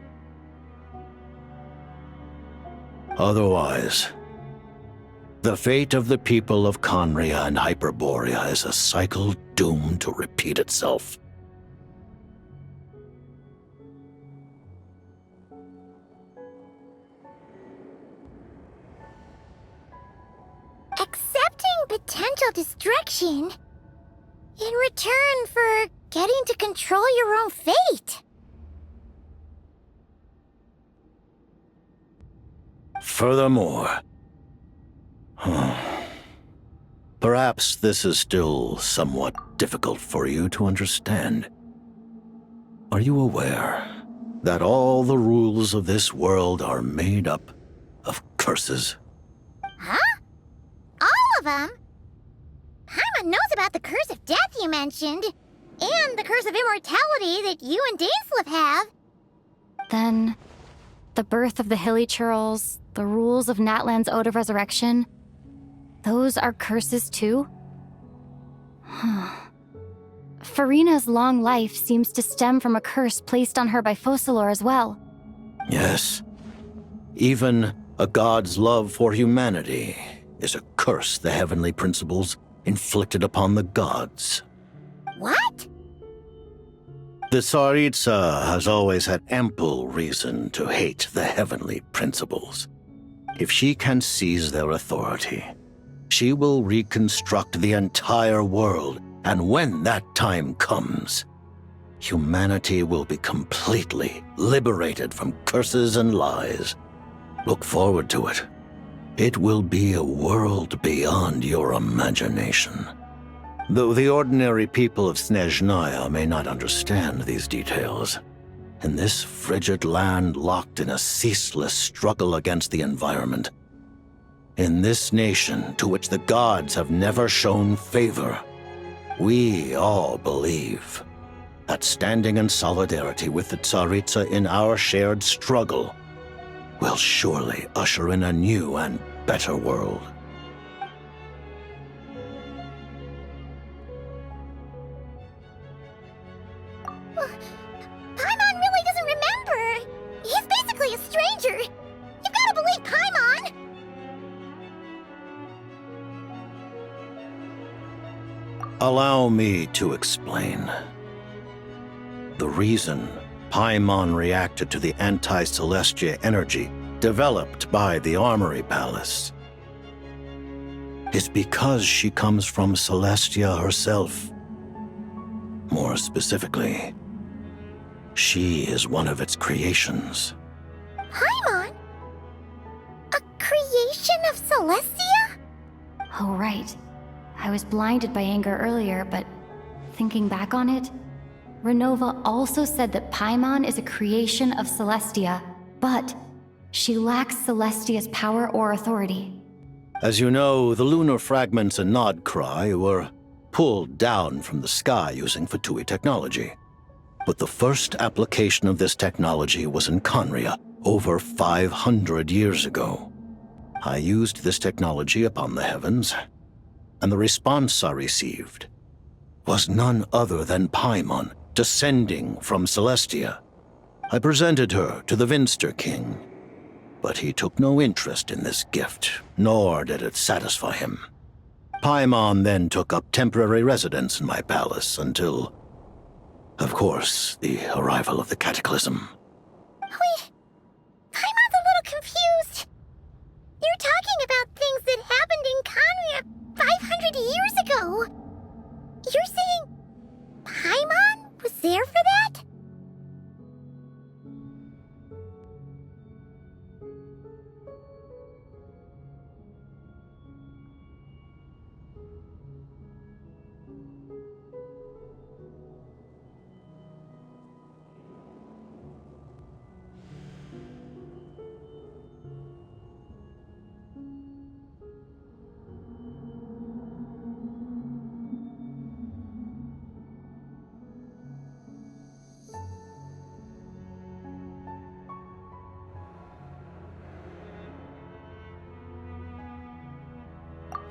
Otherwise, the fate of the people of Khaenri'ah and Hyperborea is a cycle doomed to repeat itself. Accepting potential destruction in return for getting to control your own fate. Furthermore, perhaps this is still somewhat difficult for you to understand. Are you aware that all the rules of this world are made up of curses? Huh? All of them? Paimon knows about the curse of death you mentioned, and the curse of immortality that you and Dainsleif have. Then, the birth of the Hilichurls, the rules of Natlan's Ode of Resurrection, those are curses too? Farina's long life seems to stem from a curse placed on her by Focalor as well. Yes. Even a god's love for humanity is a curse the heavenly principles inflicted upon the gods. What? The Tsaritsa has always had ample reason to hate the heavenly principles. If she can seize their authority, she will reconstruct the entire world, and when that time comes, humanity will be completely liberated from curses and lies. Look forward to it. It will be a world beyond your imagination. Though the ordinary people of Snezhnaya may not understand these details, in this frigid land locked in a ceaseless struggle against the environment, in this nation to which the gods have never shown favor, we all believe that standing in solidarity with the Tsaritsa in our shared struggle will surely usher in a new and better world. Paimon really doesn't remember! He's basically a stranger! You've gotta believe Paimon! Allow me to explain. The reason Paimon reacted to the anti-Celestia energy developed by the Armory Palace is because she comes from Celestia herself. More specifically, she is one of its creations. Paimon? A creation of Celestia? Oh, right. I was blinded by anger earlier, but thinking back on it, Renova also said that Paimon is a creation of Celestia, but she lacks Celestia's power or authority. As you know, the lunar fragments in Nodcry were pulled down from the sky using Fatui technology. But the first application of this technology was in Khaenri'ah over 500 years ago. I used this technology upon the heavens, and the response I received was none other than Paimon descending from Celestia. I presented her to the Vinster King, but he took no interest in this gift, nor did it satisfy him. Paimon then took up temporary residence in my palace until, of course, the arrival of the Cataclysm. Wait, Paimon's a little confused. You're talking about things that happened in Khaenri'ah 500 years ago. You're saying Paimon was there for that?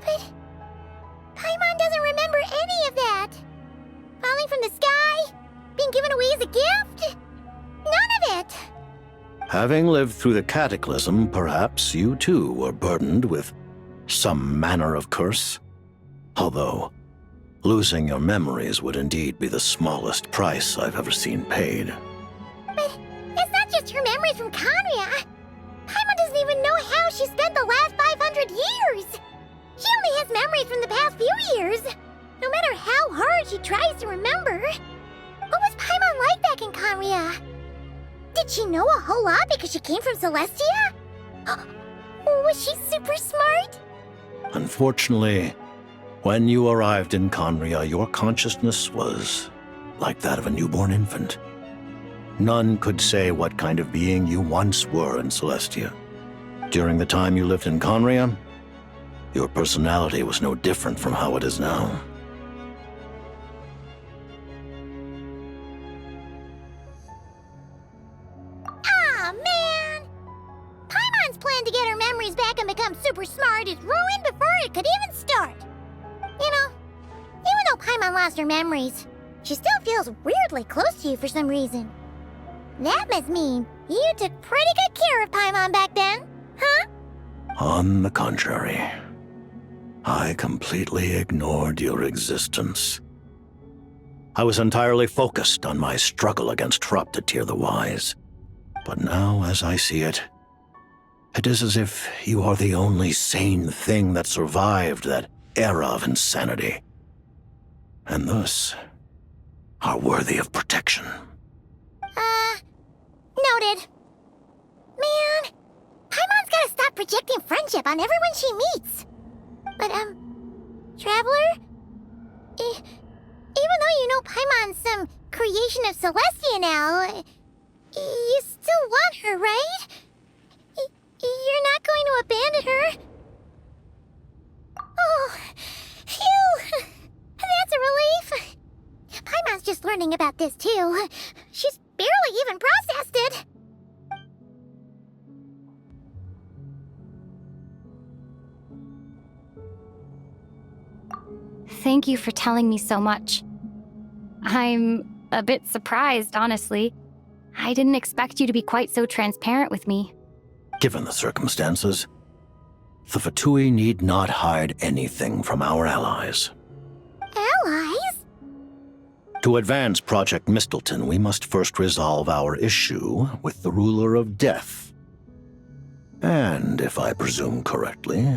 But Paimon doesn't remember any of that. Falling from the sky, being given away as a gift, none of it. Having lived through the Cataclysm, perhaps you too were burdened with some manner of curse. Although, losing your memories would indeed be the smallest price I've ever seen paid. But it's not just her memories from Khaenri'ah. Paimon doesn't even know how she spent the last 500 years. She only has memories from the past few years. No matter how hard she tries to remember. What was Paimon like back in Khaenri'ah? Did she know a whole lot because she came from Celestia? Was she super smart? Unfortunately, when you arrived in Khaenri'ah, your consciousness was like that of a newborn infant. None could say what kind of being you once were in Celestia. During the time you lived in Khaenri'ah, your personality was no different from how it is now. Aw, man! Paimon's plan to get her memories back and become super smart is ruined before it could even start. You know, even though Paimon lost her memories, she still feels weirdly close to you for some reason. That must mean you took pretty good care of Paimon back then, huh? On the contrary, I completely ignored your existence. I was entirely focused on my struggle against Thruptatyr the Wise. But now, as I see it, it is as if you are the only sane thing that survived that era of insanity, and thus are worthy of protection. Noted. Man, Paimon's gotta stop projecting friendship on everyone she meets. But, Traveler? Even though you know Paimon's some creation of Celestia now, you still want her, right? You're not going to abandon her? Oh, phew! That's a relief. Paimon's just learning about this, too. She's barely even processed it. Thank you for telling me so much. I'm a bit surprised, honestly. I didn't expect you to be quite so transparent with me. Given the circumstances, the Fatui need not hide anything from our allies. Allies? To advance Project Mistleton, we must first resolve our issue with the Ruler of Death. And if I presume correctly,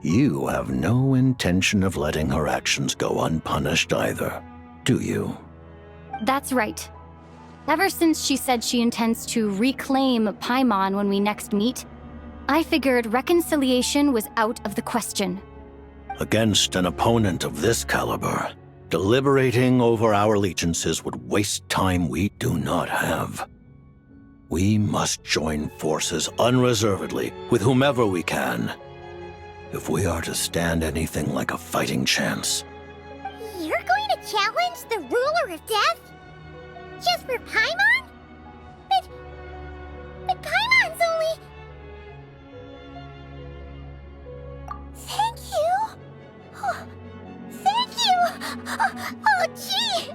you have no intention of letting her actions go unpunished either, do you? That's right. Ever since she said she intends to reclaim Paimon when we next meet, I figured reconciliation was out of the question. Against an opponent of this caliber, deliberating over our allegiances would waste time we do not have. We must join forces unreservedly with whomever we can, if we are to stand anything like a fighting chance. You're going to challenge the Ruler of Death? Just for Paimon? But Paimon's only... Thank you! Oh, thank you! Oh, gee!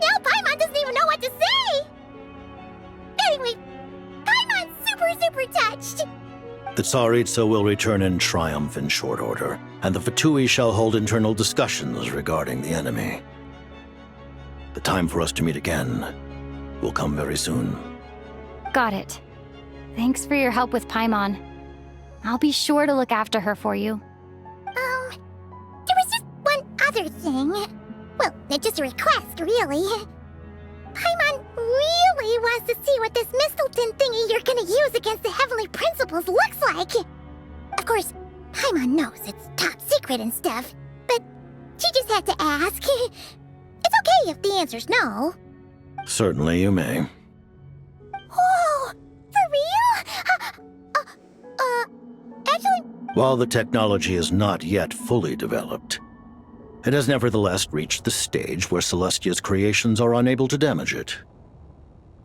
Now Paimon doesn't even know what to say! Anyway, Paimon's super touched! The Tsaritsa will return in triumph in short order, and the Fatui shall hold internal discussions regarding the enemy. The time for us to meet again will come very soon. Got it. Thanks for your help with Paimon. I'll be sure to look after her for you. There was just one other thing. Well, it's just a request, really. Paimon really wants to see what this Mistleton thingy you're gonna use against the Heavenly Principles looks like. Of course, Paimon knows it's top secret and stuff, but she just had to ask. It's okay if the answer's no. Certainly you may. Oh, for real? Actually... While the technology is not yet fully developed, it has nevertheless reached the stage where Celestia's creations are unable to damage it.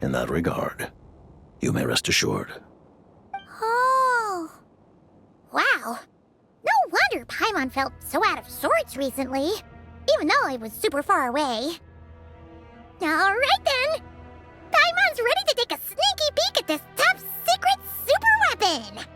In that regard, you may rest assured. Oh. Wow. No wonder Paimon felt so out of sorts recently, even though it was super far away. Alright then! Paimon's ready to take a sneaky peek at this top secret super weapon!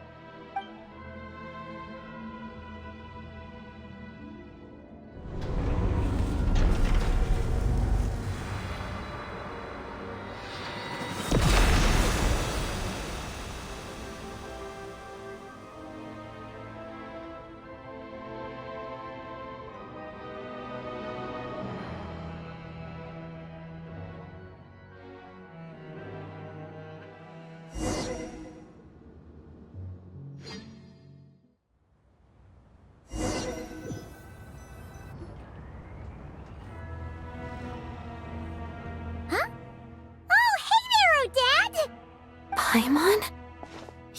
Paimon?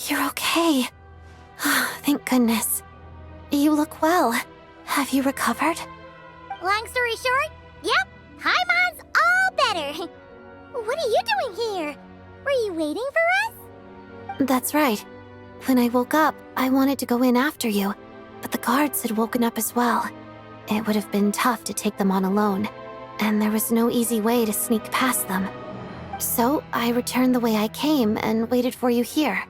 You're okay. Thank goodness. You look well. Have you recovered? Long story short, yep, Paimon's all better. What are you doing here? Were you waiting for us? That's right. When I woke up, I wanted to go in after you, but the guards had woken up as well. It would have been tough to take them on alone, and there was no easy way to sneak past them. So I returned the way I came and waited for you here.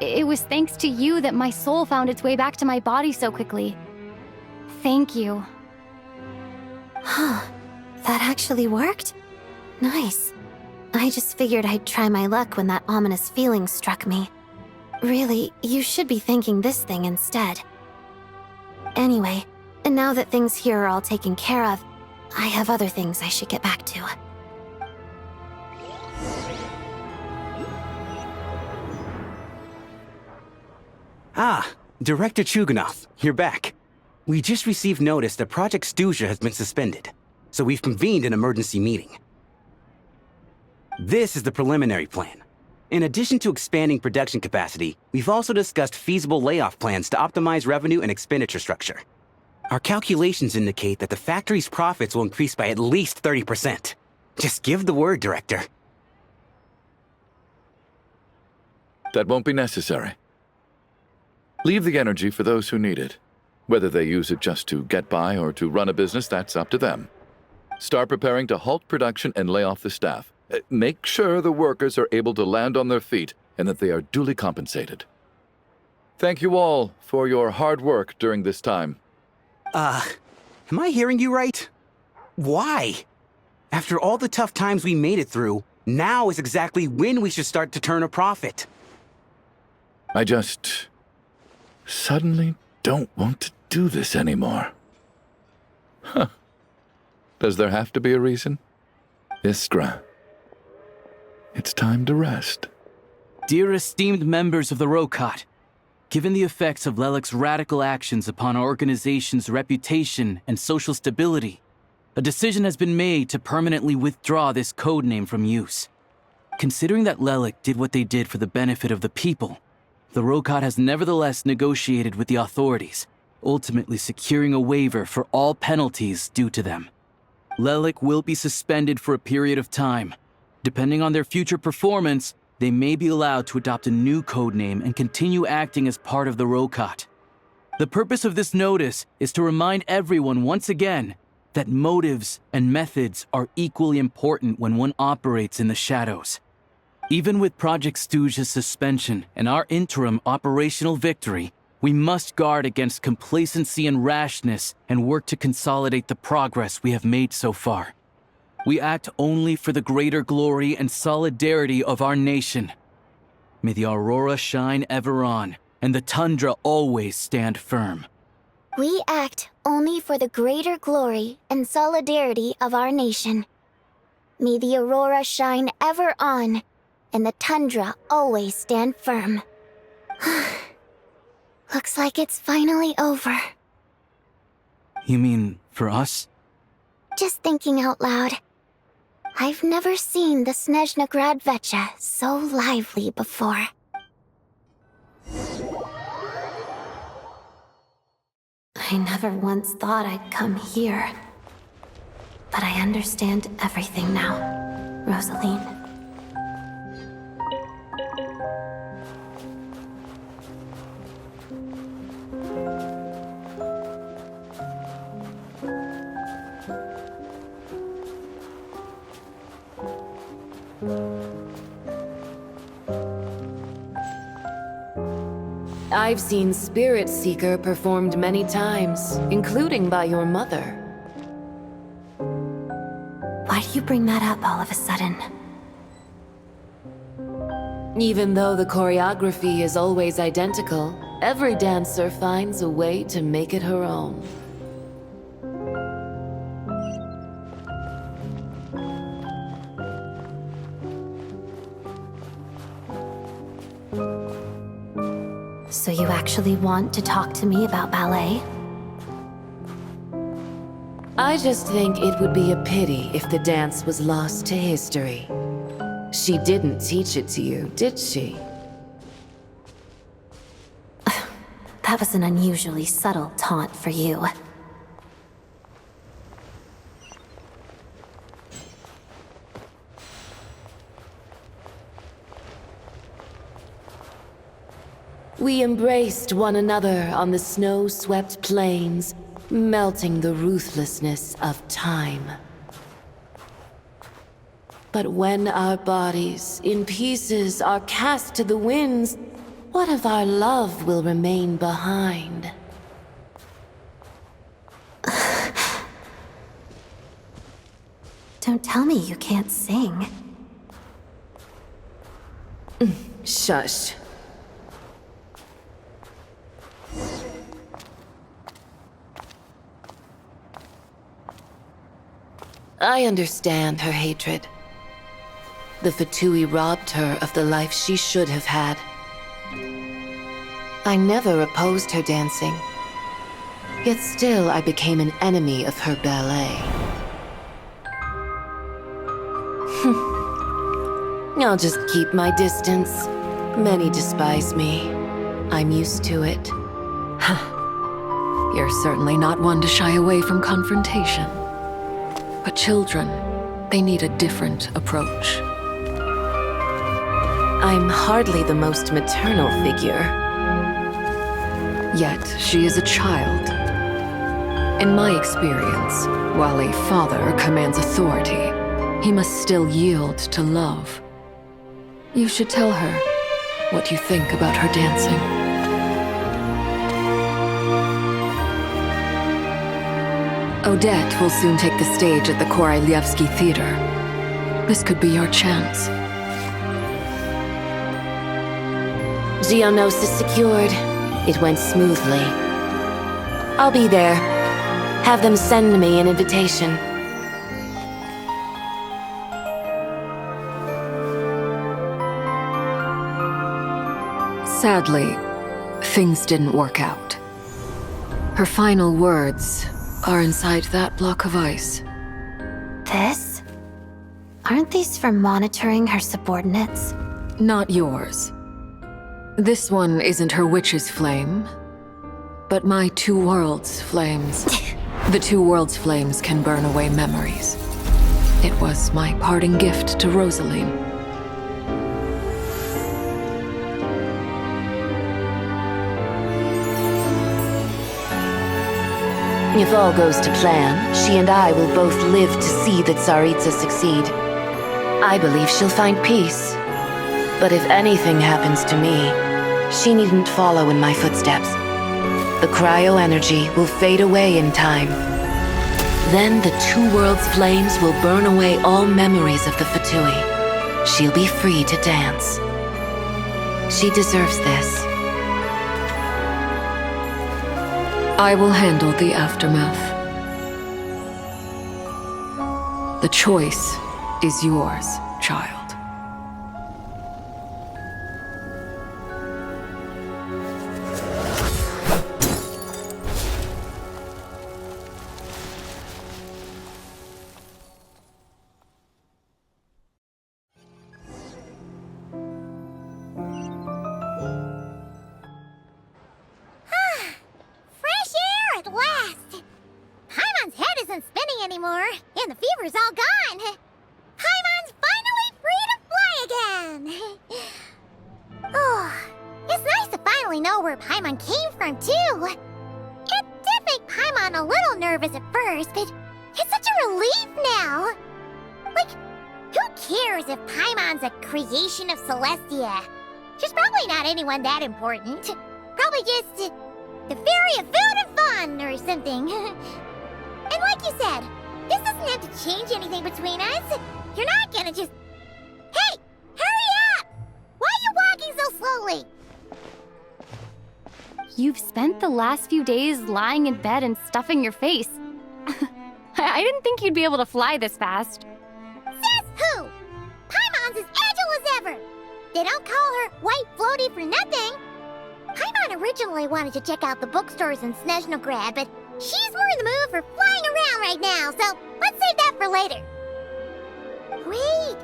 It was thanks to you that my soul found its way back to my body so quickly. Thank you. Huh. That actually worked? Nice. I just figured I'd try my luck when that ominous feeling struck me. Really, you should be thanking this thing instead. Anyway, and now that things here are all taken care of, I have other things I should get back to. Ah, Director Chuganov, you're back. We just received notice that Project Stuja has been suspended, so we've convened an emergency meeting. This is the preliminary plan. In addition to expanding production capacity, we've also discussed feasible layoff plans to optimize revenue and expenditure structure. Our calculations indicate that the factory's profits will increase by at least 30%. Just give the word, Director. That won't be necessary. Leave the energy for those who need it. Whether they use it just to get by or to run a business, that's up to them. Start preparing to halt production and lay off the staff. Make sure the workers are able to land on their feet and that they are duly compensated. Thank you all for your hard work during this time. Am I hearing you right? Why? After all the tough times we made it through, now is exactly when we should start to turn a profit. I just suddenly don't want to do this anymore. Huh. Does there have to be a reason? Iskra, it's time to rest. Dear esteemed members of the Rokot, given the effects of Lelic's radical actions upon our organization's reputation and social stability, a decision has been made to permanently withdraw this codename from use. Considering that Lelic did what they did for the benefit of the people, the Rokot has nevertheless negotiated with the authorities, ultimately securing a waiver for all penalties due to them. Lelic will be suspended for a period of time. Depending on their future performance, they may be allowed to adopt a new codename and continue acting as part of the Rokot. The purpose of this notice is to remind everyone once again that motives and methods are equally important when one operates in the shadows. Even with Project Stooge's suspension and our interim operational victory, we must guard against complacency and rashness and work to consolidate the progress we have made so far. We act only for the greater glory and solidarity of our nation. May the aurora shine ever on, and the tundra always stand firm. We act only for the greater glory and solidarity of our nation. May the aurora shine ever on, and the tundra always stand firm. Looks like it's finally over. You mean for us? Just thinking out loud. I've never seen the Snezhna Gradvecha so lively before. I never once thought I'd come here. But I understand everything now, Rosaline. I've seen Spirit Seeker performed many times, including by your mother. Why do you bring that up all of a sudden? Even though the choreography is always identical, every dancer finds a way to make it her own. So you actually want to talk to me about ballet? I just think it would be a pity if the dance was lost to history. She didn't teach it to you, did she? That was an unusually subtle taunt for you. We embraced one another on the snow-swept plains, melting the ruthlessness of time. But when our bodies, in pieces, are cast to the winds, what of our love will remain behind? Don't tell me you can't sing. Shush. I understand her hatred. The Fatui robbed her of the life she should have had. I never opposed her dancing. Yet still I became an enemy of her ballet. I'll just keep my distance. Many despise me. I'm used to it. You're certainly not one to shy away from confrontation. But children, they need a different approach. I'm hardly the most maternal figure. Yet, she is a child. In my experience, while a father commands authority, he must still yield to love. You should tell her what you think about her dancing. Odette will soon take the stage at the Koralyevsky Theater. This could be your chance. Geonosis secured. It went smoothly. I'll be there. Have them send me an invitation. Sadly, things didn't work out. Her final words are inside that block of ice. This? Aren't these for monitoring her subordinates? Not yours. This one isn't her witch's flame, but my two worlds' flames. The two worlds' flames can burn away memories. It was my parting gift to Rosaline. If all goes to plan, she and I will both live to see the Tsaritsa succeed. I believe she'll find peace. But if anything happens to me, she needn't follow in my footsteps. The cryo-energy will fade away in time. Then the two worlds' flames will burn away all memories of the Fatui. She'll be free to dance. She deserves this. I will handle the aftermath. The choice is yours, child. Fresh air at last! Paimon's head isn't spinning anymore, and the fever's all gone. Paimon's finally free to fly again! Oh, it's nice to finally know where Paimon came from, too. It did make Paimon a little nervous at first, but it's such a relief now. Like, who cares if Paimon's a creation of Celestia? She's probably not anyone that important. Probably just the fairy of food and fun or something. And like you said, this doesn't have to change anything between us. You're not gonna just... Hey! Hurry up! Why are you walking so slowly? You've spent the last few days lying in bed and stuffing your face. I didn't think you'd be able to fly this fast. Says who? Paimon's as agile as ever. They don't call her White Floaty for nothing. Paimon originally wanted to check out the bookstores in Snezhnograd, but she's more in the mood for flying around right now, so let's save that for later. Wait,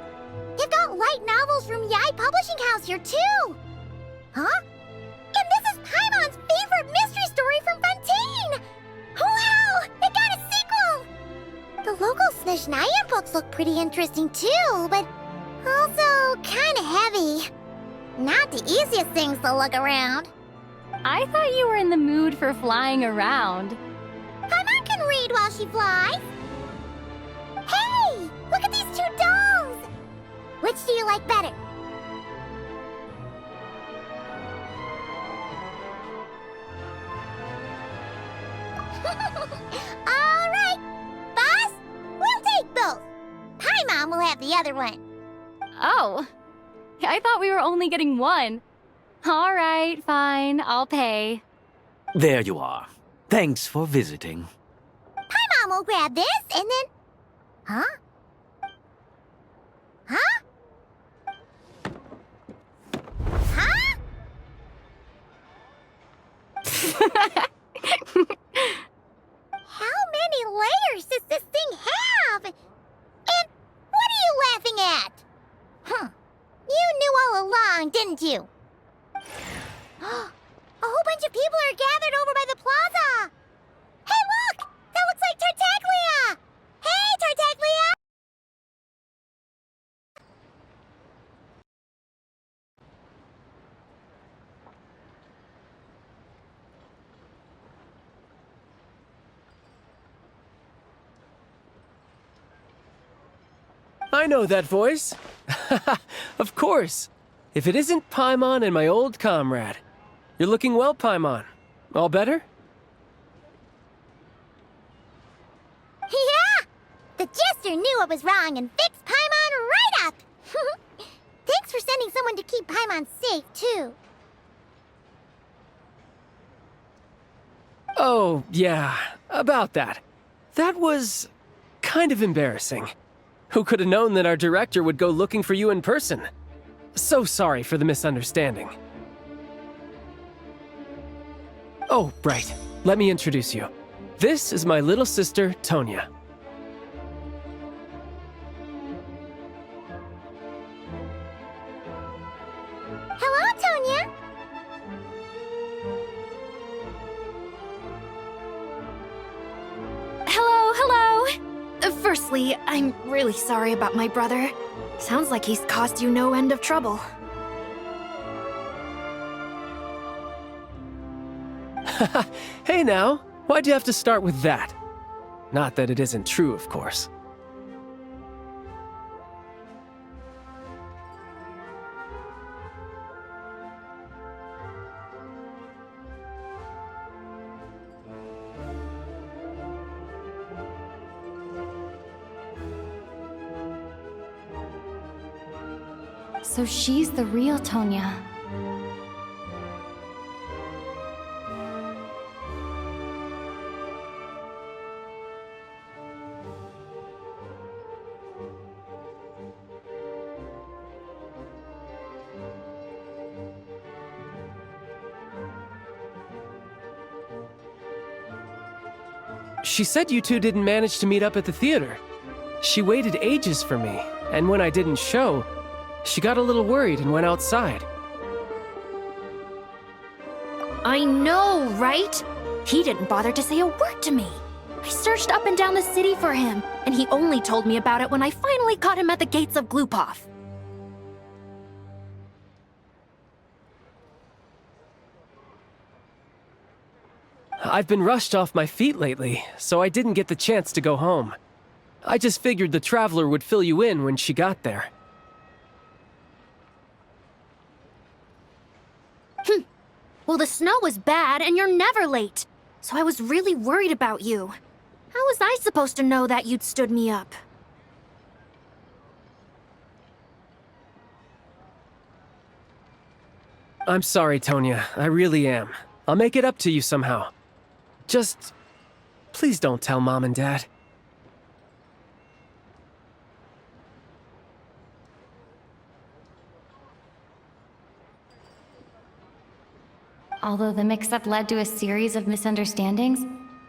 they've got light novels from Yai Publishing House here too. Huh? And this is Paimon's favorite mystery story from Fontaine! Wow, they got a sequel! The local Snezhnaya books look pretty interesting too, but also kinda heavy. Not the easiest things to look around. I thought you were in the mood for flying around. Paimon can read while she flies. Hey, look at these two dolls! Which do you like better? All right, boss, we'll take both. Paimon will have the other one. Oh, I thought we were only getting one. All right, fine, I'll pay. There you are. Thanks for visiting. Paimon will grab this and then... Huh? Huh? Huh? How many layers does this thing have? And what are you laughing at? Huh. You knew all along, didn't you? A whole bunch of people are gathered over by the plaza! Hey, look! That looks like Tartaglia! Hey, Tartaglia! I know that voice. Of course. If it isn't Paimon and my old comrade. You're looking well, Paimon. All better? Yeah! The Jester knew I was wrong and fixed Paimon right up! Thanks for sending someone to keep Paimon safe, too. Oh, yeah, about that. That was kind of embarrassing. Who could have known that our director would go looking for you in person? So sorry for the misunderstanding. Oh, right. Let me introduce you. This is my little sister, Tonya. Hello, Tonya! Hello. Firstly, I'm really sorry about my brother. Sounds like he's caused you no end of trouble. Hey now, why'd you have to start with that? Not that it isn't true, of course. So she's the real Tonya. She said you two didn't manage to meet up at the theater. She waited ages for me, and when I didn't show, she got a little worried and went outside. I know, right? He didn't bother to say a word to me. I searched up and down the city for him, and he only told me about it when I finally caught him at the gates of Glupov. I've been rushed off my feet lately, so I didn't get the chance to go home. I just figured the Traveler would fill you in when she got there. Well, the snow was bad, and you're never late. So I was really worried about you. How was I supposed to know that you'd stood me up? I'm sorry, Tonya. I really am. I'll make it up to you somehow. Just, please don't tell Mom and Dad. Although the mix-up led to a series of misunderstandings,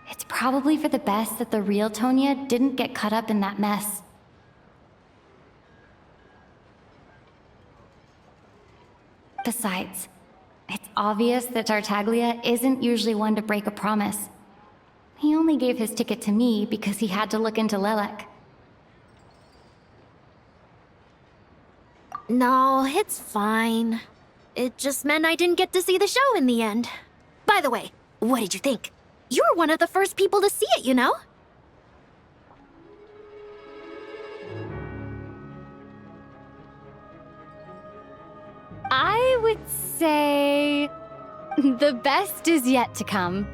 it's probably for the best that the real Tonya didn't get caught up in that mess. Besides, it's obvious that Tartaglia isn't usually one to break a promise. He only gave his ticket to me because he had to look into Lelek. No, it's fine. It just meant I didn't get to see the show in the end. By the way, what did you think? You were one of the first people to see it, you know? I would say the best is yet to come.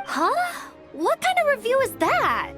Huh? What kind of review is that?